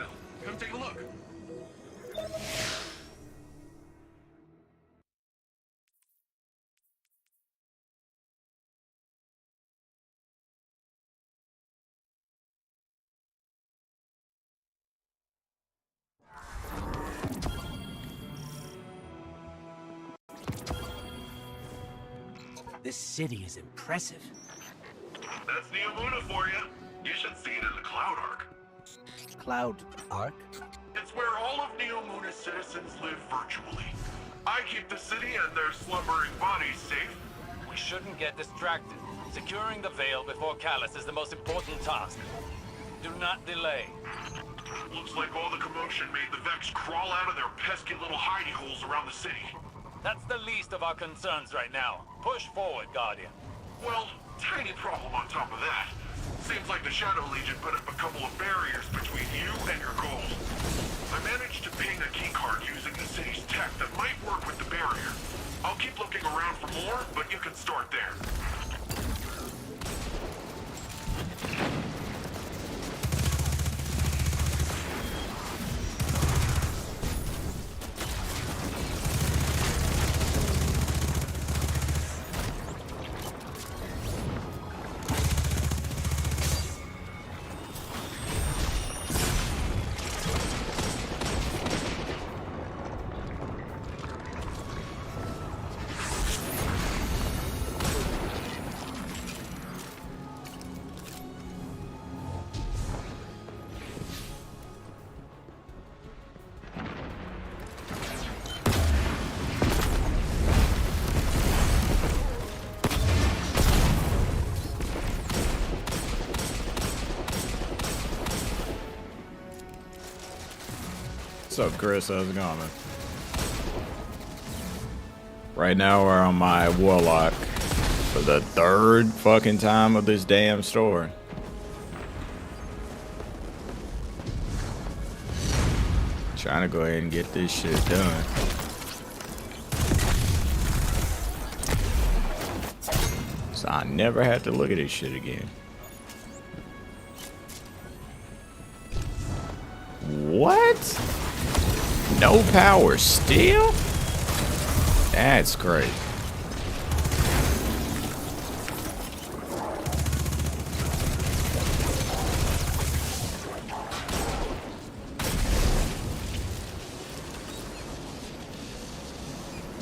intel. Come take a look. This city is impressive. That's Neomuna for you. You should see it in the Cloud Arc. Cloud Arc? It's where all of Neomuna's citizens live virtually. I keep the city and their slumbering bodies safe. We shouldn't get distracted. Securing the Veil before Callus is the most important task. Do not delay. Looks like all the commotion made the Vex crawl out of their pesky little hidey holes around the city. That's the least of our concerns right now. Push forward, Guardian. Well, tiny problem on top of that. Seems like the Shadow Legion put up a couple of barriers between you and your goals. I managed to ping a keycard using the city's tech that might work with the barrier. I'll keep looking around for more, but you can start there. What's up, Chris? How's it going, man? Right now we're on my Warlock for the third fucking time of this damn story. Trying to go ahead and get this shit done. So I never have to look at this shit again. What? No power still? That's great.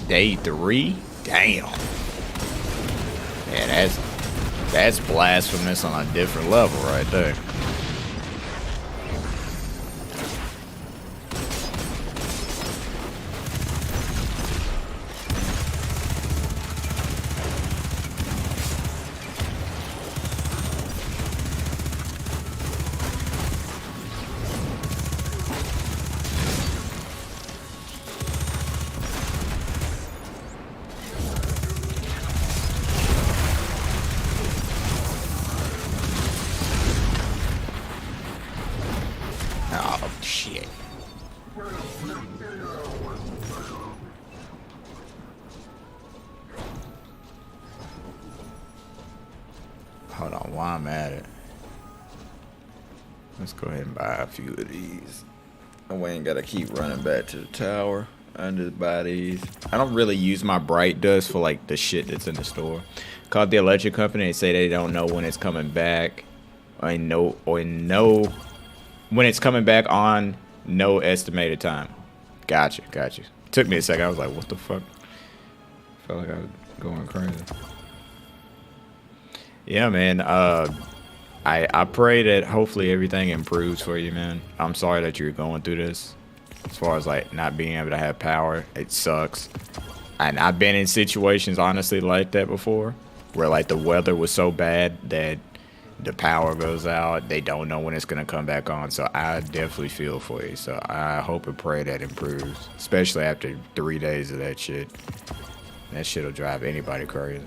Day 3? Damn. Man, that's blasphemous on a different level right there. Oh, shit. Hold on, while I'm at it, let's go ahead and buy a few of these. We ain't gotta keep running back to the tower. I just buy these. I don't really use my bright dust for like the shit that's in the store. Called the electric company. They say they don't know when it's coming back. When it's coming back on no estimated time. Gotcha. Took me a second. I was like, what the fuck? Felt like I was going crazy. Yeah, man. I pray that hopefully everything improves for you, man. I'm sorry that you're going through this. As far as like not being able to have power, it sucks. And I've been in situations honestly like that before, where like the weather was so bad that the power goes out. They don't know when it's gonna come back on. So I definitely feel for you. So I hope and pray that improves, especially after 3 days of that shit. That shit'll drive anybody crazy.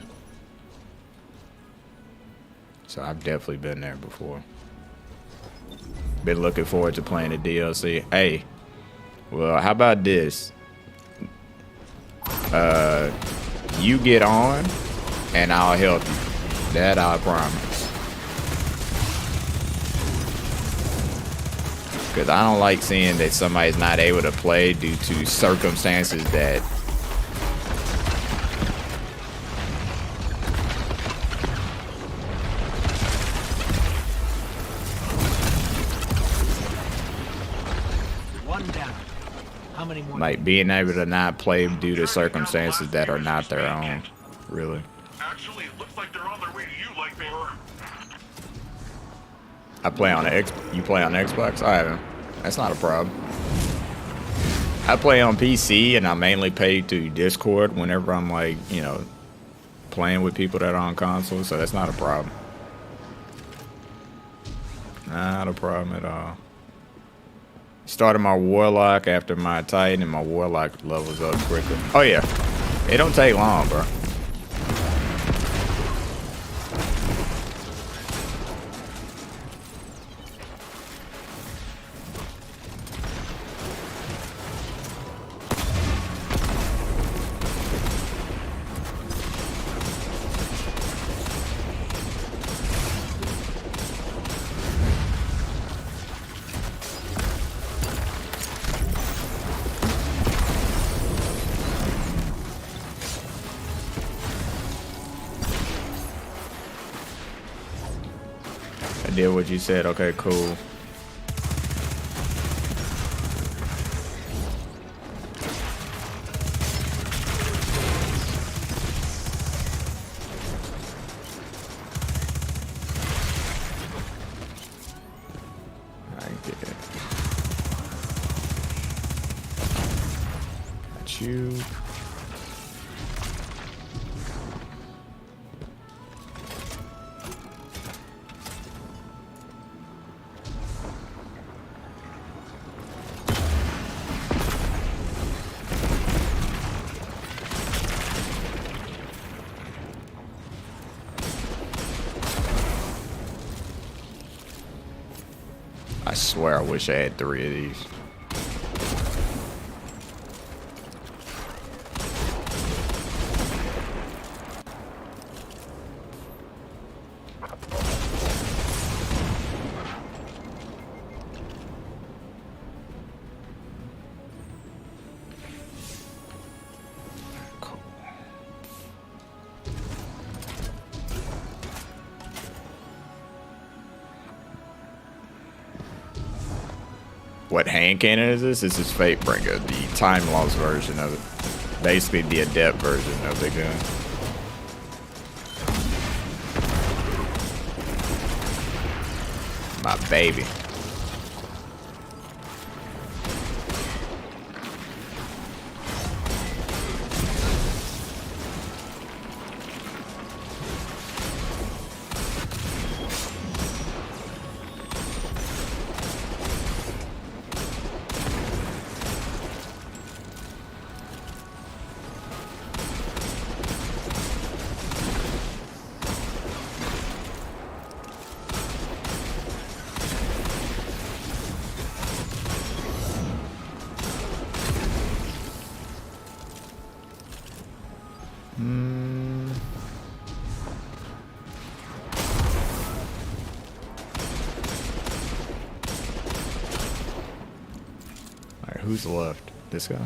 So I've definitely been there before. Been looking forward to playing the DLC. Hey, well, how about this? You get on, and I'll help you. That I promise. Because I don't like seeing that somebody's not able to play due to circumstances that One down. How many more? like being able to not play due to circumstances that are not their own. Really. Actually, it looks like they're on their way to you, Lightfall. I play on you play on Xbox? I haven't. That's not a problem. I play on PC and I mainly pay to Discord whenever I'm like, you know, playing with people that are on console, so that's not a problem. Not a problem at all. Started my Warlock after my Titan and my Warlock levels up quicker. Oh yeah. It don't take long, bro. I did what you said. Okay, cool. I get it. Got you. I swear I wish I had 3 of these. Cool. What hand cannon is this? This is Fatebringer, the time loss version of it. Basically the adept version of the gun. My baby. Alright, who's left? This guy?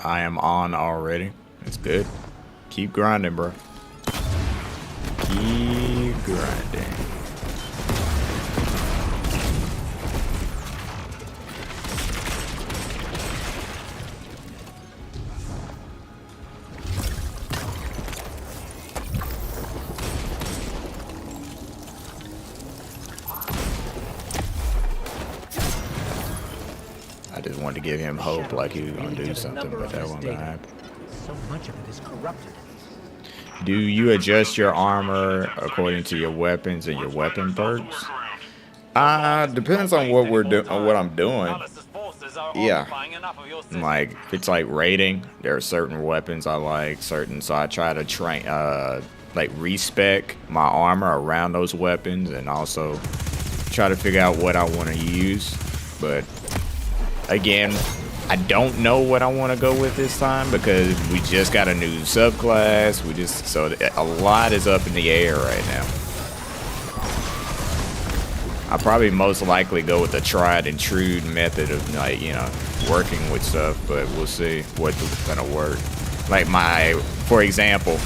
I am on already. It's good. Keep grinding, bro. Keep grinding. I just wanted to give him hope like he was going to do something, but that wasn't going to happen. So much of it is corrupted. Do you adjust your armor according to your weapons and your weapon perks? Depends on what we're doing, on what I'm doing. Yeah. Like, it's like raiding. There are certain weapons I like, so I try to train, like respec my armor around those weapons and also try to figure out what I want to use. But again, I don't know what I want to go with this time because we just got a new subclass. So a lot is up in the air right now. I'll probably most likely go with the tried and true method of, like, you know, working with stuff, but we'll see what's gonna work. Like for example,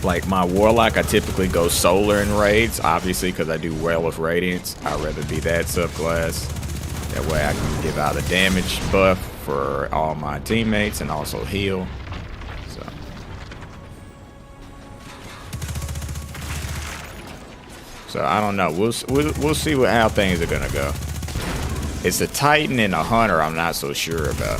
like my warlock, I typically go solar in raids, obviously, because I do well with radiance. I'd rather be that subclass. That way I can give out a damage buff for all my teammates and also heal. So I don't know. We'll see how things are gonna go. It's a Titan and a Hunter I'm not so sure about.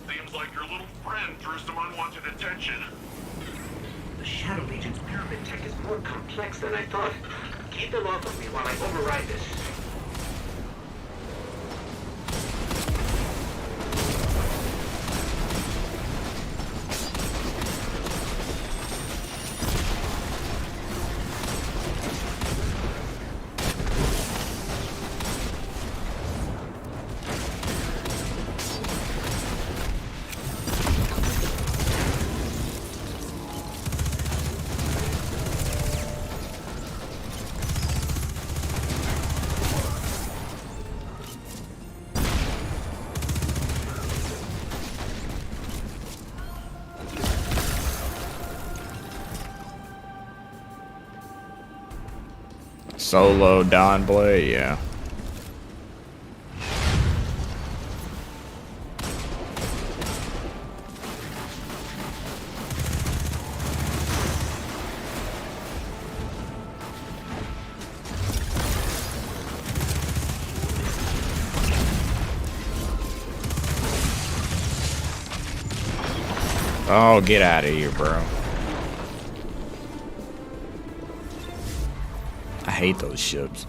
Seems like your little friend drew some unwanted attention. The Shadow Legion's pyramid tech is more complex than I thought. Keep them off of me while I override this. Solo Dawn Blade, yeah. Oh, get out of here, bro. I hate those ships.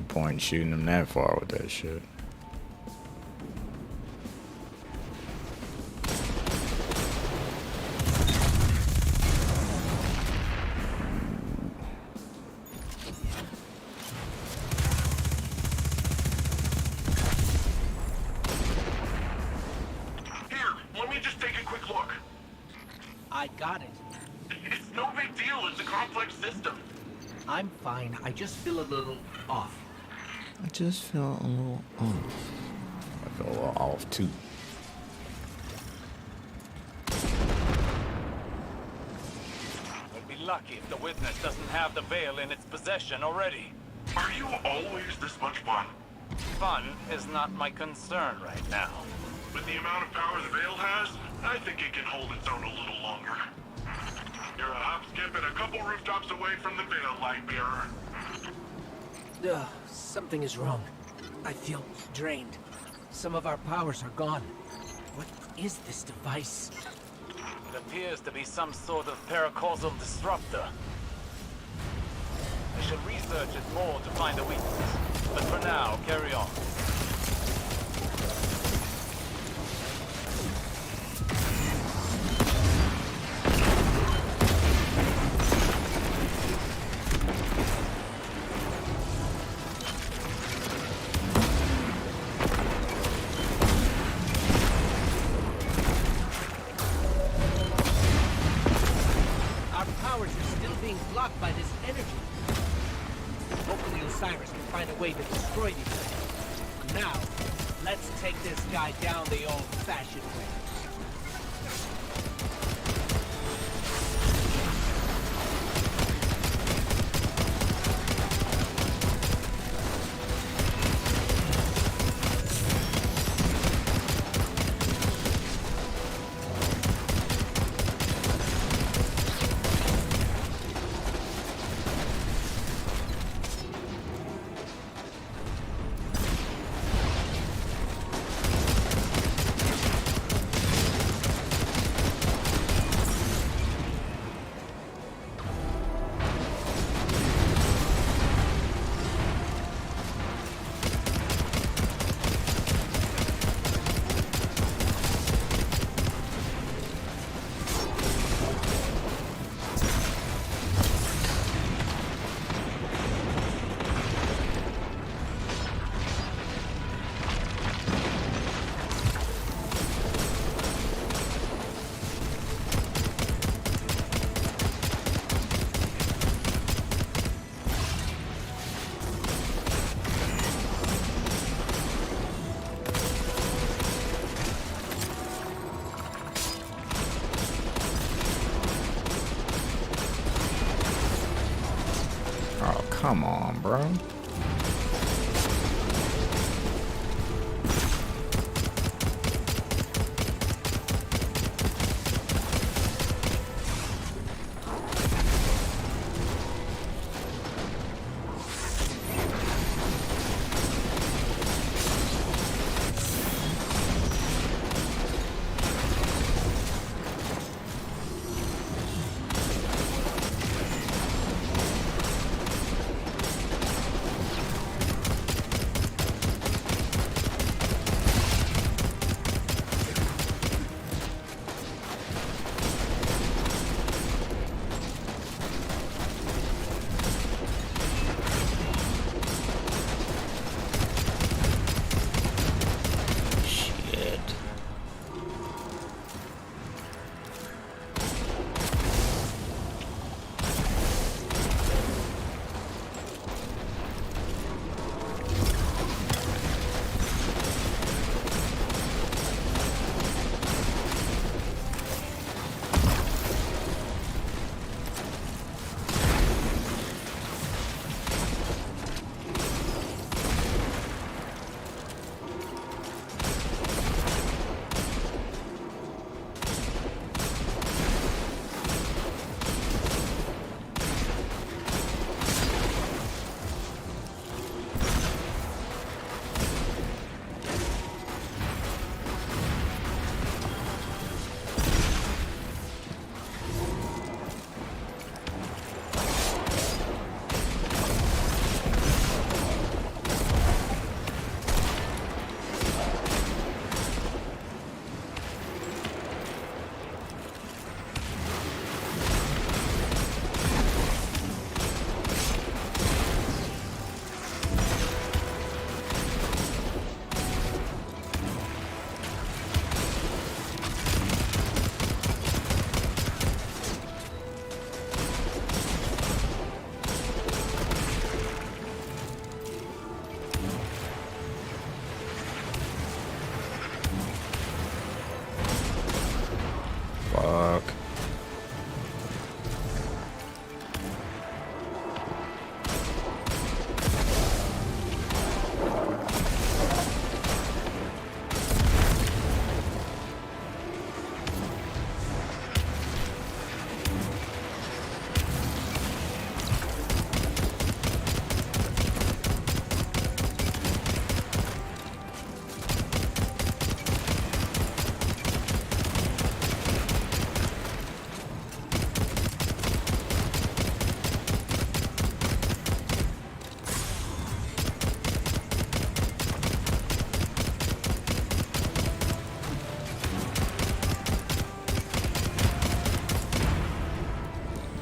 Point shooting them that far with that shit. Here, let me just take a quick look. I got it. It's no big deal. It's a complex system. I'm fine. I just feel a little off. I just feel a little off. Go a little off too. We'll be lucky if the witness doesn't have the veil in its possession already. Are you always this much fun? Fun is not my concern right now. With the amount of power the Veil has, I think it can hold its own a little longer. You're a hop, skip, and a couple rooftops away from the Veil, Lightbearer. Something is wrong. I feel drained. Some of our powers are gone. What is this device? It appears to be some sort of paracausal disruptor. I should research it more to find a weakness. But for now, carry on. Our powers are still being blocked by this energy. Hopefully Osiris can find a way to destroy these things. Now, let's take this guy down the old-fashioned way. Oh, come on, bro.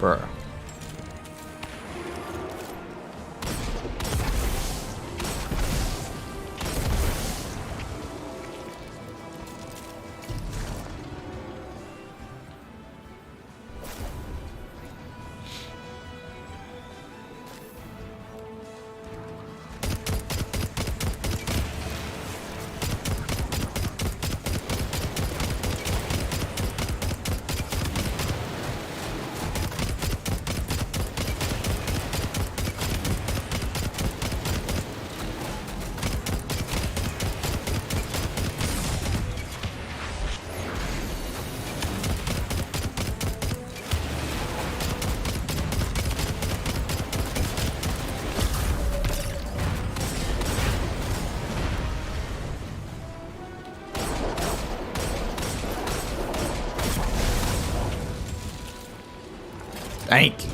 Bruh. Thank you.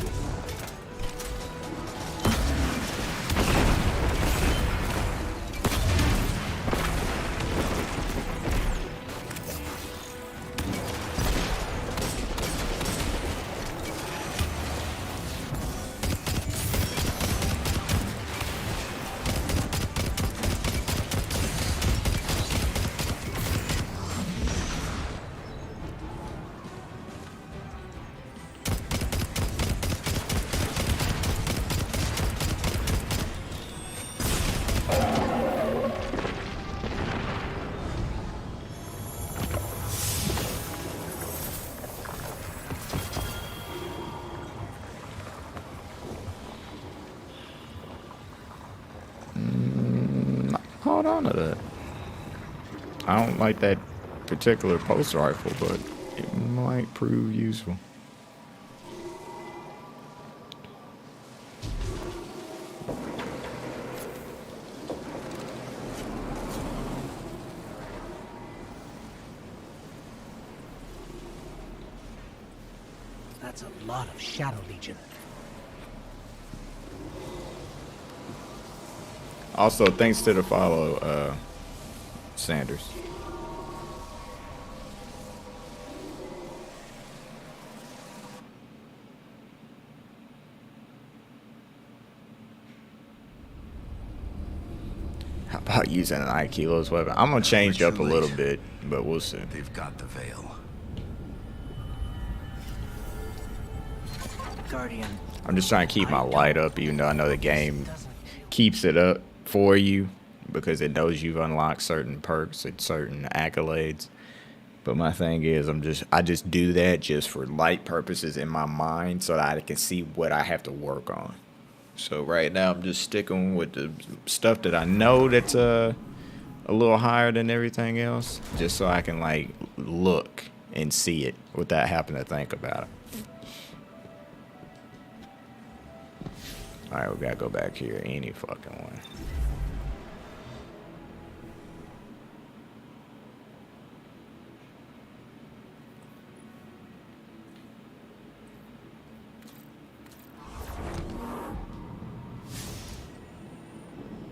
Hold on to that. I don't like that particular pulse rifle, but it might prove useful. That's a lot of Shadow Legion. Also, thanks to the follow, Sanders. How about using an Aikilo's weapon? I'm gonna change up a little bit, but we'll see. They've got the veil. Guardian. I'm just trying to keep my light up, even though I know the game keeps it up for you because it knows you've unlocked certain perks and certain accolades. But my thing is, I just do that just for light purposes in my mind so that I can see what I have to work on. So right now I'm just sticking with the stuff that I know that's a little higher than everything else, just so I can like look and see it without having to think about it. Alright, we gotta go back here any fucking way.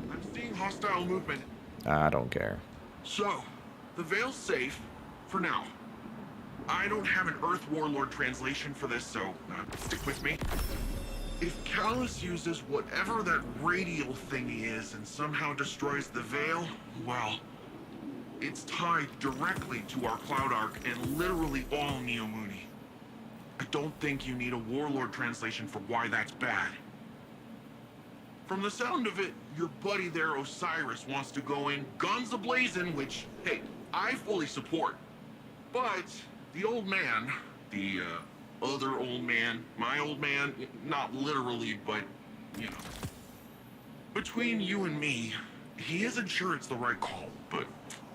I'm seeing hostile movement. I don't care. So, the Veil's safe for now. I don't have an Earth Warlord translation for this, so stick with me. If Callus uses whatever that radial thingy is and somehow destroys the Veil, well, it's tied directly to our Cloud Arc and literally all Neomuni. I don't think you need a Warlord translation for why that's bad. From the sound of it, your buddy there, Osiris, wants to go in guns a-blazing, which, hey, I fully support. But the old man, the other old man, my old man, not literally, but, you know. Between you and me, he isn't sure it's the right call, but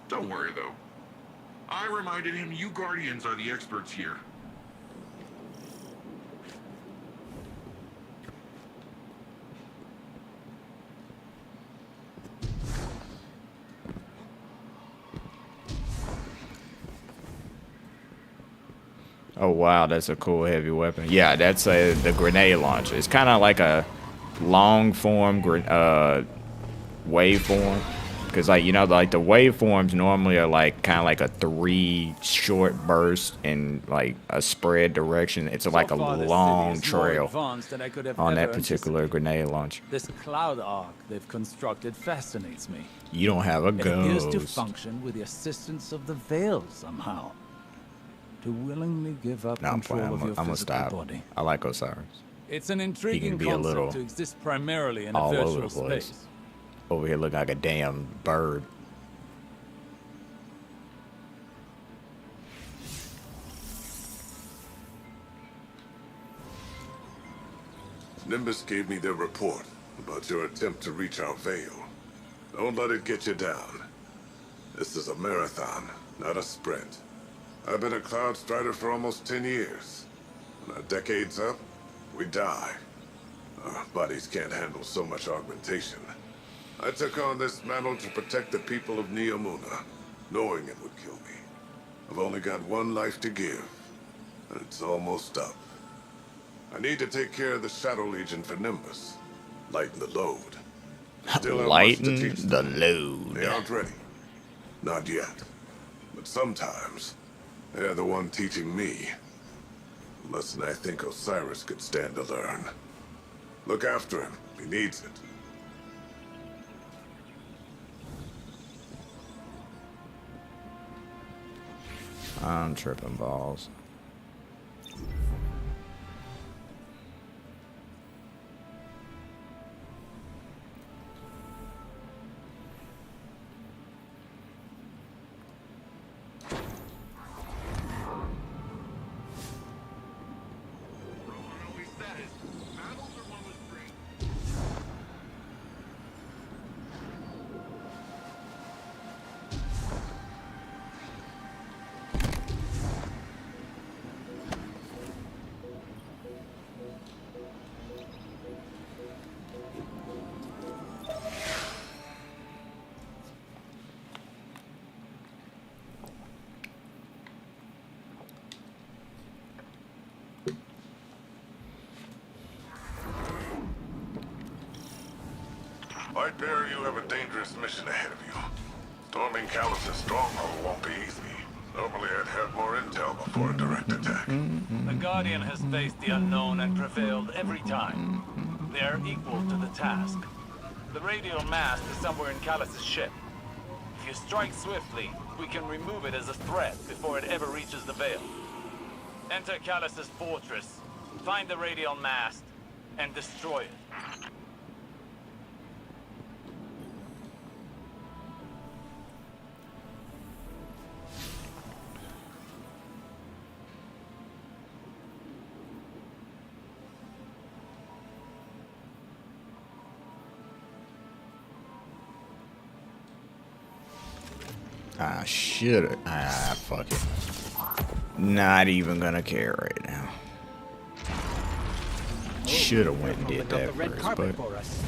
don't worry, though. I reminded him you Guardians are the experts here. Oh wow, that's a cool heavy weapon. Yeah, that's the grenade launcher. It's kind of like a long form waveform, Because, like, you know, like the waveforms normally are like kind of like a 3 short burst in like a spread direction. It's like a far, this long city is more trail advanced than I could have on that ever particular anticipated. grenade launcher. This cloud arc they've constructed fascinates me. You don't have a It appears to ghost. function with the assistance of the veil somehow. To willingly give up No, I'm control playing. of your I'm gonna physical stop. body. I like Osiris. It's an intriguing be a concept little to exist primarily in a all over virtual the place. space. Over here looking like a damn bird. Nimbus gave me their report about your attempt to reach our veil. Don't let it get you down. This is a marathon, not a sprint. I've been a Cloud Strider for almost 10 years. When our decade's up, we die. Our bodies can't handle so much augmentation. I took on this mantle to protect the people of Neomuna, knowing it would kill me. I've only got one life to give, and it's almost up. I need to take care of the Shadow Legion for Nimbus. Lighten the load. Still have much to Lighten teach the them. load. They aren't ready. Not yet. But sometimes, they're the one teaching me. A lesson I think Osiris could stand to learn. Look after him. He needs it. I'm tripping balls. Lightbearer, you have a dangerous mission ahead of you. Storming Callus's stronghold won't be easy. Normally I'd have more intel before a direct attack. The Guardian has faced the unknown and prevailed every time. They are equal to the task. The radial mast is somewhere in Callus's ship. If you strike swiftly, we can remove it as a threat before it ever reaches the Veil. Enter Callus's fortress, find the radial mast, and destroy it. I should. Fuck it. Not even gonna care right now. Should have went and did Rolling out that the red first, carpet but for us.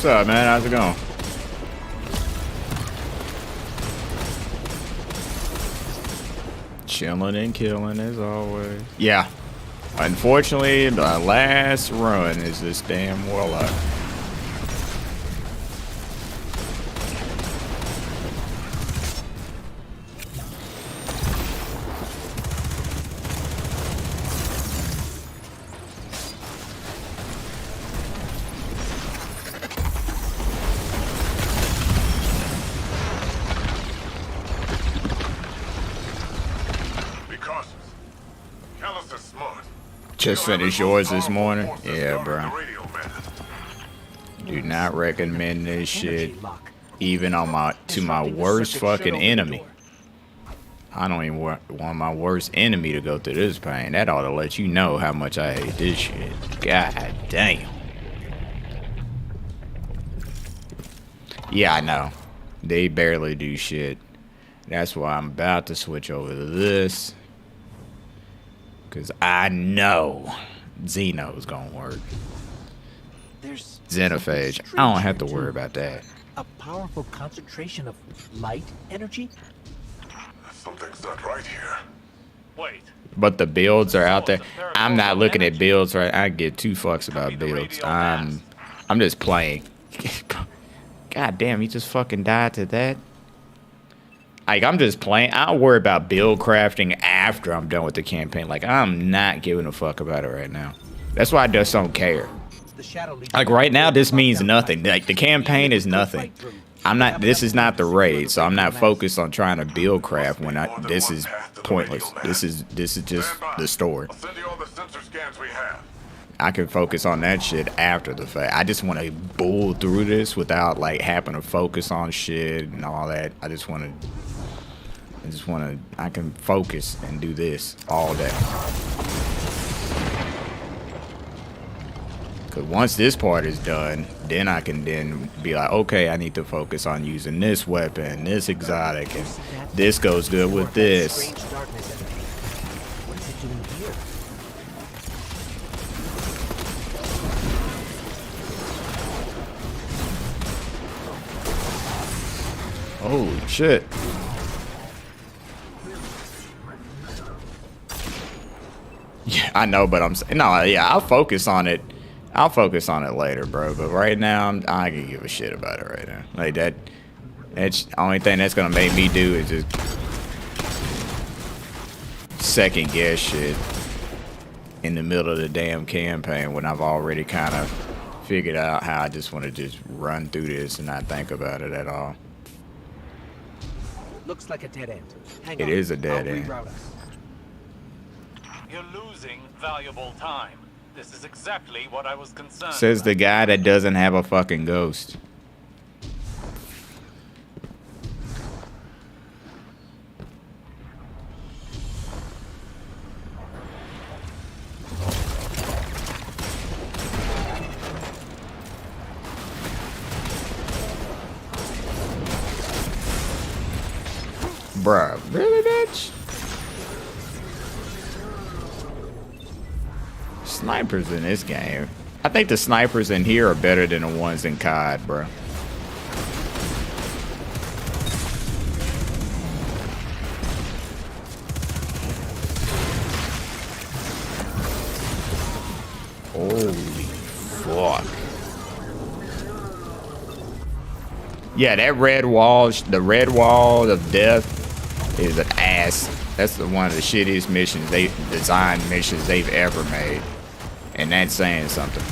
What's up, man? How's it going? Chilling and killing as always. Yeah. Unfortunately, the last run is this damn warlock. Just finished yours this morning? Yeah, bro. Do not recommend this shit even on my worst fucking enemy. I don't even want my worst enemy to go through this pain. That ought to let you know how much I hate this shit. God damn. Yeah, I know. They barely do shit. That's why I'm about to switch over to this. Because I know Xeno's gonna work. There's Xenophage. I don't have to worry about that. a powerful concentration of light energy. Something's not right here. Wait. But the builds are out there. I'm not looking at builds right. I get 2 fucks about builds. I'm just playing. God damn, he just fucking died to that. Like, I'm just playing. I'll worry about build crafting after I'm done with the campaign. Like, I'm not giving a fuck about it right now. That's why I just don't care. Like, right now, this means nothing. Like, the campaign is nothing. I'm not, this is not the raid, so I'm not focused on trying to build craft when this is pointless. This is just the story. I'll send you all the sensor scans we have. I can focus on that shit after the fact. I just want to bull through this without, like, having to focus on shit and all that. I can focus and do this all day. Cause once this part is done, then I can then be like, okay, I need to focus on using this weapon, this exotic, and this goes good with this. What is it doing here? Holy shit. Yeah, I know, but I'll focus on it. I'll focus on it later, bro. But right now, I can give a shit about it right now. Like that's the only thing that's gonna make me do is just second guess shit in the middle of the damn campaign when I've already kind of figured out how I just want to just run through this and not think about it at all. Looks like a dead end. Hang It on. is a dead I'll end. reroute us. You're losing valuable time. This is exactly what I was concerned Says the guy that doesn't have a fucking ghost. Bruh, really, bitch? Snipers in this game. I think the snipers in here are better than the ones in COD, bro. Holy fuck. Yeah, that red wall, the red wall of death is an ass. That's one of the shittiest missions they've ever made. And that's saying something.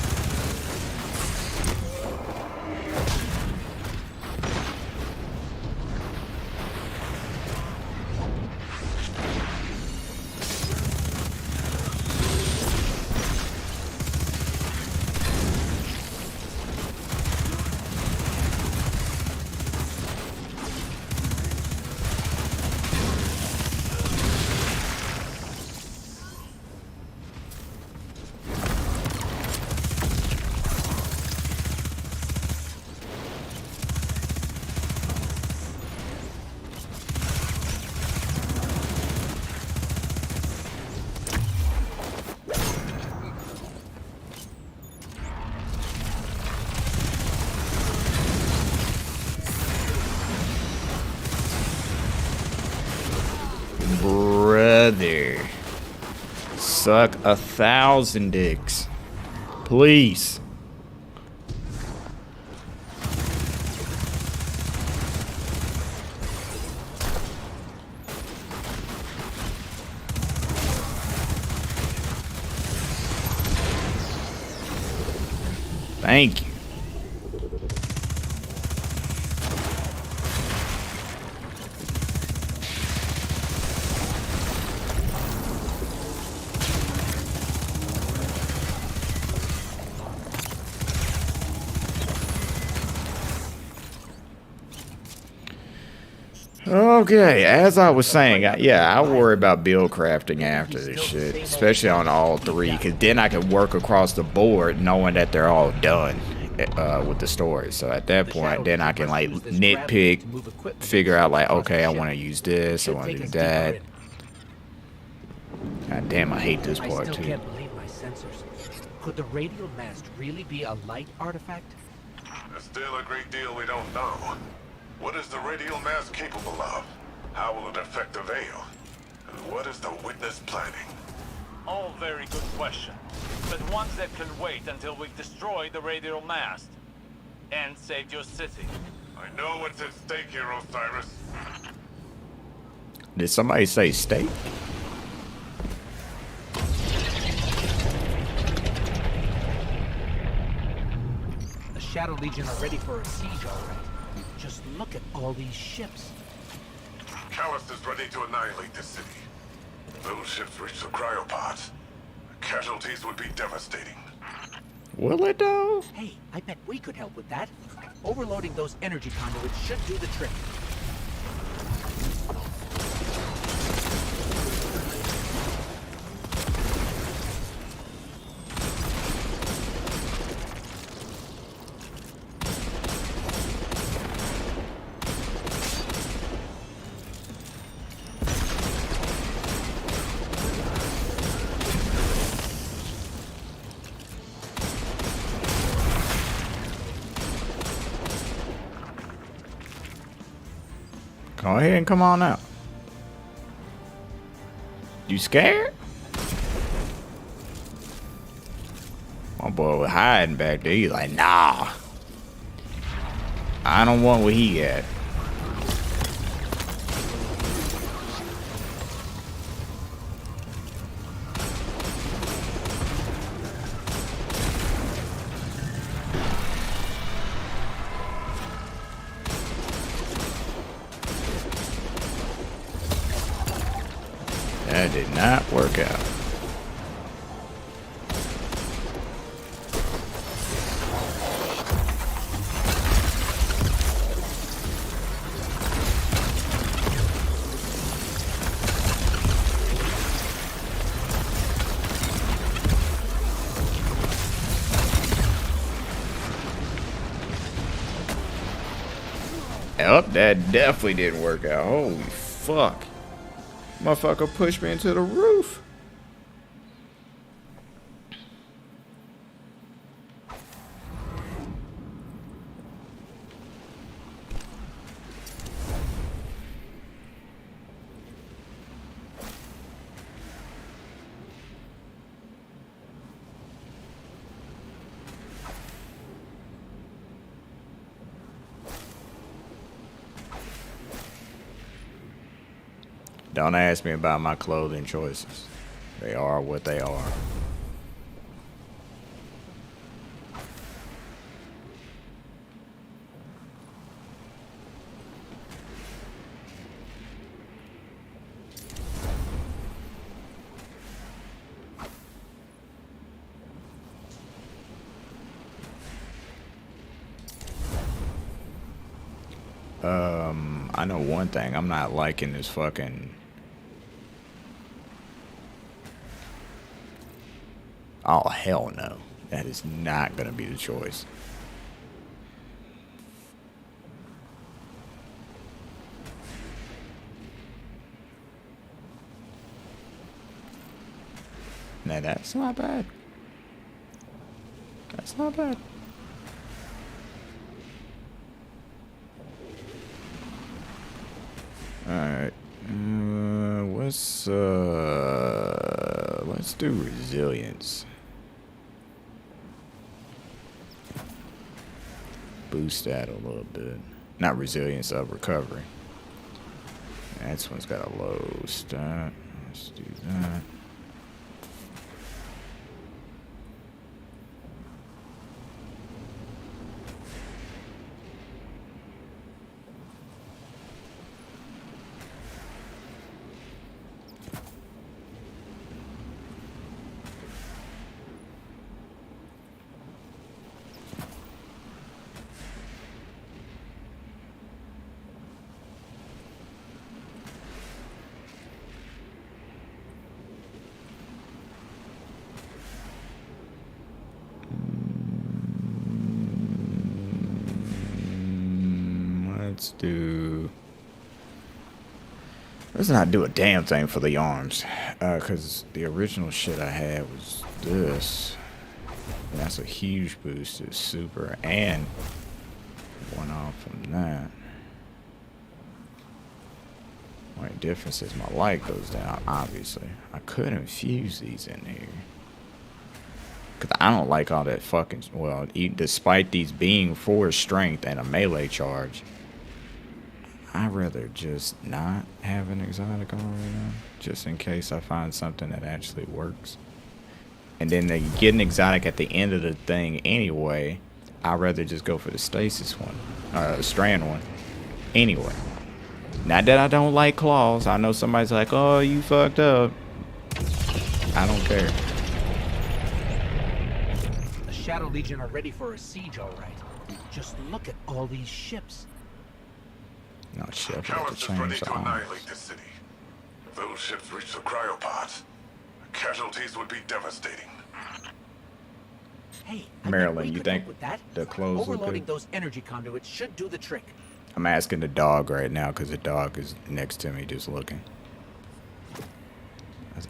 suck 1,000 dicks. Please. Thank you. Okay, as I was saying, I worry about build crafting after this shit, especially on all three, because then I can work across the board knowing that they're all done with the story. So at that point, then I can like nitpick, figure out like, okay, I want to use this, I want to do that. God damn, I hate this part I still too. can't believe my sensors. Could the radial mast really be a light artifact? There's still a great deal we don't know. What is the radial mass capable of? How will it affect the Veil? And what is the Witness planning? All very good questions, but ones that can wait until we've destroyed the radial mast and saved your city. I know what's at stake here, Osiris. Did somebody say steak? The Shadow Legion are ready for a siege, all right. Just look at all these ships. Callus is ready to annihilate this city. If those ships reach the cryopods, the casualties would be devastating. Will it though? Hey, I bet we could help with that. Overloading those energy conduits should do the trick. Go ahead and come on out. You scared? My boy was hiding back there. He's like, nah. I don't want what he got. That did not work out. Yep, that definitely didn't work out. Holy fuck. Motherfucker pushed me into the roof. Don't ask me about my clothing choices. They are what they are. I know one thing. I'm not liking this fucking... Oh, hell no. That is not going to be the choice. Now, that's not bad. That's not bad. Alright. Let's do resilience. Boost that a little bit. Not resilience, recovery. That one's got a low stat. Let's do that. Let's not do a damn thing for the arms, because the original shit I had was this. And that's a huge boost to super, and one off from that. Only difference is my light goes down, obviously. I could infuse these in here. Because I don't like all that fucking, well, despite these being 4 strength and a melee charge, I'd rather just not have an exotic on right now, just in case I find something that actually works. And then they get an exotic at the end of the thing anyway. I'd rather just go for the stasis one, strand one, anyway. Not that I don't like claws. I know somebody's like, oh, you fucked up. I don't care. The Shadow Legion are ready for a siege, all right. Just look at all these ships. No shit, I forgot to Callus is ready change the to arms. annihilate this city. If those ships reach the cryopods, casualties would be devastating. Hey, I Marilyn, we you could think help with that. the clothes look Overloading good? those energy conduits should do the trick. I'm asking the dog right now because the dog is next to me just looking.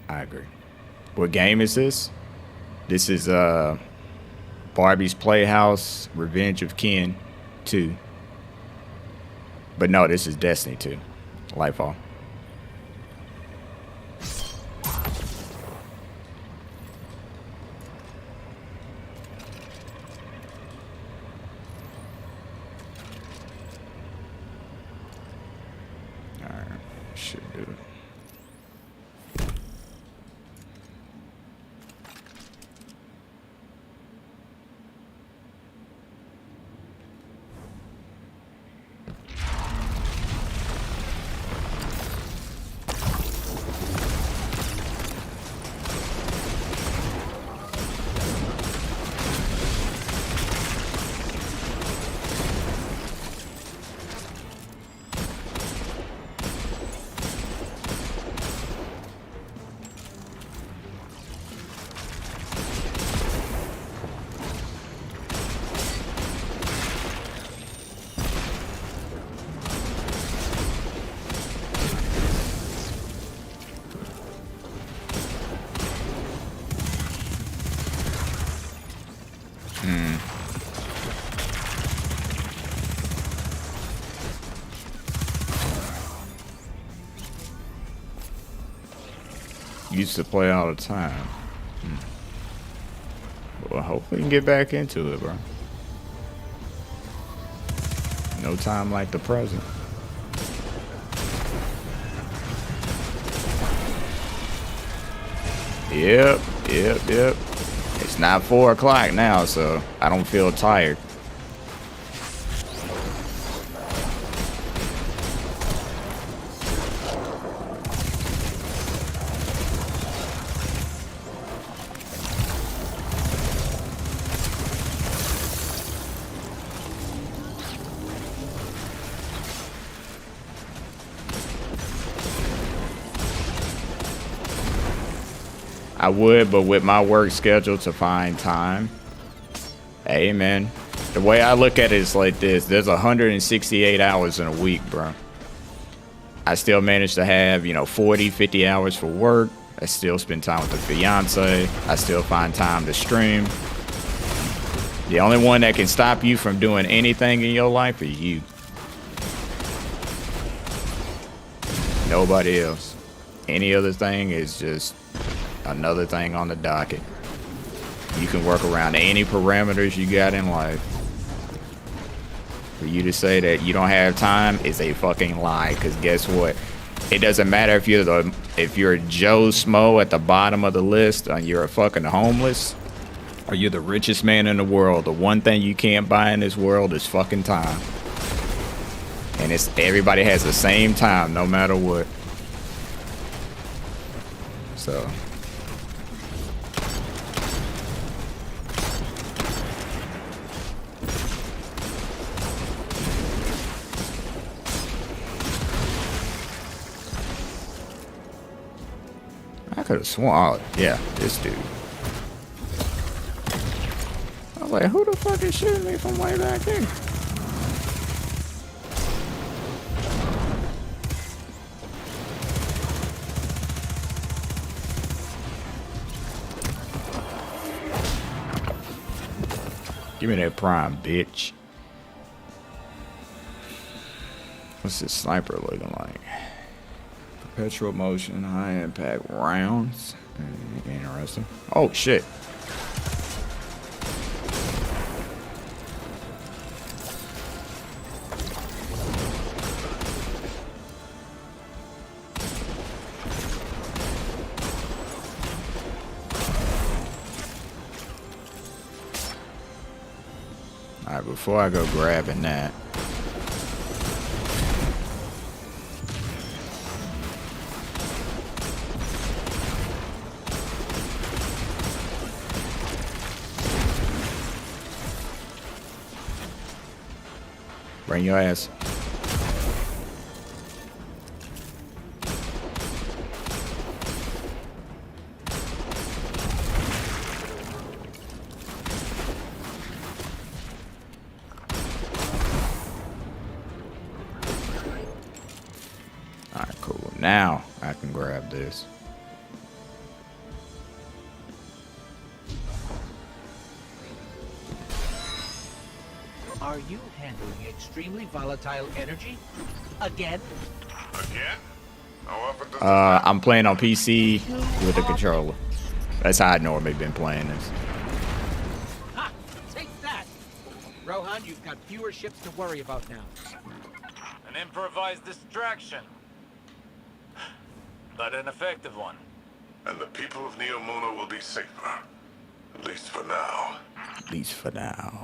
I agree. What game is this? This is Barbie's Playhouse Revenge of Ken 2. But no, this is Destiny 2. Lightfall. Alright, should do it. Used to play all the time. Well, hopefully we can get back into it, bro. No time like the present. Yep. It's not 4 o'clock now, so I don't feel tired. I would, but with my work schedule to find time. Hey, man. The way I look at it is like this. There's 168 hours in a week, bro. I still manage to have, 40, 50 hours for work. I still spend time with the fiance. I still find time to stream. The only one that can stop you from doing anything in your life is you. Nobody else. Any other thing is just Another thing on the docket. You can work around any parameters you got in life. For you to say that you don't have time is a fucking lie. Cause guess what? It doesn't matter if you're Joe Smo at the bottom of the list and you're a fucking homeless, or you're the richest man in the world. The one thing you can't buy in this world is fucking time. And it's everybody has the same time, no matter what. So. I could have sworn, oh, yeah, this dude. I was like, who the fuck is shooting me from way back there? Give me that prime, bitch. What's this sniper looking like? Perpetual motion, high impact rounds. Interesting. Oh shit. Alright, before I go grabbing that. Bring your ass. Alright, cool. Now I can grab this. Are you handling extremely volatile energy? Again? Again? How often does I'm playing on PC with a controller. That's how I normally been playing this. Ha! Take that! Rohan, you've got fewer ships to worry about now. An improvised distraction. But an effective one. And the people of Neomuna will be safer. At least for now. At least for now.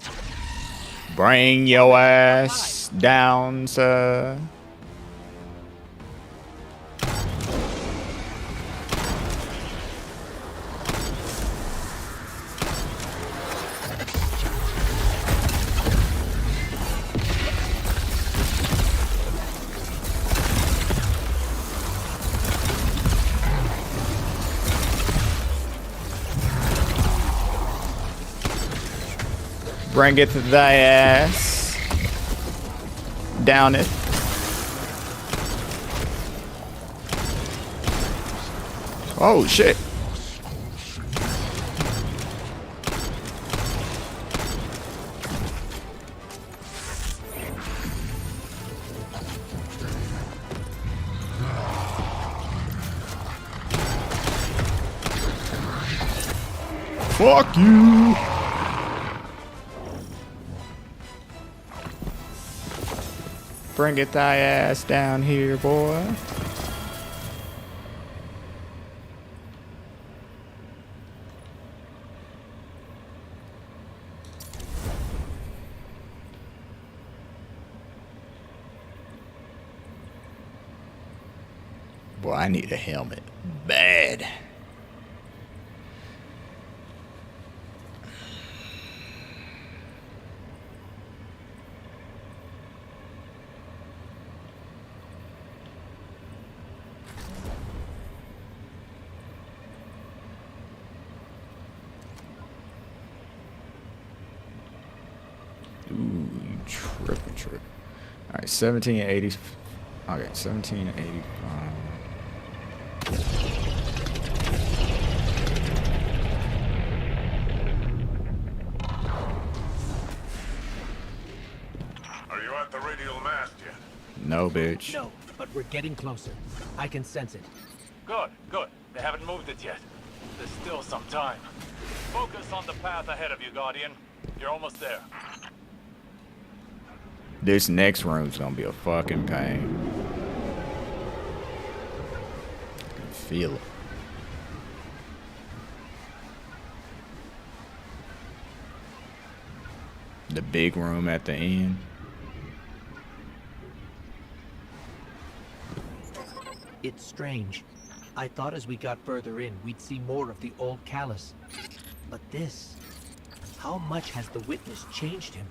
Bring your ass down, sir. Bring it to thy ass. Down it. Oh shit. Fuck you. Bring it thy ass down here, boy. Boy, I need a helmet. Bad. Ooh, you tripping. All right, 1780. Okay, 1785. Are you at the radial mast yet? No, bitch. No, but we're getting closer. I can sense it. Good, good. They haven't moved it yet. There's still some time. Focus on the path ahead of you, Guardian. You're almost there. This next room's gonna be a fucking pain. I can feel it. The big room at the end. It's strange. I thought as we got further in, we'd see more of the old Callus. But this... How much has the witness changed him?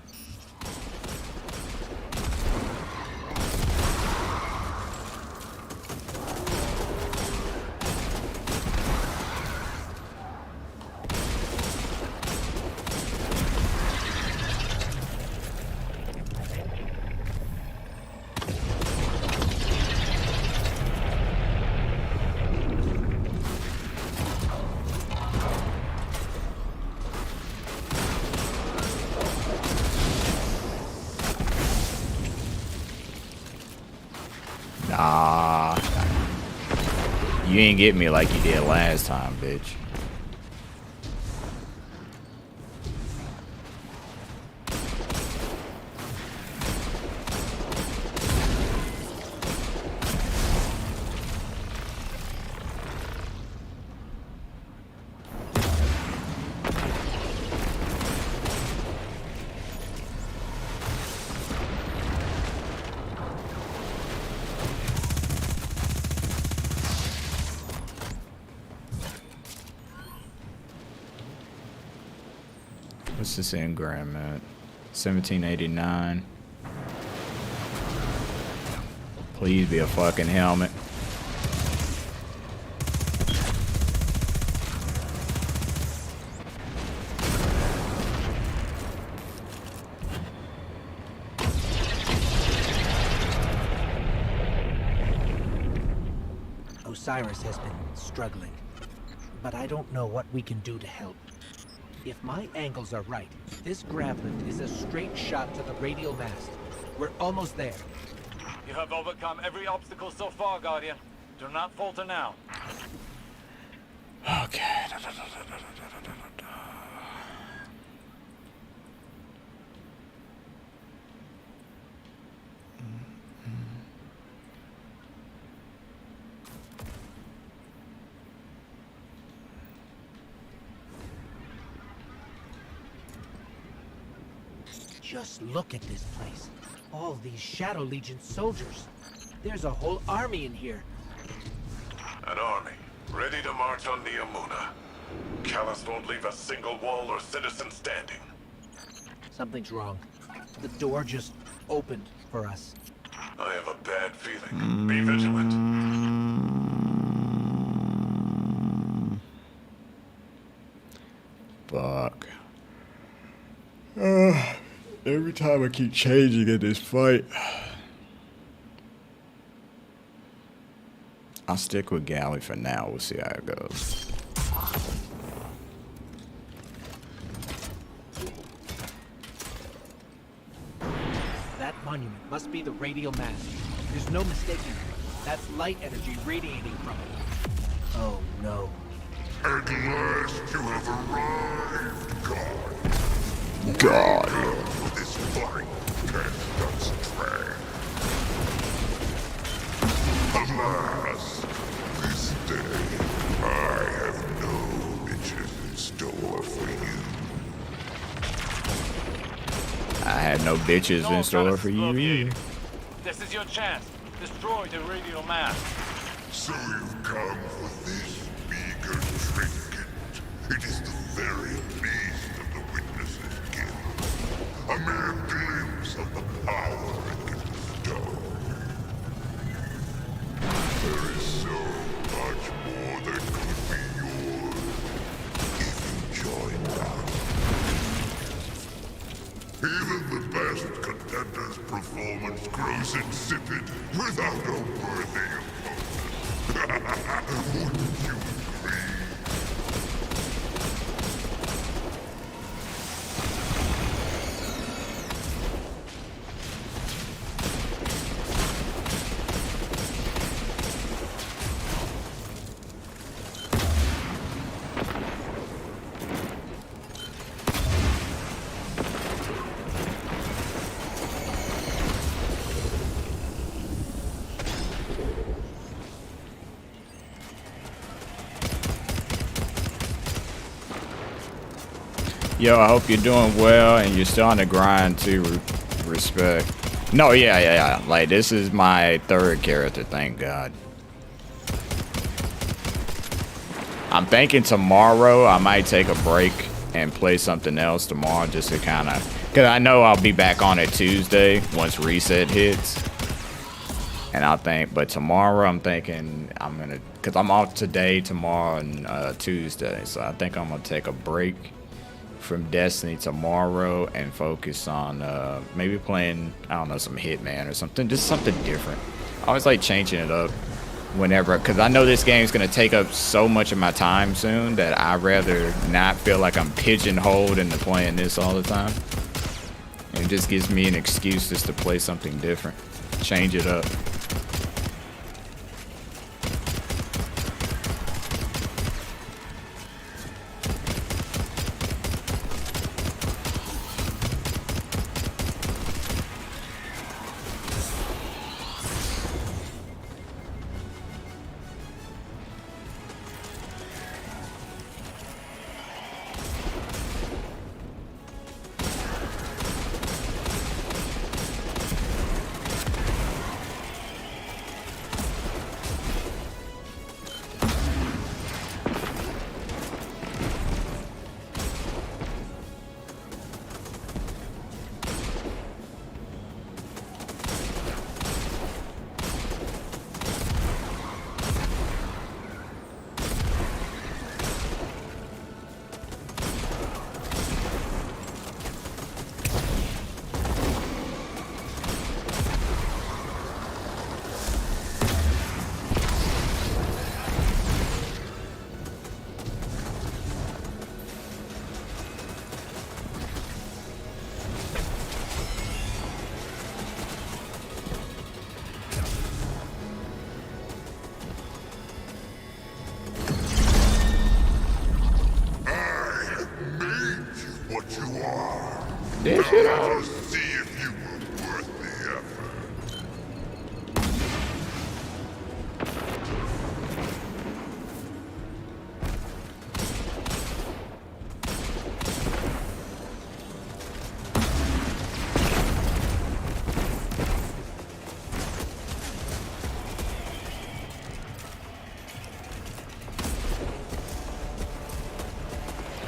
Nah. You ain't get me like you did last time, bitch. What's this engram at? 1789. Please be a fucking helmet. Osiris has been struggling, but I don't know what we can do to help. If my angles are right, this grav lift is a straight shot to the radial mast. We're almost there. You have overcome every obstacle so far, Guardian. Do not falter now. Okay. Just look at this place. All these Shadow Legion soldiers. There's a whole army in here. An army, ready to march on Neomuna. Callus won't leave a single wall or citizen standing. Something's wrong. The door just opened for us. I have a bad feeling. Be vigilant. Fuck. Every time I keep changing in this fight, I'll stick with Galley for now. We'll see how it goes. That monument must be the radial mast. There's no mistaking it. That's light energy radiating from it. Oh no. At last you have arrived, God. God. This fight cast us trash. Alas, this day I have no bitches in store for you. I had no bitches in store for you either. This is your chance. Destroy the radial mast. So you've come for this meager trinket. It is the very least of the witness's gift. A mere glimpse of the power it can bestow. There is so much more that could be yours if you joined us. Even the best contender's performance grows insipid without a worthy opponent. Wouldn't you agree? Yo, I hope you're doing well and you're still on the grind too. Respect. No, yeah. Like, this is my third character, thank God. I'm thinking tomorrow I might take a break and play something else tomorrow just to kind of... Because I know I'll be back on it Tuesday once reset hits. And I think... But tomorrow I'm thinking I'm going to... Because I'm off today, tomorrow, and Tuesday. So I think I'm going to take a break from Destiny tomorrow and focus on maybe playing, I don't know, some Hitman or something. Just something different. I always like changing it up whenever, because I know this game's going to take up so much of my time soon that I'd rather not feel like I'm pigeonholed into playing this all the time. And it just gives me an excuse just to play something different. Change it up. This shit out. See if you were worth the effort.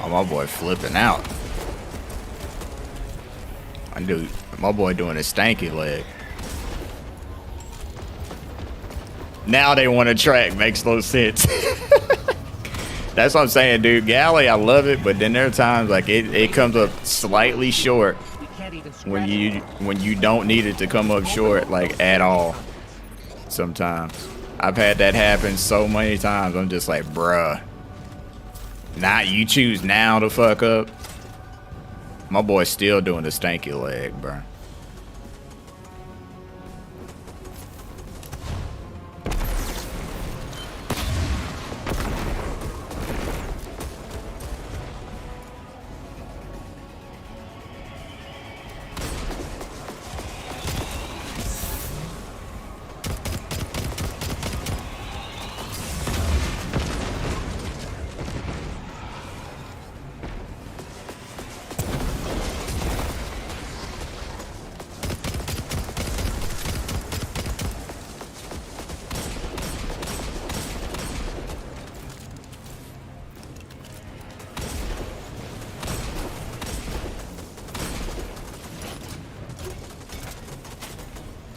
Oh, my boy flipping out. My boy doing a stanky leg. Now they want to track. Makes no sense. That's what I'm saying, dude. Galley, I love it, but then there are times like it comes up slightly short when you don't need it to come up short, like, at all. Sometimes I've had that happen so many times. I'm just like, bruh. Not you choose now to fuck up. My boy's still doing the stanky leg, bro.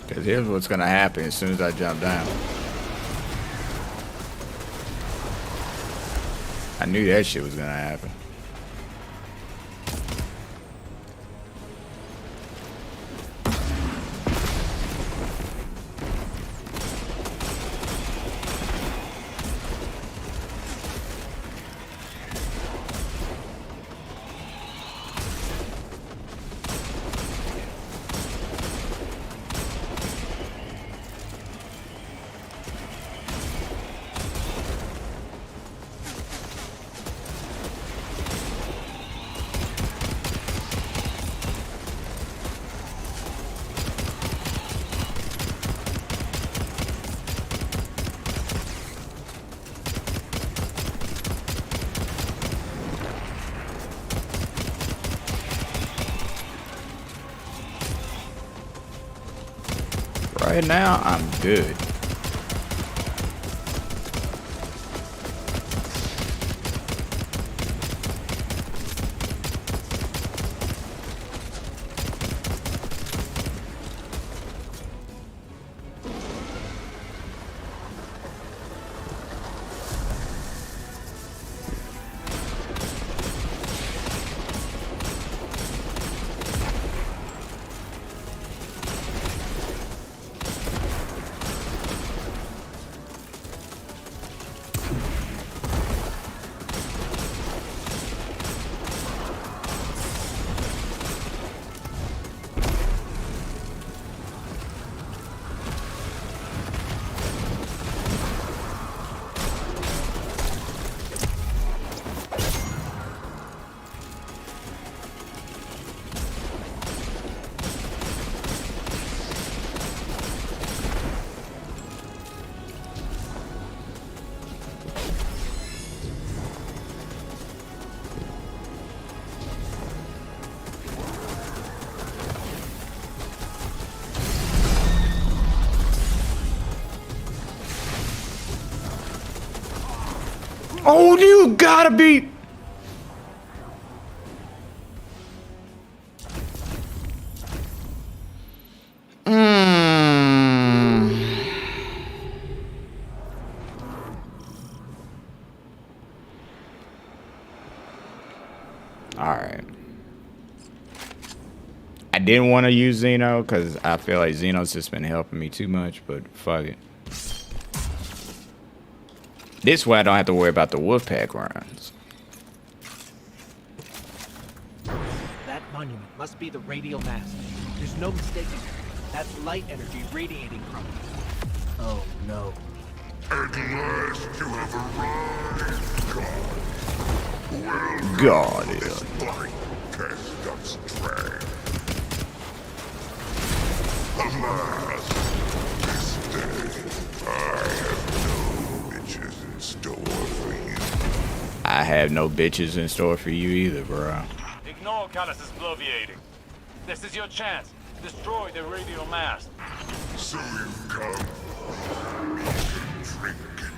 Because here's what's going to happen as soon as I jump down. I knew that shit was going to happen. Right now, I'm good. Oh, you gotta be. Alright. I didn't want to use Xeno because I feel like Xeno's just been helping me too much, but fuck it. This way I don't have to worry about the Wolfpack runs. That monument must be the radial mast. There's no mistaking it. That's light energy radiating from it. Oh no. At last you have arrived, God. Well, God, this light cast us drag. Alas, this day I have no bitches in store for you. I have no bitches in store for you either, bro. Ignore Callus's bloviating. This is your chance. Destroy the radial mast. So you come. Drink it.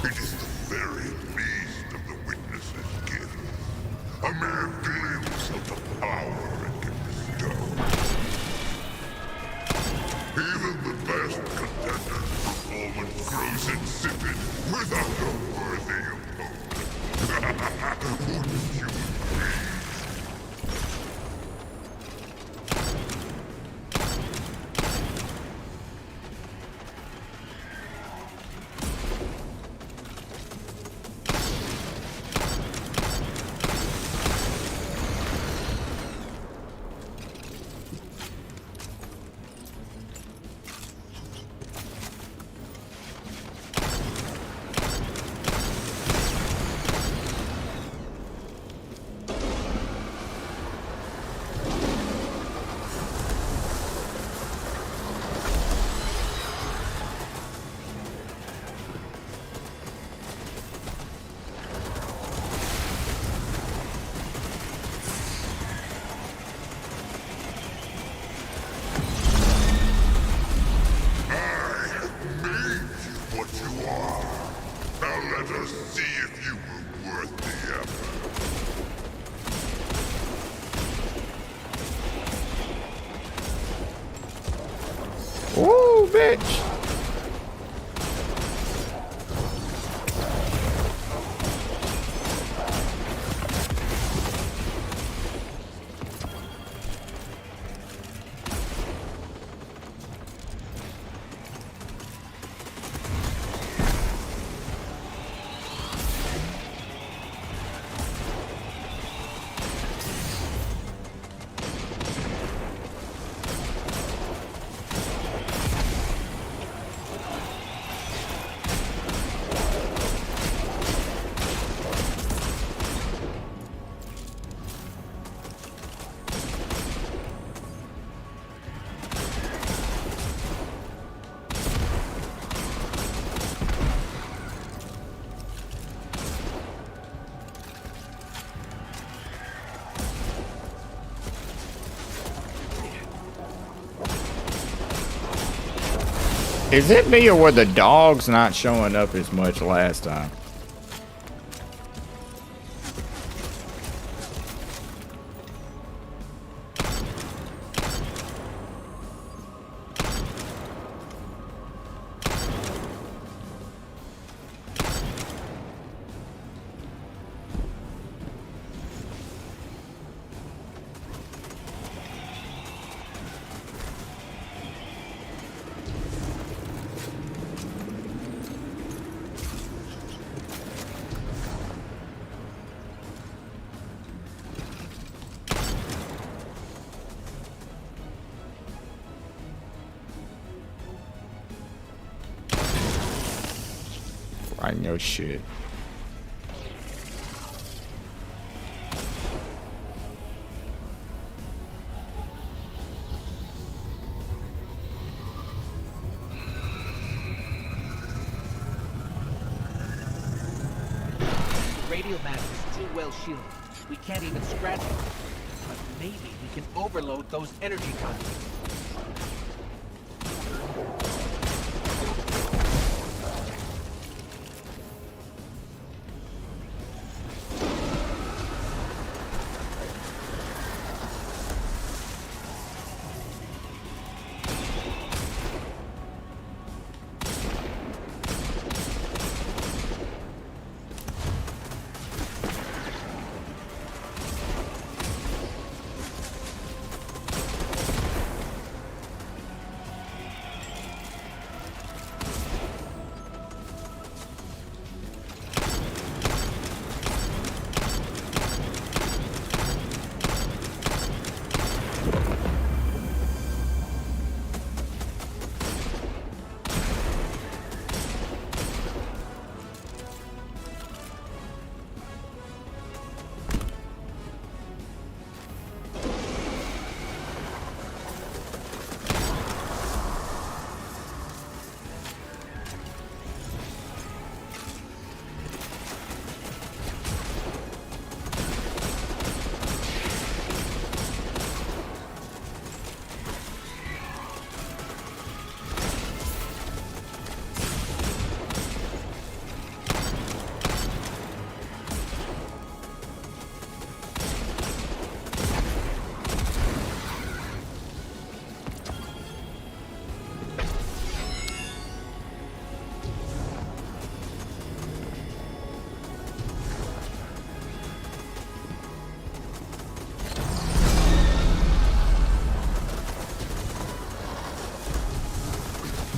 It is the very least of the witness's gift. A mere glimpse of the power it can bestow. Even the best contender's performance grows insipid without a worthy opponent. Wouldn't you agree? Ooh, bitch. Is it me or were the dogs not showing up as much last time? I know shit. The radio mast is too well shielded. We can't even scratch it. But maybe we can overload those energy conduits.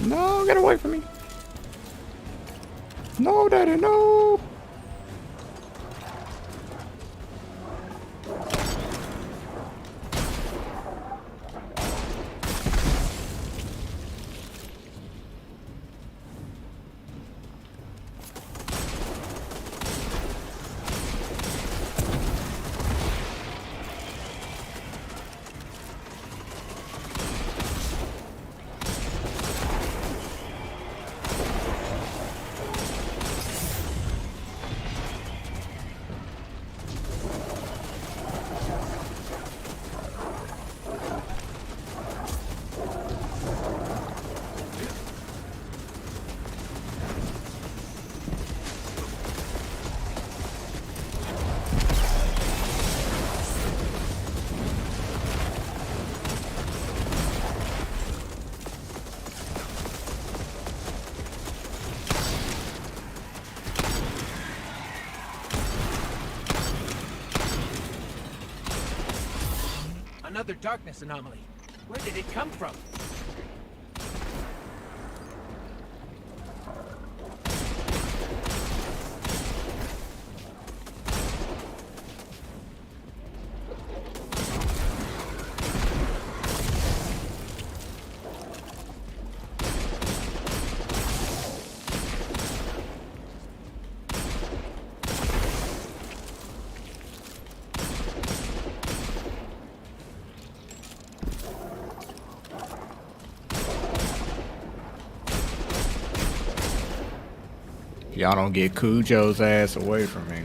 No, get away from me. No, daddy, no. Another darkness anomaly. Where did it come from? Y'all don't get Cujo's ass away from me.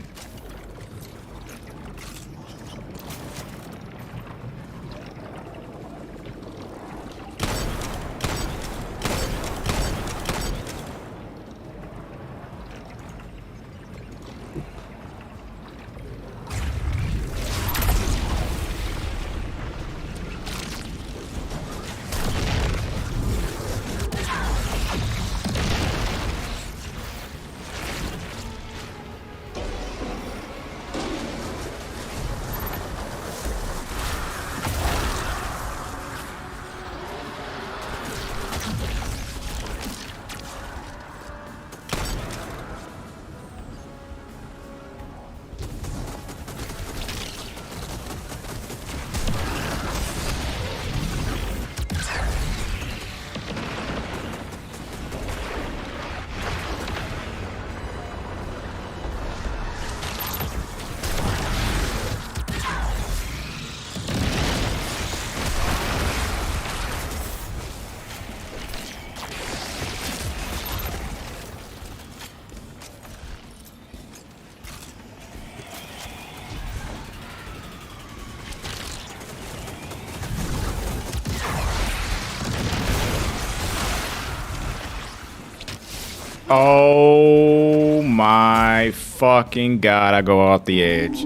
Oh my fucking god, I go off the edge.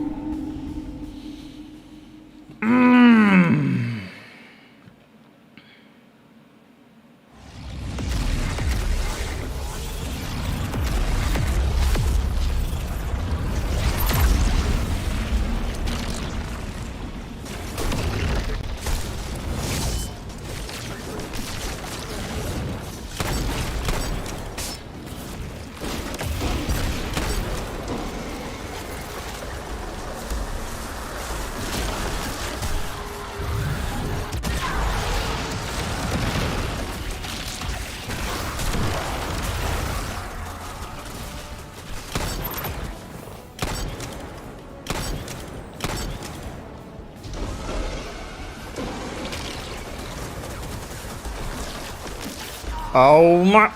Oh my.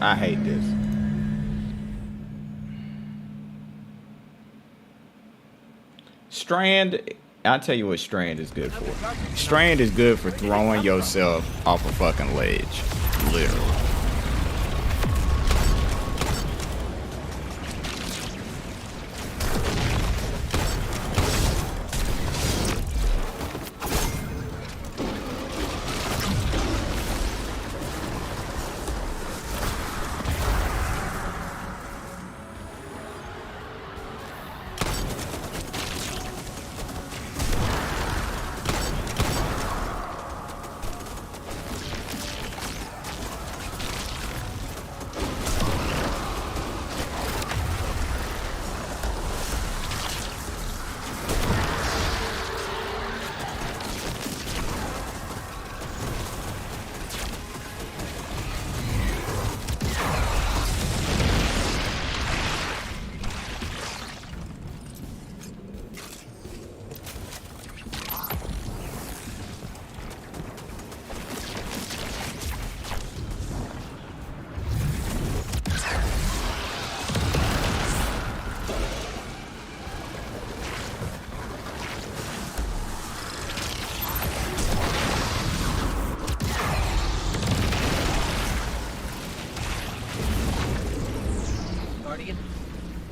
I hate this. Strand, I'll tell you what Strand is good for. Strand is good for throwing yourself off a fucking ledge. Literally.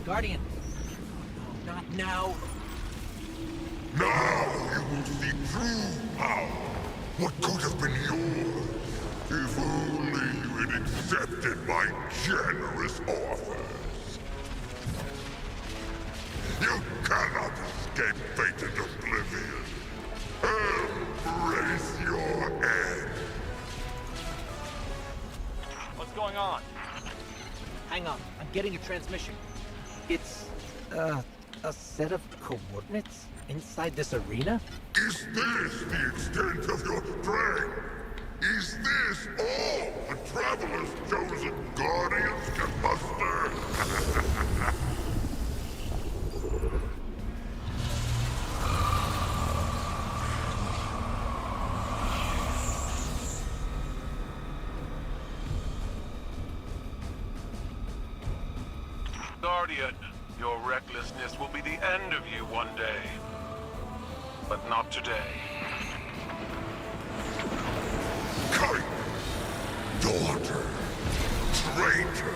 Guardian. Not now. Now you will see true power. What could have been yours if only you had accepted my generous offers. You cannot escape fate and oblivion. Embrace your end. What's going on? Hang on. I'm getting a transmission. It's, a set of coordinates inside this arena? Is this the extent of your strength? Is this all the Traveler's chosen guardians can muster? Guardian, your recklessness will be the end of you one day. But not today. Kite! Daughter! Traitor!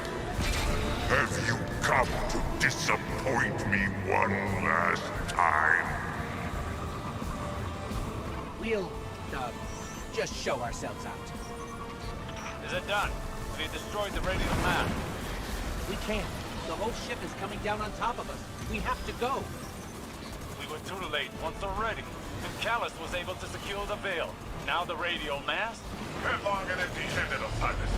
Have you come to disappoint me one last time? We'll, just show ourselves out. Is it done? Have you destroyed the radial map? We can't. The whole ship is coming down on top of us. We have to go. We were too late once already. And Callus was able to secure the veil. Now the radial mast? Headlong and empty-handed, Osiris.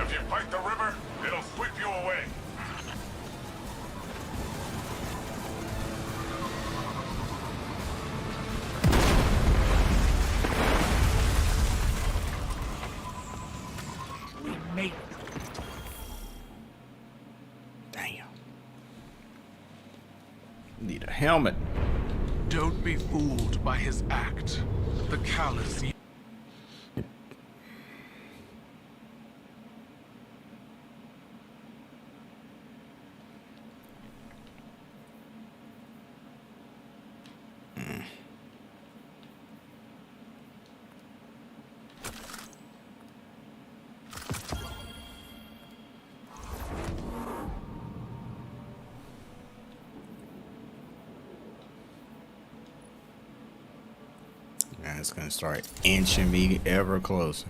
If you fight the river, it'll sweep you away. We made it. Damn. Need a helmet. Don't be fooled by his act. The callous. And it's gonna start inching me ever closer.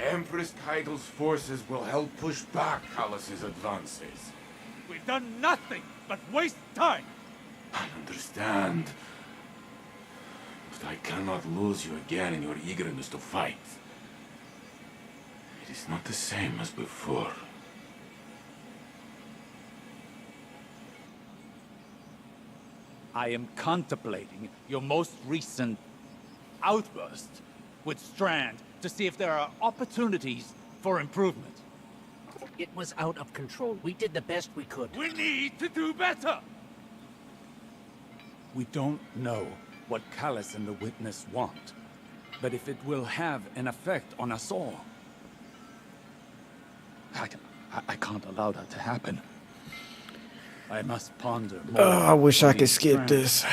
Empress Title's forces will help push back Callus's advances. We've done nothing but waste time. I understand. But I cannot lose you again in your eagerness to fight. It is not the same as before. I am contemplating your most recent outburst with Strand to see if there are opportunities for improvement. It was out of control. We did the best we could. We need to do better. We don't know what Callus and the Witness want, but if it will have an effect on us all, I can't allow that to happen. I must ponder more. Oh, I wish on I could these skip strands. this.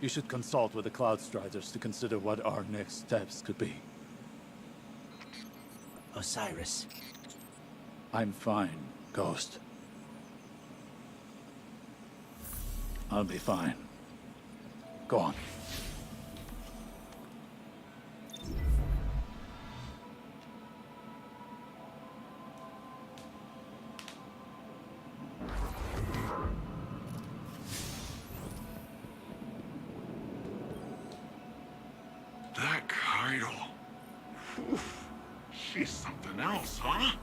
You should consult with the Cloud Striders to consider what our next steps could be. Osiris. I'm fine, Ghost. I'll be fine. Go on. That Kydal. Oof. She's something else, huh?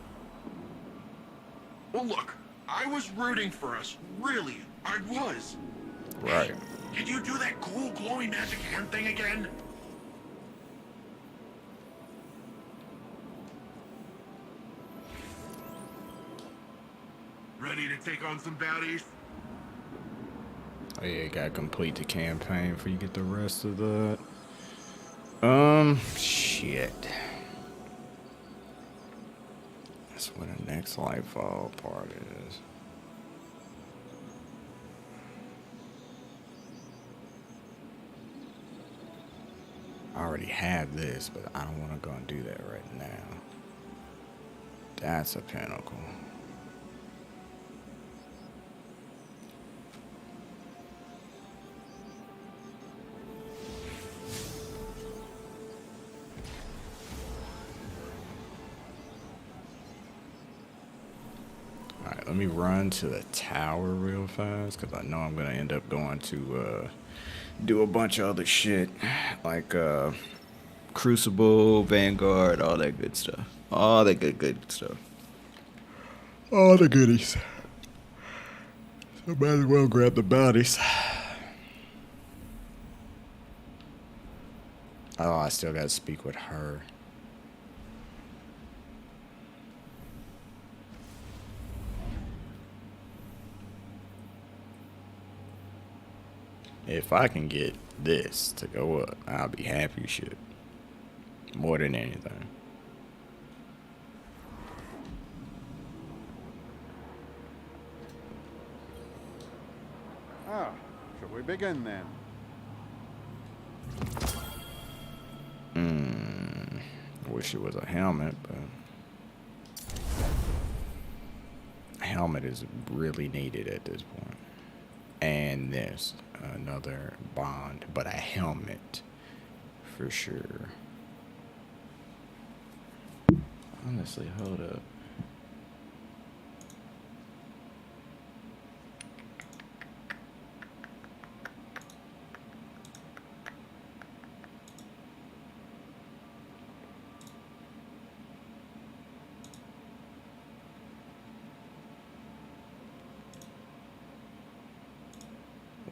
Well, look, I was rooting for us. Really, I was. Right. Can you do that cool glowing magic hand thing again? Ready to take on some baddies? Oh yeah, you gotta complete the campaign before you get the rest of that. Shit. That's where the next Lightfall part is. I already have this, but I don't want to go and do that right now. That's a pinnacle. Alright, let me run to the tower real fast, because I know I'm going to end up going to do a bunch of other shit, like Crucible, Vanguard, all that good stuff. All that good stuff. All the goodies. So might as well grab the bodies. Oh, I still got to speak with her. If I can get this to go up, I'll be happy as shit. More than anything. Ah, shall we begin then? I wish it was a helmet, but a helmet is really needed at this point. And there's another bond, but a helmet for sure. Honestly, hold up.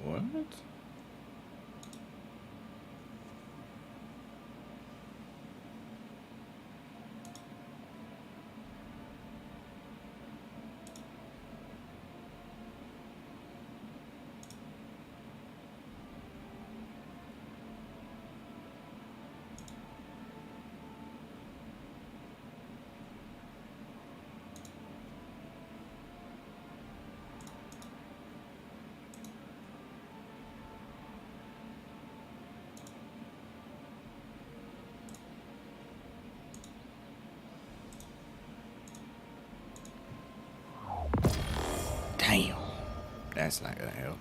What? Damn. That's not gonna help.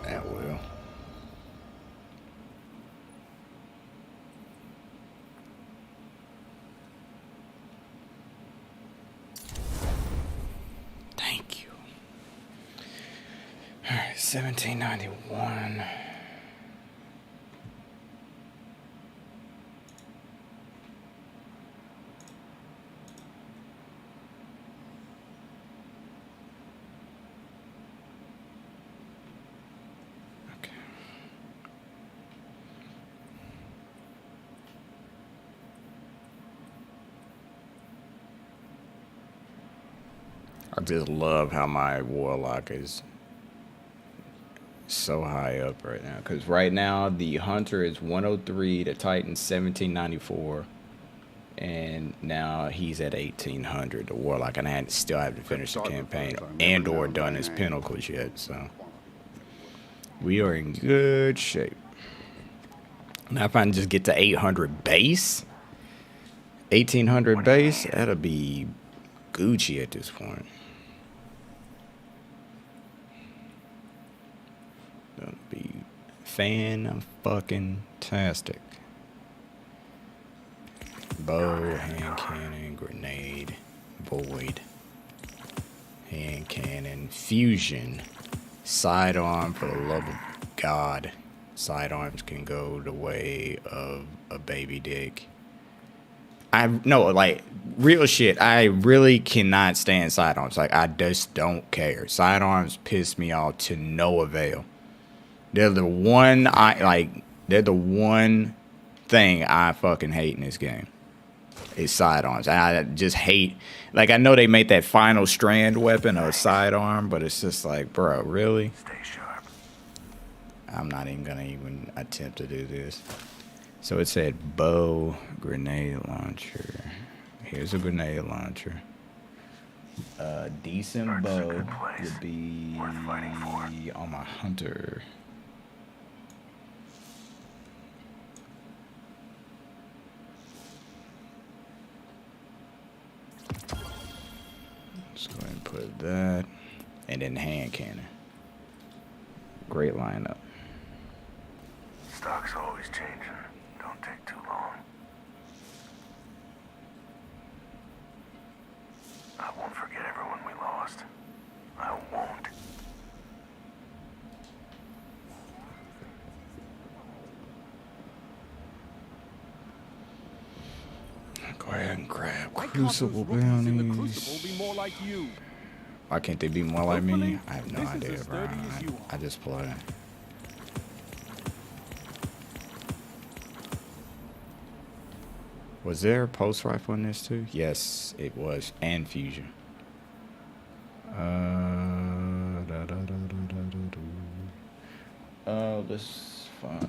That will. Thank you. All right, 1791. Okay. I just love how my warlock is so high up right now. Because right now, the hunter is 103, the titan's 1794, and now he's at 1800, the warlock. And I still have to finish the campaign and or done his pinnacles yet. So we are in good shape. Now if I can just get to 800 base, 1800 base, that'll be Gucci at this point. That'll be fan-fucking-tastic. Bow, hand cannon, grenade, void, hand cannon, fusion, sidearm, for the love of God. Sidearms can go the way of a baby dick. Like, real shit, I really cannot stand sidearms. Like, I just don't care. Sidearms piss me off to no avail. They're the one they're the one thing I fucking hate in this game. Is sidearms. I just hate, like, I know they made that final strand weapon a sidearm, but it's just like, bro, really? Stay sharp. I'm not even gonna even attempt to do this. So it said bow, grenade launcher. Here's a grenade launcher. Decent bow would be on my hunter. Let's go ahead and put that. And then hand cannon. Great lineup. Stock's always changing. Don't take too long. I won't forget everyone we lost. I won't. Go ahead and grab Why can't Crucible those rookies in the bounties. Crucible be more like you? Why can't they be more like me? Hopefully, I have no this is idea, as bro. sturdy as you I just play. Was there a pulse rifle in this too? Yes, it was, and fusion.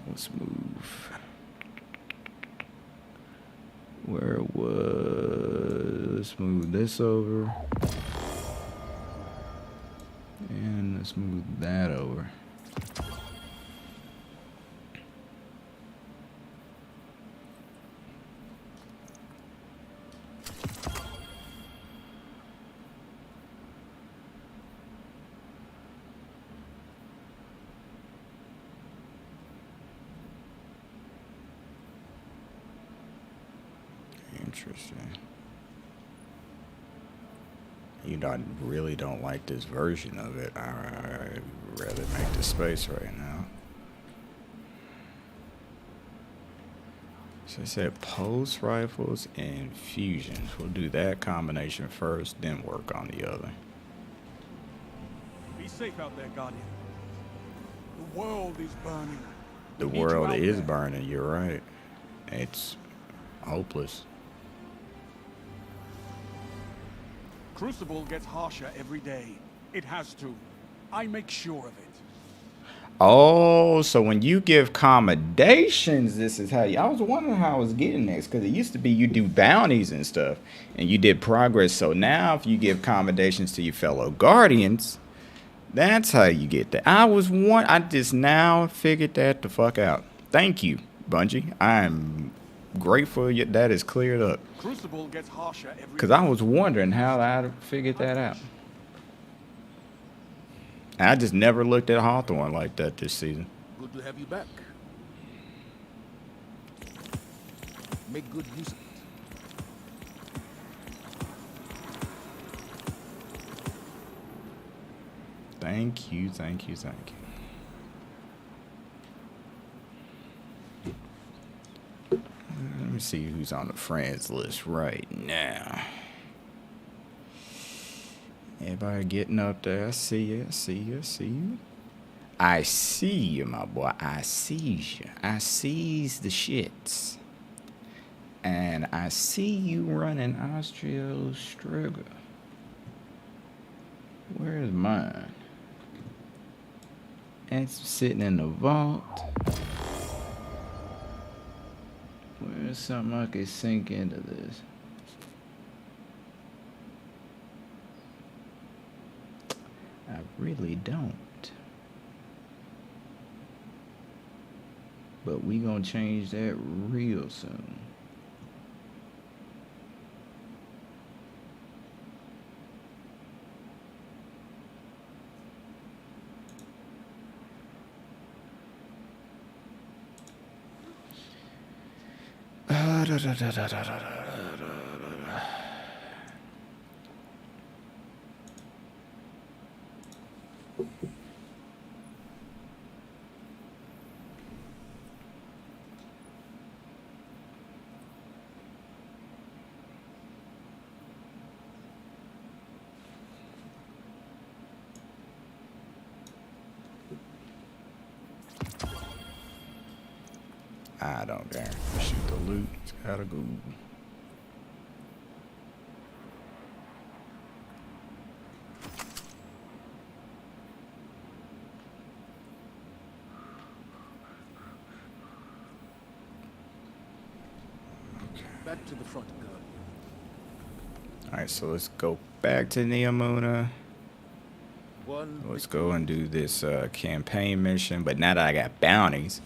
Let's move. Where was? Let's move this over, and let's move that over. Interesting. You really don't like this version of it. I'd rather make the space right now. So I said pulse rifles and fusions. We'll do that combination first, then work on the other. Be safe out there, Guardian. The world is burning. The We need you world out is there. burning, you're right. It's hopeless. Crucible gets harsher every day. It has to. I make sure of it. Oh, so when you give commendations, this is how you... I was wondering how I was getting this, because it used to be you do bounties and stuff, and you did progress. So now if you give commendations to your fellow Guardians, that's how you get that. I just now figured that the fuck out. Thank you, Bungie. I'm grateful that is cleared up. Crucible gets harsher every Because I was wondering how I figured that out. I just never looked at Hawthorne like that this season. Good to have you back. Make good use of it. Thank you, thank you, thank you. Let me see who's on the friends list right now. Everybody getting up there. I see you, I see you, I see you. I see you, my boy. I sees you. I sees the shits. And I see you running Austria Striga. Where's mine? It's sitting in the vault. Where's something I could sink into this? I really don't. But we gonna change that real soon. I don't care. Shoot the loot. It's gotta go. Back to the front, Guardian. Alright, so let's go back to Neomuna. Let's go and do this campaign mission. But now that I got bounties,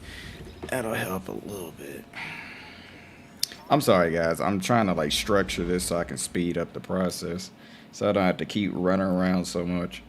that'll help a little bit. I'm sorry, guys. I'm trying to like structure this so I can speed up the process, so I don't have to keep running around so much.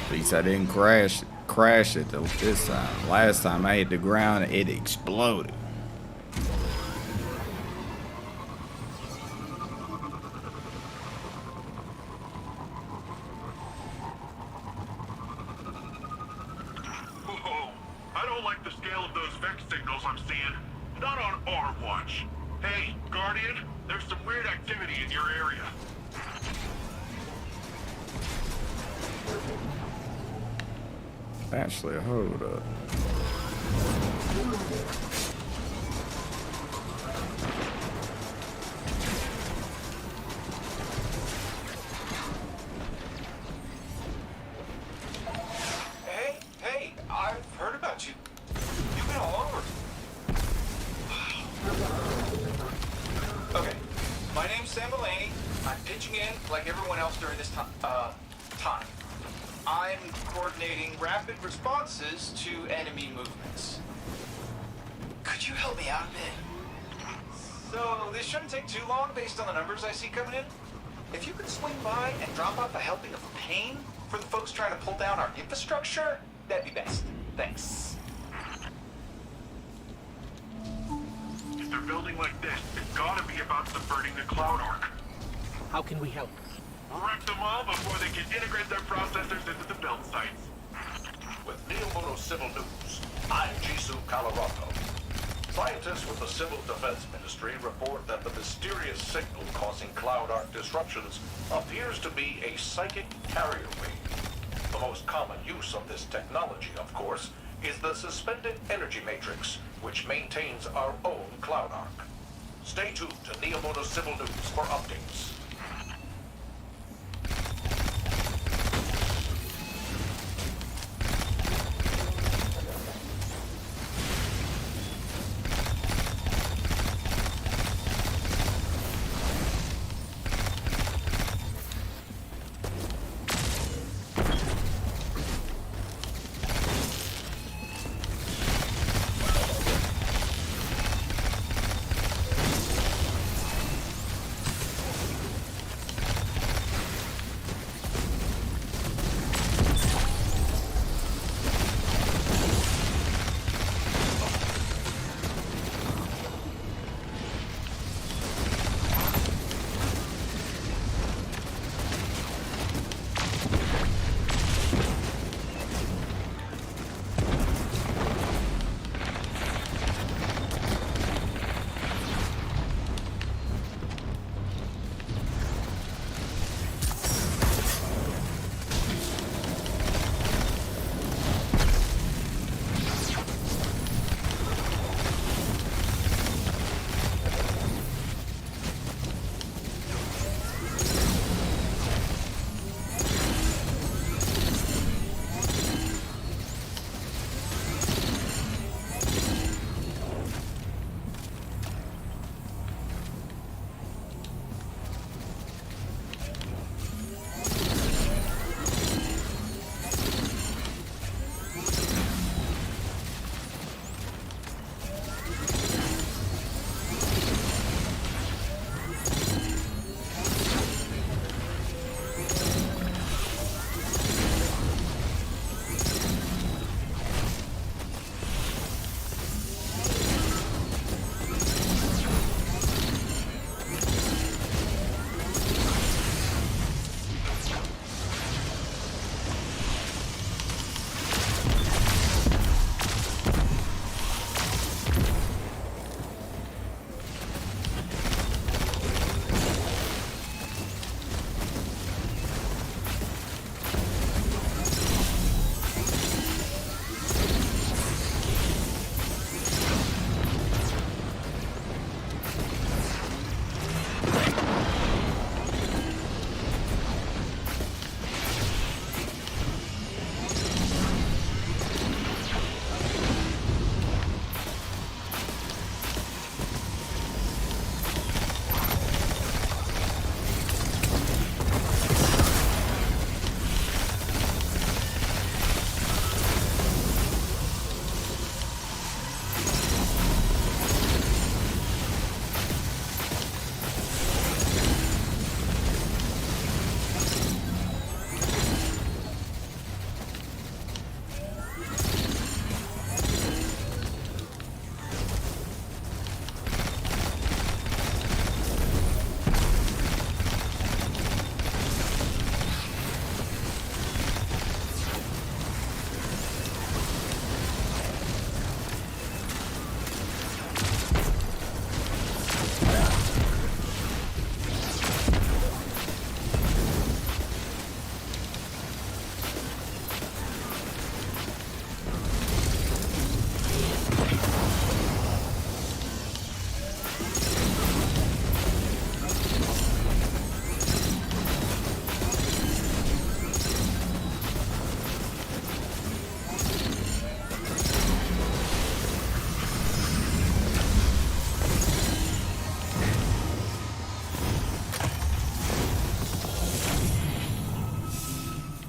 At least I didn't crash it though this time. Last time I hit the ground, it exploded. Whoa, I don't like the scale of those Vex signals I'm seeing. Not on our watch. Hey, Guardian, there's some weird activity in your area. Actually, hold up. Hey, I've heard about you. You've been all over. Okay, my name's Sam Mulaney. I'm pitching in like everyone else during this time. I'm coordinating rapid responses to enemy movements. Could you help me out a bit? So, this shouldn't take too long based on the numbers I see coming in. If you could swing by and drop off a helping of pain for the folks trying to pull down our infrastructure, that'd be best. Thanks. they're building like this, it's gotta be about subverting the Cloud Arc. How can we help? Wreck them all before they can integrate their processors into the build sites. With Neomono Civil News, I'm Jisoo Colorado. Scientists with the Civil Defense Ministry report that the mysterious signal causing Cloud Arc disruptions appears to be a psychic carrier wave. The most common use of this technology, of course, is the suspended energy matrix, which maintains our own Cloud Arc. Stay tuned to Neomono Civil News for updates.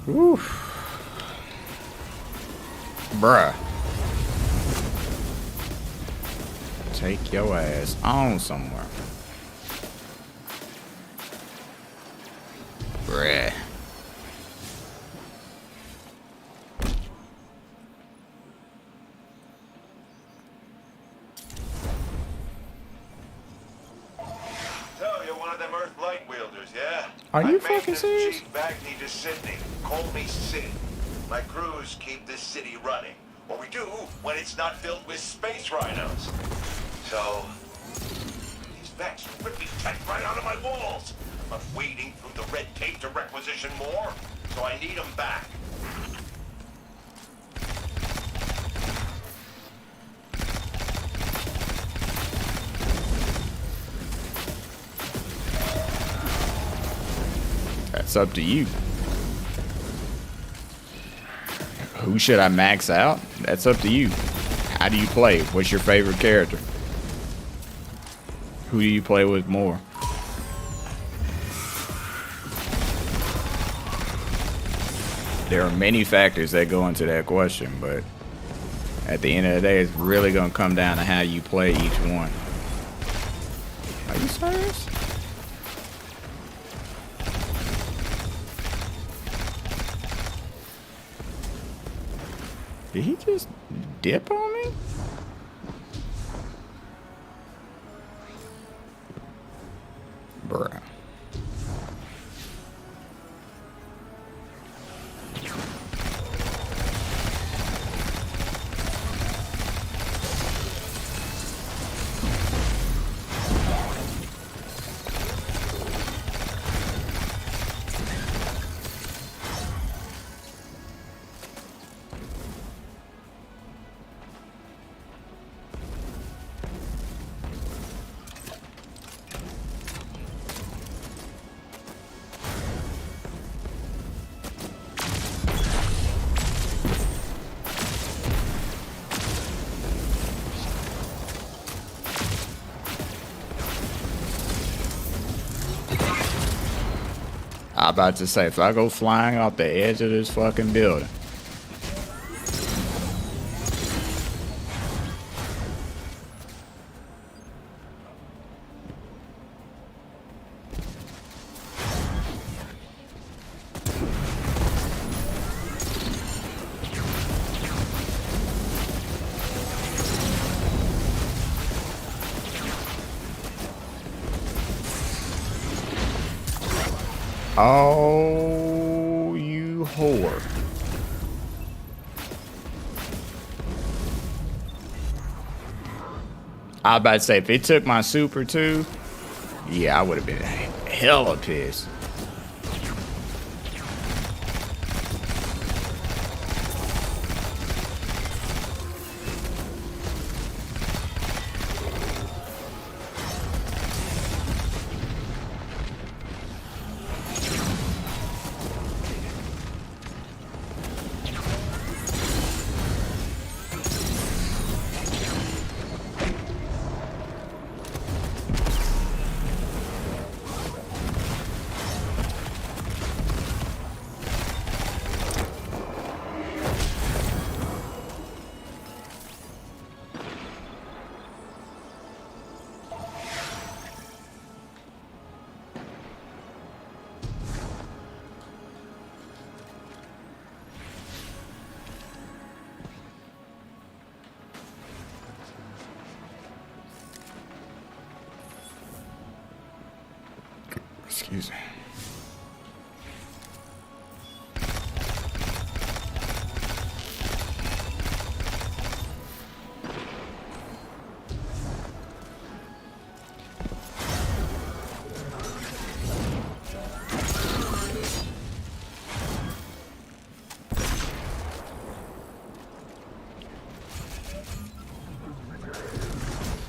Oof. Bruh. Take your ass on somewhere. Bruh. light wielders, yeah? Are you I'm fucking Maintenance serious? Chief Bagni de Sydney. Call me Sid. My crews keep this city running. Or we do when it's not filled with space rhinos. So, these vets rip me tight right out of my walls. I'm wading through the red tape to requisition more, so I need them back. That's up to you. Who should I max out? That's up to you. How do you play? What's your favorite character? Who do you play with more? There are many factors that go into that question, but at the end of the day, it's really going to come down to how you play each one. Are you serious? Did he just dip on me? Bruh. I'm about to say, if I go flying off the edge of this fucking building. Oh, you whore. I was about to say, if it took my super too, yeah, I would have been hella pissed. Excuse me.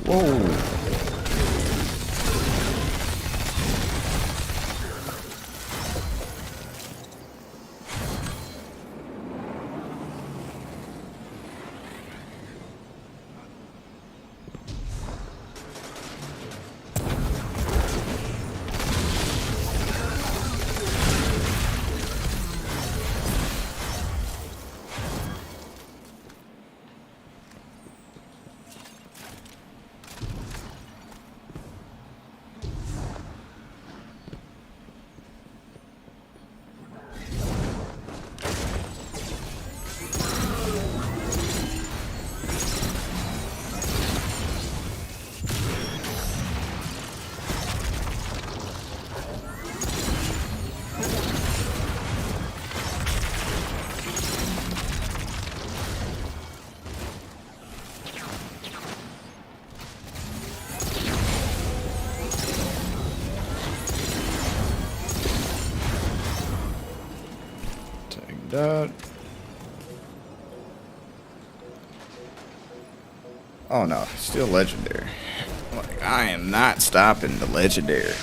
Whoa. Duh. Oh no, still legendary. Like, I am not stopping the legendary.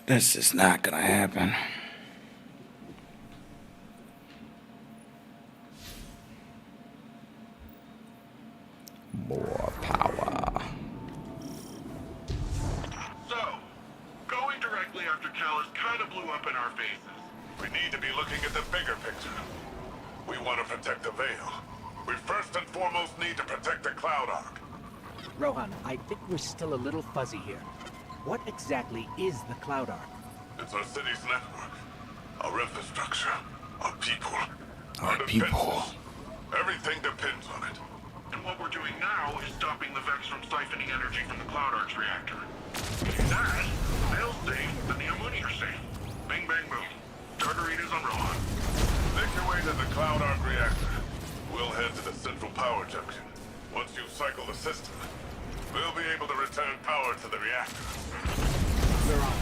This is not gonna happen. More power. So, going directly after Callus kind of blew up in our faces. We need to be looking at the bigger picture. We want to protect the Veil. We first and foremost need to protect the Cloud Ark. Rohan, I think we're still a little fuzzy here. What exactly is the Cloud Ark? It's our city's network, our infrastructure, our people, Our defenses. people. Everything depends on it. And what we're doing now is stopping the Vex from siphoning energy from the Cloud Ark's reactor. If you do that, the Veil's safe, the Neomuni are safe. Bing, bang, boom. Tartarita's on Rohan. Make your way to the Cloud Ark reactor. We'll head to the central power junction. Once you cycle the system, we'll be able to return power to the reactor. We're on.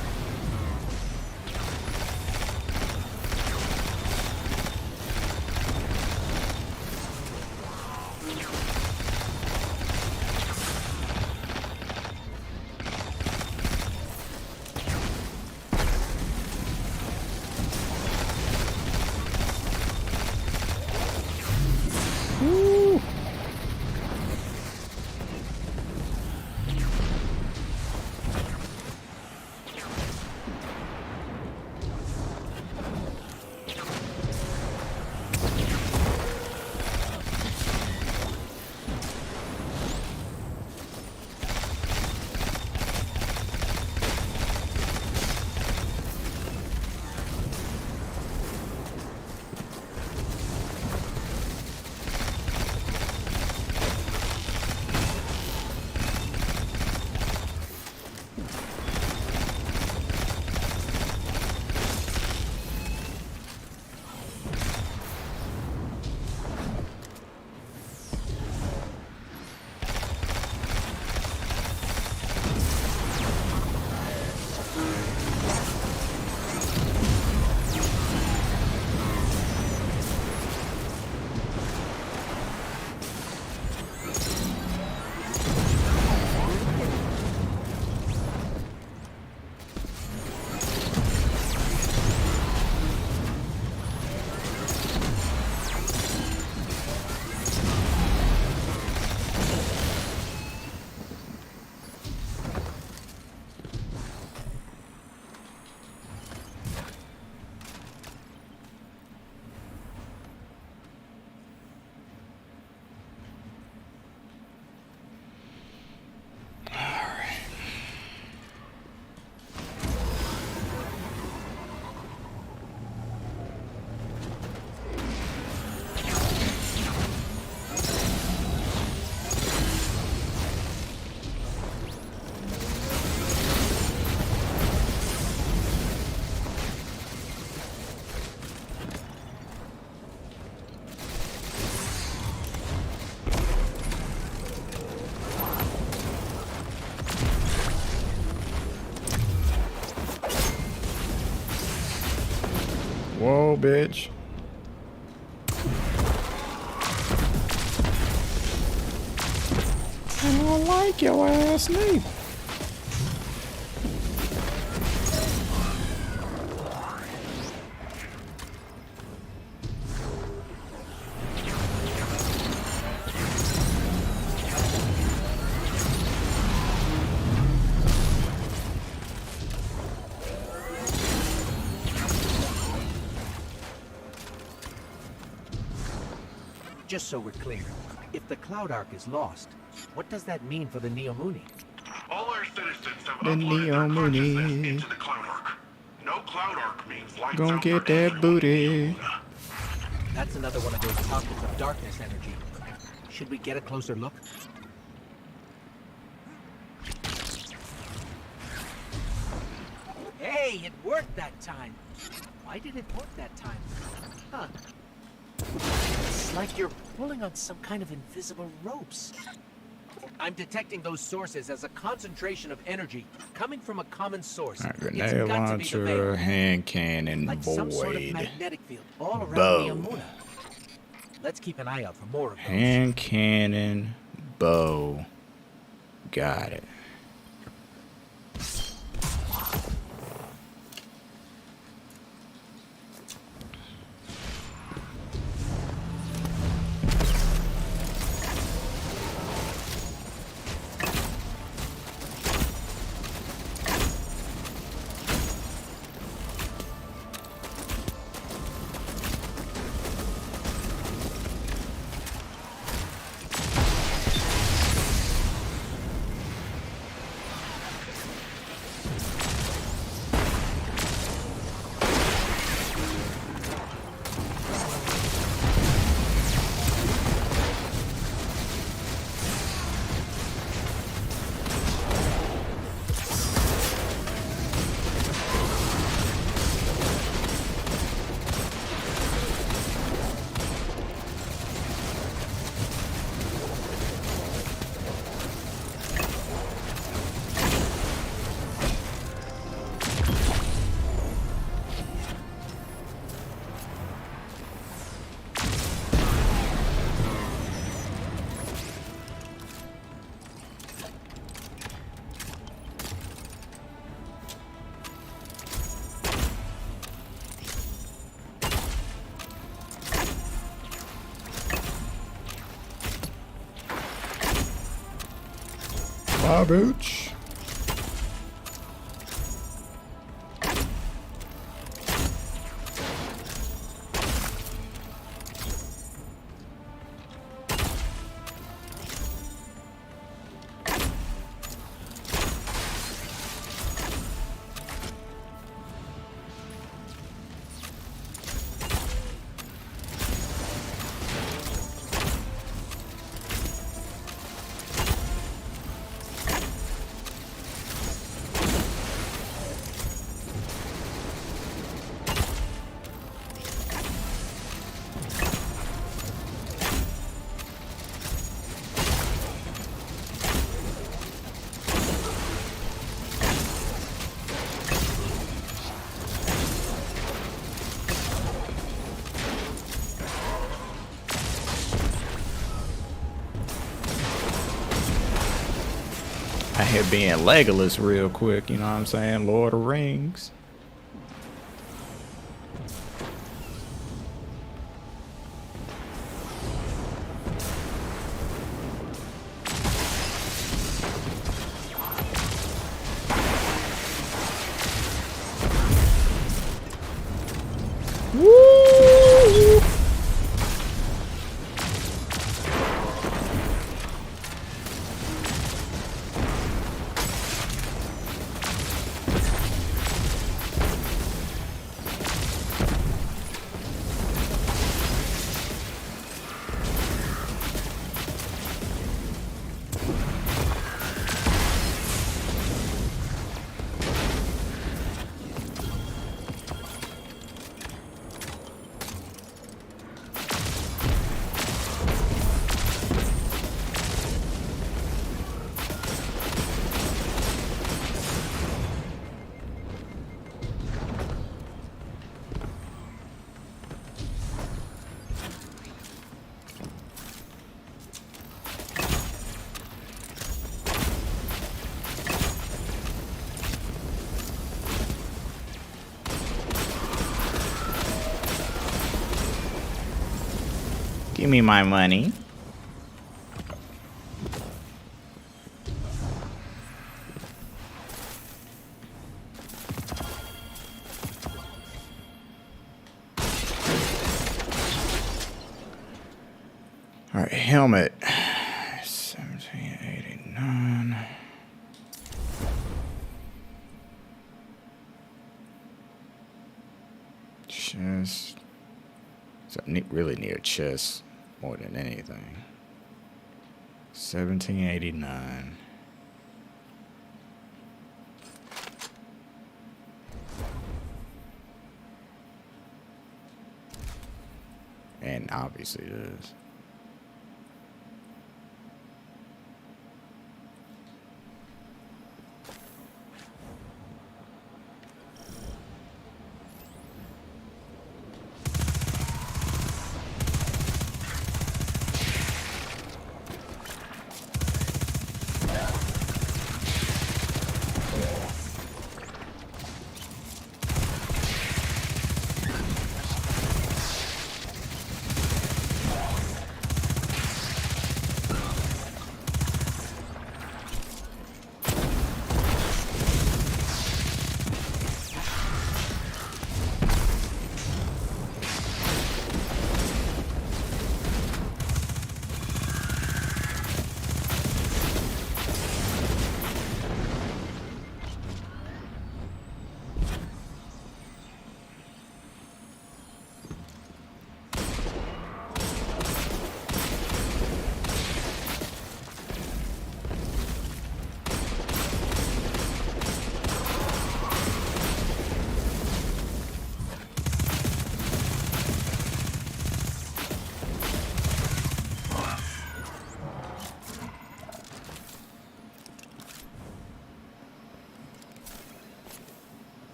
Whoa, bitch. I don't like your ass name. Just so we're clear, if the Cloud Ark is lost, what does that mean for the Neomuni? All our citizens have The uploaded their consciousness Neomuni. into the Cloud Ark. No Cloud Ark means lights Gonna out get for that everyone. booty. That's another one of those pockets of darkness energy. Should we get a closer look? Hey, it worked that time. Why did it work that time? Huh. It's like you're pulling on some kind of invisible ropes. I'm detecting those sources as a concentration of energy coming from a common source. Alright, It's grenade got to be the launcher, veil. hand cannon, Like some sort of void, magnetic field all around bow. Neomuna. Let's keep an eye out for more of those. Hand cannon, bow. Got it. Bye, Booch. I here being Legolas real quick, you know what I'm saying? Lord of Rings. Woo! Give me my money. All right, helmet. 1789. Chest. So I really need a chest more than anything. 1789. And obviously this.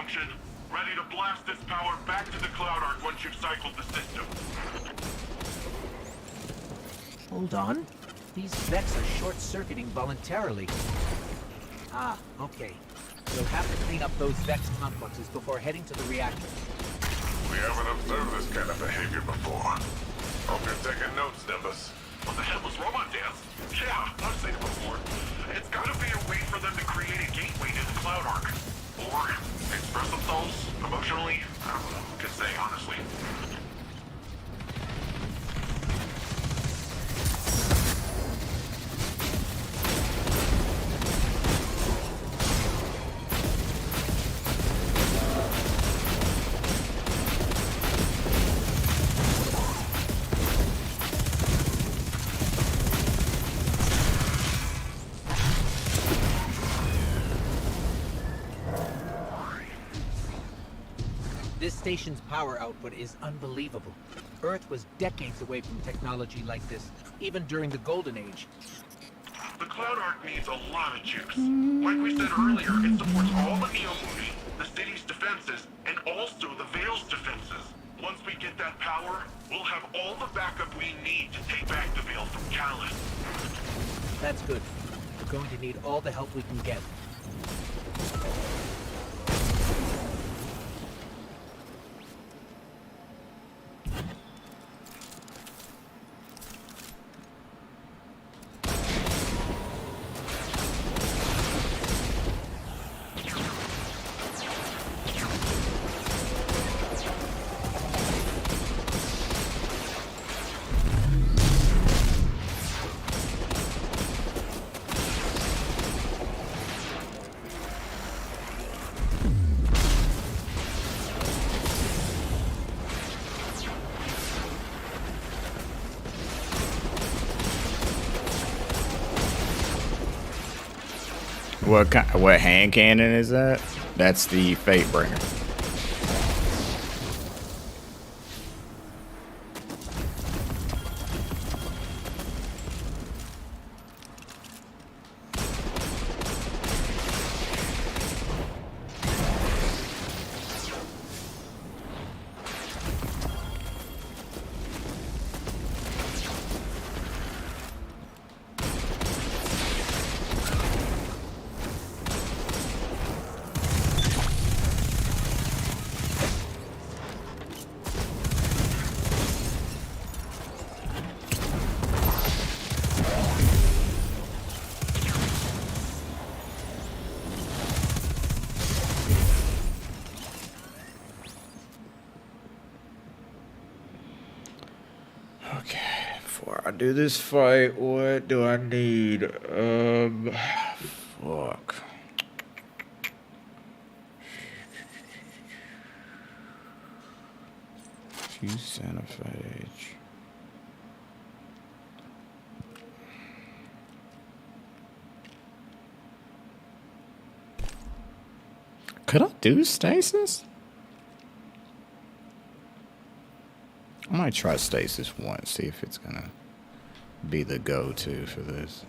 function. Ready to blast this power back to the Cloud Ark once you've cycled the system. Hold on. These Vex are short-circuiting voluntarily. Ah, okay. We'll have to clean up those Vex complexes before heading to the reactor. We haven't observed this kind of behavior before. Hope you're taking notes, Nimbus. What the hell was robot dance? Yeah, I've seen it before. It's gotta be a way for them to create a gateway to the Cloud Ark. Or express themselves emotionally. I don't know what to say, honestly. This station's power output is unbelievable. Earth was decades away from technology like this, even during the Golden Age. The Cloud Ark needs a lot of chips. Like we said earlier, it supports all the Neo-Mundi, the city's defenses, and also the Vale's defenses. Once we get that power, we'll have all the backup we need to take back the Vale from Callus. That's good. We're going to need all the help we can get. What hand cannon is that? That's the Fatebringer. Before I do this fight, what do I need? Fuck. Choose Centipede. Could I do stasis? I might try stasis once, see if it's gonna be the go-to for this.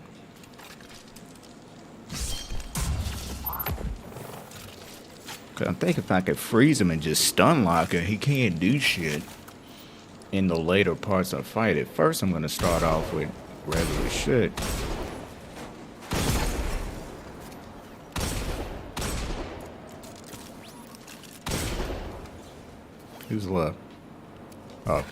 Cause I'm thinking if I could freeze him and just stun lock him, he can't do shit in the later parts of the fight. At first, I'm gonna start off with regular shit. Who's left? Oh.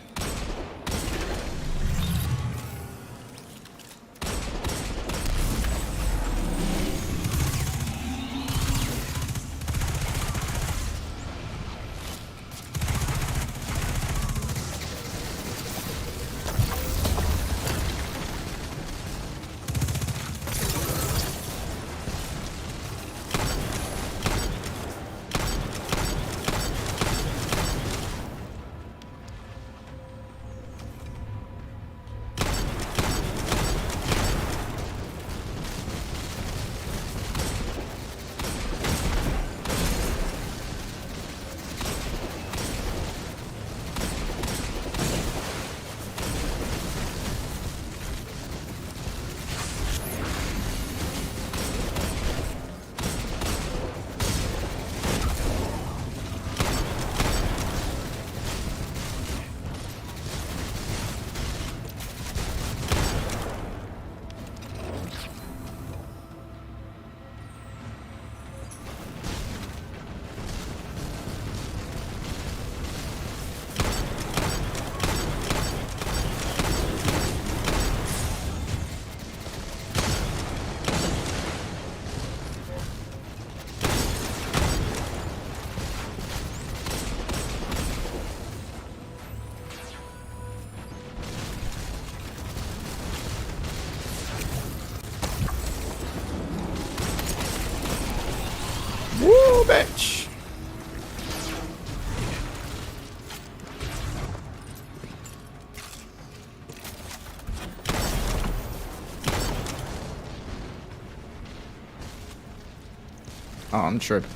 Oh, I'm tripping.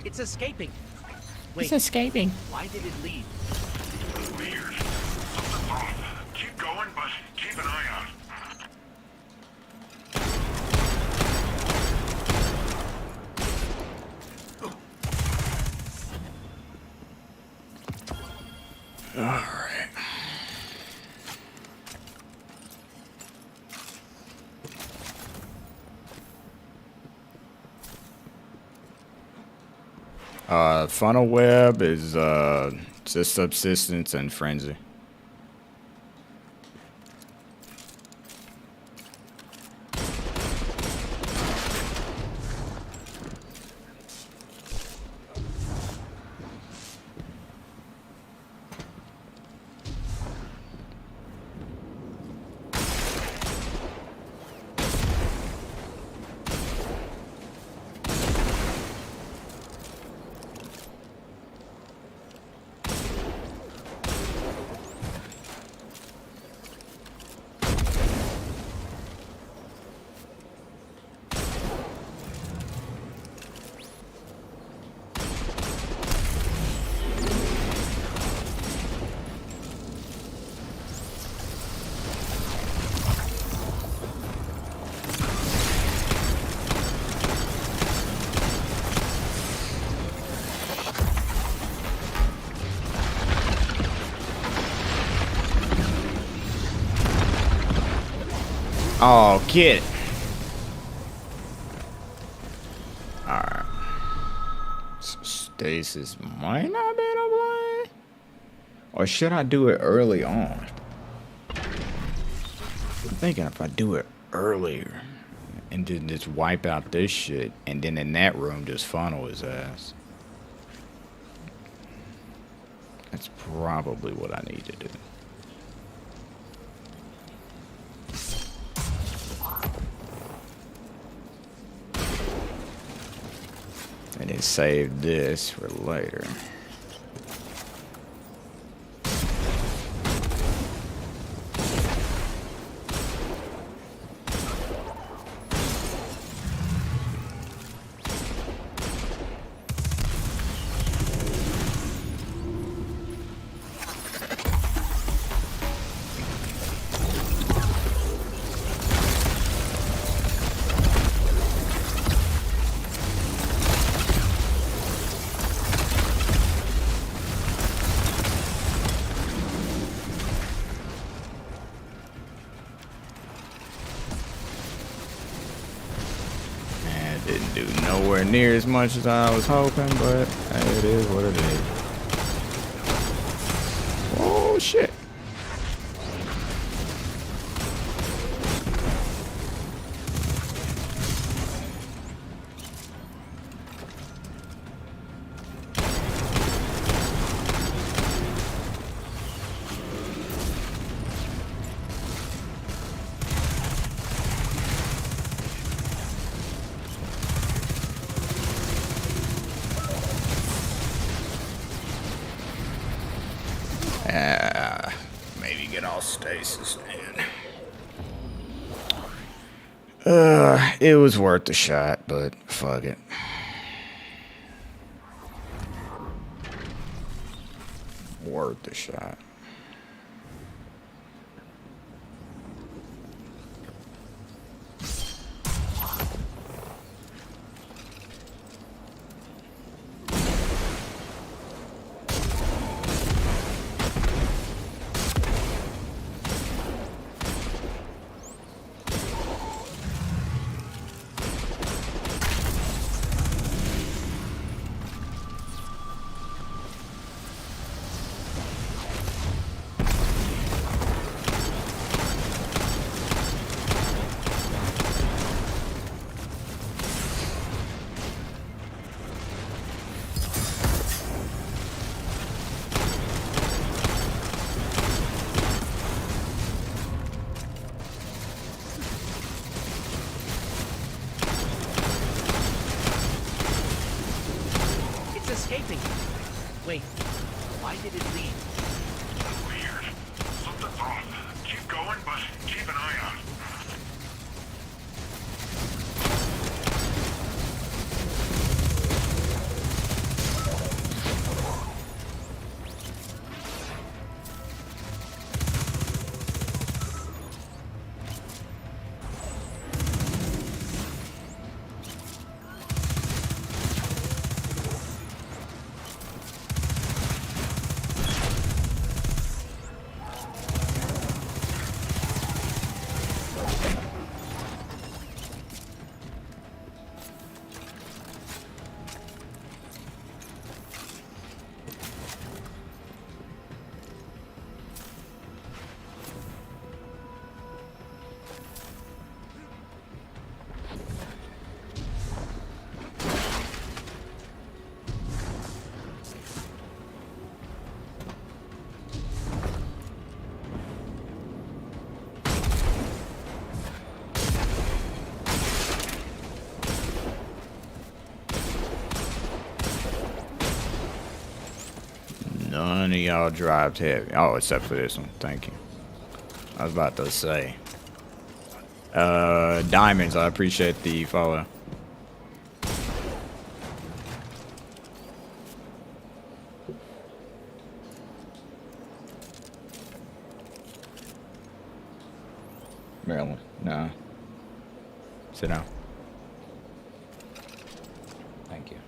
It's escaping. Wait, It's escaping. why did it leave? Weird. Something's off. Keep going, but keep an eye out. Alright. Funnel web is just subsistence and frenzy. Oh, get it. Alright. So stasis might not be the play. Or should I do it early on? I'm thinking if I do it earlier and then just wipe out this shit and then in that room just funnel his ass. That's probably what I need to do. And then save this for later. Didn't do nowhere near as much as I was hoping, but hey, it is what it is. Oh shit. Maybe get all stasis in. It was worth the shot, but fuck it. Worth the shot. Escaping. Wait, why Why did it leave? Weird. Something's off. Keep going, but keep an eye out. None of y'all drives heavy. Oh, except for this one. Thank you. I was about to say. Diamonds, I appreciate the follow. Maryland, nah. Sit down. Thank you.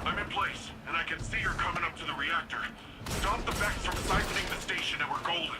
I'm in place, and I can see her coming up to the reactor. Stop the Vex from siphoning the station and we're golden.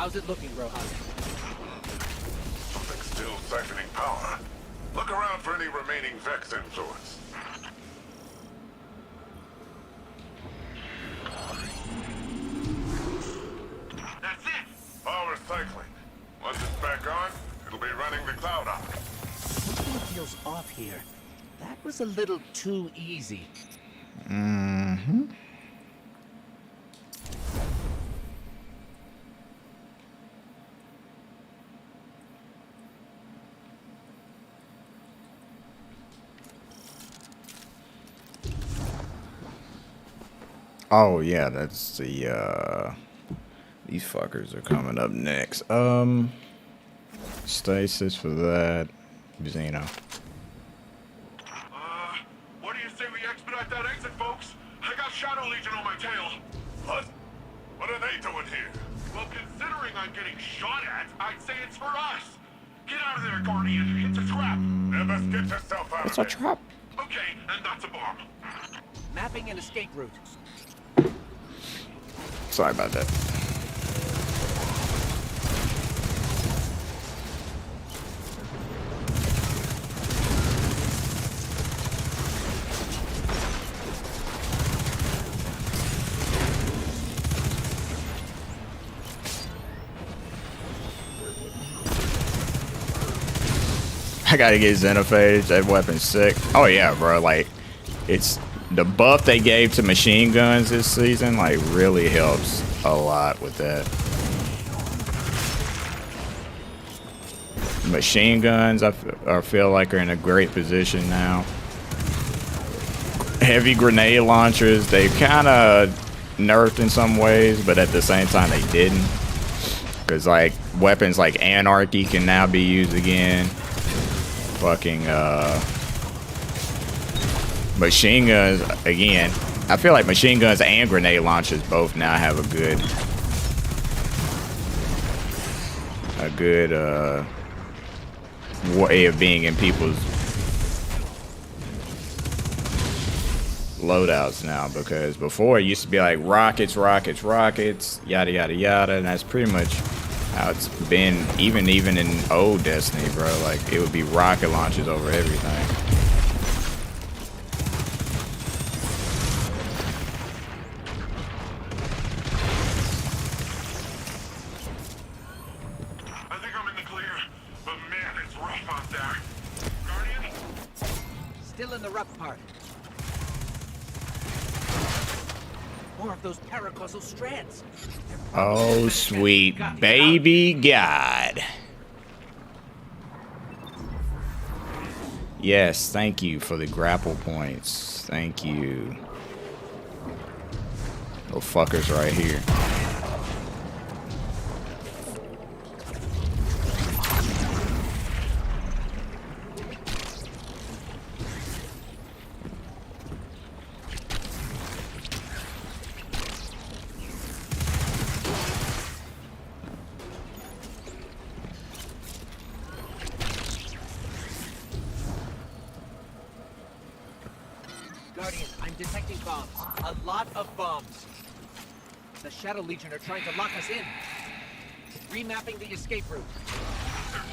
How's it looking, Rohan? Something's still siphoning power. Look around for any remaining Vex influence. That's it! Power's cycling. Once it's back on, it'll be running the cloud arc. Something feels off here. That was a little too easy. Mm-hmm. Oh yeah, that's the these fuckers are coming up next. Stasis for that. Xeno. What do you say we expedite that exit, folks? I got Shadow Legion on my tail. What? What are they doing here? Well, considering I'm getting shot at, I'd say it's for us. Get out of there, Guardian. It's a trap. Never get yourself out It's of a there. trap. Okay, and that's a bomb. Mapping an escape route. Sorry about that. I gotta get Xenophage. That weapon's sick. Oh yeah, bro. Like, it's the buff they gave to machine guns this season. Like, really helps a lot with that. Machine guns, I feel like, are in a great position now. Heavy grenade launchers, they kind of nerfed in some ways, but at the same time they didn't. Because like weapons like Anarchy can now be used again. Fucking machine guns again. I feel like machine guns and grenade launchers both now have a good way of being in people's loadouts now, because before it used to be like rockets, yada yada yada, and that's pretty much how it's been even in old Destiny, bro. Like, it would be rocket launchers over everything. I think I'm in the clear, but man, it's rough out there. Guardian? Still in the rough part. More of those paracausal strands. Oh, sweet baby God. Yes, thank you for the grapple points. Thank you. Those fuckers right here. Guardian, I'm detecting bombs. A lot of bombs. The Shadow Legion are trying to lock us in. Remapping the escape route.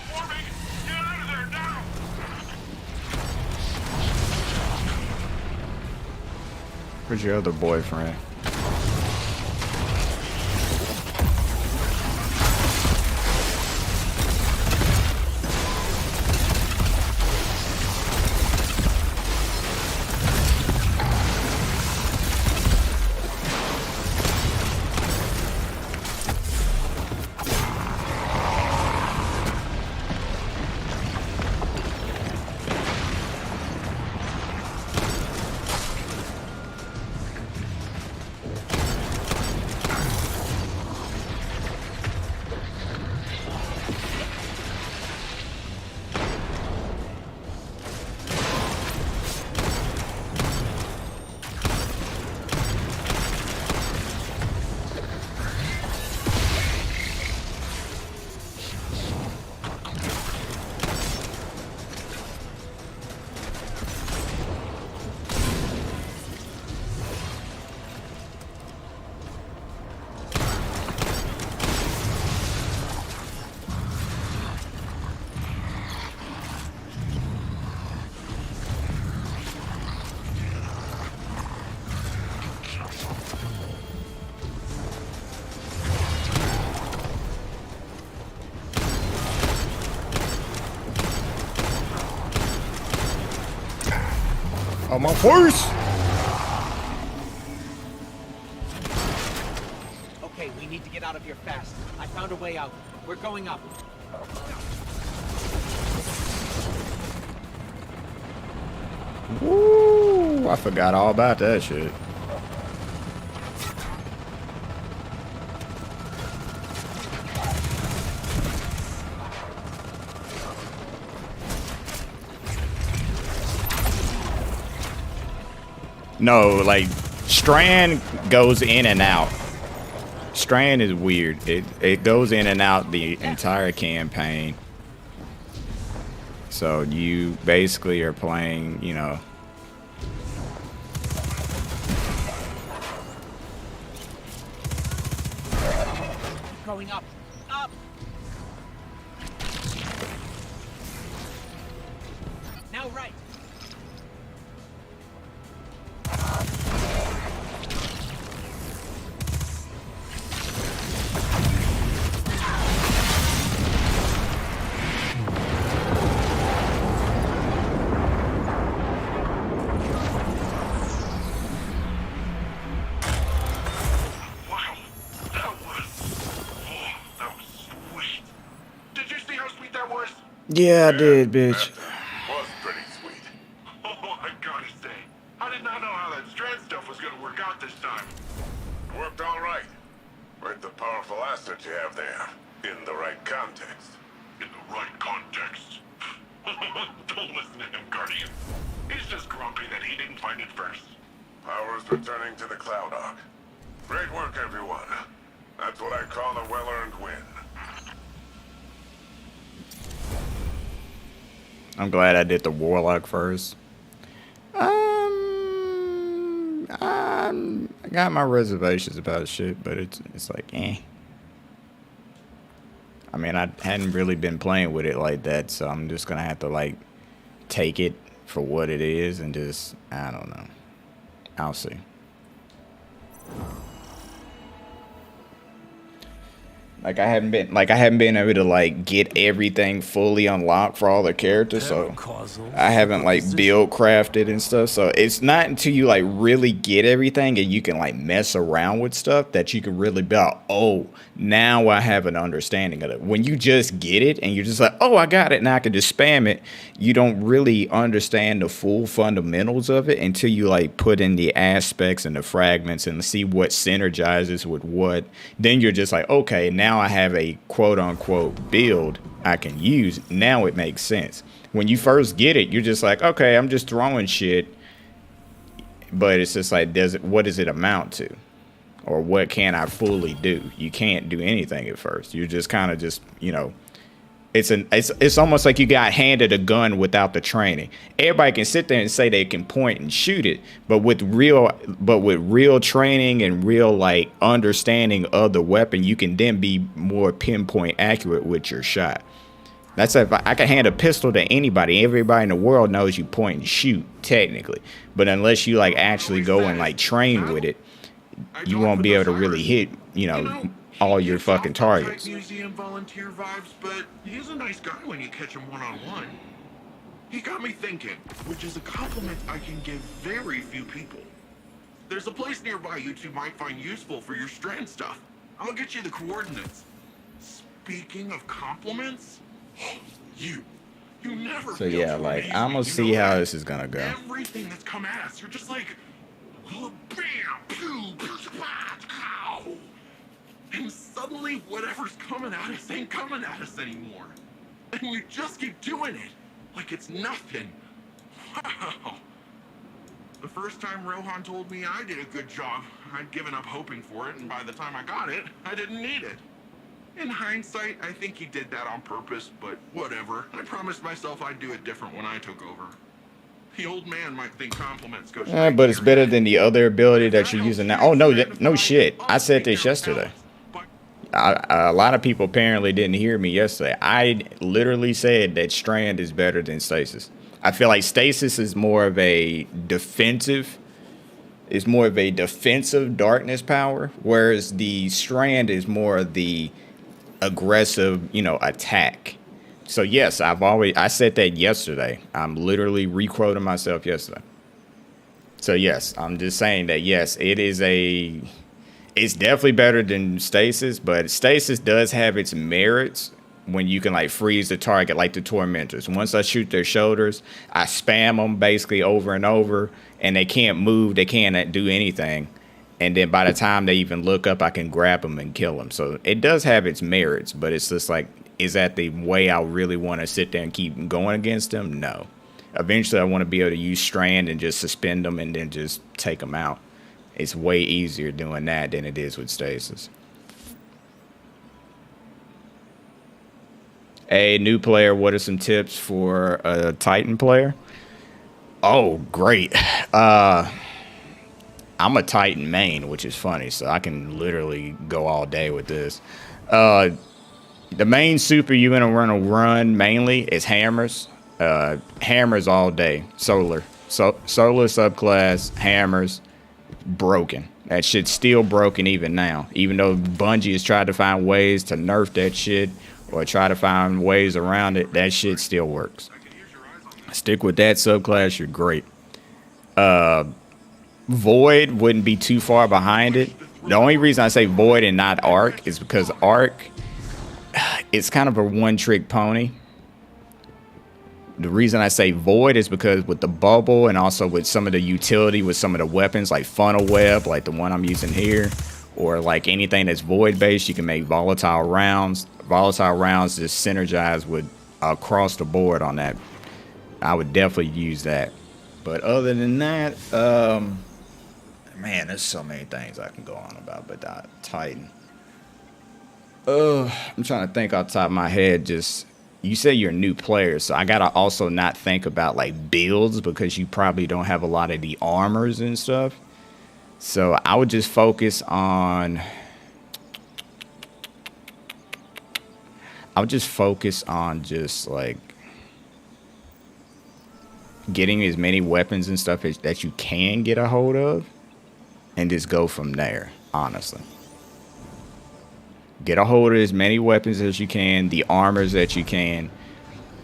Forming! Get out of there now! Where's your other boyfriend? On my face! Okay, we need to get out of here fast. I found a way out. We're going up. Woo! I forgot all about that shit. No, like, Strand goes in and out. Strand is weird. It goes in and out the entire campaign. So you basically are playing, you know. Going up. Up! Now right. Yeah, I did, bitch. Was pretty sweet. Oh, I gotta say, I did not know how that Strand stuff was gonna work out this time. Worked all right. With the powerful asset you have there. In the right context. In the right context. Don't listen to him, Guardian. He's just grumpy that he didn't find it first. Power's returning to the Cloud Ark. Great work, everyone. That's what I call a well-earned win. I'm glad I did the Warlock first. I got my reservations about shit, but it's like, eh. I mean, I hadn't really been playing with it like that, so I'm just gonna have to, like, take it for what it is and just, I don't know. I'll see. Like I haven't been able to like get everything fully unlocked for all the characters, so I haven't like build crafted and stuff. So it's not until you like really get everything and you can like mess around with stuff that you can really be like, oh, now I have an understanding of it. When you just get it and you're just like, oh, I got it, now I can just spam it, you don't really understand the full fundamentals of it until you like put in the aspects and the fragments and see what synergizes with what. Then you're just like, okay, now I have a quote-unquote build I can use. Now it makes sense. When you first get it, you're just like, okay, I'm just throwing shit, but it's just like, what does it amount to, or what can I fully do? You can't do anything at first. You're just kind of just, you know, it's almost like you got handed a gun without the training. Everybody can sit there and say they can point and shoot it, but with real training and real like understanding of the weapon, you can then be more pinpoint accurate with your shot. That's if I can hand a pistol to anybody. Everybody in the world knows you point and shoot technically, but unless you like actually go and like train with it, you won't be able to really hit, you know, all your fucking targets. Museum volunteer vibes, but he's a nice guy when you catch him one-on-one. He got me thinking, which is a compliment I can give very few people. There's a place nearby you two might find useful for your Strand stuff. I'll get you the coordinates. Speaking of compliments, you never. So yeah, like I'm gonna see how this is gonna go. Everything that's come at us, you're just like, oh, bam, pew, pew, ow. And suddenly, whatever's coming at us ain't coming at us anymore. And we just keep doing it, like it's nothing. Wow. The first time Rohan told me I did a good job, I'd given up hoping for it, and by the time I got it, I didn't need it. In hindsight, I think he did that on purpose, but whatever. I promised myself I'd do it different when I took over. The old man might think compliments go straight But it's better than the other ability that you're using now. Oh, no shit. I said this yesterday. A lot of people apparently didn't hear me yesterday. I literally said that Strand is better than Stasis. I feel like Stasis is more of a defensive darkness power, whereas the Strand is more of the aggressive, you know, attack. So yes, I said that yesterday. I'm literally re-quoting myself yesterday. So yes, I'm just saying that yes, it's definitely better than stasis, but stasis does have its merits when you can like freeze the target like the tormentors. Once I shoot their shoulders, I spam them basically over and over, and they can't move, they can't do anything. And then by the time they even look up, I can grab them and kill them. So it does have its merits, but it's just like, is that the way I really want to sit there and keep going against them? No. Eventually, I want to be able to use Strand and just suspend them and then just take them out. It's way easier doing that than it is with stasis. A new player, what are some tips for a Titan player? Oh, great. I'm a Titan main, which is funny, so I can literally go all day with this. The main super you're going to run mainly is hammers. Hammers all day. Solar subclass, hammers, broken. That shit's still broken even now. Even though Bungie has tried to find ways to nerf that shit or try to find ways around it, that shit still works. Stick with that subclass, you're great. Void wouldn't be too far behind it. The only reason I say Void and not Arc is because Arc, it's kind of a one-trick pony. The reason I say Void is because with the bubble and also with some of the utility with some of the weapons like Funnel Web, like the one I'm using here, or like anything that's Void-based, you can make volatile rounds. Volatile rounds just synergize with across the board on that. I would definitely use that. But other than that, man, there's so many things I can go on about, but Titan. I'm trying to think off the top of my head. Just, you say you're a new player, so I gotta also not think about like builds because you probably don't have a lot of the armors and stuff. So I would just focus on. Just like getting as many weapons and stuff that you can get a hold of. And just go from there, honestly. Get a hold of as many weapons as you can, the armors that you can.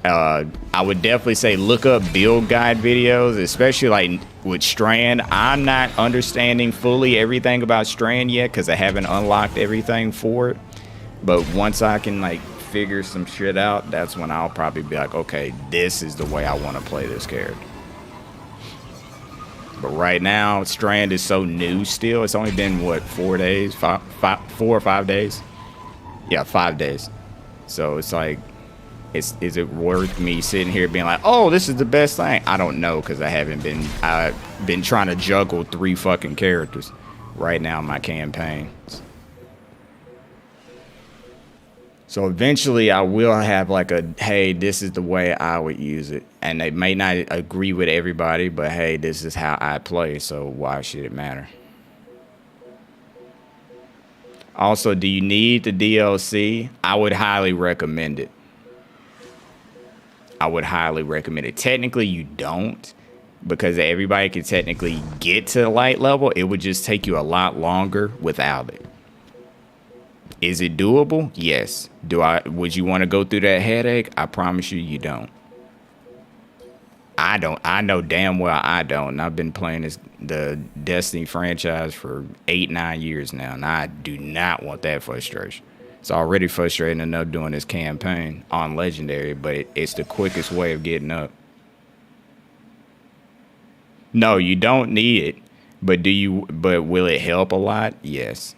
I would definitely say look up build guide videos, especially like with Strand. I'm not understanding fully everything about Strand yet because I haven't unlocked everything for it. But once I can like figure some shit out, that's when I'll probably be like, okay, this is the way I want to play this character. But right now, Strand is so new still. It's only been, what, 4 days? 4 or 5 days? Yeah, 5 days. So it's like, is it worth me sitting here being like, oh, this is the best thing? I don't know, because I've been trying to juggle 3 fucking characters right now in my campaigns. So eventually I will have like a, hey, this is the way I would use it. And they may not agree with everybody, but hey, this is how I play. So why should it matter? Also, do you need the DLC? I would highly recommend it. I would highly recommend it. Technically, you don't, because everybody can technically get to the light level. It would just take you a lot longer without it. Is it doable? Yes. Would you want to go through that headache? I promise you, you don't. I don't. I know damn well I don't. And I've been playing the Destiny franchise for 8-9 years now, and I do not want that frustration. It's already frustrating enough doing this campaign on Legendary, but it's the quickest way of getting up. No, you don't need it, but will it help a lot? Yes.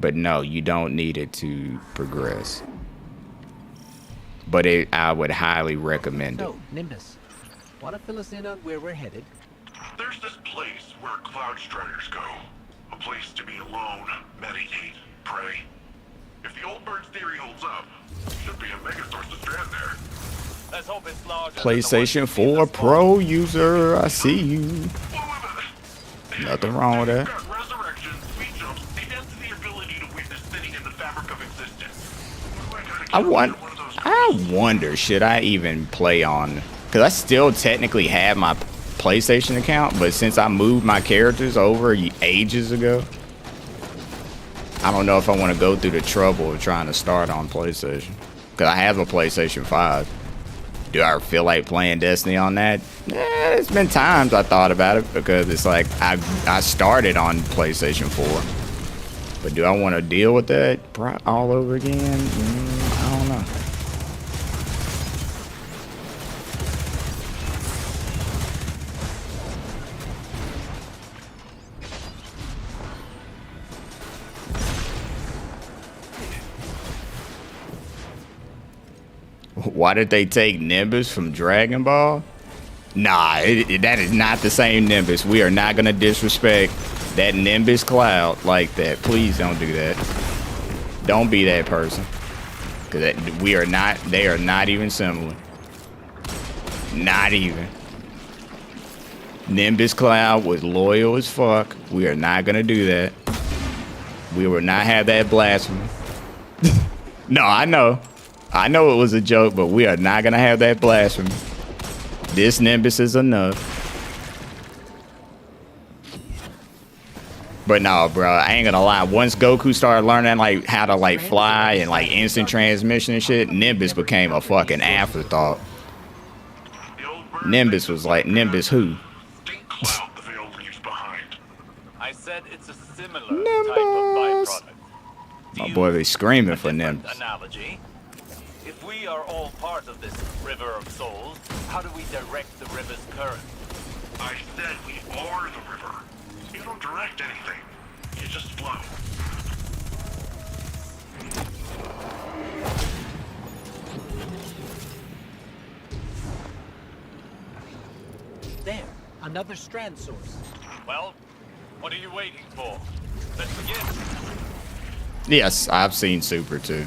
But no, you don't need it to progress. But I would highly recommend it. So, Nimbus, want to fill us in on where we're headed? There's this place where Cloud Striders go. A place to be alone, meditate, pray. If the old bird's theory holds up, should be a Megasource to strand there. Let's hope it's larger. PlayStation 4 Pro user, I see you. Nothing wrong with that. I wonder, should I even play on, because I still technically have my PlayStation account, but since I moved my characters over ages ago, I don't know if I want to go through the trouble of trying to start on PlayStation, because I have a PlayStation 5. Do I feel like playing Destiny on that? It's been times I thought about it because it's like I started on PlayStation 4. But do I want to deal with that all over again? I don't know. Why did they take Nimbus from Dragon Ball? Nah, that is not the same Nimbus. We are not going to disrespect that Nimbus cloud like that. Please don't do that. Don't be that person. Because we are not, they are not even similar. Not even. Nimbus cloud was loyal as fuck. We are not going to do that. We will not have that blasphemy. No, I know. I know it was a joke, but we are not going to have that blasphemy. This Nimbus is enough. But no, bro, I ain't gonna lie. Once Goku started learning like how to like fly and like instant transmission and shit, Nimbus became a fucking afterthought. Nimbus was like, Nimbus who? I said it's a similar type of byproduct. My boy be screaming for Nimbus. Analogy. If we are all part of this river of souls, how do we direct the river's current? I said we are the river. You don't direct anything. You just flow. There, another strand source. Well, what are you waiting for? Let's begin. Yes, I've seen Super too.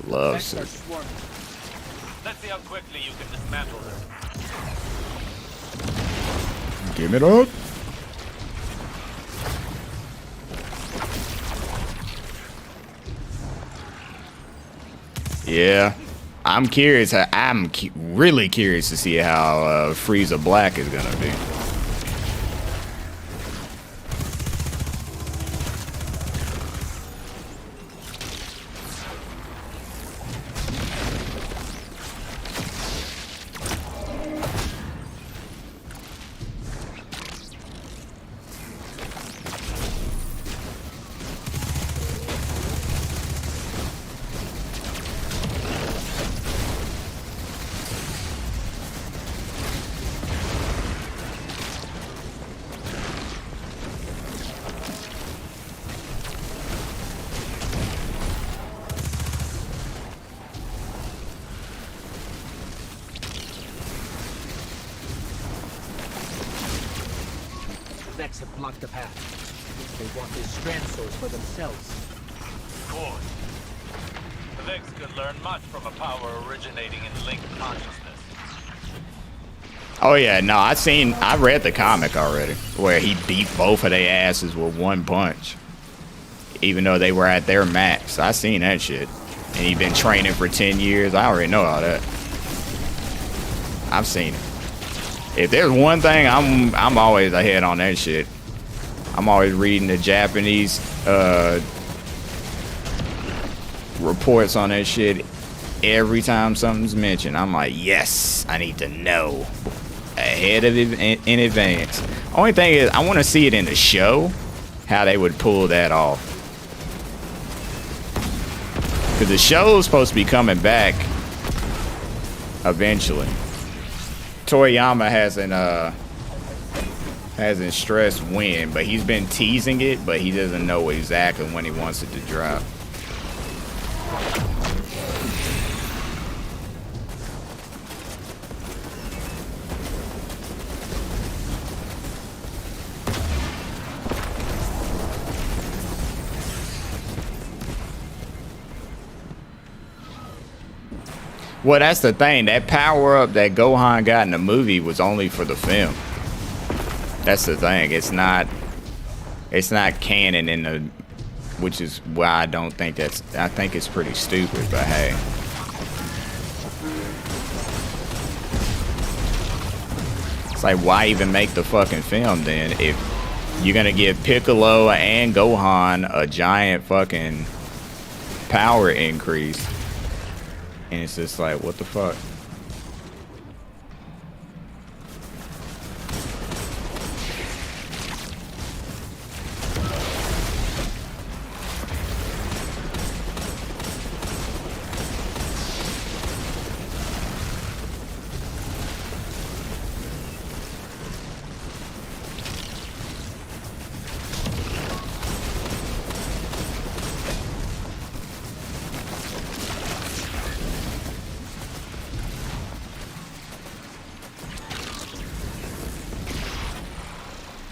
Love Effects are Super. swarming. Let's see how quickly you can dismantle them. Give it up. Yeah, I'm curious. Really curious to see how Frieza Black is gonna be. Vex have blocked the path. They want this strand source for themselves. Good. The Vex could learn much from a power originating in linked consciousness. Oh yeah, no, I read the comic already, where he beat both of their asses with one punch, even though they were at their max. I seen that shit, and he been training for 10 years. I already know all that. I've seen it. If there's one thing, I'm always ahead on that shit. I'm always reading the Japanese reports on that shit. Every time something's mentioned, I'm like, yes, I need to know ahead of it in advance. Only thing is, I want to see it in the show, how they would pull that off. Because the show's supposed to be coming back eventually. Toriyama hasn't stressed when, but he's been teasing it, but he doesn't know exactly when he wants it to drop. Well, that's the thing. That power-up that Gohan got in the movie was only for the film. That's the thing. It's not canon in the, which is why I don't think that's, I think it's pretty stupid, but hey. It's like, why even make the fucking film then if you're gonna give Piccolo and Gohan a giant fucking power increase? And it's just like, what the fuck?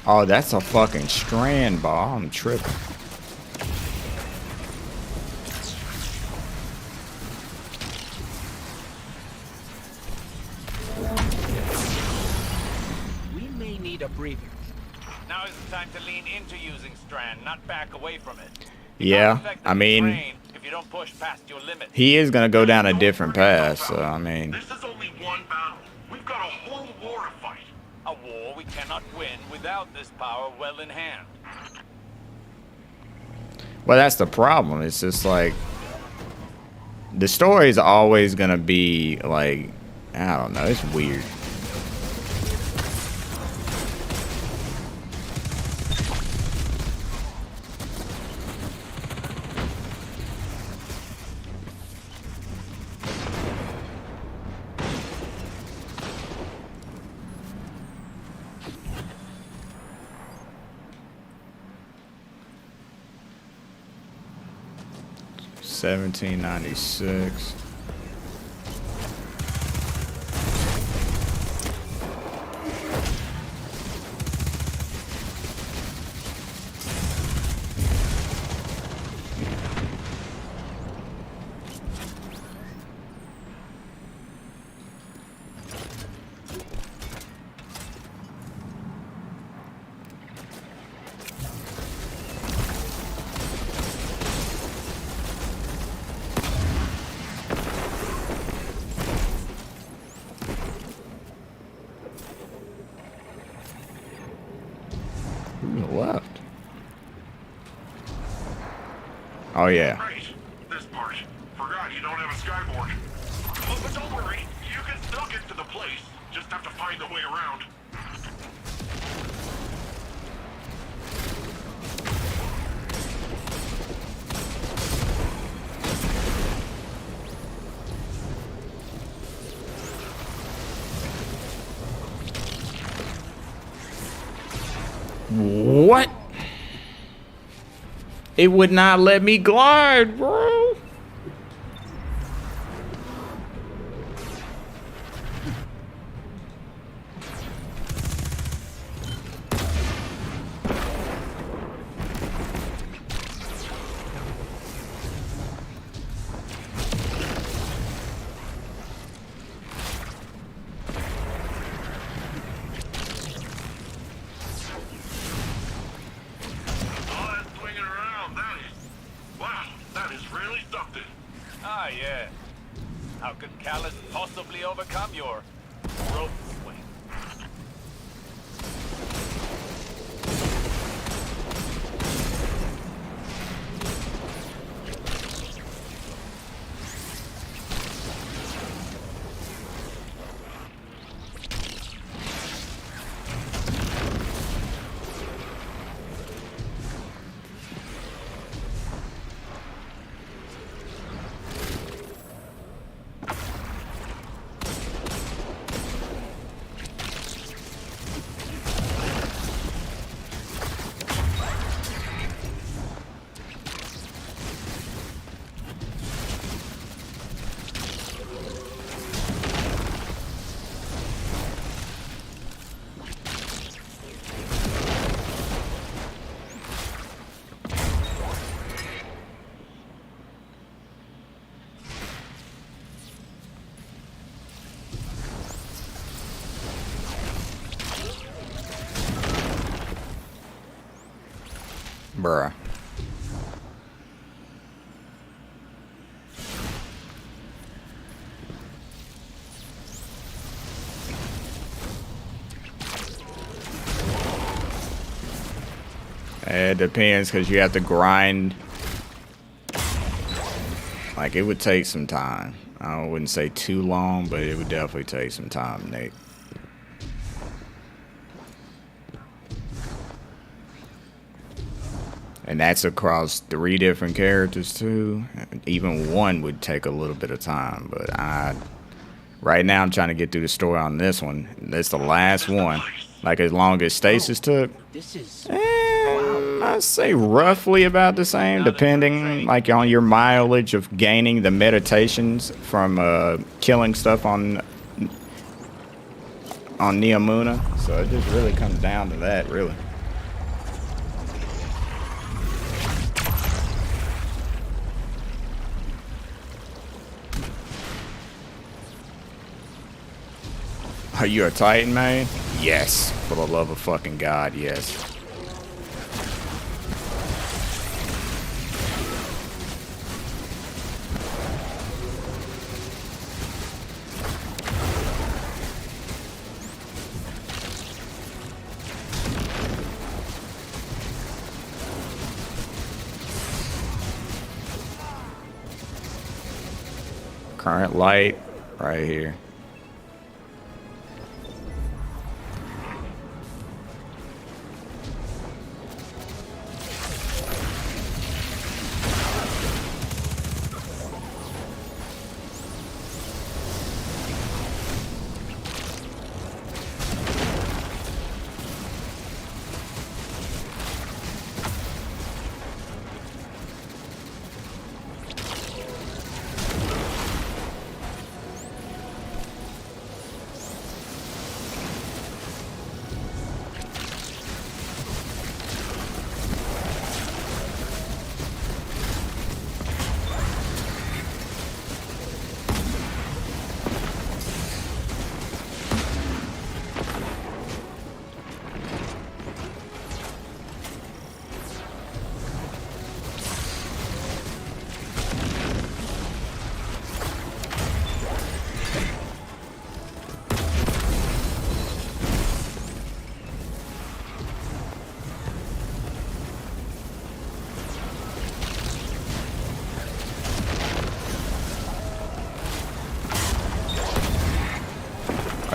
Oh, that's a fucking strand ball. I'm tripping. We may need a breather. Now is the time to lean into using Strand, not back away from it. Yeah, I mean, if you don't push past your limit. he is gonna go down a different path, so I mean. This is only one battle. We've got a whole war to fight. A war we cannot win without this power well in hand. Well, that's the problem. It's just like the story is always gonna be like, I don't know. It's weird. $17.96. Left. Oh yeah. Right. This part. Forgot you don't have a skyboard. Oh, but don't worry. You can still get to the place. Just have to find the way around. What? It would not let me glide, bro. Ah, yeah. How could Callus possibly overcome your rope swing? Bruh. It depends, because you have to grind. Like, it would take some time. I wouldn't say too long, but it would definitely take some time, Nate. And that's across 3 different characters too. Even one would take a little bit of time, but right now I'm trying to get through the story on this one. That's the last one. Like as long as Stasis took. This is... I'd say roughly about the same, depending like on your mileage of gaining the meditations from killing stuff on Neomuna. So it just really comes down to that, really. Are you a Titan, man? Yes. For the love of fucking God, yes. Current light right here.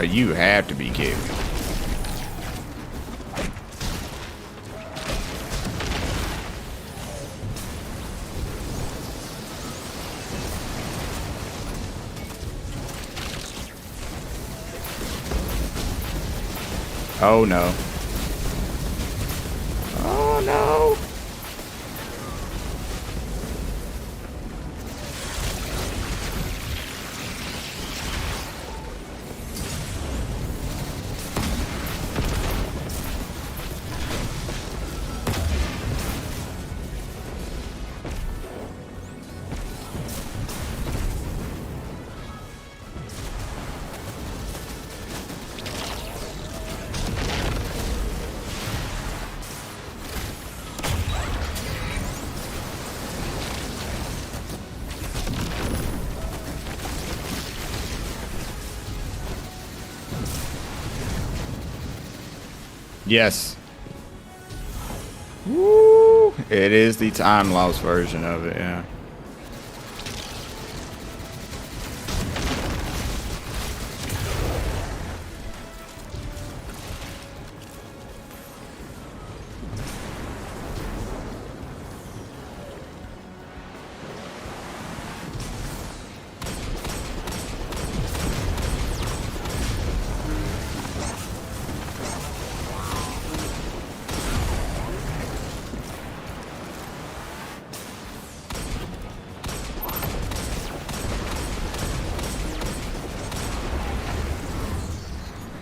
You have to be kidding me. Oh no. Oh no. Yes. Woo! It is the time loss version of it, yeah.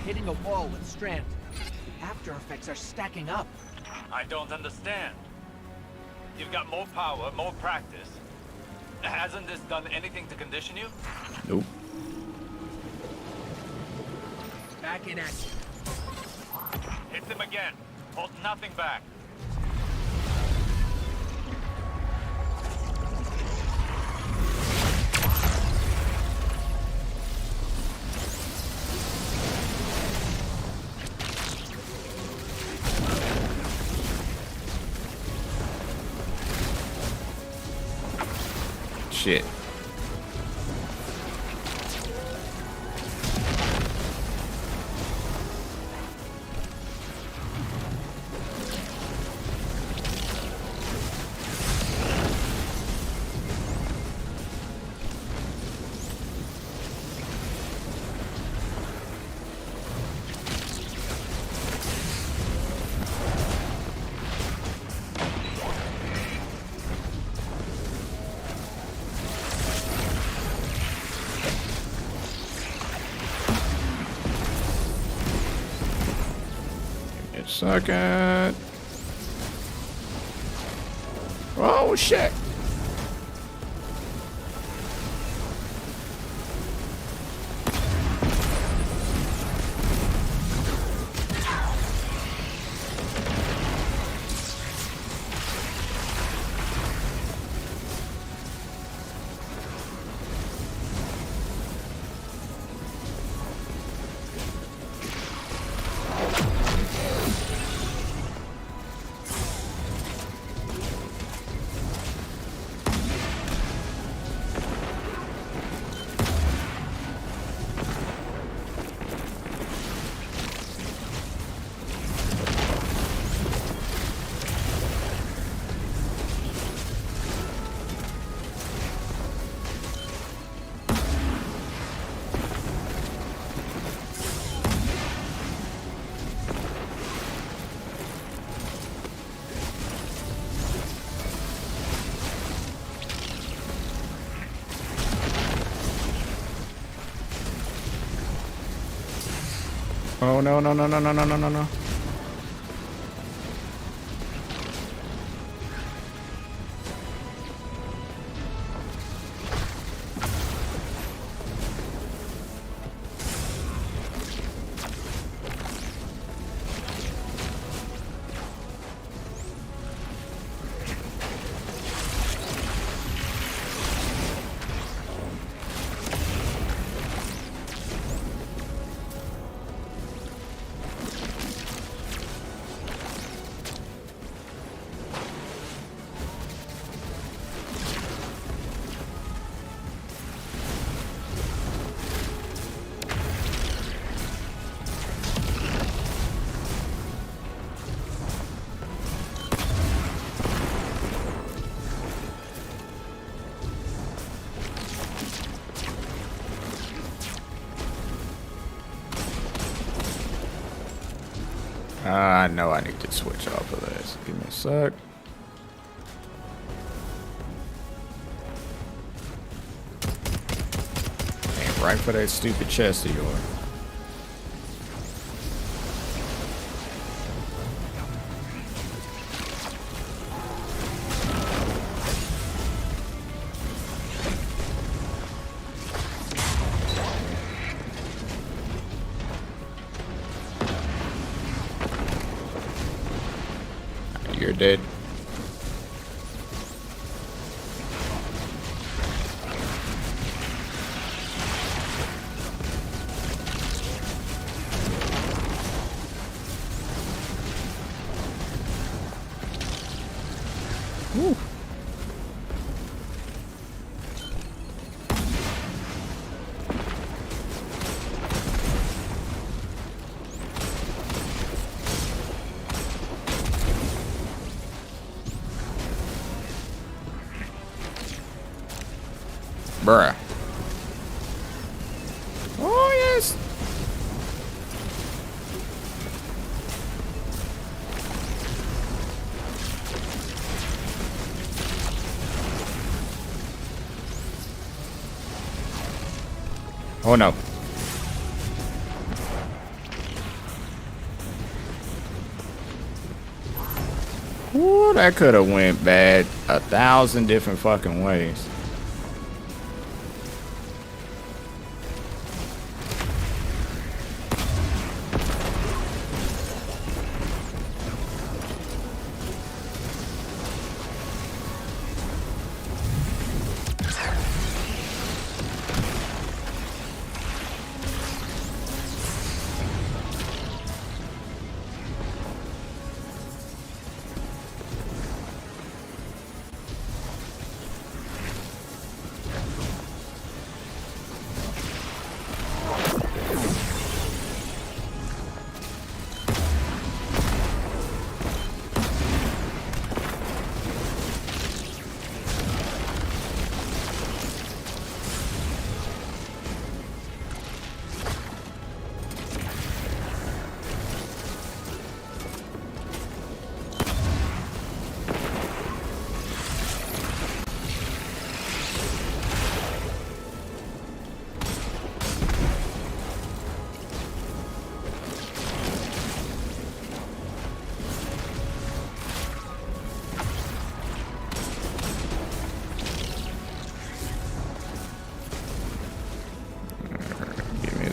Hitting a wall with Strand. After effects are stacking up. I don't understand. You've got more power, more practice. Hasn't this done anything to condition you? Nope. Back in action. Hit them again. Hold nothing back. Shit. Second. Oh shit. Oh no, no, no, no, no, no, no, no, no. I know I need to switch off of this. Give me a sec. Aim right for that stupid chest of yours. You're dead. Woo. Bruh. Oh, yes. Oh, no. Ooh, that could have went bad 1,000 different fucking ways.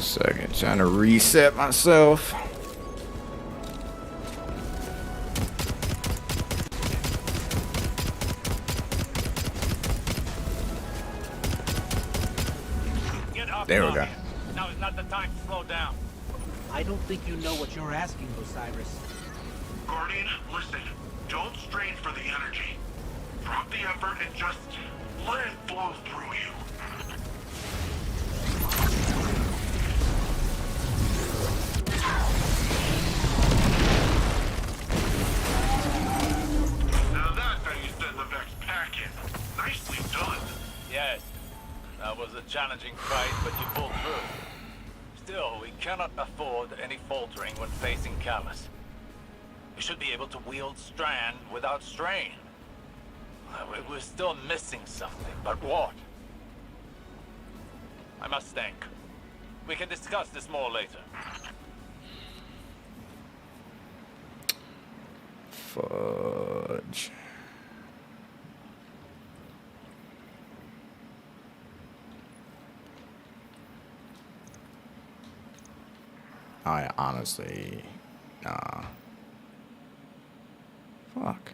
Second, trying to reset myself. Get up, There we go. Guardian. Now is not the time to slow down. I don't think you know what you're asking, Osiris. Guardian, listen. Don't strain for the energy. Drop the effort and just let it flow through you. Now that's how you send the Vex pack in. Nicely done. Yes, that was a challenging fight, but you pulled through. Still, we cannot afford any faltering when facing Callus. We should be able to wield Strand without strain. We're still missing something, but what? I must think. We can discuss this more later. Fudge. I honestly, nah. Fuck.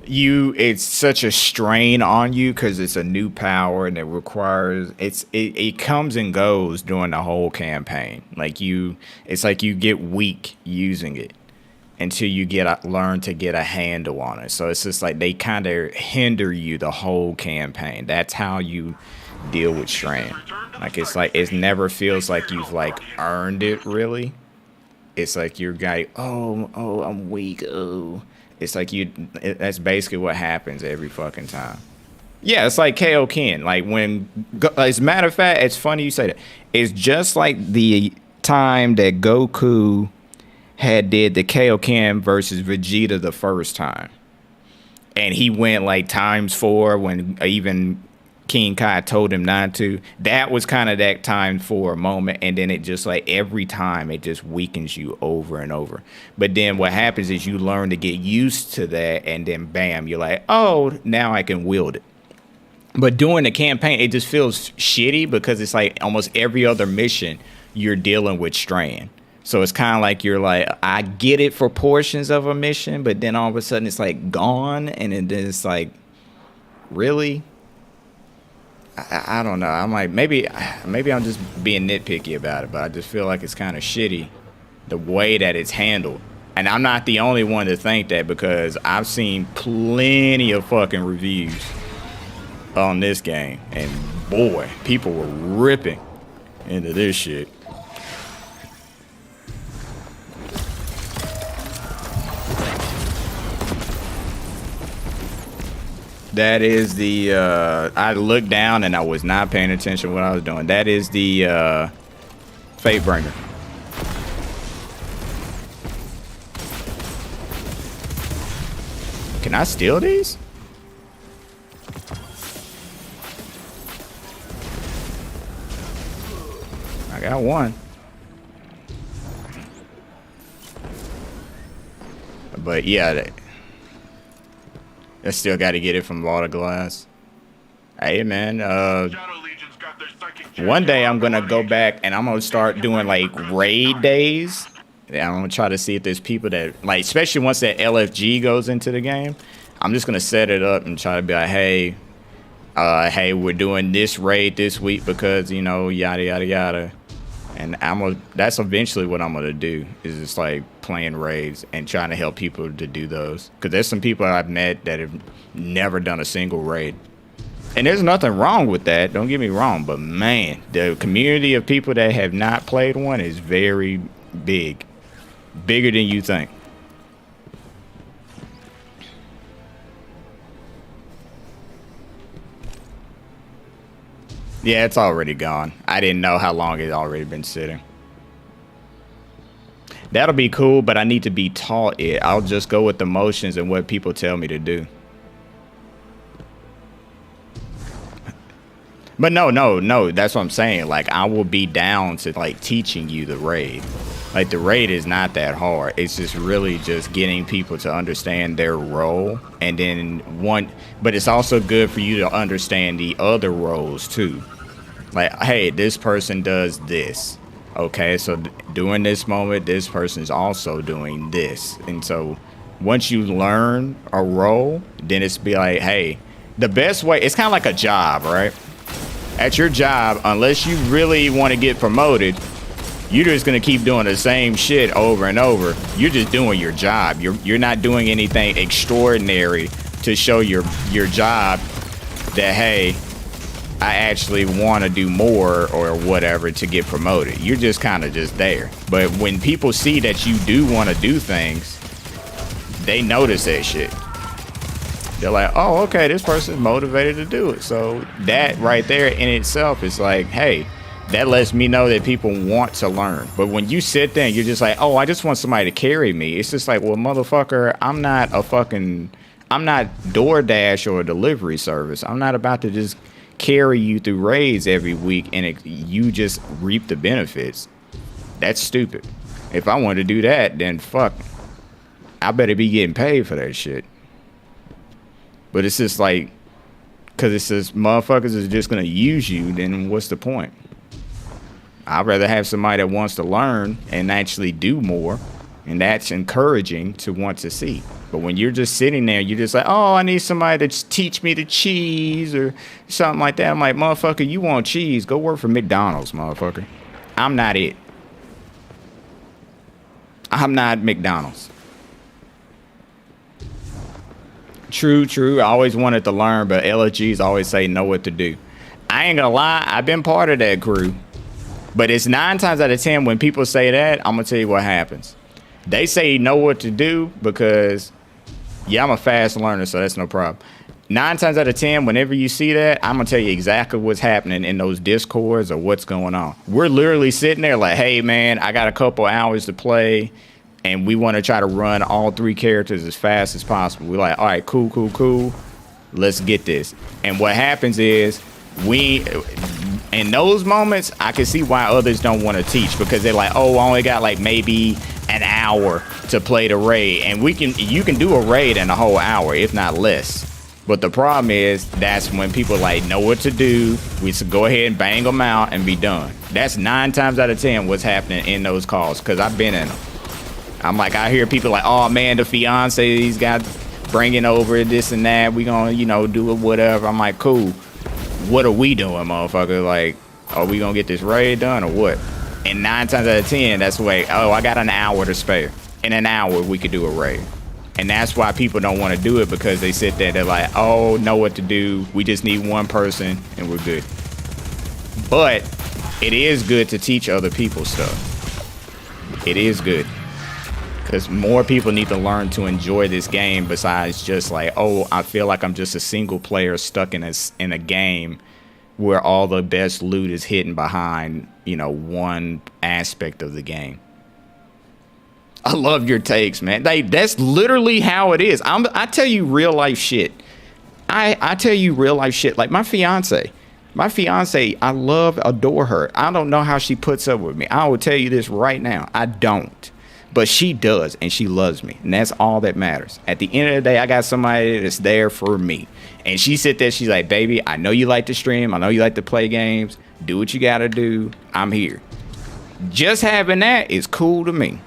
It's such a strain on you because it's a new power and it requires it comes and goes during the whole campaign. Like it's like you get weak using it until you learn to get a handle on it. So it's just like they kind of hinder you the whole campaign. That's how you deal with strain. Like it never feels like you've like earned it really. It's like you're guy, oh, I'm weak. Oh, it's like that's basically what happens every fucking time. Yeah, it's like Kaioken. Like as a matter of fact, it's funny you say that. It's just like the time that Goku did the Kaioken versus Vegeta the first time. And he went like ×4 when even King Kai told him not to. That was kind of that ×4 moment, and then it just like every time it just weakens you over and over. But then what happens is you learn to get used to that, and then bam, you're like, oh, now I can wield it. But during the campaign, it just feels shitty because it's like almost every other mission you're dealing with strain. So it's kind of like you're like, I get it for portions of a mission, but then all of a sudden it's like gone, and then it's like, really? I don't know. I'm like, maybe I'm just being nitpicky about it, but I just feel like it's kind of shitty the way that it's handled. And I'm not the only one to think that because I've seen plenty of fucking reviews on this game, and boy, people were ripping into this shit. That is the, I looked down and I was not paying attention to what I was doing. That is the Fatebringer. Can I steal these? I got one. But yeah, I still got to get it from Water Glass. Hey, man. One day I'm going to go back and I'm going to start doing, like, raid days. And I'm going to try to see if there's people that, like, especially once that LFG goes into the game, I'm just going to set it up and try to be like, hey, we're doing this raid this week because, you know, yada, yada, yada. And that's eventually what I'm going to do is just like playing raids and trying to help people to do those. Because there's some people I've met that have never done a single raid. And there's nothing wrong with that. Don't get me wrong. But man, the community of people that have not played one is very big. Bigger than you think. Yeah, it's already gone. I didn't know how long it had already been sitting. That'll be cool, but I need to be taught it. I'll just go with the motions and what people tell me to do. But no. That's what I'm saying. Like, I will be down to, like, teaching you the raid. Like, the raid is not that hard. It's just really just getting people to understand their role. And then but it's also good for you to understand the other roles too. Like, hey, this person does this. Okay, so during this moment, this person is also doing this. And so once you learn a role, then it's be like, hey, the best way, it's kind of like a job, right? At your job, unless you really want to get promoted, you're just going to keep doing the same shit over and over. You're just doing your job. You're not doing anything extraordinary to show your job that, hey, I actually want to do more or whatever to get promoted. You're just kind of just there. But when people see that you do want to do things, they notice that shit. They're like, oh, okay, this person's motivated to do it. So that right there in itself is like, hey, that lets me know that people want to learn. But when you sit there and you're just like, oh, I just want somebody to carry me. It's just like, well, motherfucker, I'm not DoorDash or a delivery service. I'm not about to just carry you through raids every week and you just reap the benefits. That's stupid. If I want to do that, then fuck, I better be getting paid for that shit. But it's just like, because it's just motherfuckers is just going to use you, then what's the point? I'd rather have somebody that wants to learn and actually do more, and that's encouraging to want to see. But when you're just sitting there, you're just like, oh, I need somebody to teach me the cheese or something like that. I'm like, motherfucker, you want cheese? Go work for McDonald's, motherfucker. I'm not it. I'm not McDonald's. True. I always wanted to learn, but LFGs always say know what to do. I ain't gonna lie, I've been part of that crew. But it's 9 times out of 10 when people say that, I'm gonna tell you what happens. They say know what to do because, yeah, I'm a fast learner, so that's no problem. 9 times out of 10, whenever you see that, I'm gonna tell you exactly what's happening in those discords or what's going on. We're literally sitting there like, hey man, I got a couple hours to play and we want to try to run all 3 characters as fast as possible. We're like, all right, cool. Let's get this. And what happens is in those moments, I can see why others don't want to teach, because they're like, oh, I only got like maybe an hour to play the raid, and you can do a raid in a whole hour, if not less. But the problem is that's when people like know what to do. We should go ahead and bang them out and be done. That's 9 times out of 10 what's happening in those calls, because I've been in them. I'm like, I hear people like, oh man, the fiance, he's got bringing over this and that. We gonna, do it, whatever. I'm like, cool. What are we doing, motherfucker? Like, are we gonna get this raid done or what? And 9 times out of 10, that's the way, oh, I got an hour to spare. In an hour, we could do a raid. And that's why people don't want to do it, because they sit there, they're like, oh, know what to do. We just need one person and we're good. But it is good to teach other people stuff. It is good. Because more people need to learn to enjoy this game besides just like, oh, I feel like I'm just a single player stuck in a game where all the best loot is hidden behind, one aspect of the game. I love your takes, man. That's literally how it is. I tell you real life shit. I tell you real life shit. Like my fiance, I adore her. I don't know how she puts up with me. I will tell you this right now. I don't. But she does, and she loves me, and that's all that matters. At the end of the day, I got somebody that's there for me. And she sit there, she's like, baby, I know you like to stream. I know you like to play games. Do what you got to do. I'm here. Just having that is cool to me.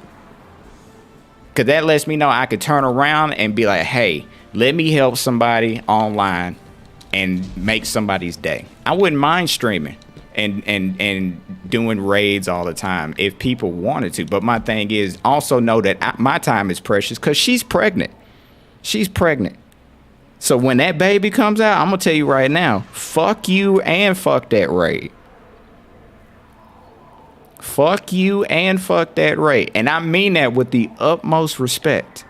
Because that lets me know I could turn around and be like, hey, let me help somebody online and make somebody's day. I wouldn't mind streaming and doing raids all the time if people wanted to. But my thing is also know that my time is precious, because she's pregnant. She's pregnant. So when that baby comes out, I'm going to tell you right now, fuck you and fuck that raid. Fuck you and fuck that raid. And I mean that with the utmost respect.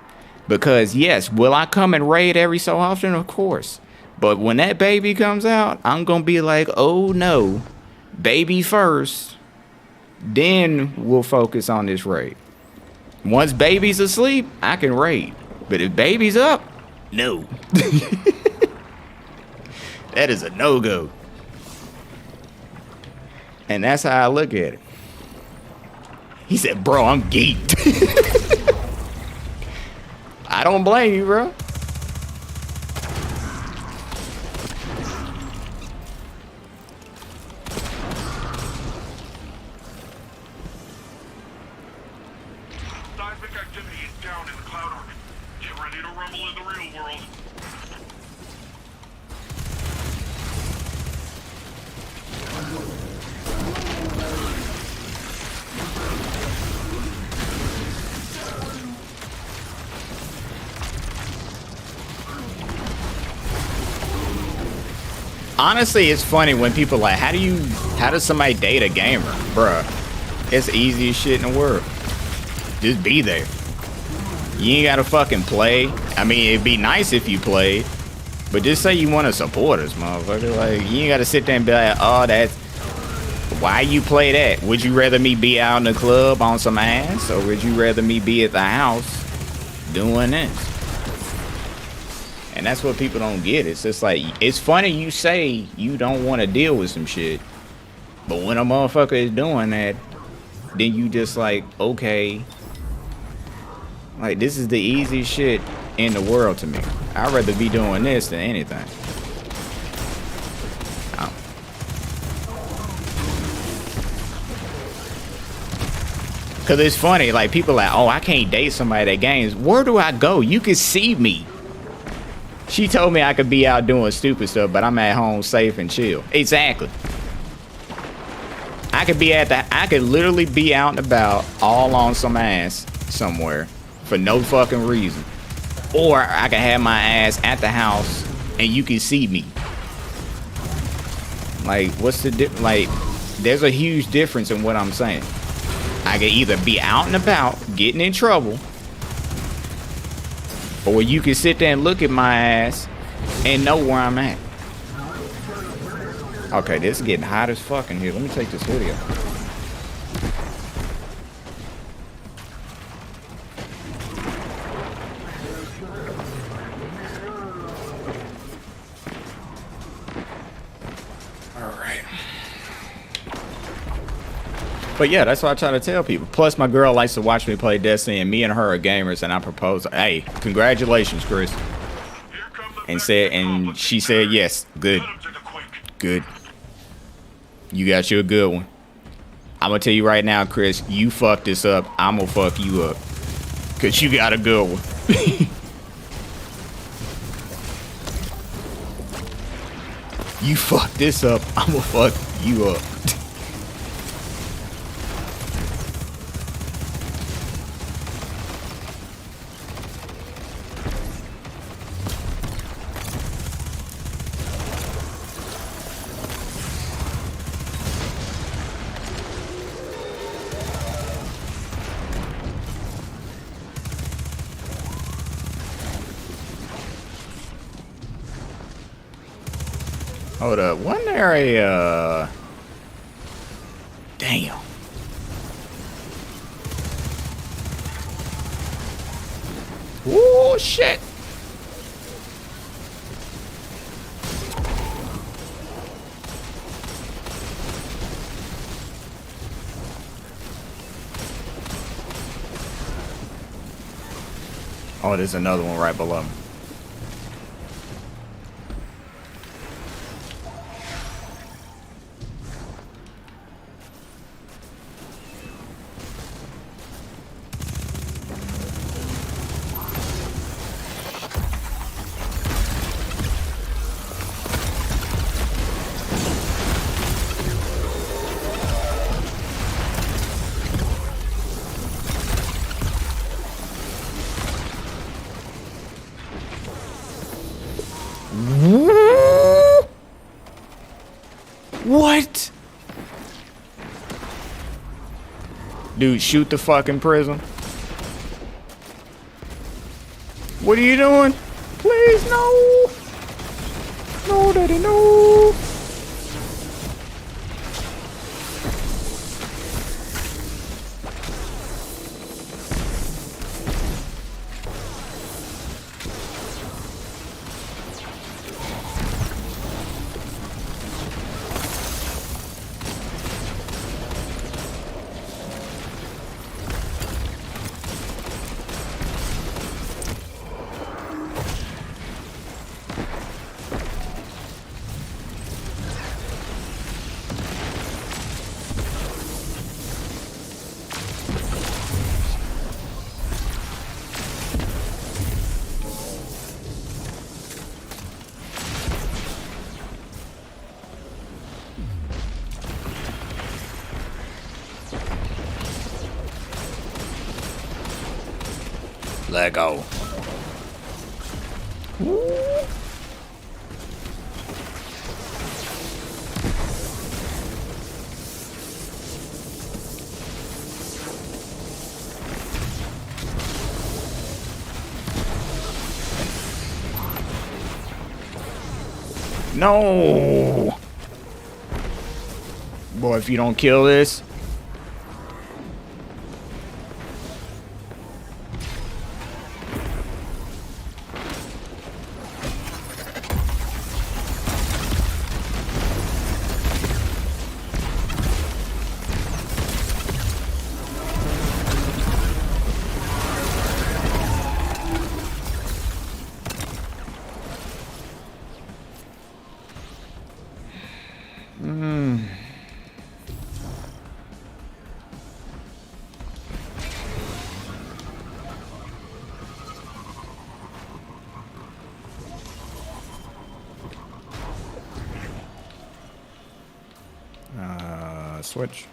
Because yes, will I come and raid every so often? Of course. But when that baby comes out, I'm going to be like, oh no. Baby first, then we'll focus on this raid. Once baby's asleep, I can raid. But if baby's up, no. That is a no-go. And that's how I look at it. He said, bro, I'm geeked. I don't blame you, bro. Seismic activity is down in the cloud arc. Get ready to rumble in the real world. Honestly, it's funny when people like, how does somebody date a gamer? Bruh, it's the easiest shit in the world. Just be there. You ain't gotta fucking play. I mean, it'd be nice if you played, but just say you want to support us, motherfucker. Like, you ain't gotta sit there and be like, oh, that's... Why you play that? Would you rather me be out in the club on some ass, or would you rather me be at the house doing this? And that's what people don't get. It's just like, it's funny you say you don't want to deal with some shit, but when a motherfucker is doing that, then you just like, okay, like, this is the easiest shit in the world to me. I'd rather be doing this than anything. Cause it's funny, like, people like, oh, I can't date somebody that games. Where do I go? You can see me. She told me I could be out doing stupid stuff, but I'm at home safe and chill. Exactly. I could literally be out and about all on some ass somewhere for no fucking reason. Or I can have my ass at the house and you can see me. Like, what's the like, there's a huge difference in what I'm saying. I could either be out and about getting in trouble, or you can sit there and look at my ass and know where I'm at. Okay, this is getting hot as fuck in here. Let me take this hoodie off. But yeah, that's what I try to tell people. Plus, my girl likes to watch me play Destiny, and me and her are gamers, and I propose, hey, congratulations, Chris. And she said yes. Good. Good. You got you a good one. I'm gonna tell you right now, Chris, you fuck this up, I'm gonna fuck you up. Cause you got a good one. You fuck this up, I'm gonna fuck you up. Hold up, wasn't there a, damn. Oh, shit. Oh, there's another one right below me. What? Dude, shoot the fucking prism. What are you doing? Please, no. No, daddy, no. Let go. No. Boy, if you don't kill this. Switch.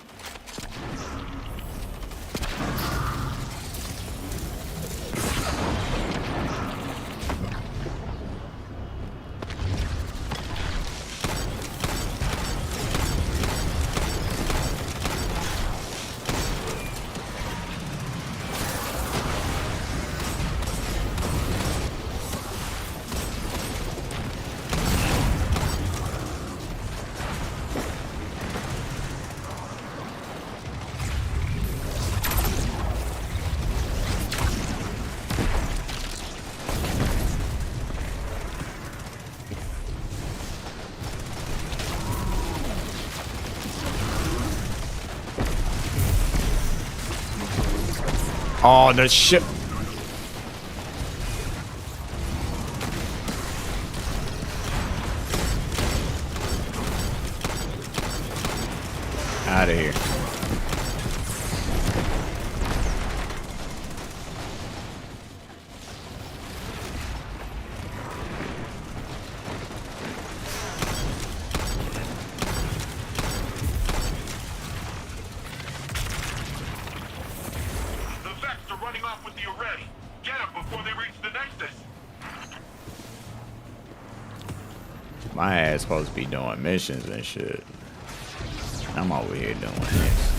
Oh, the ship. Out of here. My ass supposed to be doing missions and shit. I'm over here doing this.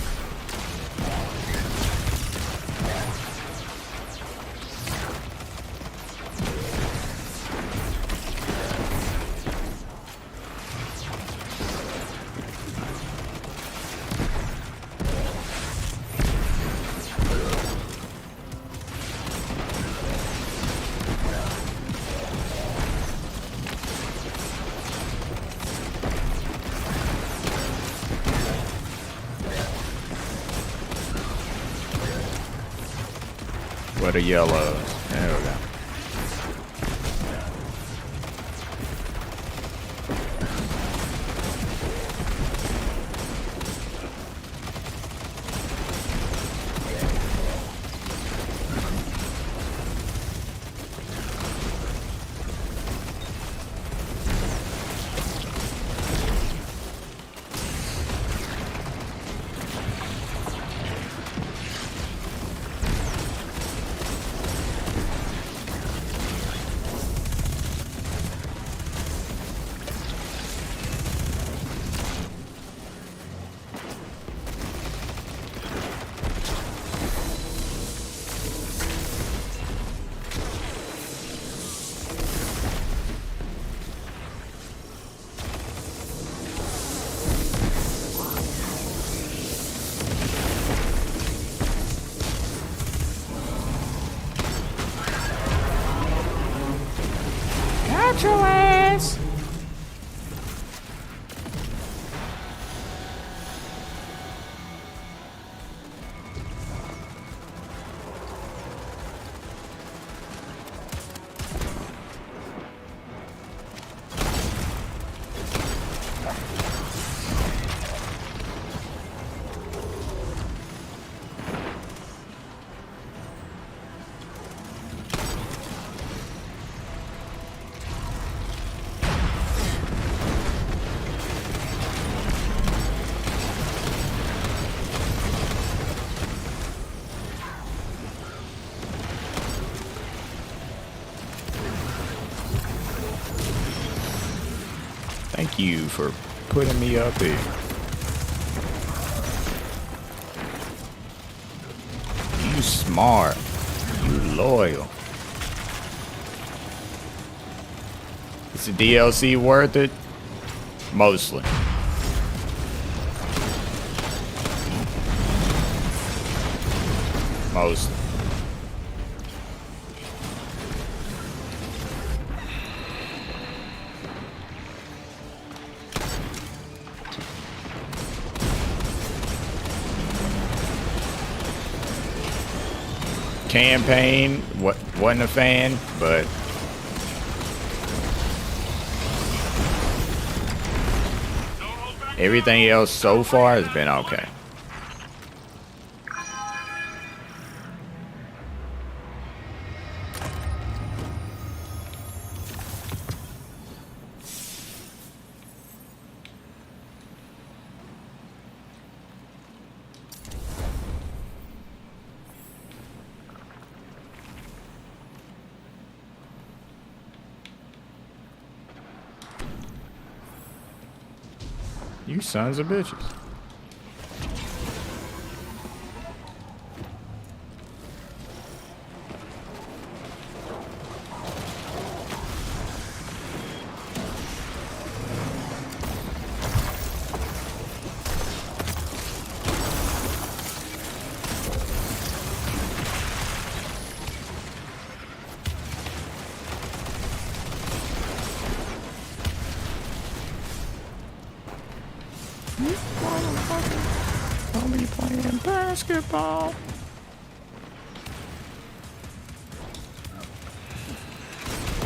Where the yellows? There we go. Thank you for putting me up here. You smart. You loyal. Is the DLC worth it? Mostly. Mostly. Campaign, wasn't a fan, but everything else so far has been okay. You sons of bitches. I'll be playing basketball.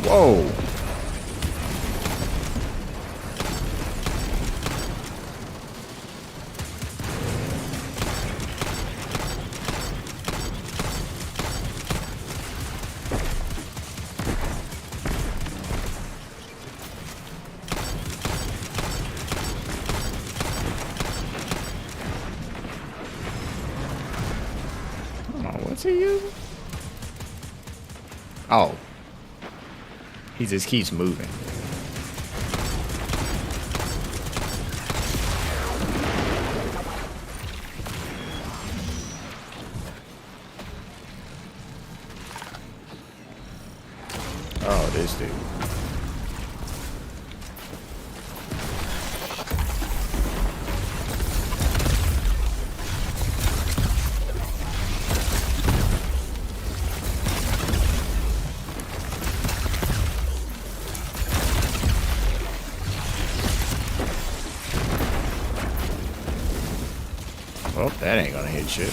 Whoa. What's he using? Oh. He just keeps moving. Oh, this dude. Oh, that ain't gonna hit shit.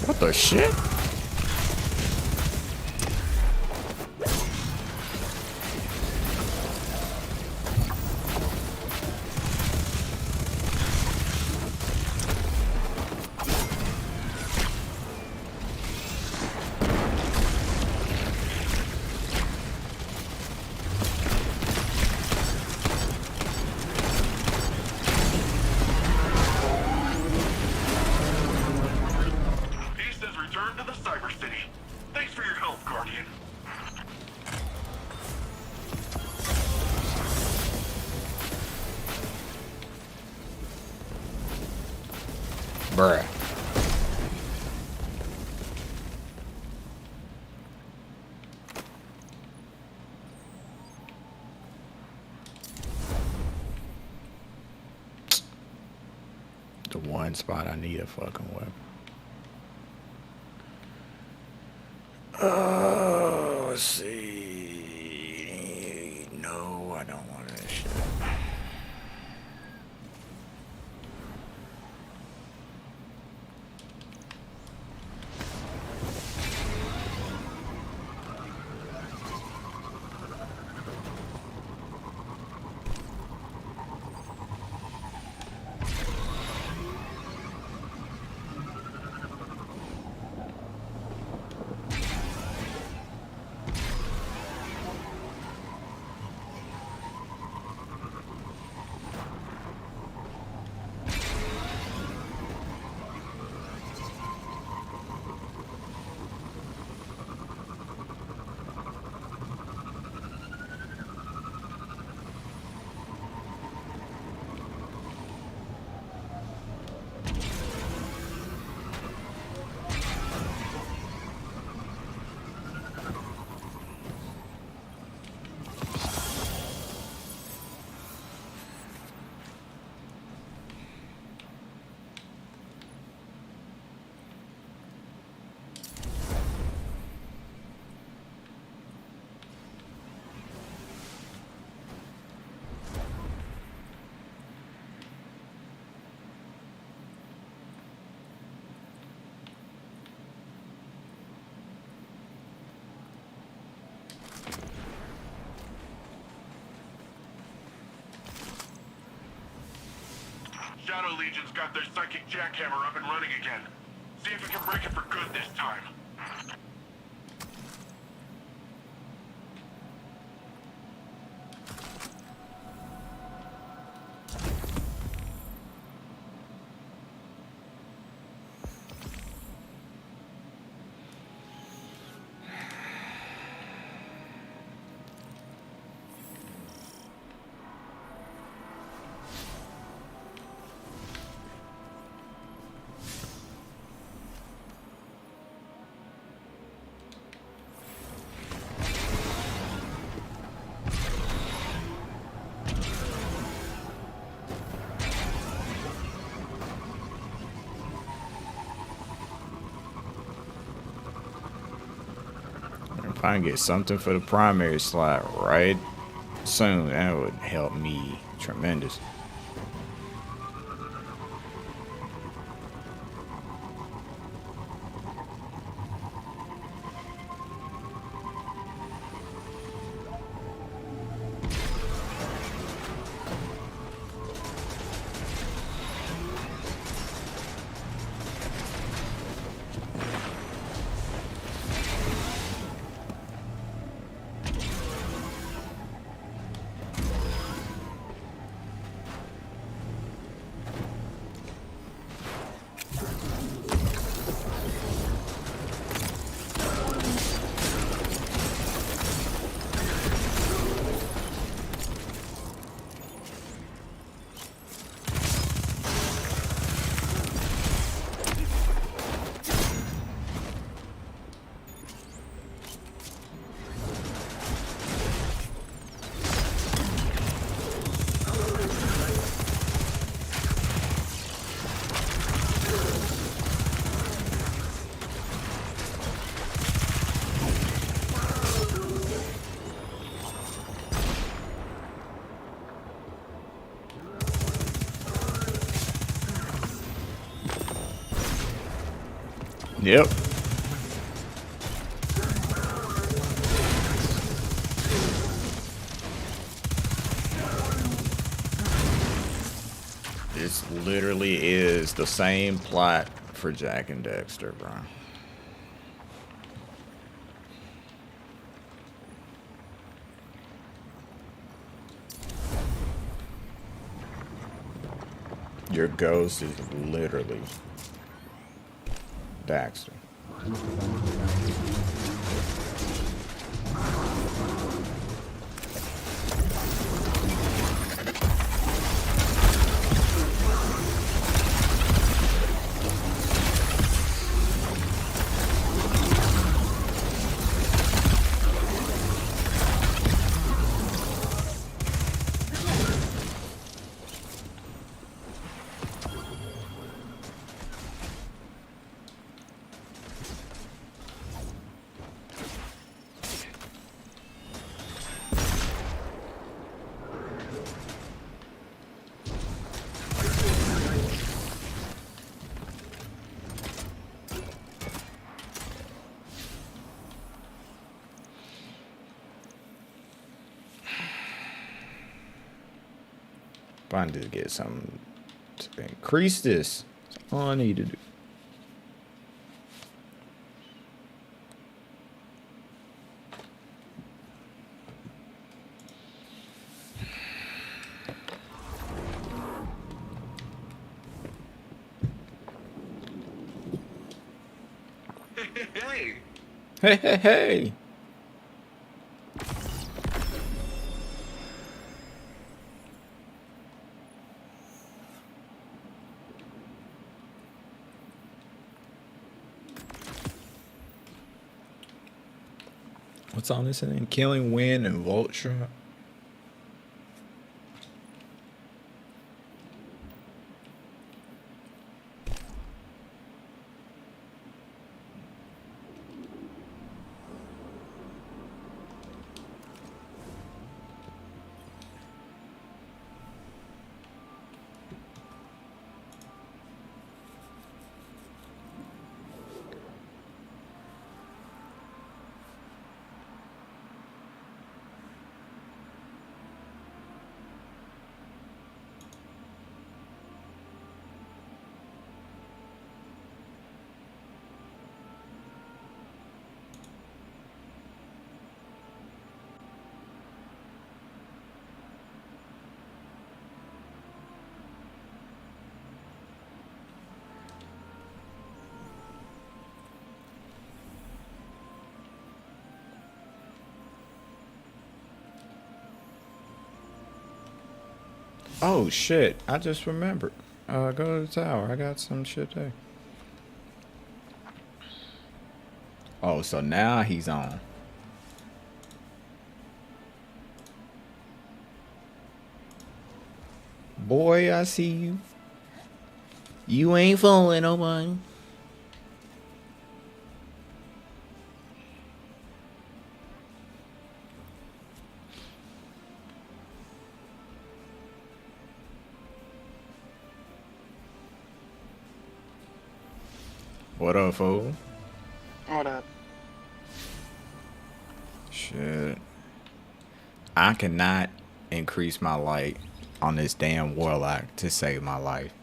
What the shit? Peace has returned to the Bruh. The one spot I need a fucking weapon. Oh, let's see. No, I don't want that shit. Shadow Legion's got their psychic jackhammer up and running again. See if we can break it for good this time. If I can get something for the primary slot right soon, that would help me tremendous. Yep. This literally is the same plot for Jack and Dexter, bro. Your ghost is literally Dexter. If I need to get something to increase this, that's all I need to do. Hey, Hey, hey, hey. What's on this thing? Killing Wind and Vulture. Oh shit, I just remembered. Go to the tower. I got some shit there. Oh, so now he's on. Boy, I see you. You ain't fooling nobody. What up, fool? What up? Shit. I cannot increase my light on this damn warlock to save my life.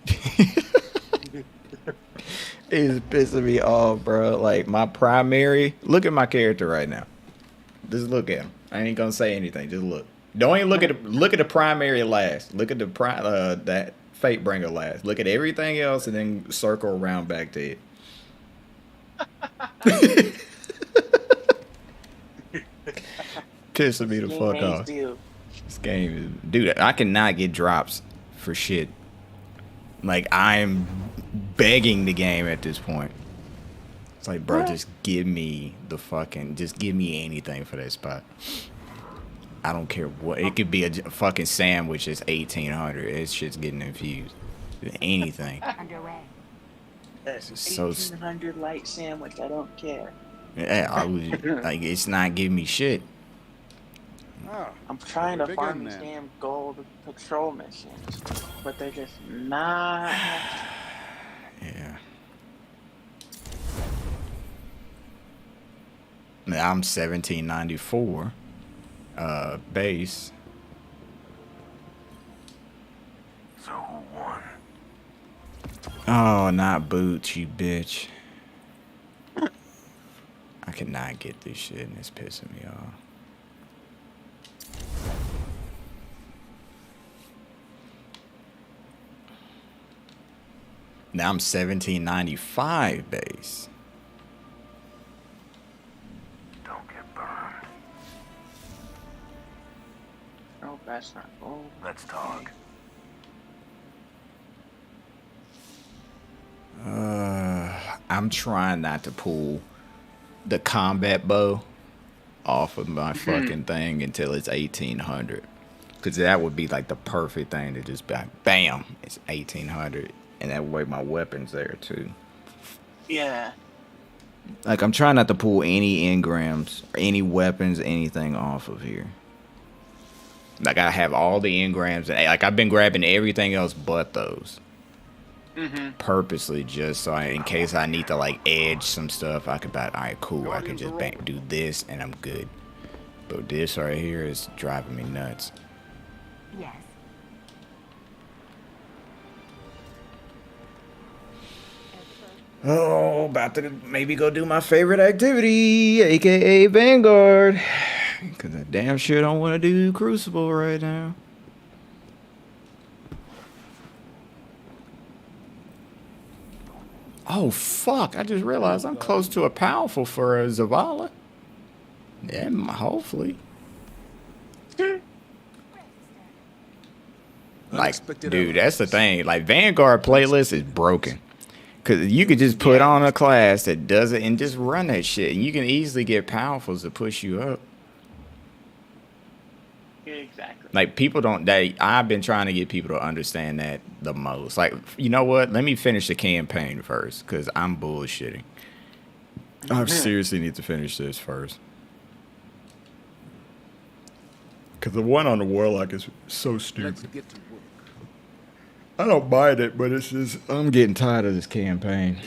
It's pissing me off, bro. Like, my primary... Look at my character right now. Just look at him. I ain't gonna say anything. Just look. Don't even look at the primary last. Look at the that Fatebringer last. Look at everything else and then circle around back to it. Pissing me the fuck off. This game is, dude, I cannot get drops for shit. Like, I'm begging the game at this point. It's like, bro, just give me the fucking, just give me anything for that spot. I don't care what. It could be a fucking sandwich that's 1800. It's shit's getting infused. Anything. Underway. So 1800 light sandwich. I don't care. Yeah, I was like, it's not giving me shit. Oh, I'm trying to farm these then. damn gold patrol missions, but they're just not. Yeah. Now I'm 1794 base. So who won? Oh, not boots, you bitch. I cannot get this shit and it's pissing me off. Now I'm 1795 base. Don't get burned. Oh, that's not gold. Let's talk. I'm trying not to pull the combat bow off of my fucking thing until it's 1800. Because that would be like the perfect thing to just be like, bam, it's 1800. And that way my weapon's there too. Yeah. Like, I'm trying not to pull any engrams or any weapons, anything off of here. Like, I have all the engrams, and like, I've been grabbing everything else but those. Purposely, just so in case I need to, like, edge some stuff, I could buy, alright, cool, I can just do this, and I'm good. But this right here is driving me nuts. Yes. Oh, about to maybe go do my favorite activity, aka Vanguard. Cause I damn sure don't want to do Crucible right now. Oh fuck! I just realized I'm close to a powerful for a Zavala. Yeah, hopefully. Like, dude, that's the thing. Like, Vanguard playlist is broken. Because you could just put on a class that does it and just run that shit. And you can easily get powerfuls to push you up. Exactly. Like, people don't... I've been trying to get people to understand that the most. Like, you know what? Let me finish the campaign first. Because I'm bullshitting. I seriously need to finish this first. Because the one on the Warlock is so stupid. Let's get to work. I don't mind it, but it's just... I'm getting tired of this campaign.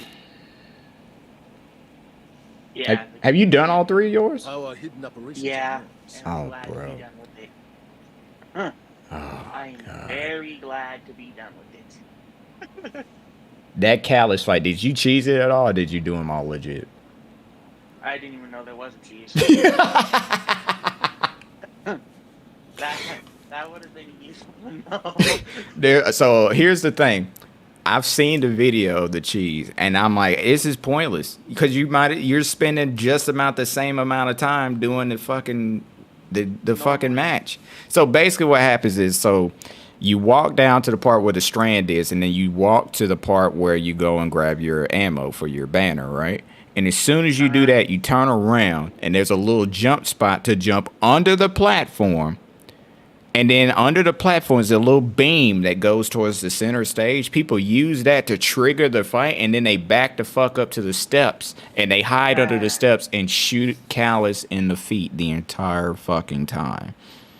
Yeah. Have you done all 3 of yours? Our hidden operations. Yeah. And I'm Oh, glad bro. to be done with it. Huh. Oh, I'm God. very glad to be done with it. That Callus fight, did you cheese it at all, or did you do them all legit? I didn't even know there was a cheese. That would have been useful to know. So here's the thing. I've seen the video of the cheese, and I'm like, this is pointless. Because you're spending just about the same amount of time doing the fucking fucking match. So basically what happens is, so you walk down to the part where the strand is, and then you walk to the part where you go and grab your ammo for your banner, right? And as soon as you do that, you turn around, and there's a little jump spot to jump under the platform. And then under the platform is a little beam that goes towards the center stage. People use that to trigger the fight, and then they back the fuck up to the steps, and they hide under the steps and shoot Callus in the feet the entire fucking time.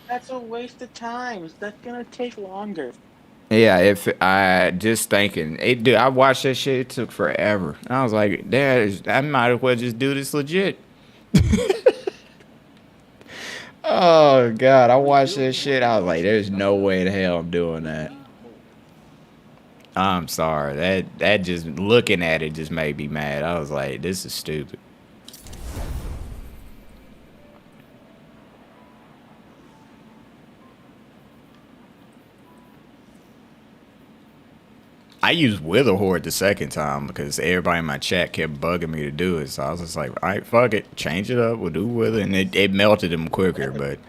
That's a waste of time. That's gonna take longer. Yeah, if I just thinking, dude, I watched that shit. It took forever. I was like, I might as well just do this legit. Oh God, I watched that shit. I was like, there's no way in hell I'm doing that. I'm sorry. That just looking at it just made me mad. I was like, this is stupid. I used Wither Horde the second time because everybody in my chat kept bugging me to do it. So I was just like, all right, fuck it. Change it up. We'll do Wither. And it melted them quicker. But,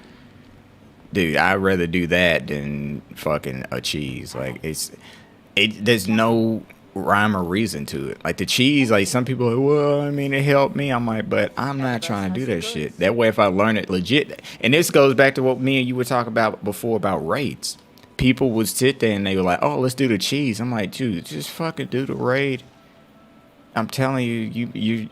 dude, I'd rather do that than fucking a cheese. Like, there's no rhyme or reason to it. Like, the cheese, like, some people are like, well, I mean, it helped me. I'm like, but I'm not trying to do that shit. That way, if I learn it legit. And this goes back to what me and you were talking about before about raids. People would sit there and they were like, oh, let's do the cheese. I'm like, dude, just fucking do the raid. I'm telling you,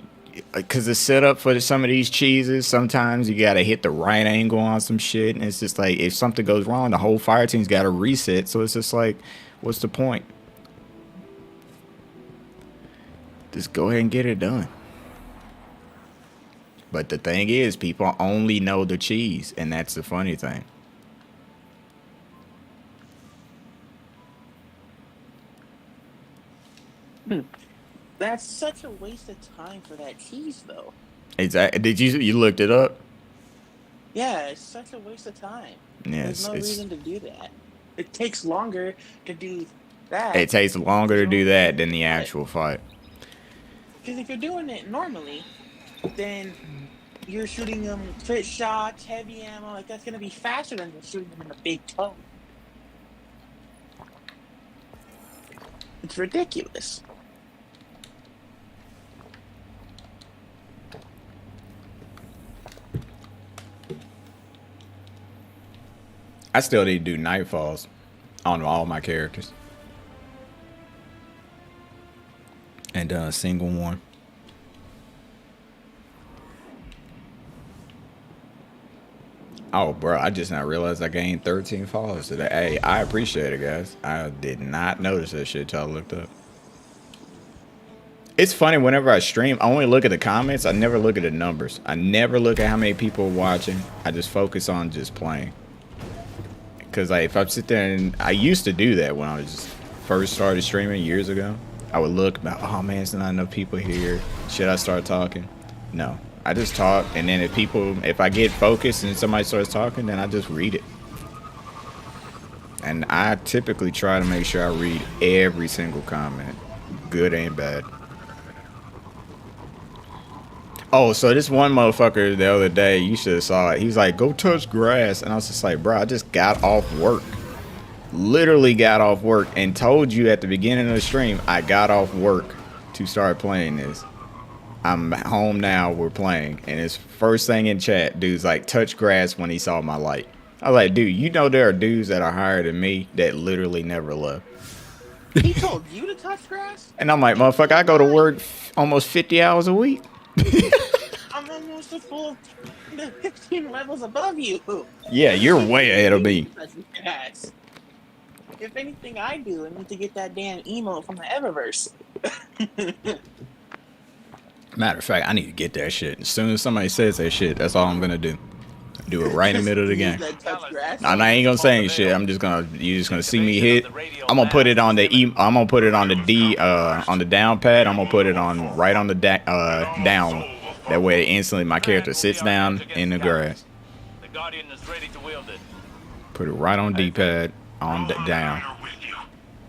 because the setup for some of these cheeses, sometimes you got to hit the right angle on some shit. And it's just like, if something goes wrong, the whole fire team's got to reset. So it's just like, what's the point? Just go ahead and get it done. But the thing is, people only know the cheese. And that's the funny thing. That's such a waste of time for that cheese, though. Exactly. Did you looked it up? Yeah, it's such a waste of time. Yeah, There's no reason to do that. It takes longer to do that. It takes longer to do that than the actual fight. Because if you're doing it normally, then you're shooting them crit shots, heavy ammo. Like, that's going to be faster than just shooting them in the big toe. It's ridiculous. I still need to do Nightfalls on all my characters. And a single one. Oh, bro, I just not realized I gained 13 followers today. Hey, I appreciate it, guys. I did not notice that shit till I looked up. It's funny, whenever I stream, I only look at the comments. I never look at the numbers. I never look at how many people are watching. I just focus on just playing. Because like, if I sit there and... I used to do that when I was just first started streaming years ago. I would look about, oh man, there's not enough people here. Should I start talking? No. I just talk, and then if I get focused and somebody starts talking, then I just read it. And I typically try to make sure I read every single comment, good and bad. Oh, so this one motherfucker the other day, you should have saw it. He was like, go touch grass. And I was just like, bro, I just got off work. Literally got off work and told you at the beginning of the stream, I got off work to start playing this. I'm home now, we're playing. And his first thing in chat, dude's like, touch grass when he saw my light. I was like, dude, you know there are dudes that are higher than me that literally never left. He told you to touch grass? And I'm like, motherfucker, I go to work almost 50 hours a week. I'm almost a full 15 levels above you. Yeah, you're way ahead of me. Yes. If anything I do, I need to get that damn emote from the Eververse. Matter of fact, I need to get that shit. As soon as somebody says that shit, that's all I'm gonna do. Do it right in the middle of the game. And I ain't gonna say any shit. I'm just gonna, you're just gonna see me hit. I'm gonna put it on the I'm gonna put it on the D on the down pad. I'm gonna put it on right on the down. That way instantly my character sits down in the grass. The Guardian is ready to wield it. Put it right on D-pad on the down.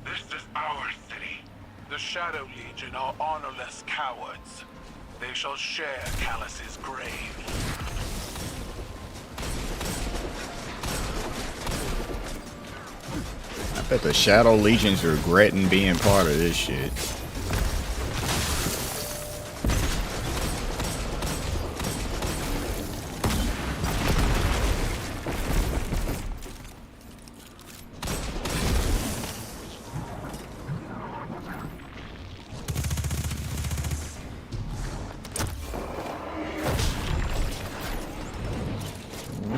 This is our city. The Shadow Legion are honorless cowards. They shall share Callus's grave. I bet the Shadow Legion's regretting being part of this shit.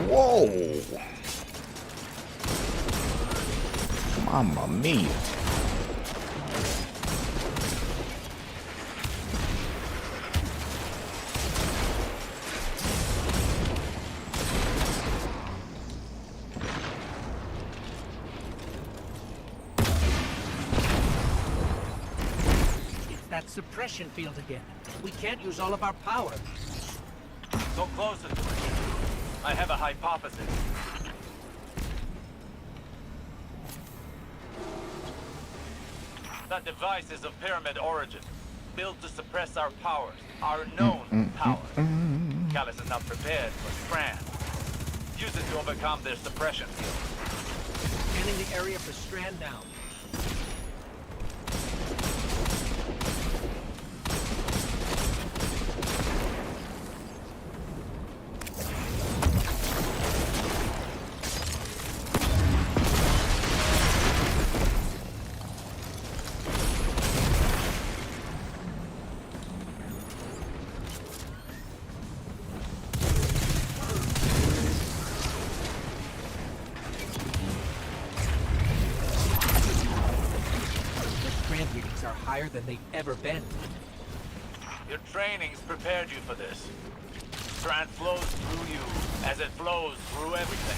Whoa! Mamma mia. It's that suppression field again. We can't use all of our power. Go closer to it. I have a hypothesis. That device is of pyramid origin, built to suppress our powers, our known powers. Callus is not prepared for Strand. Use it to overcome their suppression field. Scanning the area for Strand now. Higher than they've ever been. Your training's prepared you for this. Strand flows through you as it flows through everything.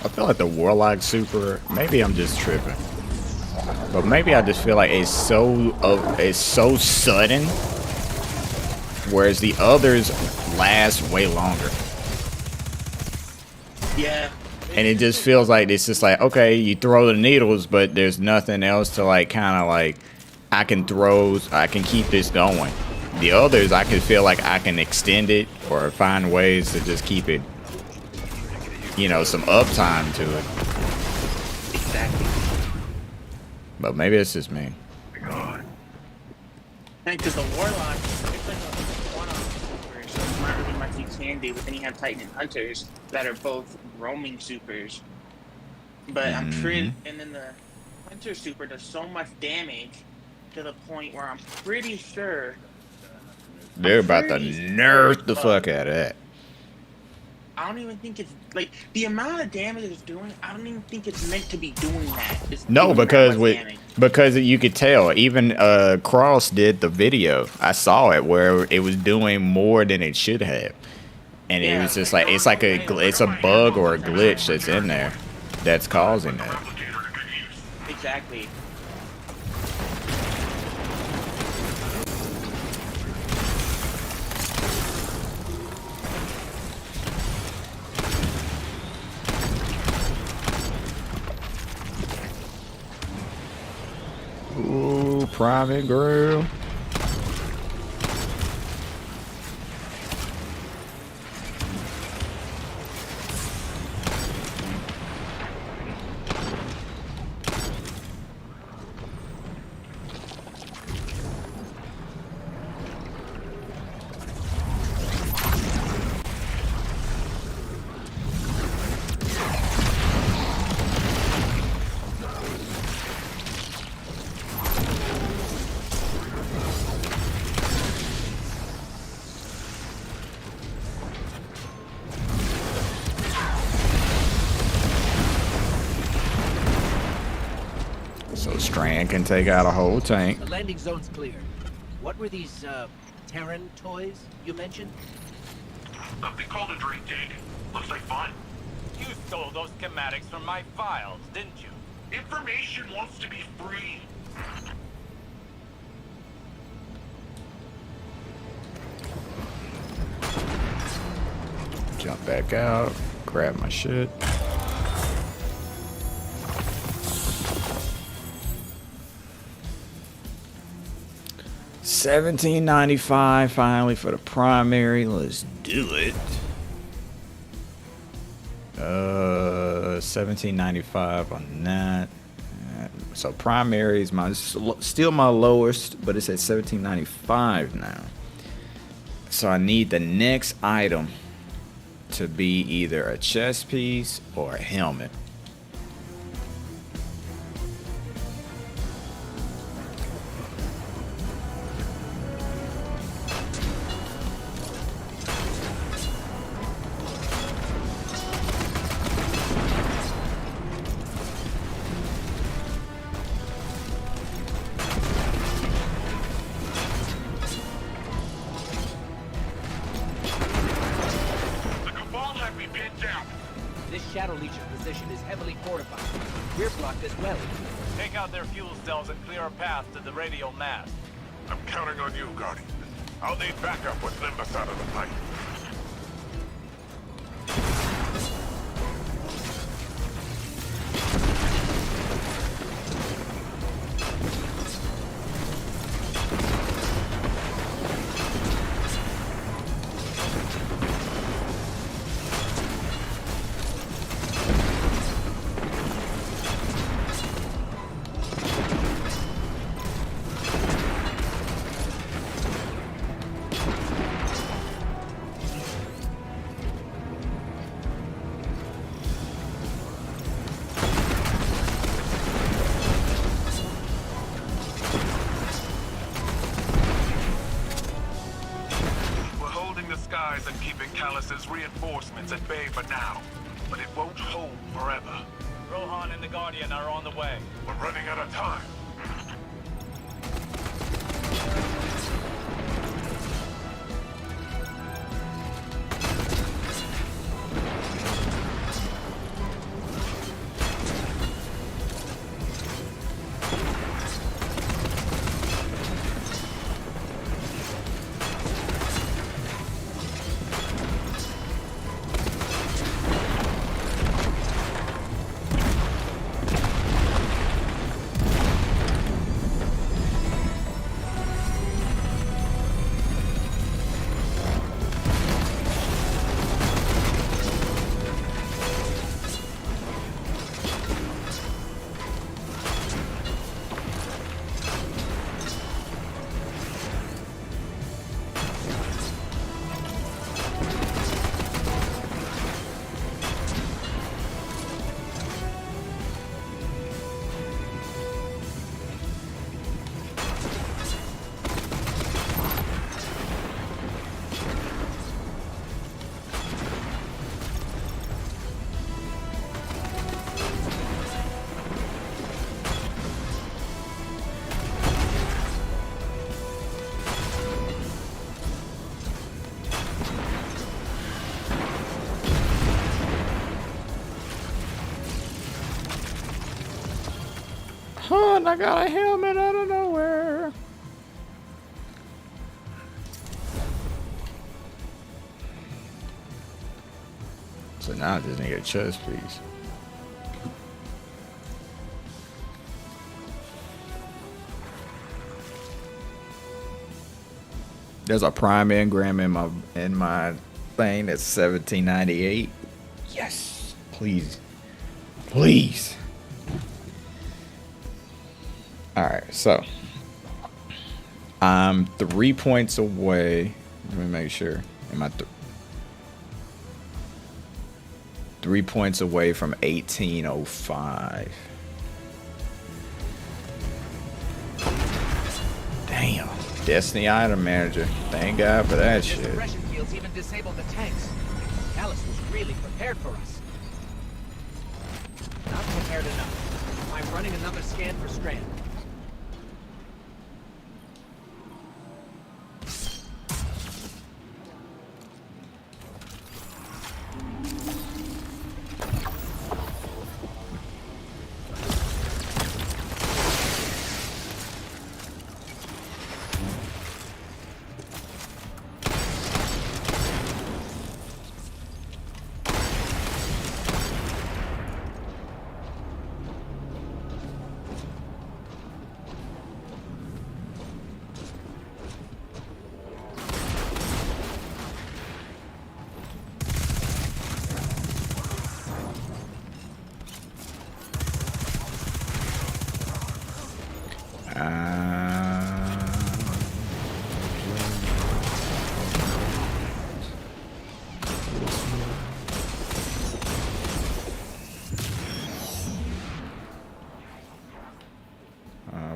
I feel like the Warlock super, maybe I'm just tripping. But maybe I just feel like it's so sudden, whereas the others last way longer. Yeah. And it just feels like it's just like, okay, you throw the needles, but there's nothing else to like kind of like I can keep this going. The others, I can feel like I can extend it or find ways to just keep it, you know, some uptime to it. Exactly. But maybe it's just me. Because the Warlock, it's like a one-off super, so it's not really much you can do, but then you have Titan and Hunters that are both roaming supers. But I'm pretty, and then the Hunter super does so much damage to the point where I'm pretty sure they're about to nerf the fuck out of that. I don't even think it's like the amount of damage it's doing. I don't even think it's meant to be doing that. It's No, doing that because much damage. because you could tell. Even Cross did the video. I saw it where it was doing more than it should have, and it was just like it's a bug or a glitch that's in there that's causing that. Exactly. Ooh, private grill. So Strand can take out a whole tank. The landing zone's clear. What were these, Terran toys you mentioned? They called a drink tank. Looks like fun. You stole those schematics from my files, didn't you? Information wants to be free. Jump back out, grab my shit. $17.95 finally for the primary. Let's do it. $17.95 on that. So primary is still my lowest, but it's at $17.95 now. So I need the next item to be either a chest piece or a helmet. Shadow Legion position is heavily fortified. We're blocked as well. Take out their fuel cells and clear a path to the radial mast. I'm counting on you, Guardian. I'll need backup with Nimbus out of the fight. And keeping Callus's reinforcements at bay for now, but it won't hold forever. Rohan and the Guardian are on the way. We're running out of time. Oh, and I got a helmet out of nowhere. So now I just need a chest piece. There's a prime engram in my thing that's 1798. Yes, please, please. All right, so I'm 3 points away. Let me make sure. Am I 3 points away from 1805? Damn. Destiny item manager. Thank God for that shit. Suppression fields even disabled the tanks. Callus was really prepared for us. Not prepared enough. I'm running another scan for Strand.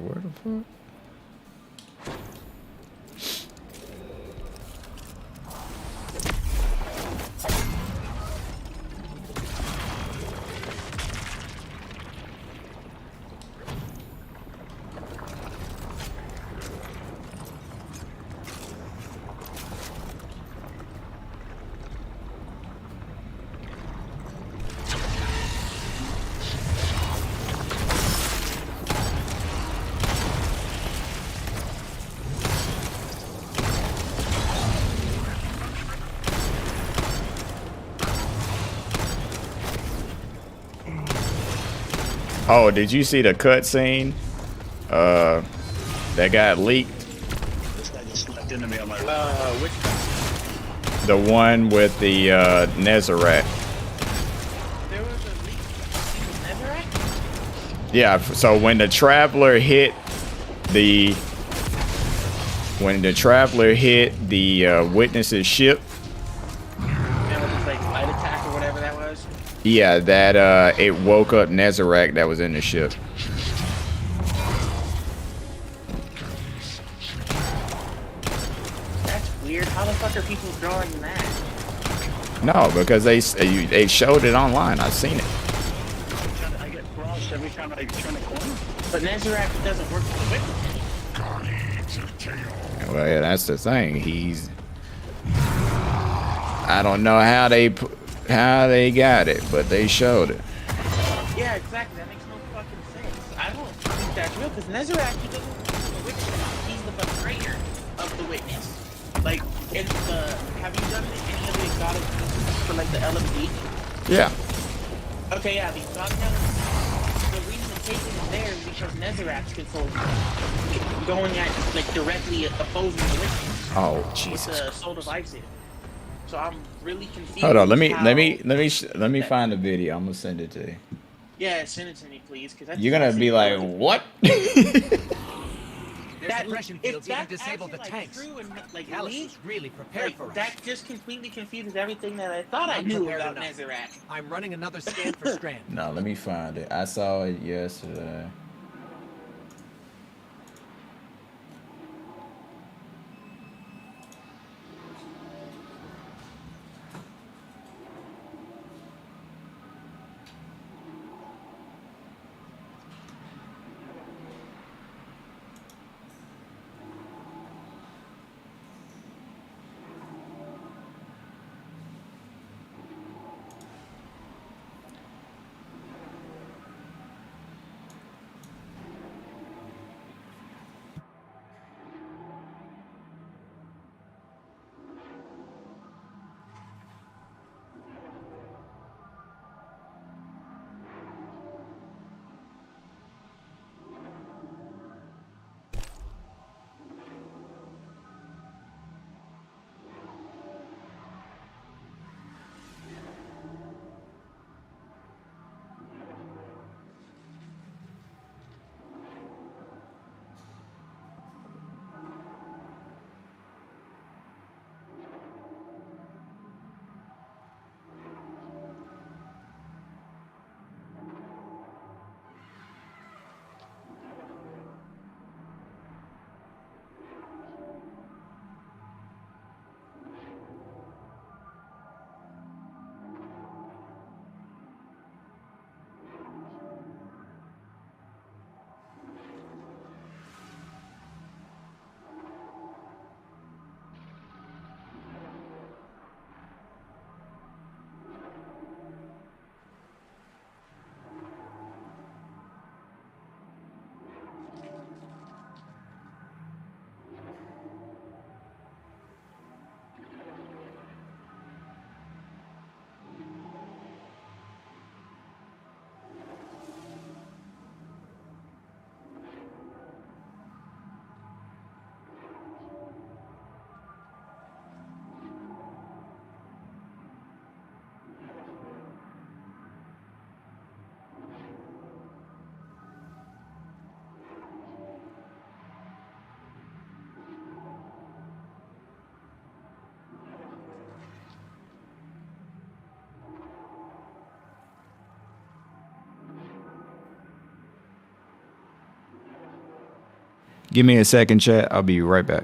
Where the fuck? Oh, did you see the cutscene? That got leaked. Which The one with the Nezarec. there was a leak Netherrack? Yeah. So when the Traveler hit the Witness's ship. That was just like light attack or whatever that was. Yeah, that it woke up Nezarec that was in the ship. That's weird. How the fuck are people drawing that? No, because they showed it online. I've seen it. I get frost every time I turn a corner. But Nezarec doesn't work with the Witness. Well, yeah, that's the thing. I don't know how they got it, but they showed it. Yeah, exactly. That makes no fucking sense. I don't think that's real because Nezarec, he doesn't work with the Witness. He's the betrayer of the Witness. Like, in the, have you done any of the exotic missions for like the LMD? Yeah. Okay, yeah, the exotic elements. The reason I'm taking it there is because Nezarec controls going at like directly opposing the Witness. Oh, With Jesus. the Soul of Ice. So I'm really confused. Hold on. Let me how- find the video. I'm gonna send it to you. Yeah, send it to me, please. Because You're gonna be like, what? Their suppression fields even that's disabled the actually, tanks. true and like Callus leak, was really prepared for us. that just completely confuses everything that I thought I Not knew prepared about enough. Nezarec. I'm running another scan for Strand. No, let me find it. I saw it yesterday. Give me a second, chat. I'll be right back.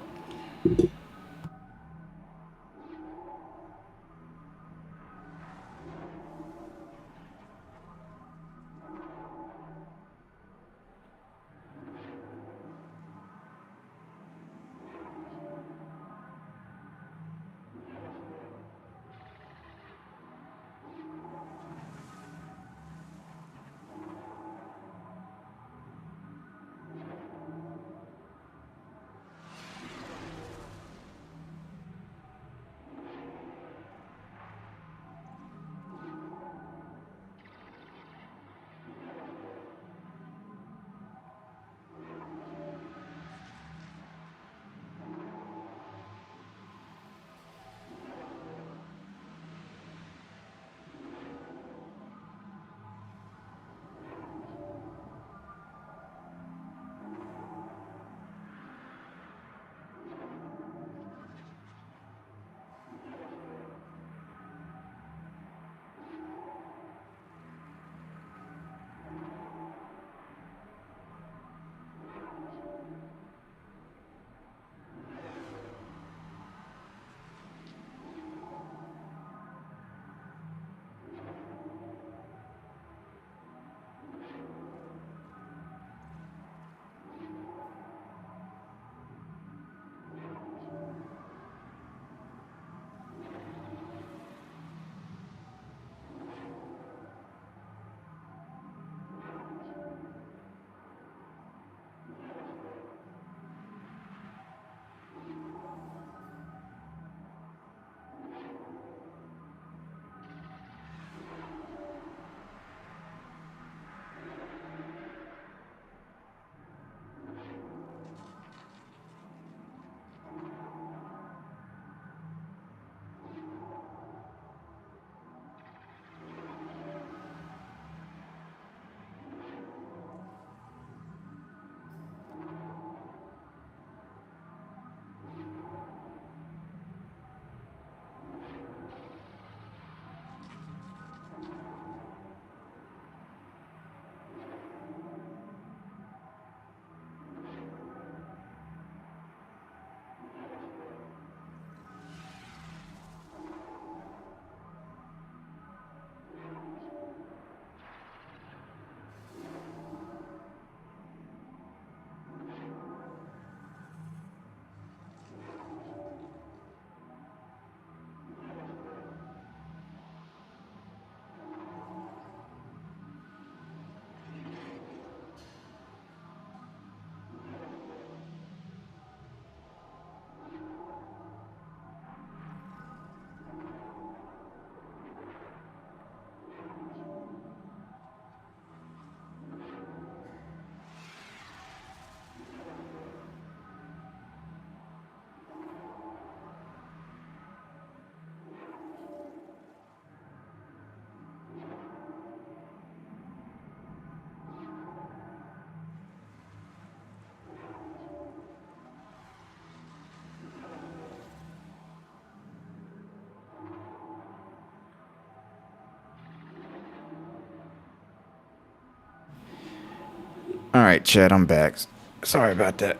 All right, chat, I'm back. Sorry about that.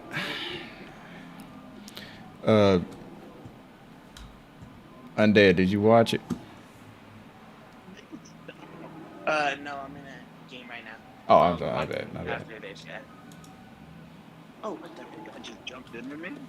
Undead, did you watch it? No, I'm in a game right now. Oh, I'm sorry. My bad. My bad. After this, yeah. Oh, what the heck? I just jumped in a minute.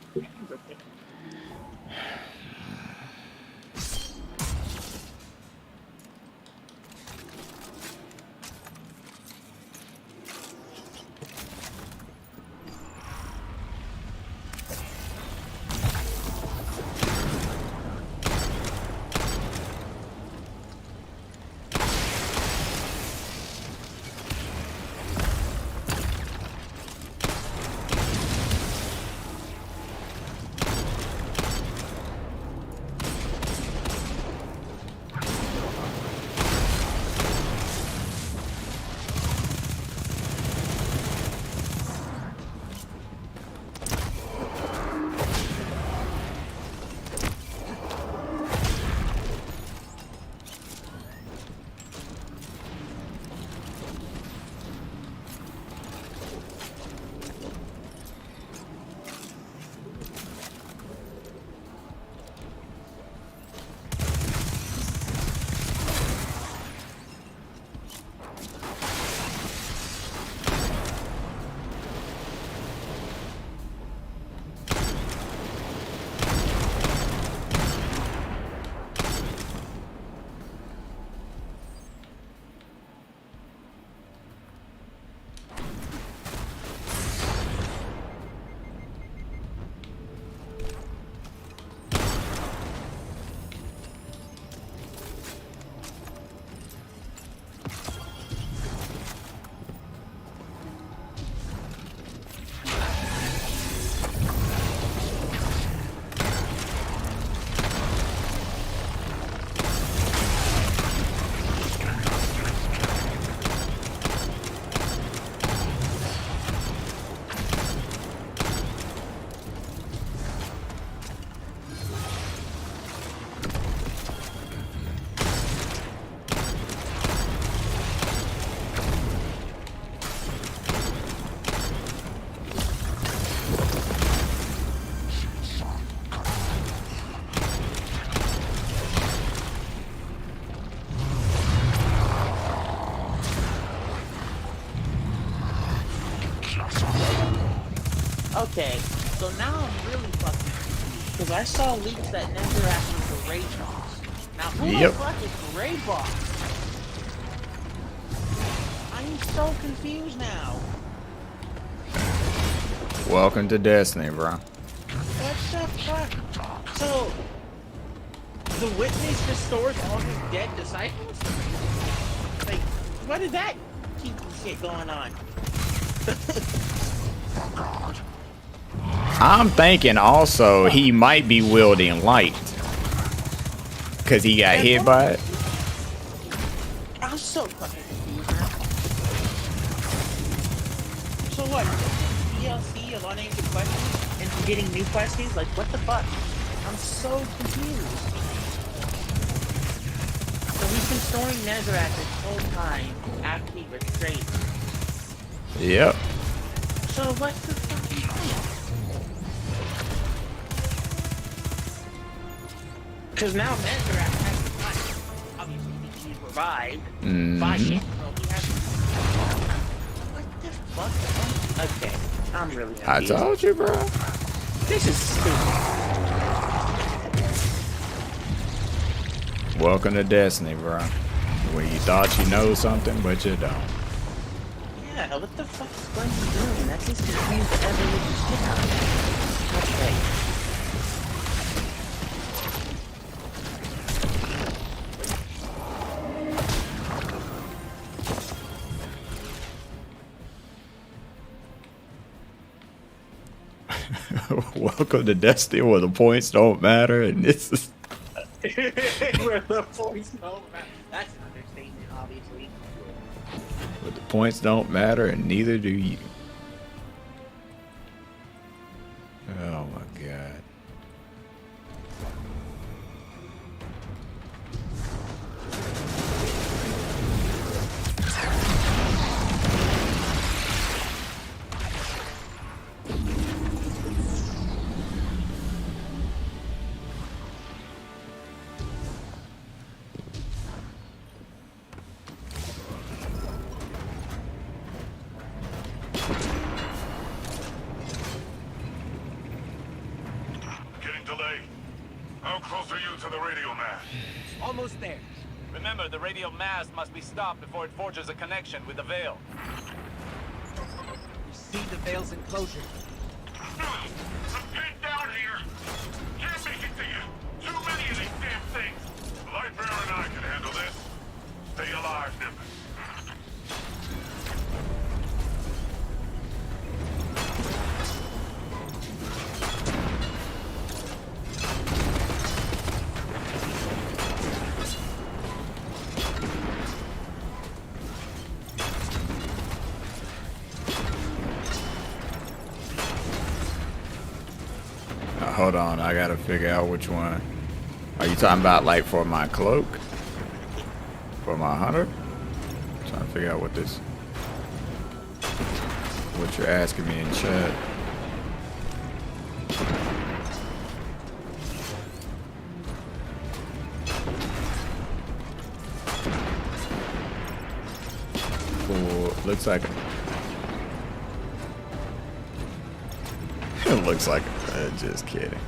Okay, so now I'm really fucking confused. Because I saw leaks that Netherrack was a Ray boss. Now who the fuck is Ray boss? I'm so confused now. Welcome to Destiny, bro. What the fuck? So, the Witness restores all his dead disciples? Like, what is that kinky shit going on? I'm thinking also he might be wielding light. Because he got hit by it. I'm so fucking confused now. So what? DLC of unanswered questions and getting new questions? Like, what the fuck? I'm so confused. So he's been storing Netherrack this whole time after he betrayed me. Yep. So what's the fucking point? Because now Netherrack has the money. Obviously, he's revived by it. So he has. What the fuck? Okay, I'm really confused. I told you, bro. This is stupid. Welcome to Destiny, bro. When you thought you know something, but you don't. Yeah, what the fuck is Bungie doing? That just confused the ever-living shit out of me. Okay. Welcome to Destiny where the points don't matter, and this is Where the points don't matter. That's an understatement, obviously. where the points don't matter, and neither do you. Oh my god. How close are you to the radio mast? Almost there. Remember, the radio mast must be stopped before it forges a connection with the Veil. You see the Veil's enclosure. I'm pinned down here. Can't make it to you. Too many of these damn things. Lightbearer and I can handle this. Stay alive, Nimbus. Hold on, I gotta figure out which one. Are you talking about like for my cloak? For my hunter? I'm trying to figure out what this, what you're asking me in chat. Cool, looks like it looks like just kidding.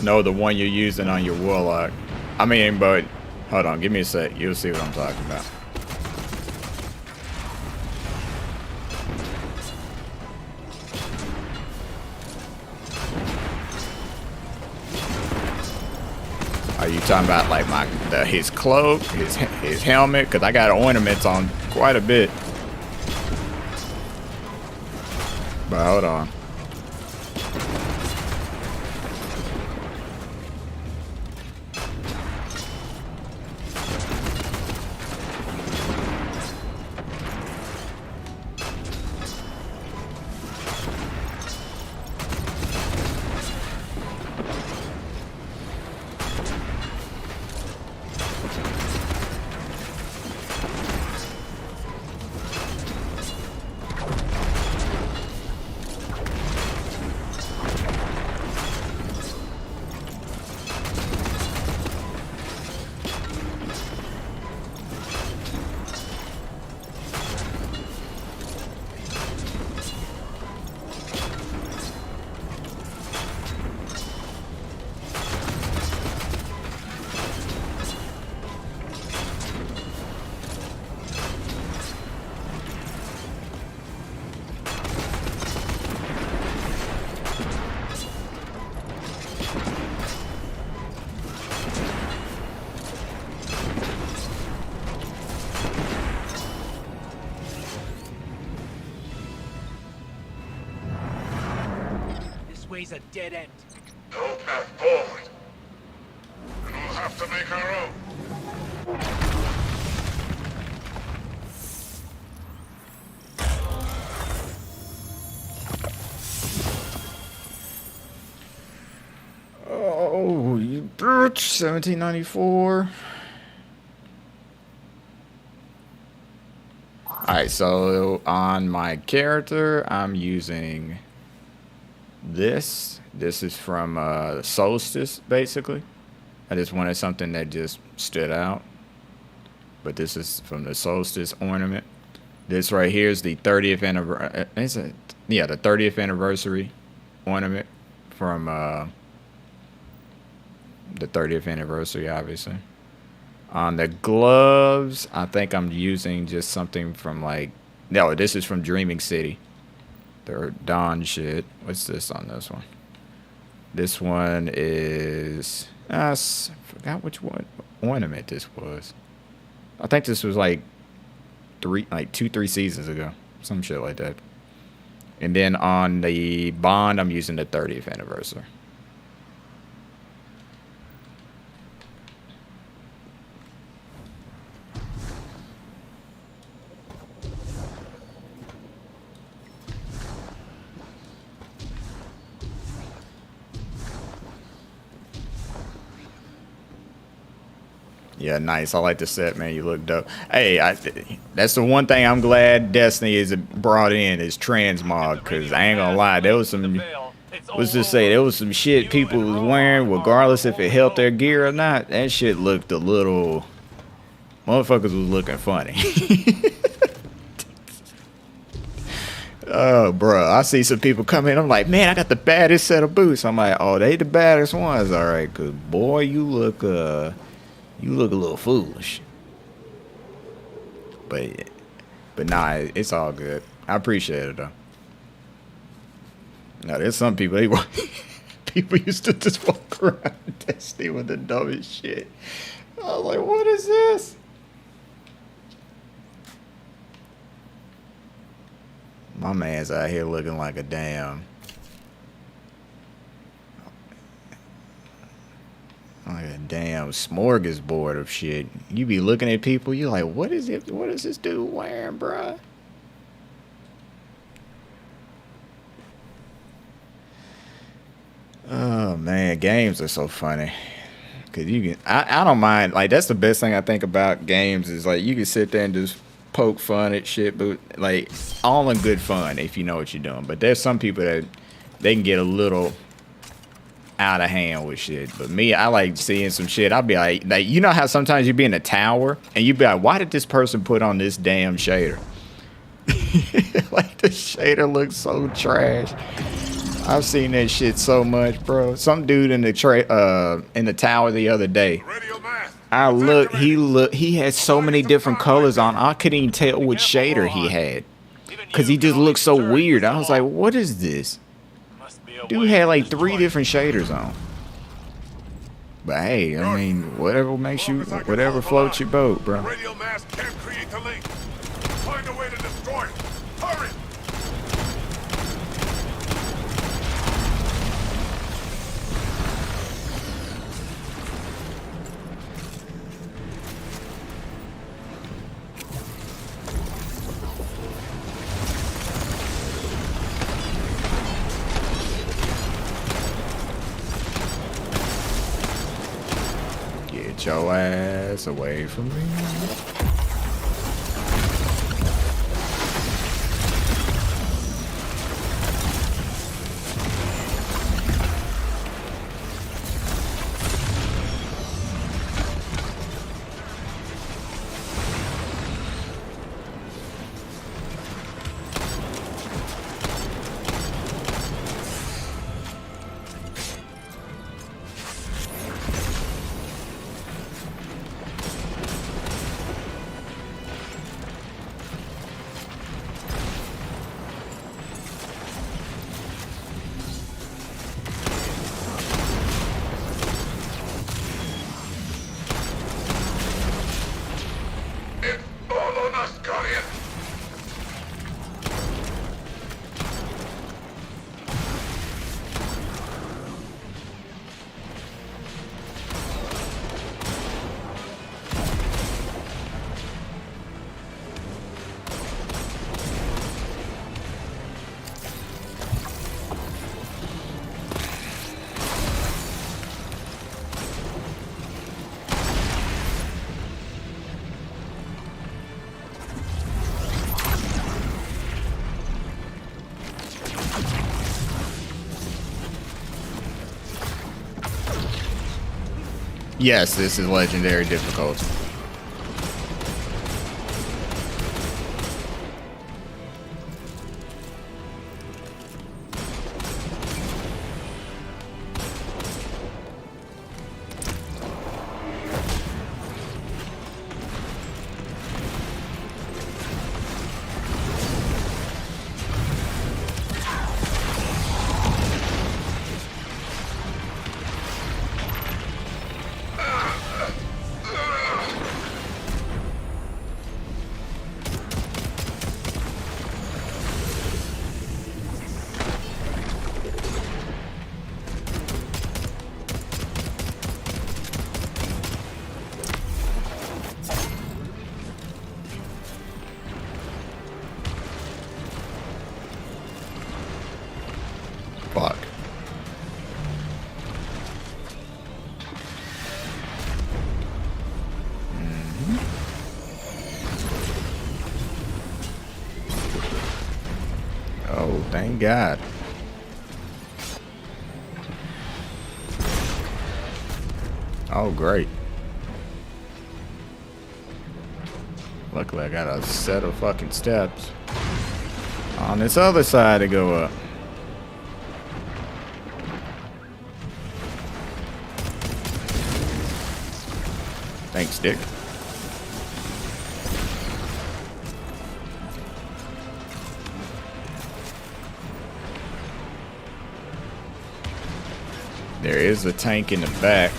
No, the one you're using on your warlock. I mean, but hold on, give me a sec. You'll see what I'm talking about. Are you talking about like his cloak, his helmet? Because I got ornaments on quite a bit. But hold on. always a dead end. No path forward. And we'll have to make our own. Oh, you bitch. 1794. Alright, so on my character, I'm using this. This is from Solstice, basically. I just wanted something that just stood out. But this is from the Solstice ornament. This right here is the 30th anniversary. Yeah, the 30th anniversary ornament from the 30th anniversary, obviously. On the gloves, I think I'm using just something from like, no, this is from Dreaming City. Their Dawn shit. What's this on this one? This one is, I forgot which one ornament this was. I think this was like 2-3 seasons ago. Some shit like that. And then on the bond, I'm using the 30th anniversary. Yeah, nice. I like the set, man. You look dope. Hey, that's the one thing I'm glad Destiny is brought in is transmog, because I ain't gonna lie, there was some, let's just say, there was some shit people was wearing, regardless if it helped their gear or not. That shit looked a little, motherfuckers was looking funny. Oh, bro, I see some people come in. I'm like, man, I got the baddest set of boots. I'm like, oh, they the baddest ones, all right? Cause boy, you look a little foolish. But nah, it's all good. I appreciate it though. Now there's some people people used to just walk around Destiny with the dumbest shit. I was like, what is this? My man's out here looking like a damn, like a damn smorgasbord of shit. You be looking at people, you like, what is it? What is this dude wearing, bruh? Oh man, games are so funny. Cause you can, I don't mind. Like that's the best thing I think about games is like you can sit there and just poke fun at shit, but like all in good fun if you know what you're doing. But there's some people that they can get a little out of hand with shit. But me, I like seeing some shit. I'll be like you know how sometimes you be in a tower and you be like, why did this person put on this damn shader? Like the shader looks so trash. I've seen that shit so much, bro. Some dude in the tower the other day. He had so many different colors on. I couldn't even tell which shader he had. Cause he just looked so weird. I was like, what is this? Dude had like 3 different shaders on. But hey, I mean, whatever makes you, whatever floats your boat, bro. Radio mass can't create the link. Find a way to destroy it. Hurry! Get your ass away from me. Yes, this is legendary difficulty. Fuck. Oh, thank God. Oh, great. Luckily, I got a set of fucking steps on this other side to go up. Thanks, Dick. There is a tank in the back.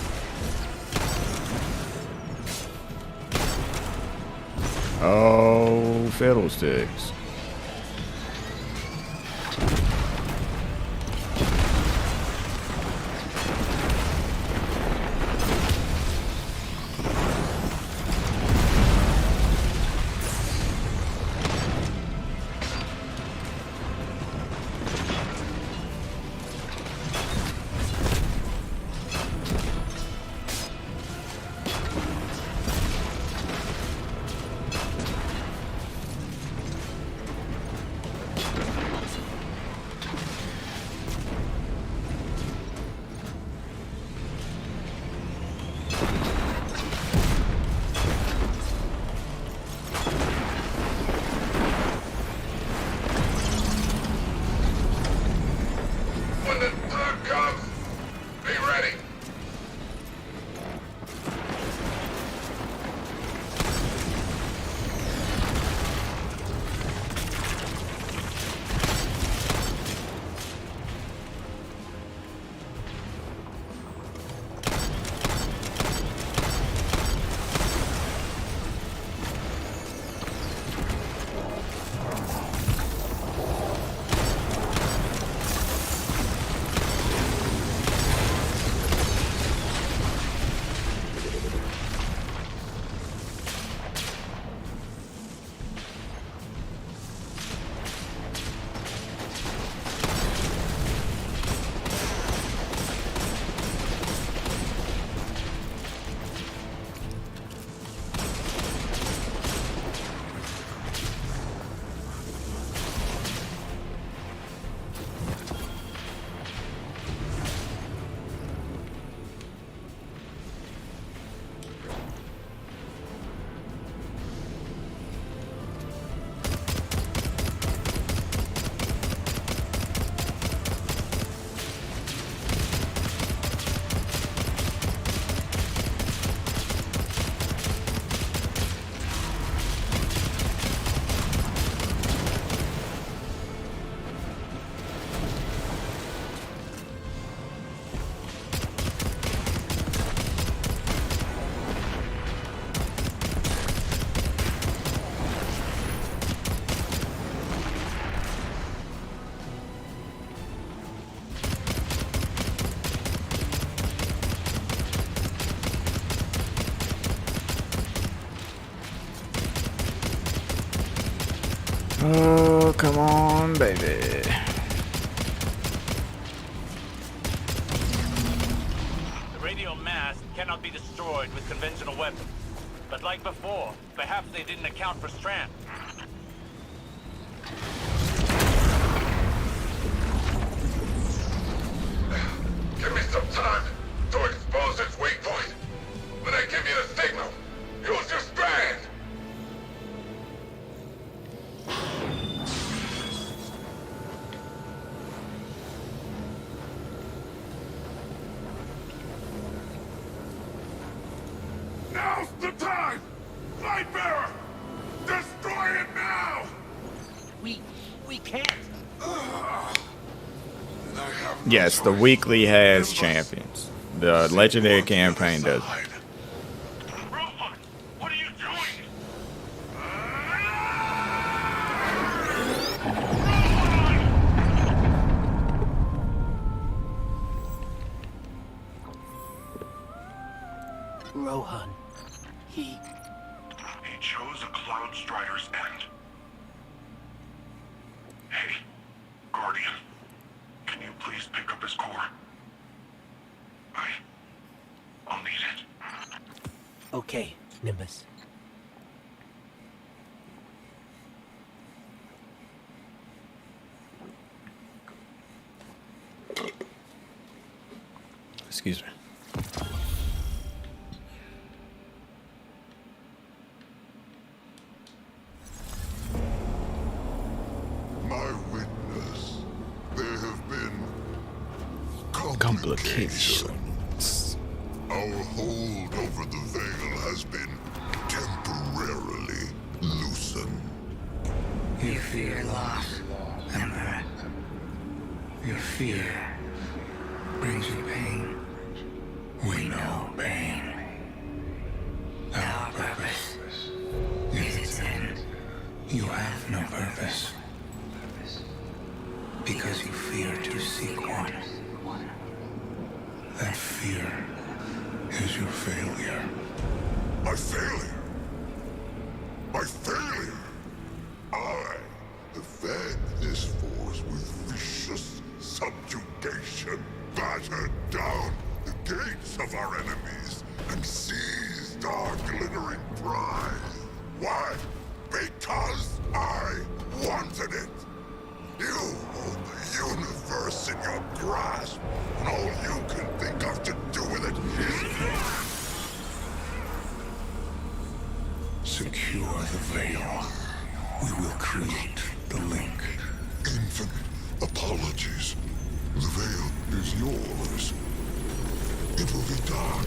Oh, fiddlesticks. When the time comes, be ready. Oh, come on, baby. The radio mast cannot be destroyed with conventional weapons. But like before, perhaps they didn't account for Strand. Give me some time to expose its weak point. can't. Yes, the weekly has champions. The legendary campaign does. Rohan, what are you doing? Rohan. He chose a Cloud Strider's end. Hey, Guardian, can you please pick up his core? I'll need it. Okay, Nimbus. Excuse me. My witness, there have been Complications. Our hold over the veil has been temporarily loosened. You fear loss, Emperor. Your fear brings you pain. We know pain. Our purpose is its end. You have no purpose. Because you fear to seek one. That fear is your failure. My failure? My failure? I have fed this force with vicious subjugation, battered down the gates of our enemies, and seized our glittering prize. Why? Because I wanted it. You hold the universe in your grasp, and all you can think of to do with it is... Secure the veil. We will create the link. Infinite apologies. The veil is yours. It will be done.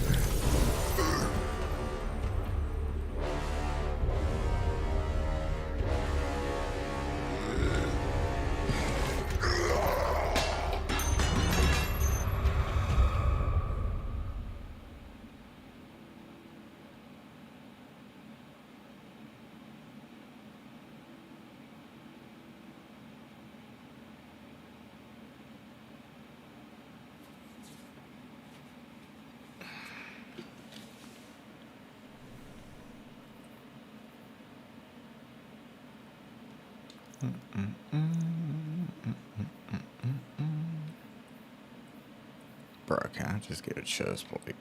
Bro, can I just get a chest plate?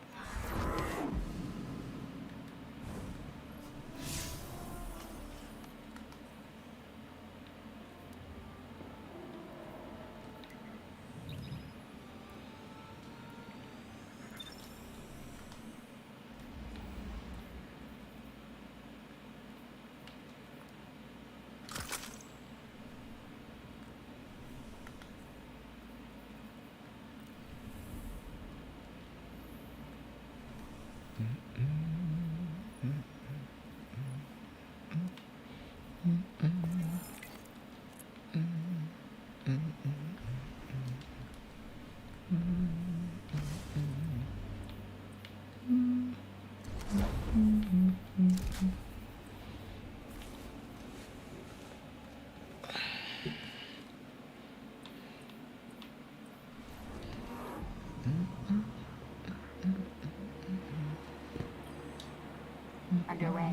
Underway.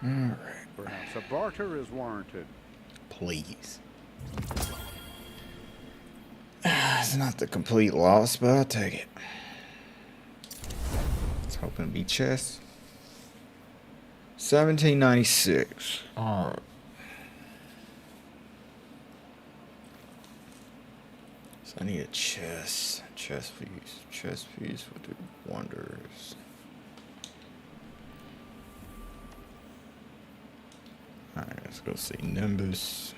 Alright. Perhaps a barter is warranted. Please. It's not the complete loss, but I'll take it. It's hoping to be chest. 1796. Alright. So I need a chest. Chest piece. Chest piece will do wonders. Alright, let's go see Nimbus.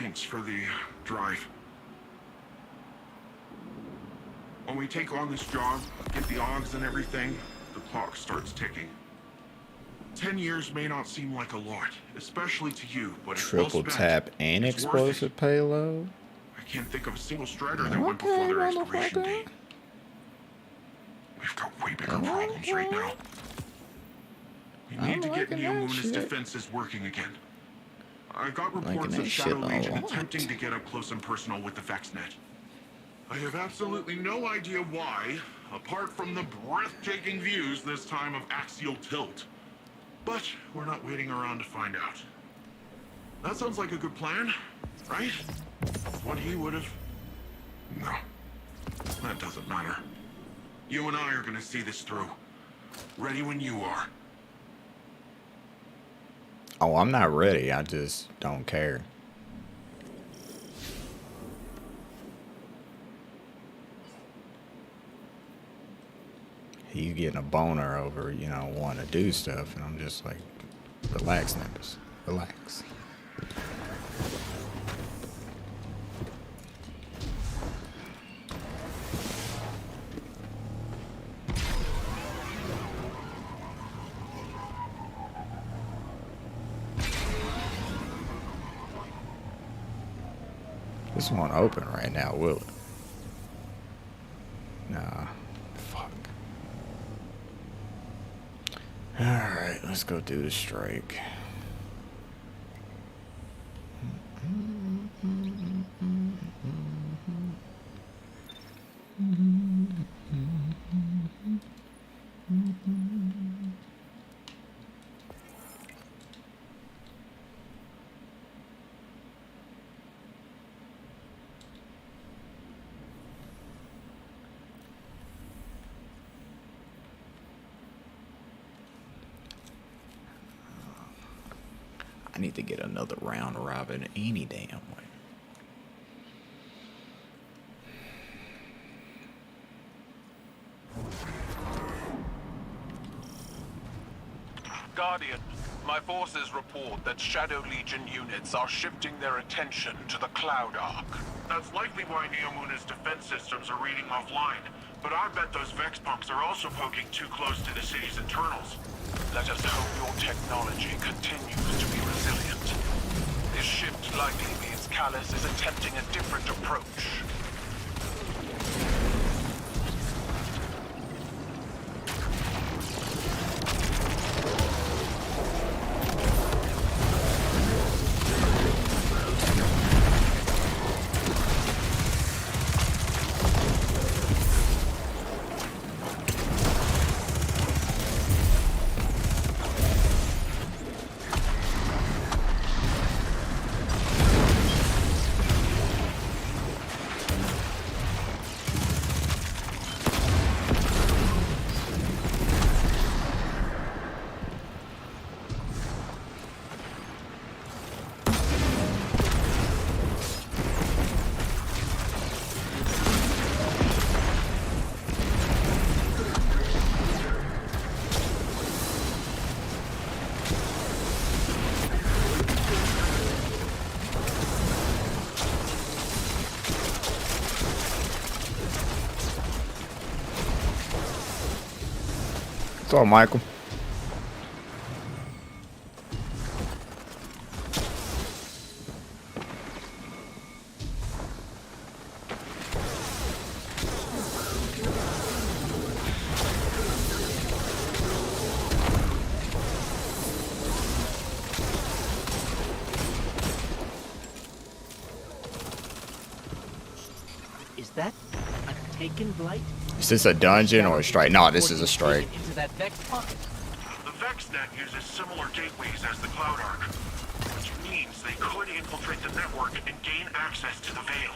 Thanks for the drive. When we take on this job, get the odds and everything, the clock starts ticking. 10 years may not seem like a lot, especially to you, but it's well Triple spent. tap and It's worth it. explosive payload. I can't think of a single strider that went before their expiration date. We've got way bigger problems right now. We need to get Neomuna's defenses working again. I got reports of Shadow Legion attempting to get up close and personal with the VexNet. I have absolutely no idea why, apart from the breathtaking views this time of axial tilt. But we're not waiting around to find out. That sounds like a good plan, right? What he would have... No. That doesn't matter. You and I are gonna see this through. Ready when you are. Oh, I'm not ready. I just don't care. He's getting a boner over, you know, wanting to do stuff, and I'm just like, relax, Nimbus. Relax. This won't open right now, will it? Nah. Fuck. Alright, let's go do the strike. I need to get another round robin any damn way. Guardian, my forces report that Shadow Legion units are shifting their attention to the Cloud Arc. That's likely why Neomuna's defense systems are reading offline, but I bet those Vex punks are also poking too close to the city's internals. Let us hope your technology continues to be resilient. This shift likely means Callus is attempting a different approach. What's up, Michael? Is that a taken blight? Is this a dungeon or a strike? No, this is a strike. Into that Vex pocket. The VexNet uses similar gateways as the Cloud Arc, which means they could infiltrate the network and gain access to the Veil.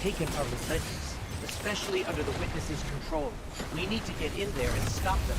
Taken are relentless, especially under the Witness's control. We need to get in there and stop them.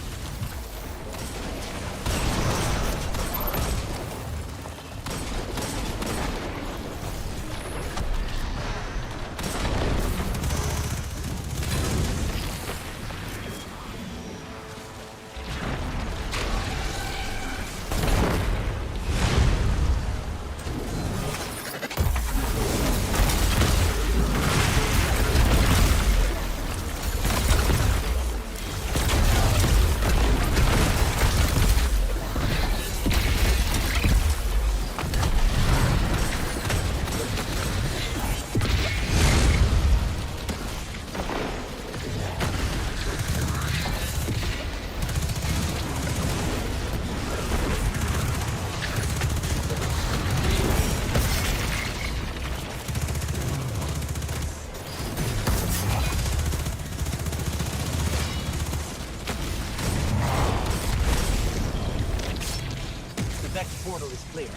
next portal is clear.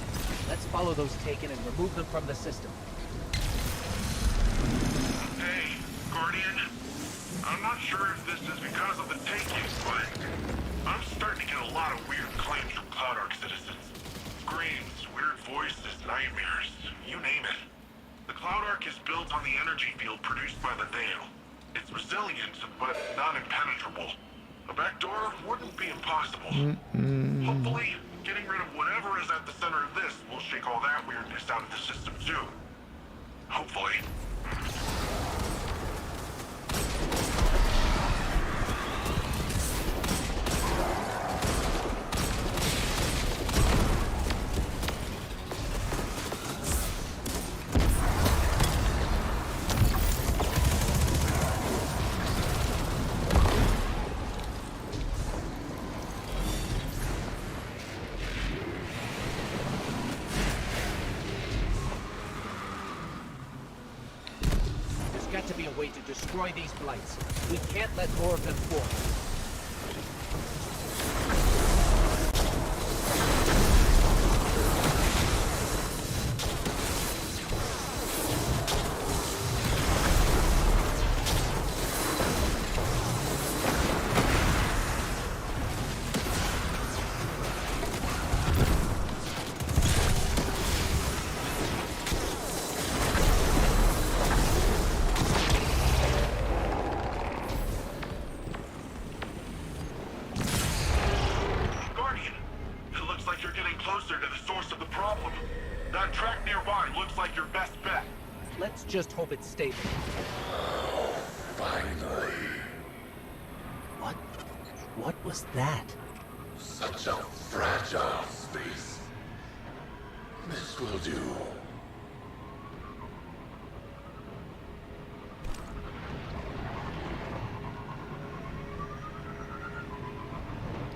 Let's follow those taken and remove them from the system. Hey, Guardian. I'm not sure if this is because of the taking, but I'm starting to get a lot of weird claims from Cloud Ark citizens. Screams, weird voices, nightmares, you name it. The Cloud Ark is built on the energy field produced by the Veil. It's resilient, but not impenetrable. A backdoor wouldn't be impossible. Hopefully, getting rid of whatever is at the center of this will shake all that weirdness out of the system too. Hopefully. Got to be a way to destroy these blights. We can't let more of them form. Let's just hope it's stable. Finally. What was that? Such a fragile space. This will do.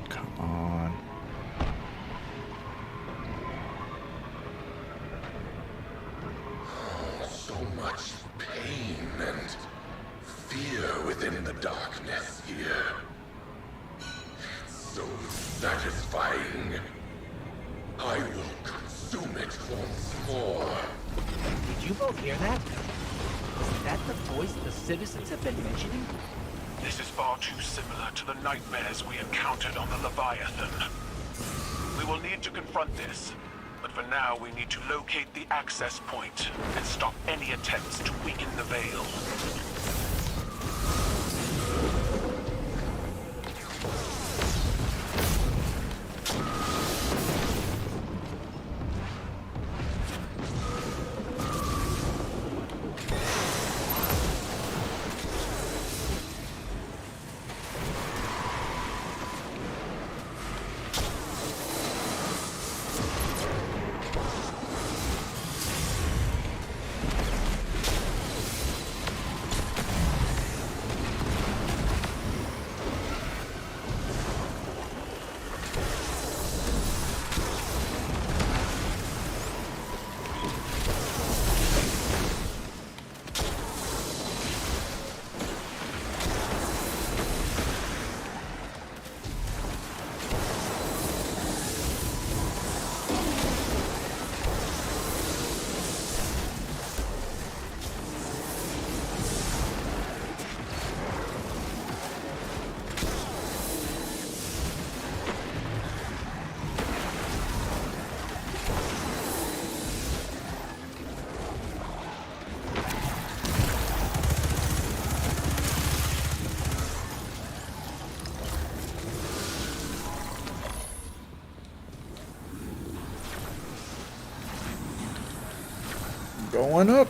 Come on. So much pain and fear within the darkness here. So satisfying. I will consume it once more. Did you both hear that? Is that the voice the citizens have been mentioning? This is far too similar to the nightmares we encountered on the Leviathan. We will need to confront this. But for now, we need to locate the access point and stop any attempts to weaken the Veil. Going up.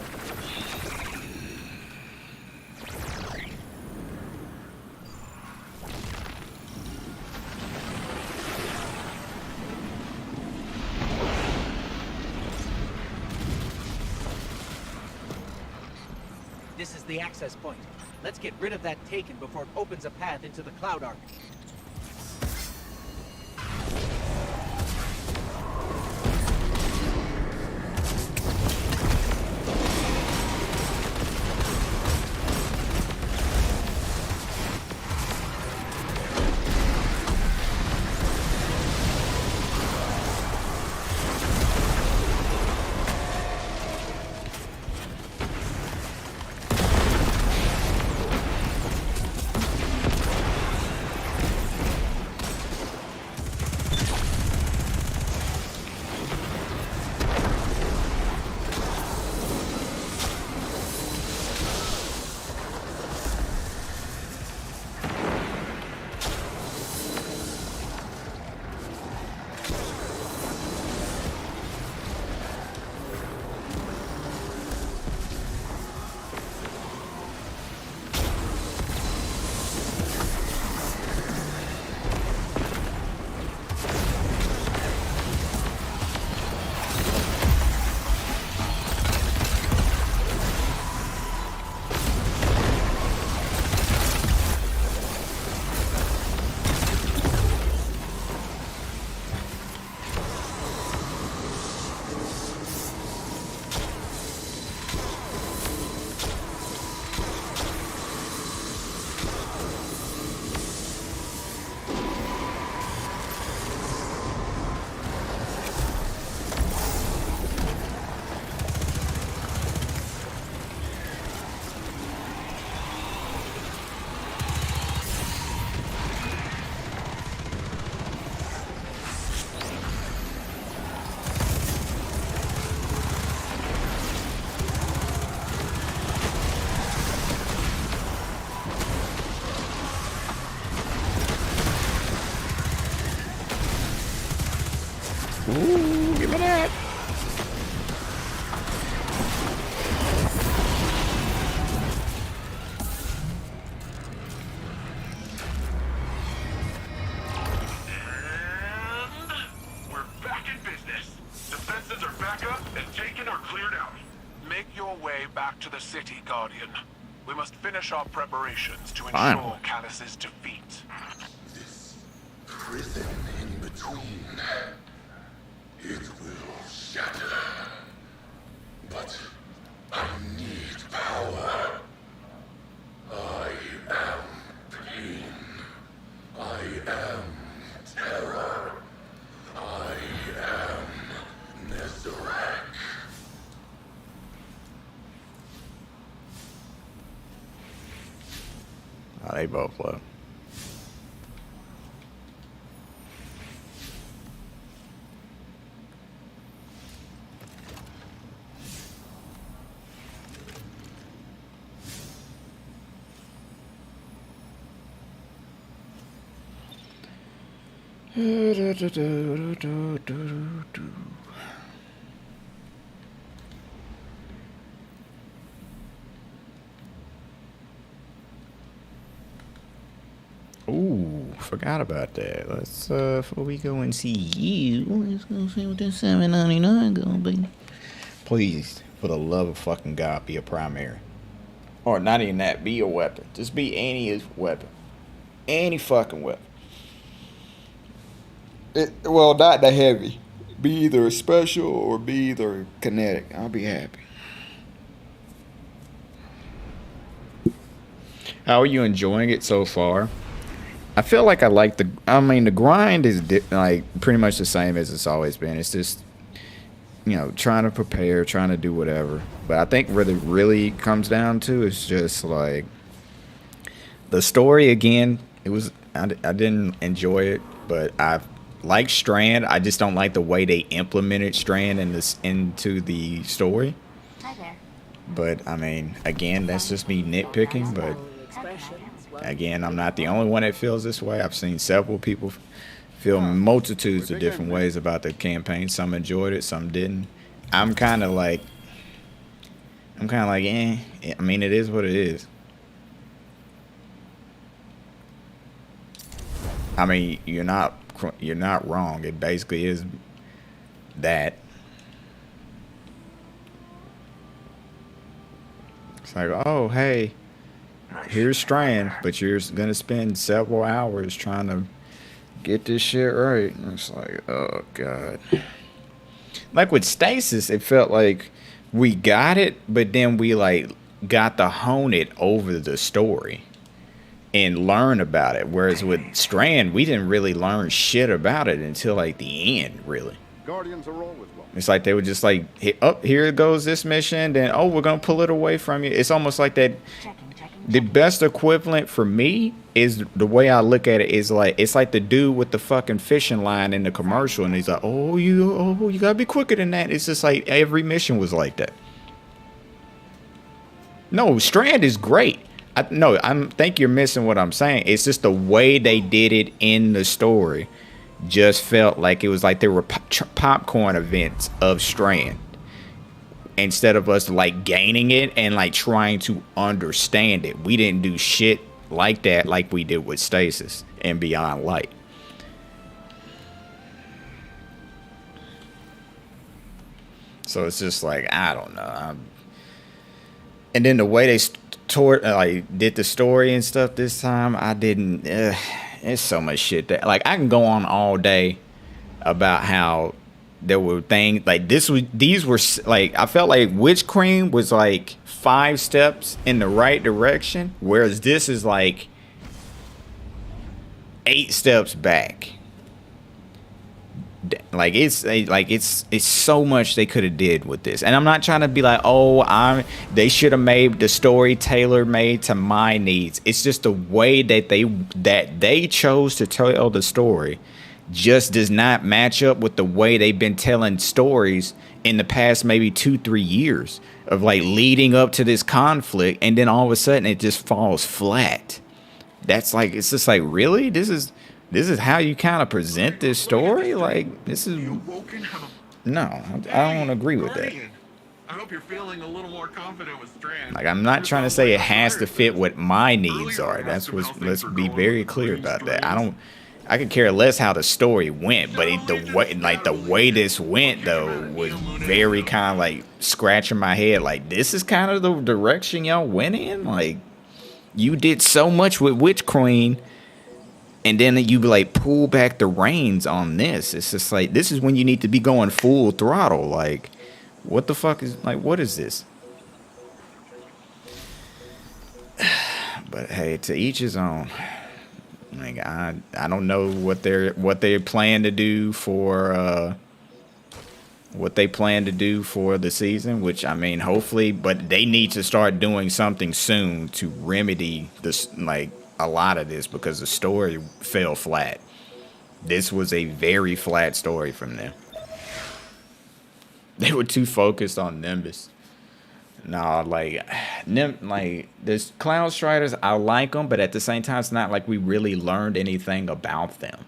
This is the access point. Let's get rid of that taken before it opens a path into the Cloud Ark. defenses are back up and taken or cleared out. Make your way back to the city, Guardian. We must finish our preparations to Fine. ensure Callus's defeat. This prison in between, it will shatter. But I need power. I am pain. I am terror. I am Nezarek. Oh, they both low. Ooh, forgot about that. Let's before we go and see you, let's go see what this $7.99 gonna be. Please, for the love of fucking God, be a primary. Or not even that, be a weapon. Just be any weapon. Any fucking weapon. Well, not the heavy. Be either a special or be either kinetic. I'll be happy. How are you enjoying it so far? I feel like I like the grind is like pretty much the same as it's always been. It's just, you know, trying to prepare, trying to do whatever. But I think what it really comes down to is just like the story again. I didn't enjoy it, but I like Strand. I just don't like the way they implemented Strand into the story. Hi there. But I mean, again, that's just me nitpicking. But again, I'm not the only one that feels this way. I've seen several people feel multitudes of different ways about the campaign. Some enjoyed it, some didn't. I'm kind of like, eh. I mean, it is what it is. I mean, you're not wrong. It basically is that. It's like, oh, hey, here's Strand, but you're gonna spend several hours trying to get this shit right. And it's like, oh god. Like with Stasis, it felt like we got it, but then we like got to hone it over the story and learn about it. Whereas with Strand, we didn't really learn shit about it until like the end, really. Guardians are always welcome. It's like they were just like, here goes this mission, then oh, we're gonna pull it away from you. It's almost like that. The best equivalent for me is the way I look at it is like, it's like the dude with the fucking fishing line in the commercial, and he's like, oh, you gotta be quicker than that. It's just like every mission was like that. No, Strand is great. I think you're missing what I'm saying. It's just the way they did it in the story just felt like it was like there were popcorn events of Strand instead of us like gaining it and like trying to understand it. We didn't do shit like that like we did with Stasis and Beyond Light. So it's just like, I don't know. And then the way they did the story and stuff this time, I didn't. It's so much shit that like I can go on all day about how there were things like these were like, I felt like Witch Cream was like 5 steps in the right direction, whereas this is like 8 steps back. Like it's so much they could have did with this, and I'm not trying to be like, oh, they should have made the story tailor made to my needs. It's just the way that they chose to tell the story just does not match up with the way they've been telling stories in the past maybe 2-3 years of like leading up to this conflict, and then all of a sudden it just falls flat. That's like, it's just like, really, this is how you kind of present this story? Like, this is... No, I don't agree with that. I hope you're feeling a little more confident with Strand. Like, I'm not trying to say it has to fit what my needs are. That's what, let's be very clear about that. I could care less how the story went, but the way this went though was very kind of like scratching my head. Like, this is kind of the direction y'all went in. Like, you did so much with Witch Queen, and then you like pull back the reins on this. It's just like, this is when you need to be going full throttle. Like, what the fuck is, like, what is this? But hey, to each his own. Like, I don't know what they plan to do for the season, which, I mean, hopefully, but they need to start doing something soon to remedy this, like, a lot of this, because the story fell flat. This was a very flat story from them. They were too focused on Nimbus. No, like this Cloud Striders, I like them, but at the same time, it's not like we really learned anything about them.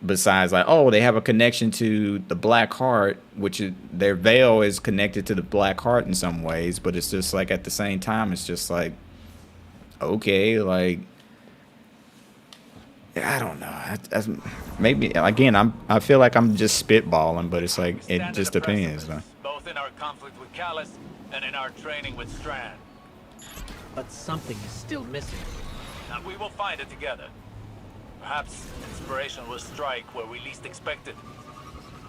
Besides, like, oh, they have a connection to the Black Heart, which is, their veil is connected to the Black Heart in some ways, but it's just like, at the same time, it's just like, okay, like, I don't know. Maybe, again, I feel like I'm just spitballing, but it's like, it just depends, though. Both in our conflict with Callus and in our training with Strand. But something is still missing. And we will find it together. Perhaps inspiration will strike where we least expect it.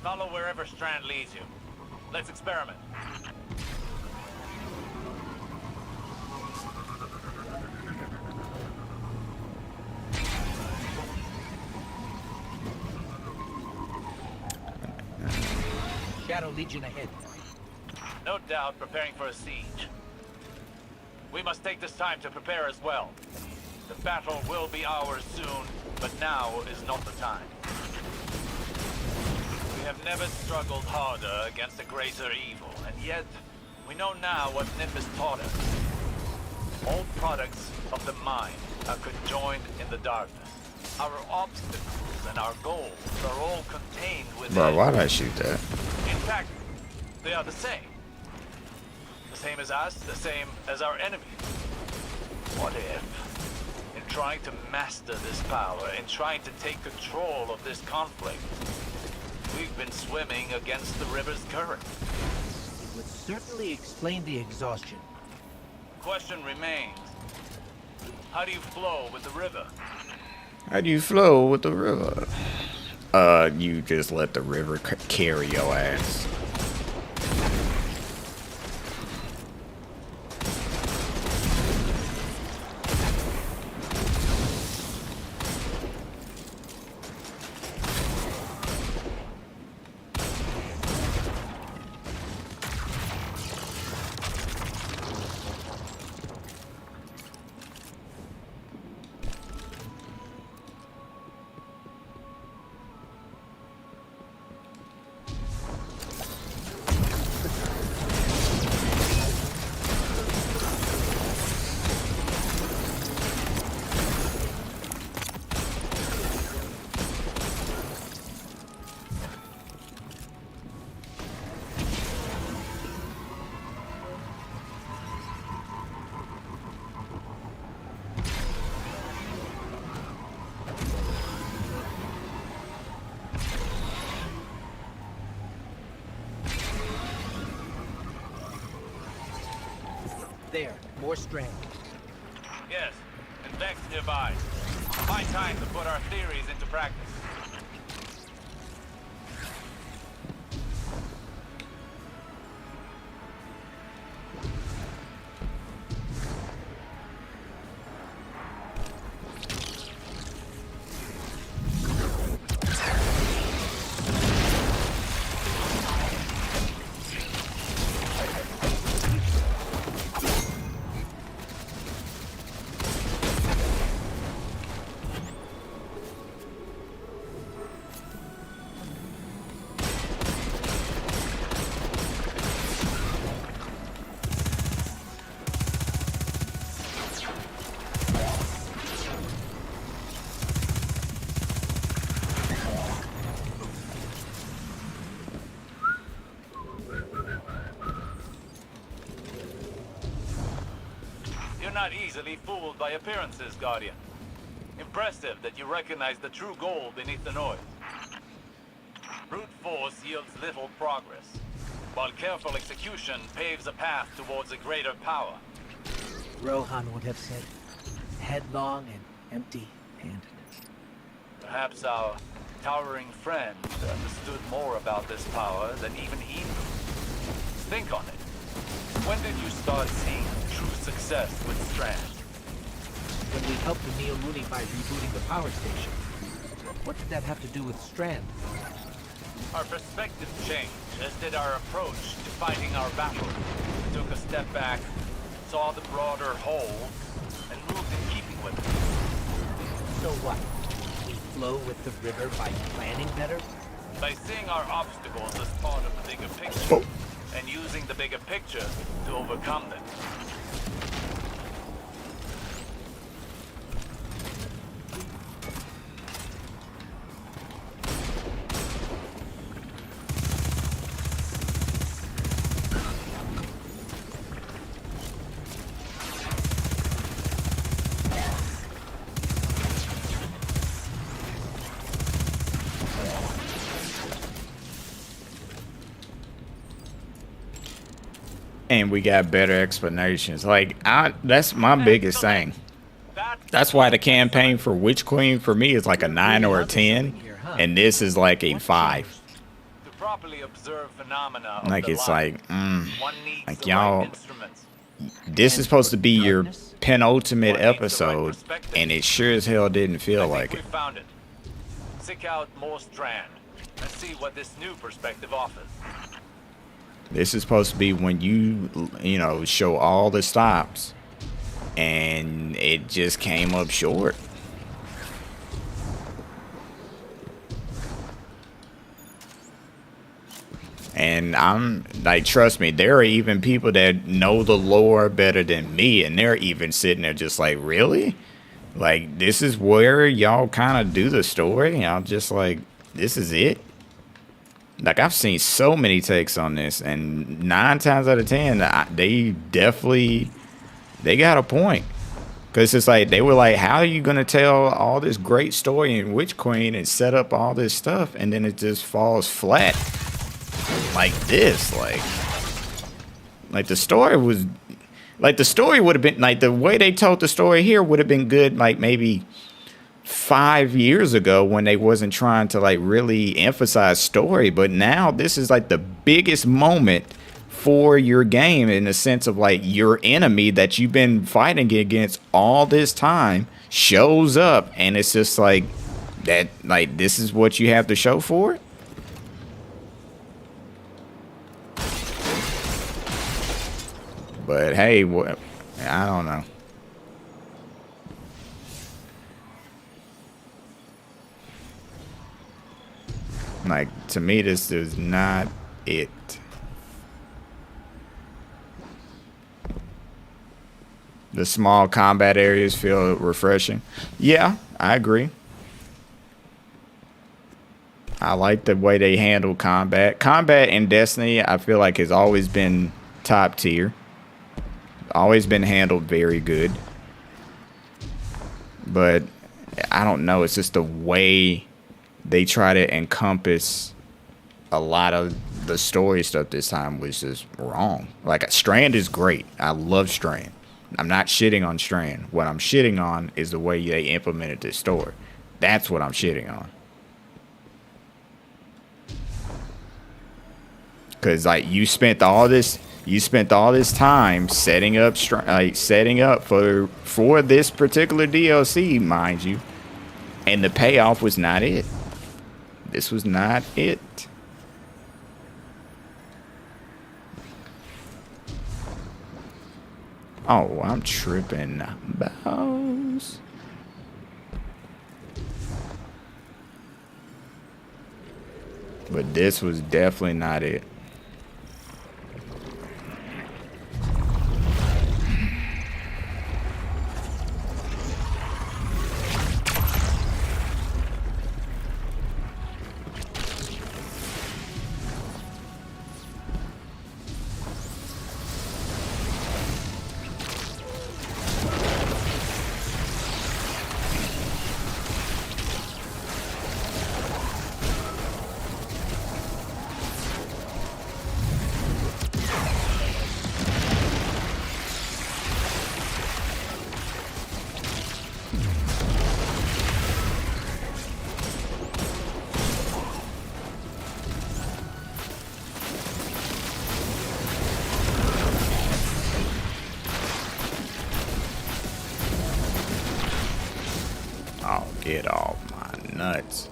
Follow wherever Strand leads you. Let's experiment. Shadow Legion ahead. No doubt preparing for a siege. We must take this time to prepare as well. The battle will be ours soon, but now is not the time. We have never struggled harder against a greater evil, and yet we know now what Nimbus taught us. All products of the mind are conjoined in the darkness. Our obstacles and our goals are all contained within. Bro, why'd I shoot that? In fact, they are the same. The same as us, the same as our enemy. What if, in trying to master this power, in trying to take control of this conflict, we've been swimming against the river's current? It would certainly explain the exhaustion. The question remains, how do you flow with the river? How do you flow with the river? You just let the river carry your ass. There, more Strand. Yes, and Vex nearby. Find time to put our theories into practice. Not easily fooled by appearances, Guardian. In Impressive that you recognize the true goal beneath the noise. Brute force yields little progress, while careful execution paves a path towards a greater power. Rohan would have said, headlong and empty-handed. Perhaps our towering friend understood more about this power than even he knew. Think on it. When did you start seeing true success with Strand? When we helped the Neo Mooney by rebooting the power station. What did that have to do with Strand? Our perspective changed, as did our approach to fighting our battle. We took a step back, saw the broader whole, and moved in keeping with it. So what? We flow with the river by planning better? By seeing our obstacles as part of the bigger picture, and using the bigger picture to overcome them. And we got better explanations. Like, that's my biggest thing. That's why the campaign for Witch Queen for me is like a 9 or a 10, and this is like a 5. To properly observe phenomena of Like, the it's light, like y'all, this is supposed to be your penultimate episode, and it sure as hell didn't feel like it. we found it. Seek out more Strand and see what this new perspective offers. This is supposed to be when you know, show all the stops, and it just came up short. And I'm like, trust me, there are even people that know the lore better than me, and they're even sitting there just like, really? Like, this is where y'all kind of do the story? And I'm just like, this is it? Like, I've seen so many takes on this, and 9 times out of 10, they got a point. Because it's like, they were like, how are you going to tell all this great story in Witch Queen and set up all this stuff, and then it just falls flat like this? Like the story was, like, the story would have been, like, the way they told the story here would have been good, like, maybe 5 years ago when they wasn't trying to like really emphasize story. But now this is like the biggest moment for your game, in the sense of like your enemy that you've been fighting against all this time shows up, and it's just like that, like, this is what you have to show for it. But hey, what, I don't know. Like, to me, this is not it. The small combat areas feel refreshing. Yeah, I agree. I like the way they handle combat. Combat in Destiny, I feel like, has always been top tier. Always been handled very good. But I don't know, it's just the way they try to encompass a lot of the story stuff this time was just wrong. Like, Strand is great. I love Strand. I'm not shitting on Strand. What I'm shitting on is the way they implemented this story. That's what I'm shitting on. Cause like, you spent all this time setting up for this particular DLC, mind you, and the payoff was not it. This was not it. Oh, I'm tripping balls. But this was definitely not it. Get off my nuts.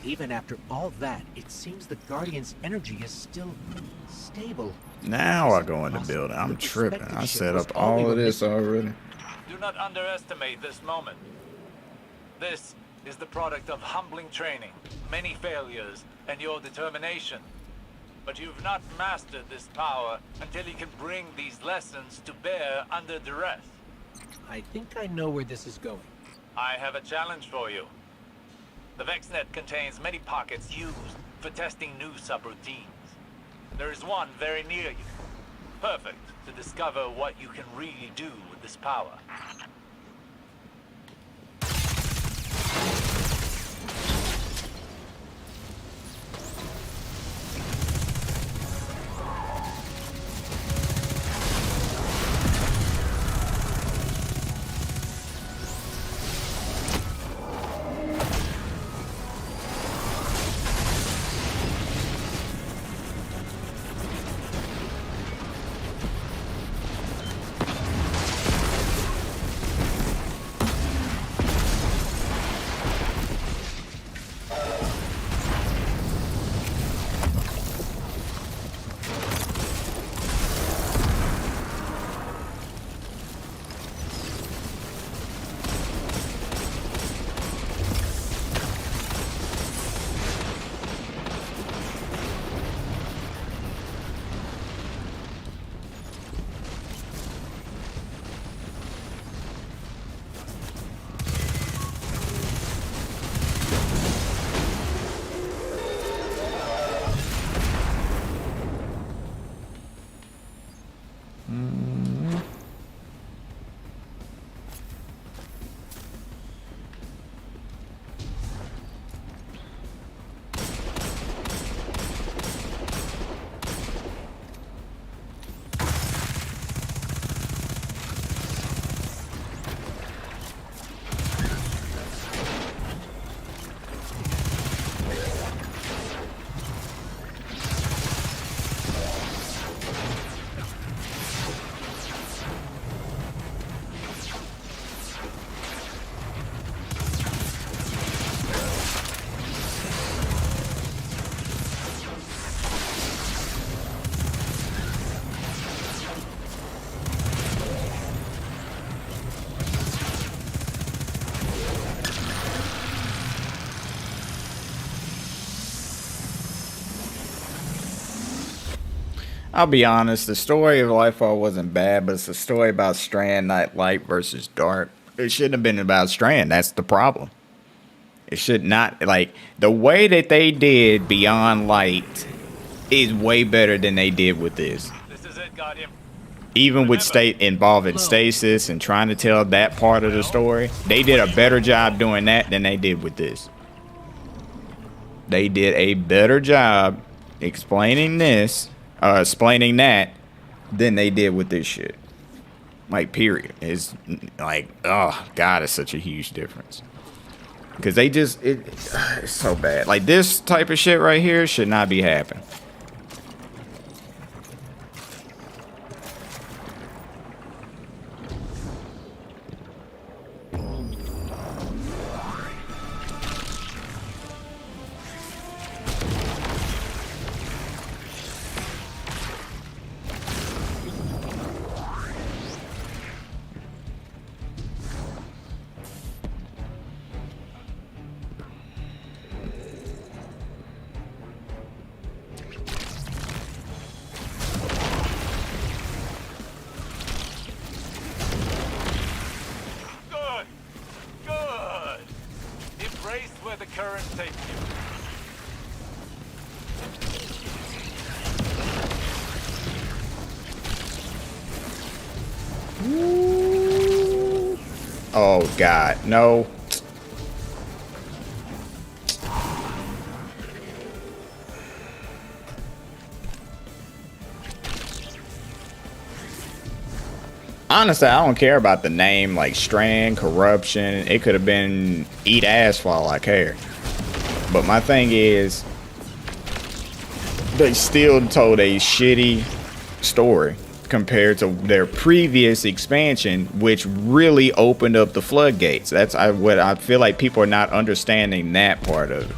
Even after all that, it seems the Guardian's energy is still stable. Now I go in the building. I'm tripping. I set up all of this already. Do not underestimate this moment. This is the product of humbling training, many failures, and your determination. But you've not mastered this power until you can bring these lessons to bear under duress. I think I know where this is going. I have a challenge for you. The VexNet contains many pockets used for testing new subroutines. There is one very near you. Perfect to discover what you can really do with this power. I'll be honest, the story of Lightfall wasn't bad, but it's a story about Strand, not light versus dark. It shouldn't have been about Strand. That's the problem. It should not, like, the way that they did Beyond Light is way better than they did with this. This is it, Guardian. Even with state involving stasis and trying to tell that part of the story, they did a better job doing that than they did with this. They did a better job explaining this, explaining that, than they did with this shit. Like, period. It's like, oh god, it's such a huge difference. Because they just, it's so bad. Like, this type of shit right here should not be happening. the current take you. Oh God, no. Honestly, I don't care about the name, like Strand, Corruption. It could have been Eat Ass for all I care. But my thing is, they still told a shitty story compared to their previous expansion, which really opened up the floodgates. That's what I feel like people are not understanding, that part of it.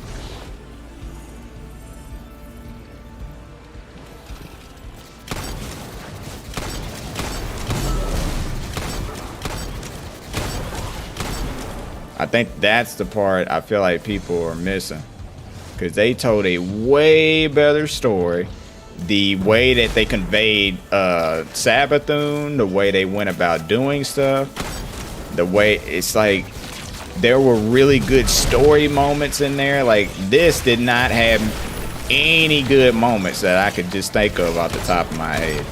I think that's the part I feel like people are missing, because they told a way better story. The way that they conveyed Sabathun, the way they went about doing stuff, the way it's like there were really good story moments in there. Like, this did not have any good moments that I could just think of off the top of my head.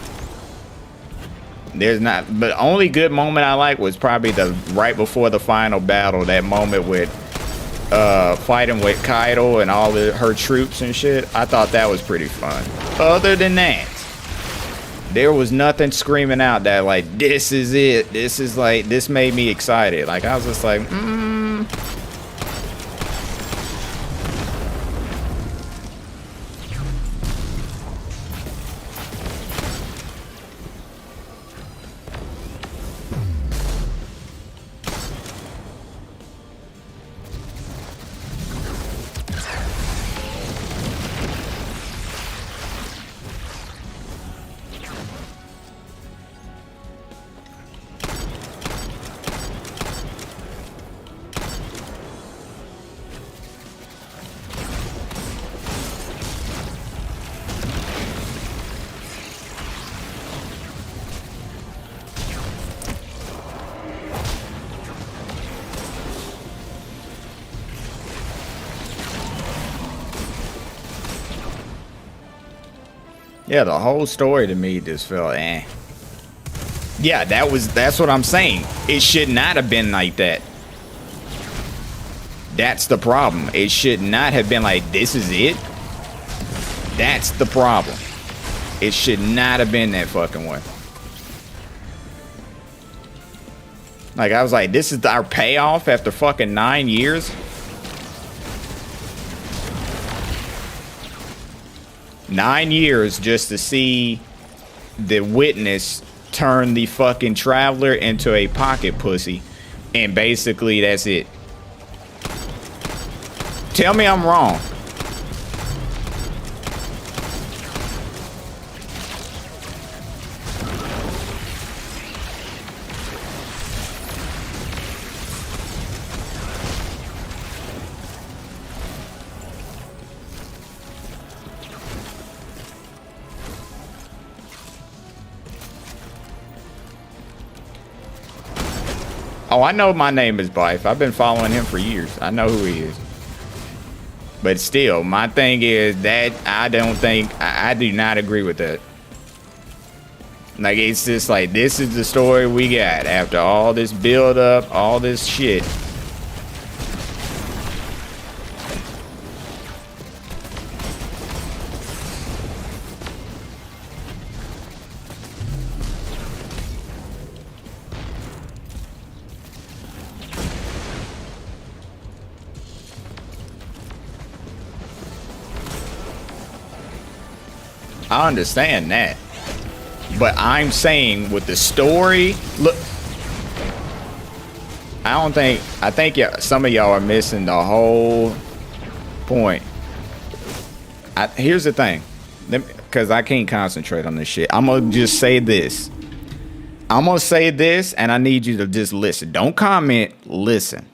There's not, but only good moment I like was probably the right before the final battle, that moment with fighting with Kaido and all her troops and shit. I thought that was pretty fun. Other than that, there was nothing screaming out that like, this is it, this is like, this made me excited. Like, I was just like, yeah, the whole story to me just felt eh. Yeah, that's what I'm saying. It should not have been like that. That's the problem. It should not have been like, this is it. That's the problem. It should not have been that fucking way. Like, I was like, this is our payoff after fucking 9 years. 9 years just to see the witness turn the fucking traveler into a pocket pussy, and basically that's it. Tell me I'm wrong. Oh, I know my name is Bife. I've been following him for years. I know who he is. But still, my thing is that I don't think, I do not agree with that. Like, it's just like, this is the story we got after all this build up, all this shit. I understand that, but I'm saying with the story, look, I think some of y'all are missing the whole point. Here's the thing, because I can't concentrate on this shit. I'm gonna just say this. I'm gonna say this, and I need you to just listen. Don't comment, listen.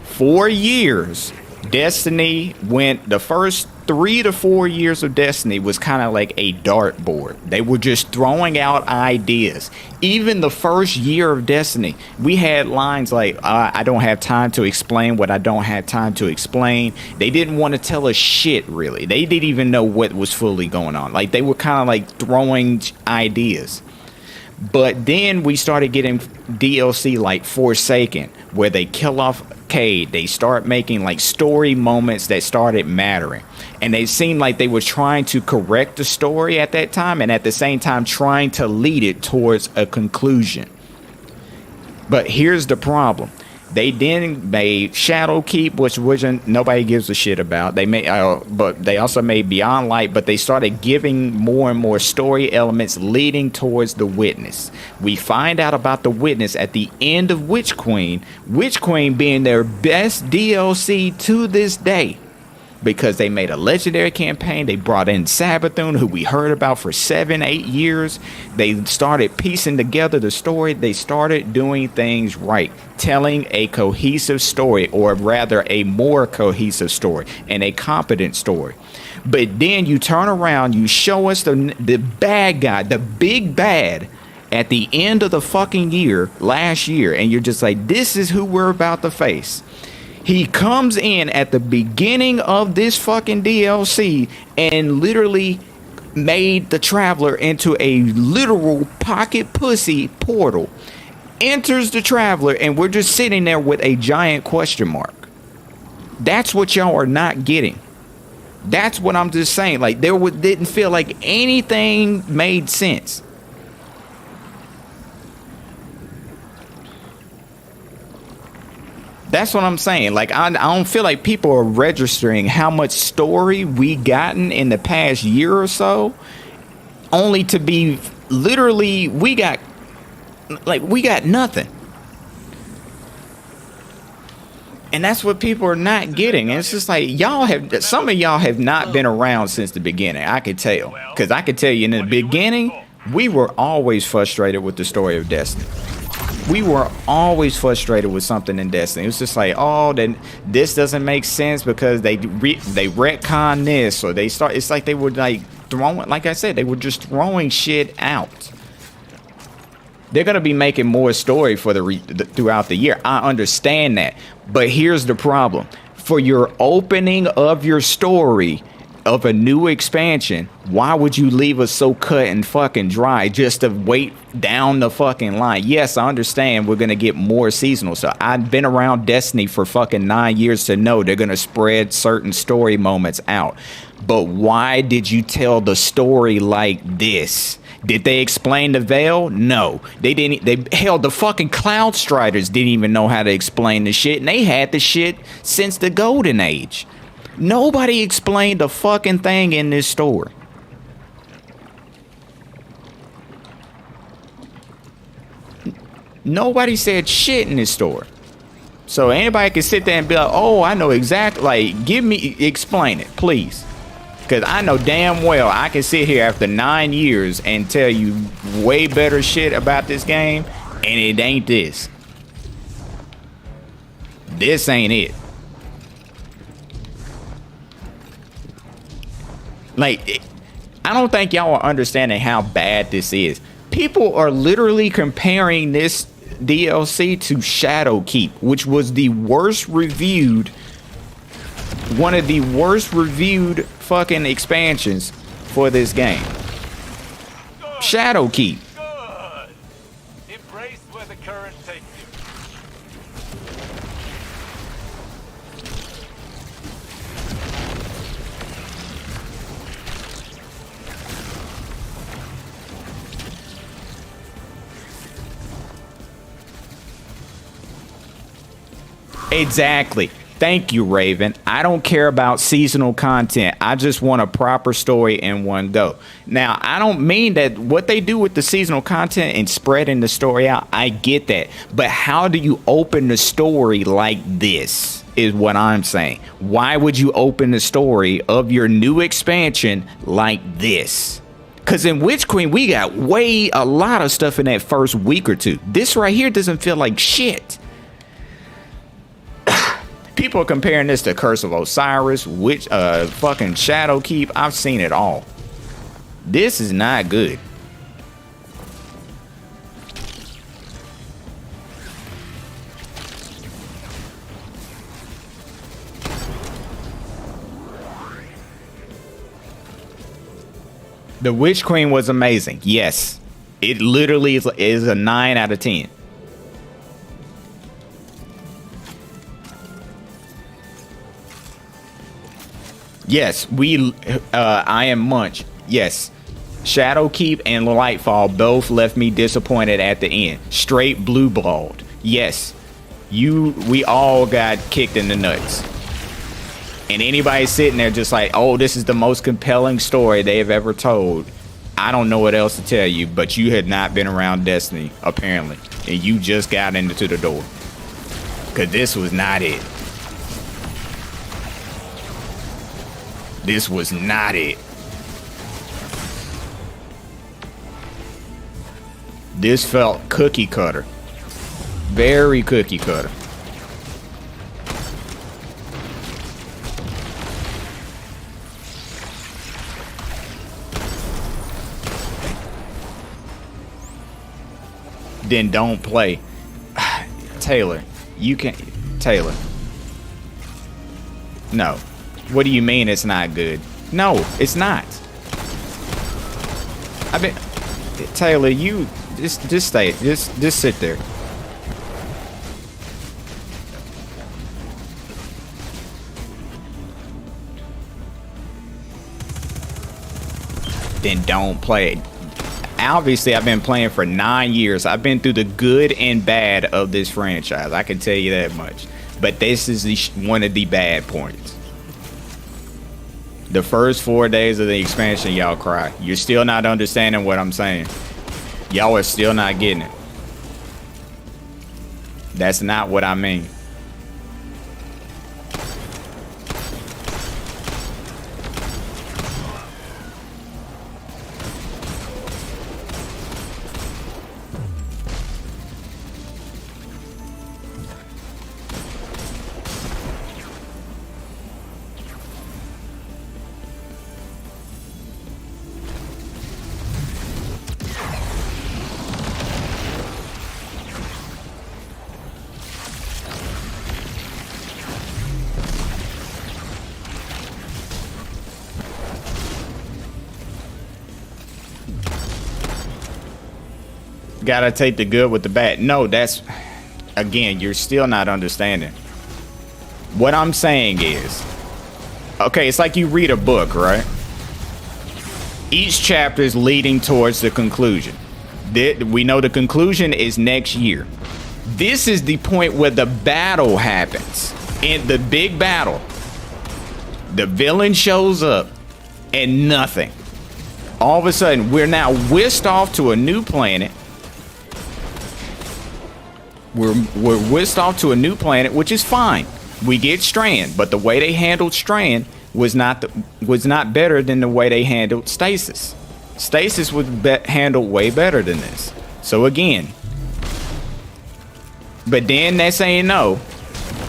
For years, Destiny went the first 3 to 4 years of Destiny was kind of like a dartboard. They were just throwing out ideas. Even the first year of Destiny, we had lines like, I don't have time to explain what I don't have time to explain. They didn't want to tell us shit, really. They didn't even know what was fully going on. Like, they were kind of like throwing ideas. But then we started getting DLC like Forsaken, where they kill off Cade. They start making like story moments that started mattering. And they seemed like they were trying to correct the story at that time, and at the same time trying to lead it towards a conclusion. But here's the problem. They then made Shadowkeep, which wasn't, nobody gives a shit about. They made, but they also made Beyond Light. But they started giving more and more story elements leading towards the Witness. We find out about the Witness at the end of Witch Queen. Witch Queen being their best DLC to this day, because they made a legendary campaign. They brought in Sabathun, who we heard about for 7-8 years. They started piecing together the story. They started doing things right, telling a cohesive story, or rather a more cohesive story and a competent story. But then you turn around, you show us the bad guy, the big bad, at the end of the fucking year, last year, and you're just like, this is who we're about to face. He comes in at the beginning of this fucking DLC and literally made the Traveler into a literal pocket pussy portal. Enters the Traveler, and we're just sitting there with a giant question mark. That's what y'all are not getting. That's what I'm just saying. Like, didn't feel like anything made sense. That's what I'm saying. Like, I don't feel like people are registering how much story we gotten in the past year or so, only to be literally, we got nothing. And that's what people are not getting. And it's just like, some of y'all have not been around since the beginning. I could tell. Because I could tell you in the beginning, we were always frustrated with the story of Destiny. We were always frustrated with something in Destiny. It was just like, oh, then this doesn't make sense because they retcon this, or they start. It's like they were like throwing, like I said, they were just throwing shit out. They're gonna be making more story for throughout the year. I understand that, but here's the problem: for your opening of your story of a new expansion, why would you leave us so cut and fucking dry just to wait down the fucking line? Yes, I understand we're gonna get more seasonal stuff. I've been around Destiny for fucking 9 years to know they're gonna spread certain story moments out. But why did you tell the story like this? Did they explain the veil? No, they didn't. Hell, the fucking Cloud Striders didn't even know how to explain the shit, and they had the shit since the Golden Age. Nobody explained a fucking thing in this story. Nobody said shit in this story. So anybody can sit there and be like, oh, I know exactly, like, explain it, please. Because I know damn well I can sit here after 9 years and tell you way better shit about this game, and it ain't this. This ain't it. Like, I don't think y'all are understanding how bad this is. People are literally comparing this DLC to Shadowkeep, which was the worst reviewed, one of the worst reviewed fucking expansions for this game. Shadowkeep. Embrace where the current takes you. Exactly. Thank you, Raven. I don't care about seasonal content. I just want a proper story in one go. Now, I don't mean that what they do with the seasonal content and spreading the story out, I get that. But how do you open the story like this is what I'm saying. Why would you open the story of your new expansion like this? Because in Witch Queen, we got a lot of stuff in that first week or two. This right here doesn't feel like shit. People are comparing this to Curse of Osiris, which fucking Shadow Keep. I've seen it all. This is not good. The Witch Queen was amazing. Yes. It literally is a 9 out of 10. Yes, I am Munch. Yes. Shadow Keep and Lightfall both left me disappointed at the end. Straight blue balled. Yes. We all got kicked in the nuts. And anybody sitting there just like, oh, this is the most compelling story they have ever told. I don't know what else to tell you, but you had not been around Destiny, apparently. And you just got into the door. Because this was not it. This was not it. This felt cookie cutter. Very cookie cutter. Then don't play. Taylor, you can't. Taylor. No. What do you mean it's not good? No, it's not. I mean, Taylor, you just stay. Just sit there. Then don't play it. Obviously, I've been playing for 9 years. I've been through the good and bad of this franchise. I can tell you that much. But this is one of the bad points. The first 4 days of the expansion, y'all cry. You're still not understanding what I'm saying. Y'all are still not getting it. That's not what I mean. Gotta take the good with the bad. No, that's, again, you're still not understanding. What I'm saying is, okay, it's like you read a book, right? Each chapter is leading towards the conclusion. We know the conclusion is next year. This is the point where the battle happens. In the big battle, the villain shows up and nothing. All of a sudden, we're now whisked off to a new planet. We're whisked off to a new planet, which is fine. We get Strand, but the way they handled Strand was not better than the way they handled Stasis. Stasis was handled way better than this. So again, but then they're saying no.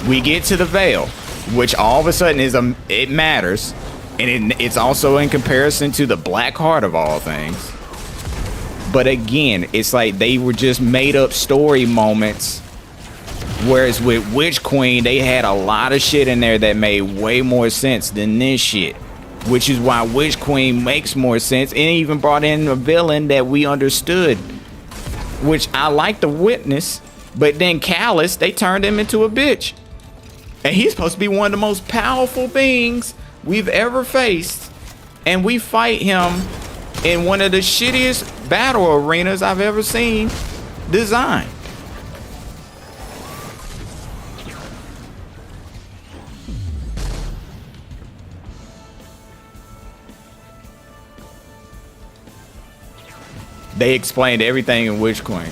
We get to the Veil, which all of a sudden is it matters, and it's also in comparison to the Black Heart of all things. But again, it's like they were just made up story moments. Whereas with Witch Queen, they had a lot of shit in there that made way more sense than this shit. Which is why Witch Queen makes more sense. And even brought in a villain that we understood. Which I like the Witness. But then Callus, they turned him into a bitch. And he's supposed to be one of the most powerful beings we've ever faced. And we fight him in one of the shittiest battle arenas I've ever seen designed. They explained everything in Witch Queen.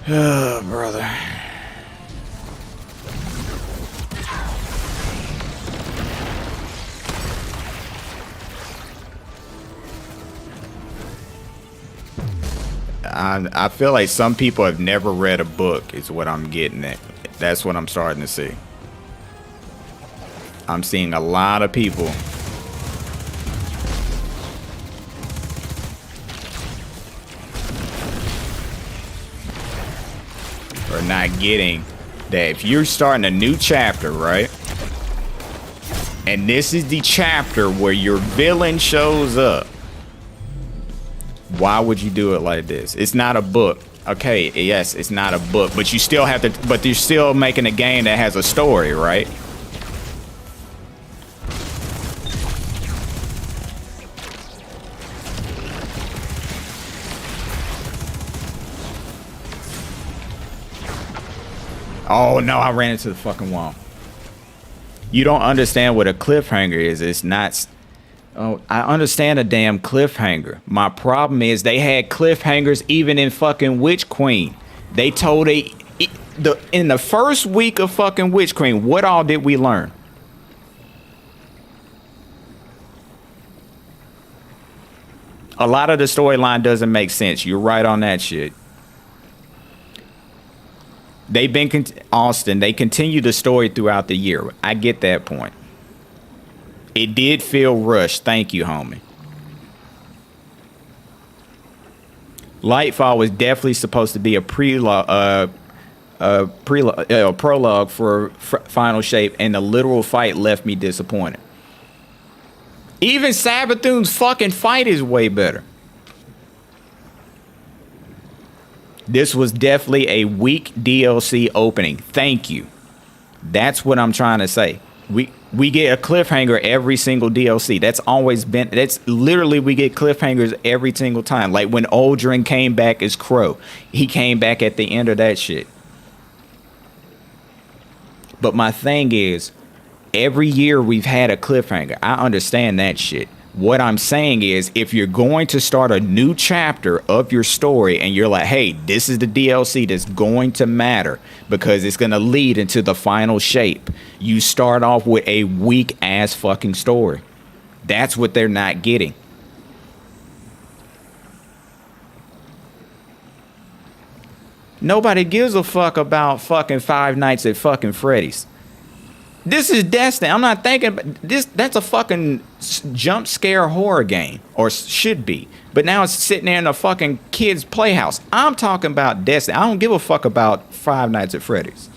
Oh, brother. I feel like some people have never read a book is what I'm getting at. That's what I'm starting to see. I'm seeing a lot of people are not getting that if you're starting a new chapter, right? And this is the chapter where your villain shows up. Why would you do it like this? It's not a book. Okay, yes, it's not a book, but you still have to, but you're still making a game that has a story, right? Oh no, I ran into the fucking wall. You don't understand what a cliffhanger is. It's not. Oh, I understand a damn cliffhanger. My problem is they had cliffhangers even in fucking Witch Queen. They told in the first week of fucking Witch Queen, what all did we learn? A lot of the storyline doesn't make sense. You're right on that shit. They've been Austin. They continue the story throughout the year. I get that point. It did feel rushed. Thank you, homie. Lightfall was definitely supposed to be a prologue for Final Shape, and the literal fight left me disappointed. Even Sabathoon's fucking fight is way better. This was definitely a weak DLC opening. Thank you. That's what I'm trying to say. We get a cliffhanger every single DLC. That's always been, that's literally, we get cliffhangers every single time. Like when Aldrin came back as Crow. He came back at the end of that shit. But my thing is, every year we've had a cliffhanger. I understand that shit. What I'm saying is, if you're going to start a new chapter of your story and you're like, hey, this is the DLC that's going to matter because it's going to lead into the final shape, you start off with a weak ass fucking story. That's what they're not getting. Nobody gives a fuck about fucking Five Nights at fucking Freddy's. This is Destiny. I'm not thinking about this. That's a fucking jump scare horror game, or should be. But now it's sitting there in a fucking kid's playhouse. I'm talking about Destiny. I don't give a fuck about Five Nights at Freddy's.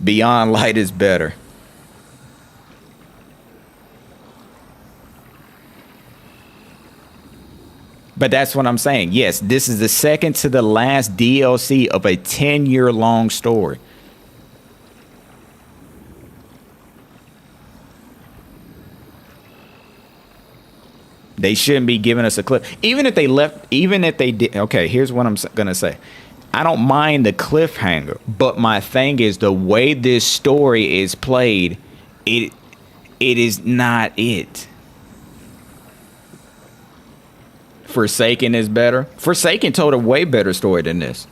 Beyond Light is better. But that's what I'm saying. Yes, this is the second to the last DLC of a 10-year-long story. They shouldn't be giving us a clip. Even if they left, even if they did. Okay, here's what I'm going to say. I don't mind the cliffhanger, but my thing is the way this story is played, it is not it. Forsaken is better. Forsaken told a way better story than this.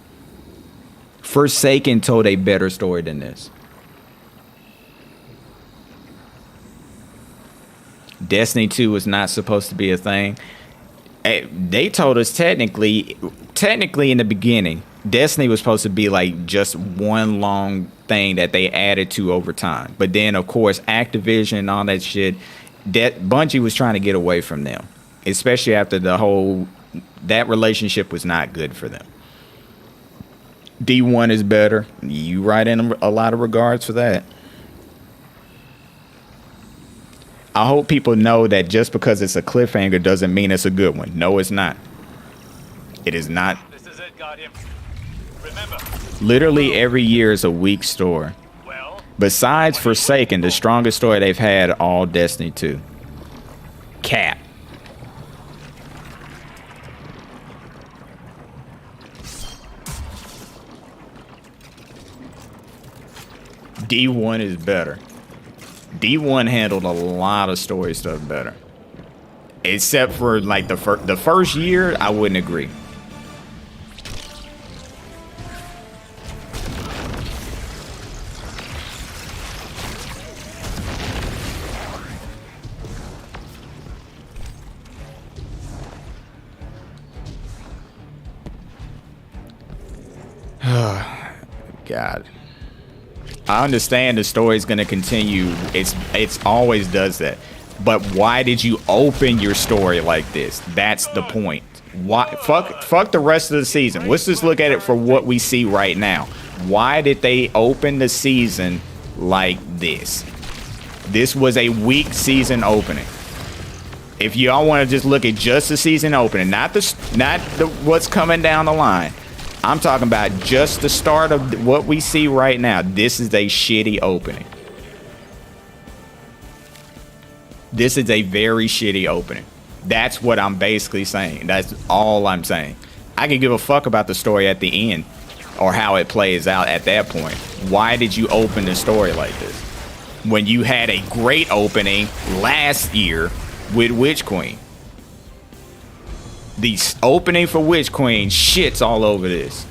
Forsaken told a better story than this. Destiny 2 was not supposed to be a thing. They told us technically in the beginning, Destiny was supposed to be like just one long thing that they added to over time. But then, of course, Activision and all that shit, that Bungie was trying to get away from them. Especially after that relationship was not good for them. D1 is better. You right in a lot of regards for that. I hope people know that just because it's a cliffhanger doesn't mean it's a good one. No, it's not. It is not. This is it, Guardian. Remember. Literally every year is a weak story. Besides Forsaken, the strongest story they've had all Destiny 2. Cap. D1 is better. D1 handled a lot of story stuff better. Except for like the first year, I wouldn't agree. God. I understand the story's gonna continue. It's always does that. But why did you open your story like this? That's the point. Why? Fuck the rest of the season. Let's just look at it for what we see right now. Why did they open the season like this? This was a weak season opening. If y'all want to just look at just the season opening, not the what's coming down the line. I'm talking about just the start of what we see right now. This is a shitty opening. This is a very shitty opening. That's what I'm basically saying. That's all I'm saying. I can give a fuck about the story at the end or how it plays out at that point. Why did you open the story like this when you had a great opening last year with Witch Queen? The opening for Witch Queen shits all over this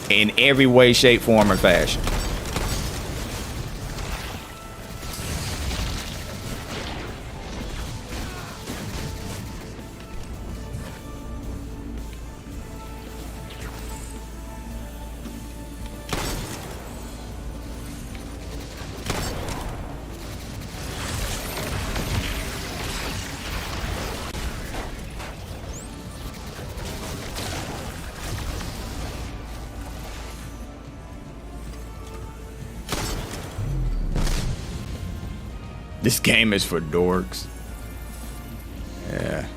in every way, shape, form, or fashion. This game is for dorks. Yeah.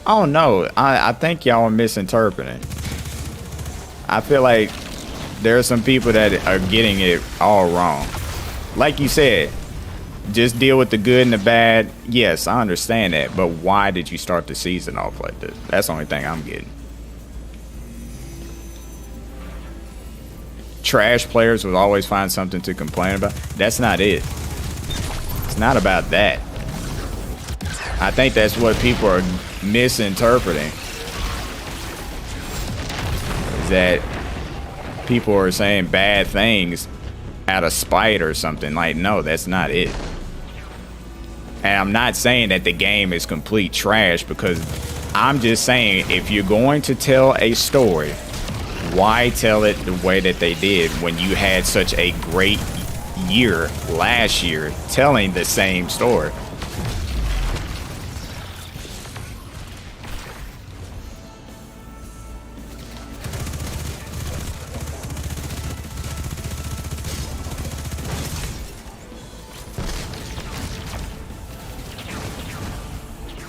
I don't know. I think y'all are misinterpreting. I feel like there are some people that are getting it all wrong. Like you said, just deal with the good and the bad. Yes, I understand that. But why did you start the season off like this? That's the only thing I'm getting. Trash players will always find something to complain about. That's not it. It's not about that. I think that's what people are misinterpreting. Is that people are saying bad things out of spite or something. Like, no, that's not it. And I'm not saying that the game is complete trash, because I'm just saying if you're going to tell a story, why tell it the way that they did when you had such a great year last year telling the same story?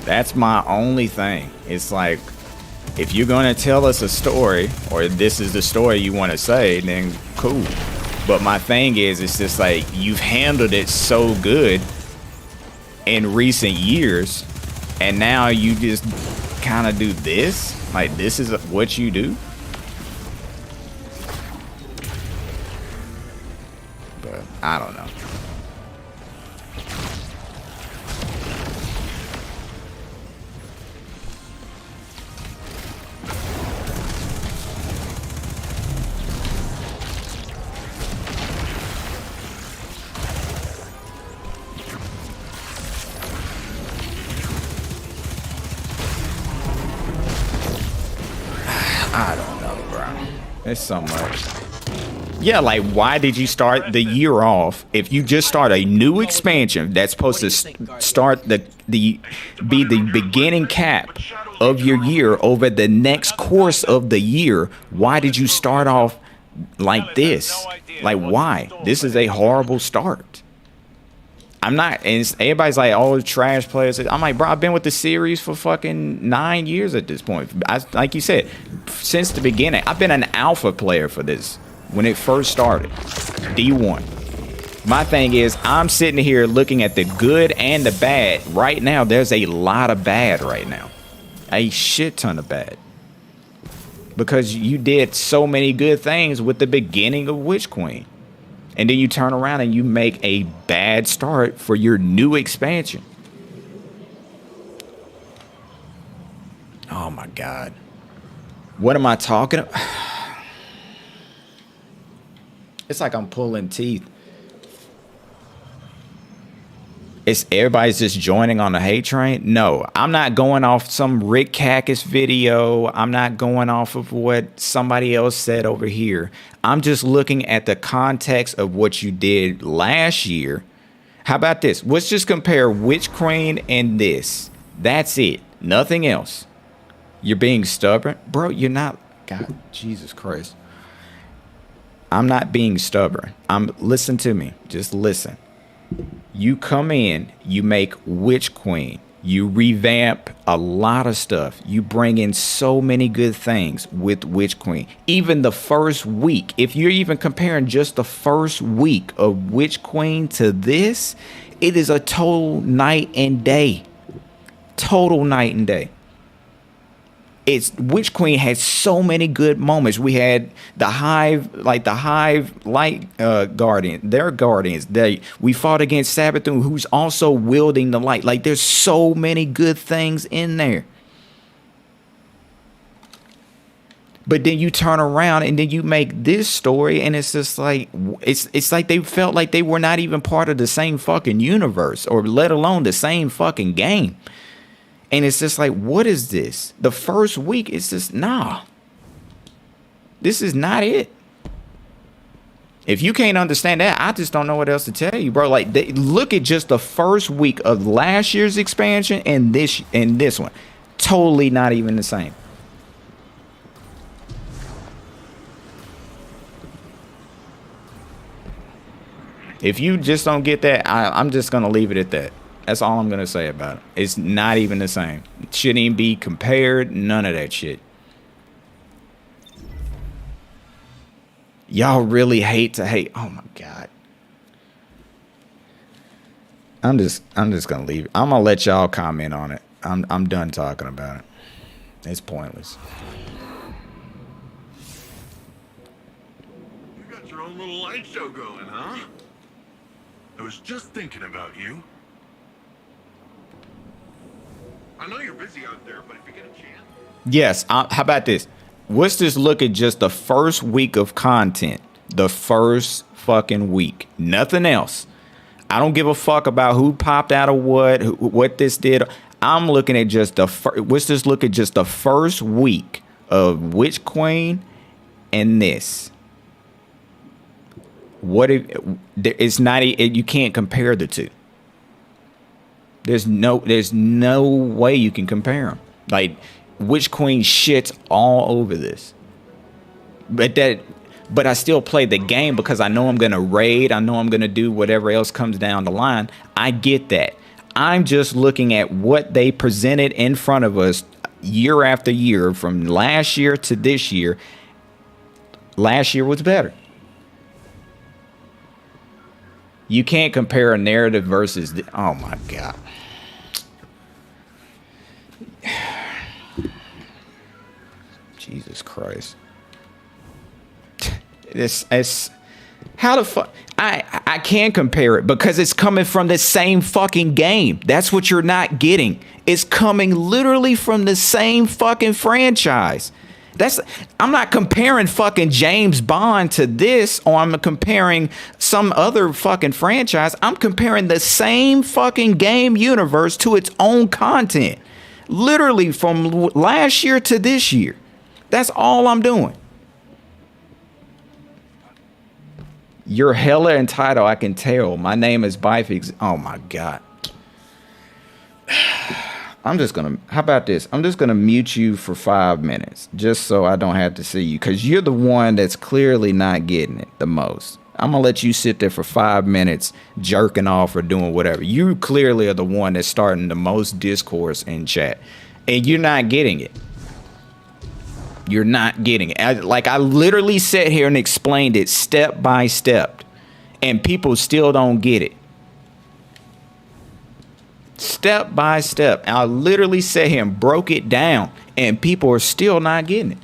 That's my only thing. It's like, if you're going to tell us a story, or this is the story you want to say, then cool. But my thing is, it's just like, you've handled it so good in recent years, and now you just kind of do this? Like, this is what you do? But I don't know. I don't know, bro. There's so much. Yeah, like, why did you start the year off if you just start a new expansion that's supposed to start be the beginning cap of your year over the next course of the year? Why did you start off like this? Like, why? This is a horrible start. I'm not, and everybody's like, oh, trash players. I'm like, bro, I've been with the series for fucking 9 years at this point. Like you said, since the beginning. I've been an alpha player for this when it first started, D1. My thing is, I'm sitting here looking at the good and the bad. Right now, there's a lot of bad right now. A shit ton of bad. Because you did so many good things with the beginning of Witch Queen. And then you turn around and you make a bad start for your new expansion. Oh my God. What am I talking about? It's like I'm pulling teeth. It's everybody's just joining on the hate train. No, I'm not going off some Rick Cackus video. I'm not going off of what somebody else said over here. I'm just looking at the context of what you did last year. How about this? Let's just compare Witch Queen and this. That's it. Nothing else. You're being stubborn. Bro, you're not. God, Jesus Christ. I'm not being stubborn. Listen to me. Just listen. You come in, you make Witch Queen, you revamp a lot of stuff. You bring in so many good things with Witch Queen. Even the first week, if you're even comparing just the first week of Witch Queen to this, it is a total night and day. Total night and day. Witch Queen had so many good moments. We had the Hive, like the Hive Light Guardian, their guardians. We fought against Sabathun, who's also wielding the light. Like, there's so many good things in there. But then you turn around and then you make this story, and it's just like, it's like they felt like they were not even part of the same fucking universe, or let alone the same fucking game. And it's just like, what is this? The first week, it's just, nah. This is not it. If you can't understand that, I just don't know what else to tell you, bro. Like, look at just the first week of last year's expansion and this one. Totally not even the same. If you just don't get that, I'm just going to leave it at that. That's all I'm going to say about it. It's not even the same. It shouldn't even be compared. None of that shit. Y'all really hate to hate. Oh my God. I'm just going to leave it. I'm going to let y'all comment on it. I'm done talking about it. It's pointless. You got your own little light show going, huh? I was just thinking about you. I know you're busy out there, but if you get a chance. Yes. How about this? Let's just look at just the first week of content. The first fucking week. Nothing else. I don't give a fuck about who popped out of what this did. I'm looking at just let's just look at just the first week of Witch Queen and this. What if it's not? You can't compare the two. There's no way you can compare them. Like, Witch Queen shits all over this. But I still play the game because I know I'm gonna raid. I know I'm gonna do whatever else comes down the line. I get that. I'm just looking at what they presented in front of us year after year, from last year to this year. Last year was better. You can't compare a narrative versus oh my God. Jesus Christ. It's how the fuck I can't compare it because it's coming from the same fucking game. That's what you're not getting. It's coming literally from the same fucking franchise. I'm not comparing fucking James Bond to this, or I'm comparing some other fucking franchise. I'm comparing the same fucking game universe to its own content. Literally from last year to this year. That's all I'm doing. You're hella entitled, I can tell. My name is Bifix. Oh my God. How about this? I'm just gonna mute you for 5 minutes just so I don't have to see you, because you're the one that's clearly not getting it the most. I'm gonna let you sit there for 5 minutes jerking off or doing whatever. You clearly are the one that's starting the most discourse in chat, and you're not getting it. You're not getting it. I literally sat here and explained it step by step, and people still don't get it. Step by step. I literally sat here and broke it down, and people are still not getting it.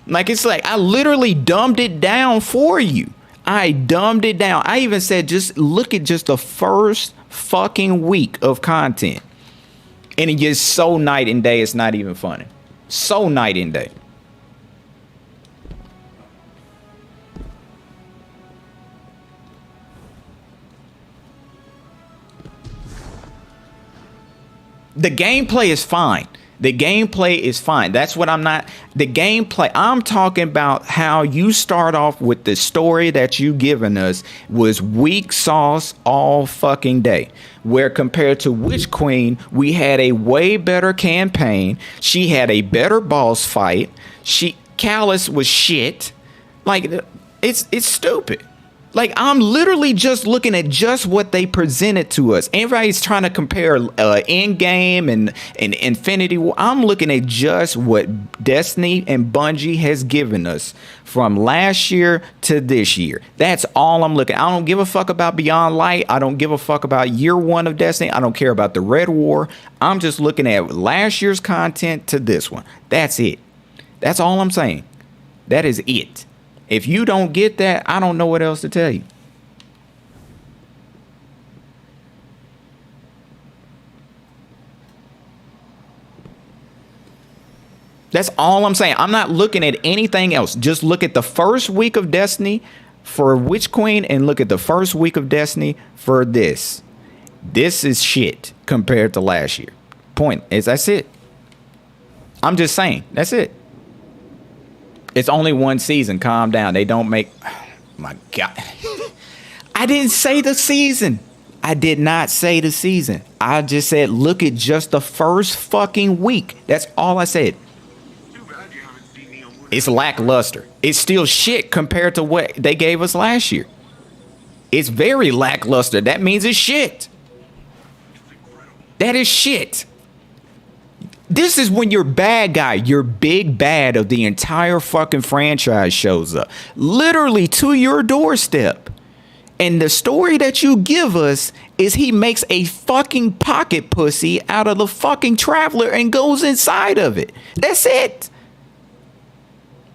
Like, it's like I literally dumbed it down for you. I dumbed it down. I even said just look at just the first fucking week of content, and it gets so night and day. It's not even funny. So night and day. The gameplay is fine. The gameplay is fine. That's what I'm not. The gameplay, I'm talking about how you start off with the story that you given us was weak sauce all fucking day. Where compared to Witch Queen, we had a way better campaign. She had a better boss fight. Callus was shit. Like, it's stupid. Like, I'm literally just looking at just what they presented to us. Everybody's trying to compare Endgame and Infinity War. I'm looking at just what Destiny and Bungie has given us from last year to this year. That's all I'm looking at. I don't give a fuck about Beyond Light. I don't give a fuck about year one of Destiny. I don't care about the Red War. I'm just looking at last year's content to this one. That's it. That's all I'm saying. That is it. If you don't get that, I don't know what else to tell you. That's all I'm saying. I'm not looking at anything else. Just look at the first week of Destiny for Witch Queen and look at the first week of Destiny for this. This is shit compared to last year. Point is, that's it. I'm just saying. That's it. It's only one season. Calm down. They don't make... Oh, my God. I didn't say the season. I did not say the season. I just said look at just the first fucking week. That's all I said. It's lackluster. It's still shit compared to what they gave us last year. It's very lackluster. That means it's shit. That is shit. This is when your bad guy, your big bad of the entire fucking franchise shows up. Literally to your doorstep. And the story that you give us is he makes a fucking pocket pussy out of the fucking traveler and goes inside of it. That's it.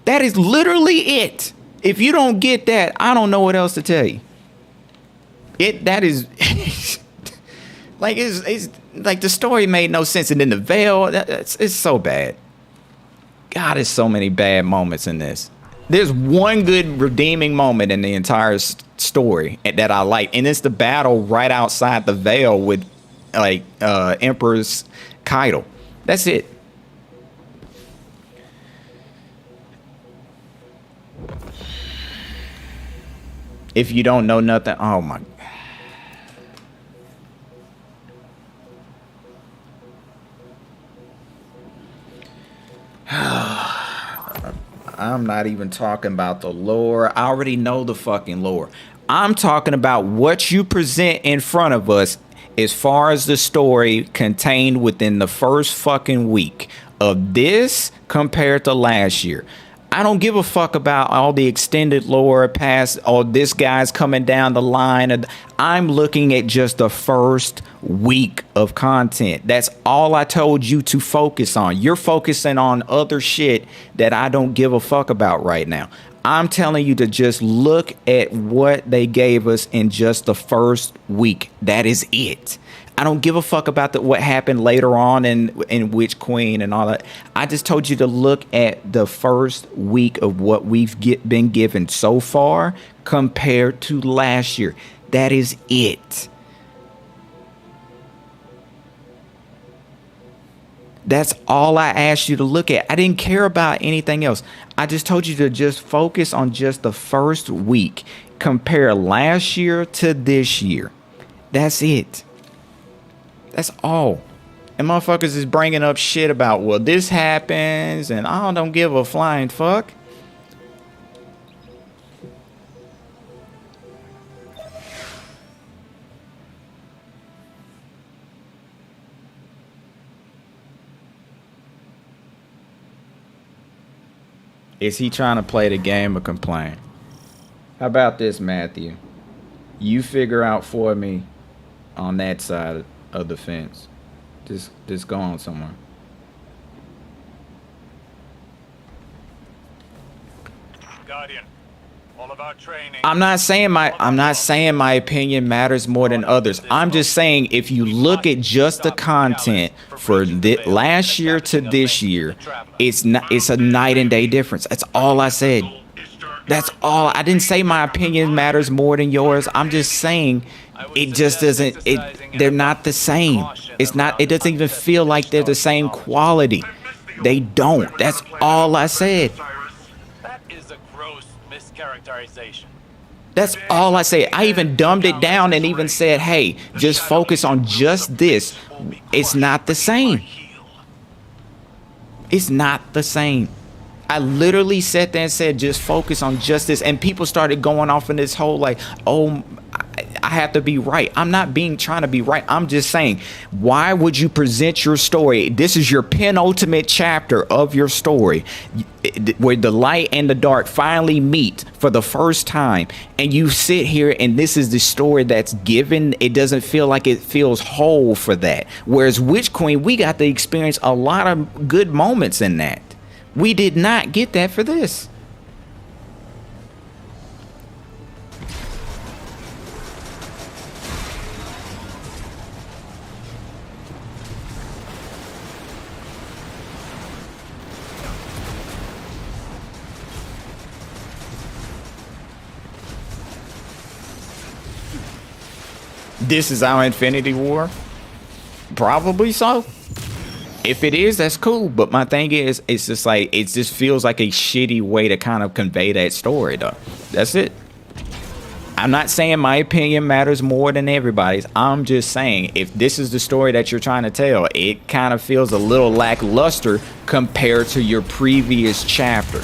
That is literally it. If you don't get that, I don't know what else to tell you. That is... Like, it's like the story made no sense. And then the veil, it's so bad. God, there's so many bad moments in this. There's one good redeeming moment in the entire story that I like, and it's the battle right outside the Veil with like Emperor's Keitel. That's it. If you don't know nothing, oh my. I'm not even talking about the lore. I already know the fucking lore. I'm talking about what you present in front of us as far as the story contained within the first fucking week of this compared to last year. I don't give a fuck about all the extended lore past, or this guy's coming down the line. I'm looking at just the first week of content. That's all I told you to focus on. You're focusing on other shit that I don't give a fuck about right now. I'm telling you to just look at what they gave us in just the first week. That is it. I don't give a fuck about what happened later on in Witch Queen and all that. I just told you to look at the first week of what we've been given so far compared to last year. That is it. That's all I asked you to look at. I didn't care about anything else. I just told you to just focus on just the first week. Compare last year to this year. That's it. That's all. And motherfuckers is bringing up shit about, well, this happens, and I don't give a flying fuck. Is he trying to play the game or complain? How about this, Matthew? You figure out for me on that side of the fence. Just go on somewhere. Guardian, all of our training. I'm not saying my opinion matters more than others. I'm just saying if you look at just the content for last year to this year, it's a night and day difference. That's all I said. That's all. I didn't say my opinion matters more than yours. I'm just saying it just doesn't. They're not the same. It's not. It doesn't even feel like they're the same quality. They don't. That's all I said. That is a gross mischaracterization. That's all I say. I even dumbed it down and even said, hey, just focus on just this. It's not the same. It's not the same. I literally sat there and said, just focus on just this. And people started going off in this whole like, oh, I have to be right. I'm not trying to be right. I'm just saying, why would you present your story? This is your penultimate chapter of your story where the light and the dark finally meet for the first time. And you sit here and this is the story that's given. It doesn't feel like it feels whole for that. Whereas Witch Queen, we got to experience a lot of good moments in that. We did not get that for this. This is our Infinity War? Probably so. If it is, that's cool. But my thing is, it's just like, it just feels like a shitty way to kind of convey that story, though. That's it. I'm not saying my opinion matters more than everybody's. I'm just saying, if this is the story that you're trying to tell, it kind of feels a little lackluster compared to your previous chapter.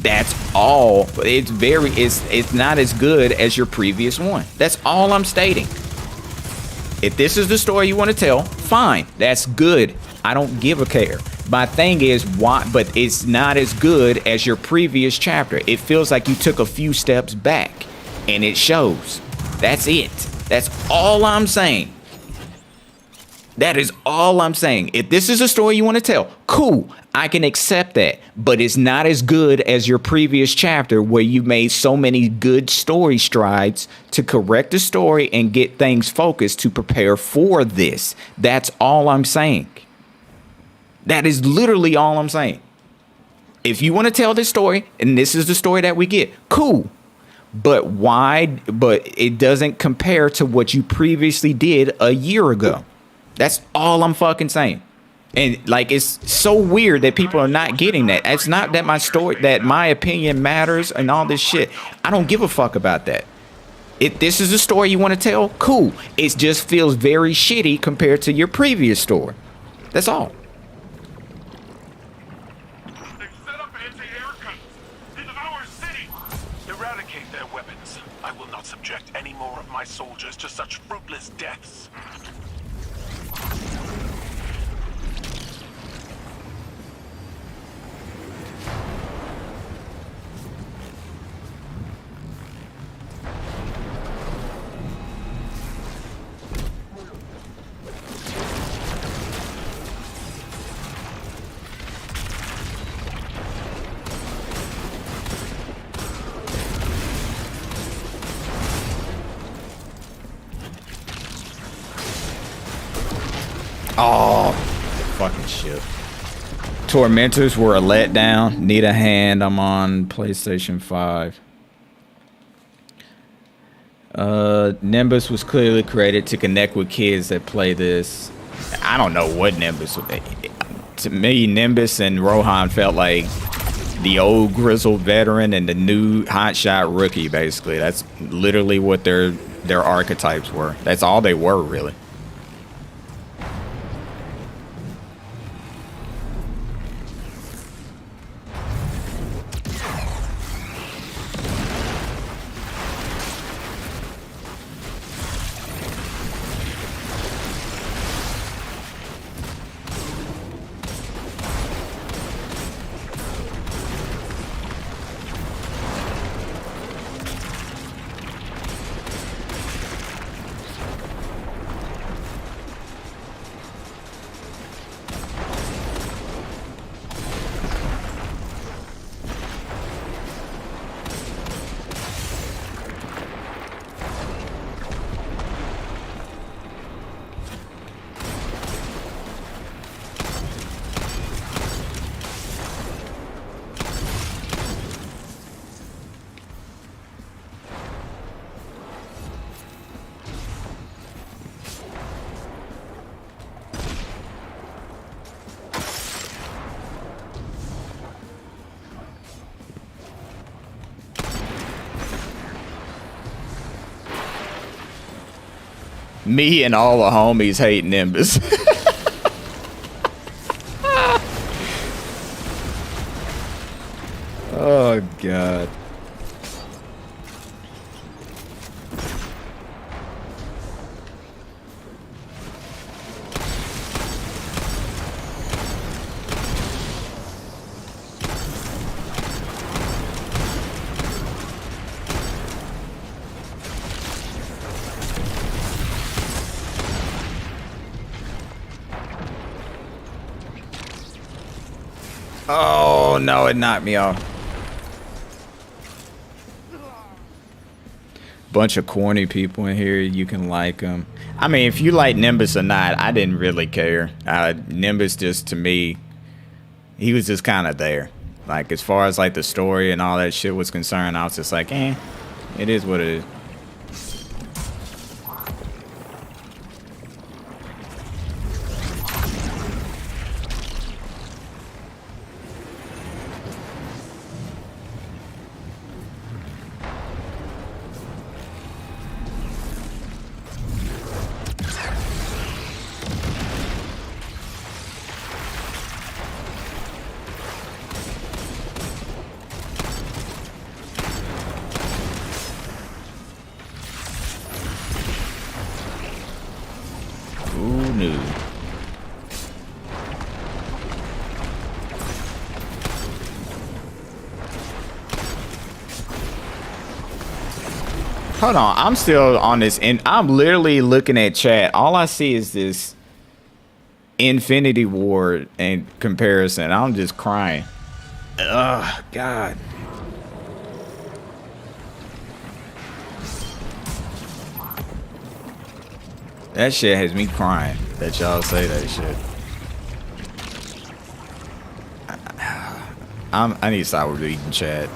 That's all. It's not as good as your previous one. That's all I'm stating. If this is the story you want to tell, fine. That's good. I don't give a care. My thing is, why? But it's not as good as your previous chapter. It feels like you took a few steps back, and it shows. That's it. That's all I'm saying. That is all I'm saying. If this is a story you want to tell, cool. I can accept that. But it's not as good as your previous chapter where you made so many good story strides to correct the story and get things focused to prepare for this. That's all I'm saying. That is literally all I'm saying. If you want to tell this story, and this is the story that we get, cool. But why? But it doesn't compare to what you previously did a year ago. That's all I'm fucking saying. And like, it's so weird that people are not getting that. It's not that my story, that my opinion matters and all this shit. I don't give a fuck about that. If this is a story you want to tell, cool. It just feels very shitty compared to your previous story. That's all. They've set up anti-air guns in our city. Eradicate their weapons. I will not subject any more of my soldiers to such fruitless deaths. Oh, fucking shit. Tormentors were a letdown. Need a hand. I'm on PlayStation 5. Nimbus was clearly created to connect with kids that play this. I don't know what Nimbus would be. To me, Nimbus and Rohan felt like the old grizzled veteran and the new hotshot rookie, basically. That's literally what their archetypes were. That's all they were, really. Me and all the homies hate Nimbus. Oh, God. Oh, no, it knocked me off. Bunch of corny people in here. You can like them. I mean, if you like Nimbus or not, I didn't really care. Nimbus just, to me, he was just kind of there. Like, as far as like the story and all that shit was concerned, I was just like, it is what it is. Hold on, I'm still on this, and I'm literally looking at chat. All I see is this Infinity War in comparison. I'm just crying. Ugh, God. That shit has me crying that y'all say that shit. I need to stop reading chat.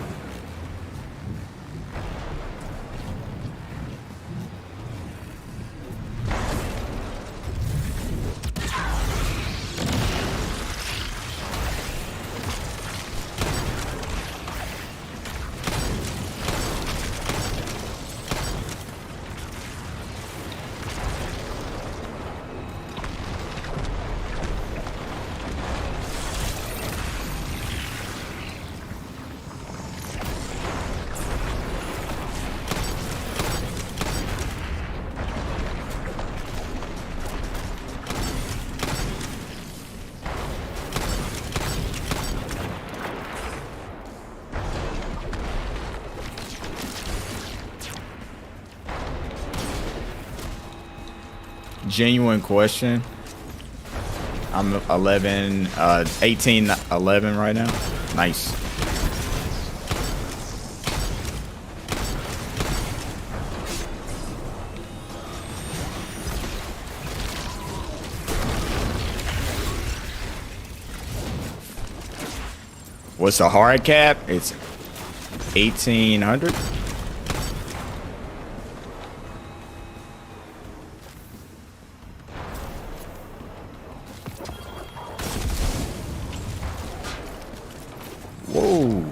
Genuine question. I'm 18, 11 right now. Nice. What's the hard cap? It's 1800. Whoa.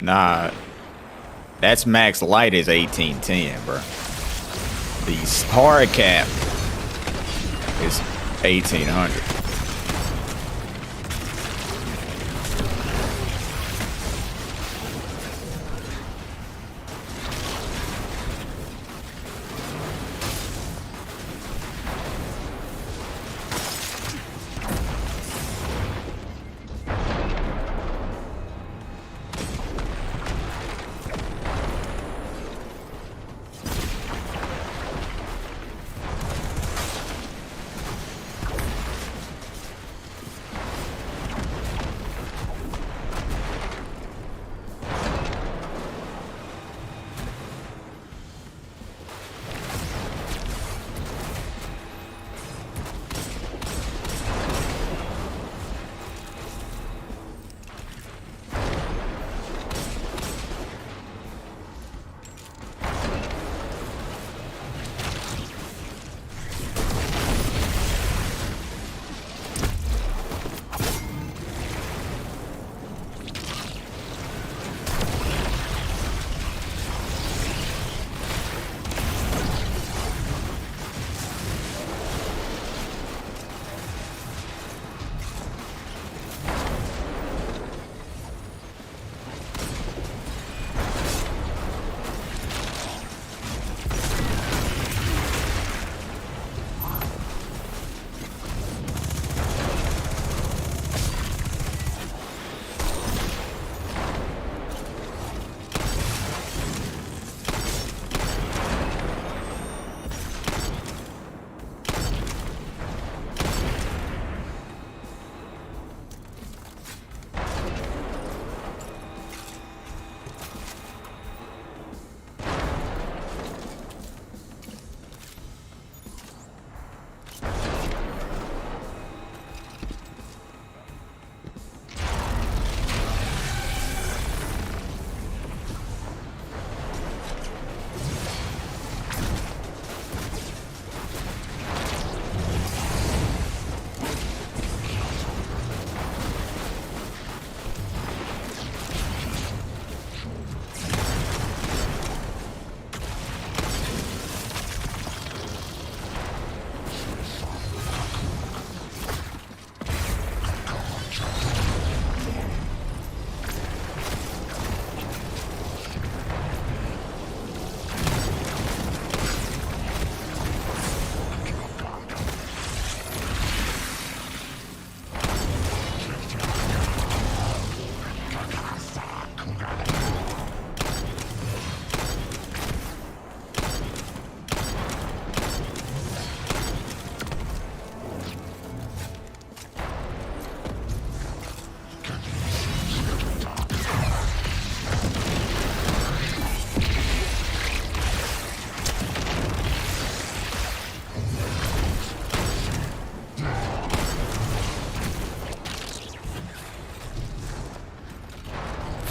Nah, that's max light is 1810, bro. The hard cap is 1800.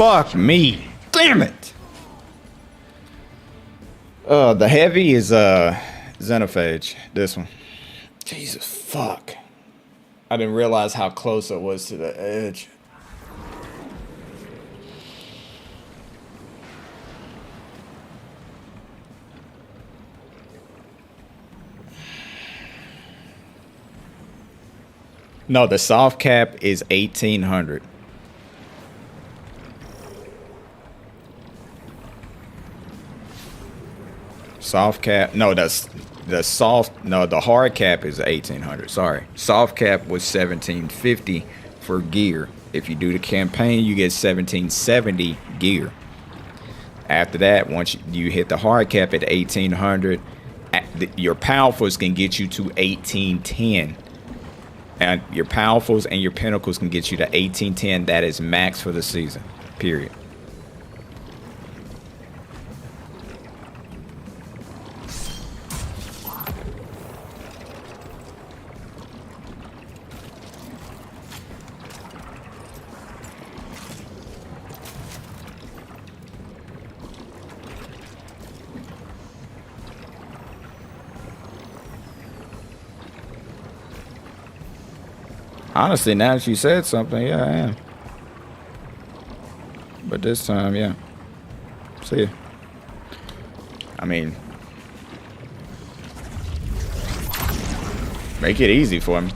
Fuck me. Damn it. The heavy is Xenophage. This one. Jesus fuck. I didn't realize how close I was to the edge. No, the soft cap is 1800. Soft cap, no, that's the soft, no, the hard cap is 1800. Sorry, soft cap was 1750 for gear. If you do the campaign, you get 1770 gear. After that, once you hit the hard cap at 1800, your powerfuls can get you to 1810. And your powerfuls and your pinnacles can get you to 1810. That is max for the season, period. Honestly, now that you said something, yeah, I am. But this time, yeah. See ya. I mean, make it easy for me.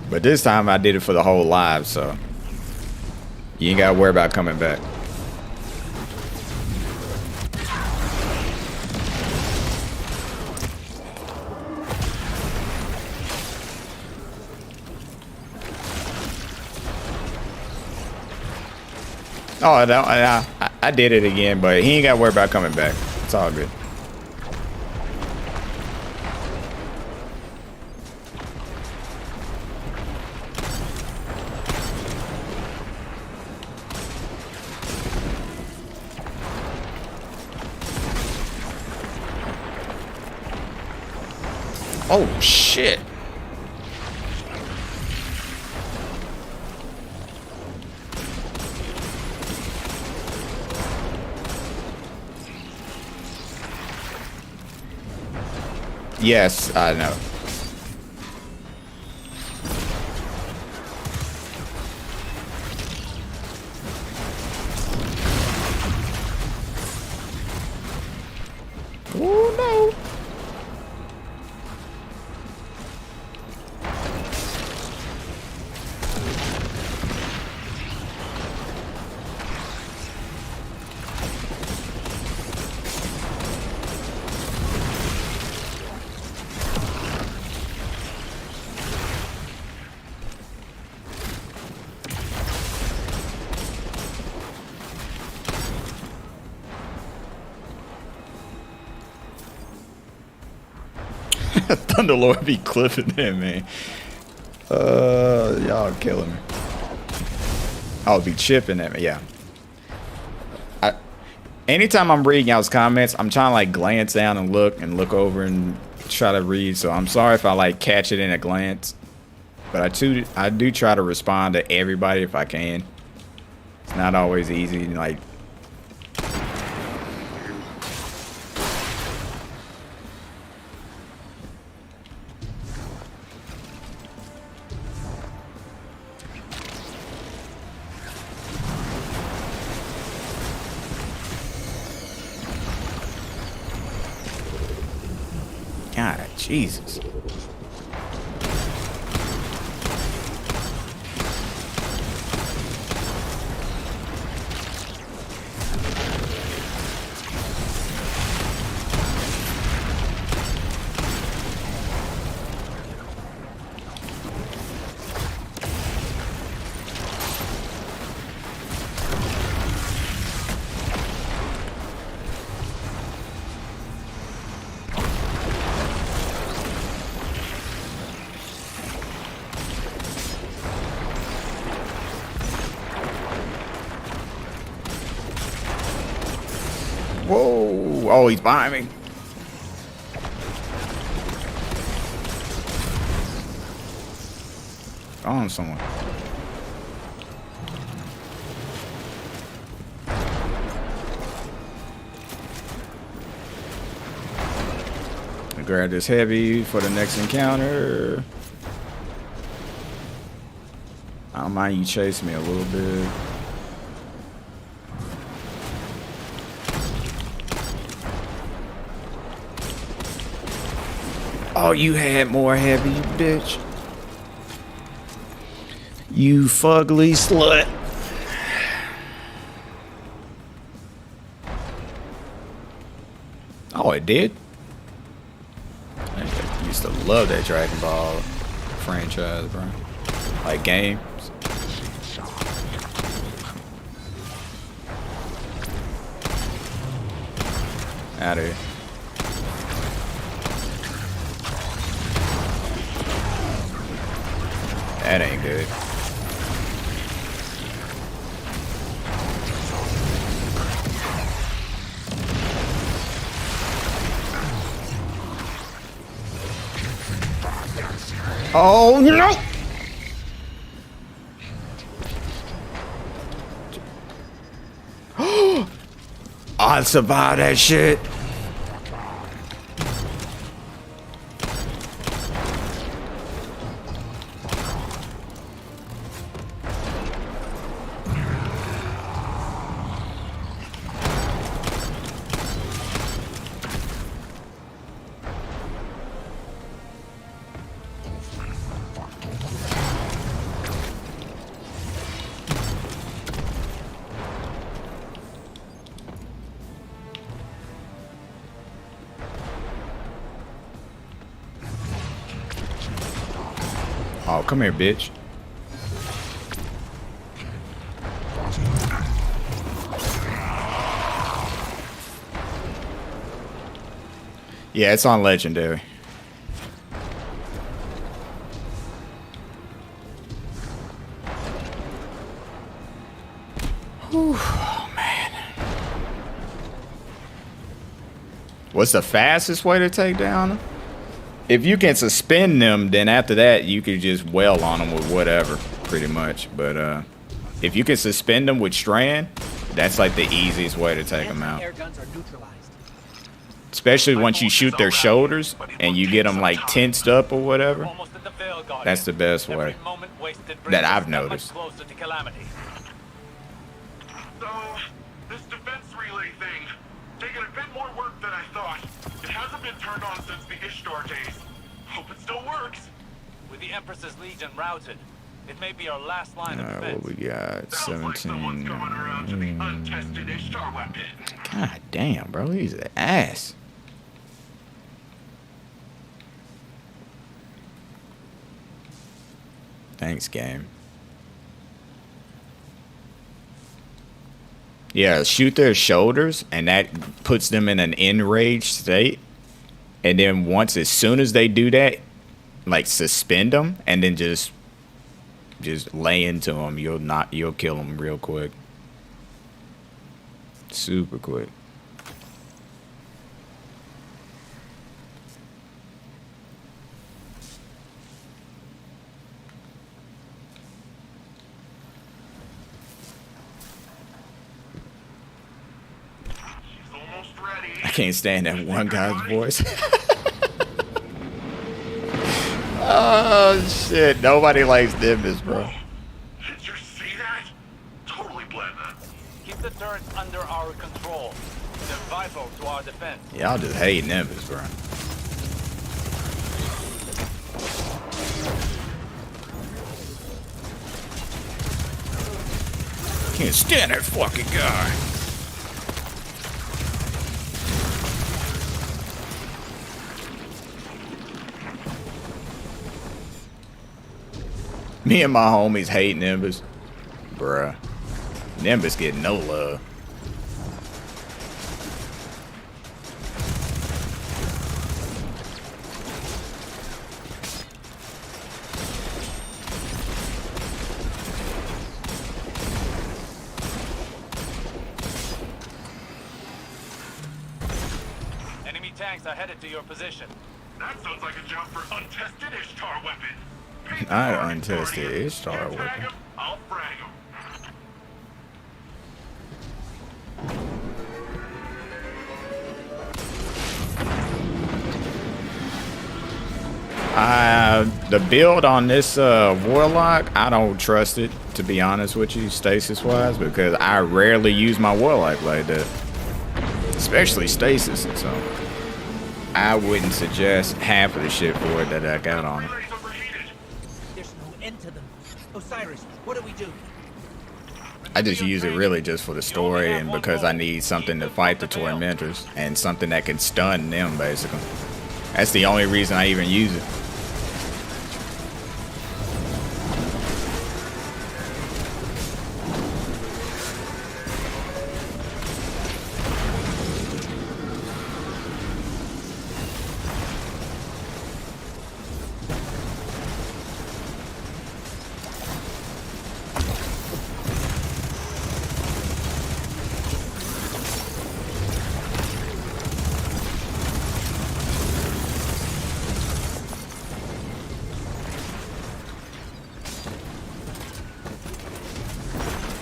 But this time I did it for the whole live, so you ain't gotta worry about coming back. Oh, no, I did it again, but he ain't got to worry about coming back. It's all good. Oh, shit. Yes, I know. Oh no. Thunderlord be clipping him, man. Y'all killing me. I'll be chipping at me, yeah. Anytime I'm reading y'all's comments, I'm trying to like glance down and look over and try to read. So I'm sorry if I like catch it in a glance, but I do try to respond to everybody if I can. It's not always easy, like. God, Jesus. Whoa! Oh, he's behind me. On someone. Grab this heavy for the next encounter. I don't mind you chasing me a little bit. Oh, you had more heavy, you bitch. You fugly slut. Oh, it did? I used to love that Dragon Ball franchise, bro. Like games. Out of here. That ain't good. Oh no! I survived that shit. Oh, come here, bitch. Yeah, it's on legendary. Whew, oh, man. What's the fastest way to take down them? If you can suspend them, then after that, you can just wail on them with whatever, pretty much. But if you can suspend them with Strand, that's like the easiest way to take them out. Air guns are neutralized. Especially once you shoot their shoulders and you get them like tensed up or whatever. That's the best way that I've noticed. So, this defense relay thing, taking a bit more work than I thought. It hasn't been turned on since the Ishtar days. Hope it still works. With the Empress's Legion routed, it may be our last line of defense. What we got? 17. Untested Ishtar weapon. God damn, bro. He's an ass. Thanks, game. Yeah, shoot their shoulders, and that puts them in an enraged state. And then as soon as they do that, like suspend them, and then just lay into them. You'll kill them real quick, super quick. I can't stand that one guy's voice. Oh shit! Nobody likes Nimbus, bro. Did you see that? Totally blend that. Keep the turrets under our control. They're vital to our defense. Y'all just hate Nimbus, bro. Can't stand that fucking guy. Me and my homies hate Nimbus. Bruh. Nimbus get no love. Enemy tanks are headed to your position. That sounds like a job for untested Ishtar weapon. I untested. It started working. Tag 'em, I'll frag 'em. The build on this warlock, I don't trust it, to be honest with you, stasis wise, because I rarely use my warlock like that, especially stasis. And so I wouldn't suggest half of the shit for it that I got on it. There's no end to them. Osiris, what do we do? I just use it really just for the story and because I need something to fight the tormentors and something that can stun them, basically. That's the only reason I even use it.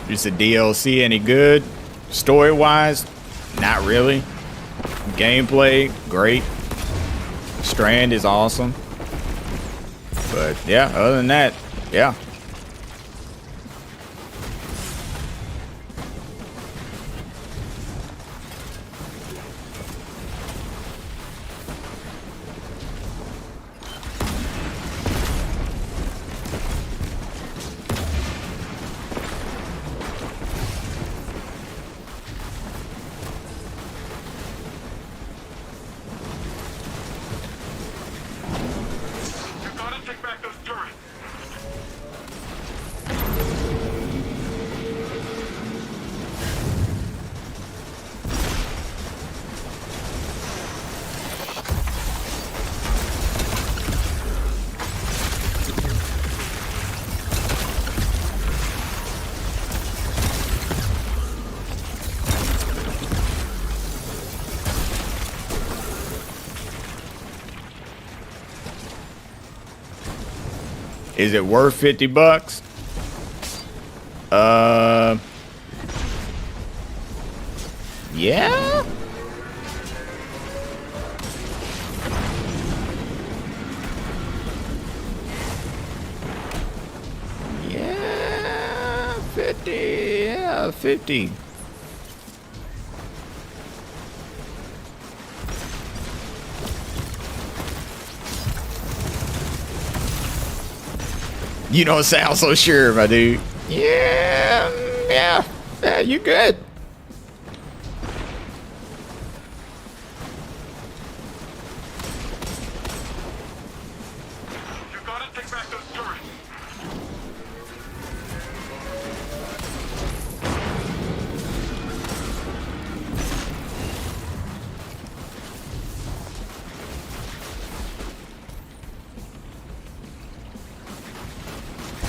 Is the DLC any good? Story-wise, not really. Gameplay, great. Strand is awesome. But yeah, other than that, yeah. Is it worth 50 bucks? Yeah. Yeah, 50. Yeah, 50. You don't sound so sure, my dude. Yeah, you good. You gotta take back those turrets.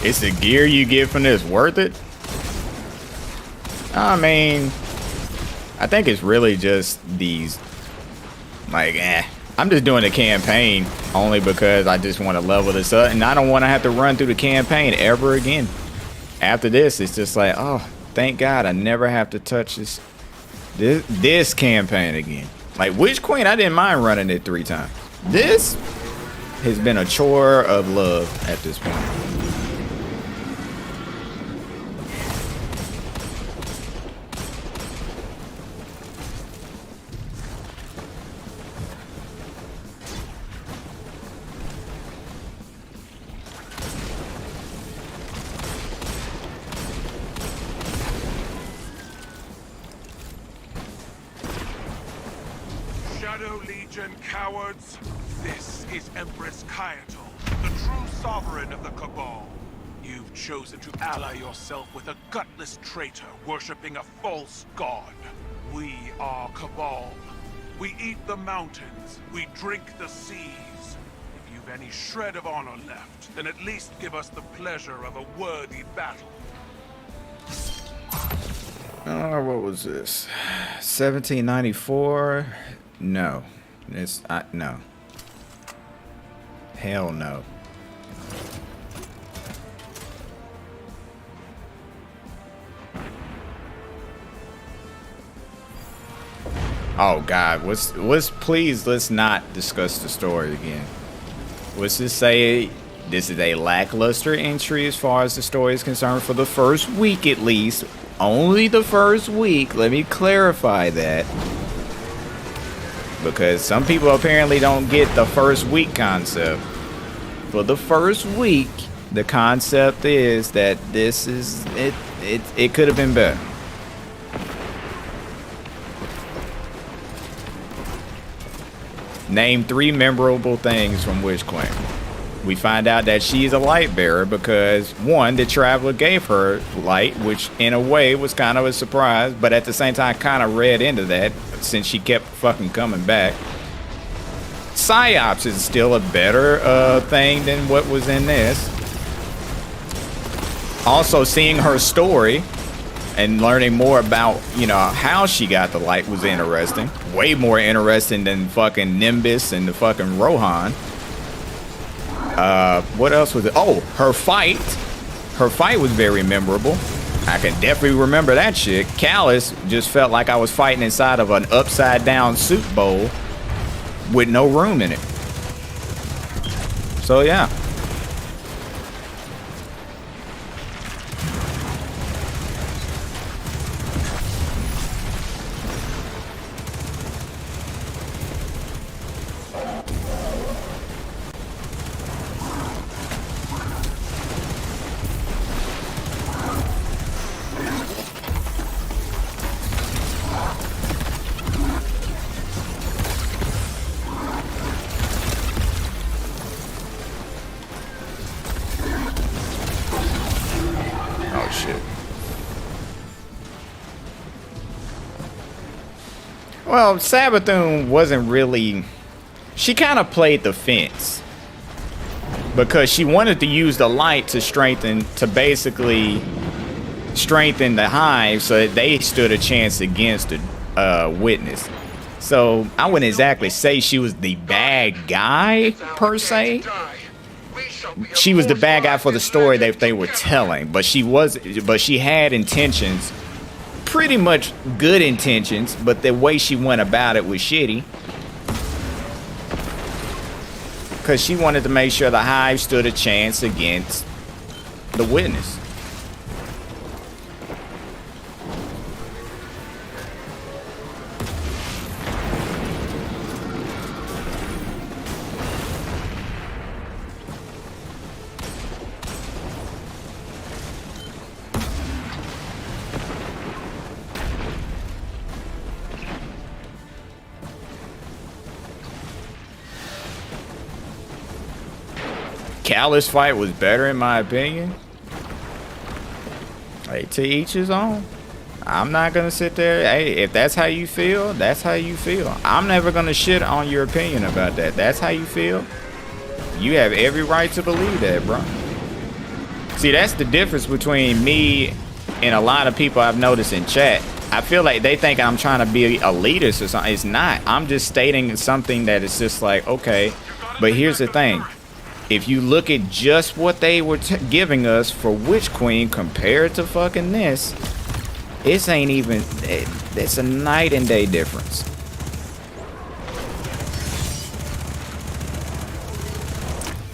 Is the gear you get from this worth it? I mean, I think it's really just these, like, I'm just doing the campaign only because I just want to level this up and I don't want to have to run through the campaign ever again. After this, it's just like, oh, thank God I never have to touch this campaign again. Like, Witch Queen, I didn't mind running it 3 times. This has been a chore of love at this point. Shadow Legion cowards, this is Empress Kyatal, the true sovereign of the Cabal. You've chosen to ally yourself with a gutless traitor worshipping a false god. We are Cabal. We eat the mountains, we drink the seas. If you've any shred of honor left, then at least give us the pleasure of a worthy battle. What was this? 1794? No. No. Hell no. Oh God, please let's not discuss the story again. Let's just say this is a lackluster entry as far as the story is concerned for the first week at least. Only the first week. Let me clarify that. Because some people apparently don't get the first week concept. For the first week, the concept is that this is it could have been better. Name 3 memorable things from Witch Queen. We find out that she's a light bearer because, one, the Traveler gave her light, which in a way was kind of a surprise, but at the same time kind of read into that since she kept fucking coming back. Psyops is still a better thing than what was in this. Also, seeing her story and learning more about, you know, how she got the light was interesting. Way more interesting than fucking Nimbus and the fucking Rohan. What else was it? Oh, her fight. Her fight was very memorable. I can definitely remember that shit. Callus just felt like I was fighting inside of an upside down soup bowl with no room in it. So yeah. Well, Sabathun wasn't really... She kind of played the fence. Because she wanted to use the light to basically strengthen the hive so that they stood a chance against the witness. So, I wouldn't exactly say she was the bad guy, per se. She was the bad guy for the story that they were telling. But she had intentions... Pretty much good intentions, but the way she went about it was shitty. Because she wanted to make sure the hive stood a chance against the witness. Callus fight was better in my opinion. Hey, to each his own. I'm not gonna sit there. Hey, if that's how you feel, that's how you feel. I'm never gonna shit on your opinion about that. That's how you feel. You have every right to believe that, bro. See, that's the difference between me and a lot of people I've noticed in chat. I feel like they think I'm trying to be elitist or something. It's not. I'm just stating something that is just like, okay, but here's the thing. If you look at just what they were giving us for Witch Queen compared to fucking this, it ain't even, it's a night and day difference.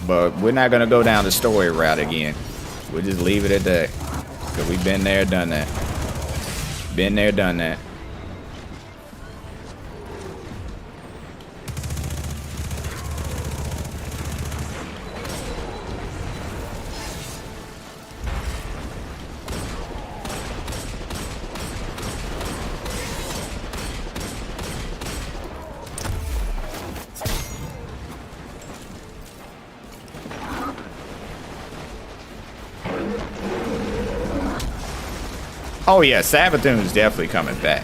But we're not gonna go down the story route again. We'll just leave it at that. Cause we've been there, done that. Been there, done that. Oh yeah, Sabathun's definitely coming back.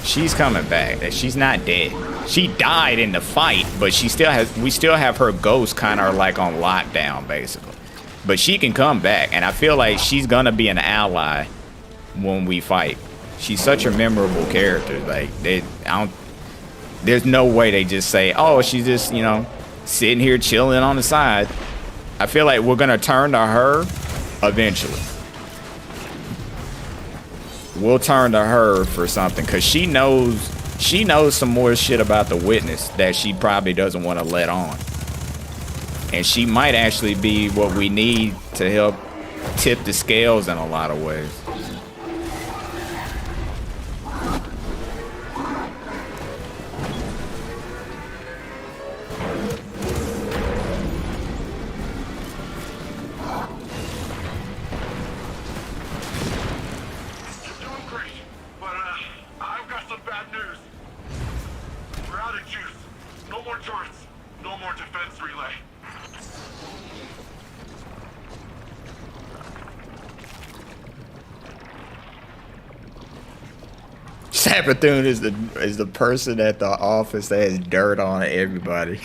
She's coming back. She's not dead. She died in the fight, but she still has. We still have her ghost kind of like on lockdown, basically. But she can come back, and I feel like she's gonna be an ally when we fight. She's such a memorable character. Like there's no way they just say, "Oh, she's just sitting here chilling on the side." I feel like we're gonna turn to her eventually. we'll turn to her for something, because she knows some more shit about the witness that she probably doesn't want to let on. And she might actually be what we need to help tip the scales in a lot of ways. Sabathun is the person at the office that has dirt on everybody.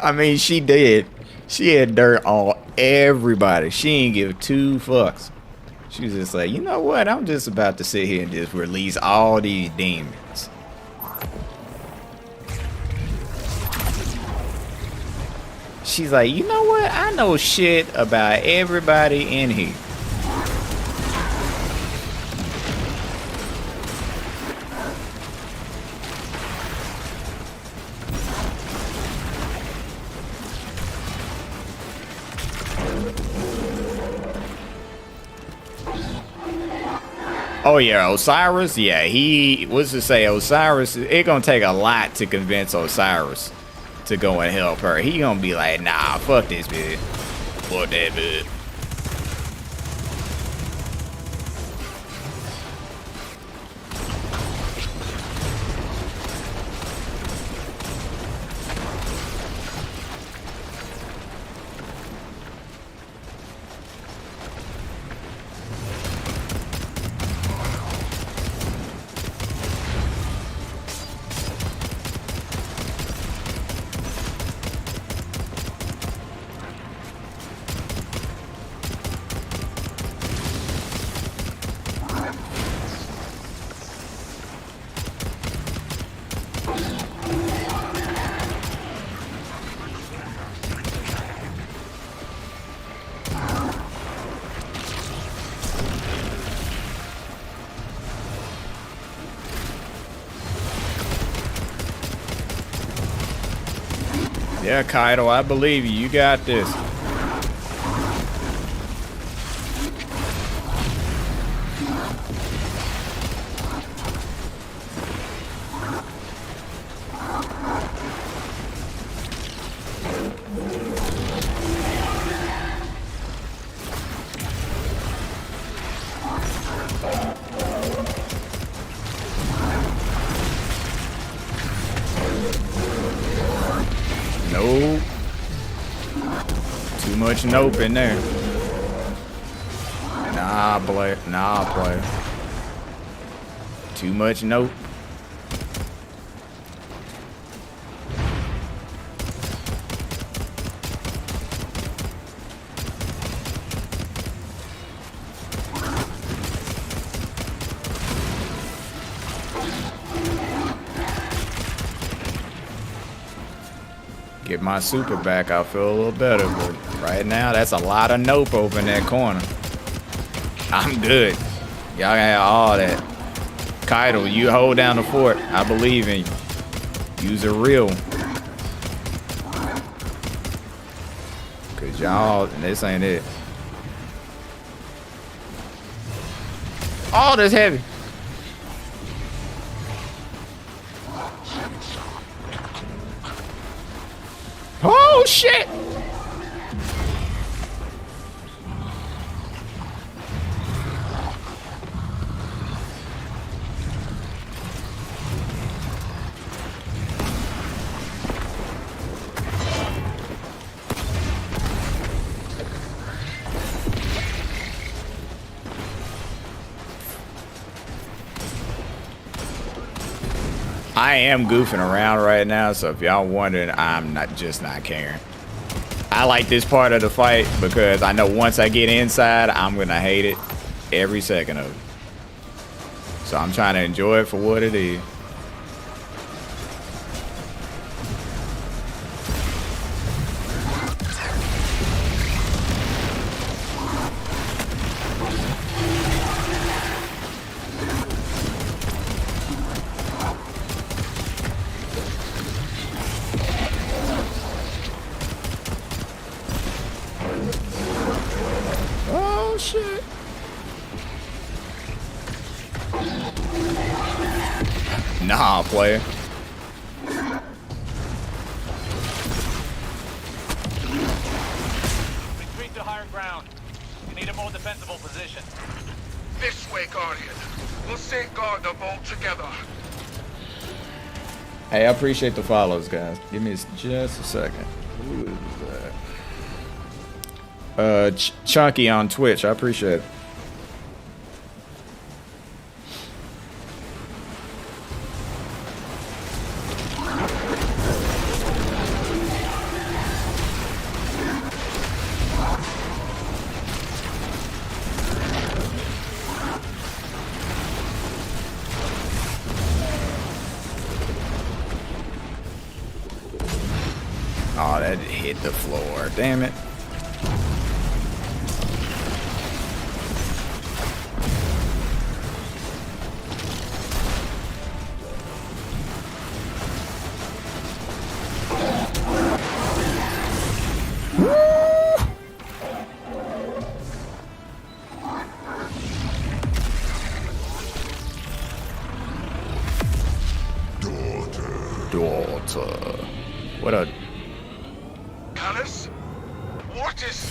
I mean, she did. She had dirt on everybody. She ain't give 2 fucks. She was just like, you know what? I'm just about to sit here and just release all these demons. She's like, you know what? I know shit about everybody in here. Oh yeah, Osiris, yeah, what's to say, Osiris, it's gonna take a lot to convince Osiris to go and help her. He gonna be like, nah, fuck this bitch. Fuck that bitch. Yeah, Kaido, I believe you. You got this. Nope. Too much nope in there. Nah, player. Nah, player. Too much nope. Get my super back, I'll feel a little better, but right now, that's a lot of nope over in that corner. I'm good. Y'all got all that. Kaido, you hold down the fort. I believe in you. Use it real. Cause y'all, this ain't it. Oh, that's heavy. Oh shit! I am goofing around right now, so if y'all wondering, I'm not caring. I like this part of the fight because I know once I get inside, I'm gonna hate it every second of it. So I'm trying to enjoy it for what it is. shit. Nah, player. Retreat to higher ground. You need a more defensible position. This way, Guardian. We'll safeguard the vault together. Hey, I appreciate the follows, guys. Give me just a second. Who is that? Chunky on Twitch. I appreciate it. Oh, that hit the floor. Damn it. Daughter. What a... Alice? What is...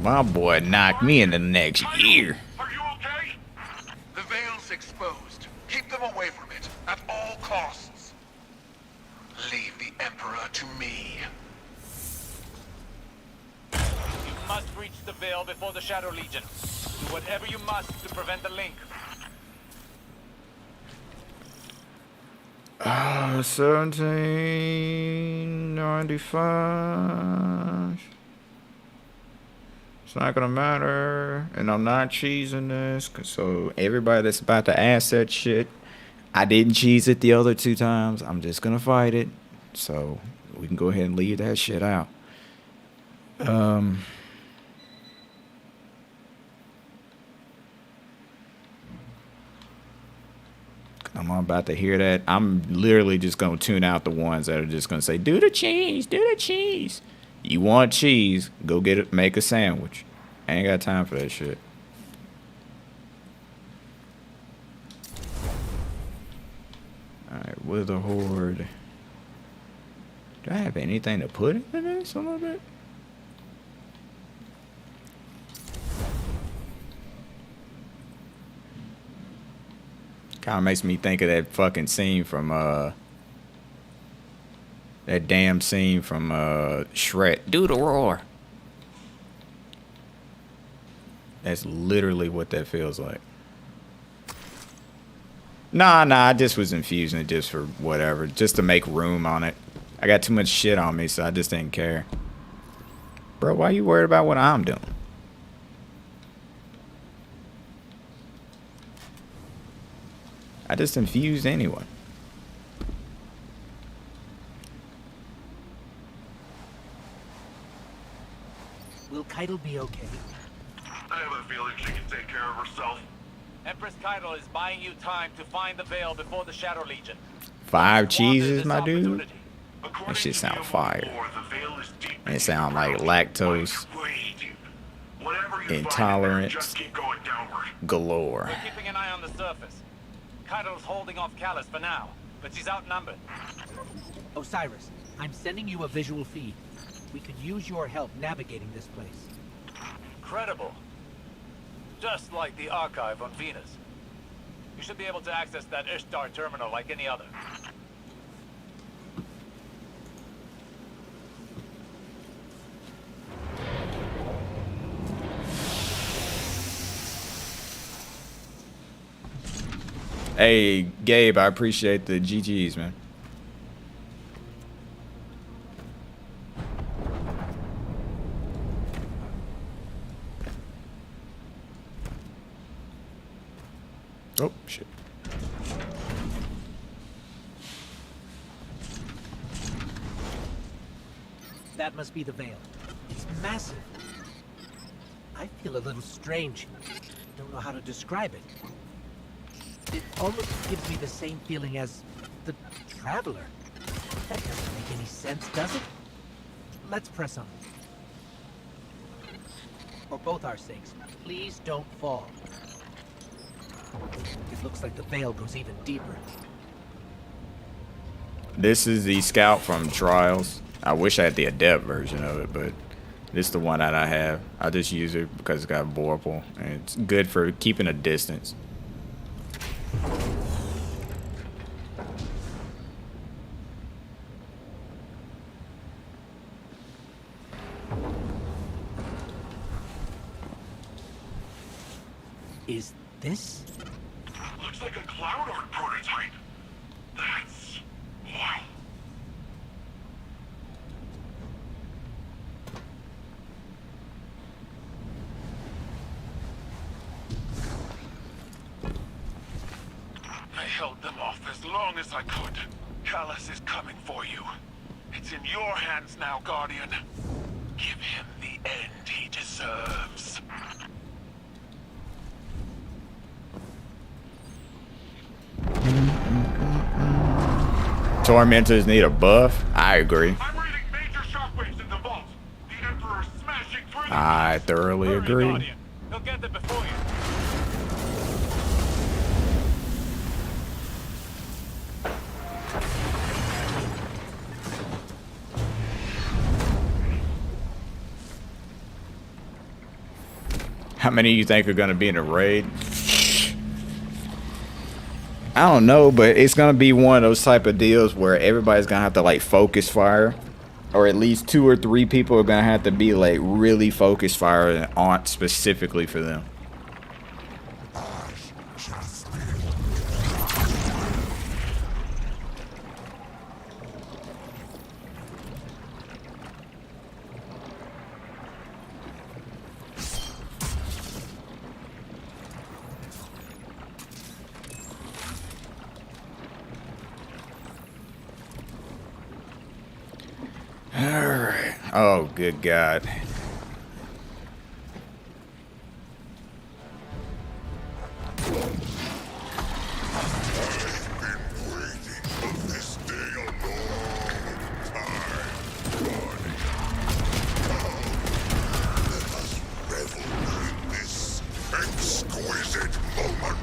My boy knocked me in the next year. Are you okay? The veil's exposed. Keep them away from it, at all costs. Leave the Emperor to me. You must reach the Veil before the Shadow Legion. Do whatever you must to prevent the link. 1795. It's not gonna matter, and I'm not cheesing this, so everybody that's about to ask that shit, I didn't cheese it the other 2 times. I'm just gonna fight it, so we can go ahead and leave that shit out. I'm about to hear that. I'm literally just gonna tune out the ones that are just gonna say, "Do the cheese, do the cheese." You want cheese? Go get it. Make a sandwich. I ain't got time for that shit. All right, with a horde. Do I have anything to put in this a little bit? Kind of makes me think of that fucking scene from that damn scene from Shrek. Do the roar. That's literally what that feels like. Nah, I just was infusing it just for whatever, just to make room on it. I got too much shit on me, so I just didn't care. Bro, why you worried about what I'm doing? I just infused anyone. Will Keitel be okay? I have a feeling she can take care of herself. Empress Keitel is buying you time to find the Veil before the Shadow Legion. 5 cheeses, my dude. That shit sound fire. And it sound like lactose intolerance galore. We're keeping an eye on the surface. Keitel's holding off Callus for now, but she's outnumbered. Osiris, I'm sending you a visual feed. We could use your help navigating this place. Incredible. Just like the archive on Venus. You should be able to access that Ishtar terminal like any other. Hey, Gabe, I appreciate the GGs, man. Oh, shit. That must be the Veil. It's massive. I feel a little strange. Don't know how to describe it. It almost gives me the same feeling as the Traveler. That doesn't make any sense, does it? Let's press on. For both our sakes, please don't fall. It looks like the veil goes even deeper. This is the scout from Trials. I wish I had the adept version of it, but this is the one that I have. I just use it because it's got vorpal and it's good for keeping a distance. Is this? Looks like a cloud art prototype. That's... wow. I held them off as long as I could. Callus is coming for you. It's in your hands now, Guardian. Give him the end he deserves. Tormentors need a buff? I agree. I'm reading major shockwaves in the vault. The Emperor's smashing through them. I thoroughly agree. He'll get there before you. How many you think are going to be in a raid? I don't know, but it's going to be one of those type of deals where everybody's going to have to like focus fire, or at least 2 or 3 people are going to have to be like really focused fire on specifically for them. Alright. Oh, good God. Exquisite moment.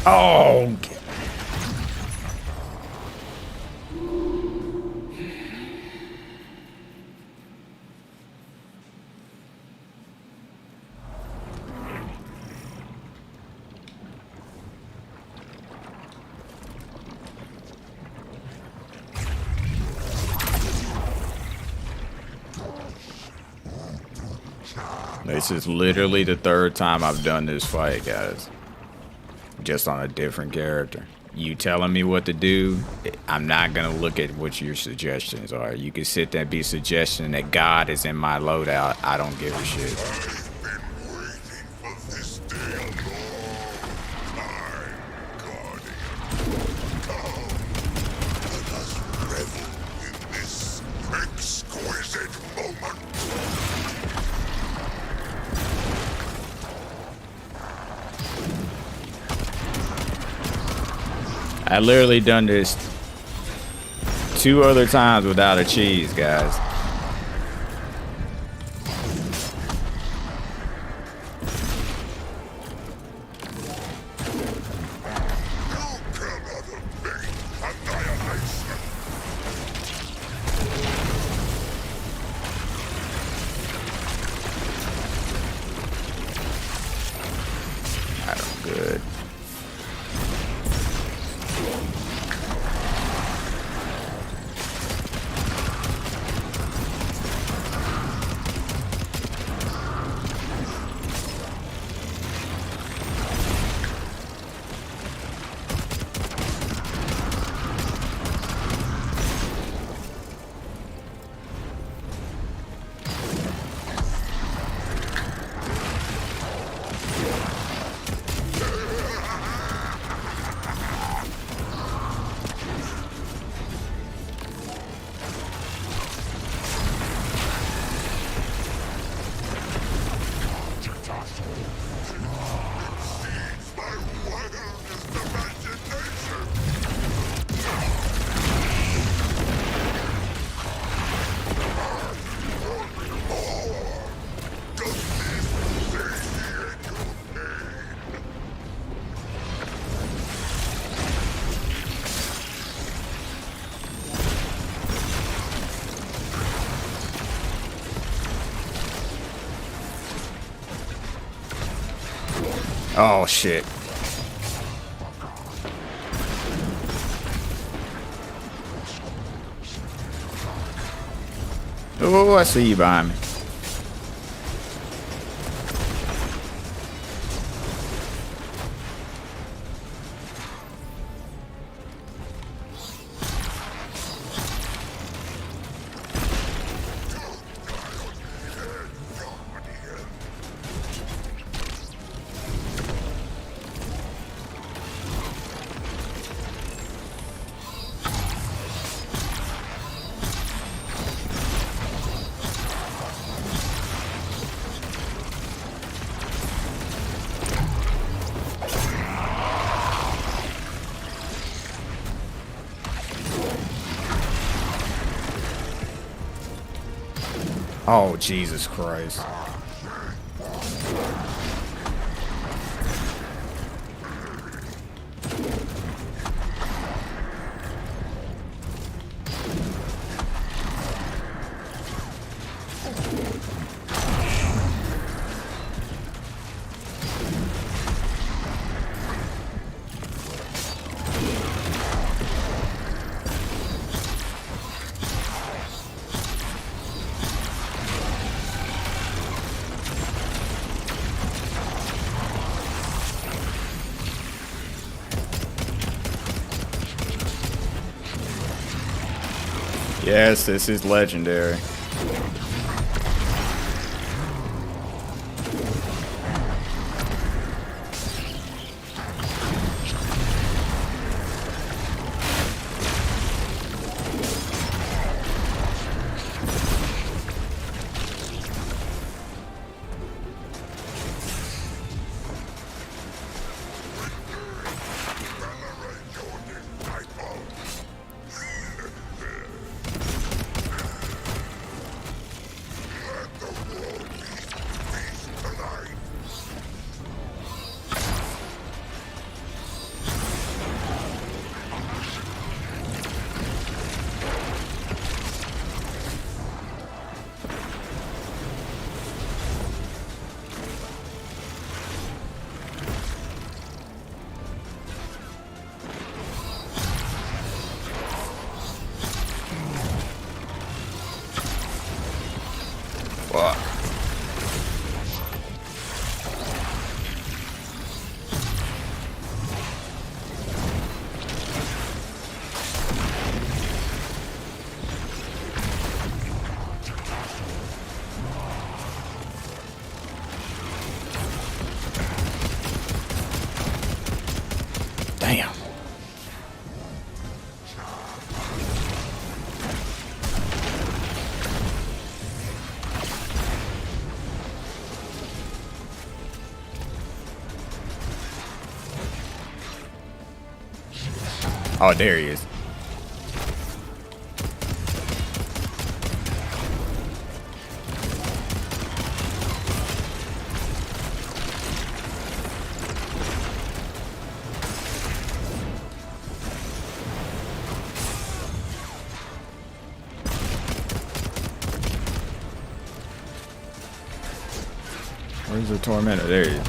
Oh, This is literally the third time I've done this fight, guys. Just on a different character. You telling me what to do, I'm not gonna look at what your suggestions are. You can sit there and be suggesting that God is in my loadout. I don't give a shit. I literally done this 2 other times without a cheese, guys. I'm good. Oh shit. Oh, I see you behind me. Oh, Jesus Christ. Yes, this is legendary. Fuck. Oh, there he is. Where's the tormentor? There he is.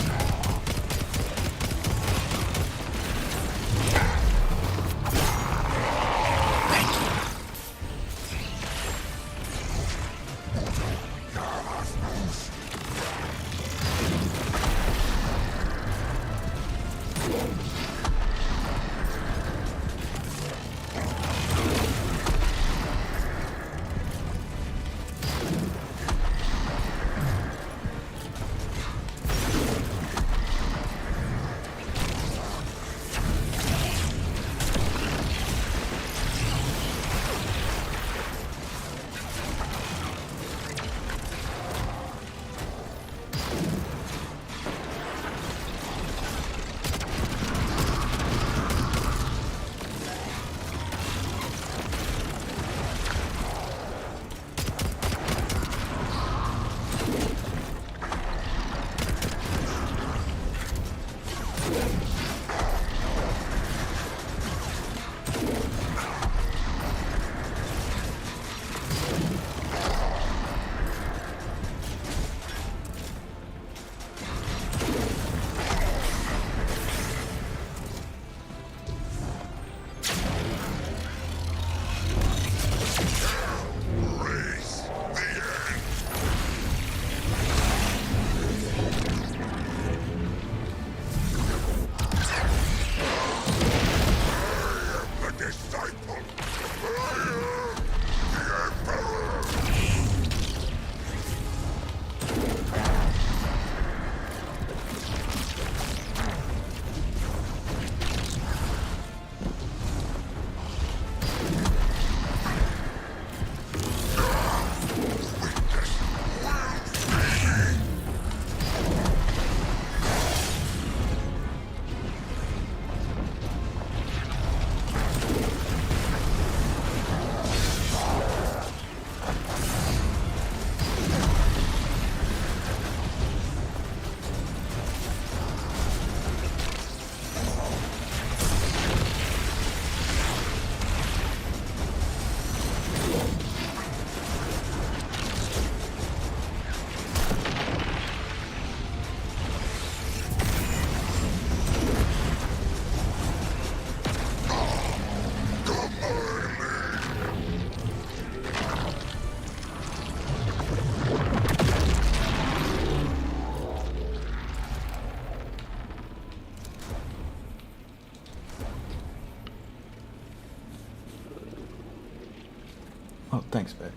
Oh, thanks, babe.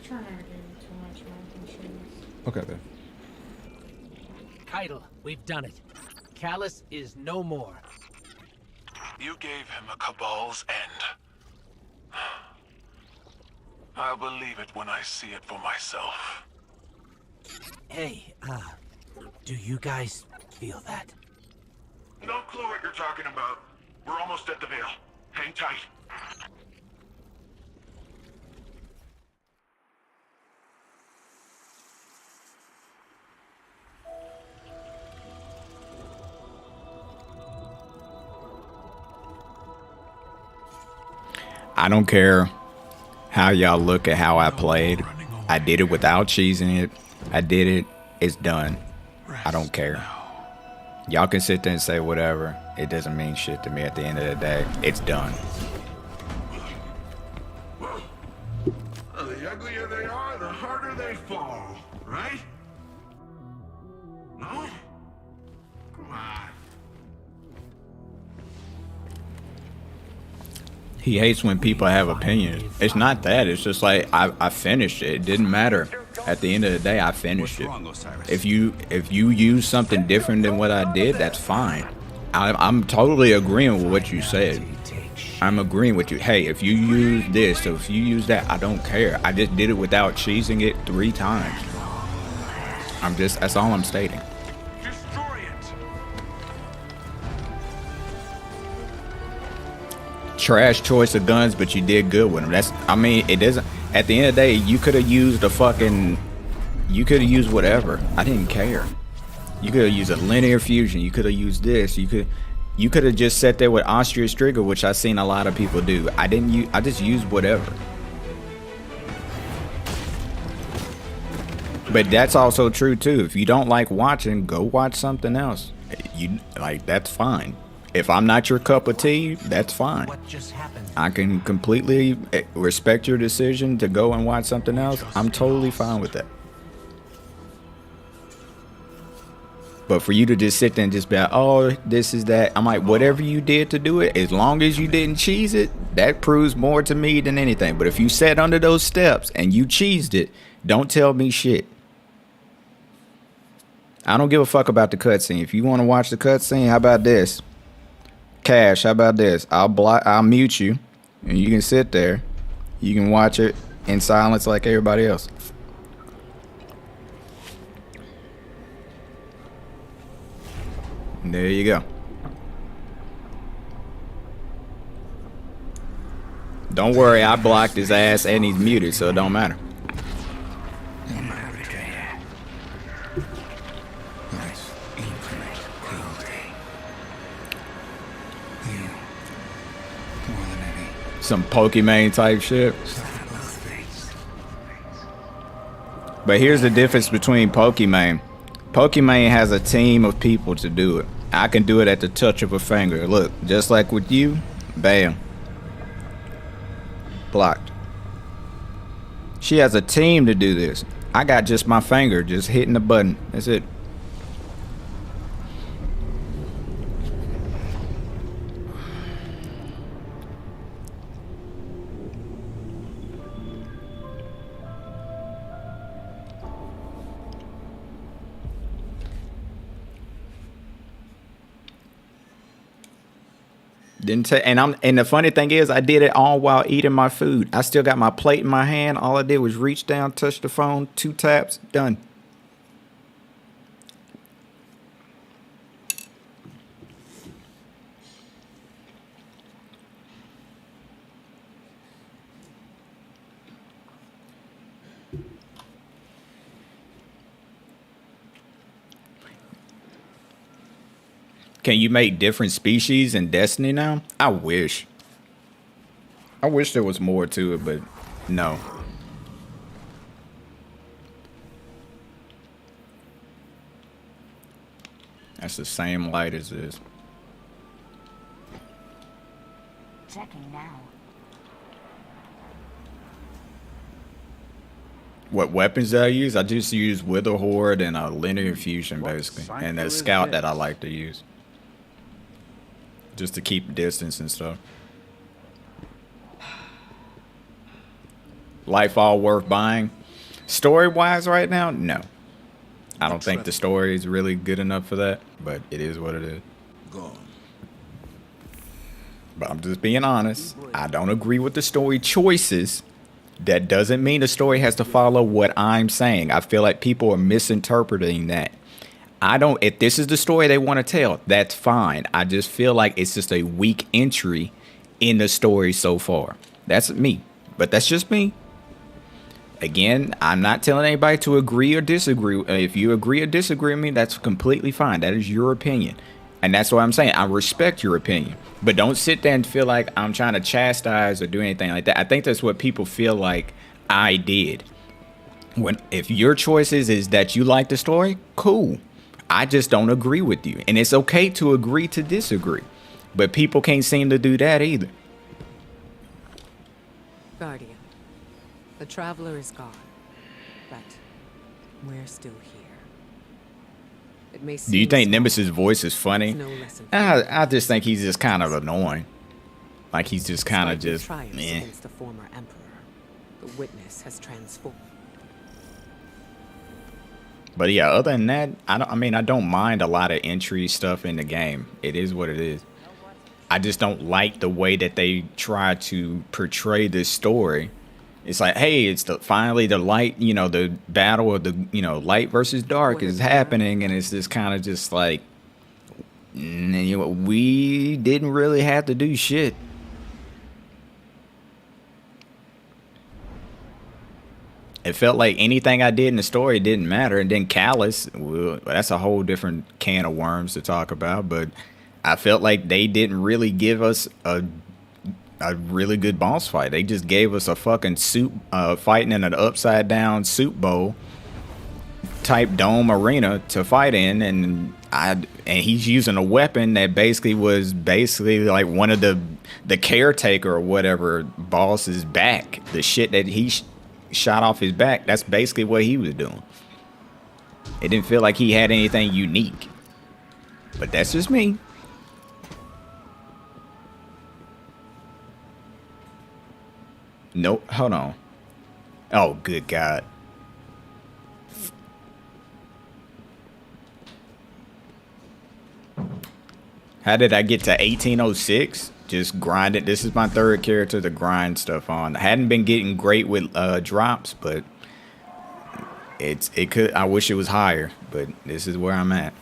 Try not to give you too much more than she Okay, babe. Keitel, we've done it. Callus is no more. You gave him a Cabal's end. I'll believe it when I see it for myself. Hey, do you guys feel that? No clue what you're talking about. We're almost at the Veil. Hang tight. I don't care how y'all look at how I played. I did it without cheesing it. I did it. It's done. I don't care. Y'all can sit there and say whatever. It doesn't mean shit to me at the end of the day. It's done. The uglier they are, the harder they fall, right? No? Come on. He hates when people have opinions. It's not that. It's just like I finished it. It didn't matter. At the end of the day, I finished it. If you use something different than what I did, that's fine. I'm totally agreeing with what you said. I'm agreeing with you. Hey, if you use this, or if you use that, I don't care. I just did it without cheesing it 3 times. That's all I'm stating. trash choice of guns, but you did good with them. That's, I mean, it doesn't. At the end of the day, you could have used a fucking. You could have used whatever. I didn't care. You could have used a linear fusion. You could have used this. You could have just sat there with ostrich trigger, which I've seen a lot of people do. I didn't use. I just used whatever. But that's also true too. If you don't like watching, go watch something else. You like, that's fine. If I'm not your cup of tea, that's fine. What just happened? I can completely respect your decision to go and watch something else. I'm totally fine with that. But for you to just sit there and just be like, oh, this is that. I'm like, whatever you did to do it, as long as you didn't cheese it, that proves more to me than anything. But if you sat under those steps and you cheesed it, don't tell me shit. I don't give a fuck about the cutscene. If you want to watch the cutscene, how about this? Cash, how about this? I'll mute you, and you can sit there. You can watch it in silence like everybody else. There you go. Don't worry, I blocked his ass and he's muted, so it don't matter. Some Pokemon type shit. But here's the difference between Pokemon. Pokemon has a team of people to do it. I can do it at the touch of a finger. Look, just like with you, bam. Blocked. She has a team to do this. I got just my finger, just hitting the button. That's it. And the funny thing is, I did it all while eating my food. I still got my plate in my hand. All I did was reach down, touch the phone, 2 taps, done. Can you make different species in Destiny now? I wish. I wish there was more to it, but no. That's the same light as this. Checking now. What weapons do I use? I just use Wither Horde and a linear fusion, basically. And a scout that I like to use. Just to keep distance and stuff. LIGHTFALL worth buying? Story-wise right now? No. I don't think the story is really good enough for that, but it is what it is. But I'm just being honest. I don't agree with the story choices. That doesn't mean the story has to follow what I'm saying. I feel like people are misinterpreting that. If this is the story they want to tell, that's fine. I just feel like it's just a weak entry in the story so far. That's me. But that's just me. Again, I'm not telling anybody to agree or disagree. If you agree or disagree with me, that's completely fine. That is your opinion. And that's what I'm saying. I respect your opinion. But don't sit there and feel like I'm trying to chastise or do anything like that. I think that's what people feel like I did. If your choice is that you like the story, cool. I just don't agree with you. And it's okay to agree to disagree. But people can't seem to do that either. Guardian, the Traveler is gone, but we're still here. It may seem do you think Nemesis' voice is funny? No lesson. I just think he's just kind of annoying. Like he's just kind of just meh. Against the former emperor, the witness has transformed. But yeah, other than that, I don't mind a lot of entry stuff in the game. It is what it is. I just don't like the way that they try to portray this story. It's like, hey, it's finally the light, the battle of the, light versus dark is happening. And it's just kind of just like, we didn't really have to do shit. it felt like anything I did in the story didn't matter. And then Callus, well, that's a whole different can of worms to talk about. But I felt like they didn't really give us a really good boss fight. They just gave us a fucking soup fighting in an upside down soup bowl type dome arena to fight in, and he's using a weapon that basically was like one of the caretaker or whatever boss's back. The shit that he shot off his back, that's basically what he was doing. It didn't feel like he had anything unique, but that's just me. Nope, hold on. Oh, good God. How did I get to 1806? Just grind it. This is my third character to grind stuff on. I hadn't been getting great with drops, but it could. I wish it was higher, but this is where I'm at.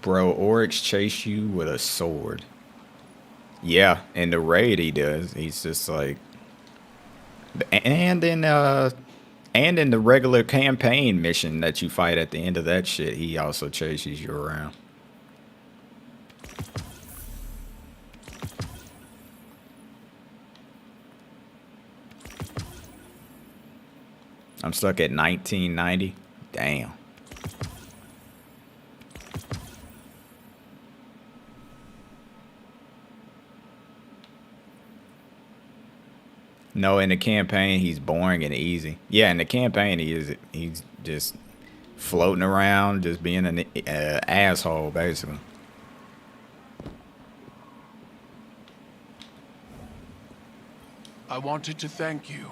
Bro, Oryx chase you with a sword. Yeah, in the raid he does. He's just like, and in the regular campaign mission that you fight at the end of that shit, he also chases you around. I'm stuck at 1990. Damn. No, in the campaign, he's boring and easy. Yeah, in the campaign, he's just floating around, just being an asshole, basically. I wanted to thank you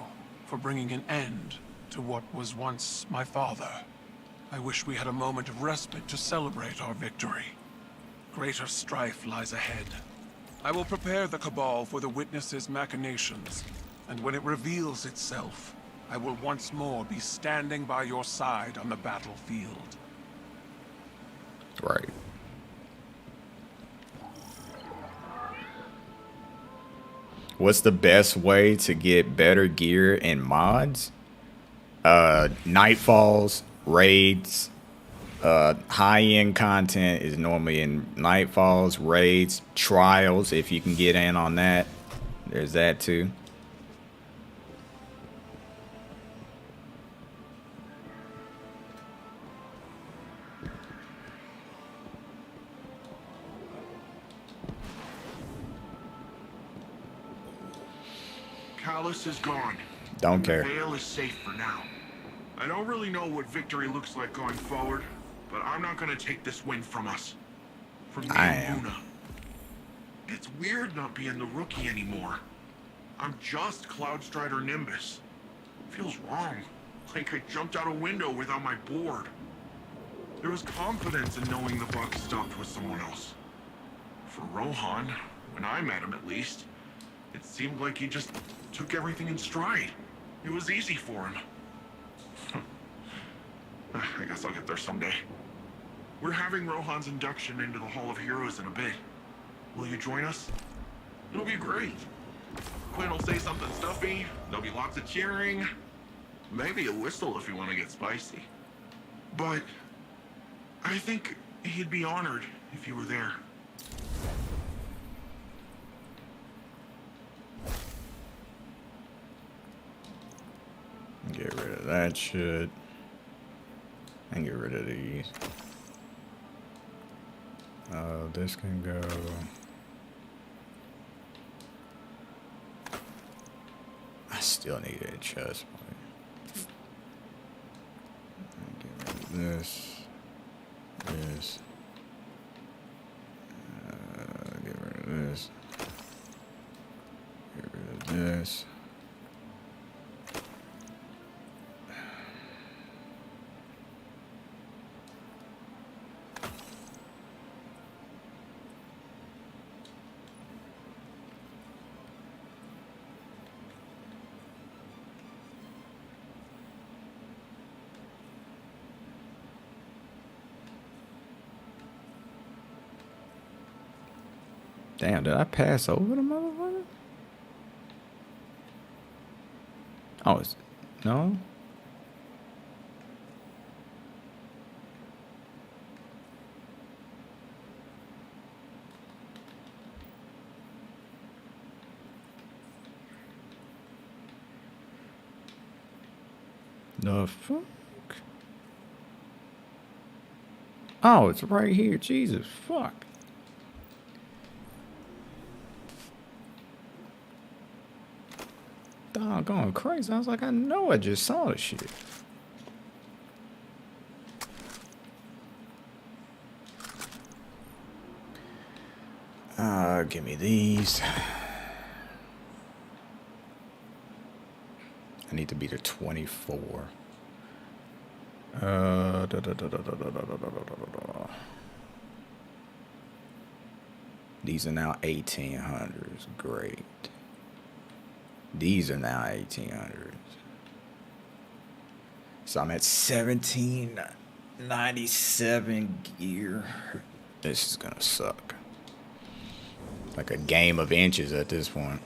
for bringing an end to what was once my father. I wish we had a moment of respite to celebrate our victory. Greater strife lies ahead. I will prepare the Cabal for the Witness's machinations. And when it reveals itself, I will once more be standing by your side on the battlefield. Right. What's the best way to get better gear and mods? Nightfalls, raids, high-end content is normally in Nightfalls, raids, trials, if you can get in on that. There's that too. Callus is gone. Don't care. The Veil is safe for now. I don't really know what victory looks like going forward, but I'm not gonna take this win from us. From me and Luna. It's weird not being the rookie anymore. I'm just Cloudstrider Nimbus. Feels wrong. Like I jumped out a window without my board. There was confidence in knowing the buck stopped with someone else. For Rohan, when I met him at least, it seemed like he just took everything in stride. It was easy for him. I guess I'll get there someday. We're having Rohan's induction into the Hall of Heroes in a bit. Will you join us? It'll be great. Quinn will say something stuffy, there'll be lots of cheering, maybe a whistle if you want to get spicy. But I think he'd be honored if you were there. Get rid of that shit. And get rid of these. This can go. I still need a chest plate. Get rid of this. This. Get rid of this. Get rid of this. Damn, did I pass over the motherfucker? Oh, it's, no? The fuck? Oh, it's right here. Jesus, fuck. Doggone crazy. I was like, I know I just saw the shit. Give me these. I need to be to 24. These are now 1800s. Great. These are now 1800s. So I'm at 1797 gear. This is gonna suck. Like a game of inches at this point.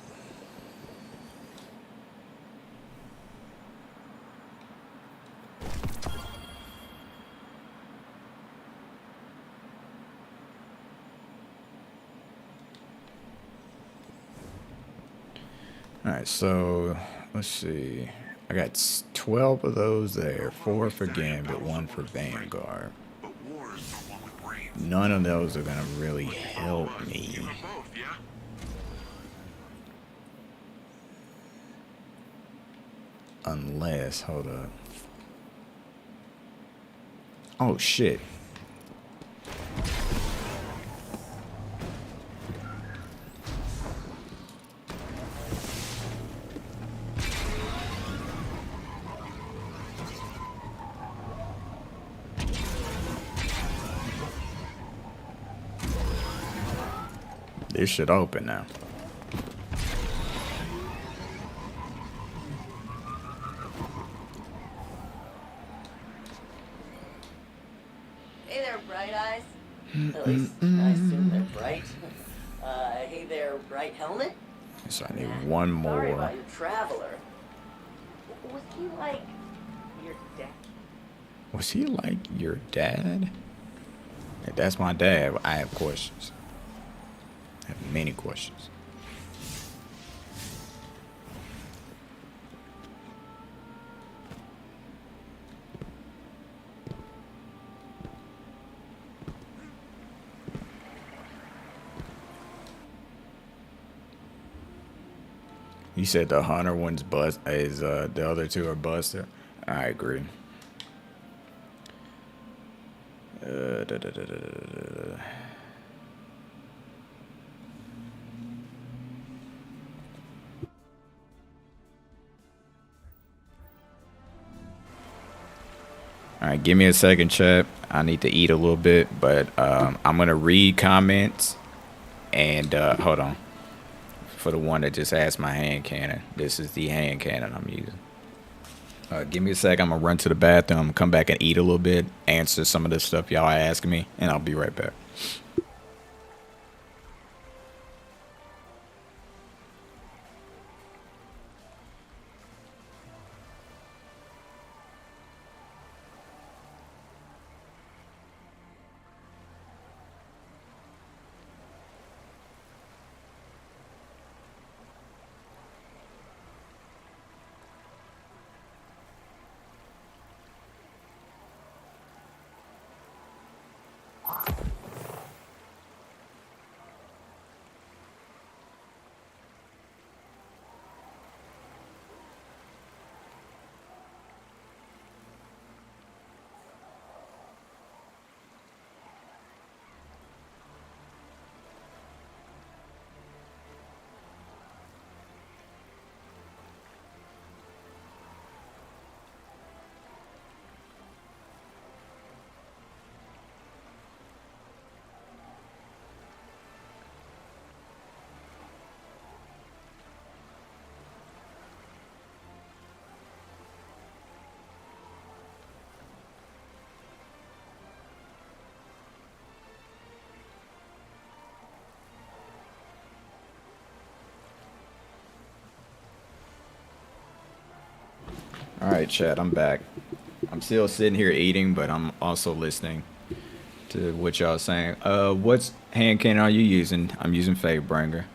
Alright, so let's see. I got 12 of those there. 4 for Gambit, 1 for Vanguard. None of those are gonna really help me. Unless, hold up. Oh shit. This should open now. Hey there, Bright Eyes. At least I assume they're bright. Hey there, Bright Helmet. So I need one Sorry more. about your traveler. Was he like your dad? Was he like your dad? If that's my dad, I have questions. I have many questions. You said the hunter one's bust is the other two are busted. I agree. All right, give me a second, chat. I need to eat a little bit, but I'm gonna read comments and hold on. For the one that just asked my hand cannon, this is the hand cannon I'm using. Give me a sec. I'm gonna run to the bathroom, come back and eat a little bit, answer some of the stuff y'all are asking me, and I'll be right back. All right, chat, I'm back. I'm still sitting here eating, but I'm also listening to what y'all saying. What hand cannon are you using? I'm using Fatebringer.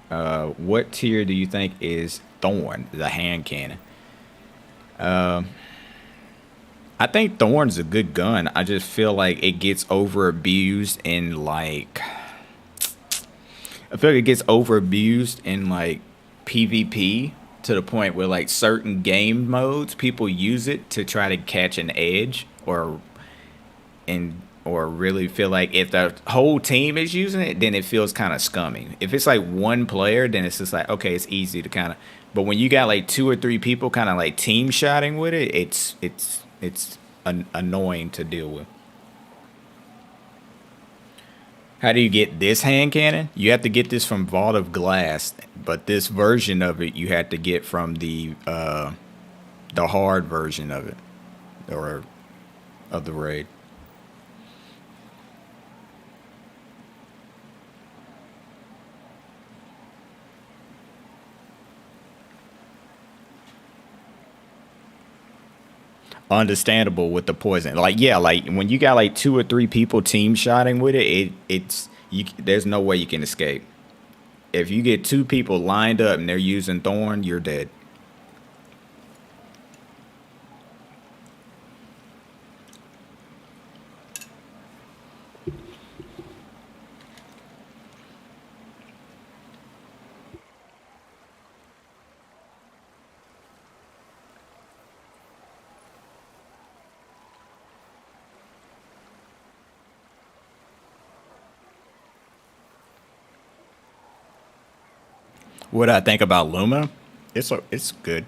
What tier do you think is Thorn, the hand cannon? I think Thorn's a good gun. I just feel like it gets over abused in like PvP to the point where like certain game modes people use it to try to catch an edge or really feel like if the whole team is using it, then it feels kind of scummy. If it's like one player, then it's just like, okay, it's easy to kind of, but when you got like 2 or 3 people kind of like team shotting with it, it's annoying to deal with. How do you get this hand cannon? You have to get this from Vault of Glass, but this version of it you had to get from the hard version of it, or of the raid. Understandable with the poison. Like, yeah, like when you got like 2 or 3 people team shotting with it, there's no way you can escape. If you get 2 people lined up and they're using Thorn, you're dead. What I think about Luma? It's good.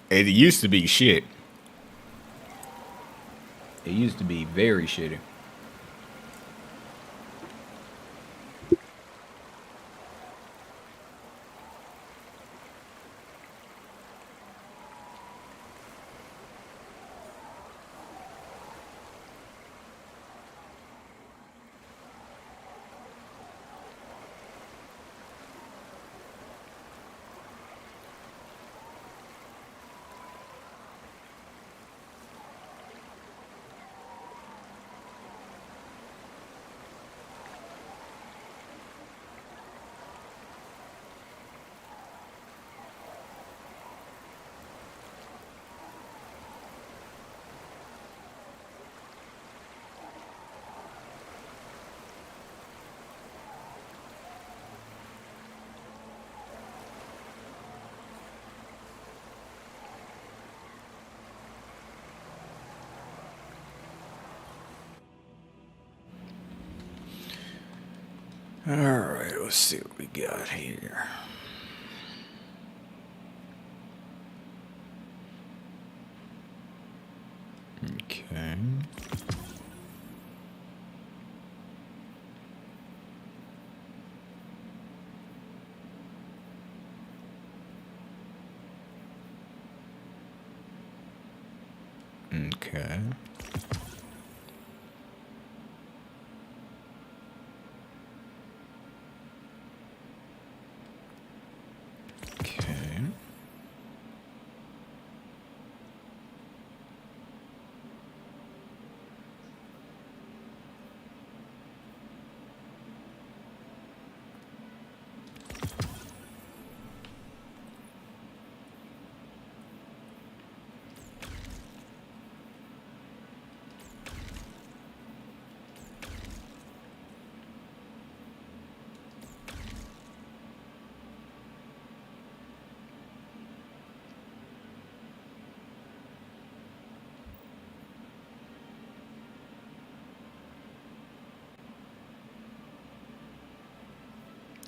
It used to be shit. It used to be very shitty. All right, let's see what we got here. Okay. Okay.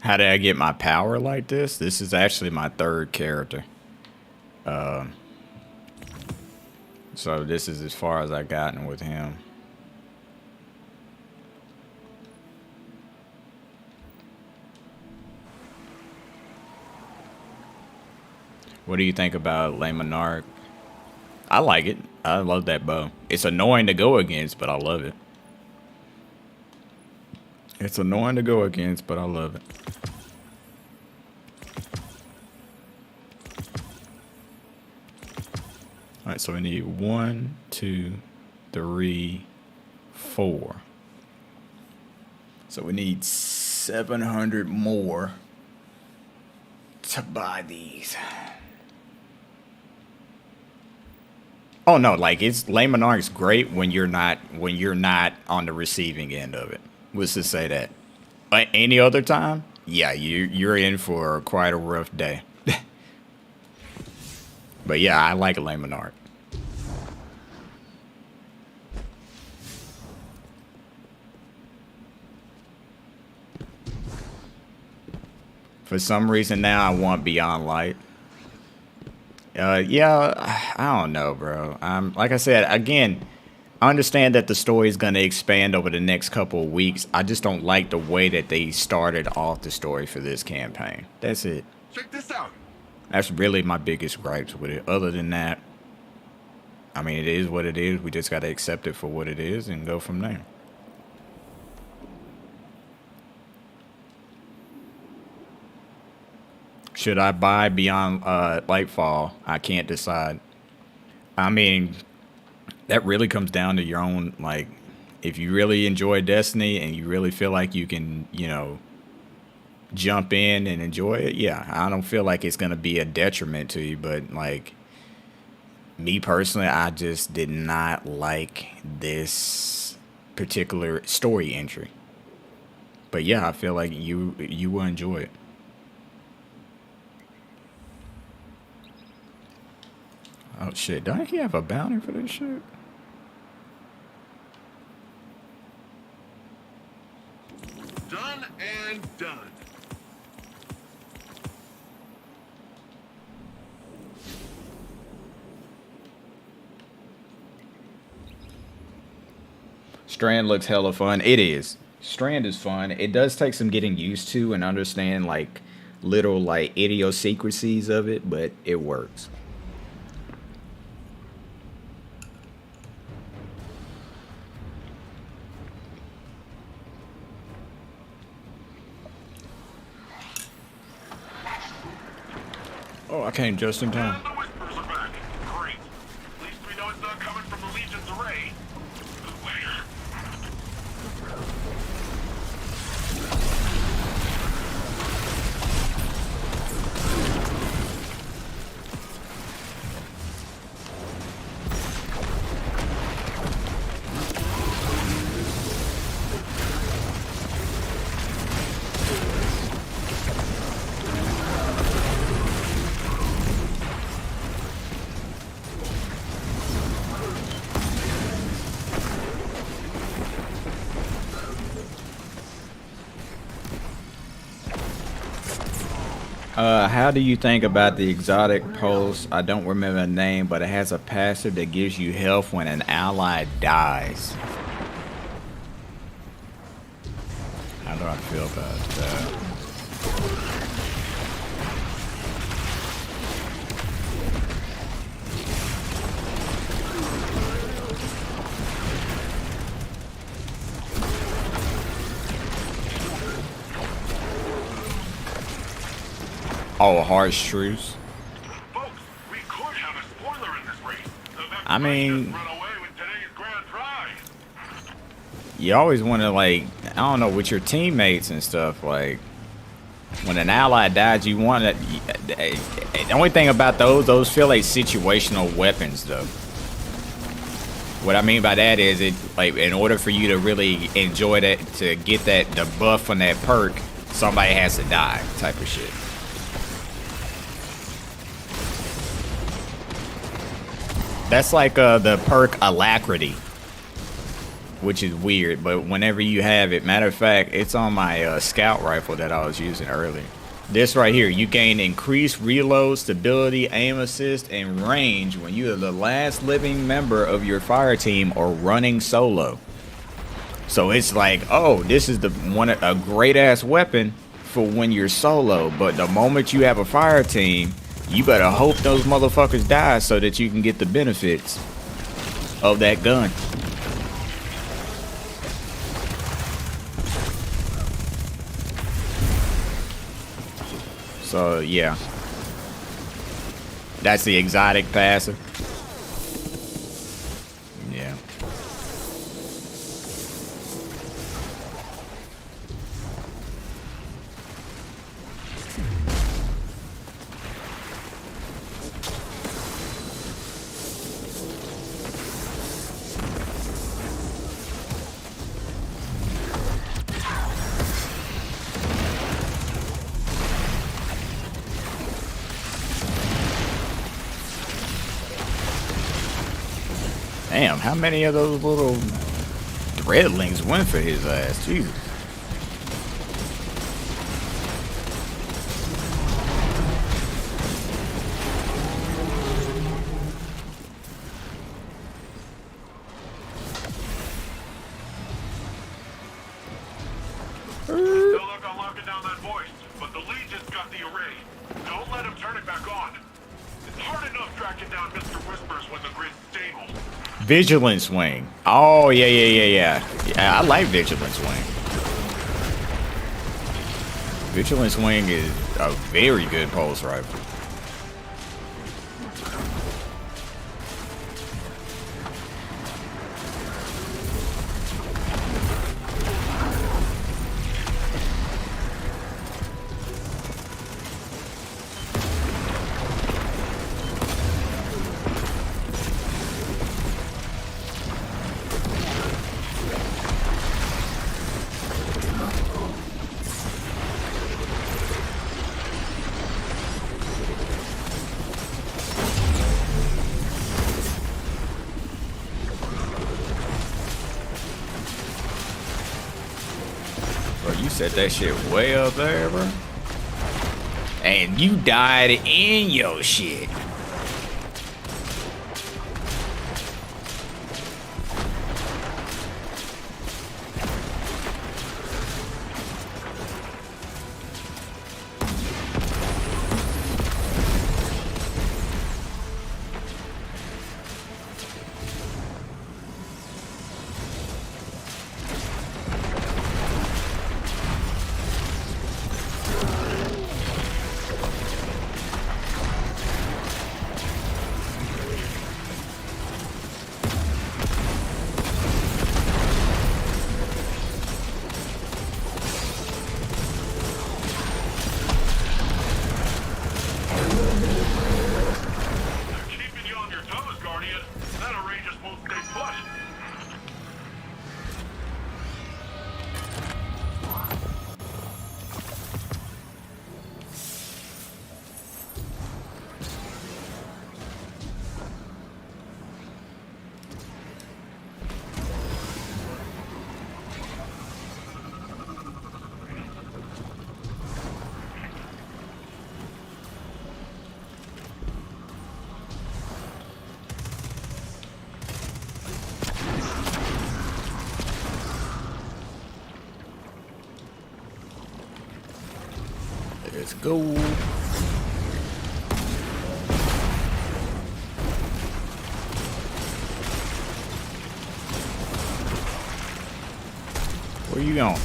How did I get my power like this? This is actually my 3rd character. So this is as far as I've gotten with him. What do you think about Le Monarch? I like it. I love that bow. It's annoying to go against, but I love it. It's annoying to go against, but I love it. right, so we need 1, 2, 3, 4. So we need 700 more to buy these. Oh no, like it's Light Monarch's great when you're not on the receiving end of it. Let's just say that. But any other time, yeah, you're in for quite a rough day. But yeah, I like Light Monarch. For some reason now I want Beyond Light. Yeah, I don't know, bro. Like I said, again, I understand that the story is going to expand over the next couple of weeks. I just don't like the way that they started off the story for this campaign. That's it. Check this out. That's really my biggest gripes with it. Other than that, I mean, it is what it is. We just got to accept it for what it is and go from there. Should I buy Beyond Lightfall? I can't decide. I mean, that really comes down to your own, like, if you really enjoy Destiny and you really feel like you can, you know, jump in and enjoy it, yeah, I don't feel like it's going to be a detriment to you. But, like, me personally, I just did not like this particular story entry. But, yeah, I feel like you will enjoy it. Oh shit, don't he have a bounty for this shit? Done and done. Strand looks hella fun. It is. Strand is fun. It does take some getting used to and understand like little like idiosyncrasies of it, but it works. Oh, I came just in time. The whispers are back. Great. At least we know it's not coming from the Legion's array. Where? How do you think about the exotic pulse? I don't remember the name, but it has a passive that gives you health when an ally dies. How do I feel about that? Oh, harsh truce. Folks, we could have a spoiler in this race. I mean, Run away with today's grand prize. you always want to, like, I don't know, with your teammates and stuff, like, when an ally dies, you want to, the only thing about those feel like situational weapons, though. What I mean by that is, it like, in order for you to really enjoy that, to get that, the buff from that perk, somebody has to die, type of shit. That's like the perk Alacrity, which is weird, but whenever you have it, matter of fact, it's on my scout rifle that I was using earlier. This right here, you gain increased reload, stability, aim assist, and range when you are the last living member of your fire team or running solo. So it's like, oh, this is a great ass weapon for when you're solo, but the moment you have a fire team, you better hope those motherfuckers die so that you can get the benefits of that gun. So yeah, that's the exotic passive. Damn, how many of those little dreadlings went for his ass? Jesus. Still not on locking down that voice, but the Legion's got the array. Don't let him turn it back on. It's hard enough tracking down Mr. Whispers when the grid's stable. Vigilance wing. Oh, yeah, I like Vigilance wing. Vigilance wing is a very good pulse rifle. You set that shit way up there, bro. And you died in your shit. Let's go. Where you going?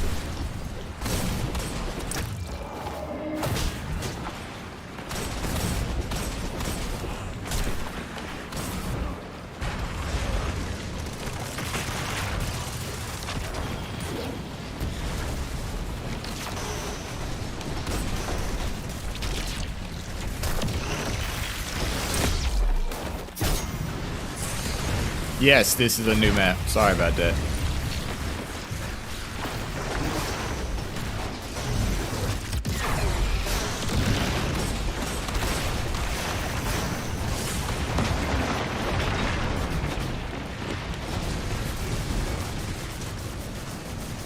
Yes, this is a new map. Sorry about that.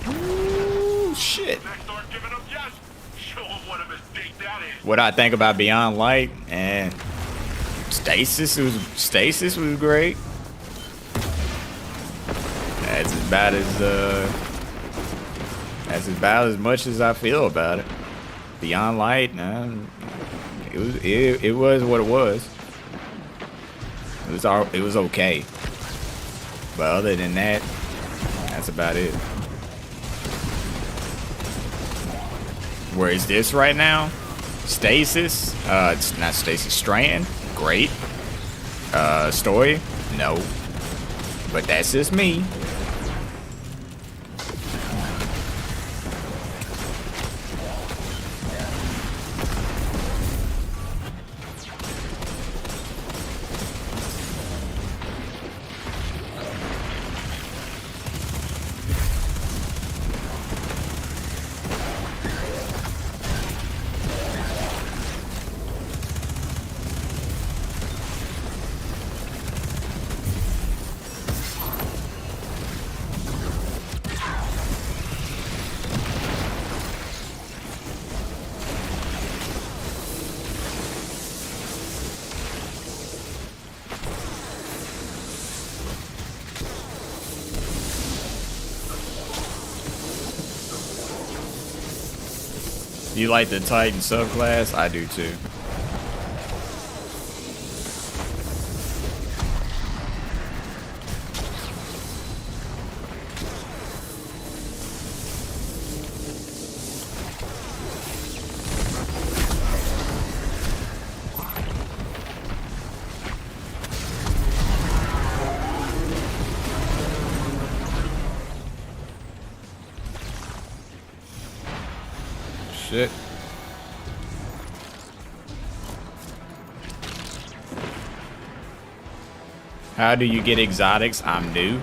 Ooh, shit. What I think about Beyond Light and Stasis was great. That's about as much as I feel about it. Beyond Light, it was what it was. It was okay. But other than that, that's about it. Where is this right now? Stasis, it's not Stasis. Strand, great. Story, no. But that's just me. You like the Titan subclass? I do too. Shit. How do you get exotics? I'm new.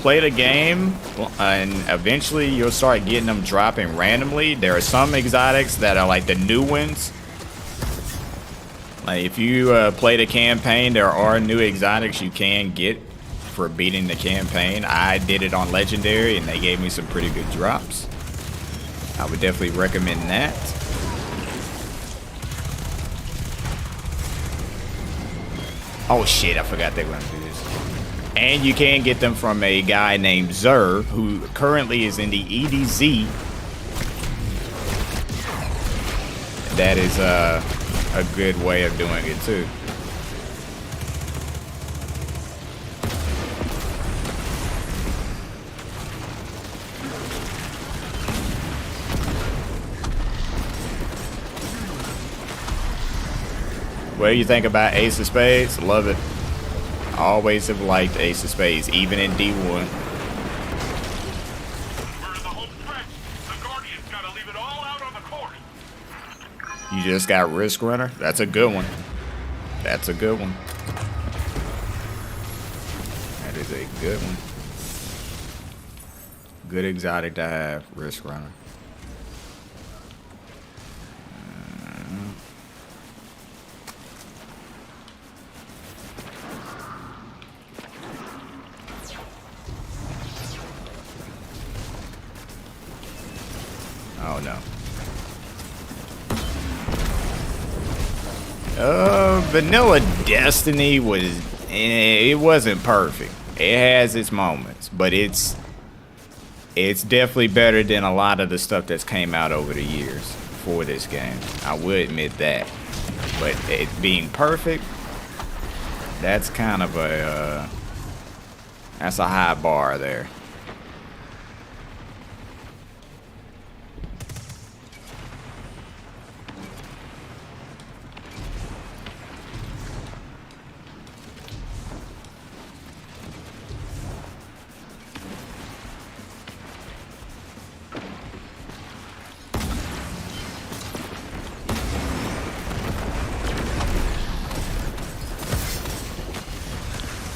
Play the game, and eventually you'll start getting them dropping randomly. There are some exotics that are like the new ones. Like if you play the campaign, there are new exotics you can get for beating the campaign. I did it on Legendary, and they gave me some pretty good drops. I would definitely recommend that. Oh shit, I forgot they were gonna do this. And you can get them from a guy named Zer, who currently is in the EDZ. That is a good way of doing it too. What do you think about Ace of Spades? Love it. Always have liked Ace of Spades, even in D1. We're in the home stretch. The Guardian's gotta leave it all out on the court. You just got Risk Runner? That's a good one. That's a good one. That is a good one. Good exotic to have, Risk Runner. Oh no. Vanilla Destiny was, it wasn't perfect. It has its moments, but it's definitely better than a lot of the stuff that's came out over the years for this game. I will admit that. But it being perfect, that's kind of a that's a high bar there.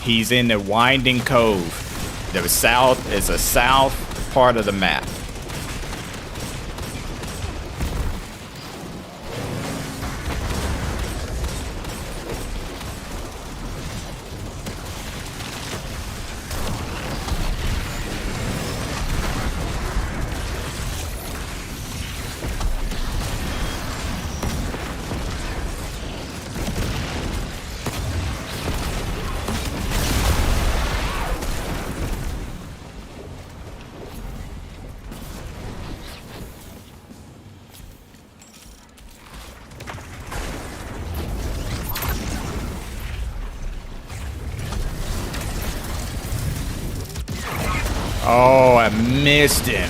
He's in the Winding Cove. The south is a south part of the map. Oh, I missed him.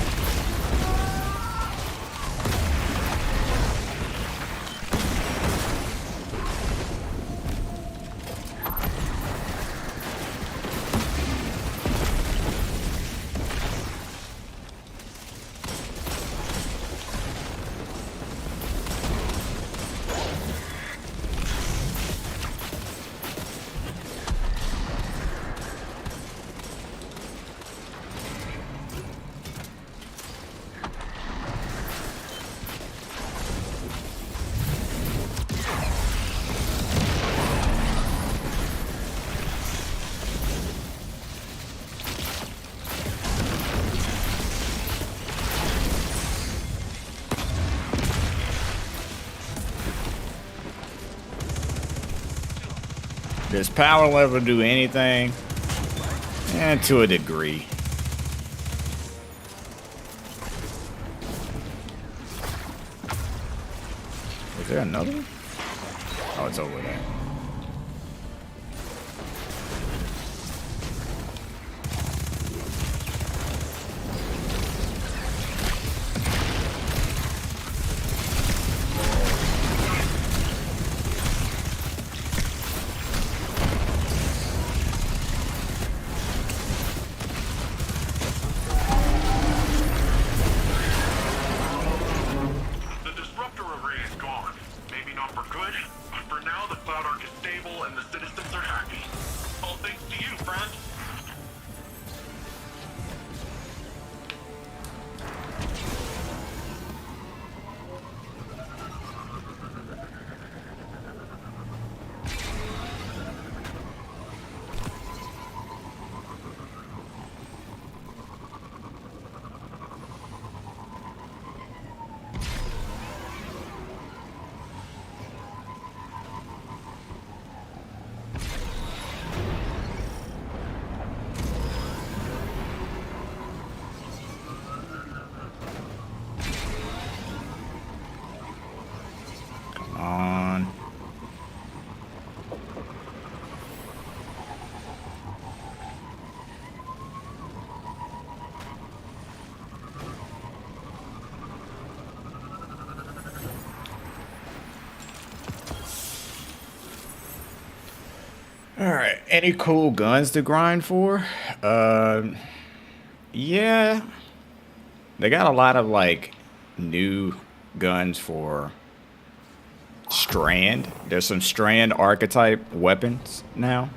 Does power level do anything? And to a degree. there another one? Oh, it's over there. The disruptor array is gone. Maybe not for good, but for now the Cloud Ark is stable and the citizens are happy. All thanks to you, friend. Come on. Alright, any cool guns to grind for? Yeah. They got a lot of, like, new guns for Strand. There's some Strand archetype weapons now.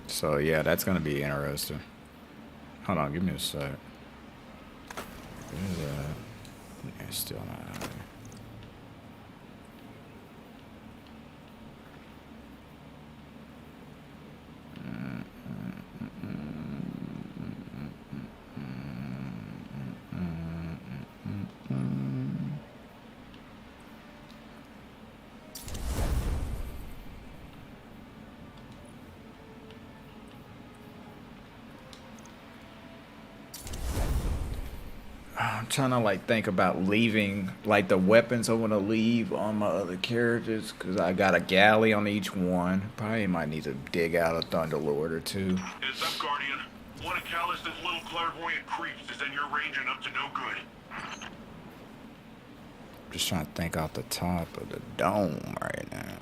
So, yeah, that's going to be interesting. Hold on, give me a sec. What is that? Yeah, still not out there. I'm trying to like think about leaving like the weapons I want to leave on my other characters because I got a galley on each one. Probably might need to dig out a Thunderlord or two. Heads up, Guardian. One of Callus's little clairvoyant creeps is in your range and up to no good. Just trying to think off the top of the dome right now.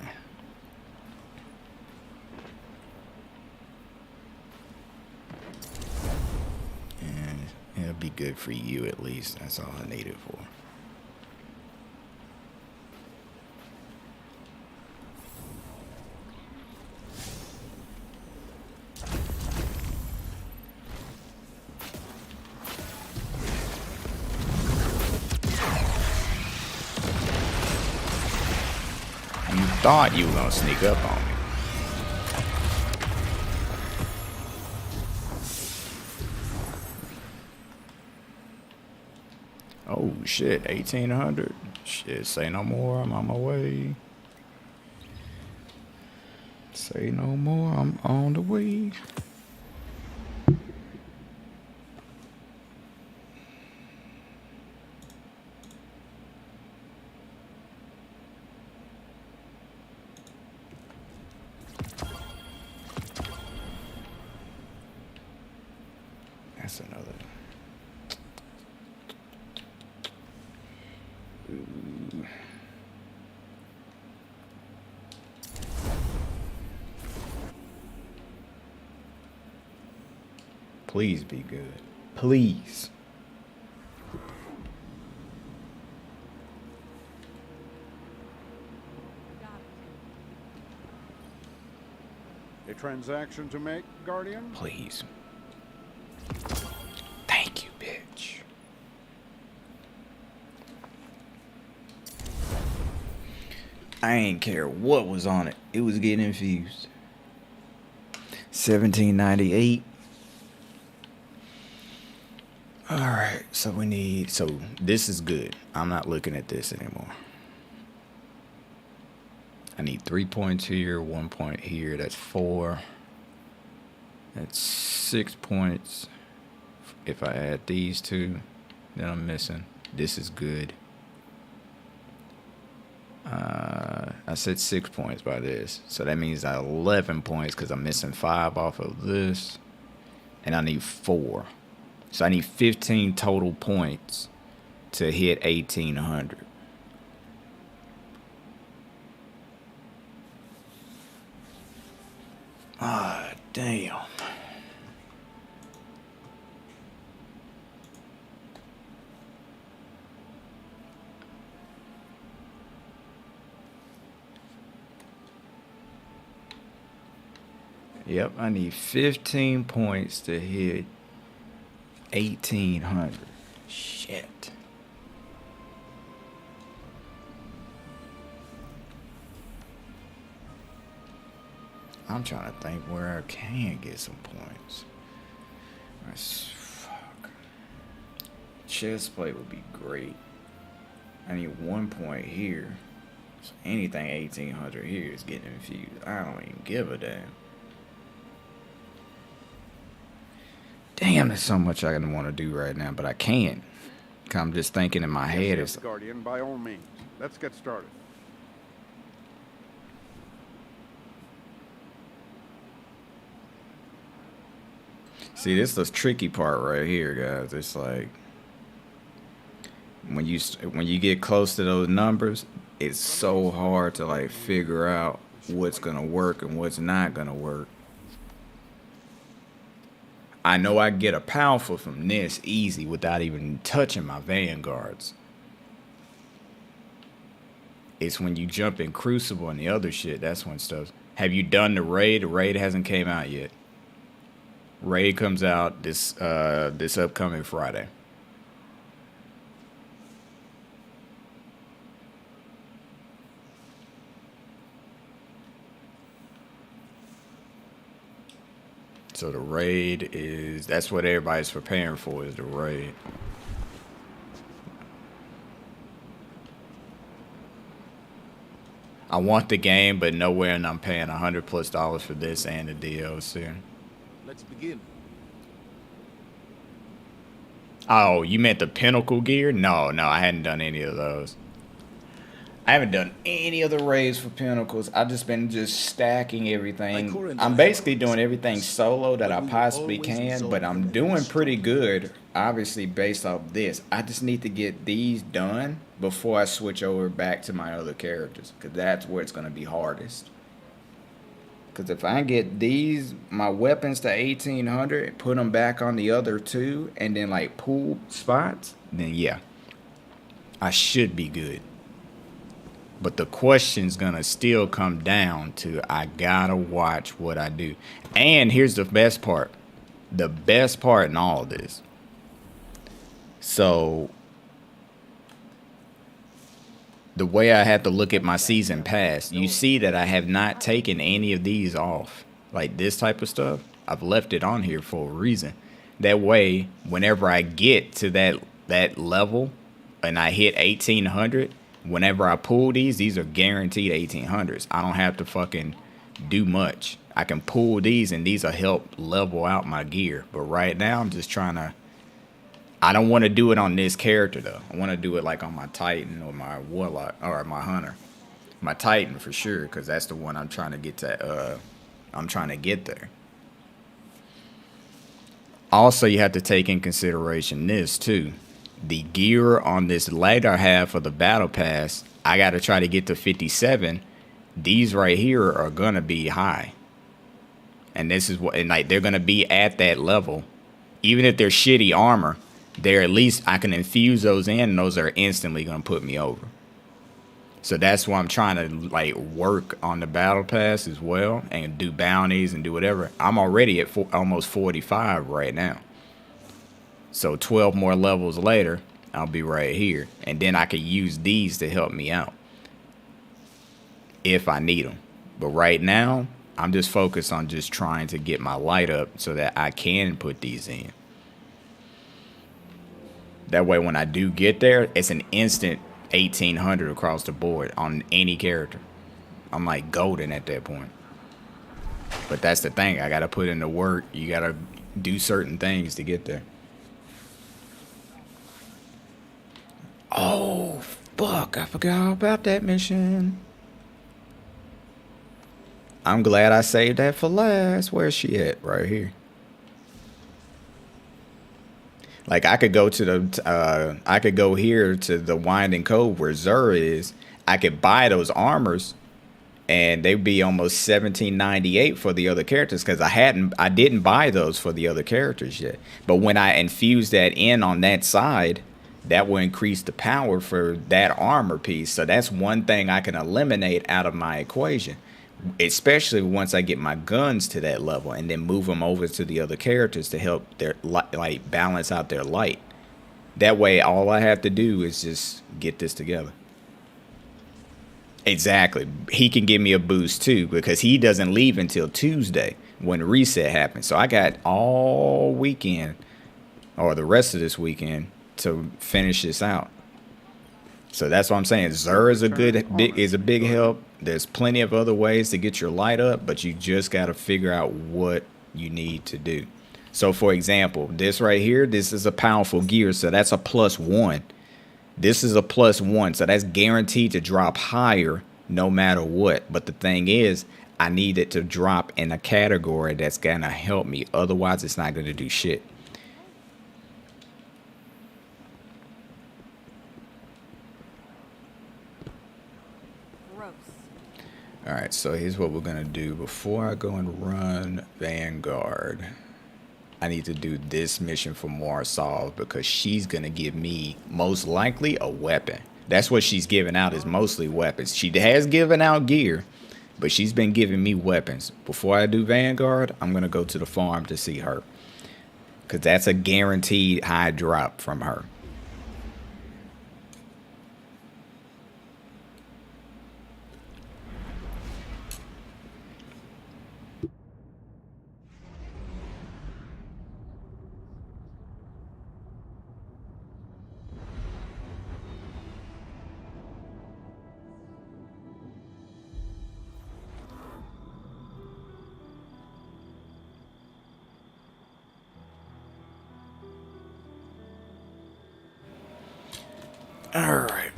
And it'll be good for you at least. That's all I need it for. You thought you were gonna sneak up on me. Oh shit, 1800. Shit, say no more, I'm on my way. Say no more, I'm on the way. That's another. Ooh. Please be good. Please. A transaction to make, Guardian? Please. Thank you, bitch. I ain't care what was on it. It was getting infused. 1798. All right, so we need, so this is good. I'm not looking at this anymore. I need 3 points here, 1 point here. That's 4. That's 6 points. If I add these two, then I'm missing. This is good. I said 6 points by this. So that means I 11 points because I'm missing 5 off of this. And I need 4. So I need 15 total points to hit 1800. Ah, damn. Yep, I need 15 points to hit 1800. Shit. I'm trying to think where I can get some points. Fuck. Chest plate would be great. I need 1 point here. So anything 1800 here is getting infused. I don't even give a damn. Damn, there's so much I want to do right now, but I can't. Cause I'm just thinking in my head. Yes, Guardian, by all means. Let's get started. See, this is the tricky part right here, guys. It's like when you get close to those numbers, it's so hard to like figure out what's gonna work and what's not gonna work. I know I get a powerful from this easy without even touching my vanguards. It's when you jump in Crucible and the other shit, that's when stuff. Have you done the raid? The raid hasn't came out yet. Raid comes out this upcoming Friday. So the raid is, that's what everybody's preparing for, is the raid. I want the game, but nowhere, and I'm paying $100+ for this and the DLC. Let's begin. Oh, you meant the pinnacle gear? No, I hadn't done any of those. I haven't done any of the raids for pinnacles. I've just been stacking everything. I'm basically doing everything solo that I possibly can, but I'm doing pretty good, obviously, based off this. I just need to get these done before I switch over back to my other characters, because that's where it's going to be hardest. Because if I get these, my weapons to 1800, put them back on the other two, and then like pool spots, then yeah, I should be good. But the question's gonna still come down to, I gotta watch what I do. And here's the best part. The best part in all of this. So the way I had to look at my season pass, you see that I have not taken any of these off. Like this type of stuff, I've left it on here for a reason. That way, whenever I get to that level and I hit 1800, whenever I pull these are guaranteed 1800s. I don't have to fucking do much. I can pull these and these will help level out my gear. But right now I'm just trying to, I don't want to do it on this character though. I want to do it like on my Titan or my Warlock or my Hunter. My Titan for sure, because that's the one I'm trying to get to, I'm trying to get there. Also, you have to take in consideration this too. The gear on this later half of the battle pass, I got to try to get to 57. These right here are going to be high. And this is what, and like they're going to be at that level. Even if they're shitty armor, they're at least, I can infuse those in, and those are instantly going to put me over. So that's why I'm trying to like work on the battle pass as well and do bounties and do whatever. I'm already at almost 45 right now. So 12 more levels later, I'll be right here. And then I could use these to help me out if I need them. But right now, I'm just focused on just trying to get my light up so that I can put these in. That way, when I do get there, it's an instant 1800 across the board on any character. I'm like golden at that point. But that's the thing. I got to put in the work. You got to do certain things to get there. Oh, Fuck, I forgot all about that mission. I'm glad I saved that for last. Where's she at? Right here. Like I could go to the I could go here to the Winding Cove where Zur is. I could buy those armors and they'd be almost $17.98 for the other characters because I didn't buy those for the other characters yet. But when I infuse that in on that side, that will increase the power for that armor piece. So that's one thing I can eliminate out of my equation, especially once I get my guns to that level and then move them over to the other characters to help their like balance out their light. That way, all I have to do is just get this together. Exactly. He can give me a boost too because he doesn't leave until Tuesday when reset happens. So I got all weekend or the rest of this weekend to finish this out. So that's what I'm saying. Zur is a big help. There's plenty of other ways to get your light up, but you just got to figure out what you need to do. So for example, this right here, this is a powerful gear. So that's a +1. This is a +1. So that's guaranteed to drop higher no matter what. But the thing is, I need it to drop in a category that's going to help me. Otherwise, it's not going to do shit. All right, so here's what we're going to do. Before I go and run Vanguard, I need to do this mission for Marsov because she's going to give me, most likely, a weapon. That's what she's giving out, is mostly weapons. She has given out gear, but she's been giving me weapons. Before I do Vanguard, I'm going to go to the farm to see her because that's a guaranteed high drop from her. All right.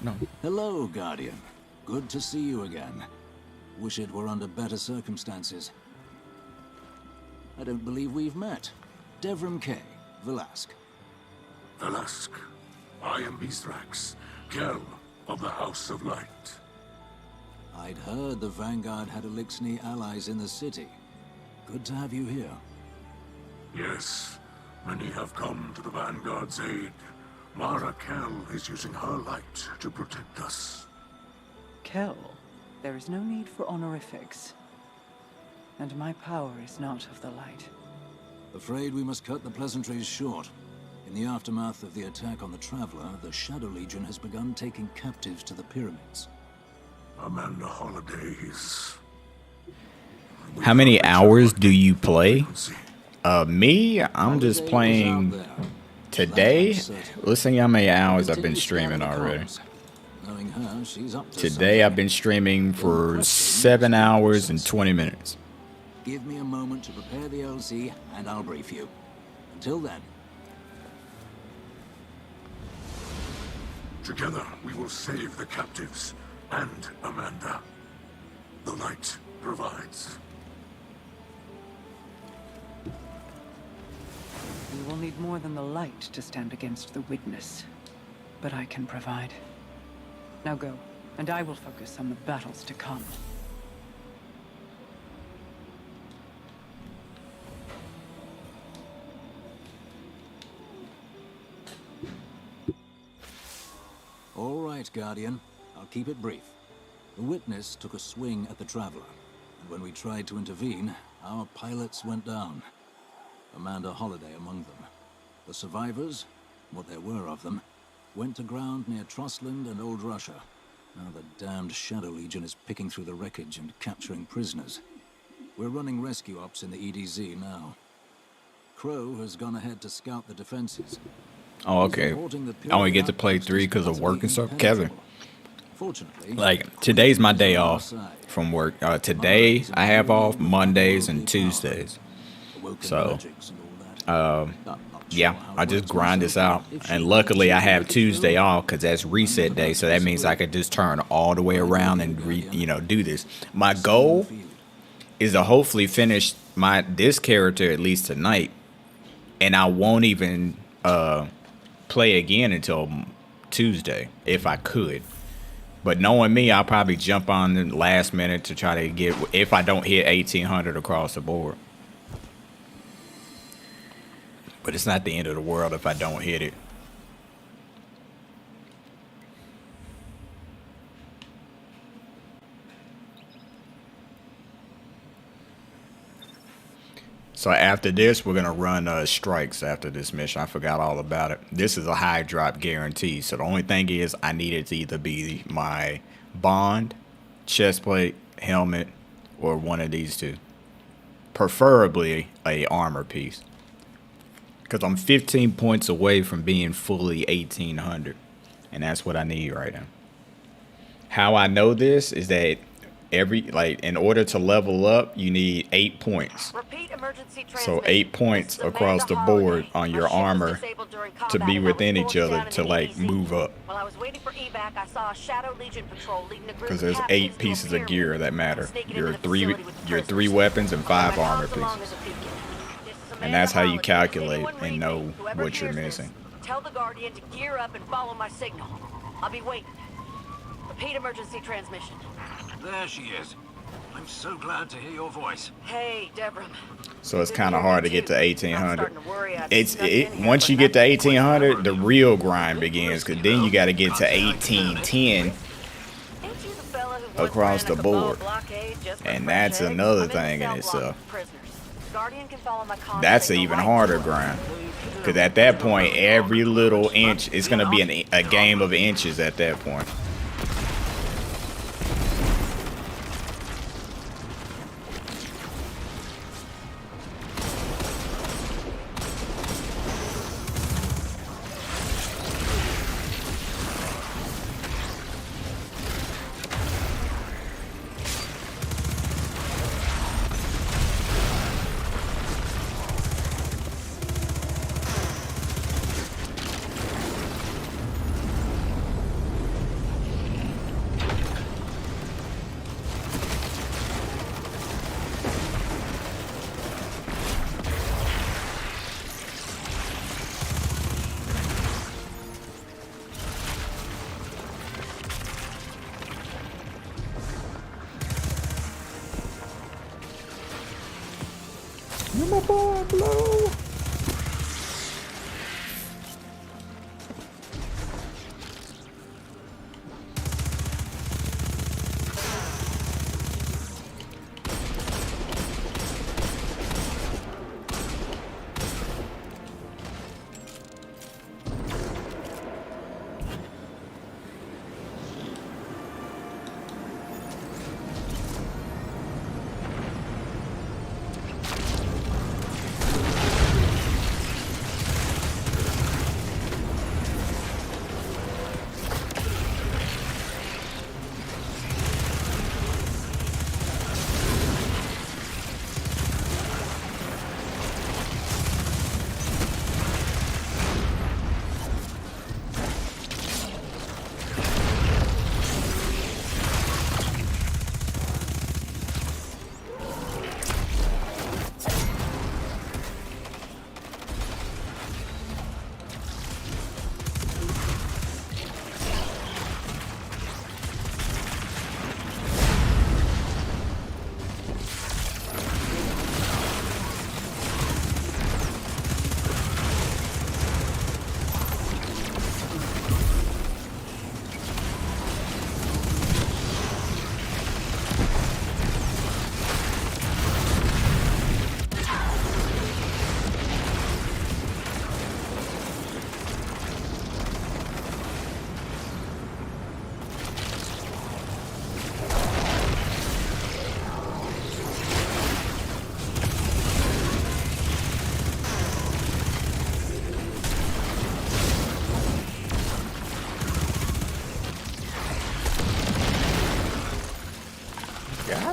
No. Hello, Guardian. Good to see you again. Wish it were under better circumstances. I don't believe we've met. Devrim K. Velasque. Velasque, I am Mithrax, Kell of the House of Light. I'd heard the Vanguard had Elixni allies in the city. Good to have you here. Yes, many have come to the Vanguard's aid. Mara Kell is using her light to protect us. Kell, there is no need for honorifics. And my power is not of the light. Afraid we must cut the pleasantries short. In the aftermath of the attack on the Traveler, the Shadow Legion has begun taking captives to the pyramids. Amanda Holliday is... How many hours do you play? Me, I'm just playing today. Listen, how many hours I've been streaming already. Today I've been streaming for 7 hours and 20 minutes. Give me a moment to prepare the LC and I'll brief you. Until then. Together we will save the captives and Amanda. The light provides. We will need more than the light to stand against the witness. But I can provide. Now go, and I will focus on the battles to come. All right, Guardian. I'll keep it brief. The witness took a swing at the Traveler, and when we tried to intervene, our pilots went down. Amanda Holliday among them. The survivors, what there were of them, went to ground near Trussland and Old Russia. Now the damned Shadow Legion is picking through the wreckage and capturing prisoners. We're running rescue ops in the EDZ now. Crow has gone ahead to scout the defenses. Oh, okay. I only get to play 3 because of work and stuff. Kevin, Fortunately, Like, today's my day off from work. Today I have off Mondays and Tuesdays. So, yeah, I just grind this out. And luckily I have Tuesday off because that's reset day. So that means I could just turn all the way around and do this. My goal is to hopefully finish this character at least tonight. And I won't even play again until Tuesday if I could. But knowing me, I'll probably jump on the last minute to try to get, if I don't hit 1800 across the board. But it's not the end of the world if I don't hit it. So after this, we're going to run strikes after this mission. I forgot all about it. This is a high drop guarantee. So the only thing is I need it to either be my bond, chest plate, helmet, or one of these two. Preferably a armor piece. Because I'm 15 points away from being fully 1800. And that's what I need right now. How I know this is that in order to level up, you need 8 points. So 8 points across the board on your armor to be within each other to move up. While I was waiting for evac, I saw a Shadow Legion patrol leading a group Because there's 8 pieces of gear that matter. Your three weapons and 5 armor pieces. And that's how you calculate and know what you're missing. Tell the Guardian to gear up and follow my signal. I'll be waiting. Repeat emergency transmission. There she is. I'm so glad to hear your voice. Hey, Deborah. So it's kind of hard to get to 1800. Once you get to 1800, the real grind begins. Because then you got to get to 1810 across the board. And that's another thing in itself. That's an even harder grind. Because at that point, every little inch, it's going to be a game of inches at that point. You're my boy, Blow.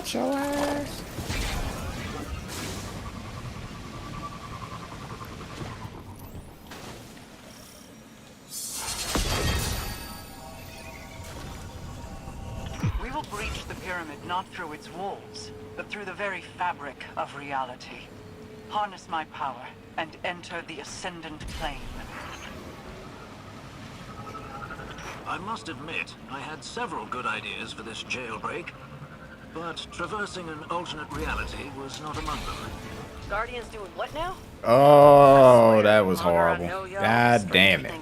got your ass. We will breach the pyramid not through its walls, but through the very fabric of reality. Harness my power and enter the Ascendant Plane. I must admit, I had several good ideas for this jailbreak, but traversing an alternate reality was not among them. Guardian's doing what now? Oh, that was horrible. God damn it.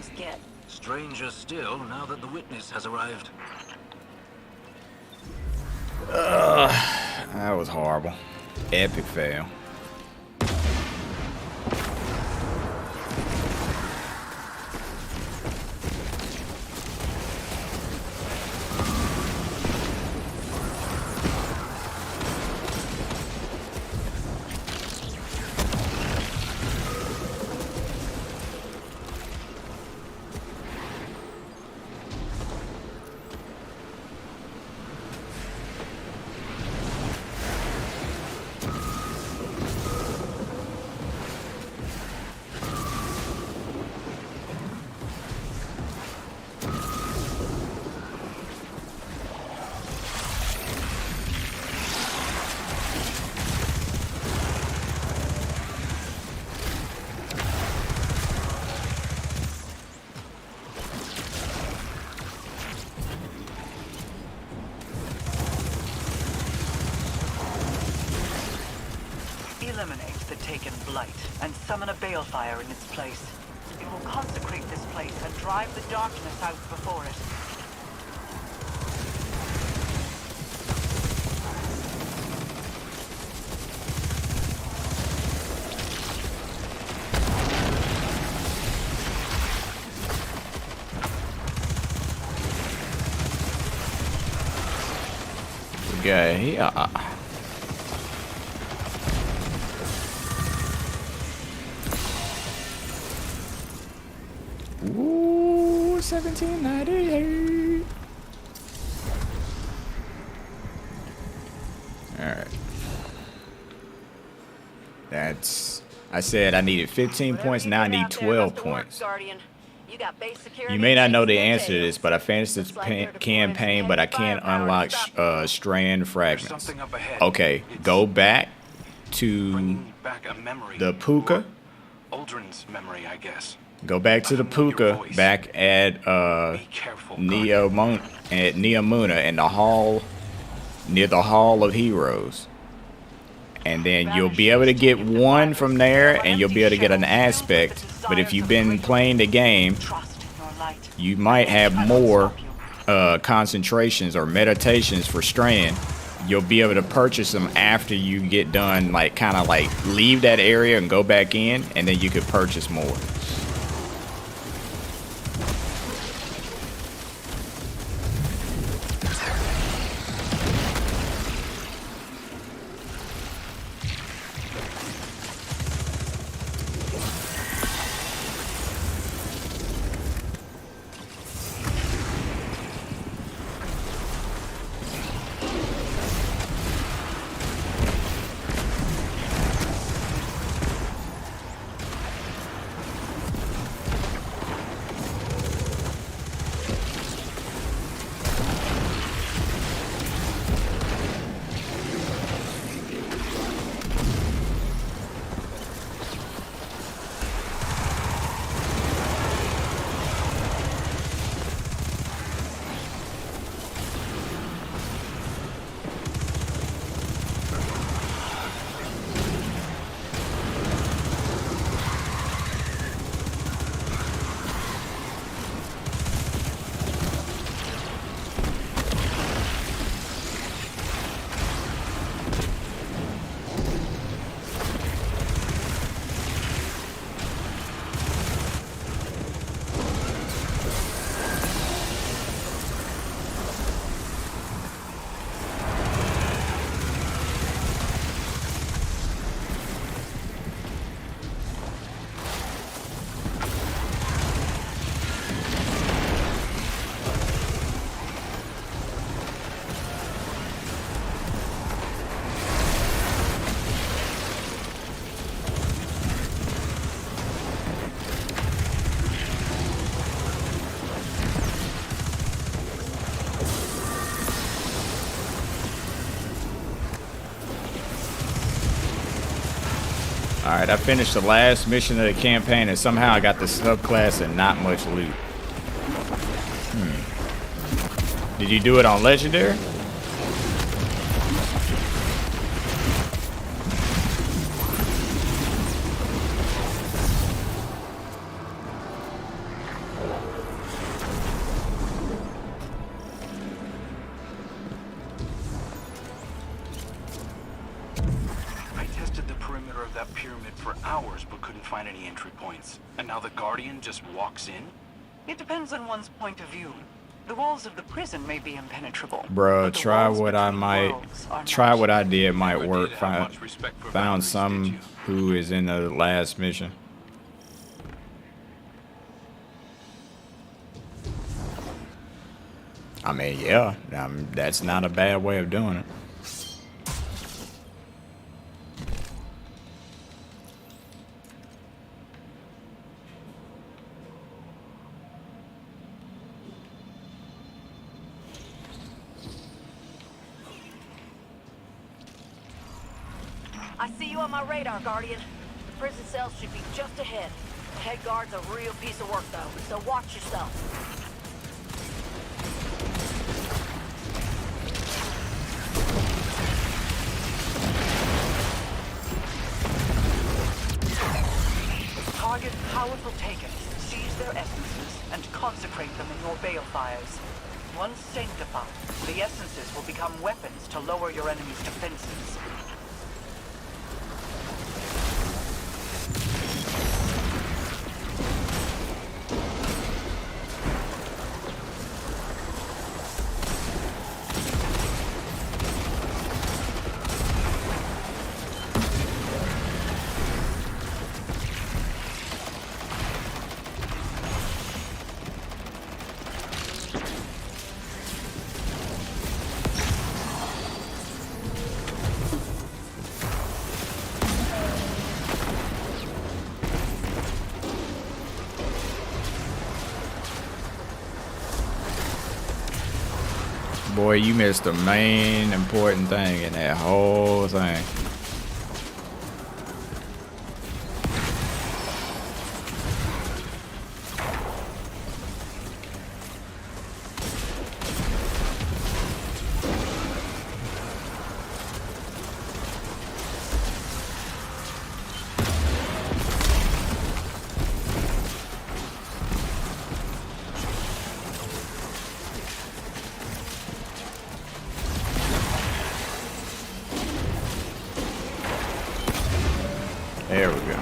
Stranger still, now that the witness has arrived. That was horrible. Epic fail. Eliminate the taken blight and summon a balefire in its place. It will consecrate this place and drive the darkness out before it. Guy here. Ooh, 1798. Alright. That's... I said I needed 15 points, now I need 12 points. You may not know the answer to this, but I finished this campaign, but I can't unlock strand fragments. Okay, go back to the Puka. Aldrin's memory, I guess. Go back to the Puka, back at Neomuna in the hall, near the Hall of Heroes. And then you'll be able to get one from there, and you'll be able to get an aspect. But if you've been playing the game, you might have more concentrations or meditations for Strand. You'll be able to purchase them after you get done, like kind of like leave that area and go back in, and then you could purchase more. Alright, I finished the last mission of the campaign and somehow I got the subclass and not much loot. Did you do it on Legendary? I tested the perimeter of that pyramid for hours but couldn't find any entry points. And now the Guardian just walks in? It depends on one's point of view. The walls of the prison may be impenetrable. Bruh, try what I did might work. Found some who is in the last mission. I mean, yeah, that's not a bad way of doing it. I see you on my radar, Guardian. The prison cells should be just ahead. The head guard's a real piece of work, though, so watch yourself. Target powerful takers, seize their essences, and consecrate them in your balefires. Once sanctified, the essences will become weapons to lower your enemy's defenses. Boy, you missed the main important thing in that whole thing. There we go.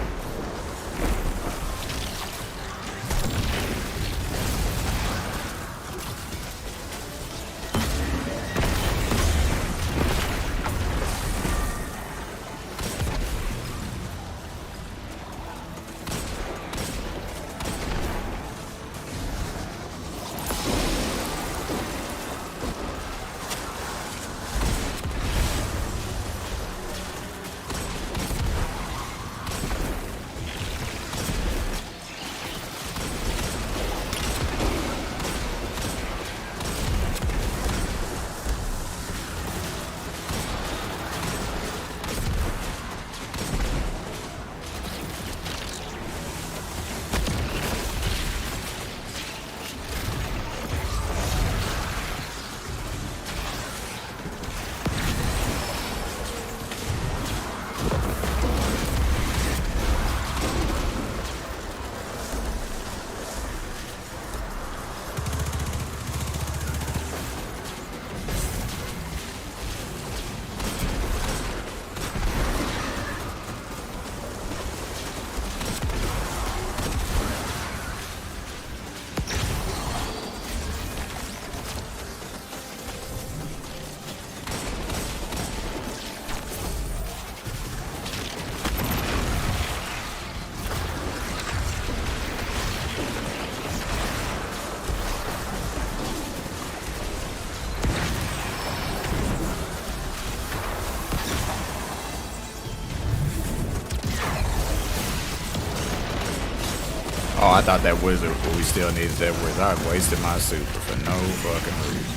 Oh, I thought that wizard, but we still needed that wizard. I wasted my super for no fucking reason.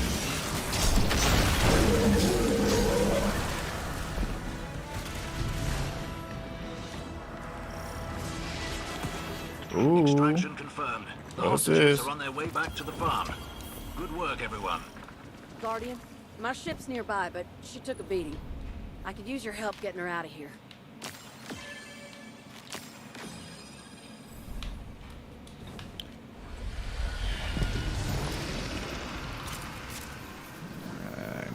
Ooh. Extraction confirmed. The What's hostages this? are on their way back to the farm. Good work, everyone. Guardian, my ship's nearby, but she took a beating. I could use your help getting her out of here.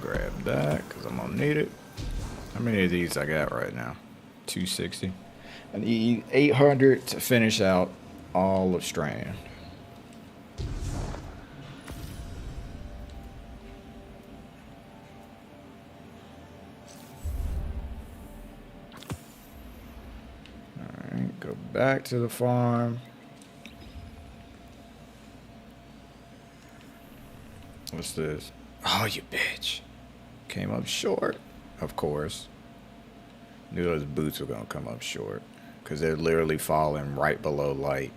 Grab that, because I'm gonna need it. How many of these I got right now? 260. I need 800 to finish out all of Strand. Alright, go back to the farm. What's this? Oh, you bitch. Came up short, of course. Knew those boots were gonna come up short because they're literally falling right below light.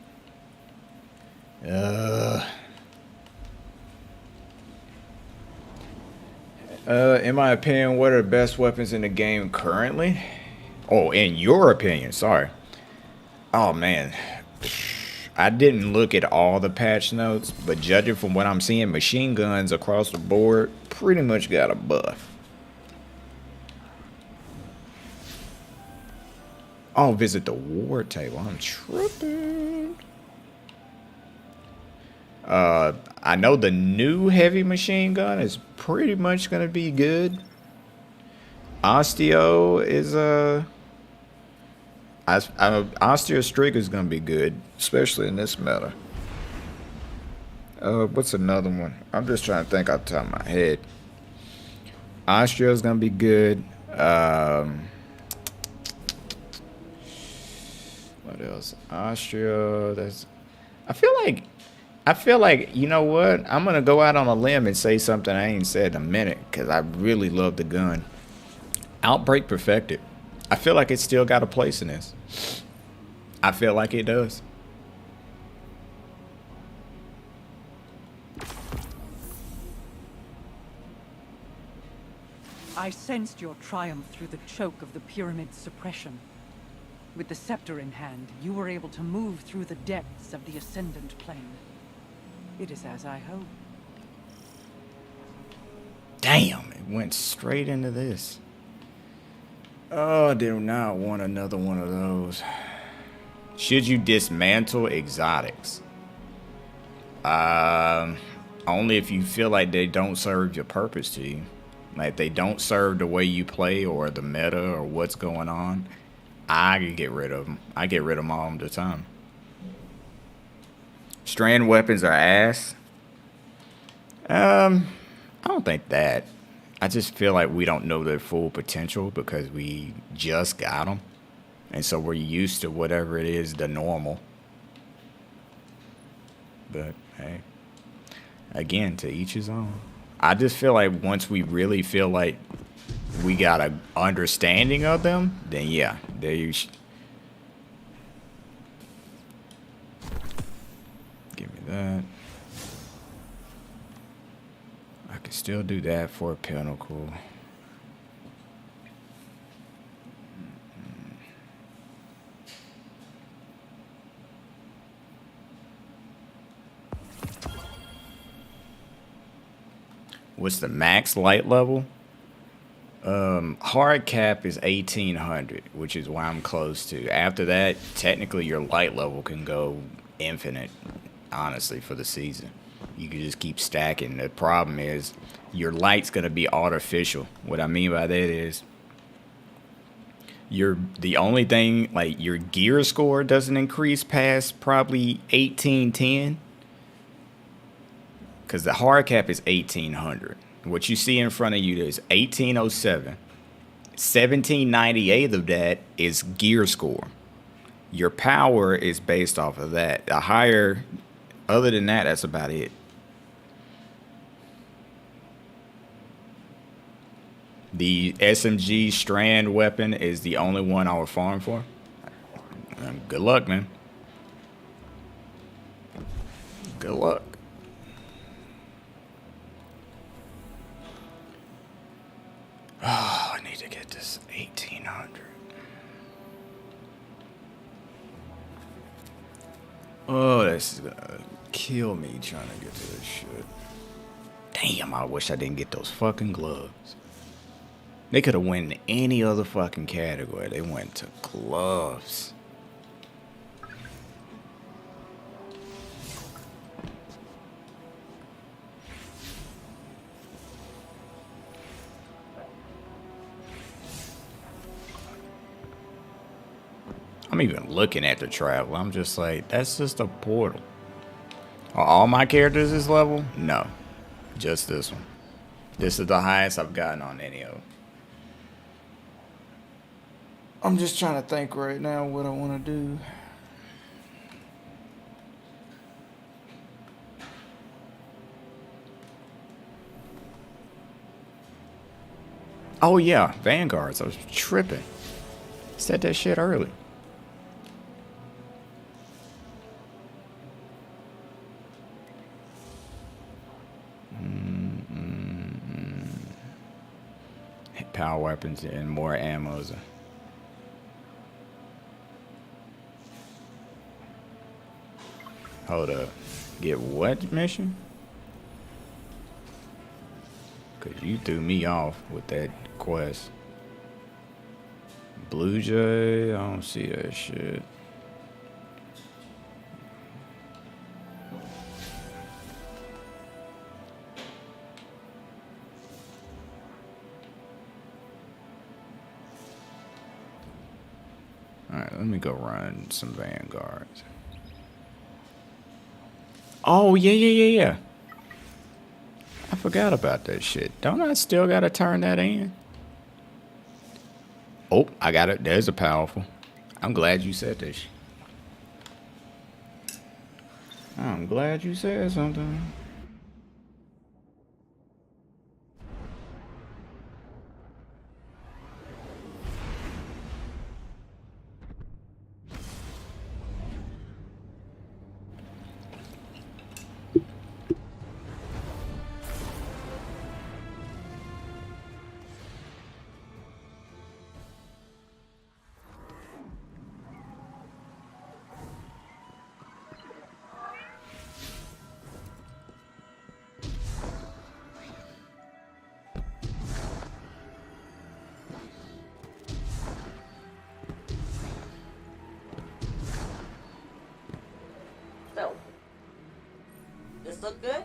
In my opinion, what are the best weapons in the game currently? Oh, in your opinion, sorry. Oh man, I didn't look at all the patch notes, but judging from what I'm seeing, machine guns across the board pretty much got a buff. I'll visit the war table. I'm tripping. I know the new heavy machine gun is pretty much gonna be good. Osteo is Osteo Strig is gonna be good, especially in this meta. What's another one? I'm just trying to think off the top of my head. Osteo is gonna be good. What else? Austria. That's. I feel like you know what? I'm gonna go out on a limb and say something I ain't said in a minute because I really love the gun. Outbreak Perfected. I feel like it's still got a place in this. I feel like it does. I sensed your triumph through the choke of the pyramid's suppression. With the scepter in hand, you were able to move through the depths of the Ascendant Plane. It is as I hoped. Damn, it went straight into this. Oh, I do not want another one of those. Should you dismantle exotics? Only if you feel like they don't serve your purpose to you. Like they don't serve the way you play or the meta or what's going on. I can get rid of them. I get rid of them all the time. Strand weapons are ass. I don't think that. I just feel like we don't know their full potential because we just got them. And so we're used to whatever it is, the normal. But, hey. Again, to each his own. I just feel like once we really feel like we got an understanding of them, then yeah, there you give me that. I can still do that for a pinnacle. What's the max light level? Hard cap is 1800, which is why I'm close to. After that, technically your light level can go infinite, honestly, for the season. You can just keep stacking. The problem is your light's gonna be artificial. What I mean by that is the only thing, like your gear score doesn't increase past probably 1810. Because the hard cap is 1800. What you see in front of you is 1807. 1798 of that is gear score. Your power is based off of that. The higher, other than that, that's about it. The SMG Strand weapon is the only one I would farm for. Good luck, man. Good luck. Oh, I need to get this 1800. Oh, this is gonna kill me trying to get to this shit. Damn, I wish I didn't get those fucking gloves. They could have went in any other fucking category. They went to gloves. I'm even looking at the travel. I'm just like, that's just a portal. Are all my characters this level? No. Just this one. This is the highest I've gotten on any of them. I'm just trying to think right now what I want to do. Oh yeah, Vanguards. I was tripping. Said that shit early. Power weapons and more ammo. Hold up. Get what mission? Cause you threw me off with that quest. Blue Jay, I don't see that shit. Alright, let me go run some Vanguards. Oh, yeah. I forgot about that shit. Don't I still gotta turn that in? Oh, I got it. There's a powerful. I'm glad you said this. I'm glad you said something. So, this look good?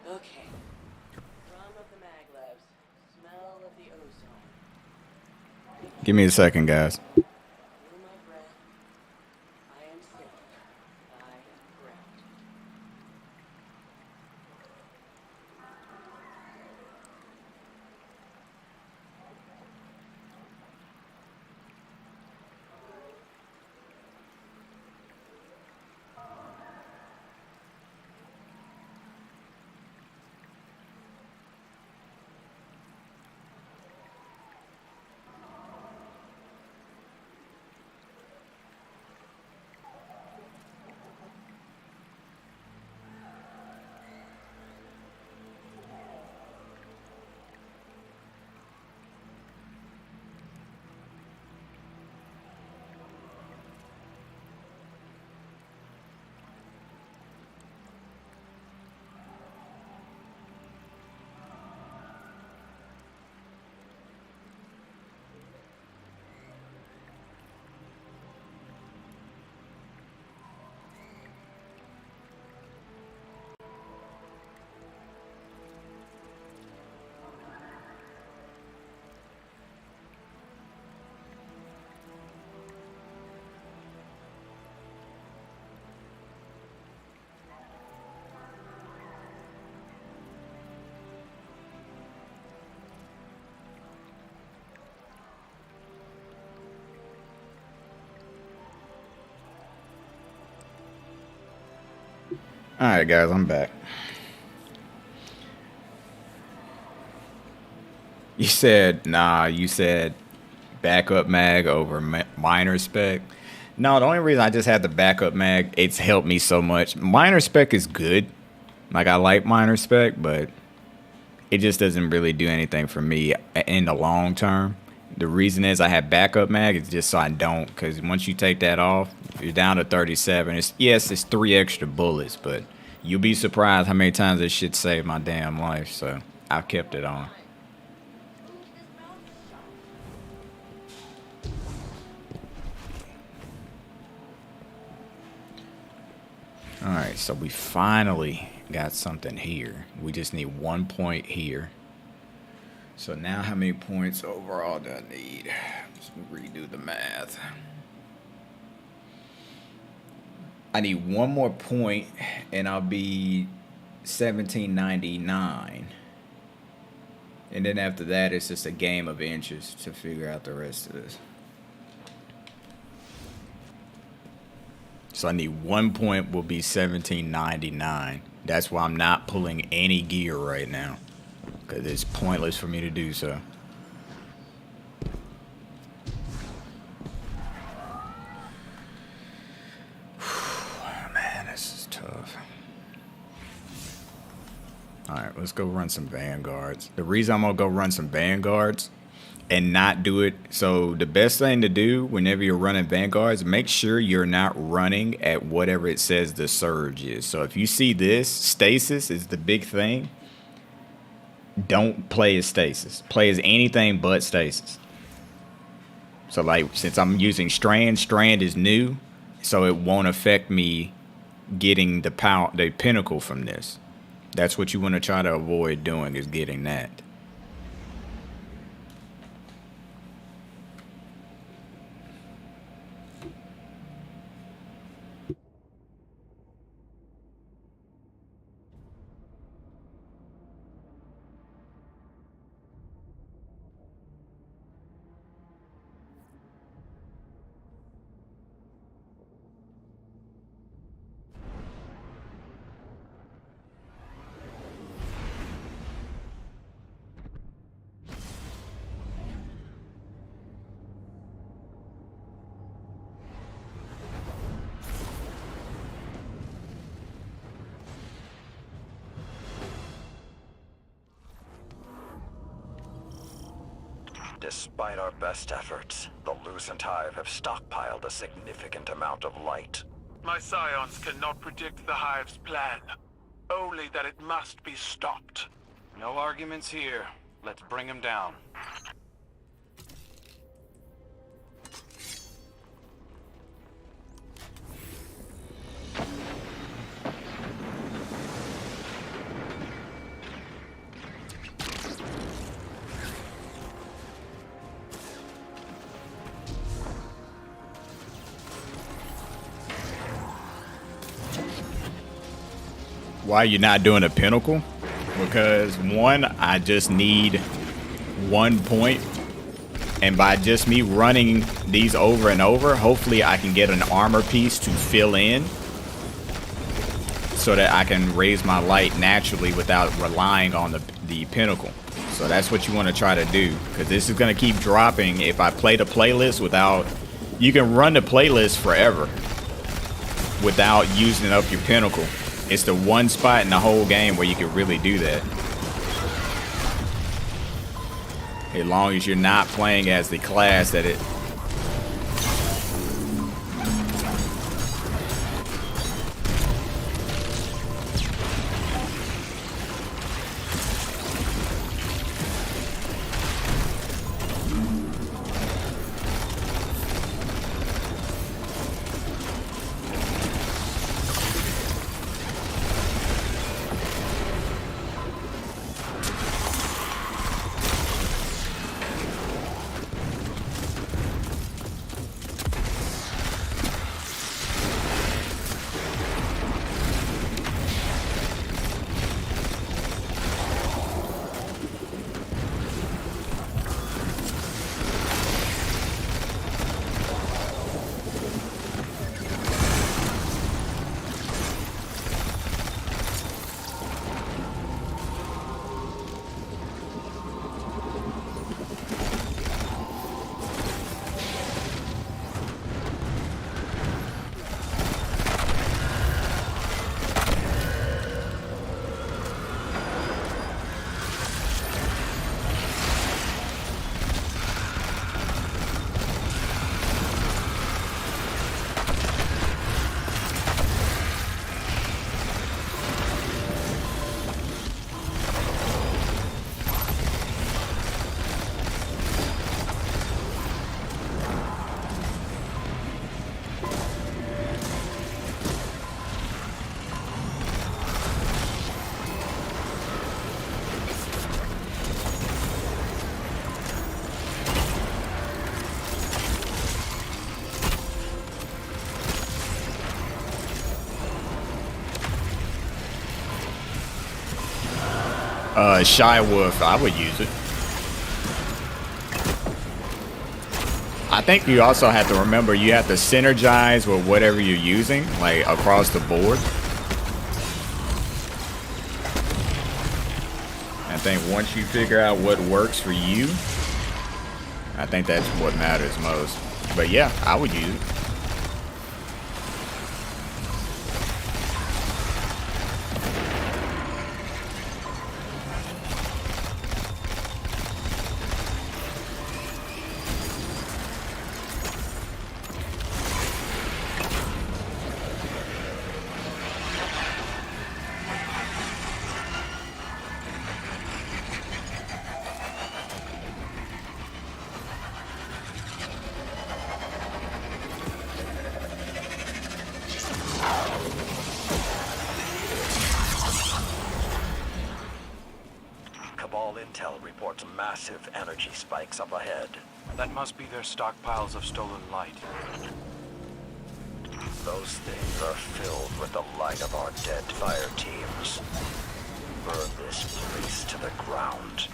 Okay. Drum of the maglevs. Smell of the ozone. Give me a second, guys. Feel my breath. I am sick. I am correct. Alright, guys, I'm back. You said, you said backup mag over minor spec. No, the only reason I just had the backup mag, it's helped me so much. Minor spec is good. Like, I like minor spec, but it just doesn't really do anything for me in the long term. The reason is I have backup mag, it's just so I don't, because once you take that off, you're down to 37. Yes, it's 3 extra bullets, but you'll be surprised how many times this shit saved my damn life, so I've kept it on. Alright, so we finally got something here. We just need 1 point here. So now how many points overall do I need? Let's redo the math. I need 1 more point and I'll be 1799. And then after that, it's just a game of inches to figure out the rest of this. So I need 1 point will be 1799. That's why I'm not pulling any gear right now, because it's pointless for me to do so. Man, this is tough. Alright, let's go run some Vanguards. The reason I'm gonna go run some Vanguards and not do it, so the best thing to do whenever you're running Vanguards, make sure you're not running at whatever it says the surge is. So if you see this, stasis is the big thing. Don't play as stasis. Play as anything but stasis. So like, since I'm using Strand is new, so it won't affect me getting the pinnacle from this. That's what you want to try to avoid doing, is getting that. Despite our best efforts, the Lucent Hive have stockpiled a significant amount of light. My scions cannot predict the Hive's plan. Only that it must be stopped. No arguments here. Let's bring him down. Why you're not doing a pinnacle? Because one, I just need 1 point, and by just me running these over and over, hopefully I can get an armor piece to fill in so that I can raise my light naturally without relying on the pinnacle. So that's what you want to try to do, because this is going to keep dropping if I play the playlist without... You can run the playlist forever without using up your pinnacle. It's the one spot in the whole game where you can really do that. As long as you're not playing as the class that it... Shy Wolf, I would use it. I think you also have to remember you have to synergize with whatever you're using, like across the board. I think once you figure out what works for you, I think that's what matters most. But yeah, I would use it. Intel reports massive energy spikes up ahead. That must be their stockpiles of stolen light. Those things are filled with the light of our dead fire teams. Burn this place to the ground.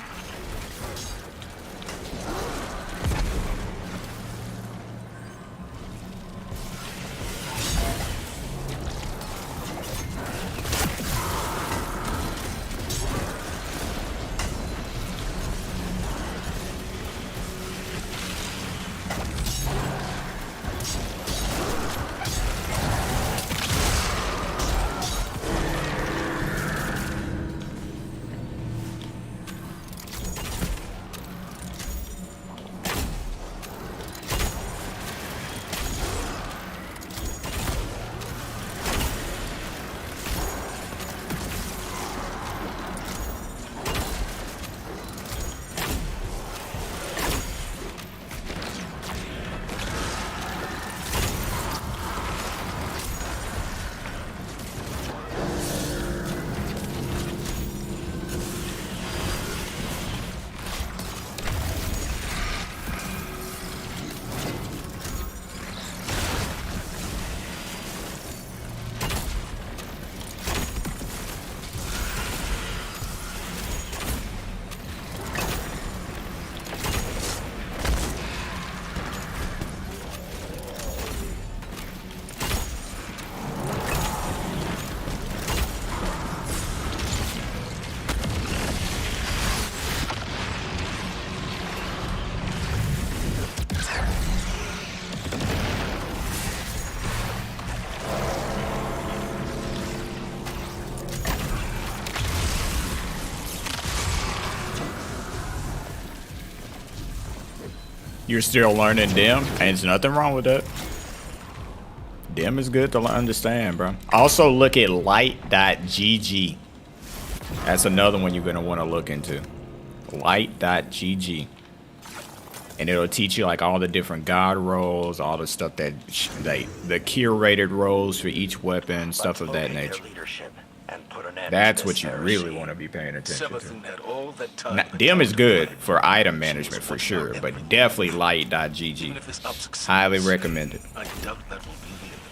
You're still learning Dim, and there's nothing wrong with that. Dim is good to understand, bro. Also look at light.gg. That's another one you're gonna want to look into. Light.gg. And it'll teach you like all the different god rolls, all the stuff that the curated rolls for each weapon, stuff of that nature. That's what you really want to be paying attention to. Now, Dim is good for item management for sure, but definitely light.gg. Highly recommended. I doubt that will be the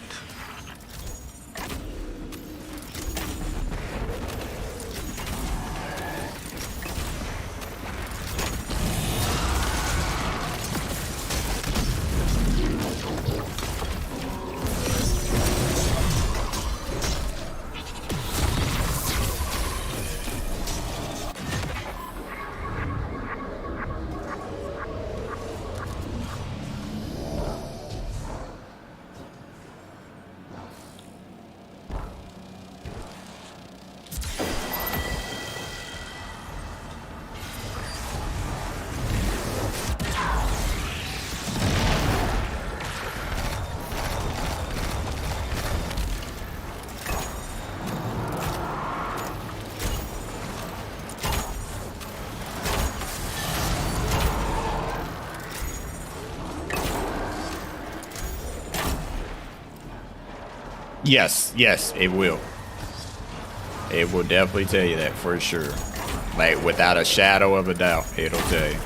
Yes, yes, it will. It will definitely tell you that for sure. Like, without a shadow of a doubt, it'll tell you.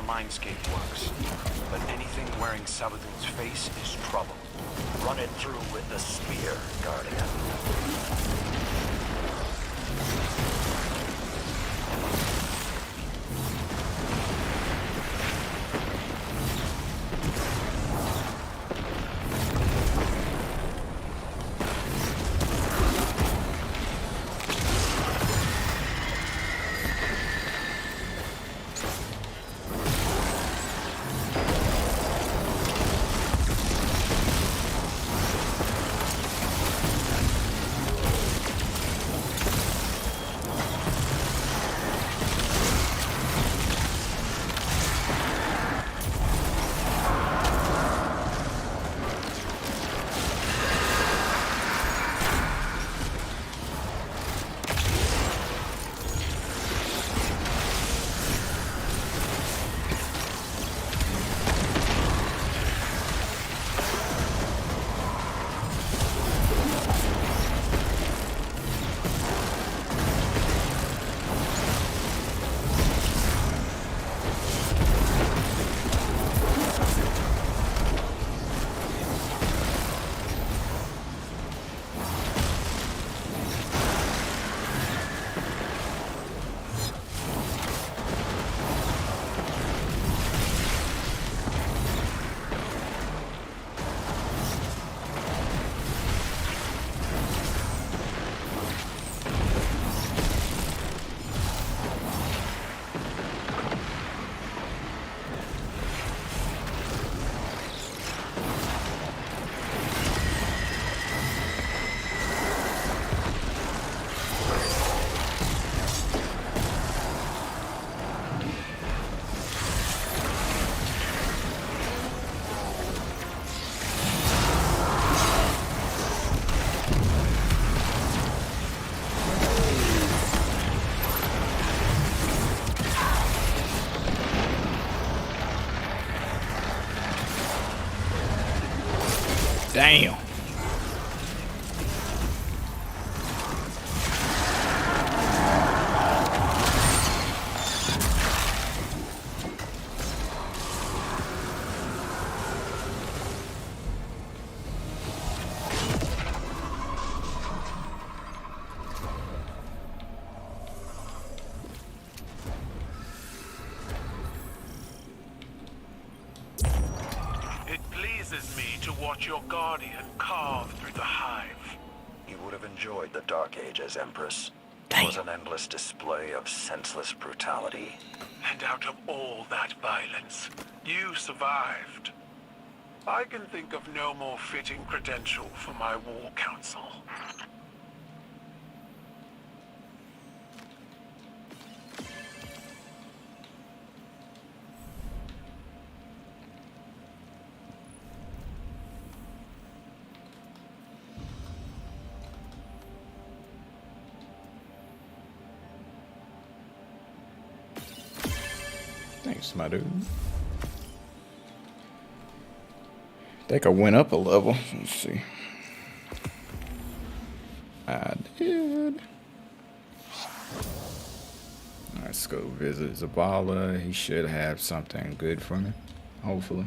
mindscape works. But anything wearing Savathun's face is trouble. Run it through with the spear, Guardian. Damn. It pleases me to watch your Guardian carve through the hive. You would have enjoyed the Dark Ages, Empress. It was an endless display of senseless brutality. And out of all that violence, you survived. I can think of no more fitting credential for my war council. Thanks, my dude. I think I went up a level. Let's see. I did. Let's go visit Zavala. He should have something good for me. Hopefully.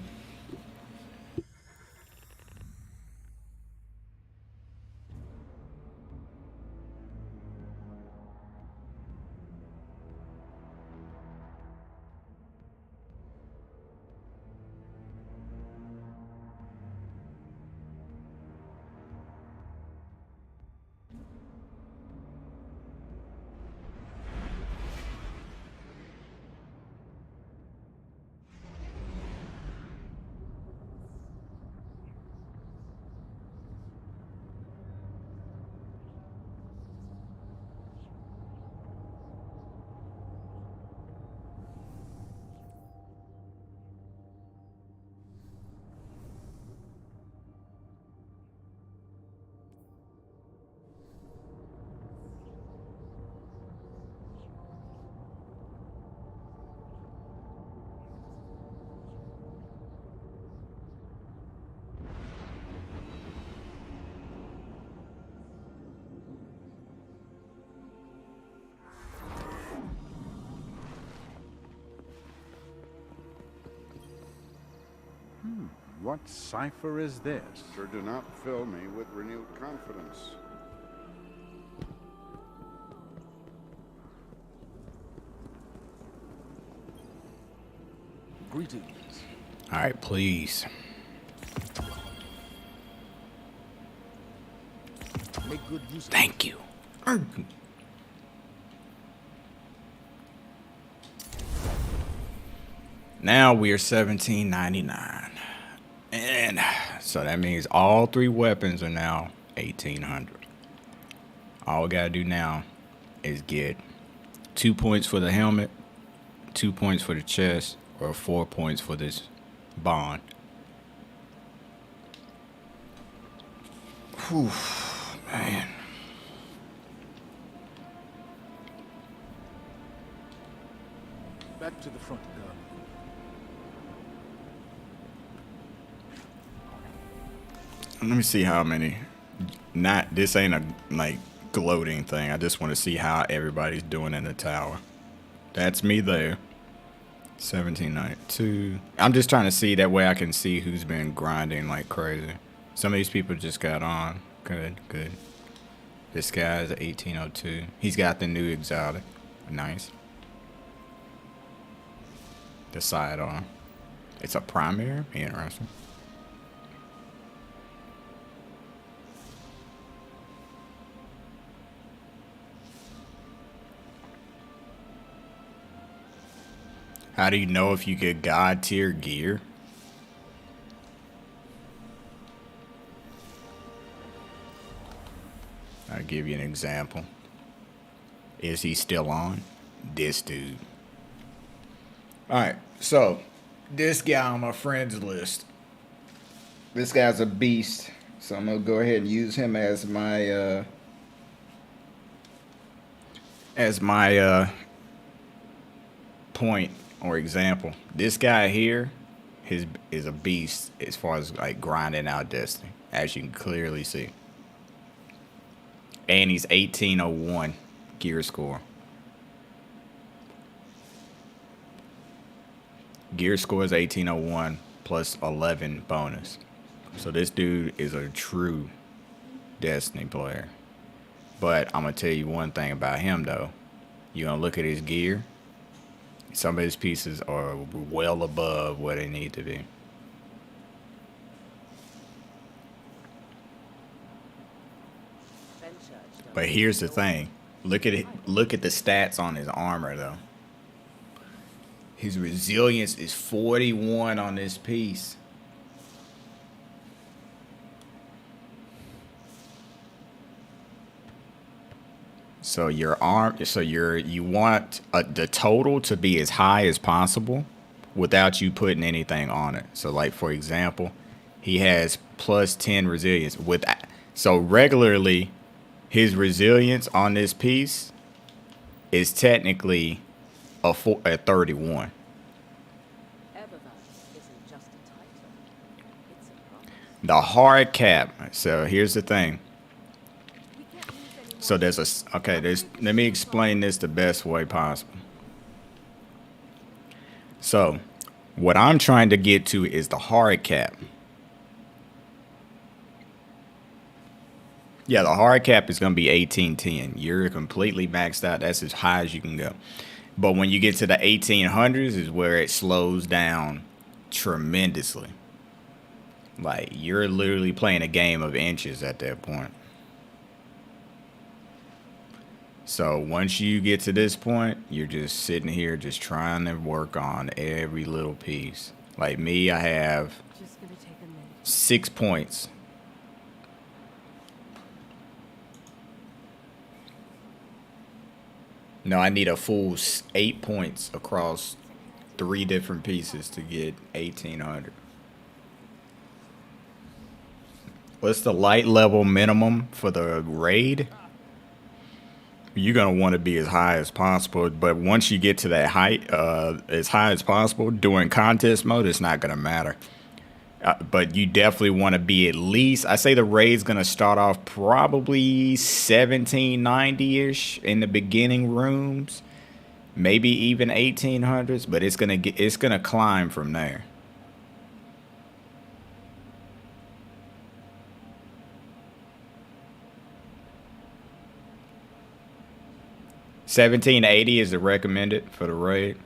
What cipher is this? Sure do not fill me with renewed confidence. Greetings. All right, please. Make good use of Thank you. Now we are $17.99, and so that means all 3 weapons are now 1,800. All we gotta do now is get 2 points for the helmet, 2 points for the chest, or 4 points for this bond. Whew, man. Back to the front, Guardian. Let me see how many. Not this ain't a like gloating thing. I just want to see how everybody's doing in the tower. That's me there. 1792. I'm just trying to see that way I can see who's been grinding like crazy. Some of these people just got on. Good, good. This guy's 1802. He's got the new exotic. Nice. The sidearm. It's a primary? Interesting. How do you know if you get God tier gear? I'll give you an example. Is he still on? This dude. Alright, so this guy on my friends list. This guy's a beast. So I'm gonna go ahead and use him as my point or example. This guy here is a beast as far as like grinding out Destiny, as you can clearly see. And he's 1801 gear score. Gear score is 1801 plus 11 bonus. So this dude is a true Destiny player. But I'm gonna tell you one thing about him though. You're gonna look at his gear. Some of his pieces are well above what they need to be. But here's the thing. Look at it. Look at the stats on his armor though. His resilience is 41 on this piece. So you want the total to be as high as possible without you putting anything on it. So like for example, he has plus 10 resilience so regularly his resilience on this piece is technically a 31. The hard cap. So here's the thing. So let me explain this the best way possible. So what I'm trying to get to is the hard cap. Yeah, the hard cap is going to be 1810. You're completely maxed out. That's as high as you can go. But when you get to the 1800s is where it slows down tremendously. Like you're literally playing a game of inches at that point. So once you get to this point, you're just sitting here just trying to work on every little piece. Like me, I have 6 points. No, I need a full 8 points across 3 different pieces to get 1800. What's the light level minimum for the raid? You're going to want to be as high as possible, but once you get to that height, as high as possible, during contest mode, it's not going to matter. But you definitely want to be at least, I say the raid's going to start off probably 1790-ish in the beginning rooms, maybe even 1800s, but it's going to climb from there. 1780 is the recommended for the raid.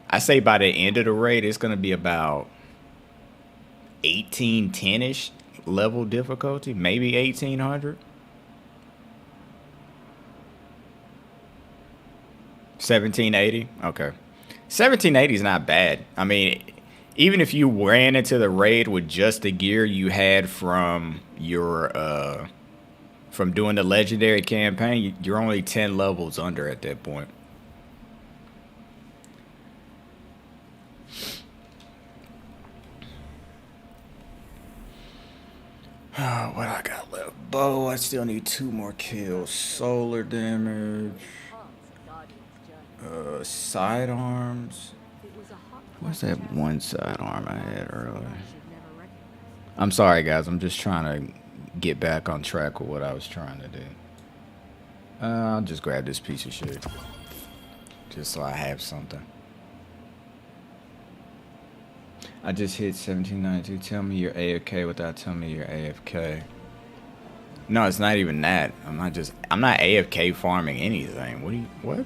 I say by the end of the raid, it's gonna be about 1810-ish level difficulty, maybe 1800. 1780. Okay, 1780 is not bad. I mean, even if you ran into the raid with just the gear you had from your from doing the legendary campaign, you're only 10 levels under at that point. What I got left? Bow. I still need 2 more kills. Solar damage. Sidearms. What's that one sidearm I had earlier? I'm sorry, guys. I'm just trying to get back on track with what I was trying to do. I'll just grab this piece of shit, just so I have something. I just hit 1792. Tell me you're AFK without telling me you're AFK. No, it's not even that. I'm not AFK farming anything. What?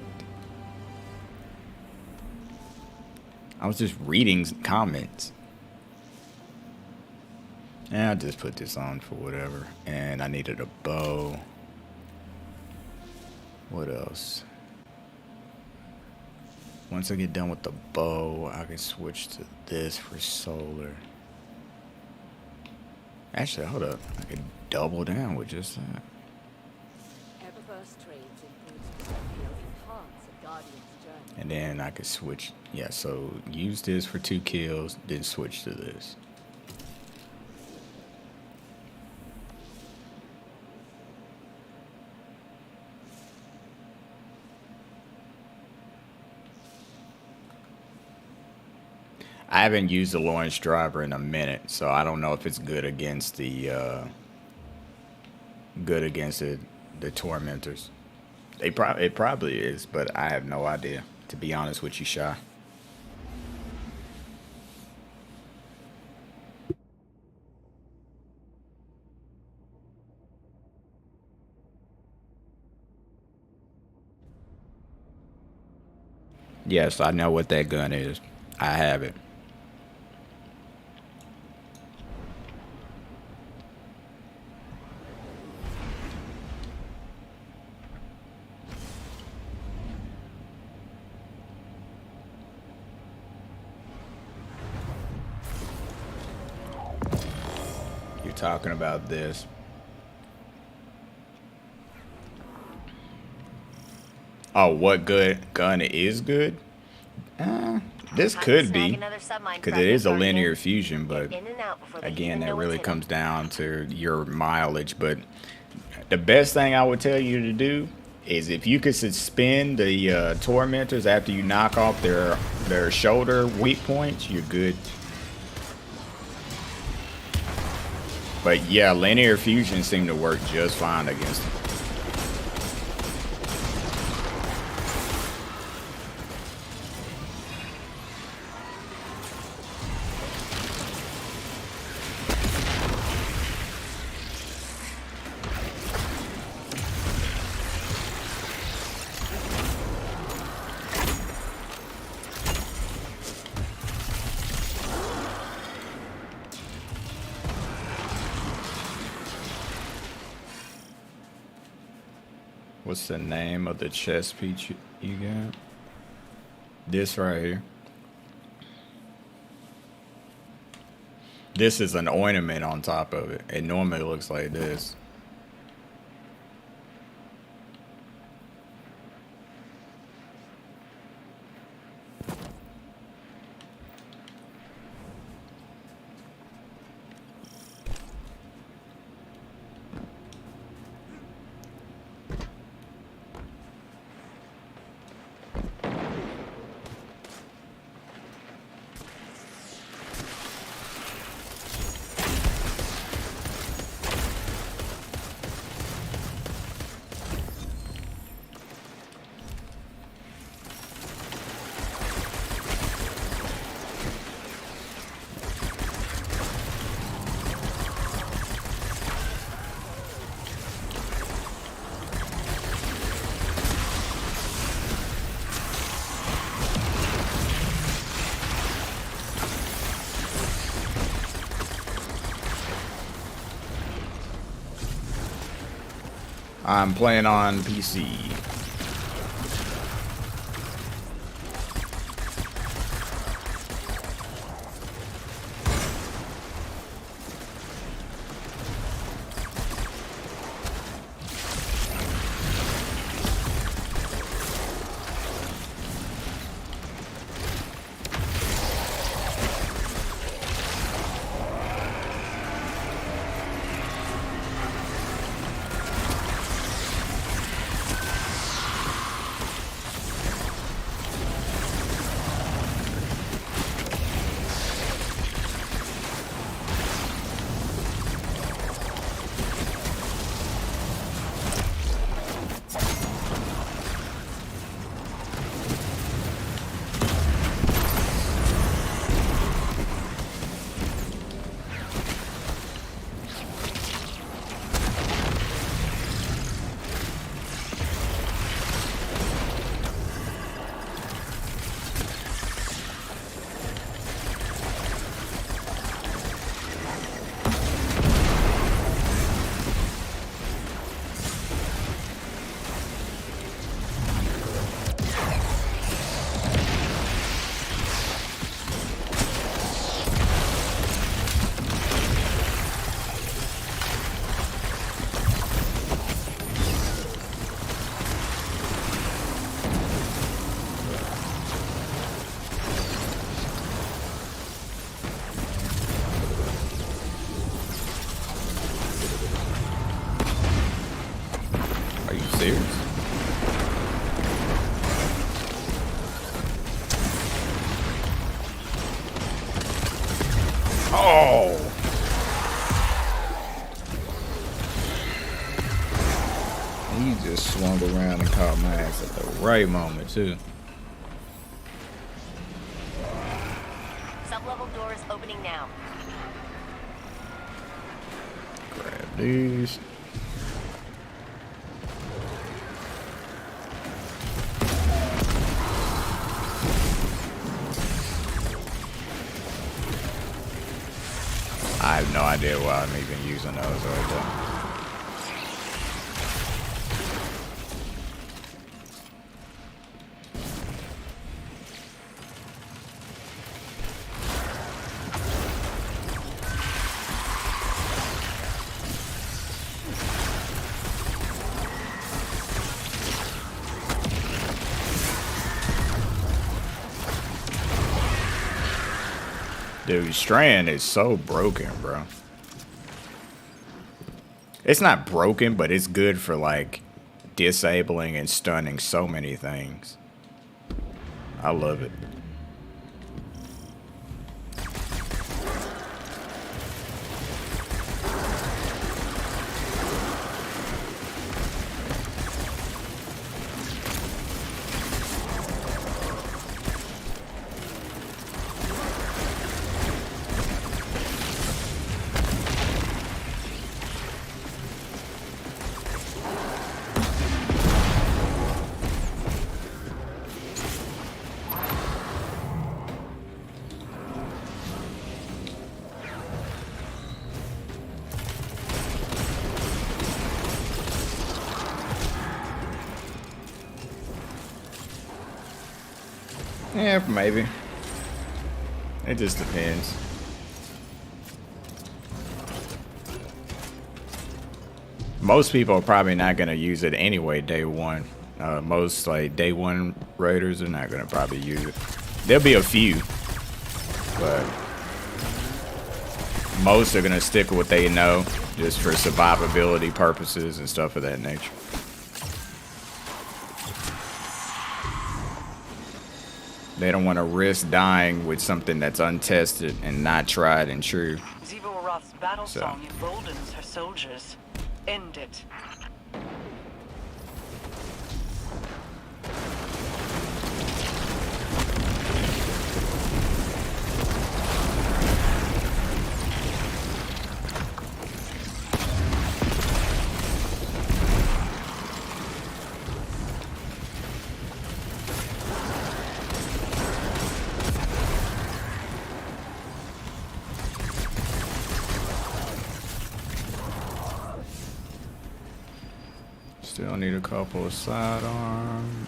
I was just reading comments. And I just put this on for whatever. And I needed a bow. What else? Once I get done with the bow, I can switch to this for solar. Actually, hold up. I can double down with just that. And then I could switch. Yeah, so use this for 2 kills, then switch to this. I haven't used the Lawrence driver in a minute, so I don't know if it's good against the the tormentors. It probably is, but I have no idea, to be honest with you, Shy. Yes, I know what that gun is. I have it. You're talking about this. Oh, what good gun is good? This could be, because it is a linear fusion, but again, that really comes down to your mileage. But the best thing I would tell you to do is, if you could suspend the tormentors after you knock off their shoulder weak points, you're good. But yeah, linear fusion seemed to work just fine against them. What's the name of the chest piece you got? This right here. This is an ornament on top of it. It normally looks like this. I'm playing on PC. Are you serious? Oh! He just swung around and caught my ass at the right moment, too. Sub-level doors opening now. Grab these. I have no idea why I'm even using those right there. Dude, Strand is so broken, bro. It's not broken, but it's good for, like, disabling and stunning so many things. I love it. Yeah, maybe. It just depends. Most people are probably not going to use it anyway day one. Most like day one raiders are not going to probably use it. There'll be a few, but most are going to stick with what they know just for survivability purposes and stuff of that nature. They don't want to risk dying with something that's untested and not tried and true. Zivo Roth's battle song emboldens her soldiers. End it. Still need a couple of sidearms.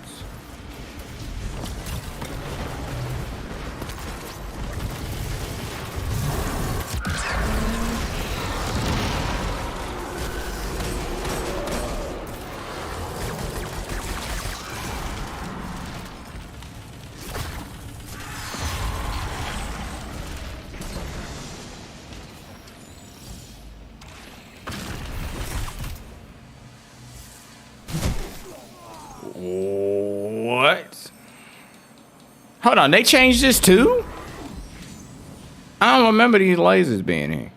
What? Hold on, they changed this too? I don't remember these lasers being here.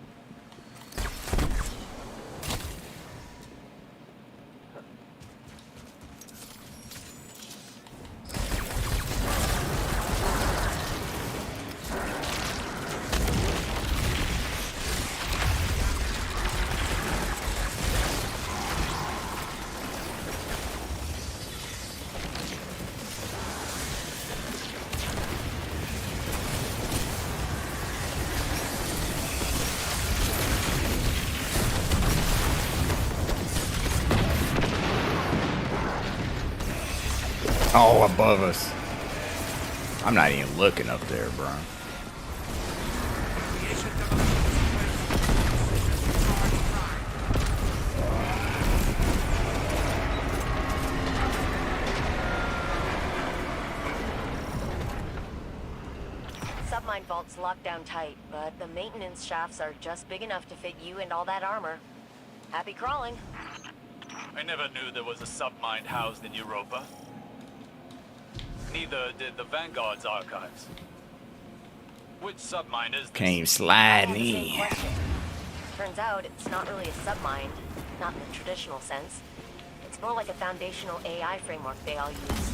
Oh, above us. I'm not even looking up there, bro. Submine vault's locked down tight, but the maintenance shafts are just big enough to fit you and all that armor. Happy crawling. I never knew there was a submine housed in Europa. Neither did the Vanguard's archives. Which submine is this? Came sliding Same in. question. Turns out it's not really a submine, not in the traditional sense. It's more like a foundational AI framework they all use.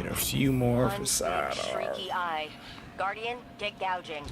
A few more for One sidearm. streaky eye. Guardian, get gouging.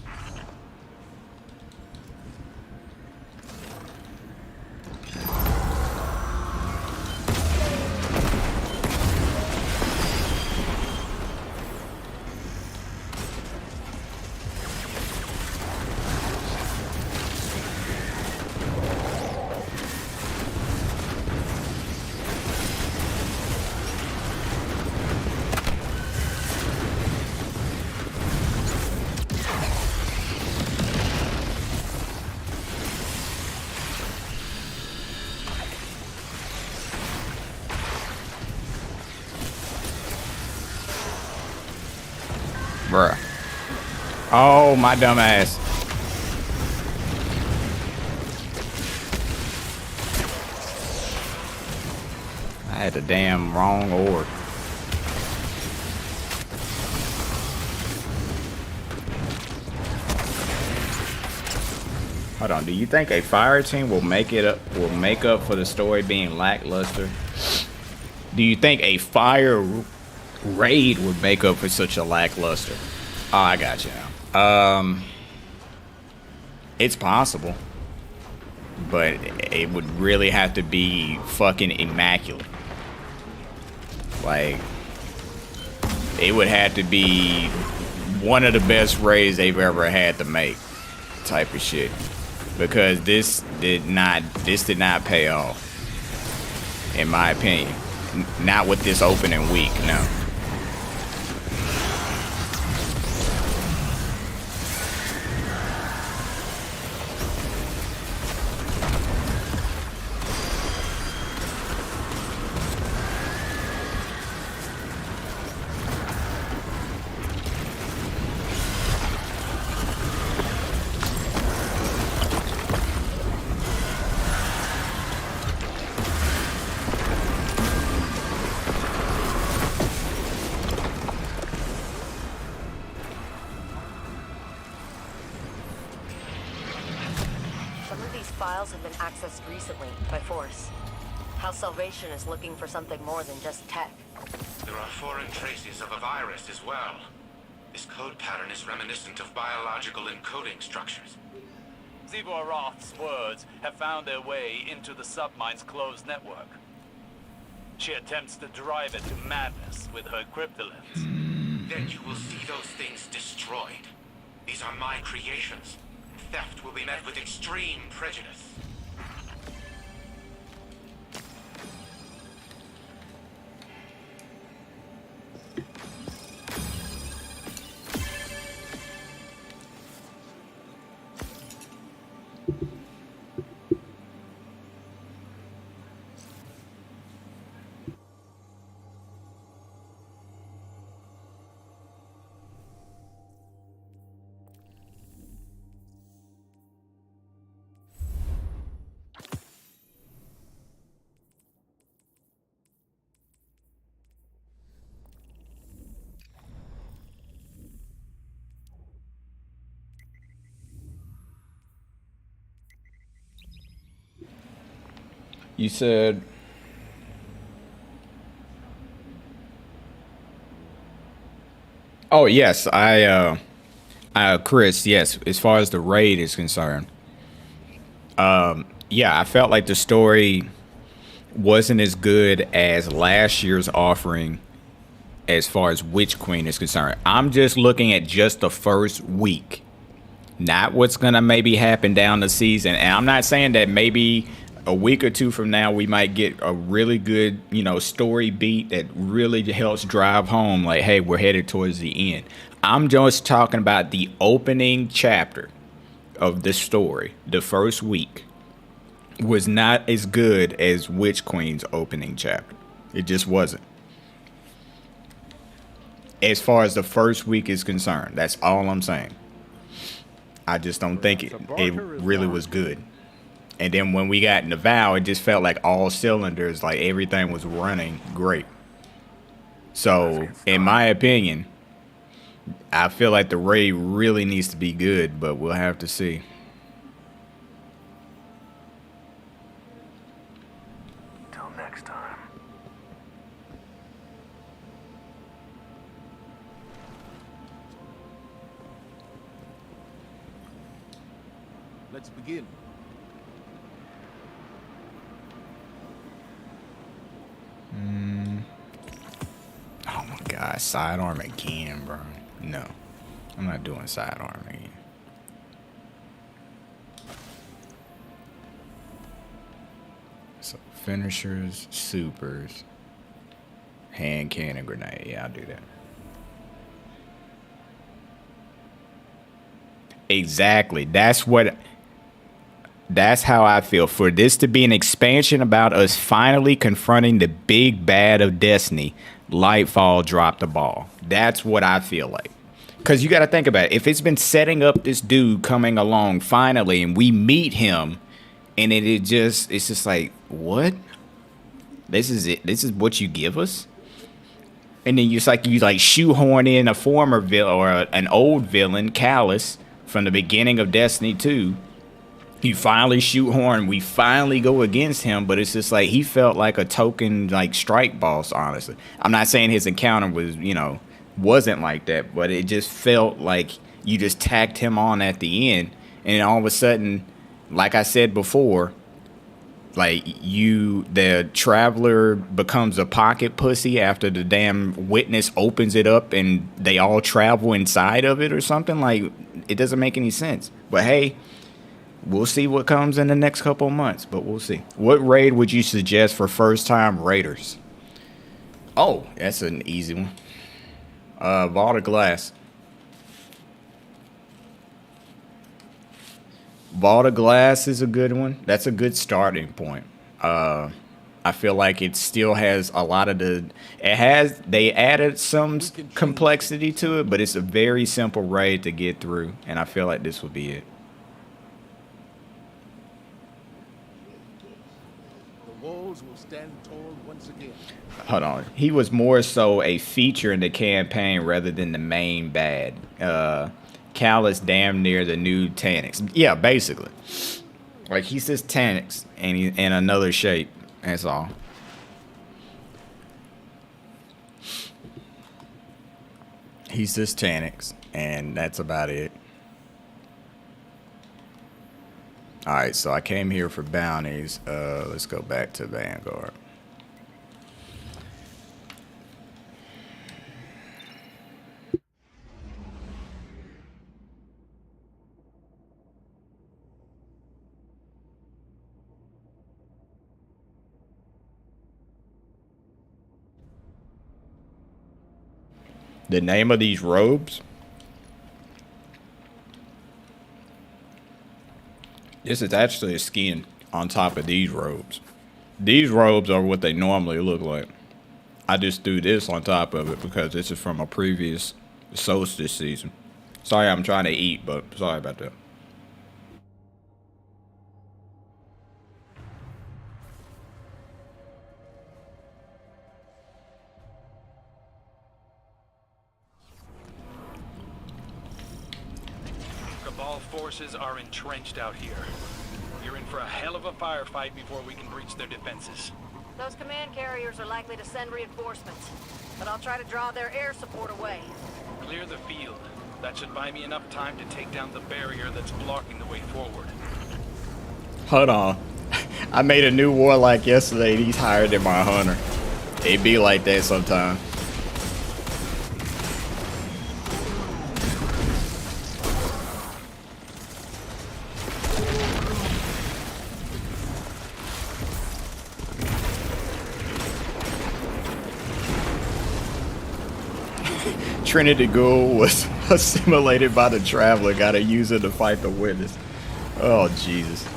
Bruh. Oh, my dumb ass. I had the damn wrong orb. Hold on, do you think a fire team will make up for the story being lackluster? Do you think a fire raid would make up for such a lackluster? Oh, I got you now. It's possible, but it would really have to be fucking immaculate. Like, it would have to be one of the best raids they've ever had to make, type of shit. Because this did not pay off, in my opinion. Not with this opening week, no. files have been accessed recently by force. House Salvation is looking for something more than just tech. There are foreign traces of a virus as well. This code pattern is reminiscent of biological encoding structures. Zebor Roth's words have found their way into the submine's closed network. She attempts to drive it to madness with her cryptolens. Then you will see those things destroyed. These are my creations. Theft will be met with extreme prejudice. You said... Oh, yes. Chris, yes, as far as the raid is concerned. Yeah, I felt like the story wasn't as good as last year's offering as far as Witch Queen is concerned. I'm just looking at just the first week, not what's going to maybe happen down the season. And I'm not saying that maybe a week or two from now we might get a really good, you know, story beat that really helps drive home like, hey, we're headed towards the end. I'm just talking about the opening chapter of the story. The first week was not as good as Witch Queen's opening chapter. It just wasn't. As far as the first week is concerned, that's all I'm saying. I just don't think it really was good. And then when we got in the Vow, it just felt like all cylinders, like everything was running great. So, in my opinion, I feel like the raid really needs to be good, but we'll have to see. Till next time. Let's begin. Oh my god, sidearm again, bro. No, I'm not doing sidearm again. So finishers, supers, hand cannon grenade. Yeah, I'll do that. Exactly. That's how I feel. For this to be an expansion about us finally confronting the big bad of Destiny, Lightfall dropped the ball. That's what I feel like. Because you got to think about it. If it's been setting up this dude coming along finally and we meet him and it's just like, what? This is it. This is what you give us? And then you shoehorn in a former villain or an old villain, Callus, from the beginning of Destiny 2. You finally shoehorn, we finally go against him, but it's just like he felt like a token like strike boss, honestly. I'm not saying his encounter was, wasn't like that, but it just felt like you just tacked him on at the end, and all of a sudden, like I said before, like the traveler becomes a pocket pussy after the damn witness opens it up and they all travel inside of it or something. Like, it doesn't make any sense. But hey, we'll see what comes in the next couple of months, but we'll see. What raid would you suggest for first-time raiders? Oh, that's an easy one. Vault of Glass. Vault of Glass is a good one. That's a good starting point. I feel like it still has a lot of they added some complexity to it, but it's a very simple raid to get through, and I feel like this would be it. The walls will stand tall once again. Hold on. He was more so a feature in the campaign rather than the main bad. Callus damn near the new Tanix. Yeah, basically. Like, he's just Tanix, and he's in another shape. That's all. He's just Tanix, and that's about it. Alright, so I came here for bounties. Let's go back to Vanguard. The name of these robes? This is actually a skin on top of these robes. These robes are what they normally look like. I just threw this on top of it because this is from a previous solstice season. Sorry, I'm trying to eat, but sorry about that. Cabal forces are entrenched out here. You're in for a hell of a firefight before we can breach their defenses. Those command carriers are likely to send reinforcements, but I'll try to draw their air support away. Clear the field. That should buy me enough time to take down the barrier that's blocking the way forward. Hold on. I made a new warlock yesterday. He's higher than my hunter. It be like that sometimes. Trinity Ghoul was assimilated by the Traveler. Gotta use it to fight the Witness. Oh, Jesus.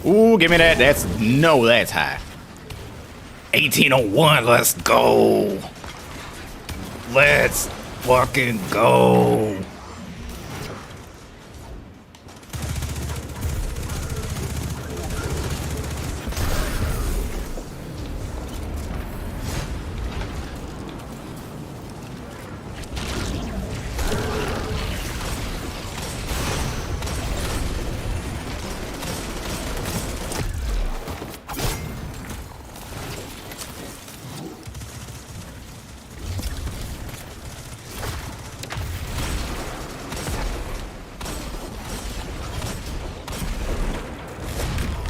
Ooh, give me that. That's high. 1801, let's go. Let's fucking go.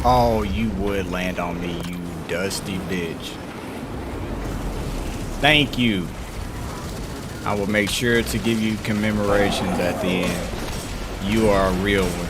Oh, you would land on me, you dusty bitch. Thank you. I will make sure to give you commemorations at the end. You are a real one.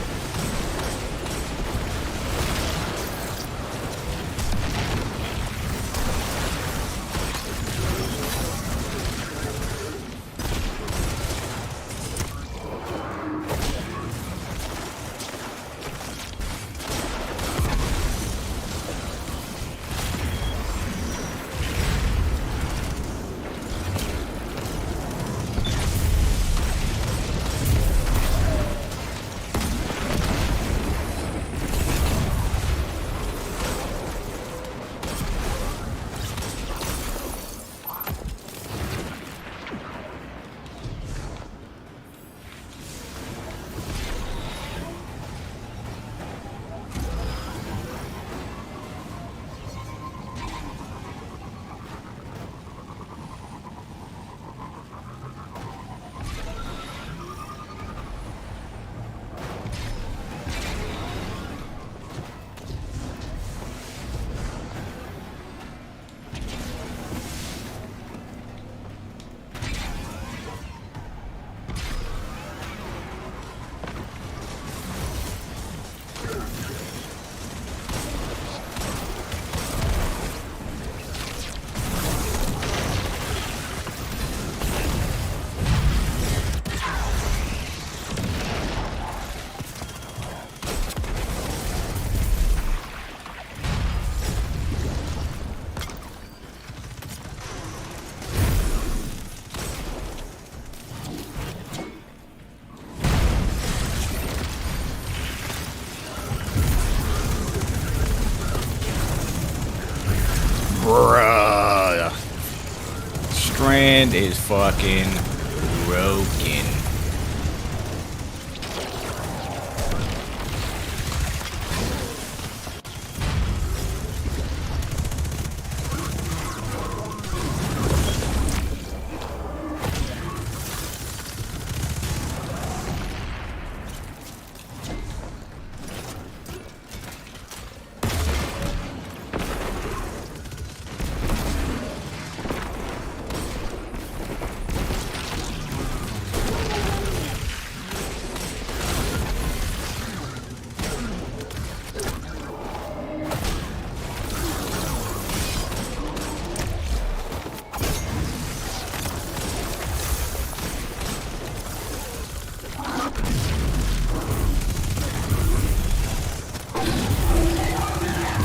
Bruh. Strand is fucking broken.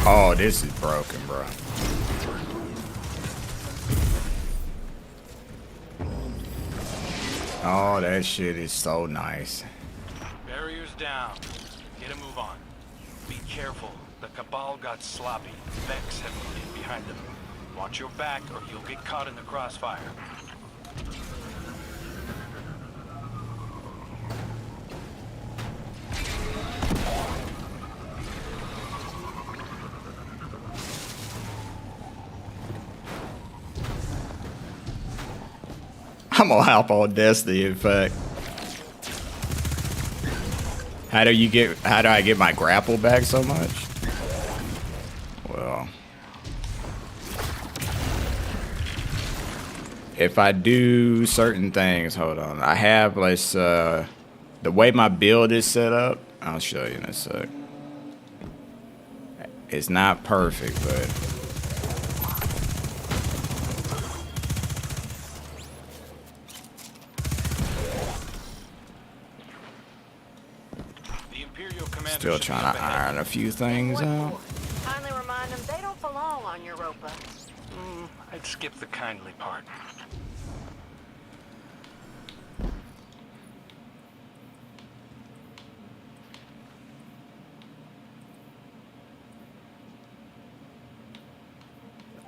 Oh, this is broken, bro. Oh, that shit is so nice. Barriers down. Get a move on. Be careful. The Cabal got sloppy. Vex have moved in behind them. Watch your back or you'll get caught in the crossfire. I'm gonna hop on Destiny, in fact. How do I get my grapple back so much? Well, if I do certain things, hold on. I have the way my build is set up, I'll show you in a sec. It's not perfect, but still trying to iron a few things out. Kindly remind them they don't belong on Europa. I'd skip the kindly part.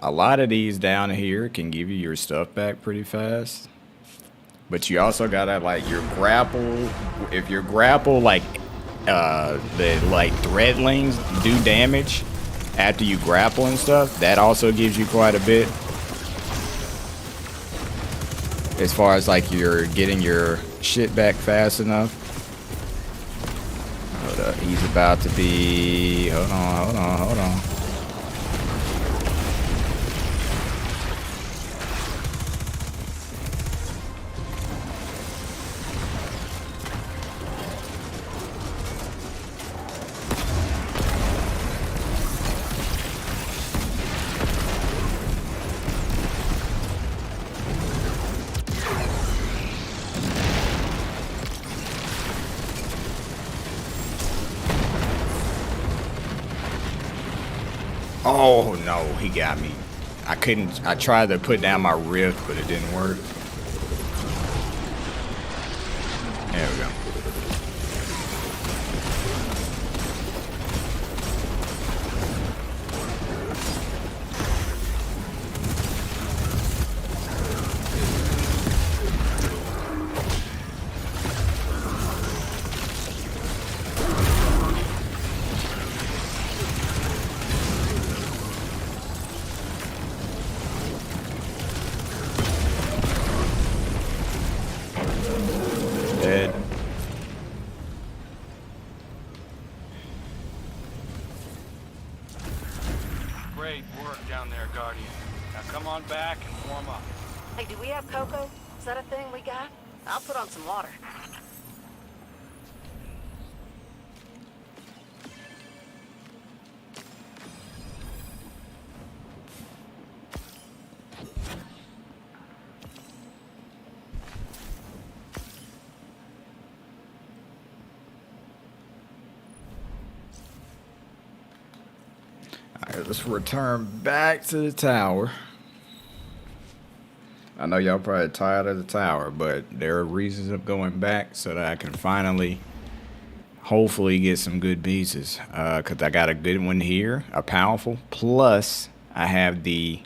A lot of these down here can give you your stuff back pretty fast. But you also gotta like your grapple. If your grapple like the like threadlings do damage after you grapple and stuff, that also gives you quite a bit. As far as like you're getting your shit back fast enough. Hold up, he's about to be. Hold on. Oh no, he got me. I tried to put down my rift, but it didn't work. There we go. Dead. Great work down there, Guardian. Now come on back and warm up. Hey, do we have cocoa? Is that a thing we got? I'll put on some water. Alright, let's return back to the tower. I know y'all probably tired of the tower, but there are reasons of going back so that I can finally, hopefully, get some good pieces. Because I got a good one here, a powerful. Plus, I have the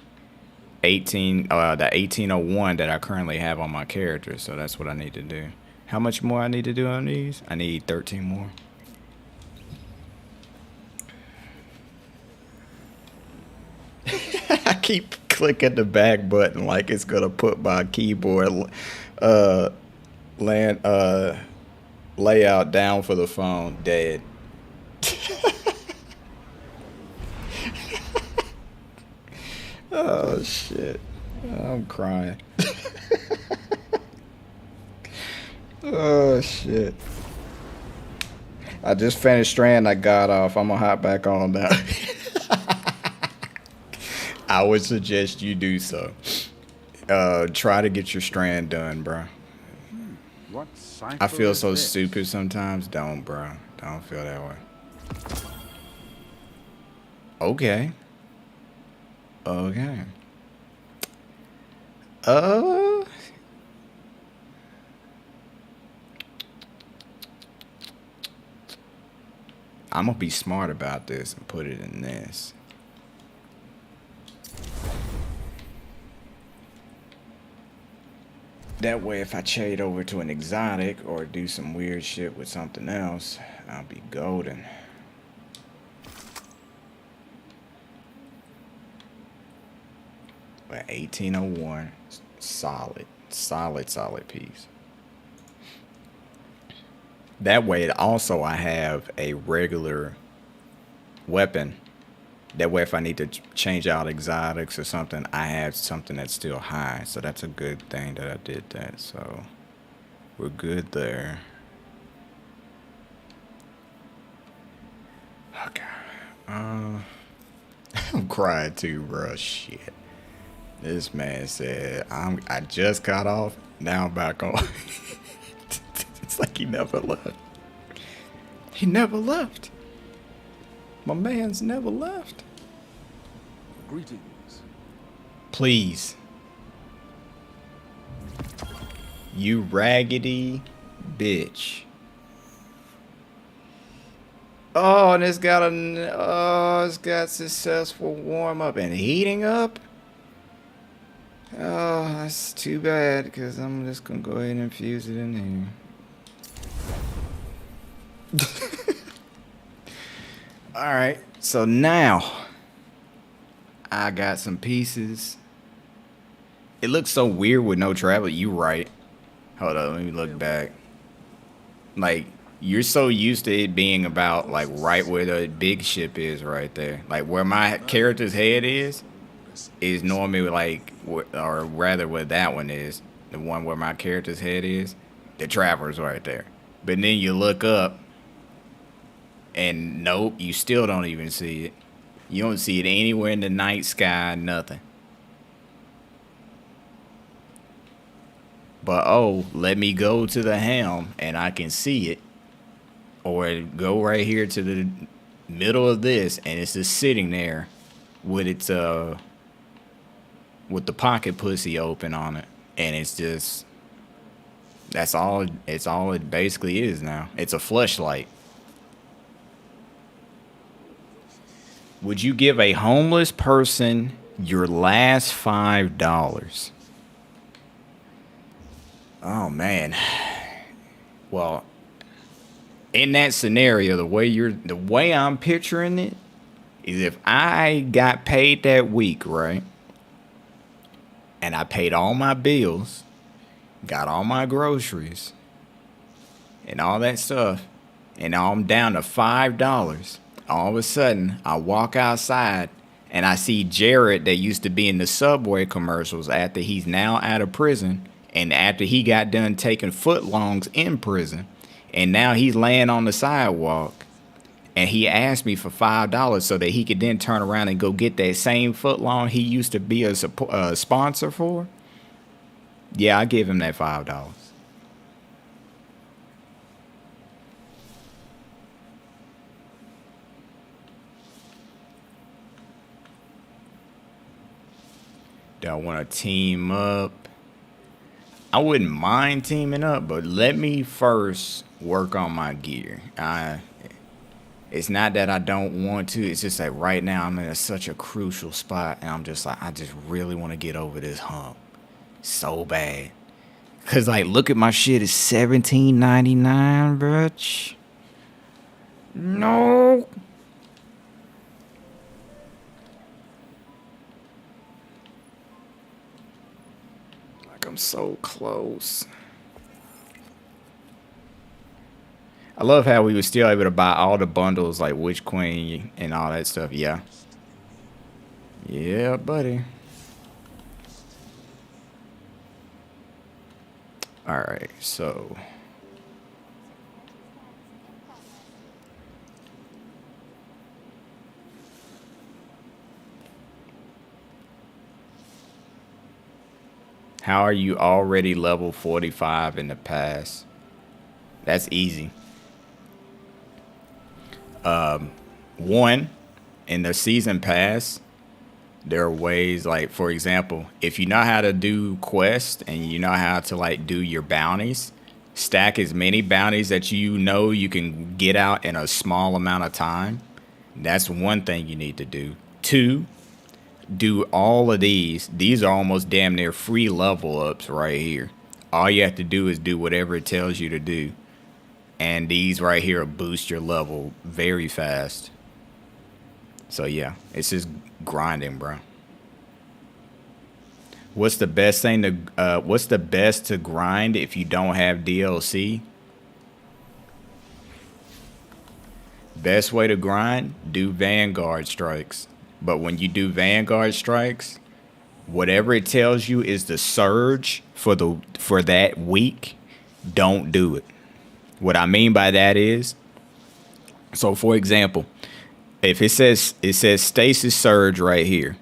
the 1801 that I currently have on my character. So that's what I need to do. How much more I need to do on these? I need 13 more. I keep clicking the back button like it's gonna put my keyboard layout down for the phone. Dead. Oh shit. I'm crying. Oh shit. I just finished Strand. I got off. I'm gonna hop back on now. I would suggest you do so. Try to get your Strand done, bro. What cipher I feel is so this? stupid sometimes. Don't, bro. Don't feel that way. Okay. Okay. I'm gonna be smart about this and put it in this. That way, if I trade over to an exotic or do some weird shit with something else, I'll be golden. But 1801, solid piece. That way, also I have a regular weapon. That way, if I need to change out exotics or something, I have something that's still high. So that's a good thing that I did that. So we're good there. Okay. I'm crying too, bro. Shit. This man said, I just got off. Now I'm back on. It's like he never left. He never left. My man's never left. Greetings. Please. You raggedy bitch. Oh, and it's got successful warm up and heating up. Oh, that's too bad because I'm just gonna go ahead and infuse it in here. All right, so now I got some pieces. It looks so weird with no travel. You right. Hold on, let me look back. Like, you're so used to it being about like right where the big ship is right there. Like where my character's head is normally like, or rather where that one is, the one where my character's head is, the traveler's right there. But then you look up and nope, you still don't even see it. You don't see it anywhere in the night sky, nothing. But oh, let me go to the helm and I can see it. Or go right here to the middle of this and it's just sitting there with its with the pocket pussy open on it. And it's just, that's all it basically is now. It's a fleshlight. Would you give a homeless person your last $5? Oh man. Well, in that scenario, the way I'm picturing it is if I got paid that week, right? And I paid all my bills, got all my groceries, and all that stuff, and now I'm down to $5. All of a sudden, I walk outside and I see Jared that used to be in the Subway commercials after he's now out of prison and after he got done taking footlongs in prison. And now he's laying on the sidewalk and he asked me for $5 so that he could then turn around and go get that same footlong he used to be a sponsor for. Yeah, I give him that $5. Do I want to team up? I wouldn't mind teaming up, but let me first work on my gear. It's not that I don't want to. It's just like right now I'm in such a crucial spot, and I'm just like, I just really want to get over this hump so bad. Cause like, look at my shit. It's $17.99, bitch. No. Like, I'm so close. I love how we were still able to buy all the bundles, like Witch Queen and all that stuff. Yeah. Yeah, buddy. All right, so. How are you already level 45 in the past? That's easy. One, in the season pass, there are ways, like, for example, if you know how to do quests and you know how to like do your bounties, stack as many bounties that you know you can get out in a small amount of time. That's one thing you need to do. Two, do all of these. These are almost damn near free level ups right here. All you have to do is do whatever it tells you to do. And these right here will boost your level very fast. So yeah, it's just grinding, bro. What's the best thing to what's the best to grind if you don't have DLC? Best way to grind, do Vanguard strikes. But when you do Vanguard strikes, whatever it tells you is the surge for that week, don't do it. What I mean by that is, so for example, if it says Stasis Surge right here,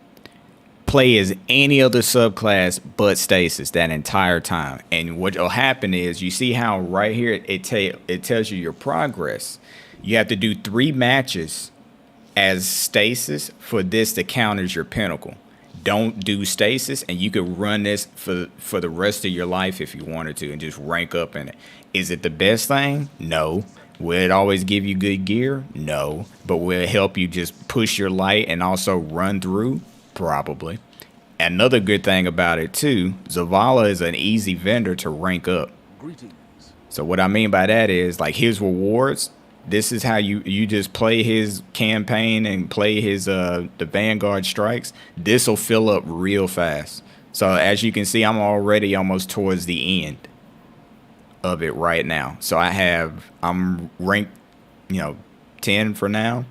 play as any other subclass but Stasis that entire time. And what will happen is, you see how right here it tells you your progress. You have to do 3 matches as Stasis for this to count as your pinnacle. Don't do Stasis, and you could run this for the rest of your life if you wanted to and just rank up in it. Is it the best thing? No. Will it always give you good gear? No. But will it help you just push your light and also run through? Probably. Another good thing about it too, Zavala is an easy vendor to rank up. So what I mean by that is, like, his rewards, this is how you just play his campaign and play his the Vanguard strikes. This will fill up real fast. So as you can see, I'm already almost towards the end of it right now. So I'm ranked, 10 for now.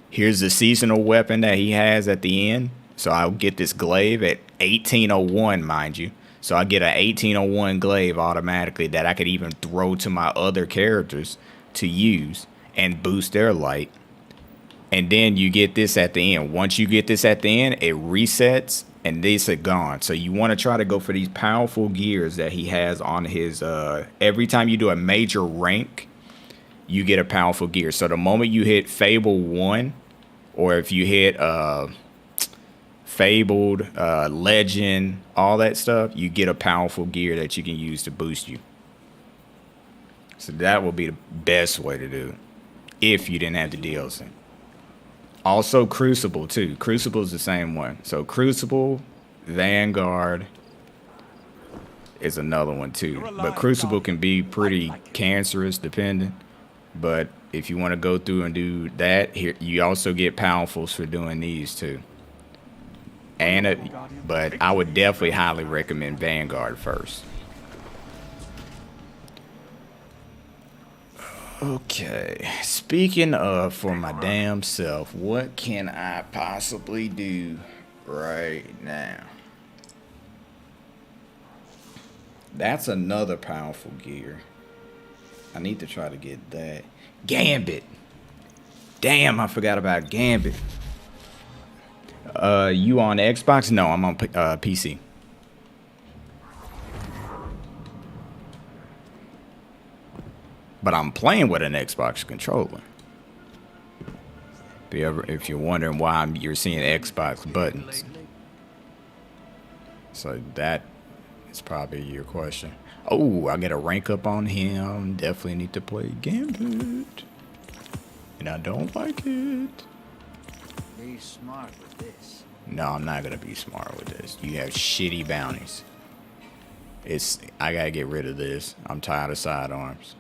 Here's the seasonal weapon that he has at the end. So I'll get this glaive at 1801, mind you. So I get an 1801 glaive automatically that I could even throw to my other characters to use and boost their light. And then you get this at the end. Once you get this at the end, it resets and these are gone. So you want to try to go for these powerful gears that he has on his every time you do a major rank, you get a powerful gear. So the moment you hit Fable 1, or if you hit Fabled, Legend, all that stuff, you get a powerful gear that you can use to boost you. So that will be the best way to do it if you didn't have the DLC. Also Crucible too. Crucible is the same one. So Crucible, Vanguard is another one too. But Crucible can be pretty cancerous depending. But if you want to go through and do that, here you also get powerfuls for doing these too. But I would definitely highly recommend Vanguard first. Okay, speaking of for my damn self, what can I possibly do right now? That's another powerful gear. I need to try to get that. Gambit. Damn, I forgot about Gambit. You on Xbox? No, I'm on PC. But I'm playing with an Xbox controller. If you're wondering why you're seeing Xbox buttons. So that is probably your question. Oh, I got to rank up on him. Definitely need to play Gambit. And and I don't like it. Be smart with this. No, I'm not gonna be smart with this. You have shitty bounties. I gotta get rid of this. I'm tired of sidearms.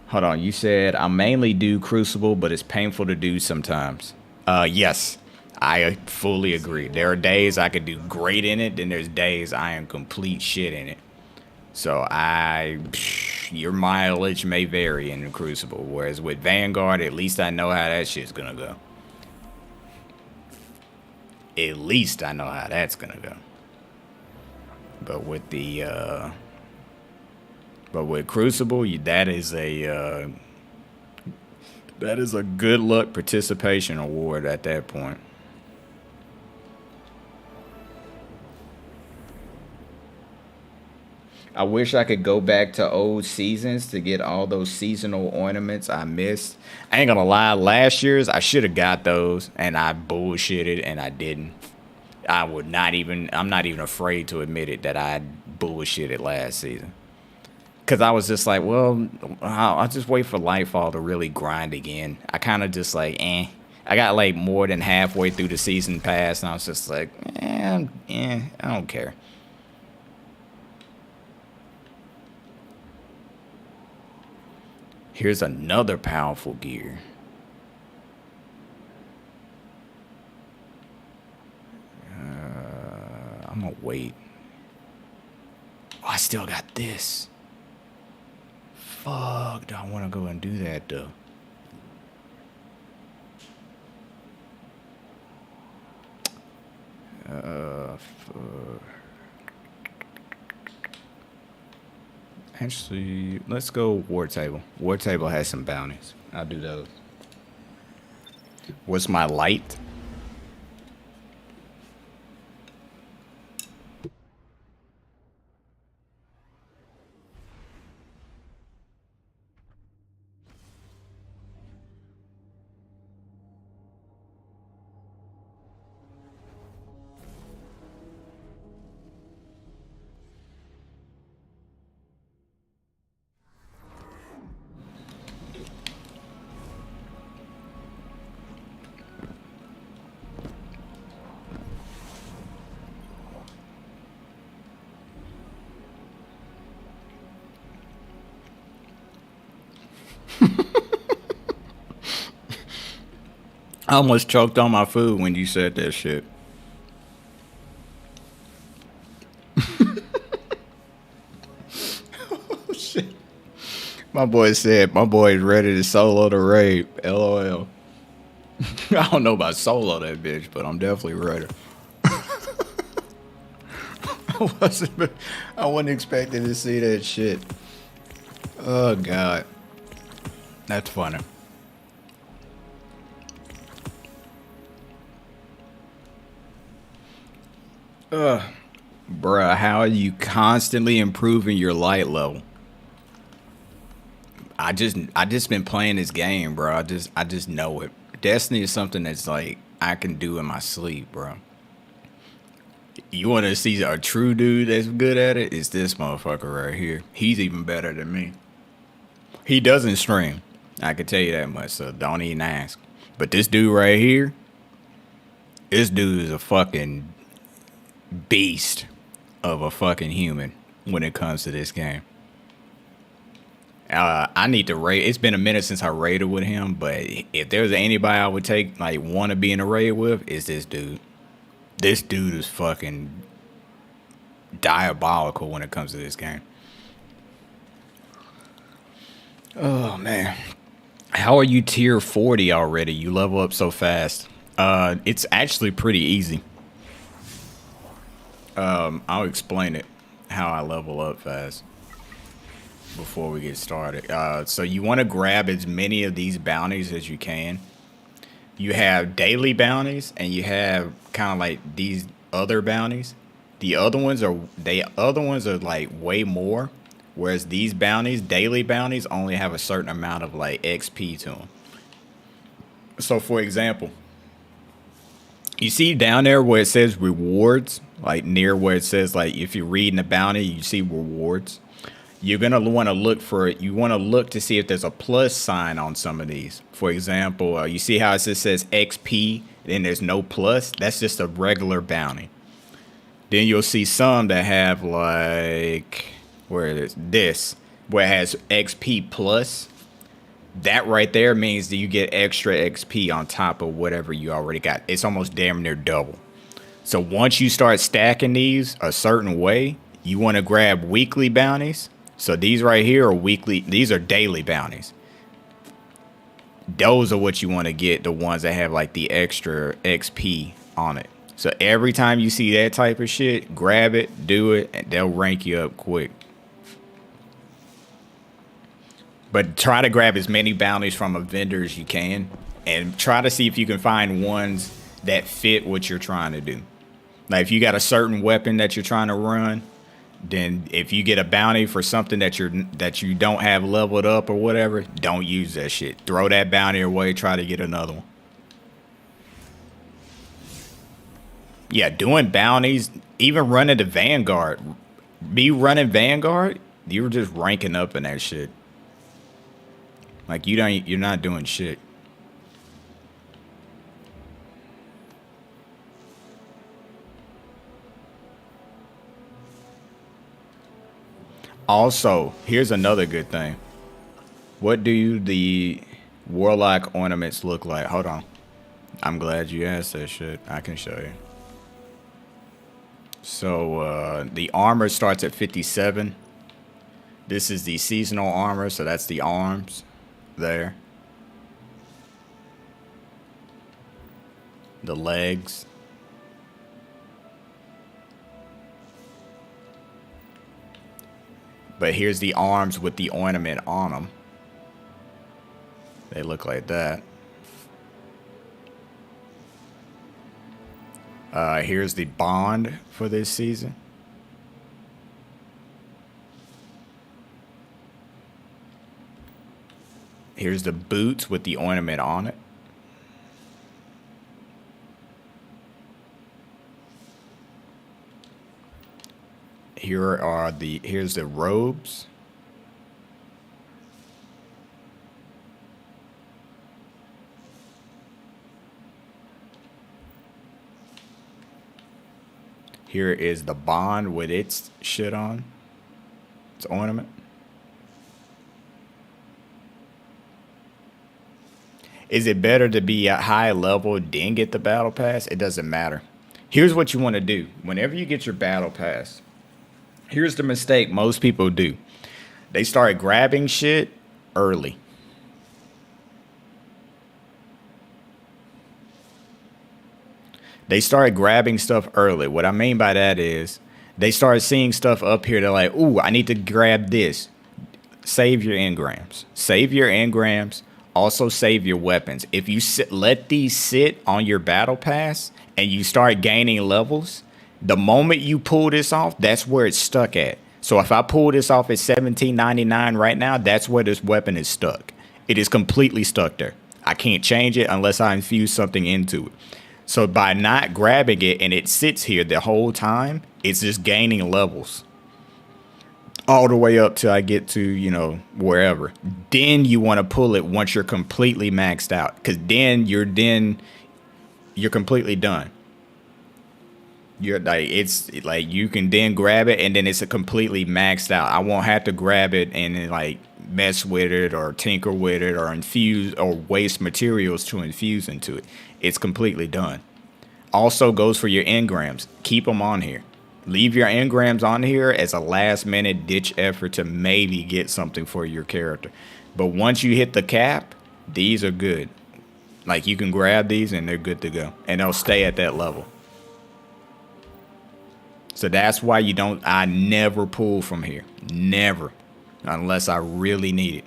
Hold on, you said I mainly do Crucible, but it's painful to do sometimes. Yes, I fully agree. There are days I could do great in it, then there's days I am complete shit in it. So your mileage may vary in the Crucible, whereas with Vanguard, at least I know how that shit's gonna go. At least I know how that's gonna go. But with Crucible, that is a good luck participation award at that point. I wish I could go back to old seasons to get all those seasonal ornaments I missed. I ain't gonna lie, last year's I should have got those, and I bullshitted and I didn't. I'm not even afraid to admit it that I bullshitted last season. Cause I was just like, well, I'll just wait for Lightfall to really grind again. I kind of just like, I got like more than halfway through the season pass, and I was just like, I don't care. Here's another powerful gear. I'm gonna wait. Oh, I still got this. Fuck, do I want to go and do that though? Actually, let's go War Table. War Table has some bounties. I'll do those. What's my light? I almost choked on my food when you said that shit. Oh, shit. My boy said, my boy is ready to solo the raid. LOL. I don't know about solo that bitch, but I'm definitely ready. I wasn't expecting to see that shit. Oh, God. That's funny. Bruh, how are you constantly improving your light level? I just been playing this game, bro. I just know it. Destiny is something that's like I can do in my sleep, bro. You want to see a true dude that's good at it? It's this motherfucker right here. He's even better than me. He doesn't stream. I can tell you that much, so don't even ask. But this dude right here, this dude is a fucking beast of a fucking human when it comes to this game. I need to raid. It's been a minute since I raided with him, but if there's anybody I would take, like, want to be in a raid with, is this dude. This dude is fucking diabolical when it comes to this game. Oh, man. How are you tier 40 already? You level up so fast. It's actually pretty easy. I'll explain it, how I level up fast before we get started. So you want to grab as many of these bounties as you can. You have daily bounties and you have kind of like these other bounties. The other ones are like way more, whereas these bounties, daily bounties, only have a certain amount of like XP to them. So for example, you see down there where it says rewards, like near where it says, like, if you're reading the bounty, you see rewards. You're gonna want to look for it. You want to look to see if there's a plus sign on some of these. For example, you see how it says XP, and there's no plus. That's just a regular bounty. Then you'll see some that have like, where it is this, where it has XP plus. That right there means that you get extra XP on top of whatever you already got. It's almost damn near double. So once you start stacking these a certain way, you want to grab weekly bounties. So these right here are weekly. These are daily bounties. Those are what you want to get, the ones that have like the extra XP on it. So every time you see that type of shit, grab it, do it, and they'll rank you up quick. But try to grab as many bounties from a vendor as you can, and try to see if you can find ones that fit what you're trying to do. Like if you got a certain weapon that you're trying to run, then if you get a bounty for something that you don't have leveled up or whatever, don't use that shit. Throw that bounty away, try to get another one. Yeah, doing bounties, even running the Vanguard. Be running Vanguard, you're just ranking up in that shit. Like you're not doing shit. Also, here's another good thing. What do the Warlock ornaments look like? Hold on. I'm glad you asked that shit. I can show you. So, the armor starts at 57. This is the seasonal armor, so that's the arms there. The legs. But here's the arms with the ornament on them. They look like that. Here's the bond for this season. Here's the boots with the ornament on it. Here's the robes. Here is the bond with its shit on. Its ornament. Is it better to be at high level then get the battle pass? It doesn't matter. Here's what you want to do. Whenever you get your battle pass, here's the mistake most people do. They start grabbing shit early. They start grabbing stuff early. What I mean by that is they start seeing stuff up here. They're like, ooh, I need to grab this. Save your engrams. Save your engrams. Also save your weapons. If you let these sit on your battle pass and you start gaining levels, the moment you pull this off, that's where it's stuck at. So if I pull this off at 17.99 right now, that's where this weapon is stuck. It is completely stuck there. I can't change it unless I infuse something into it. So by not grabbing it and it sits here the whole time, it's just gaining levels. All the way up till I get to, you know, wherever. Then you want to pull it once you're completely maxed out. Because then you're completely done. You're like, it's like you can then grab it and then it's a completely maxed out. I won't have to grab it and then like mess with it or tinker with it or infuse or waste materials to infuse into it. It's completely done. Also goes for your engrams. Keep them on here. Leave your engrams on here as a last minute ditch effort to maybe get something for your character. But once you hit the cap, these are good. Like you can grab these and they're good to go. And they'll stay at that level. So that's why I never pull from here. Never. Unless I really need it.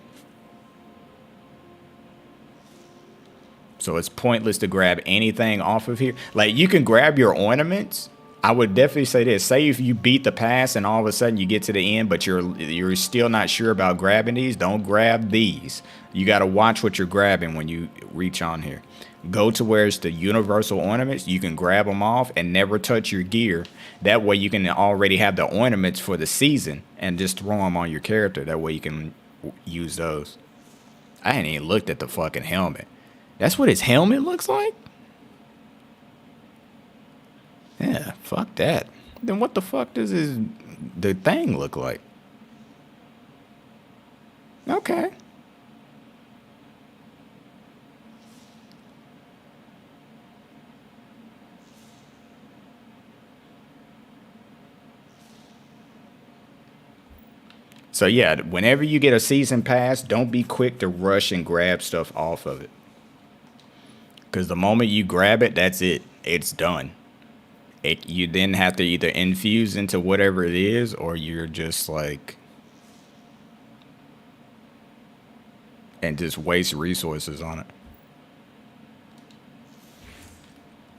So it's pointless to grab anything off of here. Like you can grab your ornaments. I would definitely say this. Say if you beat the pass and all of a sudden you get to the end, but you're still not sure about grabbing these, don't grab these. You got to watch what you're grabbing when you reach on here. Go to where it's the universal ornaments. You can grab them off and never touch your gear. That way you can already have the ornaments for the season and just throw them on your character. That way you can use those. I hadn't even looked at the fucking helmet. That's what his helmet looks like? Yeah, fuck that. Then what the fuck does the thing look like? Okay. So yeah, whenever you get a season pass, don't be quick to rush and grab stuff off of it. Because the moment you grab it, that's it. It's done. You then have to either infuse into whatever it is, or you're just like, and just waste resources on it.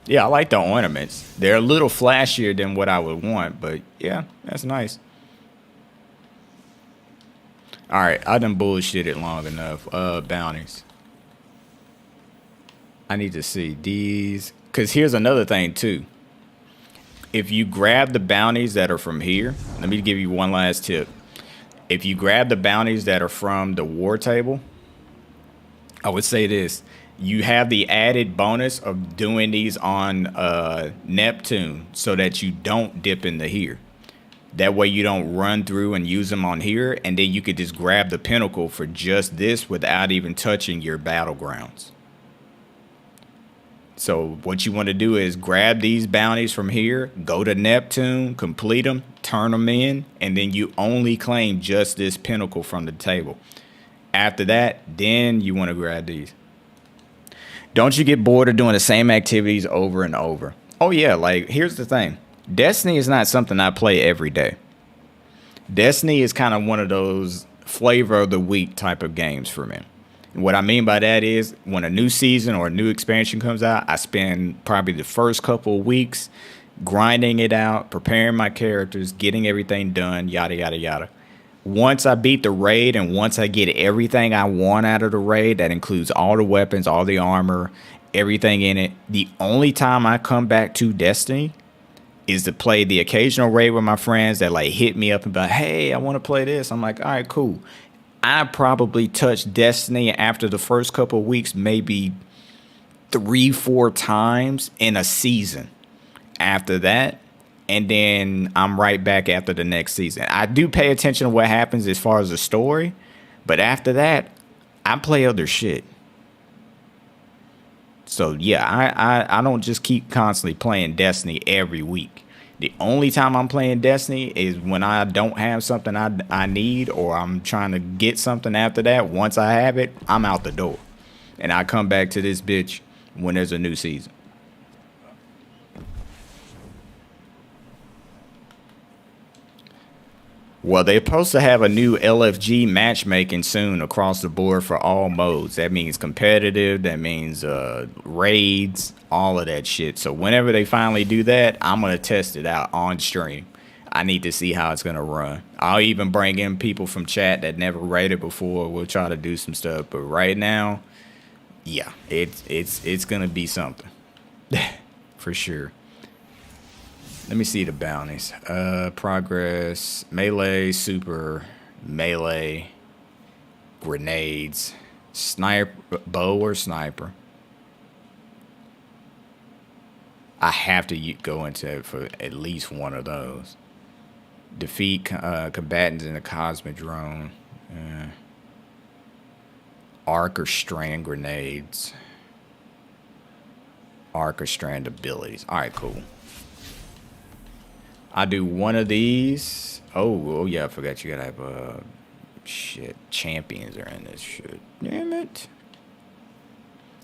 Yeah, I like the ornaments. They're a little flashier than what I would want, but yeah, that's nice. All right, I done bullshitted long enough. Bounties. I need to see these, because here's another thing too. If you grab the bounties that are from here, let me give you one last tip. If you grab the bounties that are from the war table, I would say this. You have the added bonus of doing these on Neptune so that you don't dip into here. That way you don't run through and use them on here, and then you could just grab the pinnacle for just this without even touching your battlegrounds. So what you want to do is grab these bounties from here, go to Neptune, complete them, turn them in, and then you only claim just this pinnacle from the table. After that, then you want to grab these. Don't you get bored of doing the same activities over and over? Oh yeah, like here's the thing. Destiny is not something I play every day. Destiny is kind of one of those flavor of the week type of games for me. And what I mean by that is when a new season or a new expansion comes out, I spend probably the first couple of weeks grinding it out, preparing my characters, getting everything done, yada, yada, yada. Once I beat the raid and once I get everything I want out of the raid, that includes all the weapons, all the armor, everything in it, the only time I come back to Destiny is to play the occasional raid with my friends that like hit me up and be like, hey, I want to play this. I'm like, all right, cool. I probably touched Destiny after the first couple of weeks, maybe 3-4 times in a season. After that, and then I'm right back after the next season. I do pay attention to what happens as far as the story, but after that, I play other shit. So yeah, I don't just keep constantly playing Destiny every week. The only time I'm playing Destiny is when I don't have something I need, or I'm trying to get something after that. Once I have it, I'm out the door. And I come back to this bitch when there's a new season. Well, they're supposed to have a new LFG matchmaking soon across the board for all modes. That means competitive, that means raids, all of that shit. So whenever they finally do that, I'm going to test it out on stream. I need to see how it's going to run. I'll even bring in people from chat that never raided before. We'll try to do some stuff. But right now, yeah, it's going to be something. For sure. Let me see the bounties. Progress, melee, super, melee, grenades, sniper, bow or sniper. I have to go into it for at least one of those. Defeat combatants in a cosmic drone. Arc or strand grenades. Arc or strand abilities. All right, cool. I do one of these. Oh yeah, I forgot you gotta have shit. Champions are in this shit. Damn it.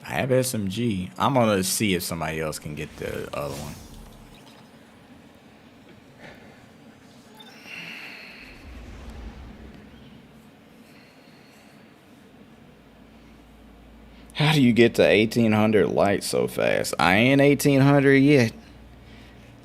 I have SMG. I'm gonna see if somebody else can get the other one. How do you get to 1800 light so fast? I ain't 1800 yet.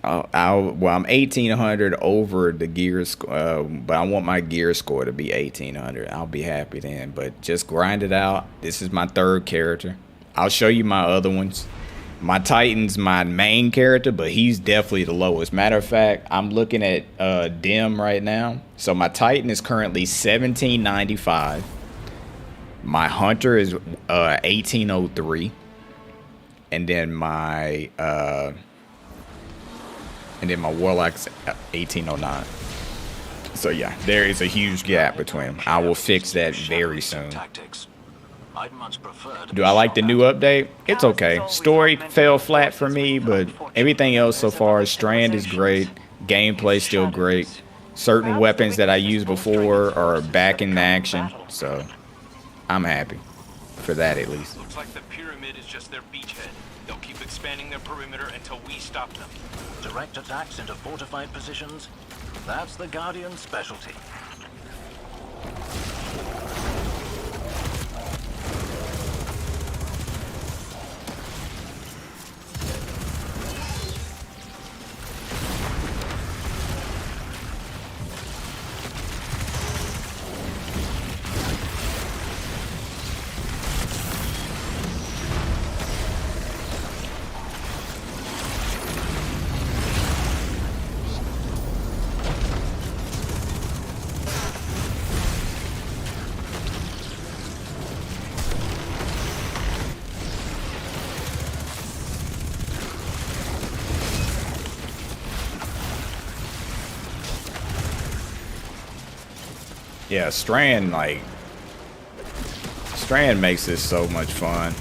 well, I'm 1,800 over the gear score, but I want my gear score to be 1,800. I'll be happy then. But just grind it out. This is my third character. I'll show you my other ones. My Titan's my main character, but he's definitely the lowest. Matter of fact, I'm looking at Dim right now. So my Titan is currently 1795. My Hunter is 1803. And then my Warlock's 1809. So yeah, there is a huge gap between them. I will fix that very soon. Do I like the new update? It's okay. Story fell flat for me, but everything else so far, Strand is great. Gameplay still great. Certain weapons that I used before are back in action, so I'm happy for that at least. Looks like the pyramid is just their beachhead. They'll keep expanding their perimeter until we stop them. Direct attacks into fortified positions? That's the Guardian's specialty. Yeah, Strand makes this so much fun.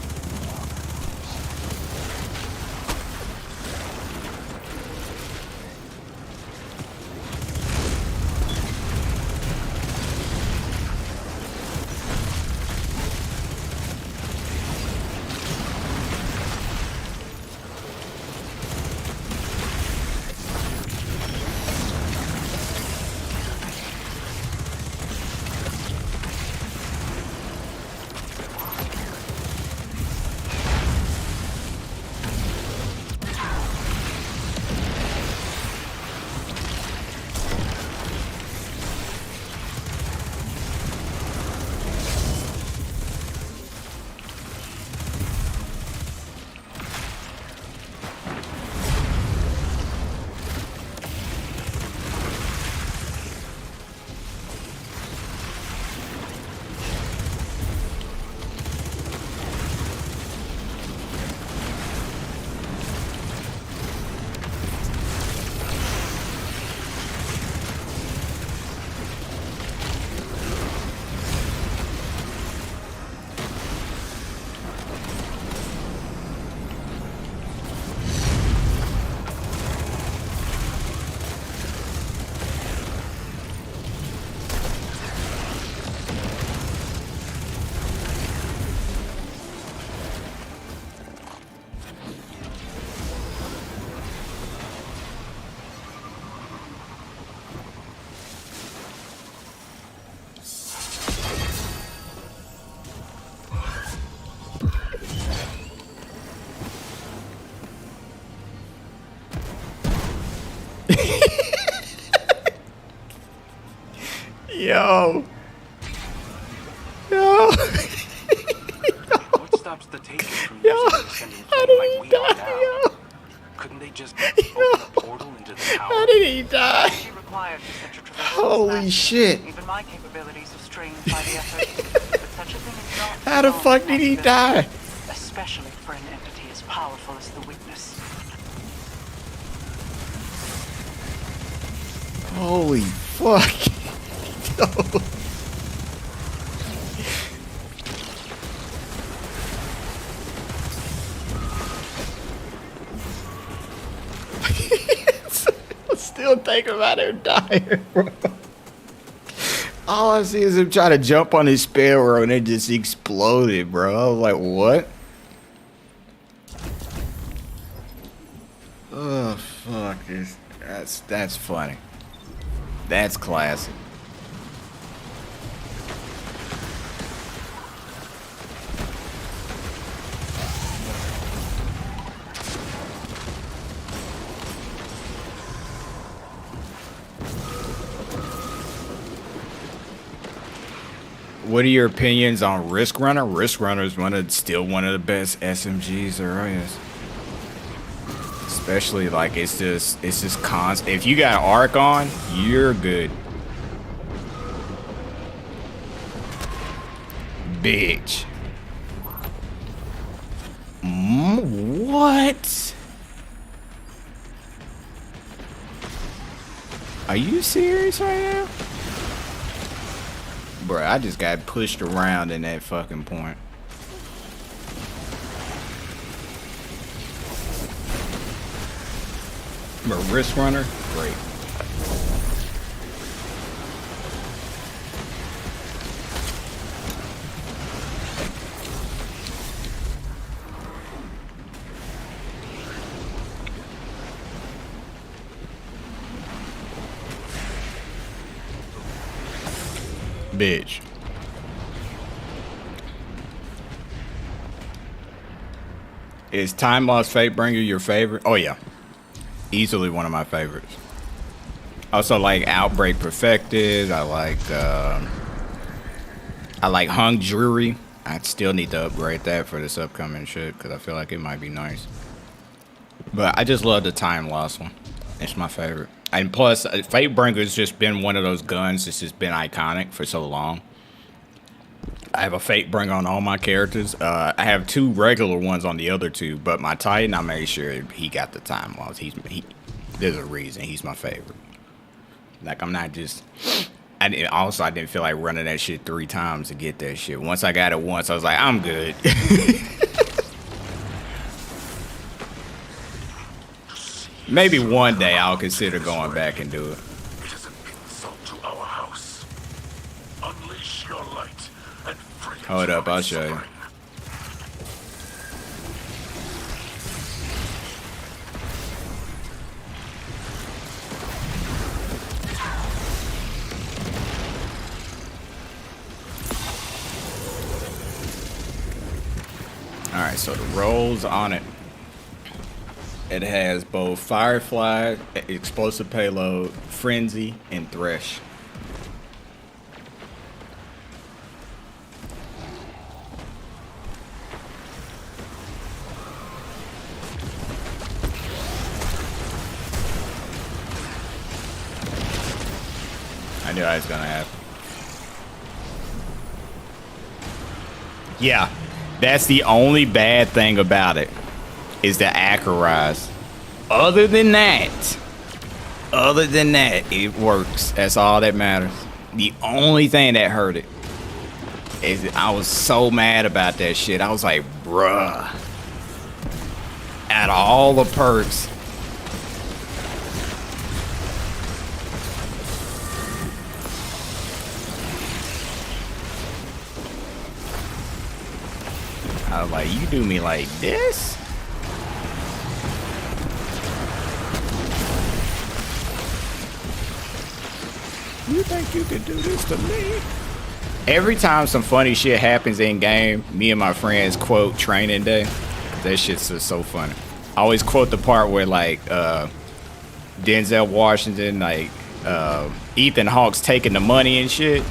Yo. Yo. What stops the Taken from using the descending flame like we are now? Couldn't they just open a portal into the tower? How did he die? Holy shit. Even my capabilities are strained by the effort. But such a thing is not. How the fuck did he die? Especially for an entity as powerful as the Witness. Holy fuck. I'm still thinking about him dying, bro. All I see is him try to jump on his sparrow and it just exploded, bro. I was like, what? Oh fuck, that's funny. That's classic. What are your opinions on Risk Runner? Risk Runner is still one of the best SMGs there is. Especially like it's just constant. If you got arc on, you're good. Bitch. What? Are you serious right now? Bruh, I just got pushed around in that fucking point. But Risk Runner, great. Bitch. Is Time Lost Fatebringer your favorite? Oh yeah. Easily one of my favorites. Also like Outbreak Perfected. I like Hung Jury. I still need to upgrade that for this upcoming shit because I feel like it might be nice. But I just love the Time Lost one. It's my favorite. And plus, Fatebringer's just been one of those guns that's just been iconic for so long. I have a Fatebringer on all my characters. I have 2 regular ones on the other 2, but my Titan, I made sure he got the Time Lost. There's a reason he's my favorite. Like, I'm not just... I didn't feel like running that shit 3 times to get that shit. Once I got it once, I was like, I'm good. Maybe one day I'll consider going back and do it. It is an insult to our house. Unleash your light and free. Hold up, I'll show you. Alright, so the rolls on it. It has both Firefly, Explosive Payload, Frenzy, and Thresh. I knew I was gonna happen. Yeah, that's the only bad thing about it. Is the Acarize. Other than that, it works. That's all that matters. The only thing that hurt it is I was so mad about that shit. I was like, bruh. Out of all the perks, I was like, you do me like this? You think you can do this to me? Every time some funny shit happens in game, me and my friends quote Training Day. That shit's just so funny. I always quote the part where like Denzel Washington, like Ethan Hawke's taking the money and shit,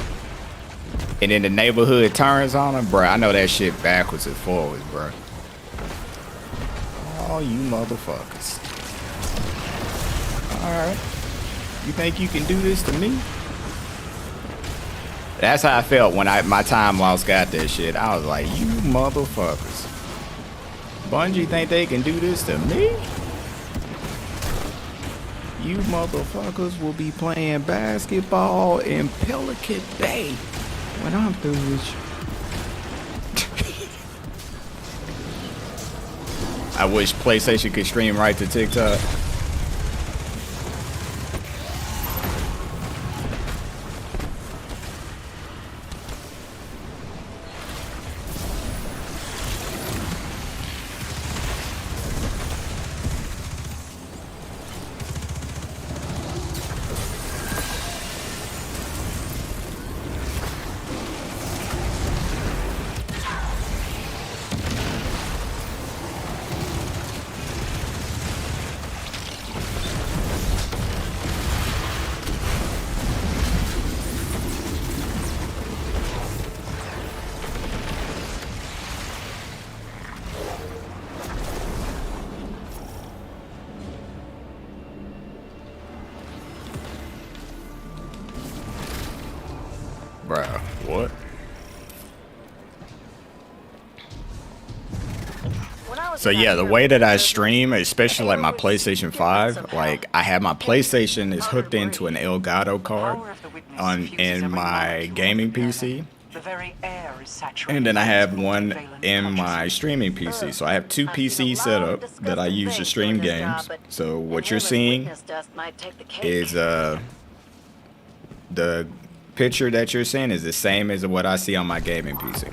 and then the neighborhood turns on him, bro. I know that shit backwards and forwards, bro. Oh, you motherfuckers! All right, you think you can do this to me? That's how I felt when my Time Lost got that shit. I was like, you motherfuckers. Bungie think they can do this to me? You motherfuckers will be playing basketball in Pelican Bay when I'm through with you. I wish PlayStation could stream right to TikTok. What? So yeah, the way that I stream, especially like my PlayStation 5, like I have my PlayStation is hooked into an Elgato card in my gaming PC. And then I have one in my streaming PC. So I have two PCs set up that I use to stream games. So what you're seeing is the picture that you're seeing is the same as what I see on my gaming PC.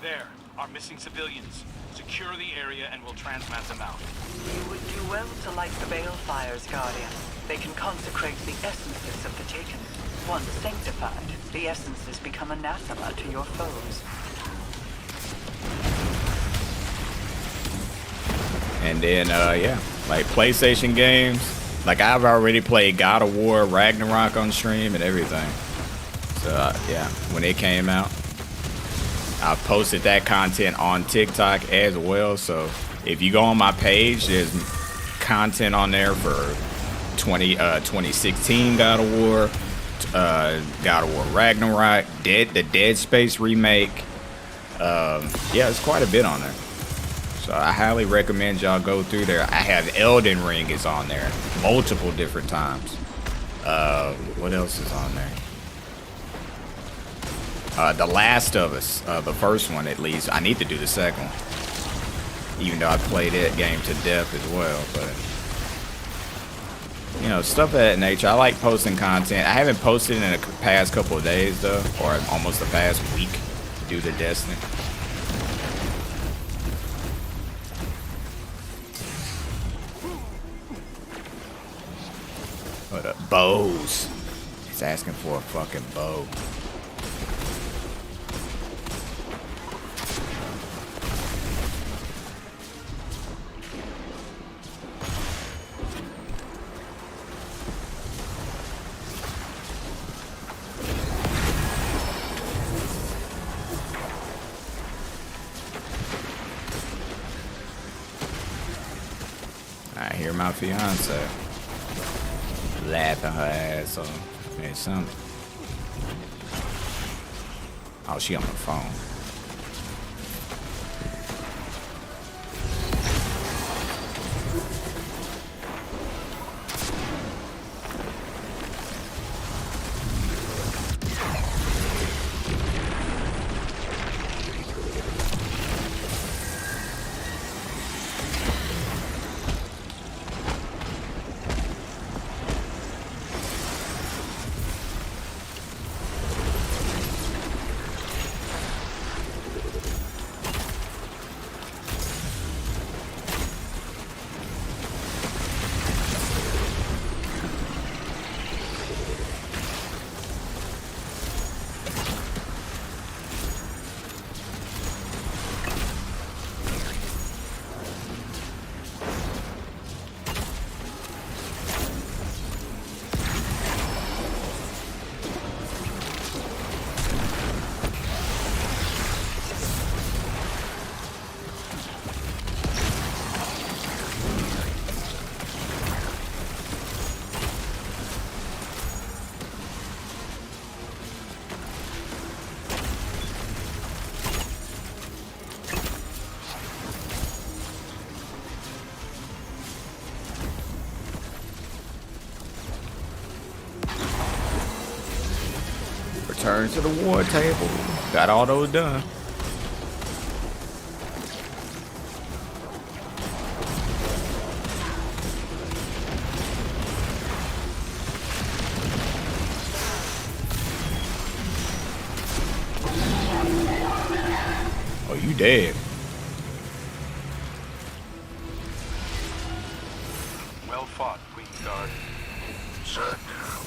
There are missing civilians. Secure the area and we'll transmat them out. You would do well to light the balefires, Guardian. They can consecrate the essences of the Taken. Once sanctified, the essences become anathema to your foes. And then, yeah, like PlayStation games. Like I've already played God of War, Ragnarok on stream and everything. So yeah, when it came out, I posted that content on TikTok as well. So if you go on my page, there's content on there for 2016 God of War, God of War Ragnarok, the Dead Space remake. Yeah, it's quite a bit on there. So I highly recommend y'all go through there. I have Elden Ring is on there multiple different times. What else is on there? The Last of Us, the first one at least. I need to do the second one, even though I played that game to death as well. But you know, stuff of that nature. I like posting content. I haven't posted in the past couple of days though, or almost the past week due to Destiny. But bows. He's asking for a fucking bow. I hear my fiance laughing her ass off at something. Oh, she on the phone. Return to the war table. Got all those done. Oh, you dead. Well fought, Queen Guard. Said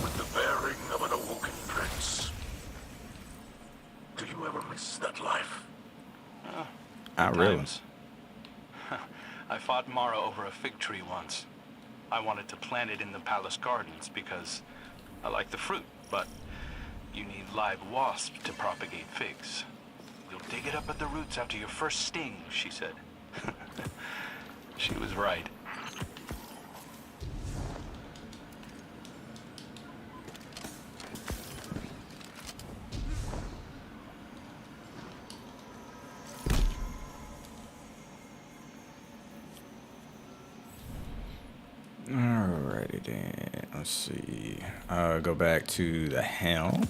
with the bearing of an awoken prince. Do you ever miss that life? Not really. I fought Mara over a fig tree once. I wanted to plant it in the palace gardens because I like the fruit, but you need live wasps to propagate figs. You'll dig it up at the roots after your first sting, she said. She was right. right, then let's see. Go back to the helm.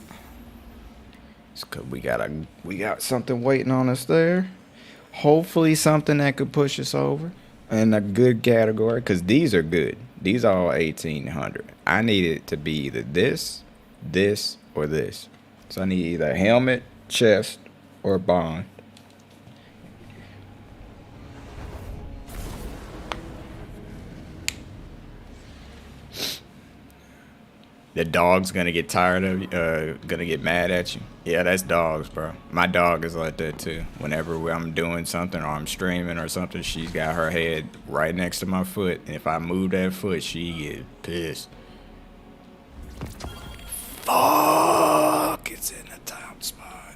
It's 'cause we got something waiting on us there. Hopefully something that could push us over in a good category, because these are good. These are all 1800. I need it to be either this, or this. So I need either helmet, chest, or bond. The dog's gonna get tired of you, gonna get mad at you. Yeah, that's dogs, bro. My dog is like that too. Whenever I'm doing something or I'm streaming or something, she's got her head right next to my foot. And if I move that foot, she gets pissed. Fuck, it's in the top spot.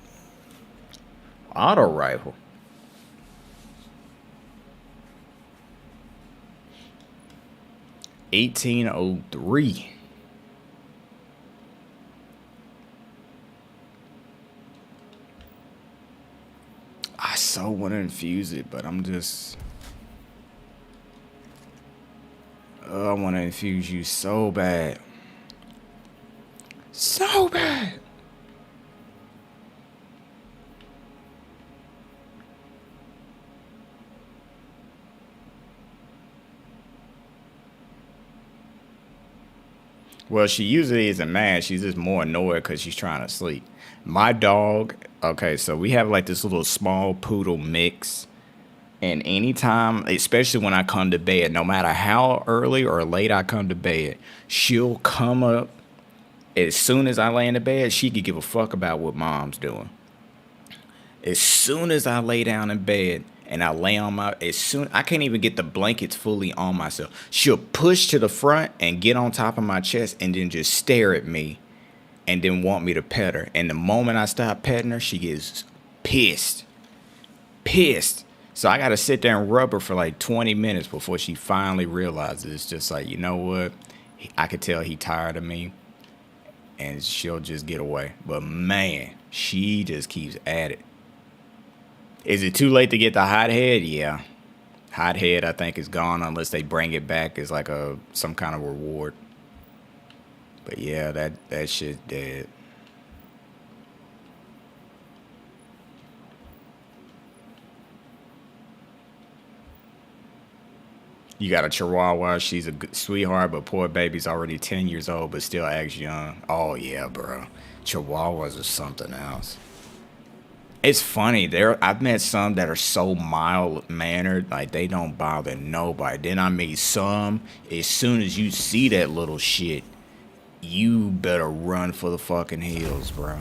Auto rifle. $1803. I so want to infuse it, but I'm just... I want to infuse you so bad. So bad. Well, she usually isn't mad. She's just more annoyed because she's trying to sleep. My dog, okay, so we have like this little small poodle mix. And anytime, especially when I come to bed, no matter how early or late I come to bed, she'll come up. As soon as I lay in the bed, she could give a fuck about what mom's doing. As soon as I lay down in bed and I lay on I can't even get the blankets fully on myself. She'll push to the front and get on top of my chest and then just stare at me and then want me to pet her. And the moment I stop petting her, she gets pissed. Pissed. So I got to sit there and rub her for like 20 minutes before she finally realizes it's just like, you know what? I could tell he tired of me. And she'll just get away. But man, she just keeps at it. Is it too late to get the hot head? Yeah. Hot head, I think, is gone unless they bring it back as like some kind of reward. But yeah, that shit's dead. You got a Chihuahua. She's a good sweetheart, but poor baby's already 10 years old, but still acts young. Oh, yeah, bro. Chihuahuas are something else. It's funny. I've met some that are so mild-mannered, like they don't bother nobody. Then I meet some, as soon as you see that little shit, you better run for the fucking hills, bro.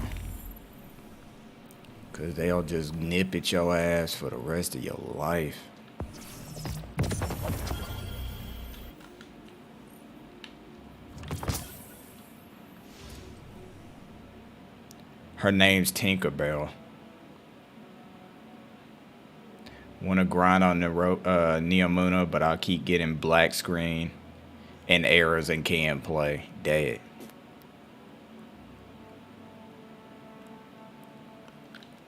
Because they'll just nip at your ass for the rest of your life. Her name's Tinkerbell. Want to grind on the Neomuna, but I'll keep getting black screen and errors and can't play. Dead.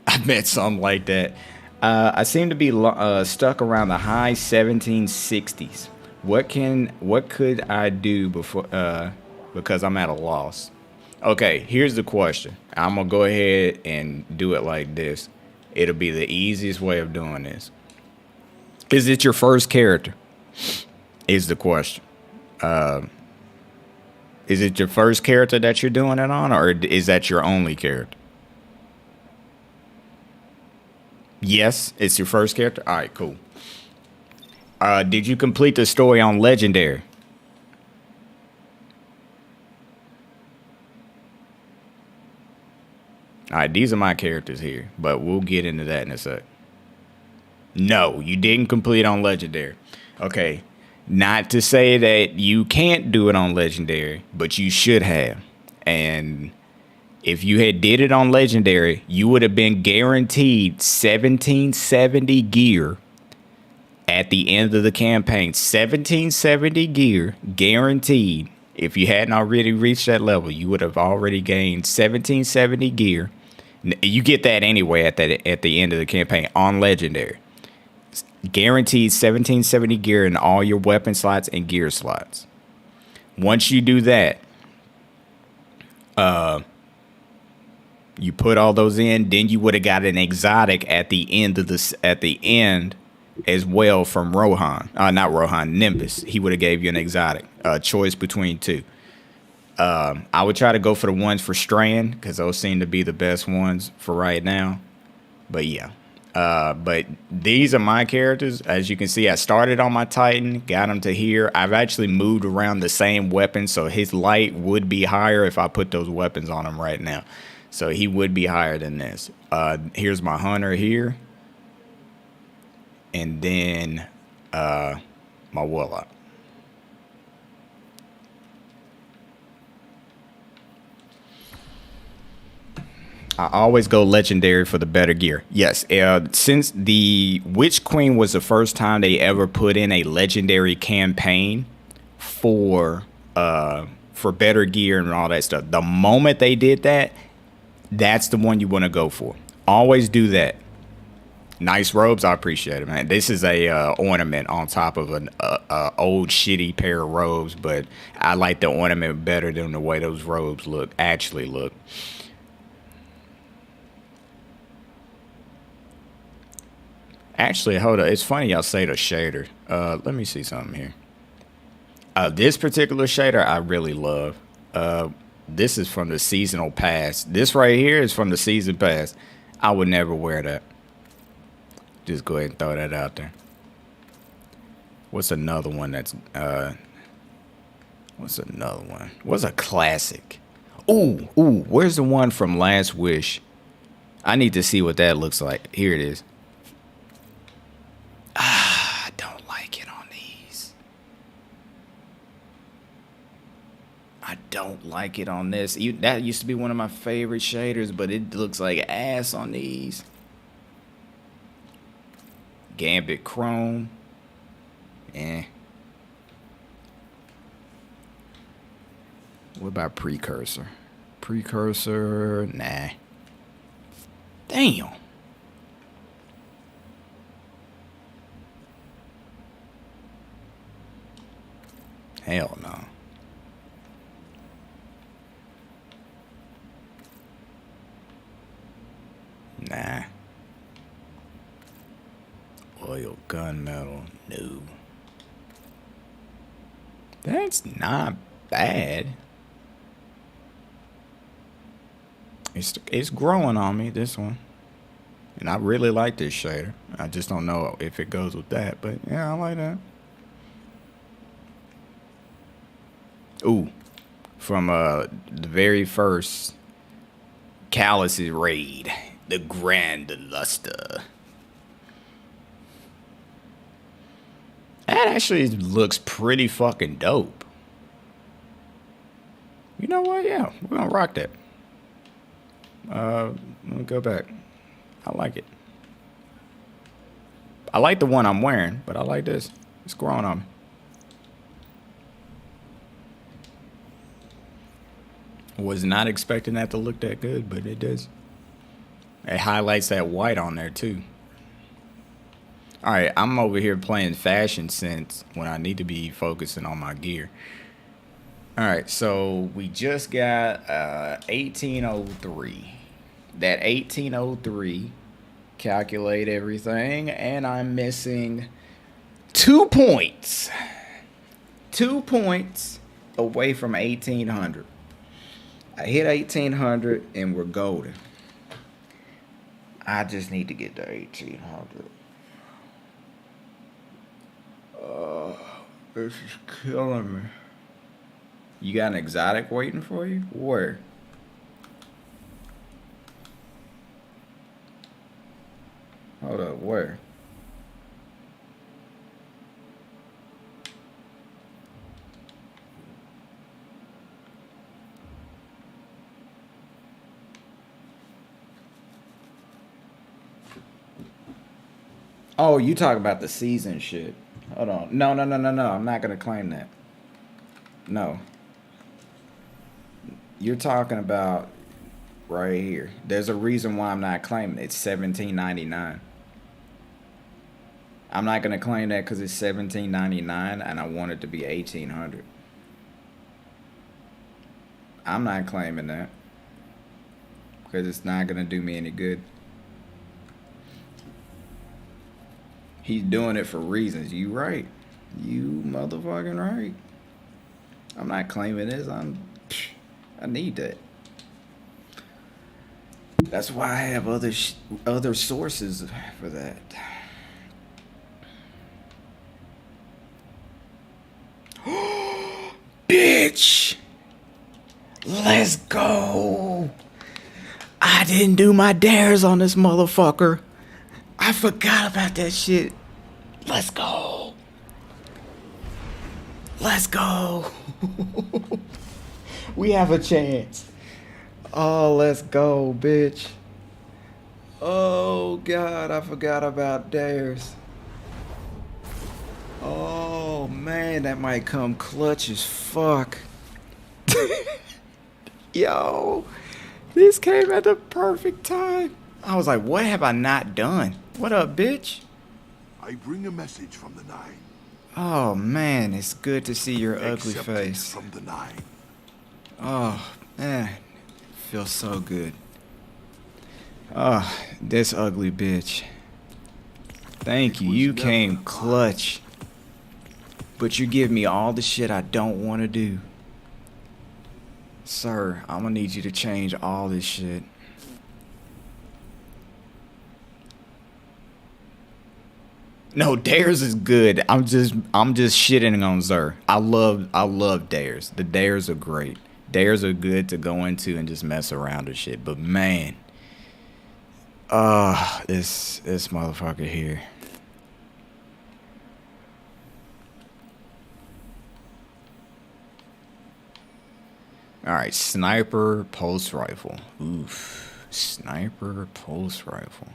I met something like that. I seem to be stuck around the high 1760s. What could I do before? Because I'm at a loss. Okay, here's the question. I'm gonna go ahead and do it like this. It'll be the easiest way of doing this. Is it your first character? Is the question. Is it your first character that you're doing it on, or is that your only character? Yes, it's your first character. All right, cool. Did you complete the story on Legendary? All right, these are my characters here, but we'll get into that in a sec. No, you didn't complete on Legendary. Okay, not to say that you can't do it on Legendary, but you should have. And if you had did it on Legendary, you would have been guaranteed 1770 gear at the end of the campaign. 1770 gear guaranteed. If you hadn't already reached that level, you would have already gained 1770 gear. You get that anyway at the end of the campaign on Legendary. Guaranteed 1770 gear in all your weapon slots and gear slots. Once you do that, you put all those in, then you would have got an exotic at the end of as well from Rohan. Not Rohan, Nimbus. He would have gave you an exotic. Choice between two. I would try to go for the ones for Strand because those seem to be the best ones for right now. But yeah. But these are my characters. As you can see, I started on my Titan, got him to here. I've actually moved around the same weapon, so his light would be higher if I put those weapons on him right now. So he would be higher than this. Here's my hunter here. And then my warlock. I always go legendary for the better gear. Yes, since the Witch Queen was the first time they ever put in a legendary campaign for better gear and all that stuff. The moment they did that, that's the one you want to go for. Always do that. Nice robes, I appreciate it, man. This is a ornament on top of an old shitty pair of robes, but I like the ornament better than the way those robes actually look. Actually, hold on. It's funny y'all say the shader. Let me see something here. This particular shader I really love. This is from the seasonal pass. This right here is from the season pass. I would never wear that. Just go ahead and throw that out there. What's another one that's what's another one? What's a classic? Ooh, where's the one from Last Wish? I need to see what that looks like. Here it is. I don't like it on these. I don't like it on this. That used to be one of my favorite shaders, but it looks like ass on these. Gambit Chrome. What about Precursor? Precursor, nah. Damn. Hell no. Nah. Oil gunmetal, no. That's not bad. It's growing on me, this one. And I really like this shader. I just don't know if it goes with that, but yeah, I like that. Ooh, from the very first Callus's raid, the Grand Luster. That actually looks pretty fucking dope. You know what? Yeah, we're gonna rock that. Let me go back. I like it. I like the one I'm wearing, but I like this. It's growing on me. Was not expecting that to look that good, but it does. It highlights that white on there too. All right, I'm over here playing Fashion Sense when I need to be focusing on my gear. All right, so we just got 1803. That 1803, calculate everything, and I'm missing 2 points. 2 points away from 1800. I hit 1800 and we're golden. I just need to get to 1800. This is killing me. You got an exotic waiting for you? Where? Hold up, where? Oh, you talk about the season shit. Hold on. No. I'm not going to claim that. No. You're talking about right here. There's a reason why I'm not claiming it. It's $17.99. I'm not going to claim that because it's $17.99 and I want it to be $1,800. I'm not claiming that. Because it's not going to do me any good. He's doing it for reasons. You right. You motherfucking right. I'm not claiming this. I need that. That's why I have other sources for that. Bitch. Let's go. I didn't do my dares on this motherfucker. I forgot about that shit. Let's go. Let's go. We have a chance. Oh, let's go, bitch. Oh, God, I forgot about dares. Oh, man, that might come clutch as fuck. Yo, this came at the perfect time. I was like, what have I not done? What up, bitch? I bring a message from the Nine. Oh, man, it's good to see your ugly Acceptance face. from the Nine. Oh, man, feels so good. Oh, this ugly bitch. Thank you. You came clutch. But you give me all the shit I don't want to do. Sir, I'm gonna need you to change all this shit. No, dares is good. I'm just shitting on Zer. I love dares. The dares are great. Dares are good to go into and just mess around and shit. But man, this motherfucker here. All right, sniper pulse rifle. Oof, sniper pulse rifle.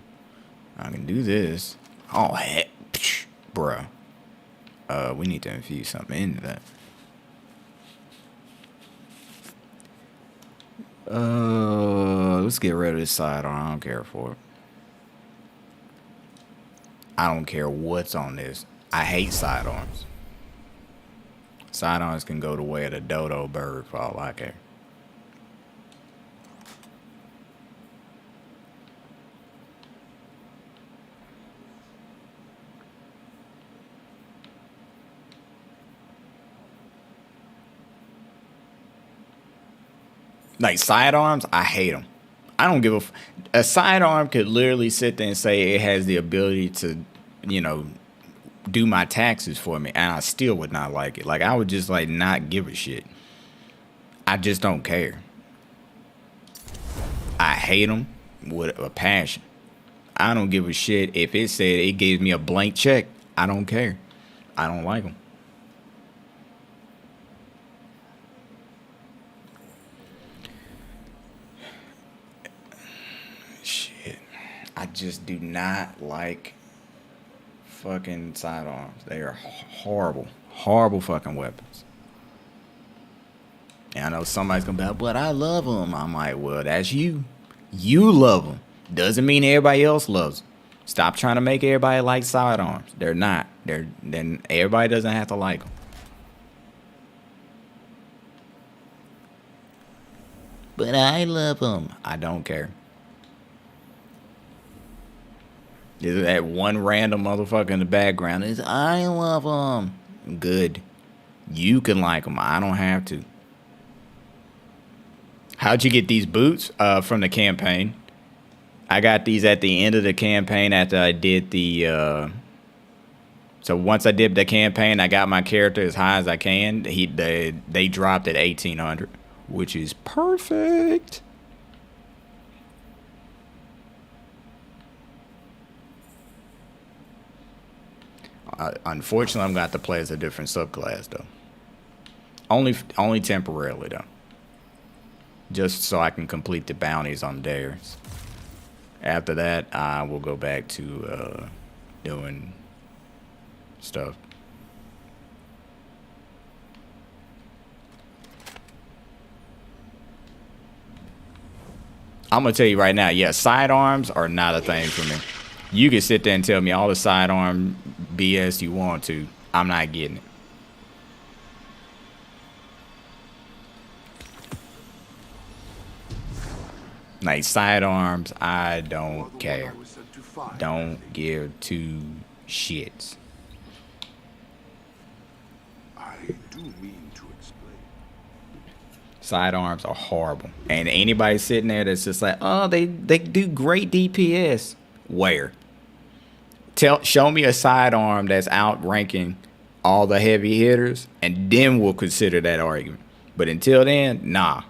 I can do this. Oh heck, bruh. We need to infuse something into that. Let's get rid of this sidearm. I don't care for it. I don't care what's on this. I hate sidearms. Sidearms can go the way of the dodo bird for all I care. Like sidearms, I hate them. I don't give a sidearm could literally sit there and say it has the ability to, you know, do my taxes for me, and I still would not like it. Like I would just like not give a shit. I just don't care. I hate them with a passion. I don't give a shit if it said it gave me a blank check. I don't care. I don't like them. Shit. I just do not like fucking sidearms. They are horrible. Horrible fucking weapons. And I know somebody's gonna be like, but I love them. I'm like, well, that's you. You love them. Doesn't mean everybody else loves them. Stop trying to make everybody like sidearms. They're not. Then everybody doesn't have to like them. But I love them. I don't care. There's that one random motherfucker in the background is, I love them. Good. You can like them. I don't have to. How'd you get these boots? From the campaign. I got these at the end of the campaign after I did the... So once I did the campaign, I got my character as high as I can. They dropped at 1800, which is perfect. Unfortunately, I'm going to have to play as a different subclass, though. Only temporarily, though. Just so I can complete the bounties on dares. After that, I will go back to doing stuff. I'm going to tell you right now, yeah, sidearms are not a thing for me. You can sit there and tell me all the sidearm BS you want to. I'm not getting it. Like sidearms, I don't care. Don't give two shits. I do mean to explain. Sidearms are horrible. And anybody sitting there that's just like, oh, they do great DPS. Where? Show me a sidearm that's outranking all the heavy hitters, and then we'll consider that argument. But until then, nah.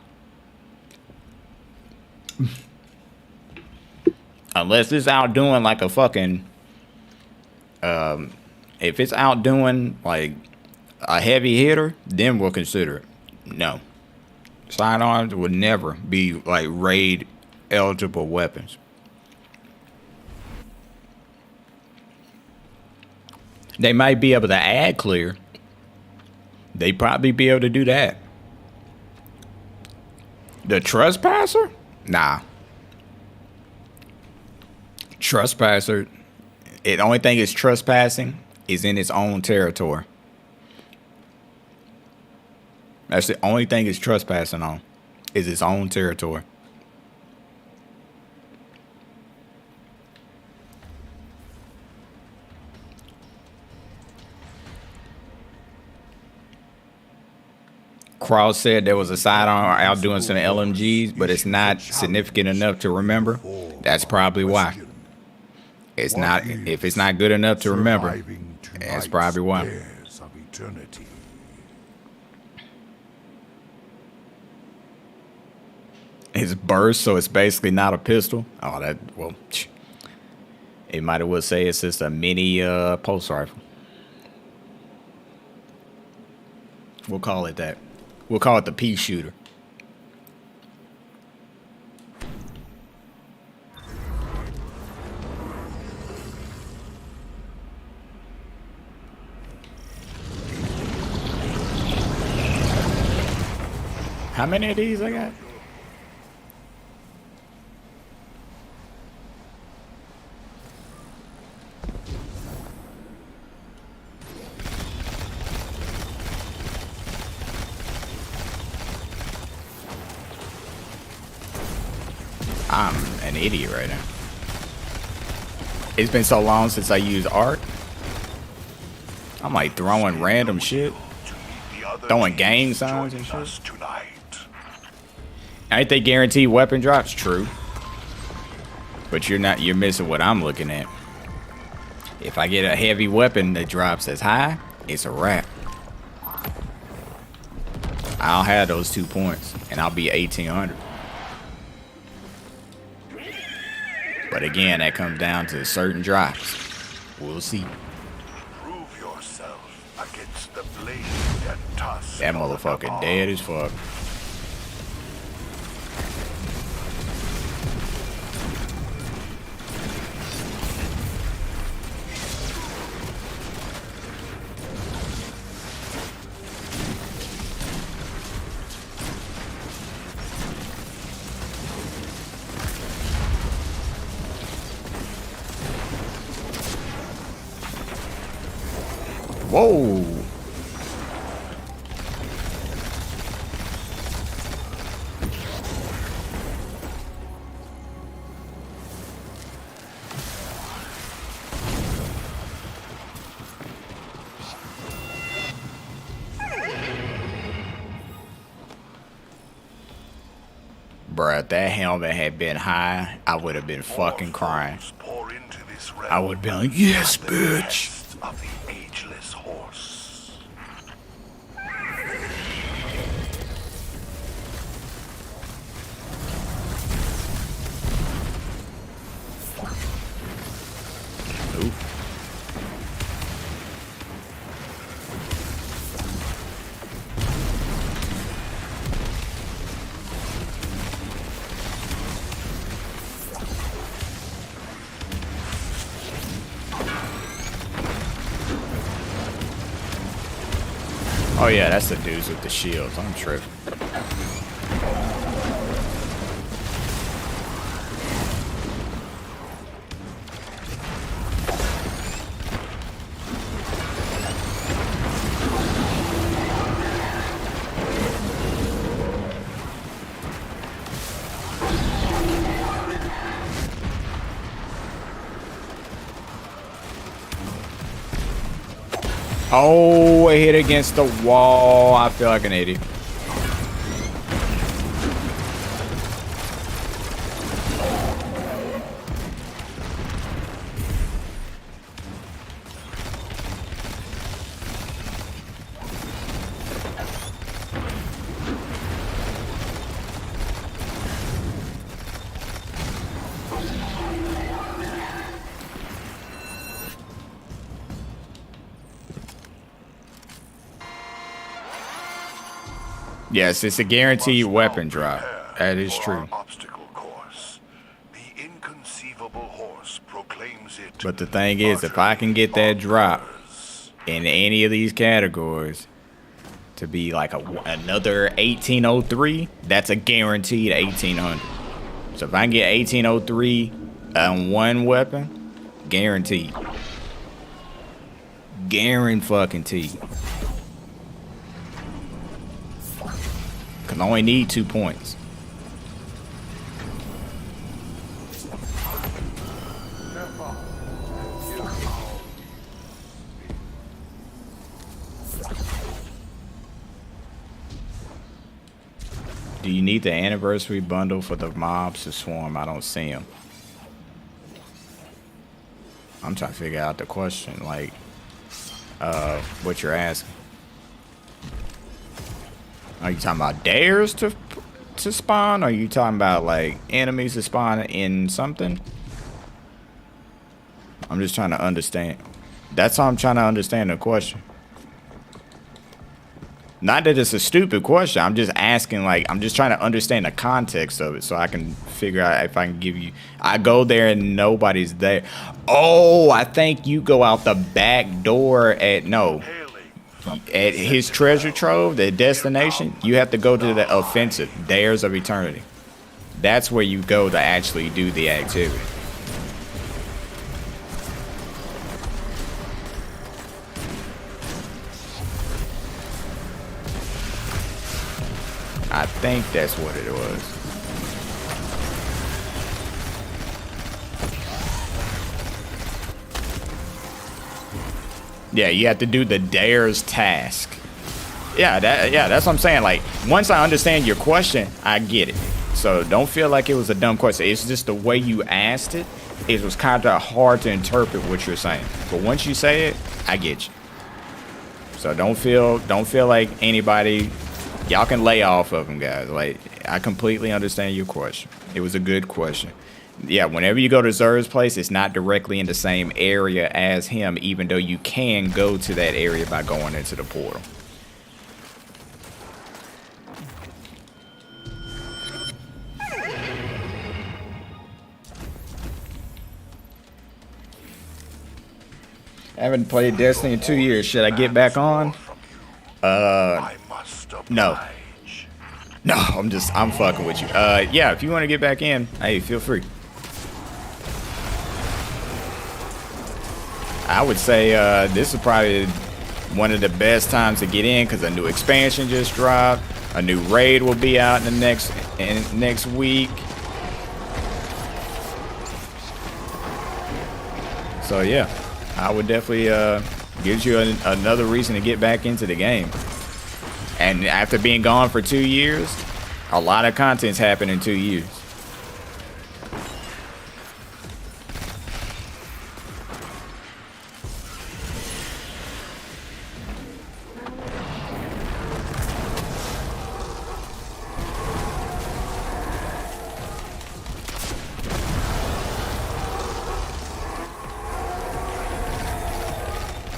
Unless it's outdoing like a fucking, if it's outdoing like a heavy hitter, then we'll consider it. No. Sidearms would never be like raid eligible weapons. They might be able to add clear. They probably be able to do that. The trespasser? Nah. Trespasser, the only thing it's trespassing is in its own territory. That's the only thing it's trespassing on, is its own territory. Cross said there was a sidearm outdoing some LMGs, but it's not significant enough to remember. That's probably why. It's not. If it's not good enough to remember, that's probably why. It's burst, so it's basically not a pistol. Oh, that, well, it might as well say it's just a mini pulse rifle. We'll call it that. We'll call it the pea shooter. How many of these I got? I'm an idiot right now. It's been so long since I used art. I'm like throwing random shit. Throwing gang signs and shit. Ain't they guaranteed weapon drops? True. But you're missing what I'm looking at. If I get a heavy weapon that drops as high, it's a wrap. I'll have those 2 points and I'll be 1800. But again, that comes down to certain drops. We'll see. Prove yourself against the blade and tusk. That motherfucker dead as fuck. Whoa. Bruh, if that helmet had been high, I would have been fucking crying. I would have been like, yes, bitch. Of the ageless horse. Oof. Oh yeah, that's the dudes with the shields. I'm tripping. Oh, I hit against the wall. I feel like an idiot. Yes, it's a guaranteed weapon drop. That is true. Obstacle course. The inconceivable horse proclaims it. But the thing is, if I can get that drop in any of these categories to be like another 1803, that's a guaranteed 1800. So if I can get 1803 on one weapon, guaranteed. Guaranteed. Cause I only need 2 points. Do you need the anniversary bundle for the mobs to swarm? I don't see them. I'm trying to figure out the question, like, what you're asking. Are you talking about dares to spawn? Or are you talking about like enemies to spawn in something? I'm just trying to understand. That's how I'm trying to understand the question. Not that it's a stupid question. I'm just asking, like, I'm just trying to understand the context of it so I can figure out if I can give you. I go there and nobody's there. Oh, I think you go out the back door at at his treasure trove, the destination. You have to go to the offensive, Dares of Eternity. That's where you go to actually do the activity. I think that's what it was. Yeah, you have to do the dares task. Yeah, that's what I'm saying. Like, once I understand your question, I get it. So don't feel like it was a dumb question. It's just the way you asked it. It was kind of hard to interpret what you're saying. But once you say it, I get you. So don't feel like anybody. Y'all can lay off of them, guys. Like, I completely understand your question. It was a good question. Yeah, whenever you go to Zer's place, it's not directly in the same area as him, even though you can go to that area by going into the portal. I haven't played Destiny in 2 years. Should I get back on? No. No, I'm fucking with you. Yeah, if you want to get back in, hey, feel free. I would say this is probably one of the best times to get in because a new expansion just dropped. A new raid will be out in the next week. So yeah, I would definitely gives you another reason to get back into the game. And after being gone for 2 years, a lot of content's happened in 2 years.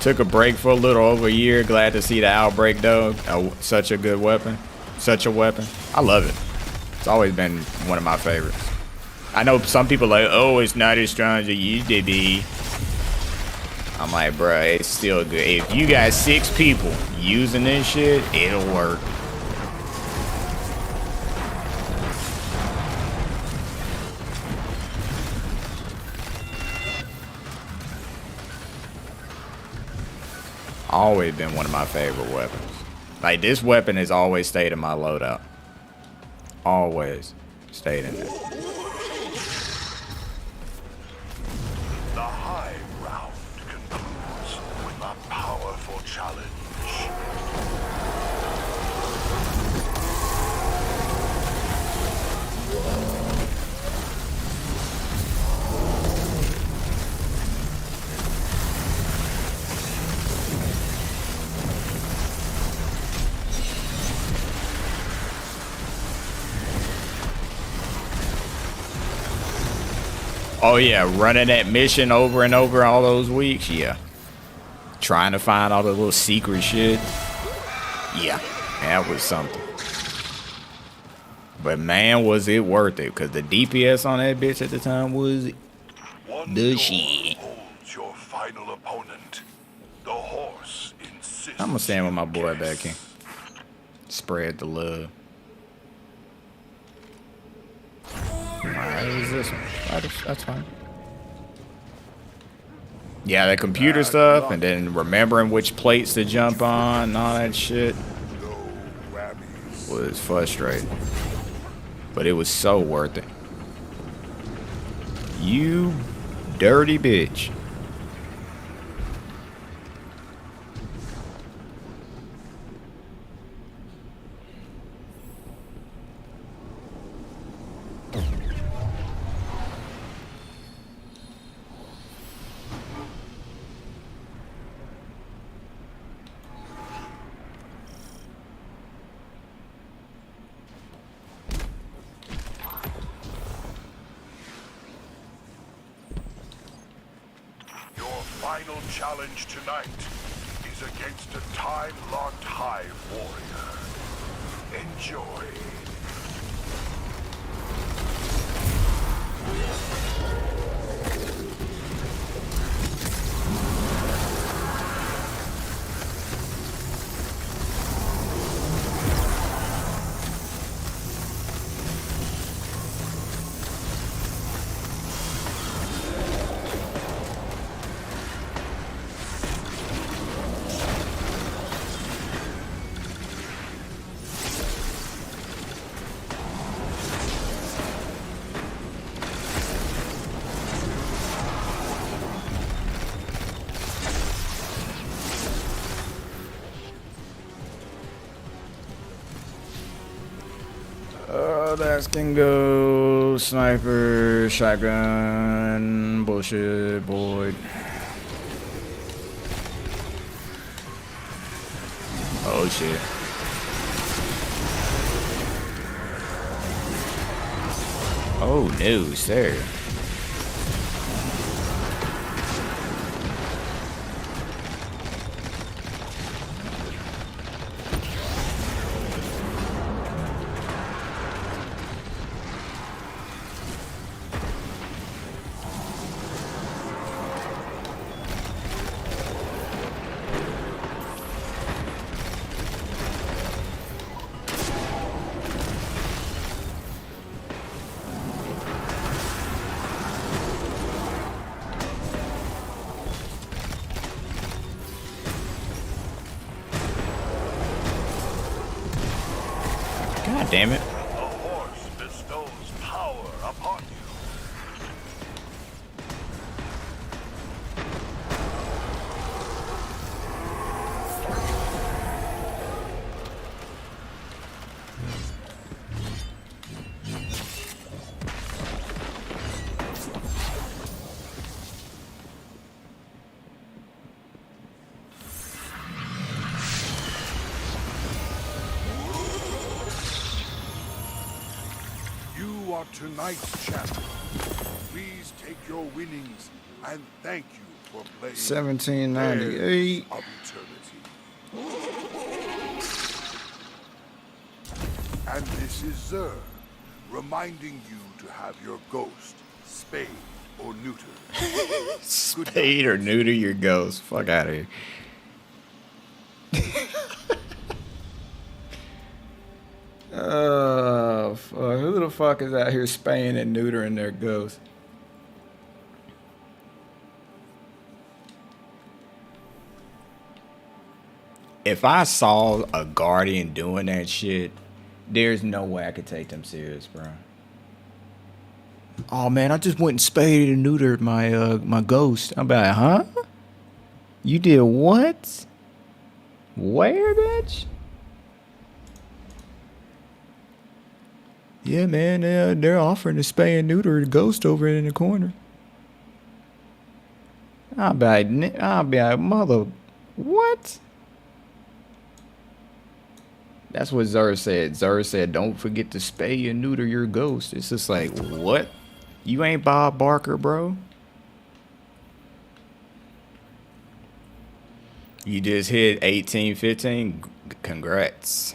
Took a break for a little over a year. Glad to see the Outbreak though. Such a good weapon. Such a weapon. I love it. It's always been one of my favorites. I know some people are like, oh, it's not as strong as it used to be. I'm like, bruh, it's still good. If you got 6 people using this shit, it'll work. Always been one of my favorite weapons. Like, this weapon has always stayed in my loadout. Always stayed in there. The high round concludes with a powerful challenge. Oh yeah, running that mission over and over all those weeks. Yeah. Trying to find all the little secret shit. Yeah, that was something. But man, was it worth it? Because the DPS on that bitch at the time was the shit. Holds your final opponent. The horse insists. I'm gonna stand with my boy back here. Spread the love. Alright, what is this one? That's fine. Yeah, the computer stuff, and then remembering which plates to jump on and all that shit was frustrating. But it was so worth it. You dirty bitch. Final challenge tonight is against a time-locked Hive warrior. Enjoy. That can go sniper, shotgun, bullshit, boy. Oh shit. Oh no, sir. God damn it. The horse bestows power upon you. You are tonight's champion. Please take your winnings and thank you for playing 1798 of eternity. And this is Zer, reminding you to have your ghost spayed or neutered. Spade or neuter your ghost. Fuck out of here. Oh, fuck. Who the fuck is out here spaying and neutering their ghosts? If I saw a guardian doing that shit, there's no way I could take them serious, bro. Oh man, I just went and spayed and neutered my my ghost. I'm like, huh? You did what? Where, bitch? Yeah, man, they're offering to spay and neuter the ghost over in the corner. I'll be like, mother, what? That's what Zer said. Zer said, don't forget to spay and neuter your ghost. It's just like, what? You ain't Bob Barker, bro. You just hit 1815. Congrats.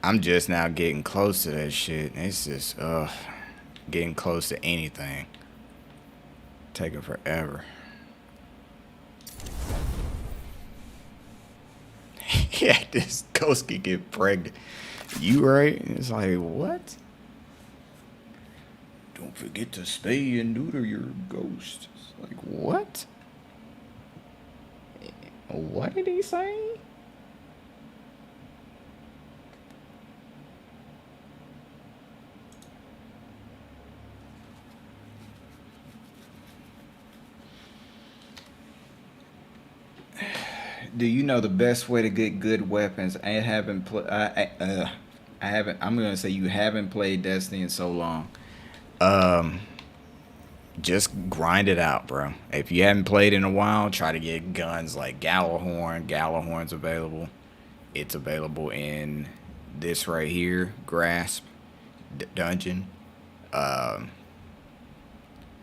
I'm just now getting close to that shit. It's just, getting close to anything. Taking forever. Yeah, this ghost can get pregnant. You right? It's like, what? Don't forget to spay and neuter your ghost. It's like, what? What did he say? Do you know the best way to get good weapons? I haven't I'm gonna say you haven't played Destiny in so long. Just grind it out, bro. If you haven't played in a while, try to get guns like Gallahorn. Gallahorn's available. It's available in this right here, Grasp Dungeon.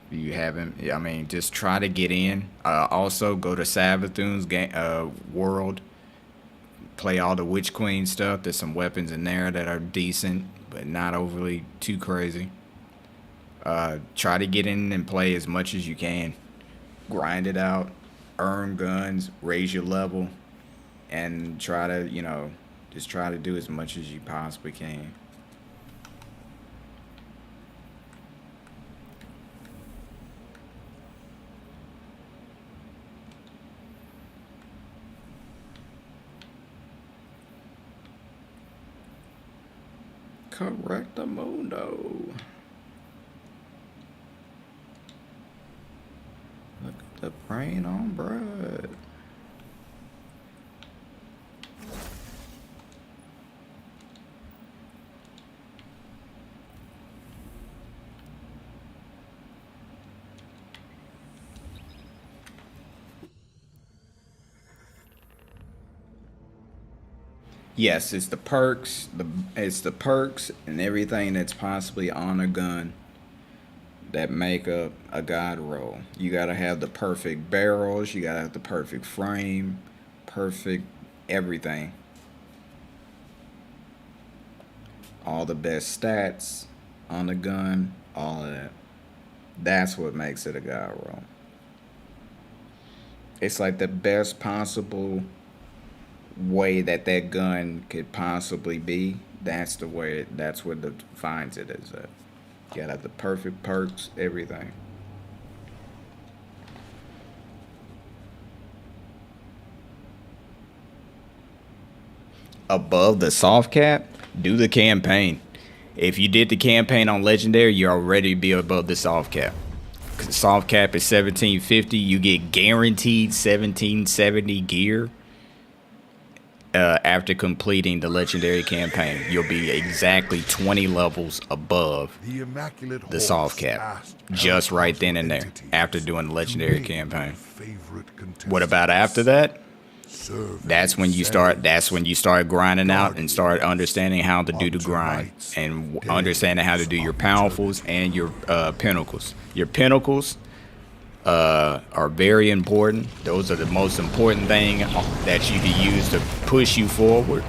You haven't, I mean, just try to get in. Also, go to Savathun's world. Play all the Witch Queen stuff. There's some weapons in there that are decent, but not overly too crazy. Try to get in and play as much as you can. Grind it out. Earn guns. Raise your level. And try to, you know, just try to do as much as you possibly can. Correctamundo. Look at the brain on bread. Yes, it's the perks, it's the perks and everything that's possibly on a gun that make up a god roll. You gotta have the perfect barrels, you gotta have the perfect frame, perfect everything. All the best stats on the gun, all of that. That's what makes it a god roll. It's like the best possible way that gun could possibly be. That's the way, that's what defines it as. You gotta have the perfect perks, everything. Above the soft cap, do the campaign. If you did the campaign on legendary, you already be above the soft cap. Cause soft cap is 1750. You get guaranteed 1770 gear. After completing the legendary campaign, you'll be exactly 20 levels above the soft cap, just right then and there, after doing the legendary campaign. What about after that? That's when you start. That's when you start grinding out and start understanding how to do the grind and understanding how to do your powerfuls and your pinnacles. Your pinnacles are very important. Those are the most important thing that you can use to push you forward,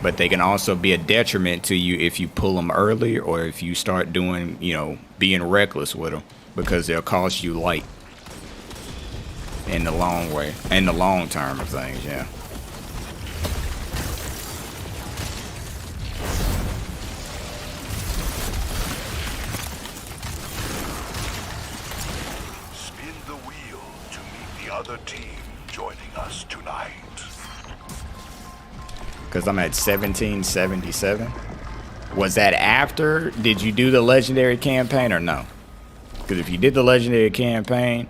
but they can also be a detriment to you if you pull them early or if you start doing, you know, being reckless with them, because they'll cost you light in the long way, in the long term of things. Yeah. Other team joining us tonight. Because I'm at 1777. Was that after? Did you do the legendary campaign or no? Because if you did the legendary campaign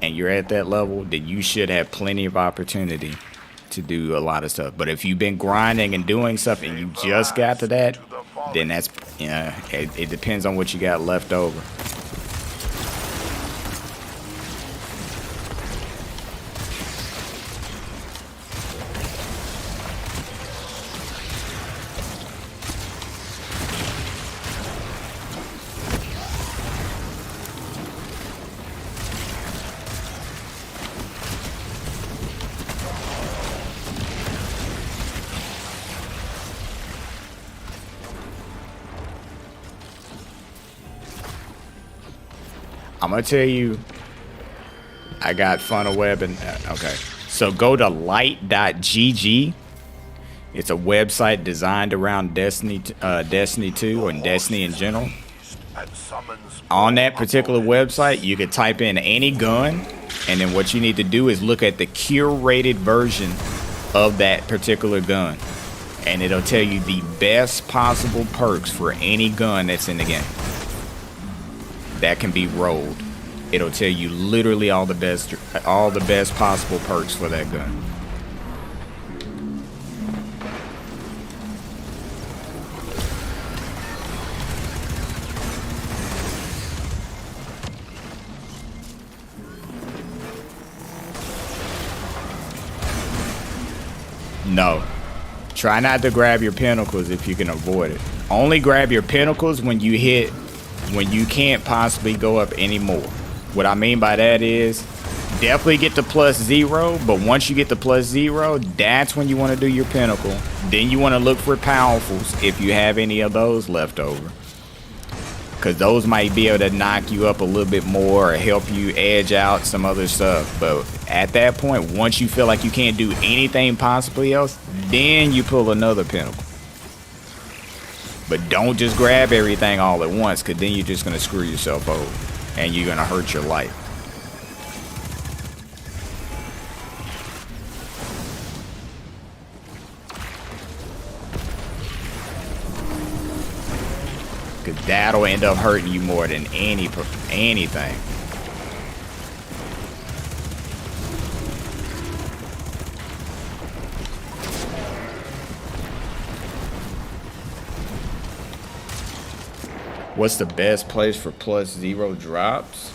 and you're at that level, then you should have plenty of opportunity to do a lot of stuff. But if you've been grinding and doing stuff and you just got to that, then that's, you know, it depends on what you got left over. I'm gonna tell you. I got funnel web and okay. So go to light.gg. It's a website designed around Destiny 2 and Destiny in general. On that particular website, you can type in any gun, and then what you need to do is look at the curated version of that particular gun, and it'll tell you the best possible perks for any gun that's in the game that can be rolled. It'll tell you literally all the best possible perks for that gun. No. Try not to grab your pinnacles if you can avoid it. Only grab your pinnacles when you can't possibly go up anymore. What I mean by that is definitely get to +0, but once you get to +0, that's when you want to do your pinnacle. Then you want to look for powerfuls if you have any of those left over, because those might be able to knock you up a little bit more or help you edge out some other stuff. But at that point, once you feel like you can't do anything possibly else, then you pull another pinnacle. But don't just grab everything all at once, because then you're just going to screw yourself over and you're going to hurt your life. Because that'll end up hurting you more than anything. What's the best place for +0 drops?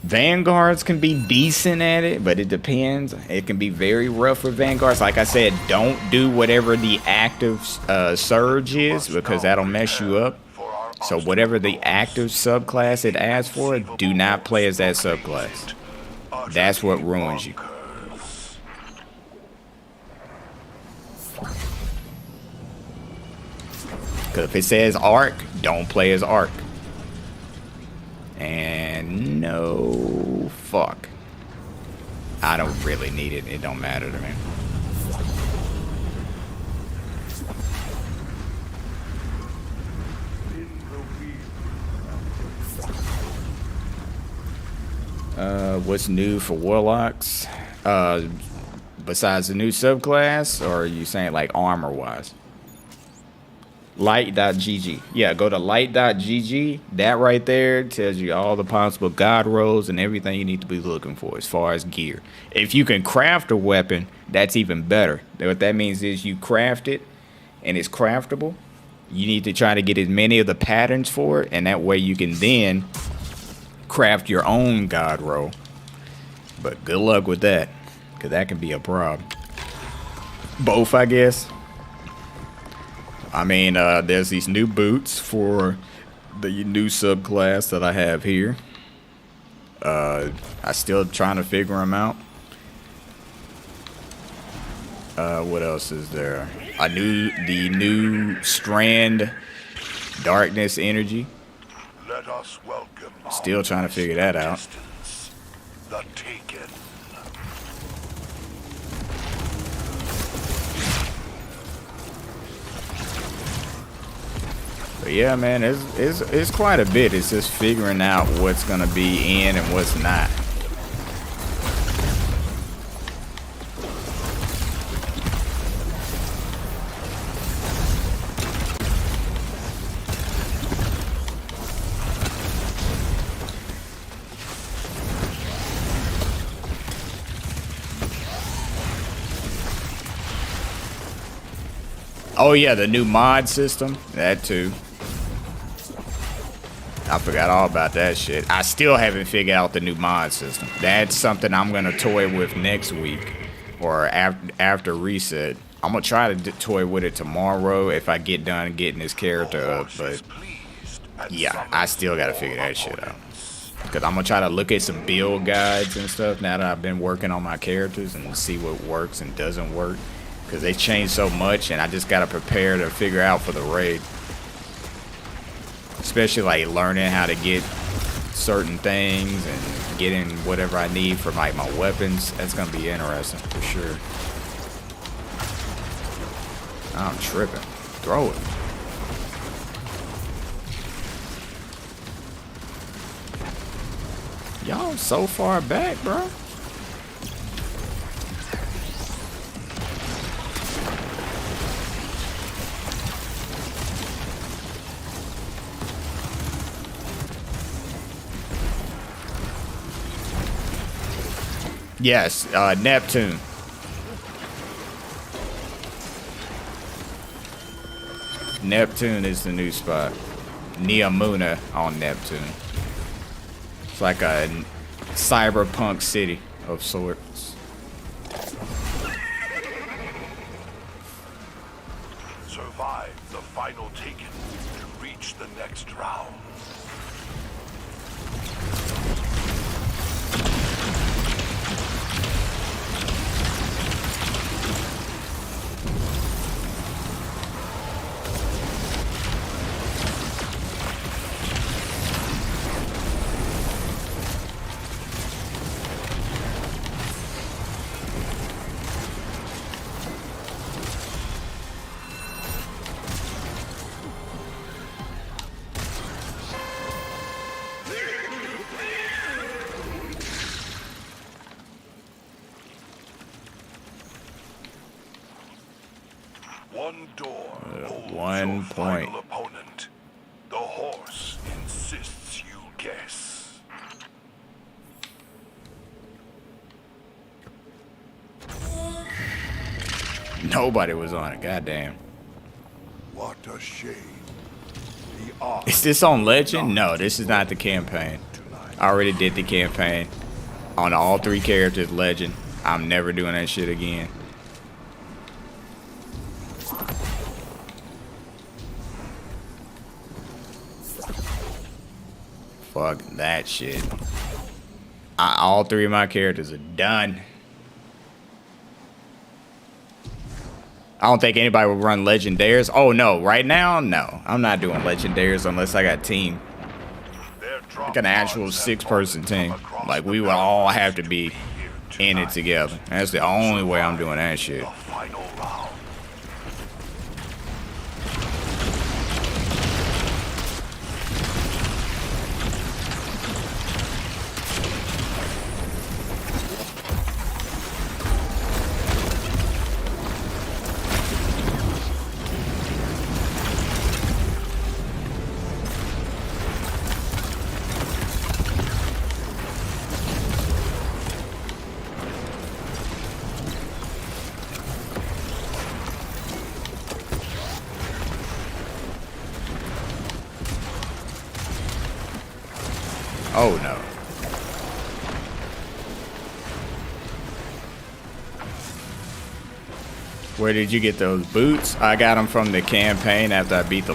Vanguards can be decent at it, but it depends. It can be very rough with Vanguards. Like I said, don't do whatever the active surge is, because that'll mess you up. So whatever the active subclass it asks for, do not play as that subclass. That's what ruins you. Because if it says Arc, don't play as Arc. And no, fuck. I don't really need it. It don't matter to me. What's new for Warlocks? Besides the new subclass, or are you saying like armor-wise? Light.gg. Yeah, go to light.gg. That right there tells you all the possible god rolls and everything you need to be looking for as far as gear. If you can craft a weapon, that's even better. What that means is you craft it and it's craftable. You need to try to get as many of the patterns for it, and that way you can then craft your own god roll. But good luck with that, because that can be a problem. Both, I guess. I mean, there's these new boots for the new subclass that I have here. I still trying to figure them out. What else is there? The new Strand Darkness Energy. Let us welcome. Still trying to figure that out. The Taken. But yeah, man, it's quite a bit. It's just figuring out what's gonna be in and what's not. Oh yeah, the new mod system, that too. I forgot all about that shit. I still haven't figured out the new mod system. That's something I'm gonna toy with next week, or after reset. I'm gonna try to toy with it tomorrow if I get done getting this character up. But yeah, I still gotta figure that shit out. Cause I'm gonna try to look at some build guides and stuff now that I've been working on my characters, and see what works and doesn't work. Cause they changed so much, and I just gotta prepare to figure out for the raid. especially like learning how to get certain things and getting whatever I need for like my weapons. That's gonna be interesting for sure. I'm tripping. Throw it. Y'all so far back, bro. Yes, Neptune. Neptune is the new spot. Neomuna on Neptune. It's like a cyberpunk city of sorts. Survive the final taken to reach the next round. One door holds one your point. final opponent. The horse insists you guess. Nobody was on it. Goddamn. What a shame. Is this on Legend? No, this is not the campaign. I already did the campaign on all 3 characters. Legend. I'm never doing that shit again. Fuck that shit. All 3 of my characters are done. I don't think anybody would run Legendaires. Oh no, right now, no. I'm not doing Legendaires unless I got team. Like an actual 6-person team. Like we would all have to be in it together. That's the only way I'm doing that shit. Oh no. Where did you get those boots? I got them from the campaign after I beat the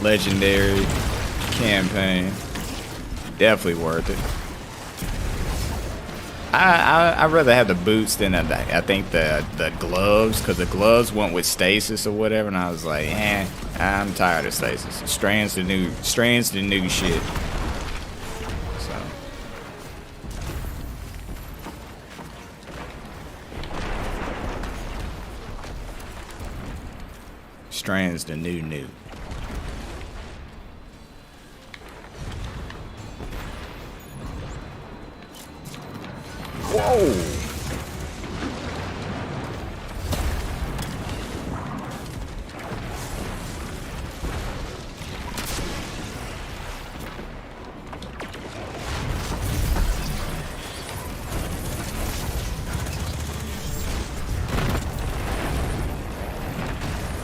legendary campaign. Definitely worth it. I'd rather have the boots than I think the gloves, because the gloves went with stasis or whatever, and I was like, I'm tired of stasis. Strand's the new shit. So Strand's the new. Whoa!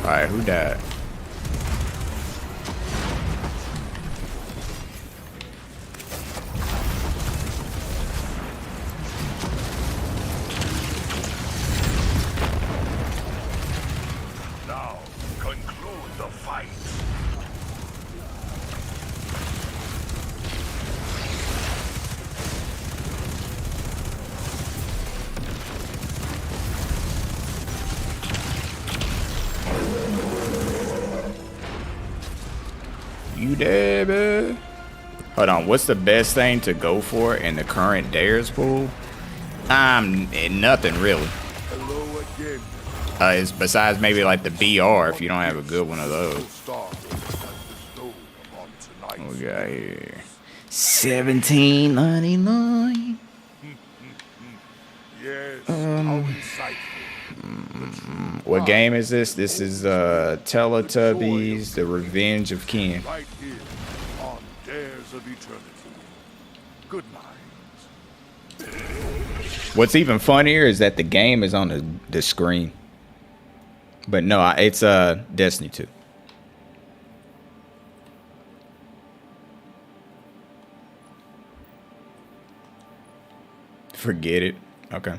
Alright, who died? Now, conclude the fight. you there, baby. Hold on, what's the best thing to go for in the current Dares pool? Nothing really. Hello again. It's besides maybe like the VR if you don't have a good one of those. What we got here? $17.99. Yes, how insightful. What game is this? This is Teletubbies: The Revenge of Ken. Right here on Dares of Eternity. Good night. What's even funnier is that the game is on the screen. But no, it's Destiny 2. Forget it. Okay.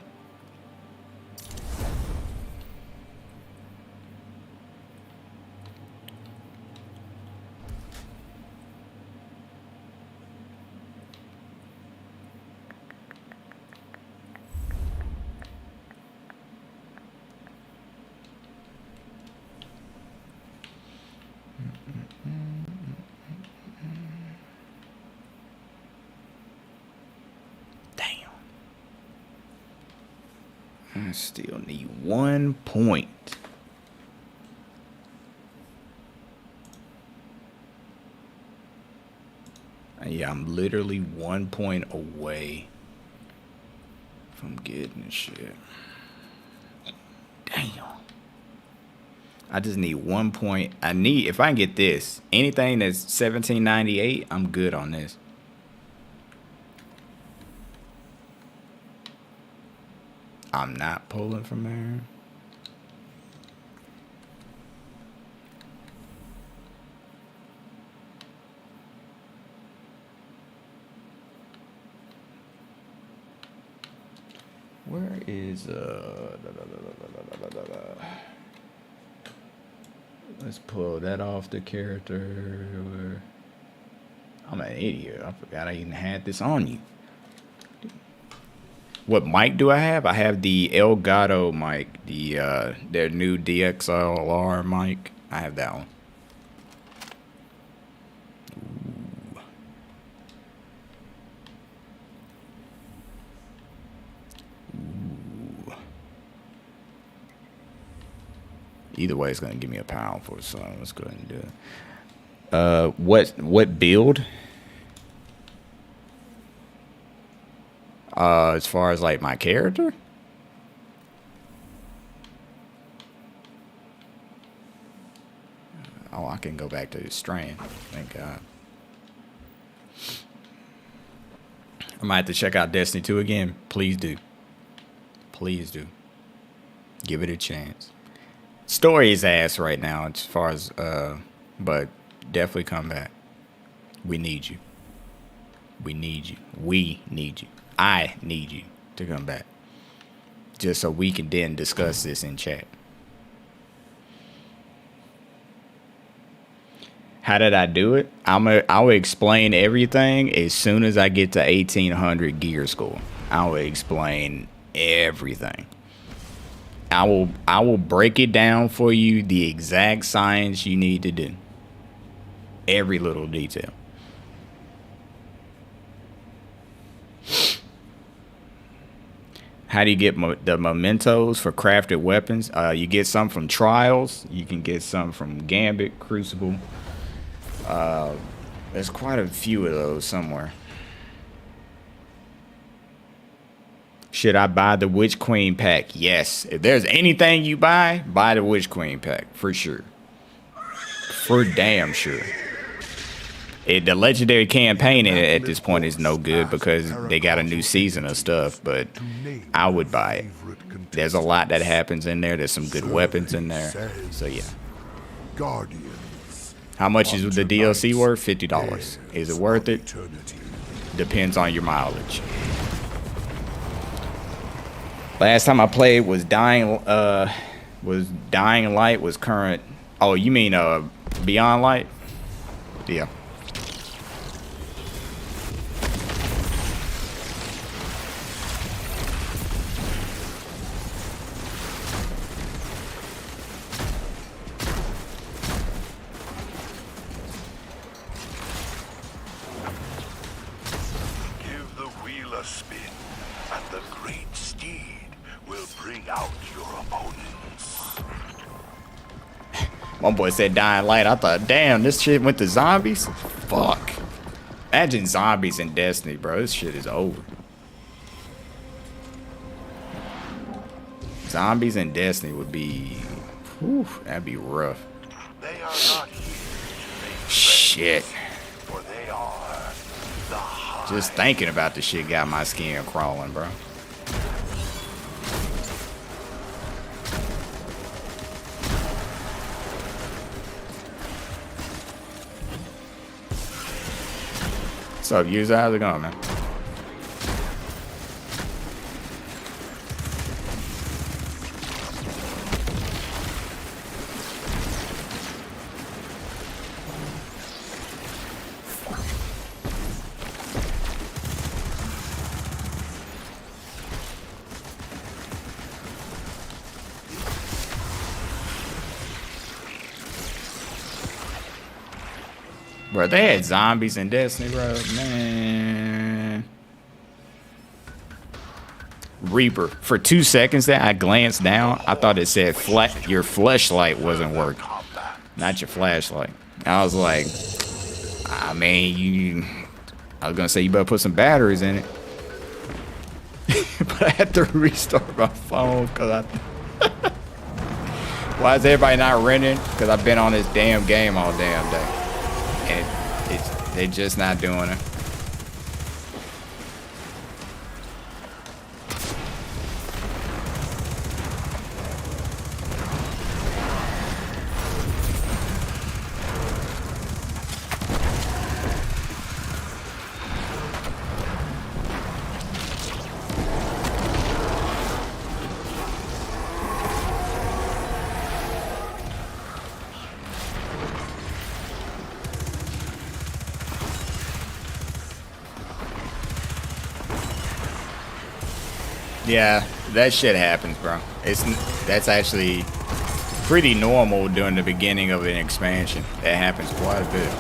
I still need 1 point. Yeah, I'm literally 1 point away from getting shit. Damn. I just need 1 point. If I can get this, anything that's 1798, I'm good on this. I'm not pulling from there. Where is let's pull that off the character. I'm an idiot. I forgot I even had this on you. What mic do I have? I have the Elgato mic, their new DXLR mic. I have that one. Ooh. Either way, it's gonna give me a powerful, so let's go ahead and do it. What build? As far as like my character? Oh, I can go back to the strand. Thank God. I might have to check out Destiny 2 again. Please do. Please do. Give it a chance. Story is ass right now as far as but definitely come back. We need you. We need you. We need you. I need you to come back. Just so we can then discuss this in chat. How did I do it? I will explain everything as soon as I get to 1800 gear score. I will explain everything. I will break it down for you, the exact science you need to do. Every little detail. How do you get the mementos for crafted weapons? You get some from Trials. You can get some from Gambit, Crucible. There's quite a few of those somewhere. Should I buy the Witch Queen pack? Yes. If there's anything you buy the Witch Queen pack. For sure. For damn sure. The legendary campaign at this point is no good because they got a new season of stuff, but I would buy it. There's a lot that happens in there. There's some good weapons in there. So yeah. How much is the DLC worth? $50. Is it worth it? Depends on your mileage. Last time I played was Dying Light was current. Oh, you mean Beyond Light? Yeah. a spin, and the great steed will bring out your opponents. My boy said Dying Light. I thought, damn, this shit went to zombies? Fuck. Imagine zombies in Destiny, bro. This shit is over. Zombies in Destiny would be... Whew, that'd be rough. They are not here to make Shit. for they are the Hive. Just thinking about this shit got my skin crawling, bro. What's up, user? How's it going, man? Bro, they had zombies in Destiny, bro. Man. Reaper. For 2 seconds there, I glanced down. I thought it said your flashlight wasn't working. Not your flashlight. I was like, I mean, I was going to say you better put some batteries in it. But I had to restart my phone because I... Why is everybody not renting? Because I've been on this damn game all damn day. And they're just not doing it. Yeah, that shit happens, bro. That's actually pretty normal during the beginning of an expansion. That happens quite a bit.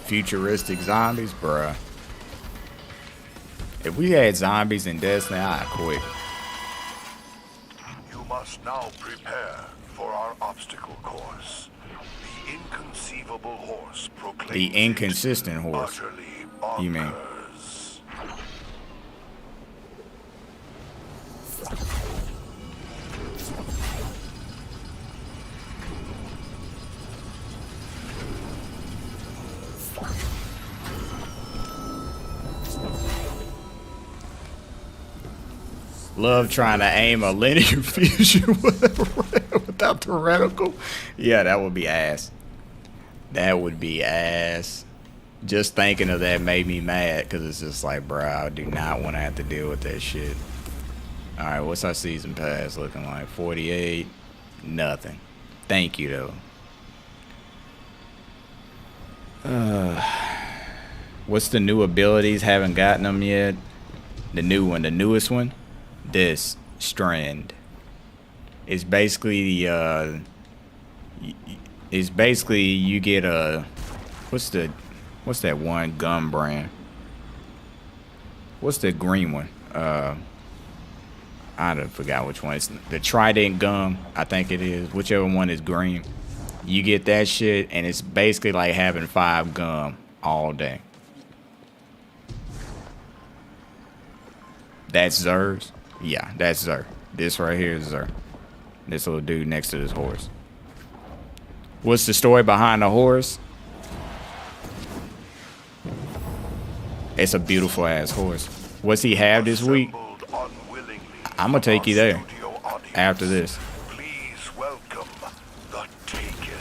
Futuristic zombies, bruh. If we had zombies in Destiny, I'd quit. Must now prepare for our obstacle course. The inconceivable horse proclaims the inconsistent horse. You mean? Love trying to aim a linear fusion without the reticle. Yeah, that would be ass. That would be ass. Just thinking of that made me mad because it's just like, bro, I do not want to have to deal with that shit. All right, what's our season pass looking like? 48. Nothing. Thank you, though. What's the new abilities? Haven't gotten them yet. The new one, the newest one. This strand is basically you get a what's that one gum brand? What's the green one? I don't forgot which one. It's the Trident gum, I think it is. Whichever one is green, you get that shit, and it's basically like having 5 gum all day. That's Zer's. Yeah, that's Zer. This right here is Zer. This little dude next to this horse. What's the story behind the horse? It's a beautiful ass horse. What's he have this week? I'm gonna take you there after this. Please welcome the Taken.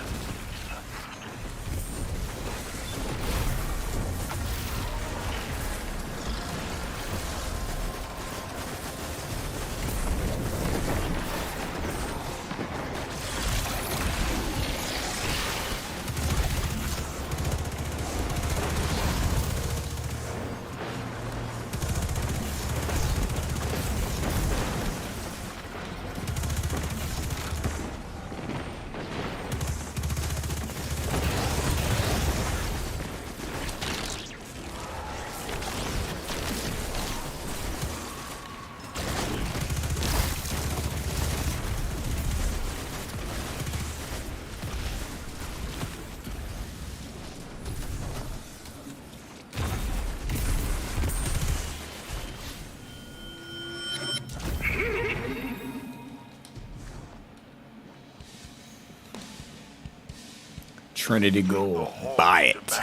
Trinity Ghoul. Buy it.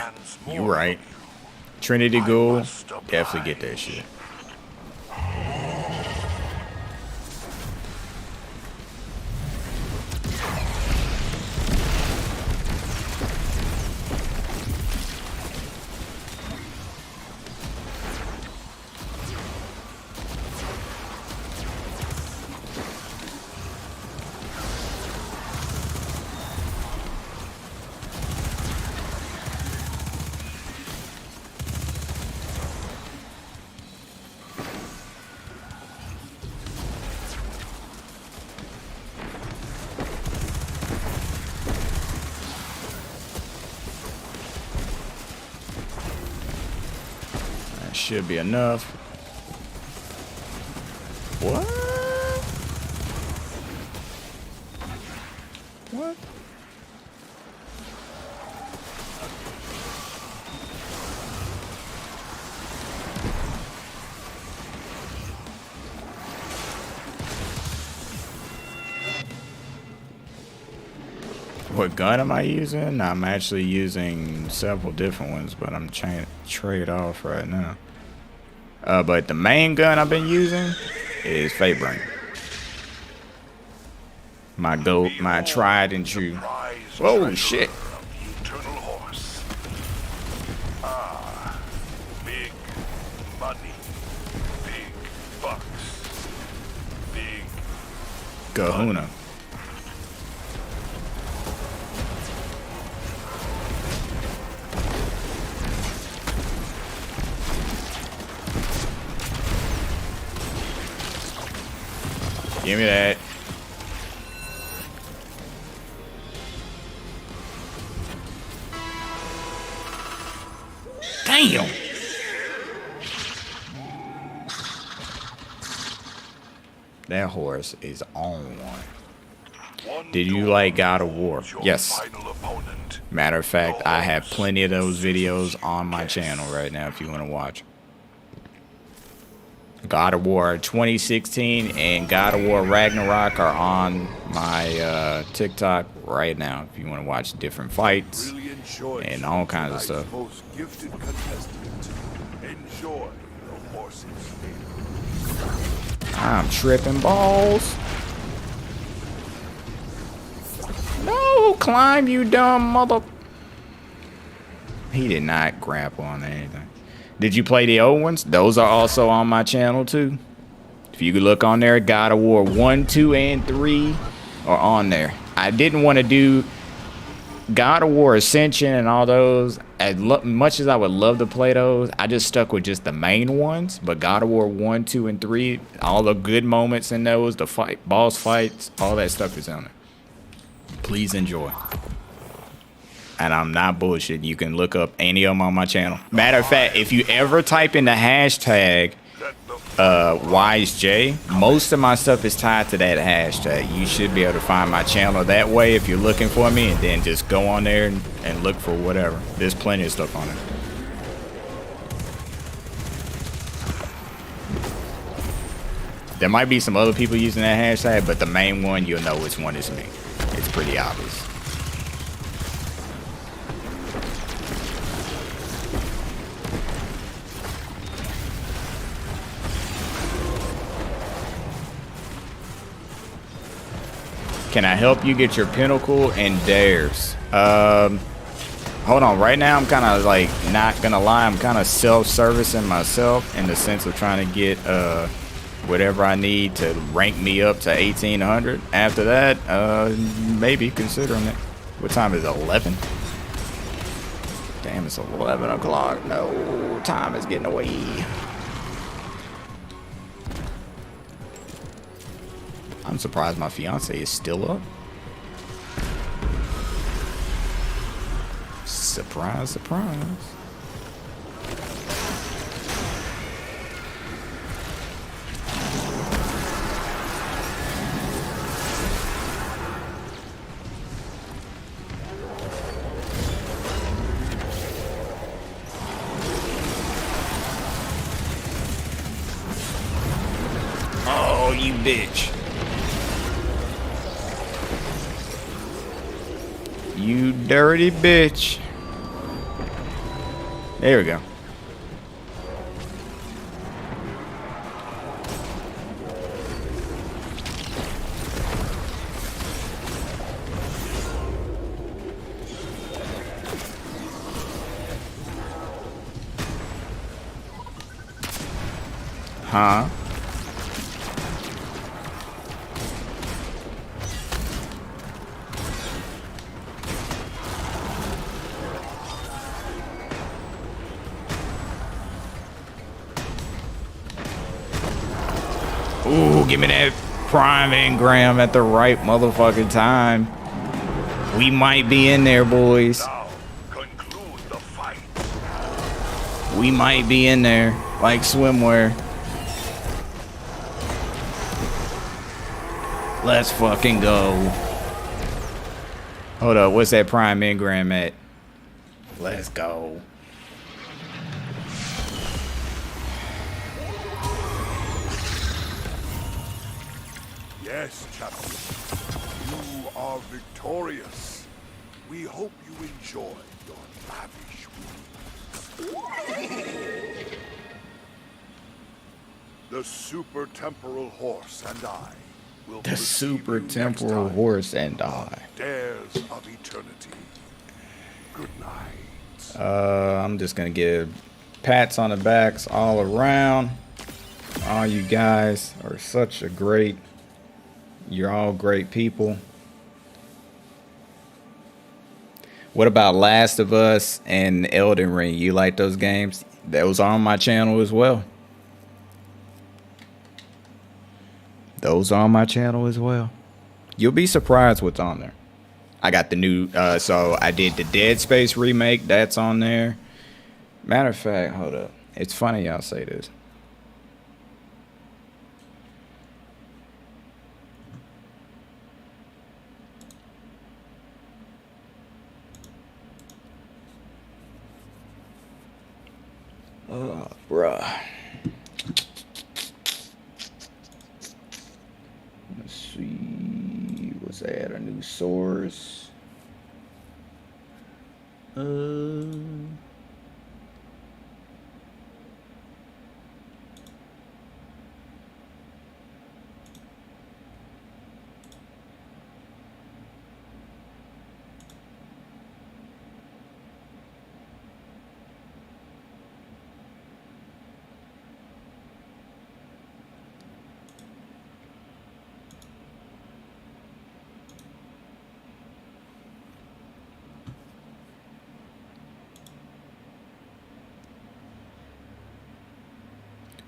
You right. Trinity Ghoul. Definitely get that shit. Should be enough. What? What? What gun am I using? I'm actually using several different ones, but I'm trying to trade off right now. But the main gun I've been using is Fatebringer. My tried and true. Whoa, shit. Ah, big money, big bucks, big Kahuna. Give me that. Damn. That horse is on one. Did you like God of War? Yes. Matter of fact, I have plenty of those videos on my channel right now if you want to watch. God of War 2016 and God of War Ragnarok are on my TikTok right now if you want to watch different fights and all kinds of stuff. Most gifted contestant. Enjoy the horses. I'm tripping balls. No, climb, you dumb mother. He did not grapple on anything. Did you play the old ones? Those are also on my channel too. If you could look on there, God of War 1, 2, and 3 are on there. I didn't want to do God of War Ascension and all those. As much as I would love to play those, I just stuck with just the main ones. But God of War 1, 2, and 3, all the good moments in those, the boss fights, all that stuff is on there. Please enjoy. And I'm not bullshit. You can look up any of them on my channel. Matter of fact, if you ever type in the hashtag WiseJ, most of my stuff is tied to that hashtag. You should be able to find my channel that way if you're looking for me, and then just go on there and look for whatever. There's plenty of stuff on it. There might be some other people using that hashtag, but the main one, you'll know which one is me. It's pretty obvious. Can I help you get your pinnacle and dares? Hold on. Right now, I'm kind of like, not gonna lie, I'm kind of self-servicing myself in the sense of trying to get whatever I need to rank me up to 1800. After that, maybe considering it. What time is it? 11? Damn, it's 11 o'clock. No, time is getting away. I'm surprised my fiance is still up. Surprise, surprise. Oh, you bitch. You dirty bitch. There we go. Huh? Ooh, give me that prime engram at the right motherfucking time. We might be in there, boys. We might be in there, like swimwear. Let's fucking go. Hold up, what's that prime engram at? Let's go. Yes, Captain. You are victorious. We hope you enjoy your lavish meals. The super temporal horse and I will The super temporal horse and I. Dares of eternity. Good night. I'm just gonna give pats on the backs all around. All you guys are such a great. You're all great people. What about Last of Us and Elden Ring? You like those games? Those are on my channel as well. Those are on my channel as well. You'll be surprised what's on there. I got the new, so I did the Dead Space remake. That's on there. Matter of fact, hold up. It's funny y'all say this. Oh, bruh. Let's see. Was that a new source?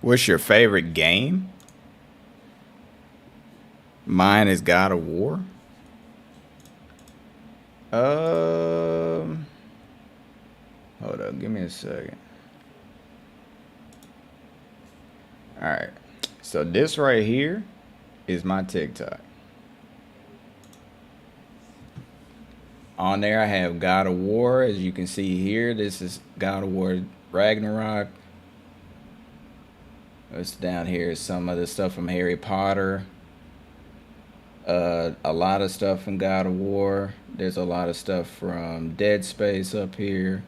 What's your favorite game? Mine is God of War. Hold up, give me a second. All right, so this right here is my TikTok. On there, I have God of War. As you can see here, this is God of War Ragnarok. What's down here is some of the stuff from Harry Potter. A lot of stuff from God of War. There's a lot of stuff from Dead Space up here.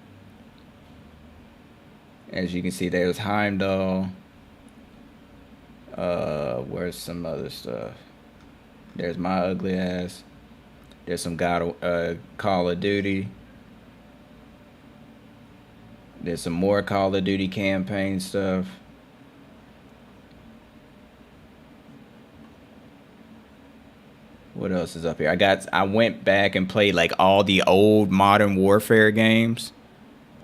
As you can see, there's Heimdall. Where's some other stuff? There's my ugly ass. There's some Call of Duty. There's some more Call of Duty campaign stuff. What else is up here? I went back and played like all the old Modern Warfare games.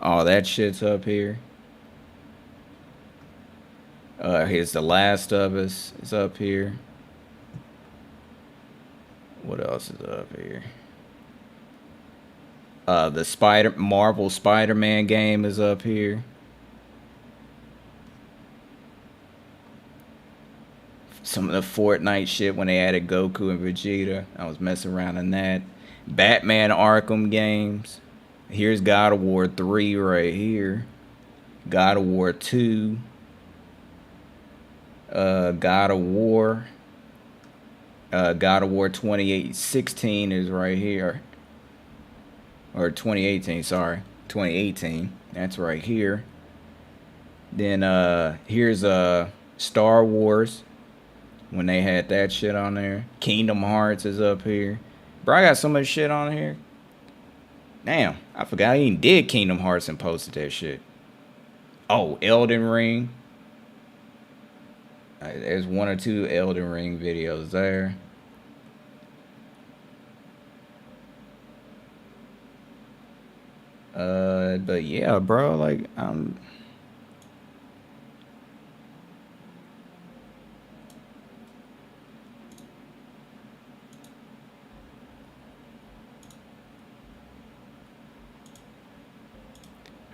All that shit's up here. Here's The Last of Us. It's up here. What else is up here? The Marvel Spider-Man game is up here. Some of the Fortnite shit when they added Goku and Vegeta. I was messing around in that. Batman Arkham games. Here's God of War 3 right here. God of War 2. God of War. God of War 2016 is right here. or 2018, sorry, 2018. That's right here. Then here's Star Wars when they had that shit on there. Kingdom Hearts is up here. Bro, I got so much shit on here. Damn, I forgot I even did Kingdom Hearts and posted that shit. Oh, Elden Ring. There's 1 or 2 Elden Ring videos there. But yeah, bro, like all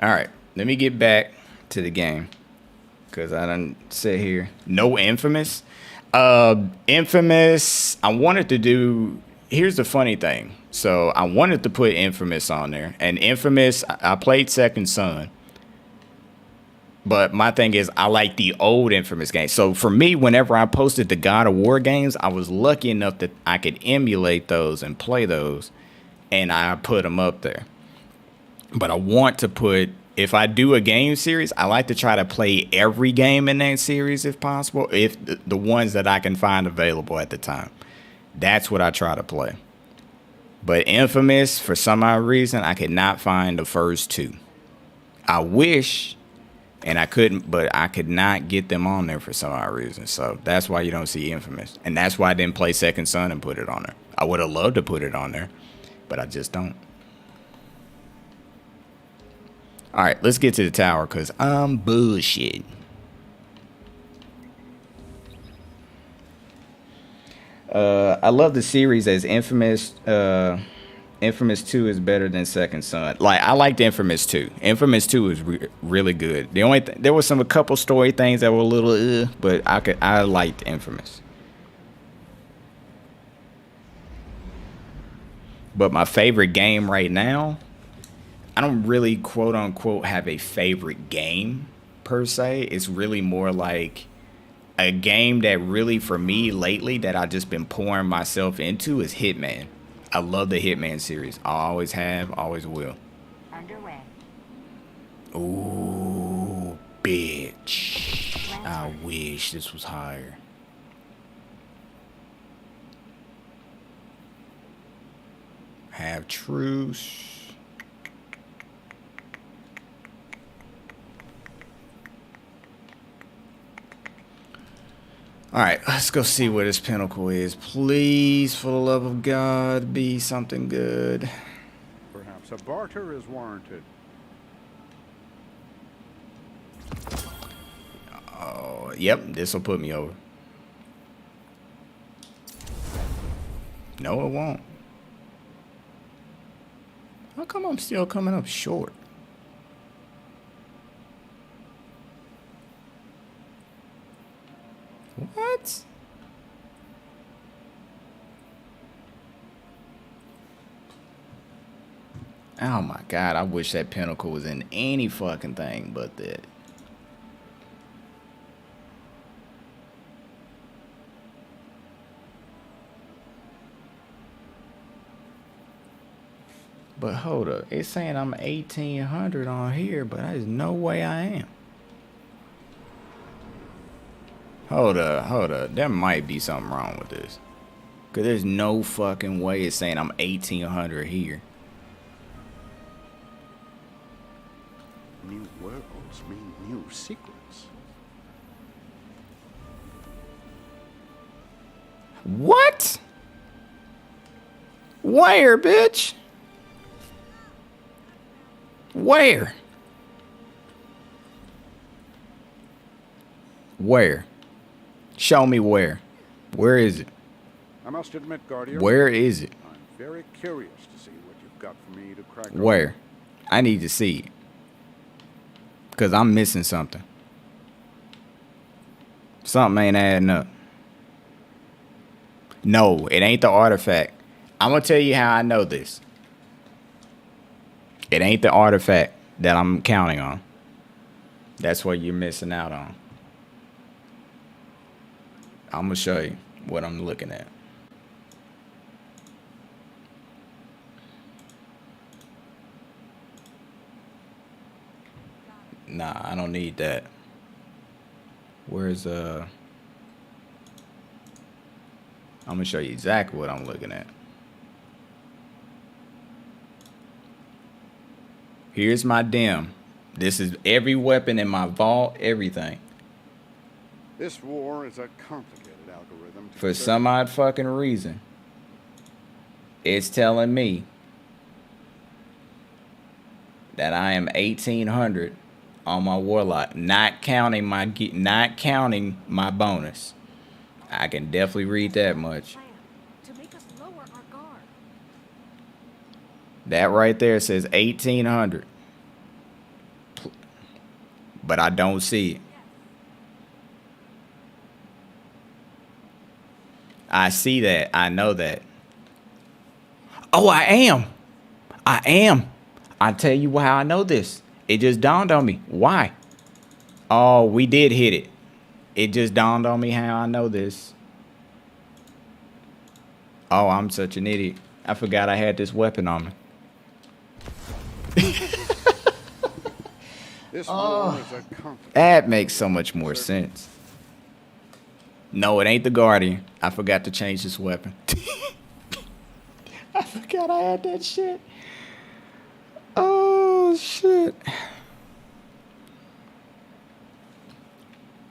right, let me get back to the game because I done sit here. No Infamous. Infamous, I wanted to do. Here's the funny thing. So I wanted to put Infamous on there, and Infamous, I played Second Son. But my thing is, I like the old Infamous games. So for me, whenever I posted the God of War games, I was lucky enough that I could emulate those and play those, and I put them up there. But I want to put, if I do a game series, I like to try to play every game in that series if possible, if the ones that I can find available at the time. That's what I try to play. But Infamous, for some odd reason, I could not find the first 2. I wish, and I couldn't, but I could not get them on there for some odd reason. So that's why you don't see Infamous. And that's why I didn't play Second Son and put it on there. I would have loved to put it on there, but I just don't. All right, let's get to the tower because I'm bullshit. I love the series as Infamous. Infamous 2 is better than Second Son. Like, I liked Infamous 2. Infamous 2 is really good. The only there was a couple story things that were a little but I liked Infamous. But my favorite game right now, I don't really quote unquote have a favorite game per se. It's really more like a game that really for me lately that I just been pouring myself into is Hitman. I love the Hitman series. I always have, always will. Underway. Ooh, bitch. I wish this was higher. Have truce. All right, let's go see what this pinnacle is. Please, for the love of God, be something good. Perhaps a barter is warranted. Oh, yep, this will put me over. No, it won't. How come I'm still coming up short? What? Oh my God, I wish that pinnacle was in any fucking thing but that. But hold up, it's saying I'm 1800 on here, but there's no way I am. Hold up. There might be something wrong with this. Because there's no fucking way it's saying I'm 1800 here. New worlds mean new secrets. What? Where, bitch? Where? Where? Show me where. Where is it? I must admit, Guardian. Where is it? I'm very curious to see what you've got for me to crack open. Where? I need to see it. Because I'm missing something. Something ain't adding up. No, it ain't the artifact. I'm going to tell you how I know this. It ain't the artifact that I'm counting on. That's what you're missing out on. I'm going to show you what I'm looking at. Nah, I don't need that. Where's I'm gonna show you exactly what I'm looking at. Here's my dim. This is every weapon in my vault, everything. This war is a complicated algorithm. For some odd fucking reason, it's telling me that I am 1800 on my warlock, not counting my bonus. I can definitely read that much. That right there says 1800, but I don't see it. I see that. I know that. Oh, I am. I tell you how I know this. It just dawned on me. Why? Oh, we did hit it. It just dawned on me how I know this. Oh, I'm such an idiot. I forgot I had this weapon on me. This war is a complicated. That makes so much more sense. No, it ain't the Guardian. I forgot to change this weapon. I forgot I had that shit. Oh, shit.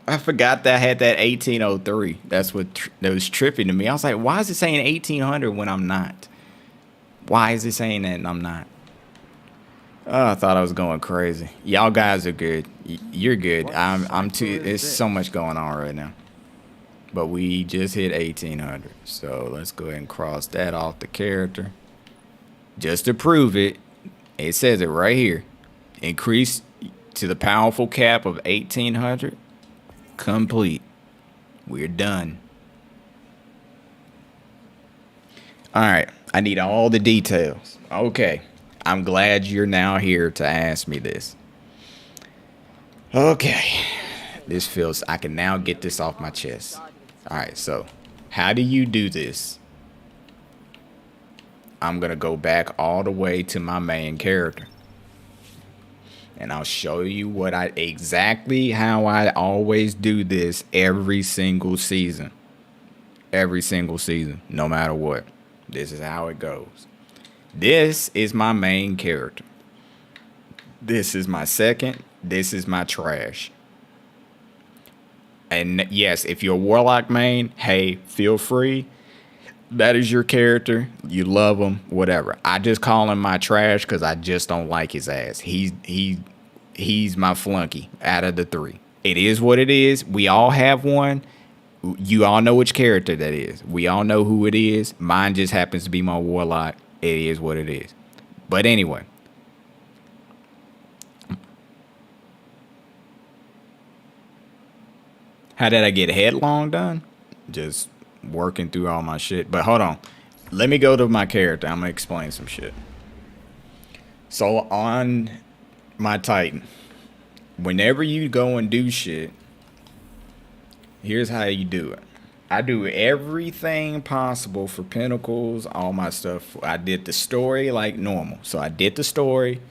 I forgot that I had that 1803. That's what that was tripping to me. I was like, why is it saying 1800 when I'm not? Why is it saying that and I'm not? Oh, I thought I was going crazy. Y'all guys are good. You're good. I'm too. There's so much going on right now. But we just hit 1800. So let's go ahead and cross that off the character. Just to prove it, it says it right here. Increase to the powerful cap of 1800. Complete. We're done. All right. I need all the details. Okay. I'm glad you're now here to ask me this. Okay. This feels, I can now get this off my chest. All right, so how do you do this? I'm going to go back all the way to my main character. And I'll show you what exactly how I always do this every single season. Every single season, no matter what. This is how it goes. This is my main character. This is my second. This is my trash. And yes, if you're a Warlock main, hey, feel free. That is your character. You love him, whatever. I just call him my trash because I just don't like his ass. He's my flunky out of the three. It is what it is. We all have one. You all know which character that is. We all know who it is. Mine just happens to be my Warlock. It is what it is. But anyway. How did I get headlong done? Just working through all my shit. But hold on. Let me go to my character. I'm going to explain some shit. So on my Titan, whenever you go and do shit, here's how you do it. I do everything possible for Pinnacles, all my stuff. I did the story like normal. So I did the story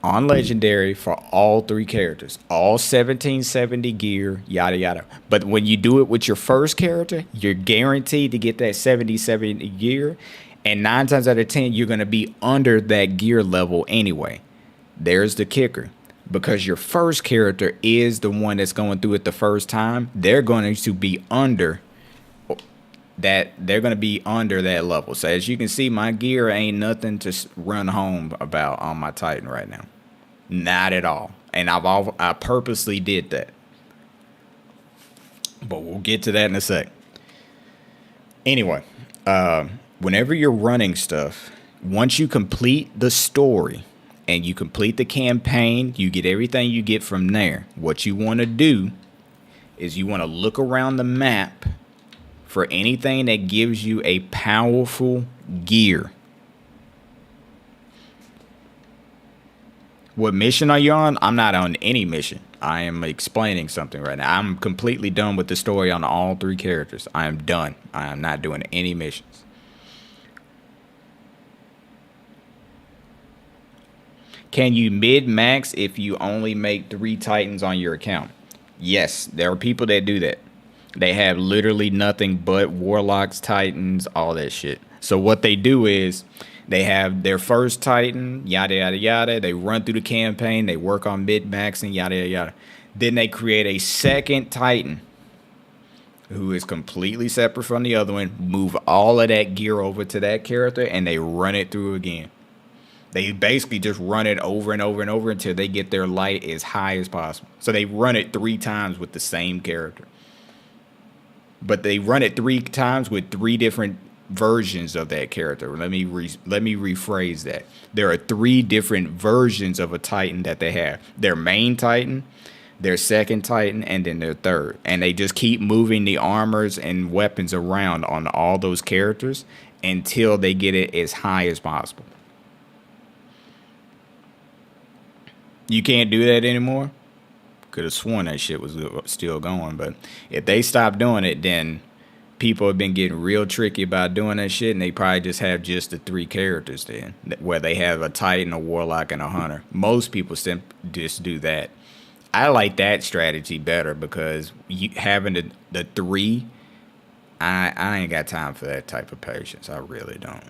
on Legendary for all three characters. All 1770 gear, yada yada. But when you do it with your first character, you're guaranteed to get that 70 gear. And 9 times out of 10, you're going to be under that gear level anyway. There's the kicker. Because your first character is the one that's going through it the first time, they're going to be under that. They're going to be under that level. So as you can see, my gear ain't nothing to run home about on my Titan right now. Not at all. And I purposely did that. But we'll get to that in a sec. Anyway, whenever you're running stuff, once you complete the story and you complete the campaign, you get everything you get from there. What you want to do is you want to look around the map for anything that gives you a powerful gear. What mission are you on? I'm not on any mission. I am explaining something right now. I'm completely done with the story on all three characters. I am done. I am not doing any missions. Can you mid-max if you only make 3 Titans on your account? Yes, there are people that do that. They have literally nothing but Warlocks, Titans, all that shit. So what they do is they have their first Titan, yada, yada, yada. They run through the campaign. They work on mid-maxing, yada, yada, yada. Then they create a second Titan who is completely separate from the other one, move all of that gear over to that character, and they run it through again. They basically just run it over and over and over until they get their light as high as possible. So they run it 3 times with the same character. But they run it 3 times with 3 different versions of that character. Let me rephrase that. There are 3 different versions of a Titan that they have. Their main Titan, their second Titan, and then their third. And they just keep moving the armors and weapons around on all those characters until they get it as high as possible. You can't do that anymore? Could have sworn that shit was still going. But if they stop doing it, then people have been getting real tricky about doing that shit, and they probably just have just the 3 characters then, where they have a Titan, a Warlock, and a Hunter. Most people just do that. I like that strategy better because having the 3, I ain't got time for that type of patience. I really don't.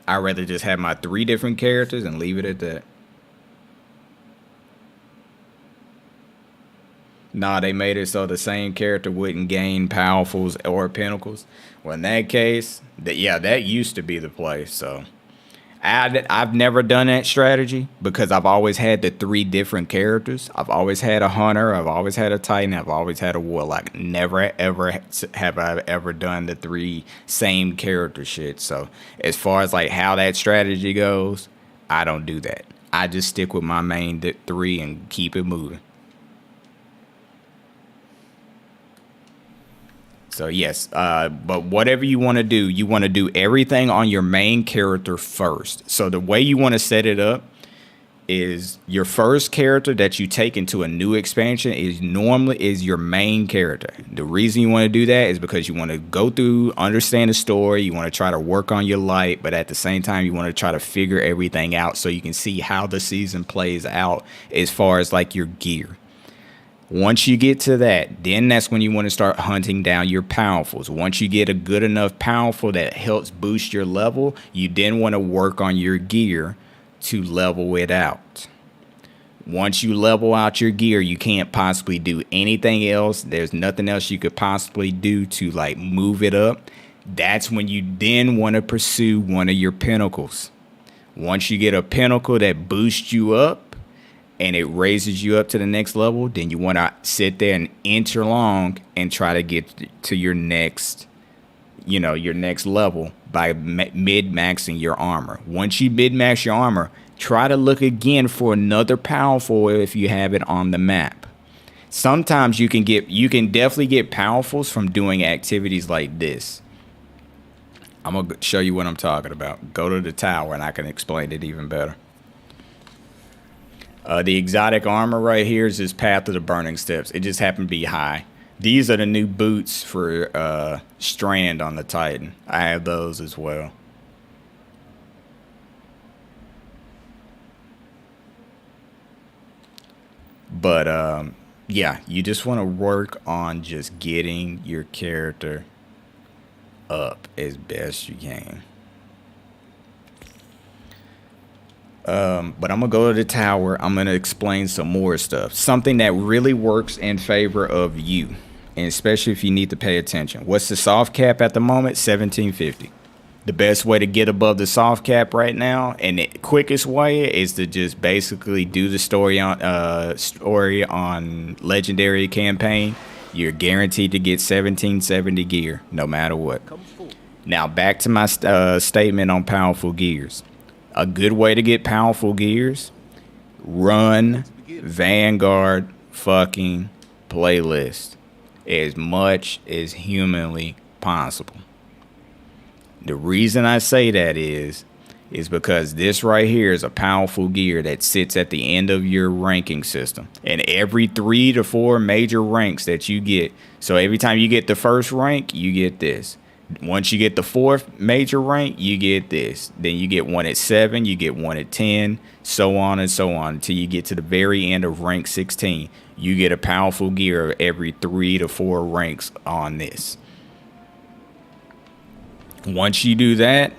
I'd rather just have my 3 different characters and leave it at that. Nah, they made it so the same character wouldn't gain powerfuls or pinnacles. Well, in that case, that used to be the play. So I've never done that strategy because I've always had the 3 different characters. I've always had a Hunter, I've always had a Titan, I've always had a Warlock. Never ever have I ever done the 3 same character shit. So as far as like how that strategy goes, I don't do that. I just stick with my main 3 and keep it moving. So yes, but whatever you want to do everything on your main character first. So the way you want to set it up is your first character that you take into a new expansion is your main character. The reason you want to do that is because you want to go through, understand the story, you want to try to work on your light, but at the same time you want to try to figure everything out so you can see how the season plays out as far as like your gear. Once you get to that, then that's when you want to start hunting down your powerfuls. Once you get a good enough powerful that helps boost your level, you then want to work on your gear to level it out. Once you level out your gear, you can't possibly do anything else. There's nothing else you could possibly do to like move it up. That's when you then want to pursue one of your pinnacles. Once you get a pinnacle that boosts you up, and it raises you up to the next level, then you want to sit there and enter long and try to get to your next, your next level by mid-maxing your armor. Once you mid-max your armor, try to look again for another powerful if you have it on the map. Sometimes you can definitely get powerfuls from doing activities like this. I'm going to show you what I'm talking about. Go to the tower and I can explain it even better. The exotic armor right here is this Path of the Burning Steps. It just happened to be high. These are the new boots for Strand on the Titan. I have those as well. But yeah, you just want to work on just getting your character up as best you can. But I'm gonna go to the tower. I'm gonna explain some more stuff. Something that really works in favor of you, and especially if you need to pay attention. What's the soft cap at the moment? 1750. The best way to get above the soft cap right now, and the quickest way, is to just basically do the story on Legendary campaign. You're guaranteed to get 1770 gear, no matter what. Now back to my statement on powerful gears. A good way to get powerful gears, run Vanguard fucking playlist as much as humanly possible. The reason I say that is because this right here is a powerful gear that sits at the end of your ranking system. And every 3 to 4 major ranks that you get, so every time you get the first rank, you get this. Once you get the 4th major rank, you get this. Then you get one at 7, you get one at 10, so on and so on until you get to the very end of rank 16. You get a powerful gear every 3 to 4 ranks on this. Once you do that,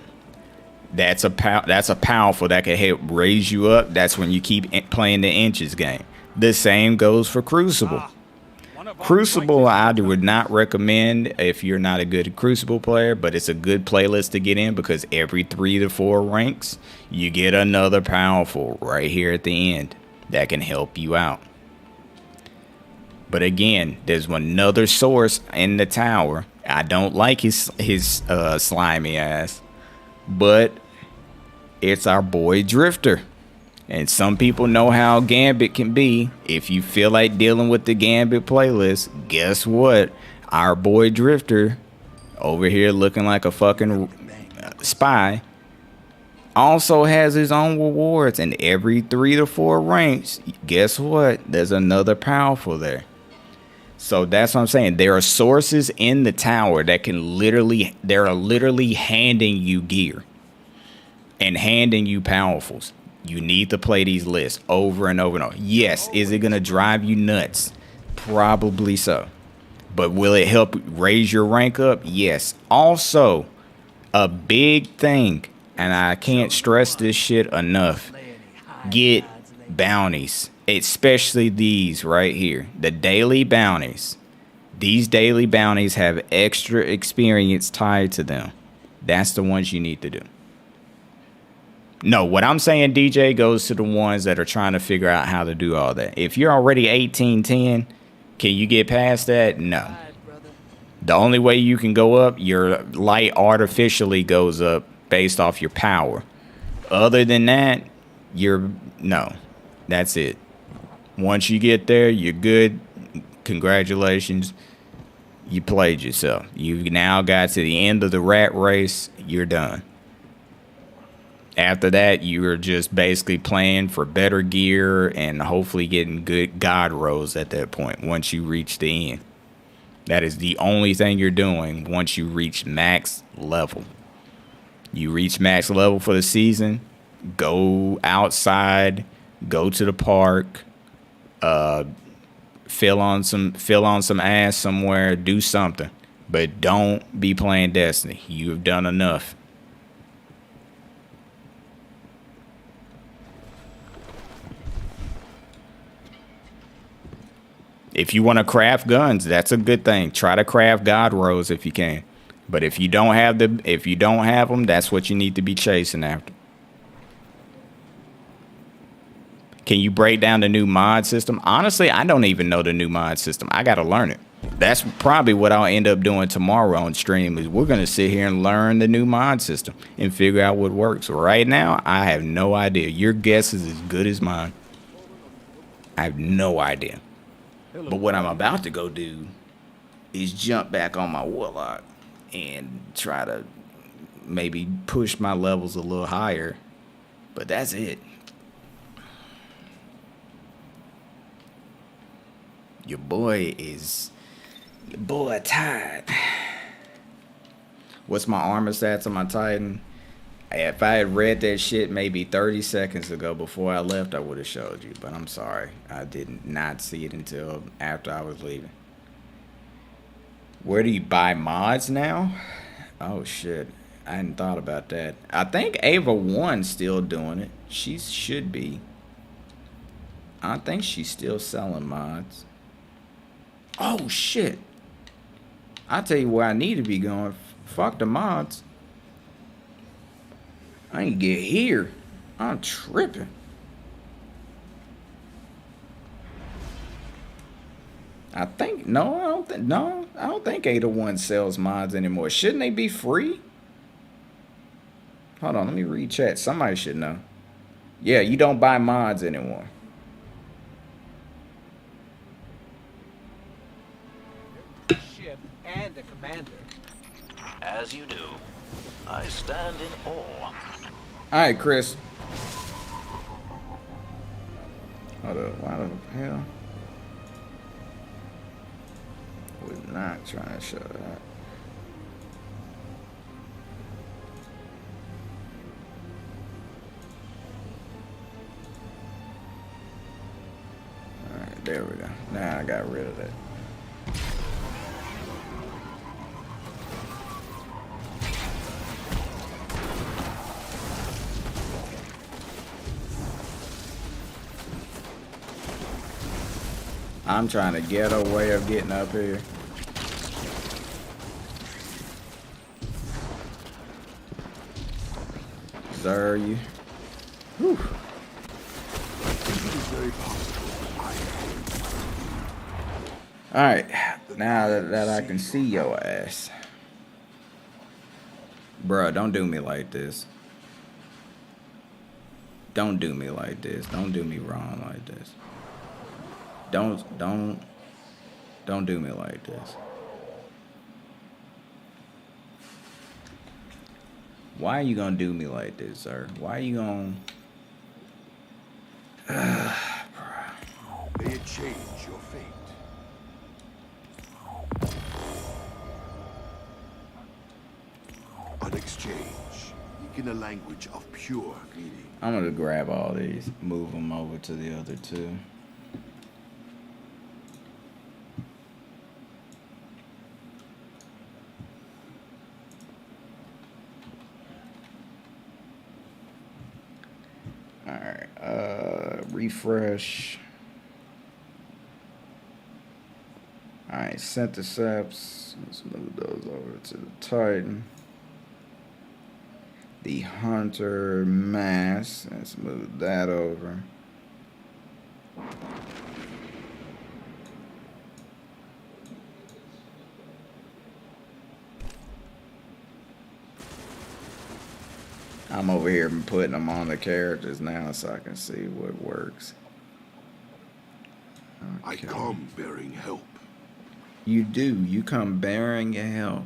that's a powerful that can help raise you up. That's when you keep playing the inches game. The same goes for Crucible. Crucible, I would not recommend if you're not a good Crucible player, but it's a good playlist to get in because every 3 to 4 ranks, you get another powerful right here at the end that can help you out. But again, there's another source in the tower. I don't like his slimy ass, but it's our boy Drifter. And some people know how Gambit can be. If you feel like dealing with the Gambit playlist, guess what? Our boy Drifter, over here looking like a fucking spy, also has his own rewards. And every 3 to 4 ranks, guess what? There's another powerful there. So that's what I'm saying. There are sources in the tower that can literally handing you gear and handing you powerfuls. You need to play these lists over and over and over. Yes, is it going to drive you nuts? Probably so. But will it help raise your rank up? Yes. Also, a big thing, and I can't stress this shit enough, get bounties. Especially these right here. The daily bounties. These daily bounties have extra experience tied to them. That's the ones you need to do. No, what I'm saying, DJ, goes to the ones that are trying to figure out how to do all that. If you're already 1810, can you get past that? No. The only way you can go up, your light artificially goes up based off your power. Other than that, no. That's it. Once you get there, you're good. Congratulations. You played yourself. You now got to the end of the rat race. You're done. After that, you're just basically playing for better gear and hopefully getting good god rolls at that point once you reach the end. That is the only thing you're doing once you reach max level. You reach max level for the season, go outside, go to the park, fill on some ass somewhere, do something. But don't be playing Destiny. You have done enough. If you want to craft guns, that's a good thing. Try to craft god rolls if you can. But if you don't have them, that's what you need to be chasing after. Can you break down the new mod system? Honestly, I don't even know the new mod system. I got to learn it. That's probably what I'll end up doing tomorrow on stream is we're going to sit here and learn the new mod system and figure out what works. Right now, I have no idea. Your guess is as good as mine. I have no idea. But what I'm about to go do is jump back on my Warlock and try to maybe push my levels a little higher. But that's it. Your boy tired. What's my armor stats on my Titan? If I had read that shit maybe 30 seconds ago before I left, I would have showed you. But I'm sorry. I did not see it until after I was leaving. Where do you buy mods now? Oh, shit. I hadn't thought about that. I think Ava 1's still doing it. She should be. I think she's still selling mods. Oh, shit. I'll tell you where I need to be going. Fuck the mods. I ain't get here. I'm tripping. I don't think 801 sells mods anymore. Shouldn't they be free? Hold on, let me read chat. Somebody should know. Yeah, you don't buy mods anymore. Ship and a commander. As you do. I stand in awe. Alright, Chris. Hold up, why the hell? Was not trying to show that. I got rid of that. I'm trying to get a way of getting up here. Sir, you. Whew. Alright, now that I can see your ass. Bruh, don't do me like this. Don't do me like this. Don't do me wrong like this. Don't do me like this. Why are you gonna do me like this, sir? Why are you gonna... May it change your fate. An exchange, in a language of pure meaning. I'm gonna grab all these, move them over to the other two. Refresh. Alright, Syntheseps. Let's move those over to the Titan. The Hunter Mass. Let's move that over. I'm over here putting them on the characters now so I can see what works. Okay. I come bearing help. You do. You come bearing your help.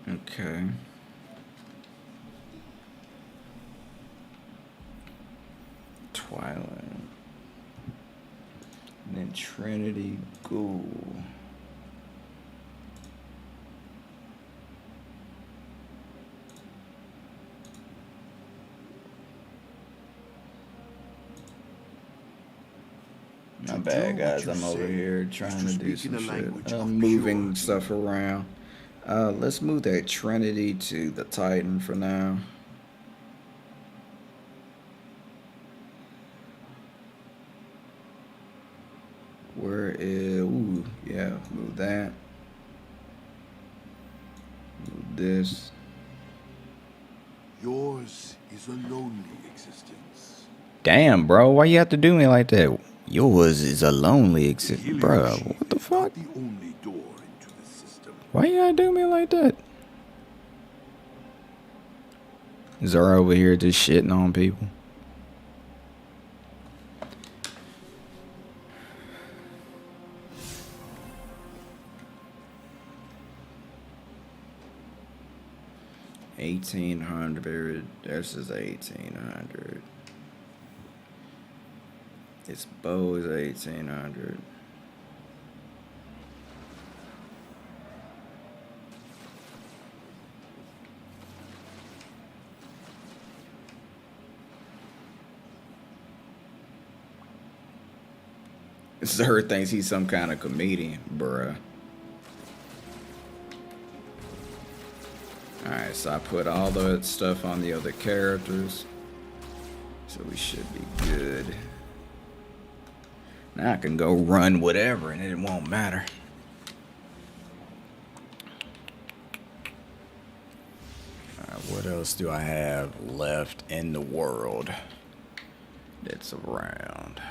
Okay. Twilight. And then Trinity Ghoul. My bad, guys. I'm over here trying to do some shit. I'm moving stuff around. Let's move that Trinity to the Titan for now. Where is... Ooh, yeah, move that. Move this. Yours is a lonely existence. Damn, bro. Why you have to do me like that? Yours is a lonely existence. Bro, what the fuck? The only door into the system. Why you gotta do me like that? Zara over here just shitting on people. $1,800. This is 1,800. Its bow is 1,800. Sir thinks he's some kind of comedian, bruh. Alright, so I put all the stuff on the other characters. So we should be good. Now I can go run whatever and it won't matter. Alright, what else do I have left in the world that's around?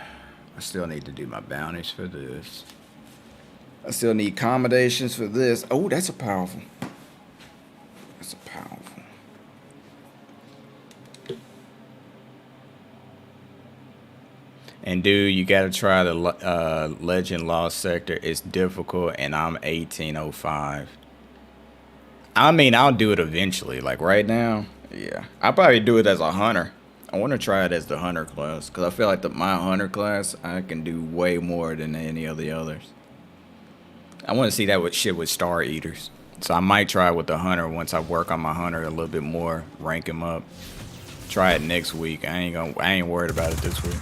I still need to do my bounties for this. I still need accommodations for this. Oh, that's a powerful. That's a powerful. And dude, you gotta try the Legend Lost Sector. It's difficult, and I'm 1805. I mean, I'll do it eventually. Like right now, yeah. I'll probably do it as a hunter. I want to try it as the hunter class because I feel like my hunter class, I can do way more than any of the others. I want to see that with shit with Star Eaters. So I might try it with the hunter once I work on my hunter a little bit more, rank him up. Try it next week. I ain't worried about it this week.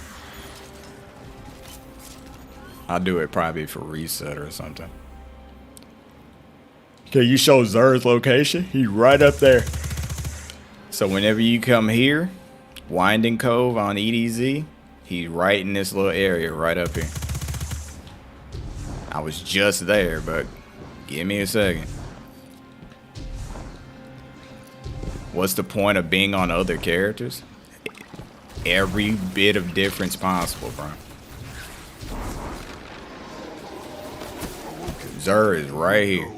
I'll do it probably for reset or something. Can you show Zer's location? He's right up there. So whenever you come here, Winding Cove on EDZ, he's right in this little area right up here. I was just there, but give me a second. What's the point of being on other characters? Every bit of difference possible, bro. Zer is right here.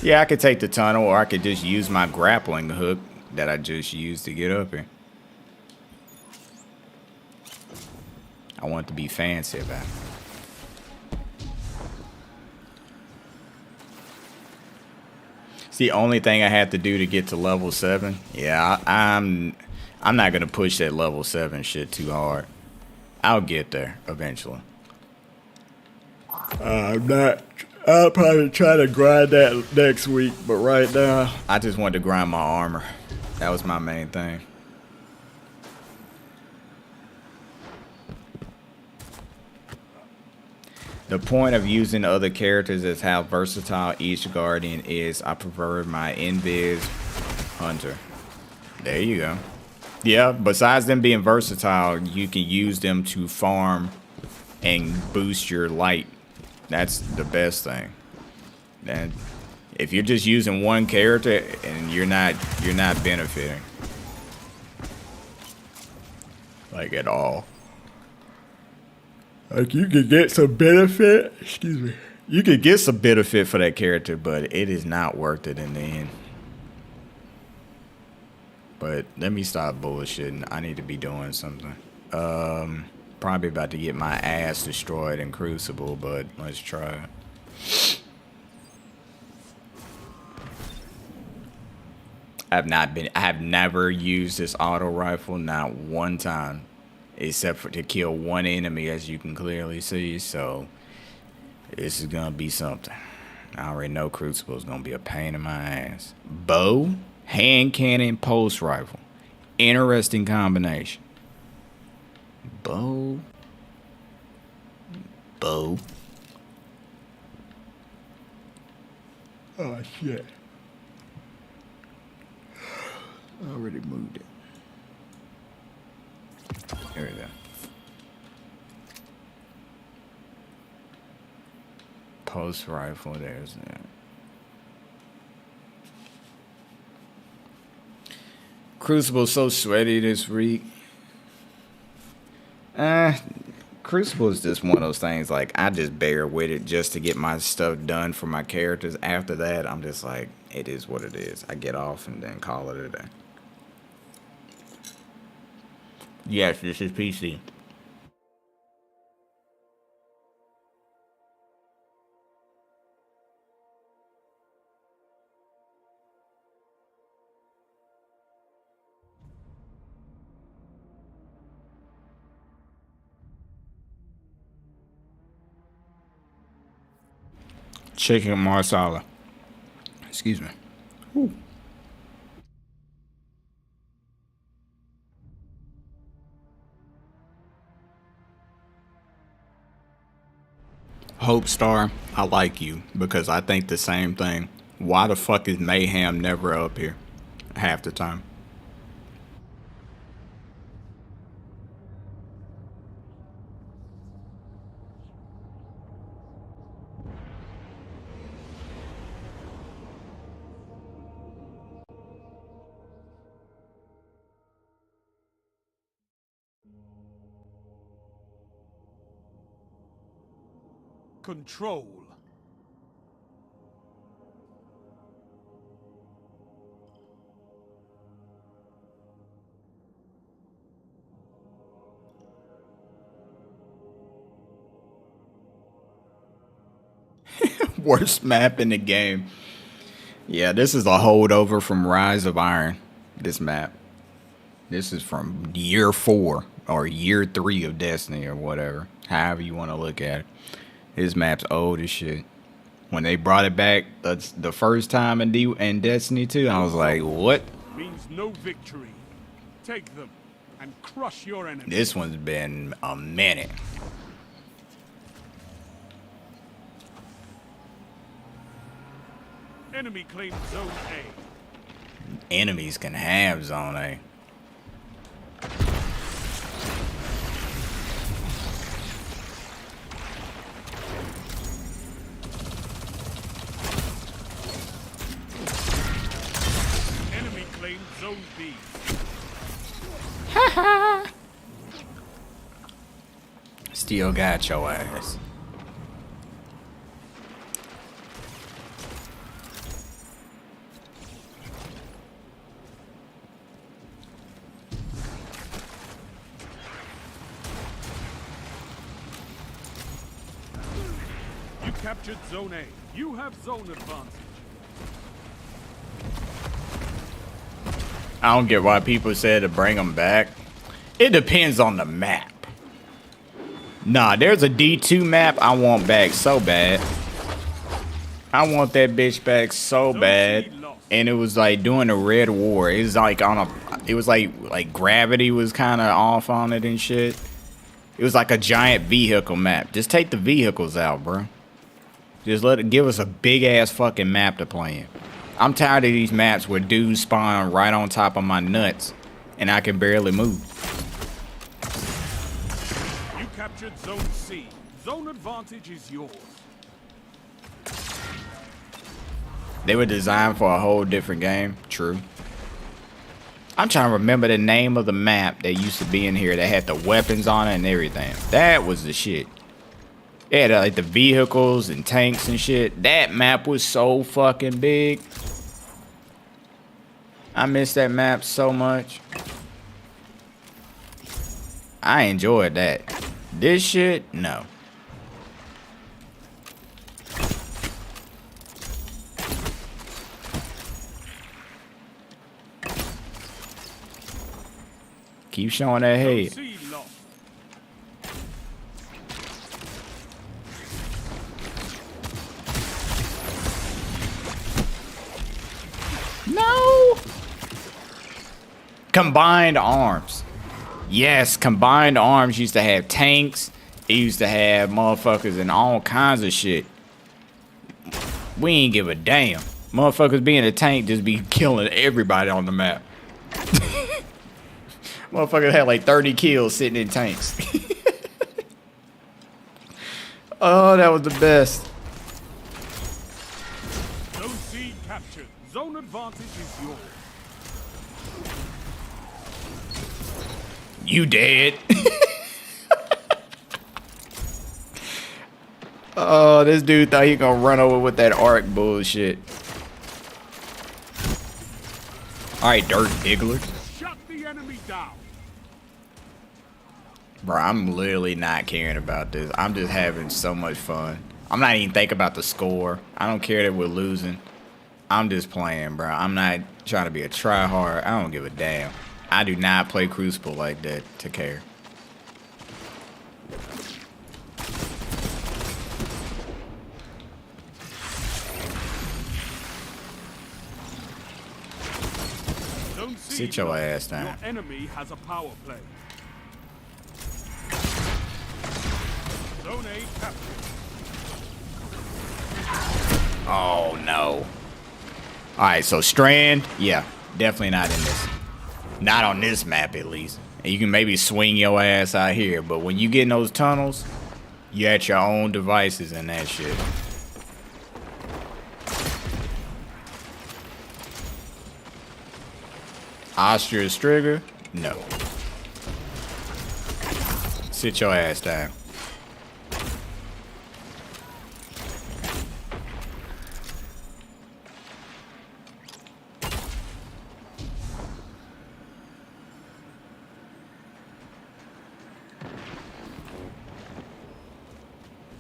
Yeah, I could take the tunnel, or I could just use my grappling hook that I just used to get up here. I want to be fancy about it. It's the only thing I have to do to get to level 7. Yeah, I'm not gonna push that level 7 shit too hard. I'll get there eventually. I'll probably try to grind that next week, but right now, I just wanted to grind my armor. That was my main thing. The point of using other characters is how versatile each guardian is. I prefer my Invis Hunter. There you go. Yeah, besides them being versatile, you can use them to farm and boost your light. That's the best thing. And if you're just using one character and you're not benefiting. Like at all. Like you could get some benefit. Excuse me. You could get some benefit for that character, but it is not worth it in the end. But let me stop bullshitting. I need to be doing something. Probably about to get my ass destroyed in Crucible, but let's try. I have never used this auto rifle, not one time, except for to kill one enemy, as you can clearly see. So this is gonna be something. I already know Crucible is gonna be a pain in my ass. Bow, hand cannon, pulse rifle. Interesting combination. Bow. Oh shit. I already moved it. There we go. Pulse rifle, there's that. Crucible's so sweaty this week. Crucible is just one of those things, like, I just bear with it just to get my stuff done for my characters. After that, I'm just like, it is what it is. I get off and then call it a day. Yes, this is PC. Chicken marsala. Excuse me. Ooh. Hope Star, I like you because I think the same thing. Why the fuck is Mayhem never up here half the time? Control. Worst map in the game. Yeah, this is a holdover from Rise of Iron. This map. This is from year 4 or year 3 of Destiny or whatever. However you want to look at it. His map's old as shit. When they brought it back the first time in Destiny 2, I was like, what? Means no victory. Take them and crush your enemies. This one's been a minute. Enemy claims Zone A. Enemies can have Zone A. Enemy claims Zone B. Still got your ass. You captured Zone A. You have zone advantage. I don't get why people said to bring them back. It depends on the map. Nah, there's a D2 map I want back so bad. I want that bitch back so bad. And it was like doing the Red War. It was like it was like gravity was kind of off on it and shit. It was like a giant vehicle map. Just take the vehicles out, bro. Just give us a big ass fucking map to play in. I'm tired of these maps where dudes spawn right on top of my nuts and I can barely move. You captured Zone C. Zone advantage is yours. They were designed for a whole different game. True. I'm trying to remember the name of the map that used to be in here that had the weapons on it and everything. That was the shit. It had like the vehicles and tanks and shit. That map was so fucking big. I miss that map so much. I enjoyed that. This shit, no. Keep showing that head. No. Combined arms. Yes, combined arms used to have tanks. It used to have motherfuckers and all kinds of shit. We ain't give a damn. Motherfuckers being a tank just be killing everybody on the map. Motherfuckers had like 30 kills sitting in tanks. Oh, that was the best. Zone C captured. Zone advantage is yours. You dead. Oh, this dude thought he gonna run over with that arc bullshit. Alright, Dirt Diggler. Shut the enemy down. Bro, I'm literally not caring about this. I'm just having so much fun. I'm not even thinking about the score. I don't care that we're losing. I'm just playing, bro. I'm not trying to be a tryhard. I don't give a damn. I do not play Crucible like that to care. Sit your ass down. Your enemy has a power play. Zone A captured. Oh no. Alright, so Strand, yeah, definitely not in this. Not on this map at least. And you can maybe swing your ass out here, but when you get in those tunnels, you at your own devices and that shit. Austria's trigger? No. Sit your ass down.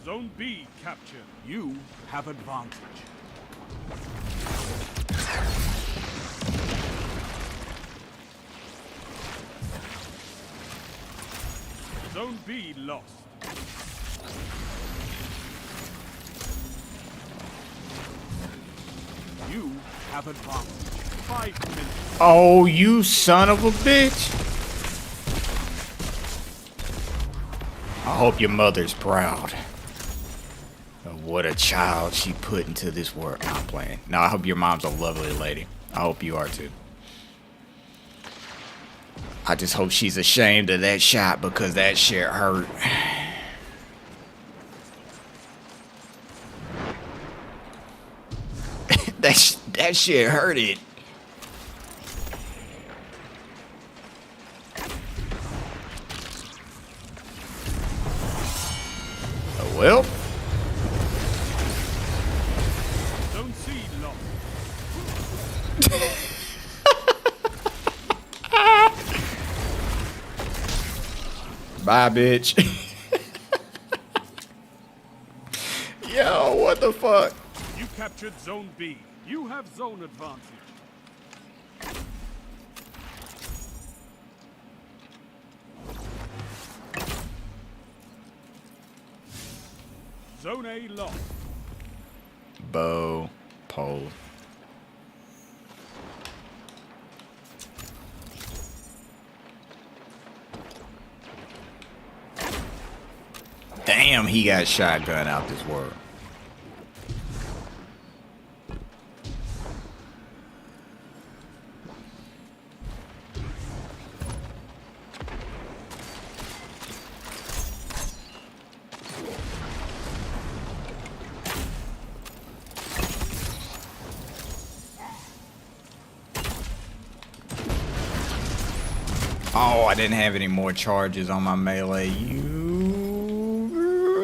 Zone B captured. You have advantage. Zone B lost. You have advanced 5 minutes. Oh, you son of a bitch. I hope your mother's proud of what a child she put into this world. No, I'm playing. No, I hope your mom's a lovely lady. I hope you are too. I just hope she's ashamed of that shot because that shit hurt. that shit hurted. Oh, well. Don't see long. Bye, bitch. Yo, what the fuck? You captured Zone B. You have zone advantage. Zone A lost. Bow, pole. Damn, he got shotgun out this world. Oh, I didn't have any more charges on my melee. You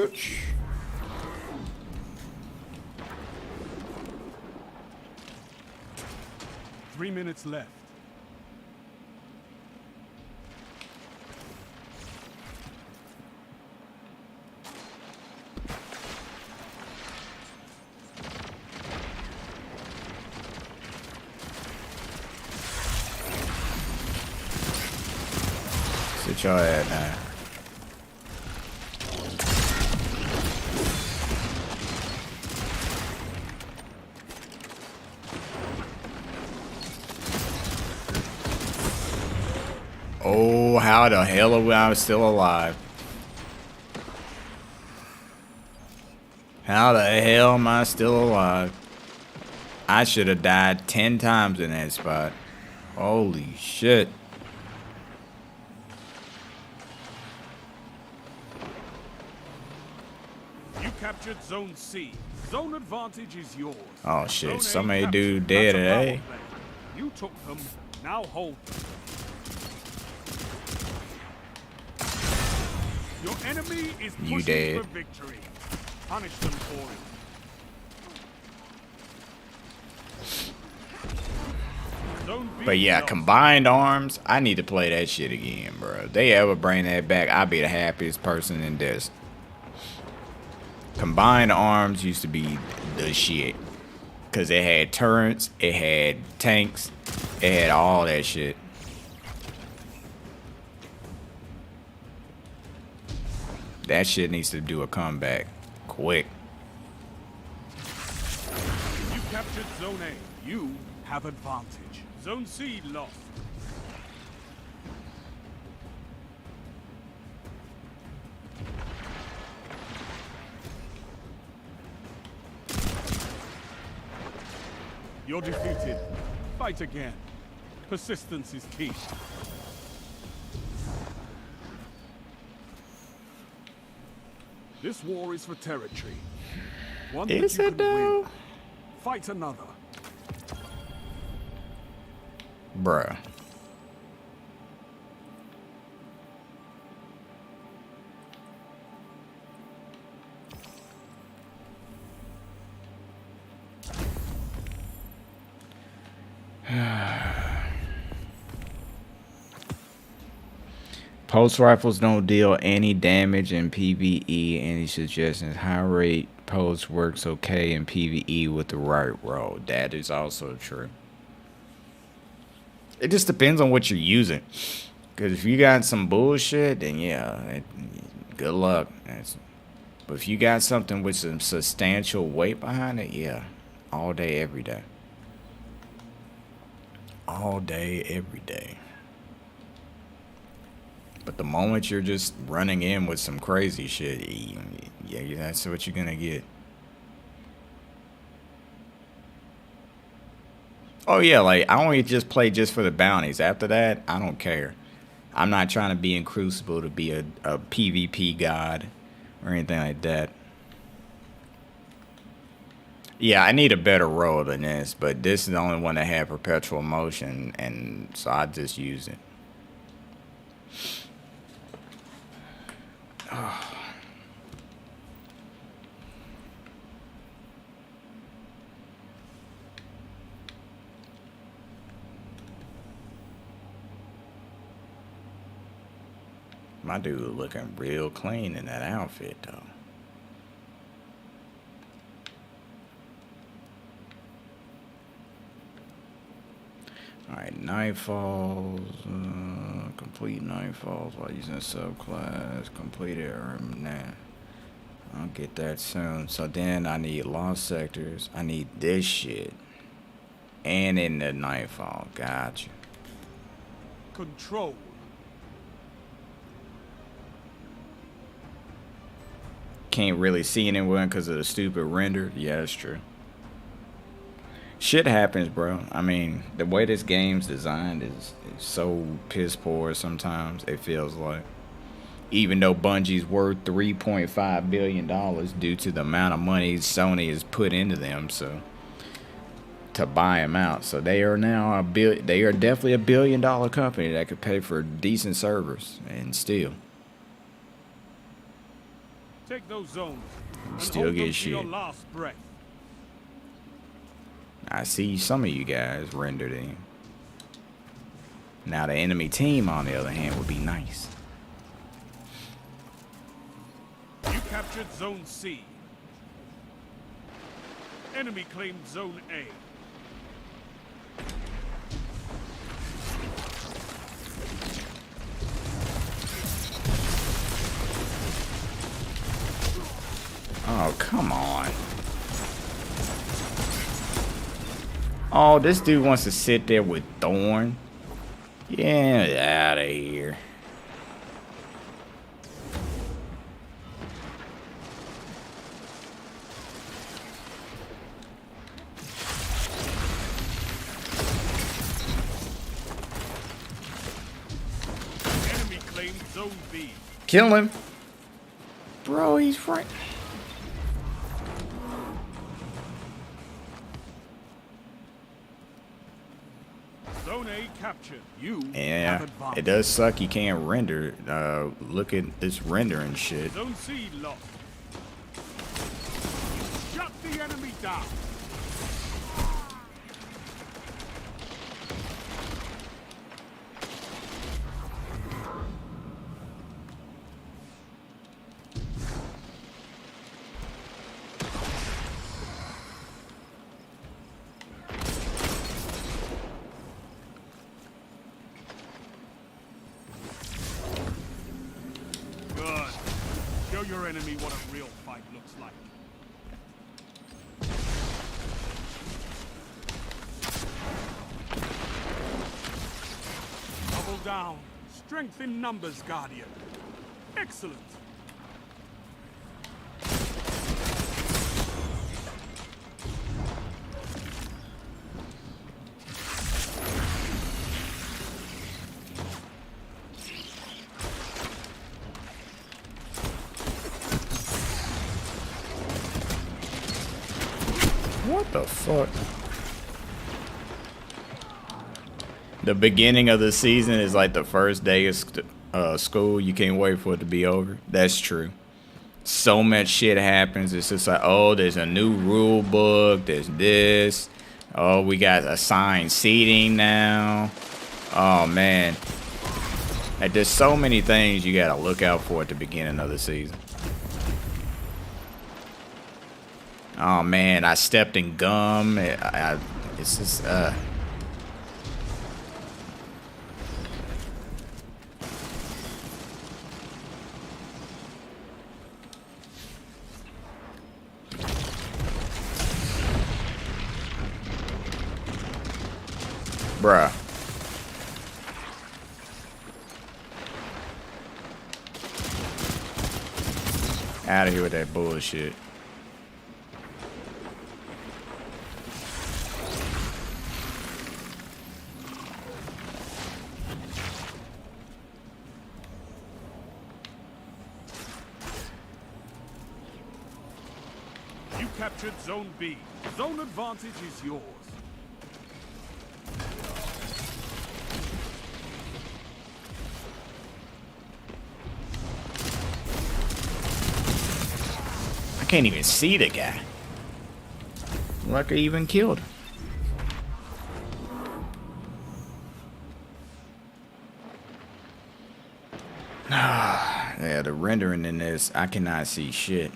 bitch. Three minutes left. Sit your ass down. Oh, how the hell are I still alive? How the hell am I still alive? I should have died 10 times in that spot. Holy shit. You captured Zone C. Zone advantage is yours. Oh shit, Zone somebody A do captured. dead That's a power today. play. You took them, now hold them. Your enemy is You pushing dead. for victory. Punish them for it. Zone B But yeah, lost. combined arms, I need to play that shit again, bro. If they ever bring that back, I'll be the happiest person in this. Combined arms used to be the shit. Because it had turrets, it had tanks, it had all that shit. That shit needs to do a comeback. Quick. You captured Zone A. You have advantage. Zone C lost. You're defeated. Fight again. Persistence is key. This war is for territory. One that Is you it can win. though? Fight another. Bruh. Pulse rifles don't deal any damage in PvE. Any suggestions? High rate pulse works okay in PvE with the right roll. That is also true. It just depends on what you're using. Because if you got some bullshit, then yeah, good luck. But if you got something with some substantial weight behind it, yeah, all day, every day. all day, every day. But the moment you're just running in with some crazy shit, yeah, that's what you're gonna get. Oh yeah, like I only just play just for the bounties. After that, I don't care. I'm not trying to be in Crucible to be a PvP god or anything like that. Yeah, I need a better role than this, but this is the only one that had perpetual motion, and so I just use it. Oh. My dude looking real clean in that outfit, though. Alright, Nightfalls. Complete Nightfalls while using a subclass. Complete it or nah. I'll get that soon. So then I need Lost Sectors. I need this shit. And in the Nightfall. Gotcha. Control. Can't really see anyone because of the stupid render. Yeah, that's true. Shit happens, bro. I mean, the way this game's designed is so piss poor sometimes, it feels like. Even though Bungie's worth $3.5 billion due to the amount of money Sony has put into them, so to buy them out. So they are now they are definitely a $1 billion company that could pay for decent servers and still. Take those zones. Still get shit. Your last breath. I see some of you guys rendered in. Now the enemy team, on the other hand, would be nice. You captured Zone C. Enemy claimed Zone A. Oh, come on. Oh, this dude wants to sit there with Thorn. Get out of here. Enemy claimed Zone B. Kill him. Bro, he's right. Zone A captured. You Yeah, have advanced. it does suck you can't render. Look at this rendering shit. Zone C lost. Shut the enemy down. Good. Show your enemy what a real fight looks like. Double down. Strength in numbers, Guardian. Excellent. What the fuck? The beginning of the season is like the first day of school. You can't wait for it to be over. That's true. So much shit happens. It's just like, oh, there's a new rule book. There's this. Oh, we got assigned seating now. Oh, man. Like, there's so many things you got to look out for at the beginning of the season. Oh, man, I stepped in gum. It's just, bruh. Out of here with that bullshit. You captured Zone B. Zone advantage is yours. I can't even see the guy. Like I even killed him. Yeah, the rendering in this, I cannot see shit.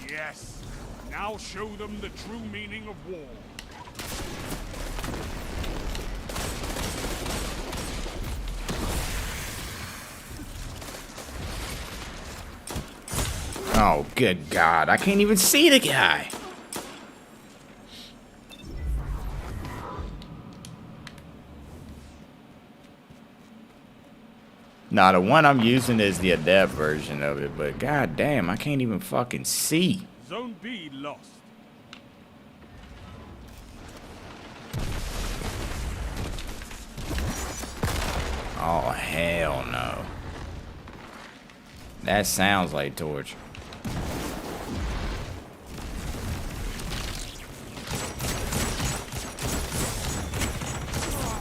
Yes. Now show them the true meaning of war. Oh, good God. I can't even see the guy. Nah, the one I'm using is the adept version of it, but god damn, I can't even fucking see. Zone B lost. Oh, hell no. That sounds like torture.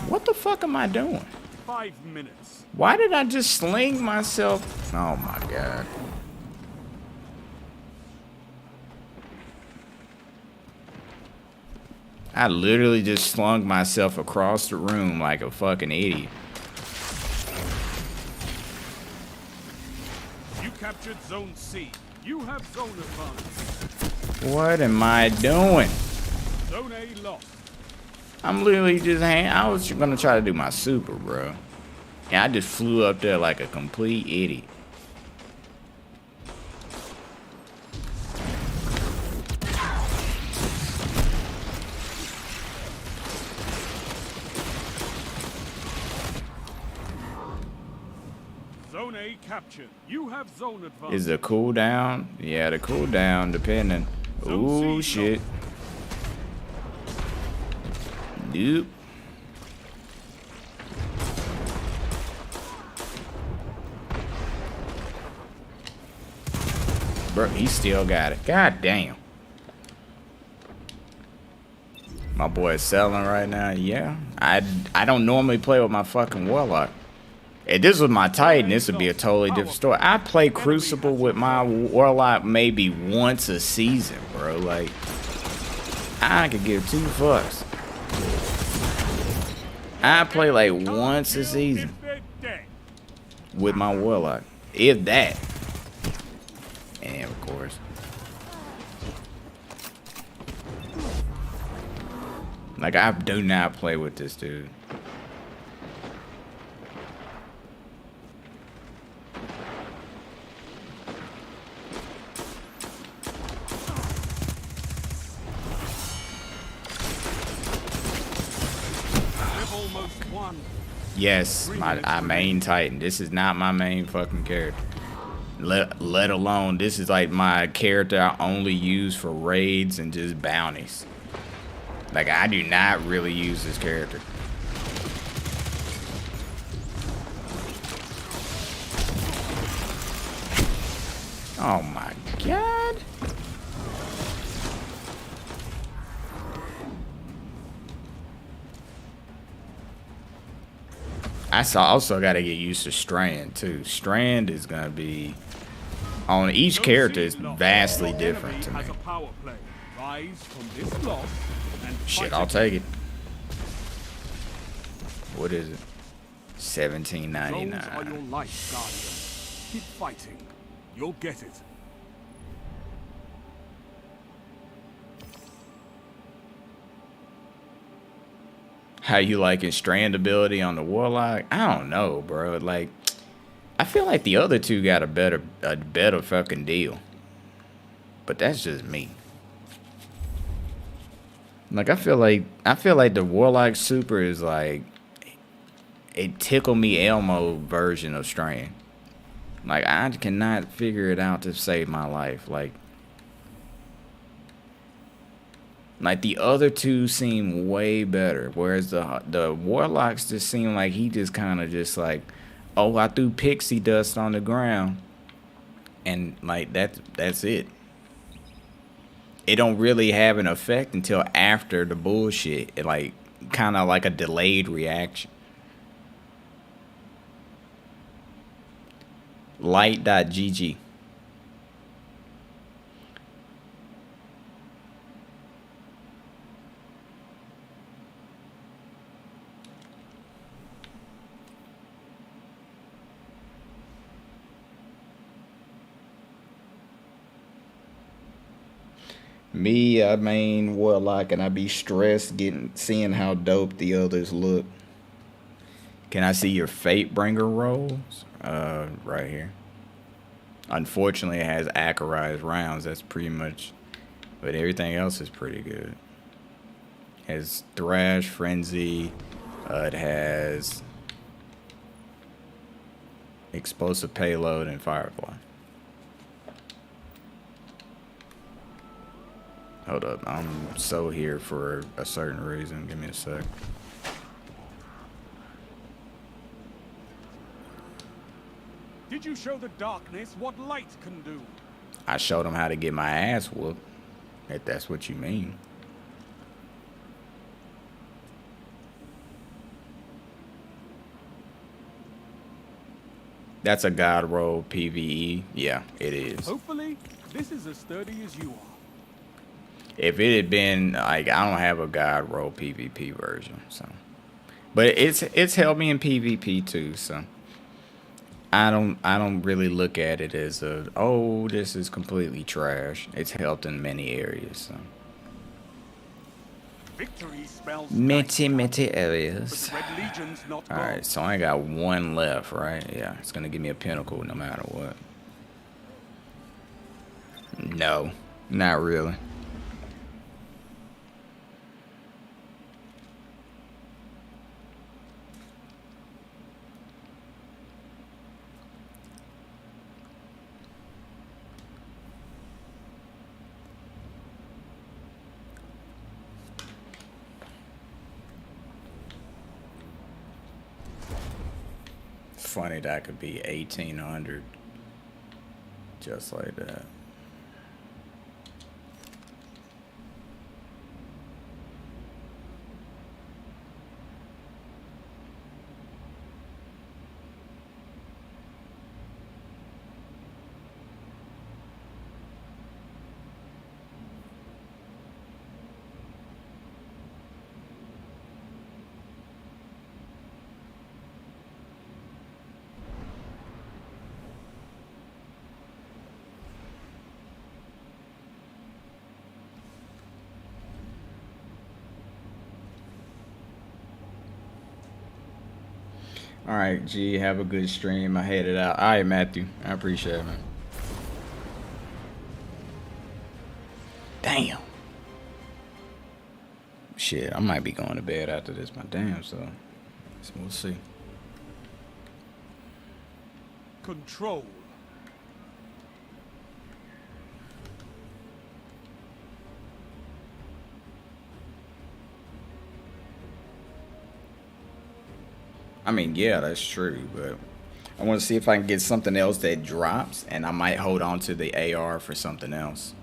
What the fuck am I doing? 5 minutes. Why did I just sling myself? Oh my god. I literally just slung myself across the room like a fucking idiot. You captured Zone C. You have zone advantage. What am I doing? Zone A lost. I'm literally just I was gonna try to do my super, bro. And I just flew up there like a complete idiot. Zone A captured. You have zone advantage. Is the cooldown? Yeah, the cooldown depending. Ooh, shit. Nope. Bro, he still got it. God damn. My boy is selling right now. Yeah. I don't normally play with my fucking warlock. If this was my Titan, this would be a totally different story. I play Crucible with my warlock maybe once a season, bro. Like, I could give 2 fucks. I play like once a season with my warlock, if that. And of course, like I do not play with this dude. Yes, my main Titan. This is not my main fucking character. Let alone, this is like my character I only use for raids and just bounties. Like, I do not really use this character. Oh my god. Also got to get used to Strand too. Strand is gonna be on each character is vastly different to me. Shit, I'll take it. What is it? $17.99. Are your life, Guardian. Keep fighting. You'll get it. How you liking Strand ability on the Warlock? I don't know, bro. Like, I feel like the other two got a better fucking deal. But that's just me. Like, I feel like the Warlock super is like, a Tickle Me Elmo version of Strand. Like, I cannot figure it out to save my life. Like the other two seem way better, whereas the Warlocks just seem like he just kind of just like, oh, I threw pixie dust on the ground, and like that's it. It don't really have an effect until after the bullshit. It like kind of like a delayed reaction. Light.gg. Me, I main Warlock, and I be stressed seeing how dope the others look. Can I see your Fatebringer rolls? Right here. Unfortunately, it has accurized rounds. That's pretty much, but everything else is pretty good. It has Thrash, Frenzy. It has Explosive Payload and Firefly. Hold up, I'm so here for a certain reason. Give me a sec. Did you show the darkness what light can do? I showed him how to get my ass whooped, if that's what you mean. That's a God roll PvE. Yeah, it is. Hopefully, this is as sturdy as you are. If it had been like, I don't have a God roll PvP version, so, but it's helped me in PvP too, so I don't really look at it as a, oh, this is completely trash. It's helped in many areas, so. Victory smells Many areas. Red Legion's not All right, so I got one left, right? Yeah, it's gonna give me a pinnacle no matter what. No, not really. Funny that could be 1800 just like that. All right, G, have a good stream. I headed out. All right, Matthew. I appreciate it, man. Damn. Shit, I might be going to bed after this, my damn, so we'll see. Control. I mean, yeah, that's true, but I want to see if I can get something else that drops, and I might hold on to the AR for something else.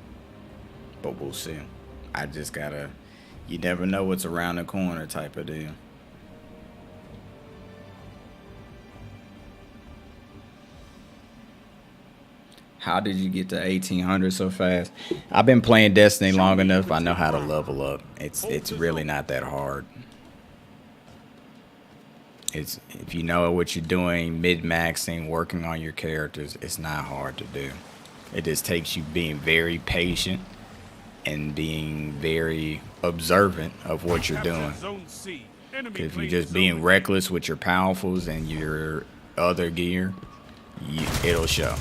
But we'll see. I just gotta, you never know what's around the corner type of deal. How did you get to 1800 so fast? I've been playing Destiny long enough. I know how to level up. It's really not that hard. It's, if you know what you're doing, mid-maxing, working on your characters, it's not hard to do. It just takes you being very patient and being very observant of what you're doing. If you're just being reckless with your powerfuls and your other gear, it'll show.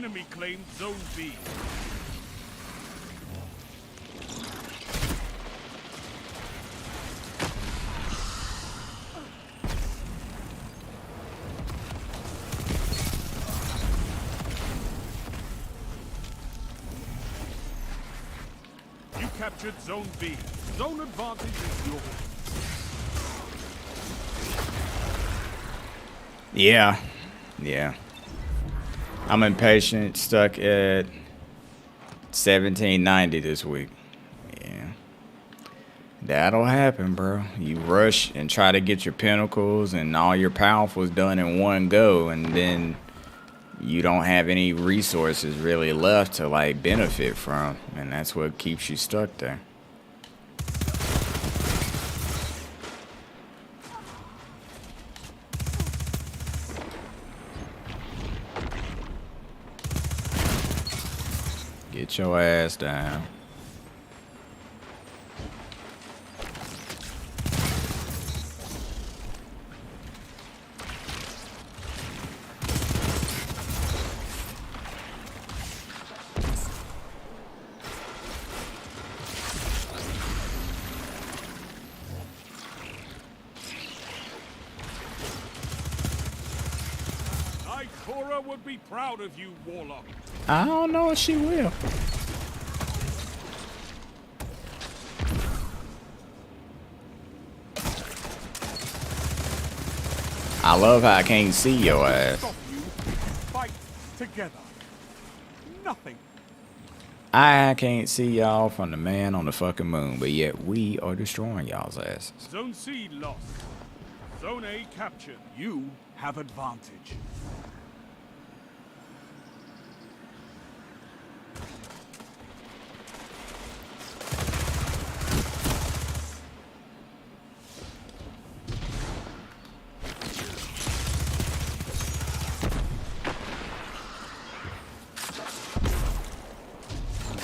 Enemy claimed Zone B. You captured Zone B. Zone advantage is yours. Yeah. Yeah. I'm impatient, stuck at 1790 this week. Yeah. That'll happen, bro. You rush and try to get your pinnacles and all your powerfuls done in one go, and then you don't have any resources really left to like benefit from, and that's what keeps you stuck there. Get your ass down. Cora would be proud of you, Warlock. I don't know if she will. I love how I can't see your ass. Fight together. Nothing. I can't see y'all from the man on the fucking moon, but yet we are destroying y'all's asses. Zone C lost. Zone A captured. You have advantage.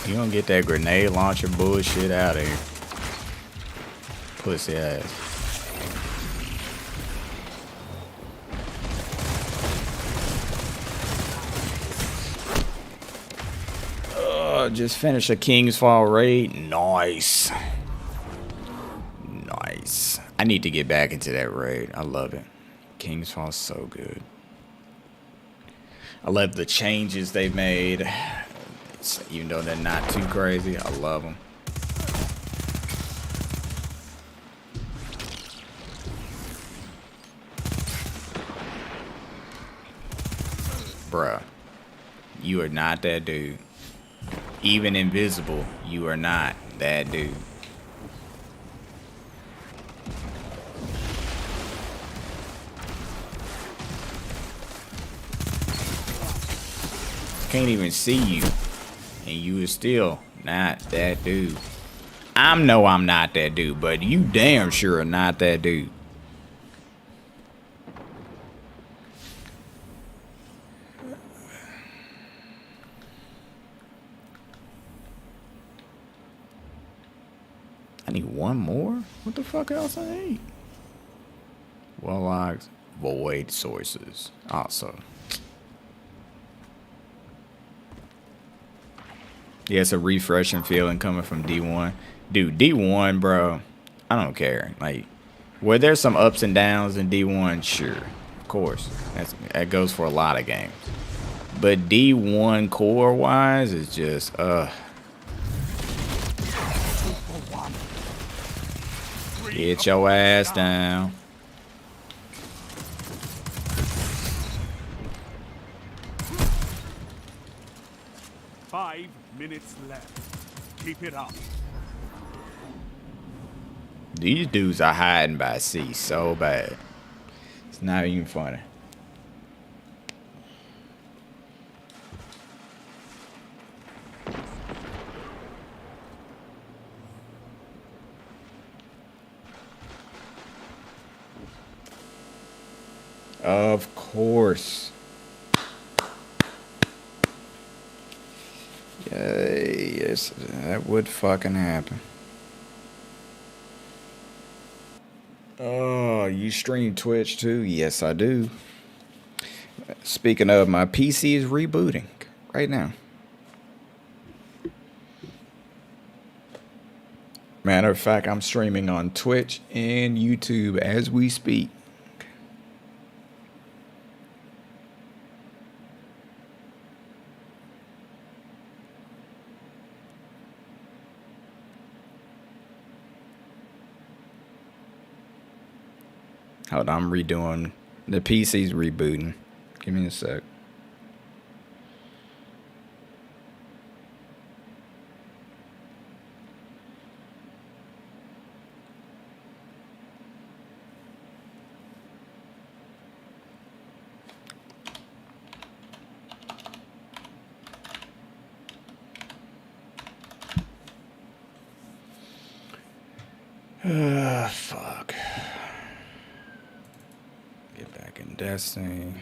You don't get that grenade launcher bullshit out of here. Pussy ass. Just finished a King's Fall raid. Nice. Nice. I need to get back into that raid. I love it. King's Fall is so good. I love the changes they made. Even though they're not too crazy, I love them. Bruh, you are not that dude. Even invisible, you are not that dude. Can't even see you. And you is still not that dude. I'm not that dude, but you damn sure are not that dude. I need one more? What the fuck else I need? Warlocks, void sources. Also. Yeah, it's a refreshing feeling coming from D1. Dude, D1, bro, I don't care. Like, where there's some ups and downs in D1, sure. Of course. That goes for a lot of games. But D1 core-wise is just, Get your ass down. Five minutes left. Keep it up. These dudes are hiding by C so bad. It's not even funny. Of course. Yes, that would fucking happen. Oh, you stream Twitch too? Yes, I do. Speaking of, my PC is rebooting. right now. Matter of fact, I'm streaming on Twitch and YouTube as we speak. Hold on, I'm redoing. The PC's rebooting. Give me a sec. Fuck. Get back in Destiny.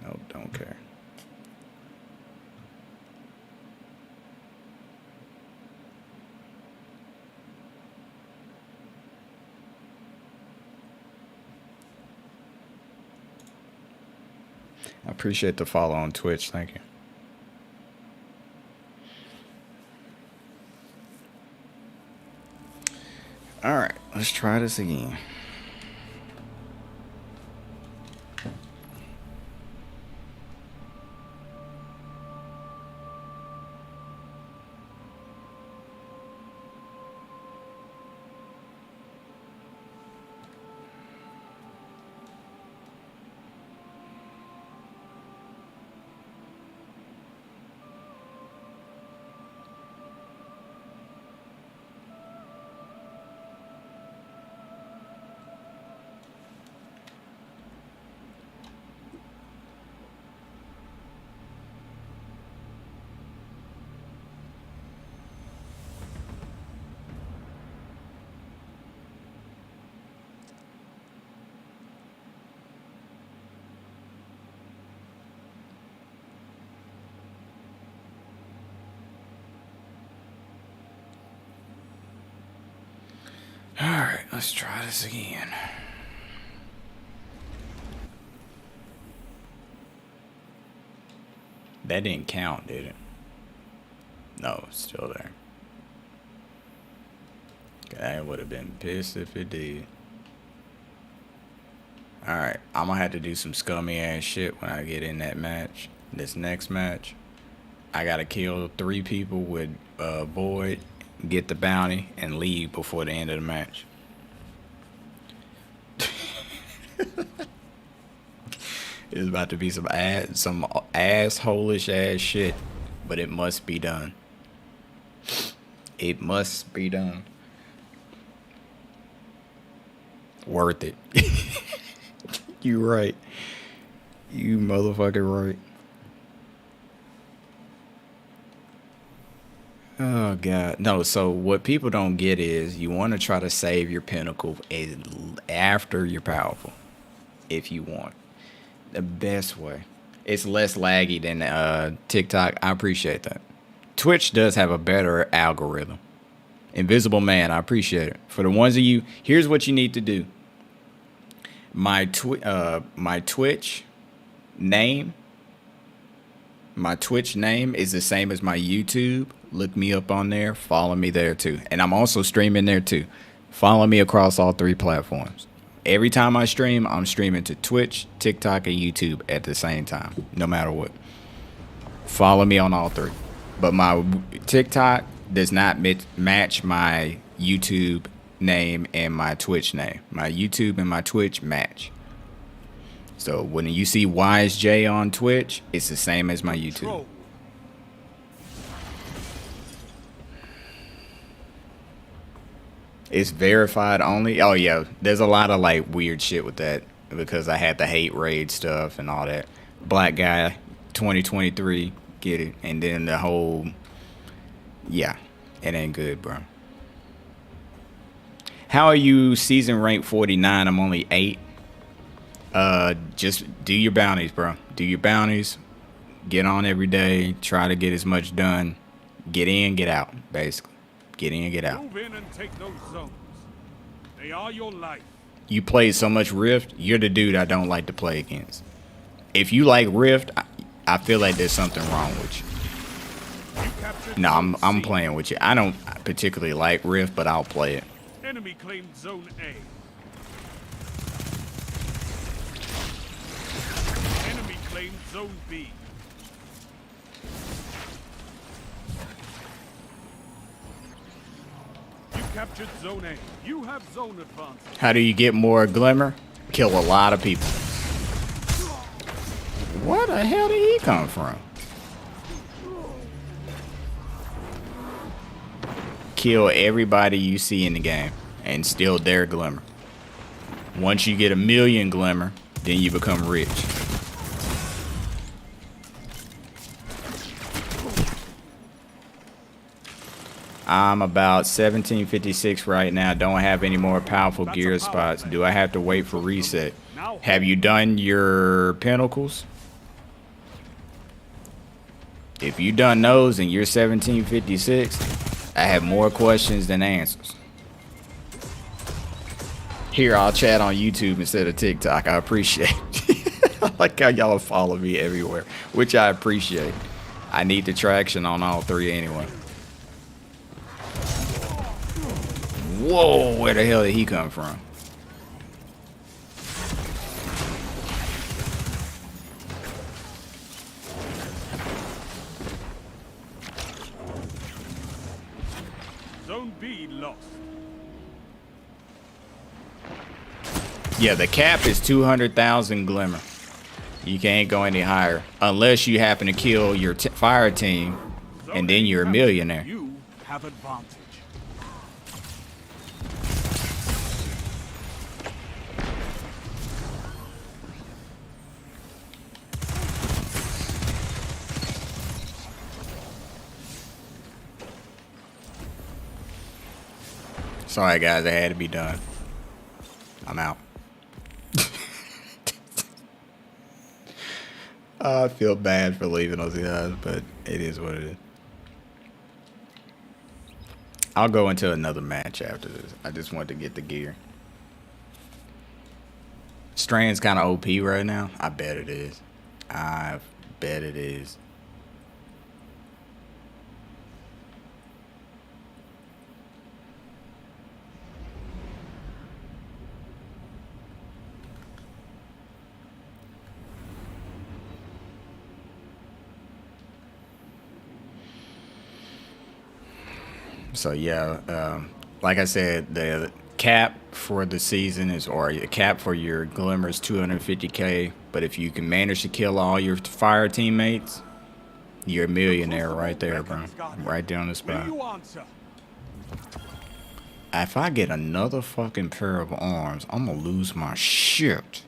Nope, don't care. I appreciate the follow on Twitch. Thank you. All right, let's try this again. All right, let's try this again. That didn't count, did it? No, it's still there. I would have been pissed if it did. All right, I'm gonna have to do some scummy ass shit when I get in that match. This next match, I gotta kill 3 people with Void, get the bounty, and leave before the end of the match. It's about to be some asshole-ish ass shit, but it must be done. It must be done. Worth it. You right. You motherfucking right. Oh god. No, so what people don't get is you want to try to save your pinnacle after you're powerful. If you want. The best way. It's less laggy than TikTok. I appreciate that. Twitch does have a better algorithm. Invisible Man, I appreciate it. For the ones of you, here's what you need to do. My Twitch name is the same as my YouTube. Look me up on there. Follow me there too. And I'm also streaming there too. Follow me across all 3 platforms. Every time I stream, I'm streaming to Twitch, TikTok, and YouTube at the same time, no matter what. Follow me on all 3. But my TikTok does not match my YouTube name and my Twitch name. My YouTube and my Twitch match. So when you see YSJ on Twitch, it's the same as my YouTube. It's verified only. Oh yeah, there's a lot of like weird shit with that because I had the hate raid stuff and all that. Black guy 2023, get it. And then the whole, yeah, it ain't good, bro. How are you season rank 49? I'm only 8. Just do your bounties, bro. Do your bounties. Get on every day. Try to get as much done. Get in, get out, basically. Get in, get out. Move in and take those zones. They are your life. You play so much Rift, you're the dude I don't like to play against. If you like Rift, I feel like there's something wrong with you. No, I'm playing with you. I don't particularly like Rift, but I'll play it. Enemy claimed Zone A. Enemy claimed Zone B. You captured Zone A. You have zone advantage. How do you get more Glimmer? Kill a lot of people. Where the hell did he come from? Kill everybody you see in the game and steal their Glimmer. Once you get 1,000,000 Glimmer, then you become rich. I'm about 1756 right now. Don't have any more powerful gear spots. Do I have to wait for reset? Have you done your pinnacles? If you done those and you're 1756, I have more questions than answers. Here, I'll chat on YouTube instead of TikTok. I appreciate it. I like how y'all follow me everywhere, which I appreciate. I need the traction on all three anyway. Whoa, where the hell did he come from? Zone B lost. Yeah, the cap is 200,000 Glimmer. You can't go any higher unless you happen to kill your fire team, and then you're a millionaire. You have advantage. Sorry guys, it had to be done. I'm out. I feel bad for leaving those guys, but it is what it is. I'll go into another match after this. I just want to get the gear. Strand's kind of OP right now. I bet it is. I bet it is. So yeah, like I said, the cap for the season is, or the cap for your Glimmer is 250K. But if you can manage to kill all your fire teammates, you're a millionaire right there, bro. Right there on the spot. If I get another fucking pair of arms, I'm gonna lose my shit.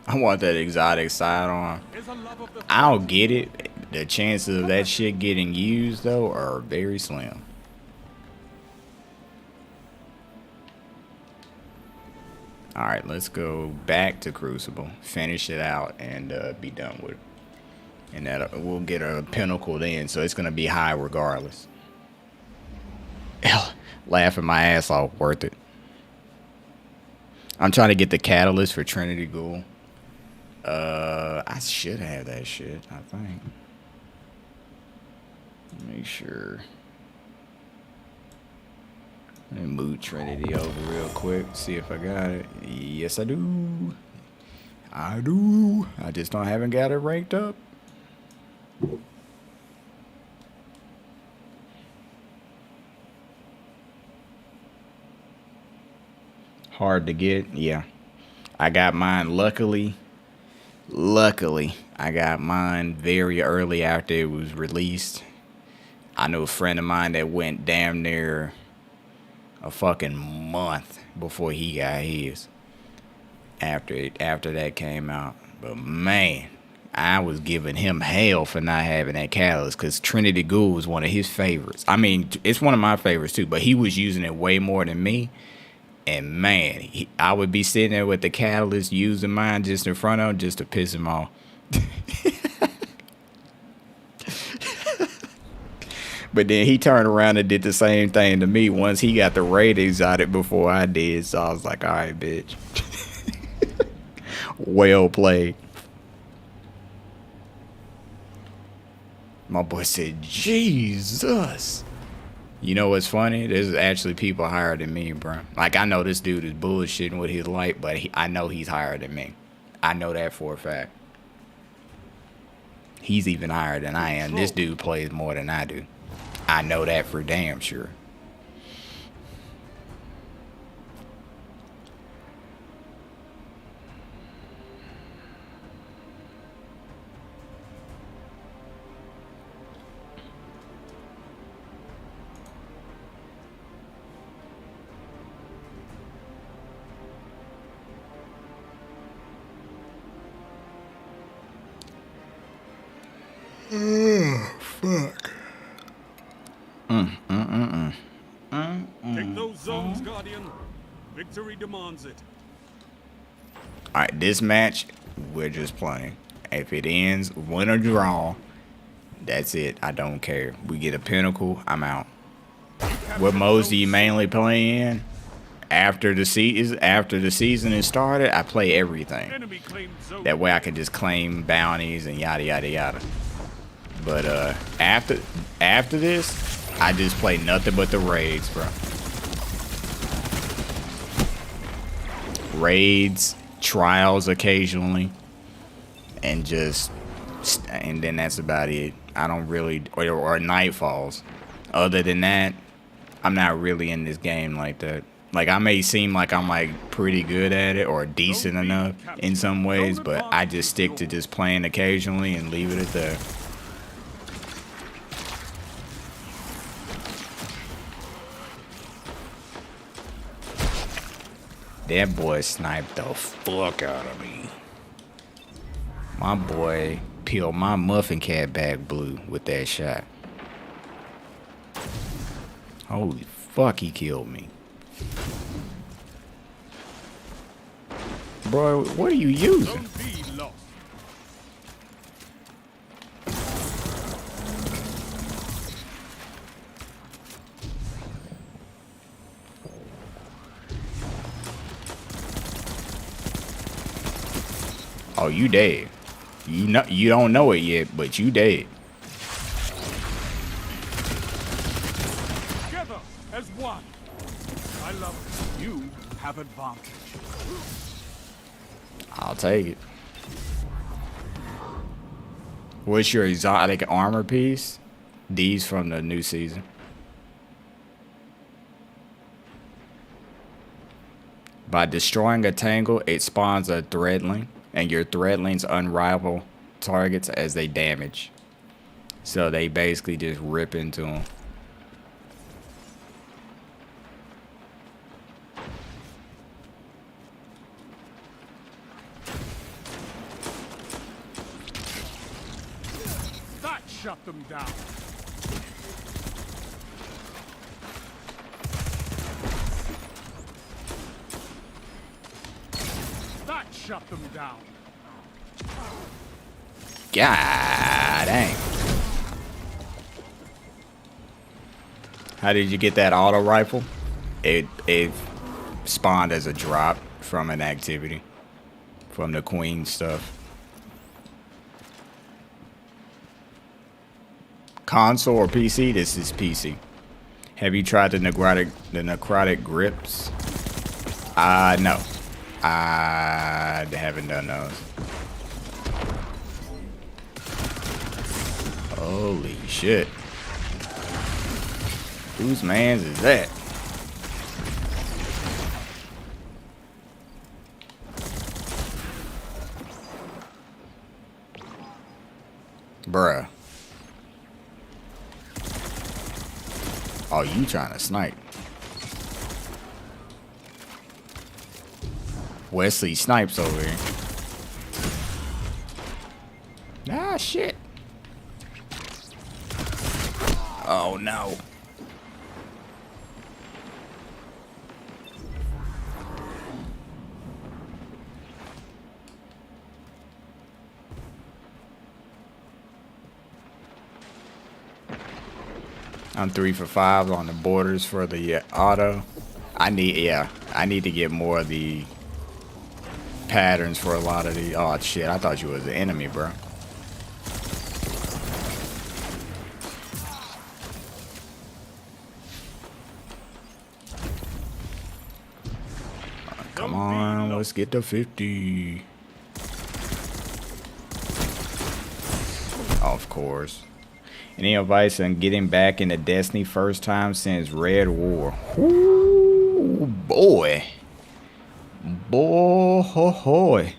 I want that exotic sidearm. I'll get it. The chances of that shit getting used, though, are very slim. Alright, let's go back to Crucible. Finish it out and be done with it. And that we'll get a pinnacle then, so it's going to be high regardless. Laughing my ass off, worth it. I'm trying to get the catalyst for Trinity Ghoul. I should have that shit, I think. Make sure. Let me move Trinity over real quick, see if I got it. Yes, I do. I do. I just haven't got it ranked up. Hard to get, yeah. I got mine luckily Luckily, I got mine very early after it was released. I know a friend of mine that went damn near a fucking month before he got his. After that came out. But man, I was giving him hell for not having that catalyst because Trinity Ghoul was one of his favorites. I mean, it's one of my favorites too, but he was using it way more than me. And man, I would be sitting there with the catalyst using mine just in front of him just to piss him off. But then he turned around and did the same thing to me once he got the ratings on it before I did. So I was like, all right, bitch. Well played. My boy said, Jesus. You know what's funny? There's actually people higher than me, bro. Like, I know this dude is bullshitting with his light, but I know he's higher than me. I know that for a fact. He's even higher than I am. This dude plays more than I do. I know that for damn sure. Oh, fuck. Take those zones, Guardian. Victory demands it. Alright, this match, we're just playing. If it ends, win or draw, that's it. I don't care. We get a pinnacle, I'm out. What modes do you mainly play in? After the season is started, I play everything. That way I can just claim bounties and yada yada yada. But after this, I just play nothing but the raids, bro. Raids, trials occasionally, and then that's about it. I don't really, or nightfalls. Other than that, I'm not really in this game like that. Like, I may seem like I'm like pretty good at it or decent enough in some ways, but I just stick to just playing occasionally and leave it at that. That boy sniped the fuck out of me. My boy peeled my muffin cap back blue with that shot. Holy fuck, he killed me. Bro, what are you using? Oh, you dead. You don't know it yet, but you dead. Together as one. I love it. You have advantage. I'll take it. What's your exotic armor piece? These from the new season. By destroying a tangle, it spawns a threadling, and your threadlings unravel targets as they damage. So they basically just rip into them. That shut them down. That shut them down. God dang. How did you get that auto rifle? It spawned as a drop from an activity. From the queen stuff. Console or PC? This is PC. Have you tried the necrotic grips? No. I haven't done those. Holy shit. Whose man's is that? Bruh. Oh, you trying to snipe. Wesley Snipes over here. Ah, shit. Oh, no. I'm 3 for 5 on the borders for the auto. I need to get more of the patterns for a lot of the. Oh shit! I thought you was the enemy, bro. Come on, let's get to 50. Of course. Any advice on getting back into Destiny first time since Red War? Ooh, boy. Boy.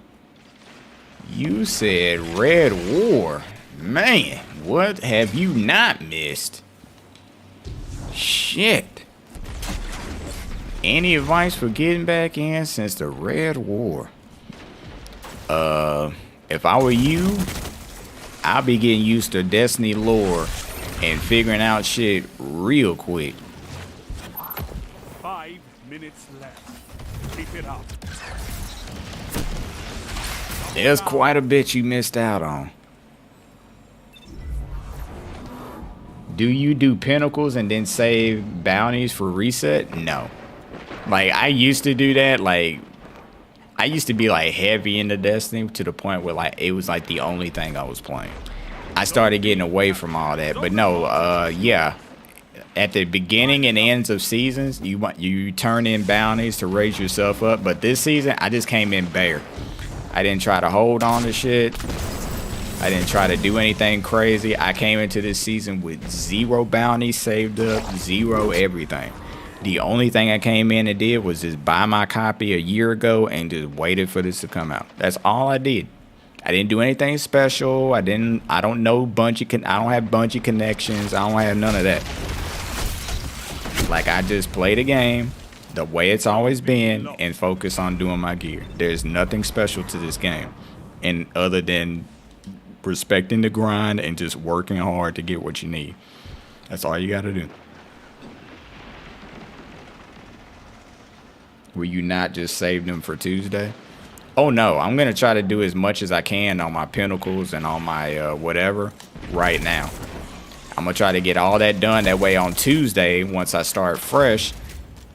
You said Red War. Man, what have you not missed? Shit. Any advice for getting back in since the Red War? If I were you, I'll be getting used to Destiny lore and figuring out shit real quick. 5 minutes left. Keep it up. There's quite a bit you missed out on. Do you do pinnacles and then save bounties for reset? No. Like, I used to do that. Like, I used to be like heavy into Destiny to the point where like it was like the only thing I was playing. I started getting away from all that, but no, yeah. At the beginning and ends of seasons, you turn in bounties to raise yourself up. But this season, I just came in bare. I didn't try to hold on to shit. I didn't try to do anything crazy. I came into this season with 0 bounties saved up, 0 everything. The only thing I came in and did was just buy my copy a year ago and just waited for this to come out. That's all I did. I didn't do anything special. I don't know Bungie. I don't have Bungie connections. I don't have none of that. Like, I just play the game the way it's always been and focus on doing my gear. There's nothing special to this game, and other than respecting the grind and just working hard to get what you need. That's all you got to do. Will you not just save them for Tuesday? Oh no, I'm gonna try to do as much as I can on my pinnacles and on my whatever right now. I'm gonna try to get all that done. That way on Tuesday, once I start fresh,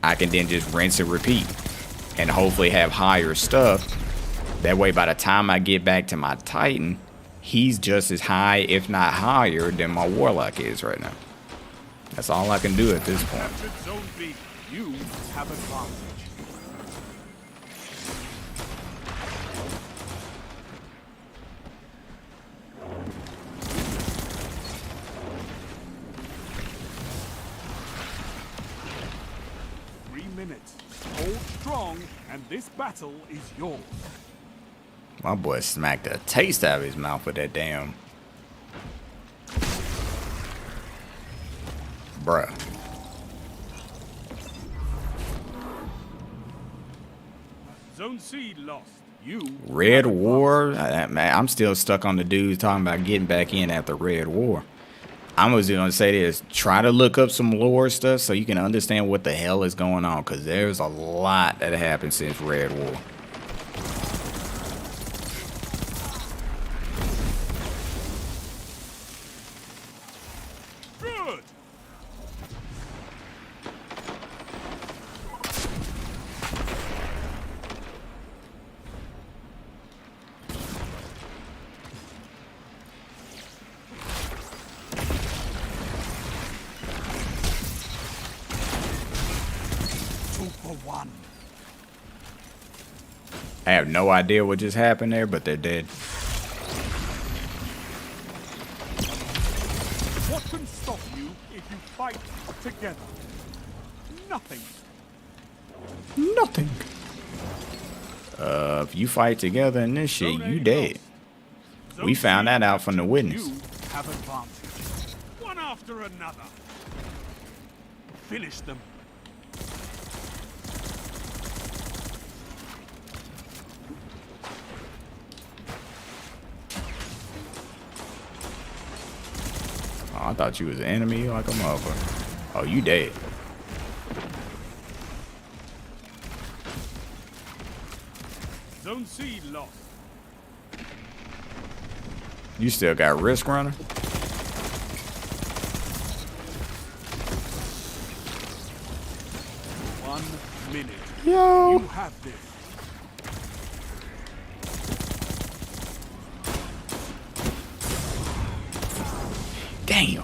I can then just rinse and repeat and hopefully have higher stuff. That way by the time I get back to my Titan, he's just as high, if not higher, than my Warlock is right now. That's all I can do at this point. Zone B, you have advantage. Minutes. Hold strong, and this battle is yours. My boy smacked the taste out of his mouth with that damn. Bruh. Zone C lost. You. Red War? Man, I'm still stuck on the dudes talking about getting back in after Red War. I was going to say this. Try to look up some lore stuff so you can understand what the hell is going on. Because there's a lot that happened since Red War. Good. I have no idea what just happened there, but they're dead. What can stop you if you fight together? Nothing. Nothing. If you fight together in this shit, you dead. We found that out from the witness. have advantage. One after another. Finish them. Oh, I thought you was an enemy like a motherfucker. Oh, you dead. Zone C lost. You still got risk runner? 1 minute. Yo. You have this. Damn.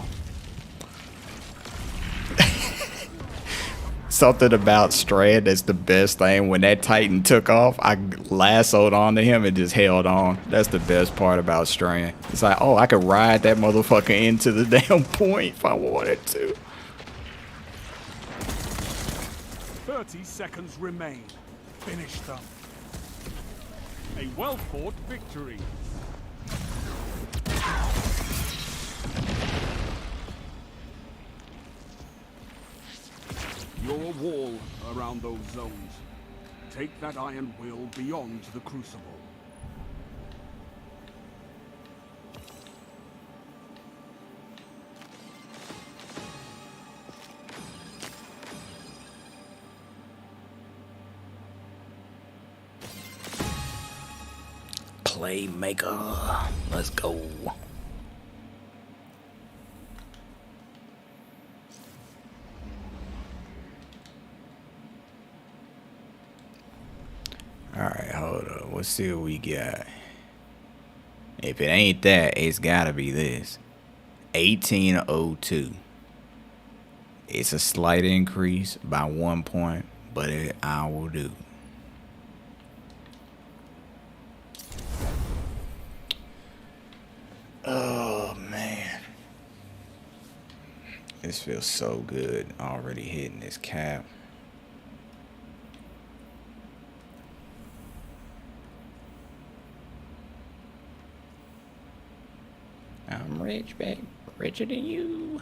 Something about Strand that's the best thing. When that Titan took off, I lassoed onto him and just held on. That's the best part about Strand. It's like, oh, I could ride that motherfucker into the damn point if I wanted to. 30 seconds remain. Finish them. A well-fought victory. You're a wall around those zones. Take that iron will beyond the crucible. Playmaker. Let's go. Alright, hold up. Let's see what we got. If it ain't that, it's gotta be this. 1802. It's a slight increase by 1 point, but I will do. Oh man. This feels so good already hitting this cap. I'm rich, babe. Richer than you.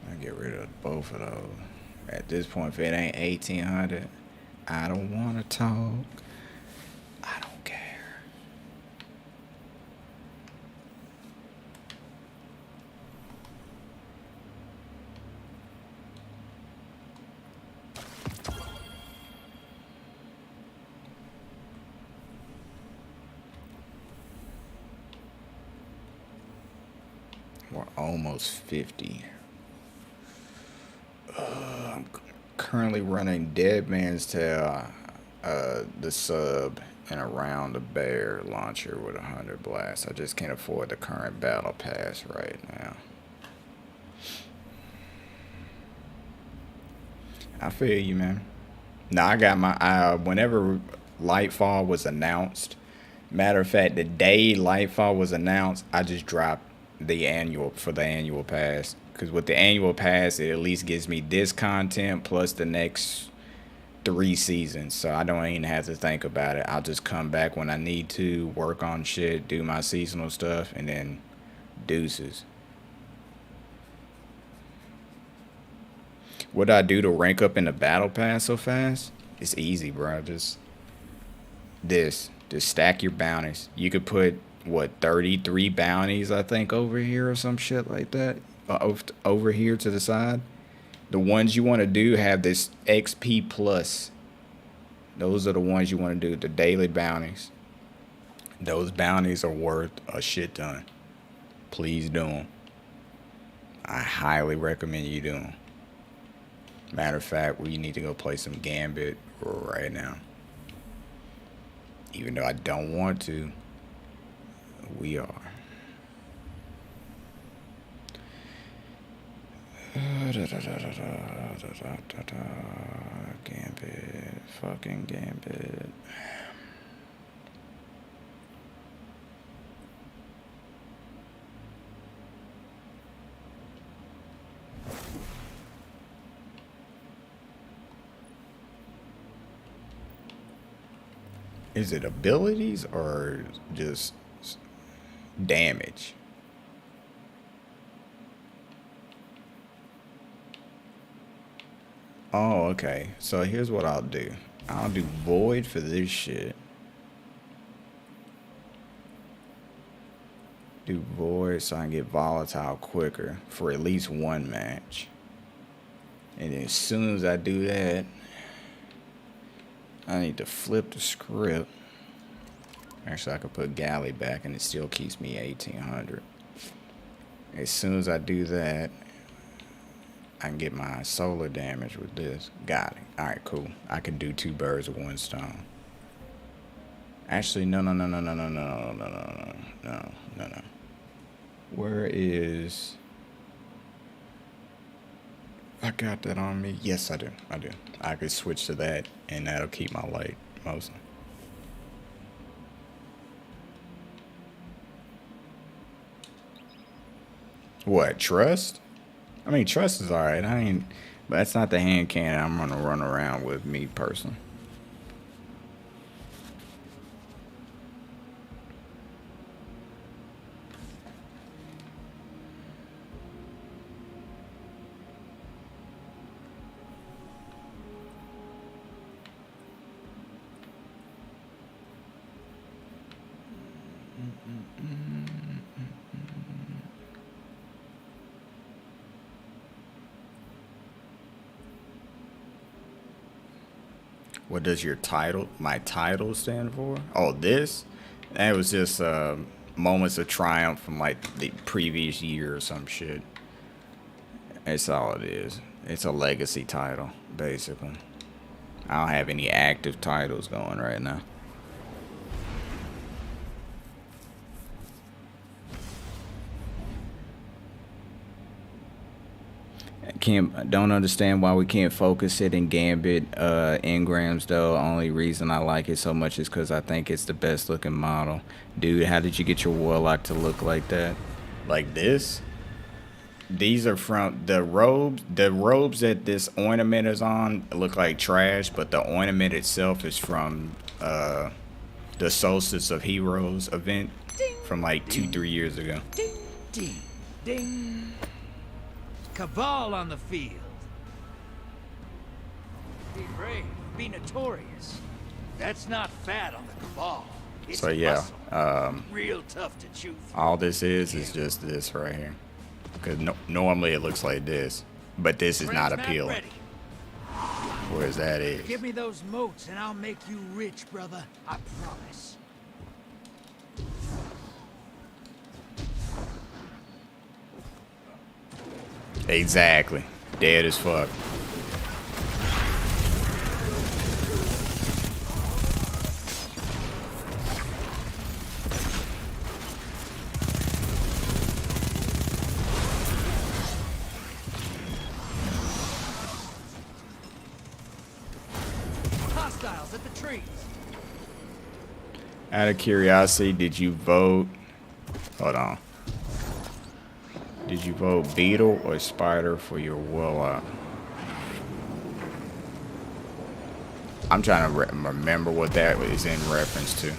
I get rid of both of those. At this point, if it ain't 1800, I don't want to talk. I don't care. We're almost 50. I'm currently running Dead Man's Tale, the sub, and around the bear launcher with 100 blasts. I just can't afford the current battle pass right now. I feel you, man. Now I got my whenever Lightfall was announced. Matter of fact, the day Lightfall was announced, I just dropped the annual pass, because with the annual pass it at least gives me this content plus the next 3 seasons, so I don't even have to think about it. I'll just come back when I need to work on shit, do my seasonal stuff, and then deuces. What do I do to rank up in the battle pass so fast? It's easy, bro. Just stack your bounties. You could put what, 33 bounties I think over here or some shit like that, over here to the side. The ones you want to do have this XP plus. Those are the ones you want to do, the daily bounties. Those bounties are worth a shit ton. Please do them. I highly recommend you do them. Matter of fact, we need to go play some Gambit right now. Even though I don't want to, we are. Gambit, fucking Gambit. Is it abilities or just damage? Oh, okay. So here's what I'll do. I'll do void for this shit. Do void so I can get volatile quicker for at least one match. And as soon as I do that, I need to flip the script. Actually, I could put galley back and it still keeps me 1800. As soon as I do that, I can get my solar damage with this. Got it. Alright, cool. I can do 2 birds with 1 stone. Actually, no. Where is... I got that on me. Yes, I do. I could switch to that, and that'll keep my light mostly. What, trust? I mean, trust is alright. But that's not the hand cannon I'm gonna run around with, me personally. What does my title stand for? Oh, this? That was just moments of triumph from like the previous year or some shit. That's all it is. It's a legacy title, basically. I don't have any active titles going right now. Don't understand why we can't focus it in Gambit engrams though. Only reason I like it so much is because I think it's the best looking model. Dude, how did you get your warlock to look like that? Like this? These are from the robes. The robes that this ornament is on look like trash, but the ornament itself is from the Solstice of Heroes event from like 2-3 years ago. Ding, ding, ding. Cabal on the field. Be brave, be notorious. That's not fat on the Cabal. It's So yeah, real tough to chew through. all this is just this right here. Because normally it looks like this, but this is not appealing. Ready. Whereas that is. Give me those moats and I'll make you rich, brother. I promise. Exactly. Dead as fuck. Hostiles at the trees. Out of curiosity, did you vote? Hold on. Did you vote beetle or spider for your warlock? I'm trying to remember what that is in reference to.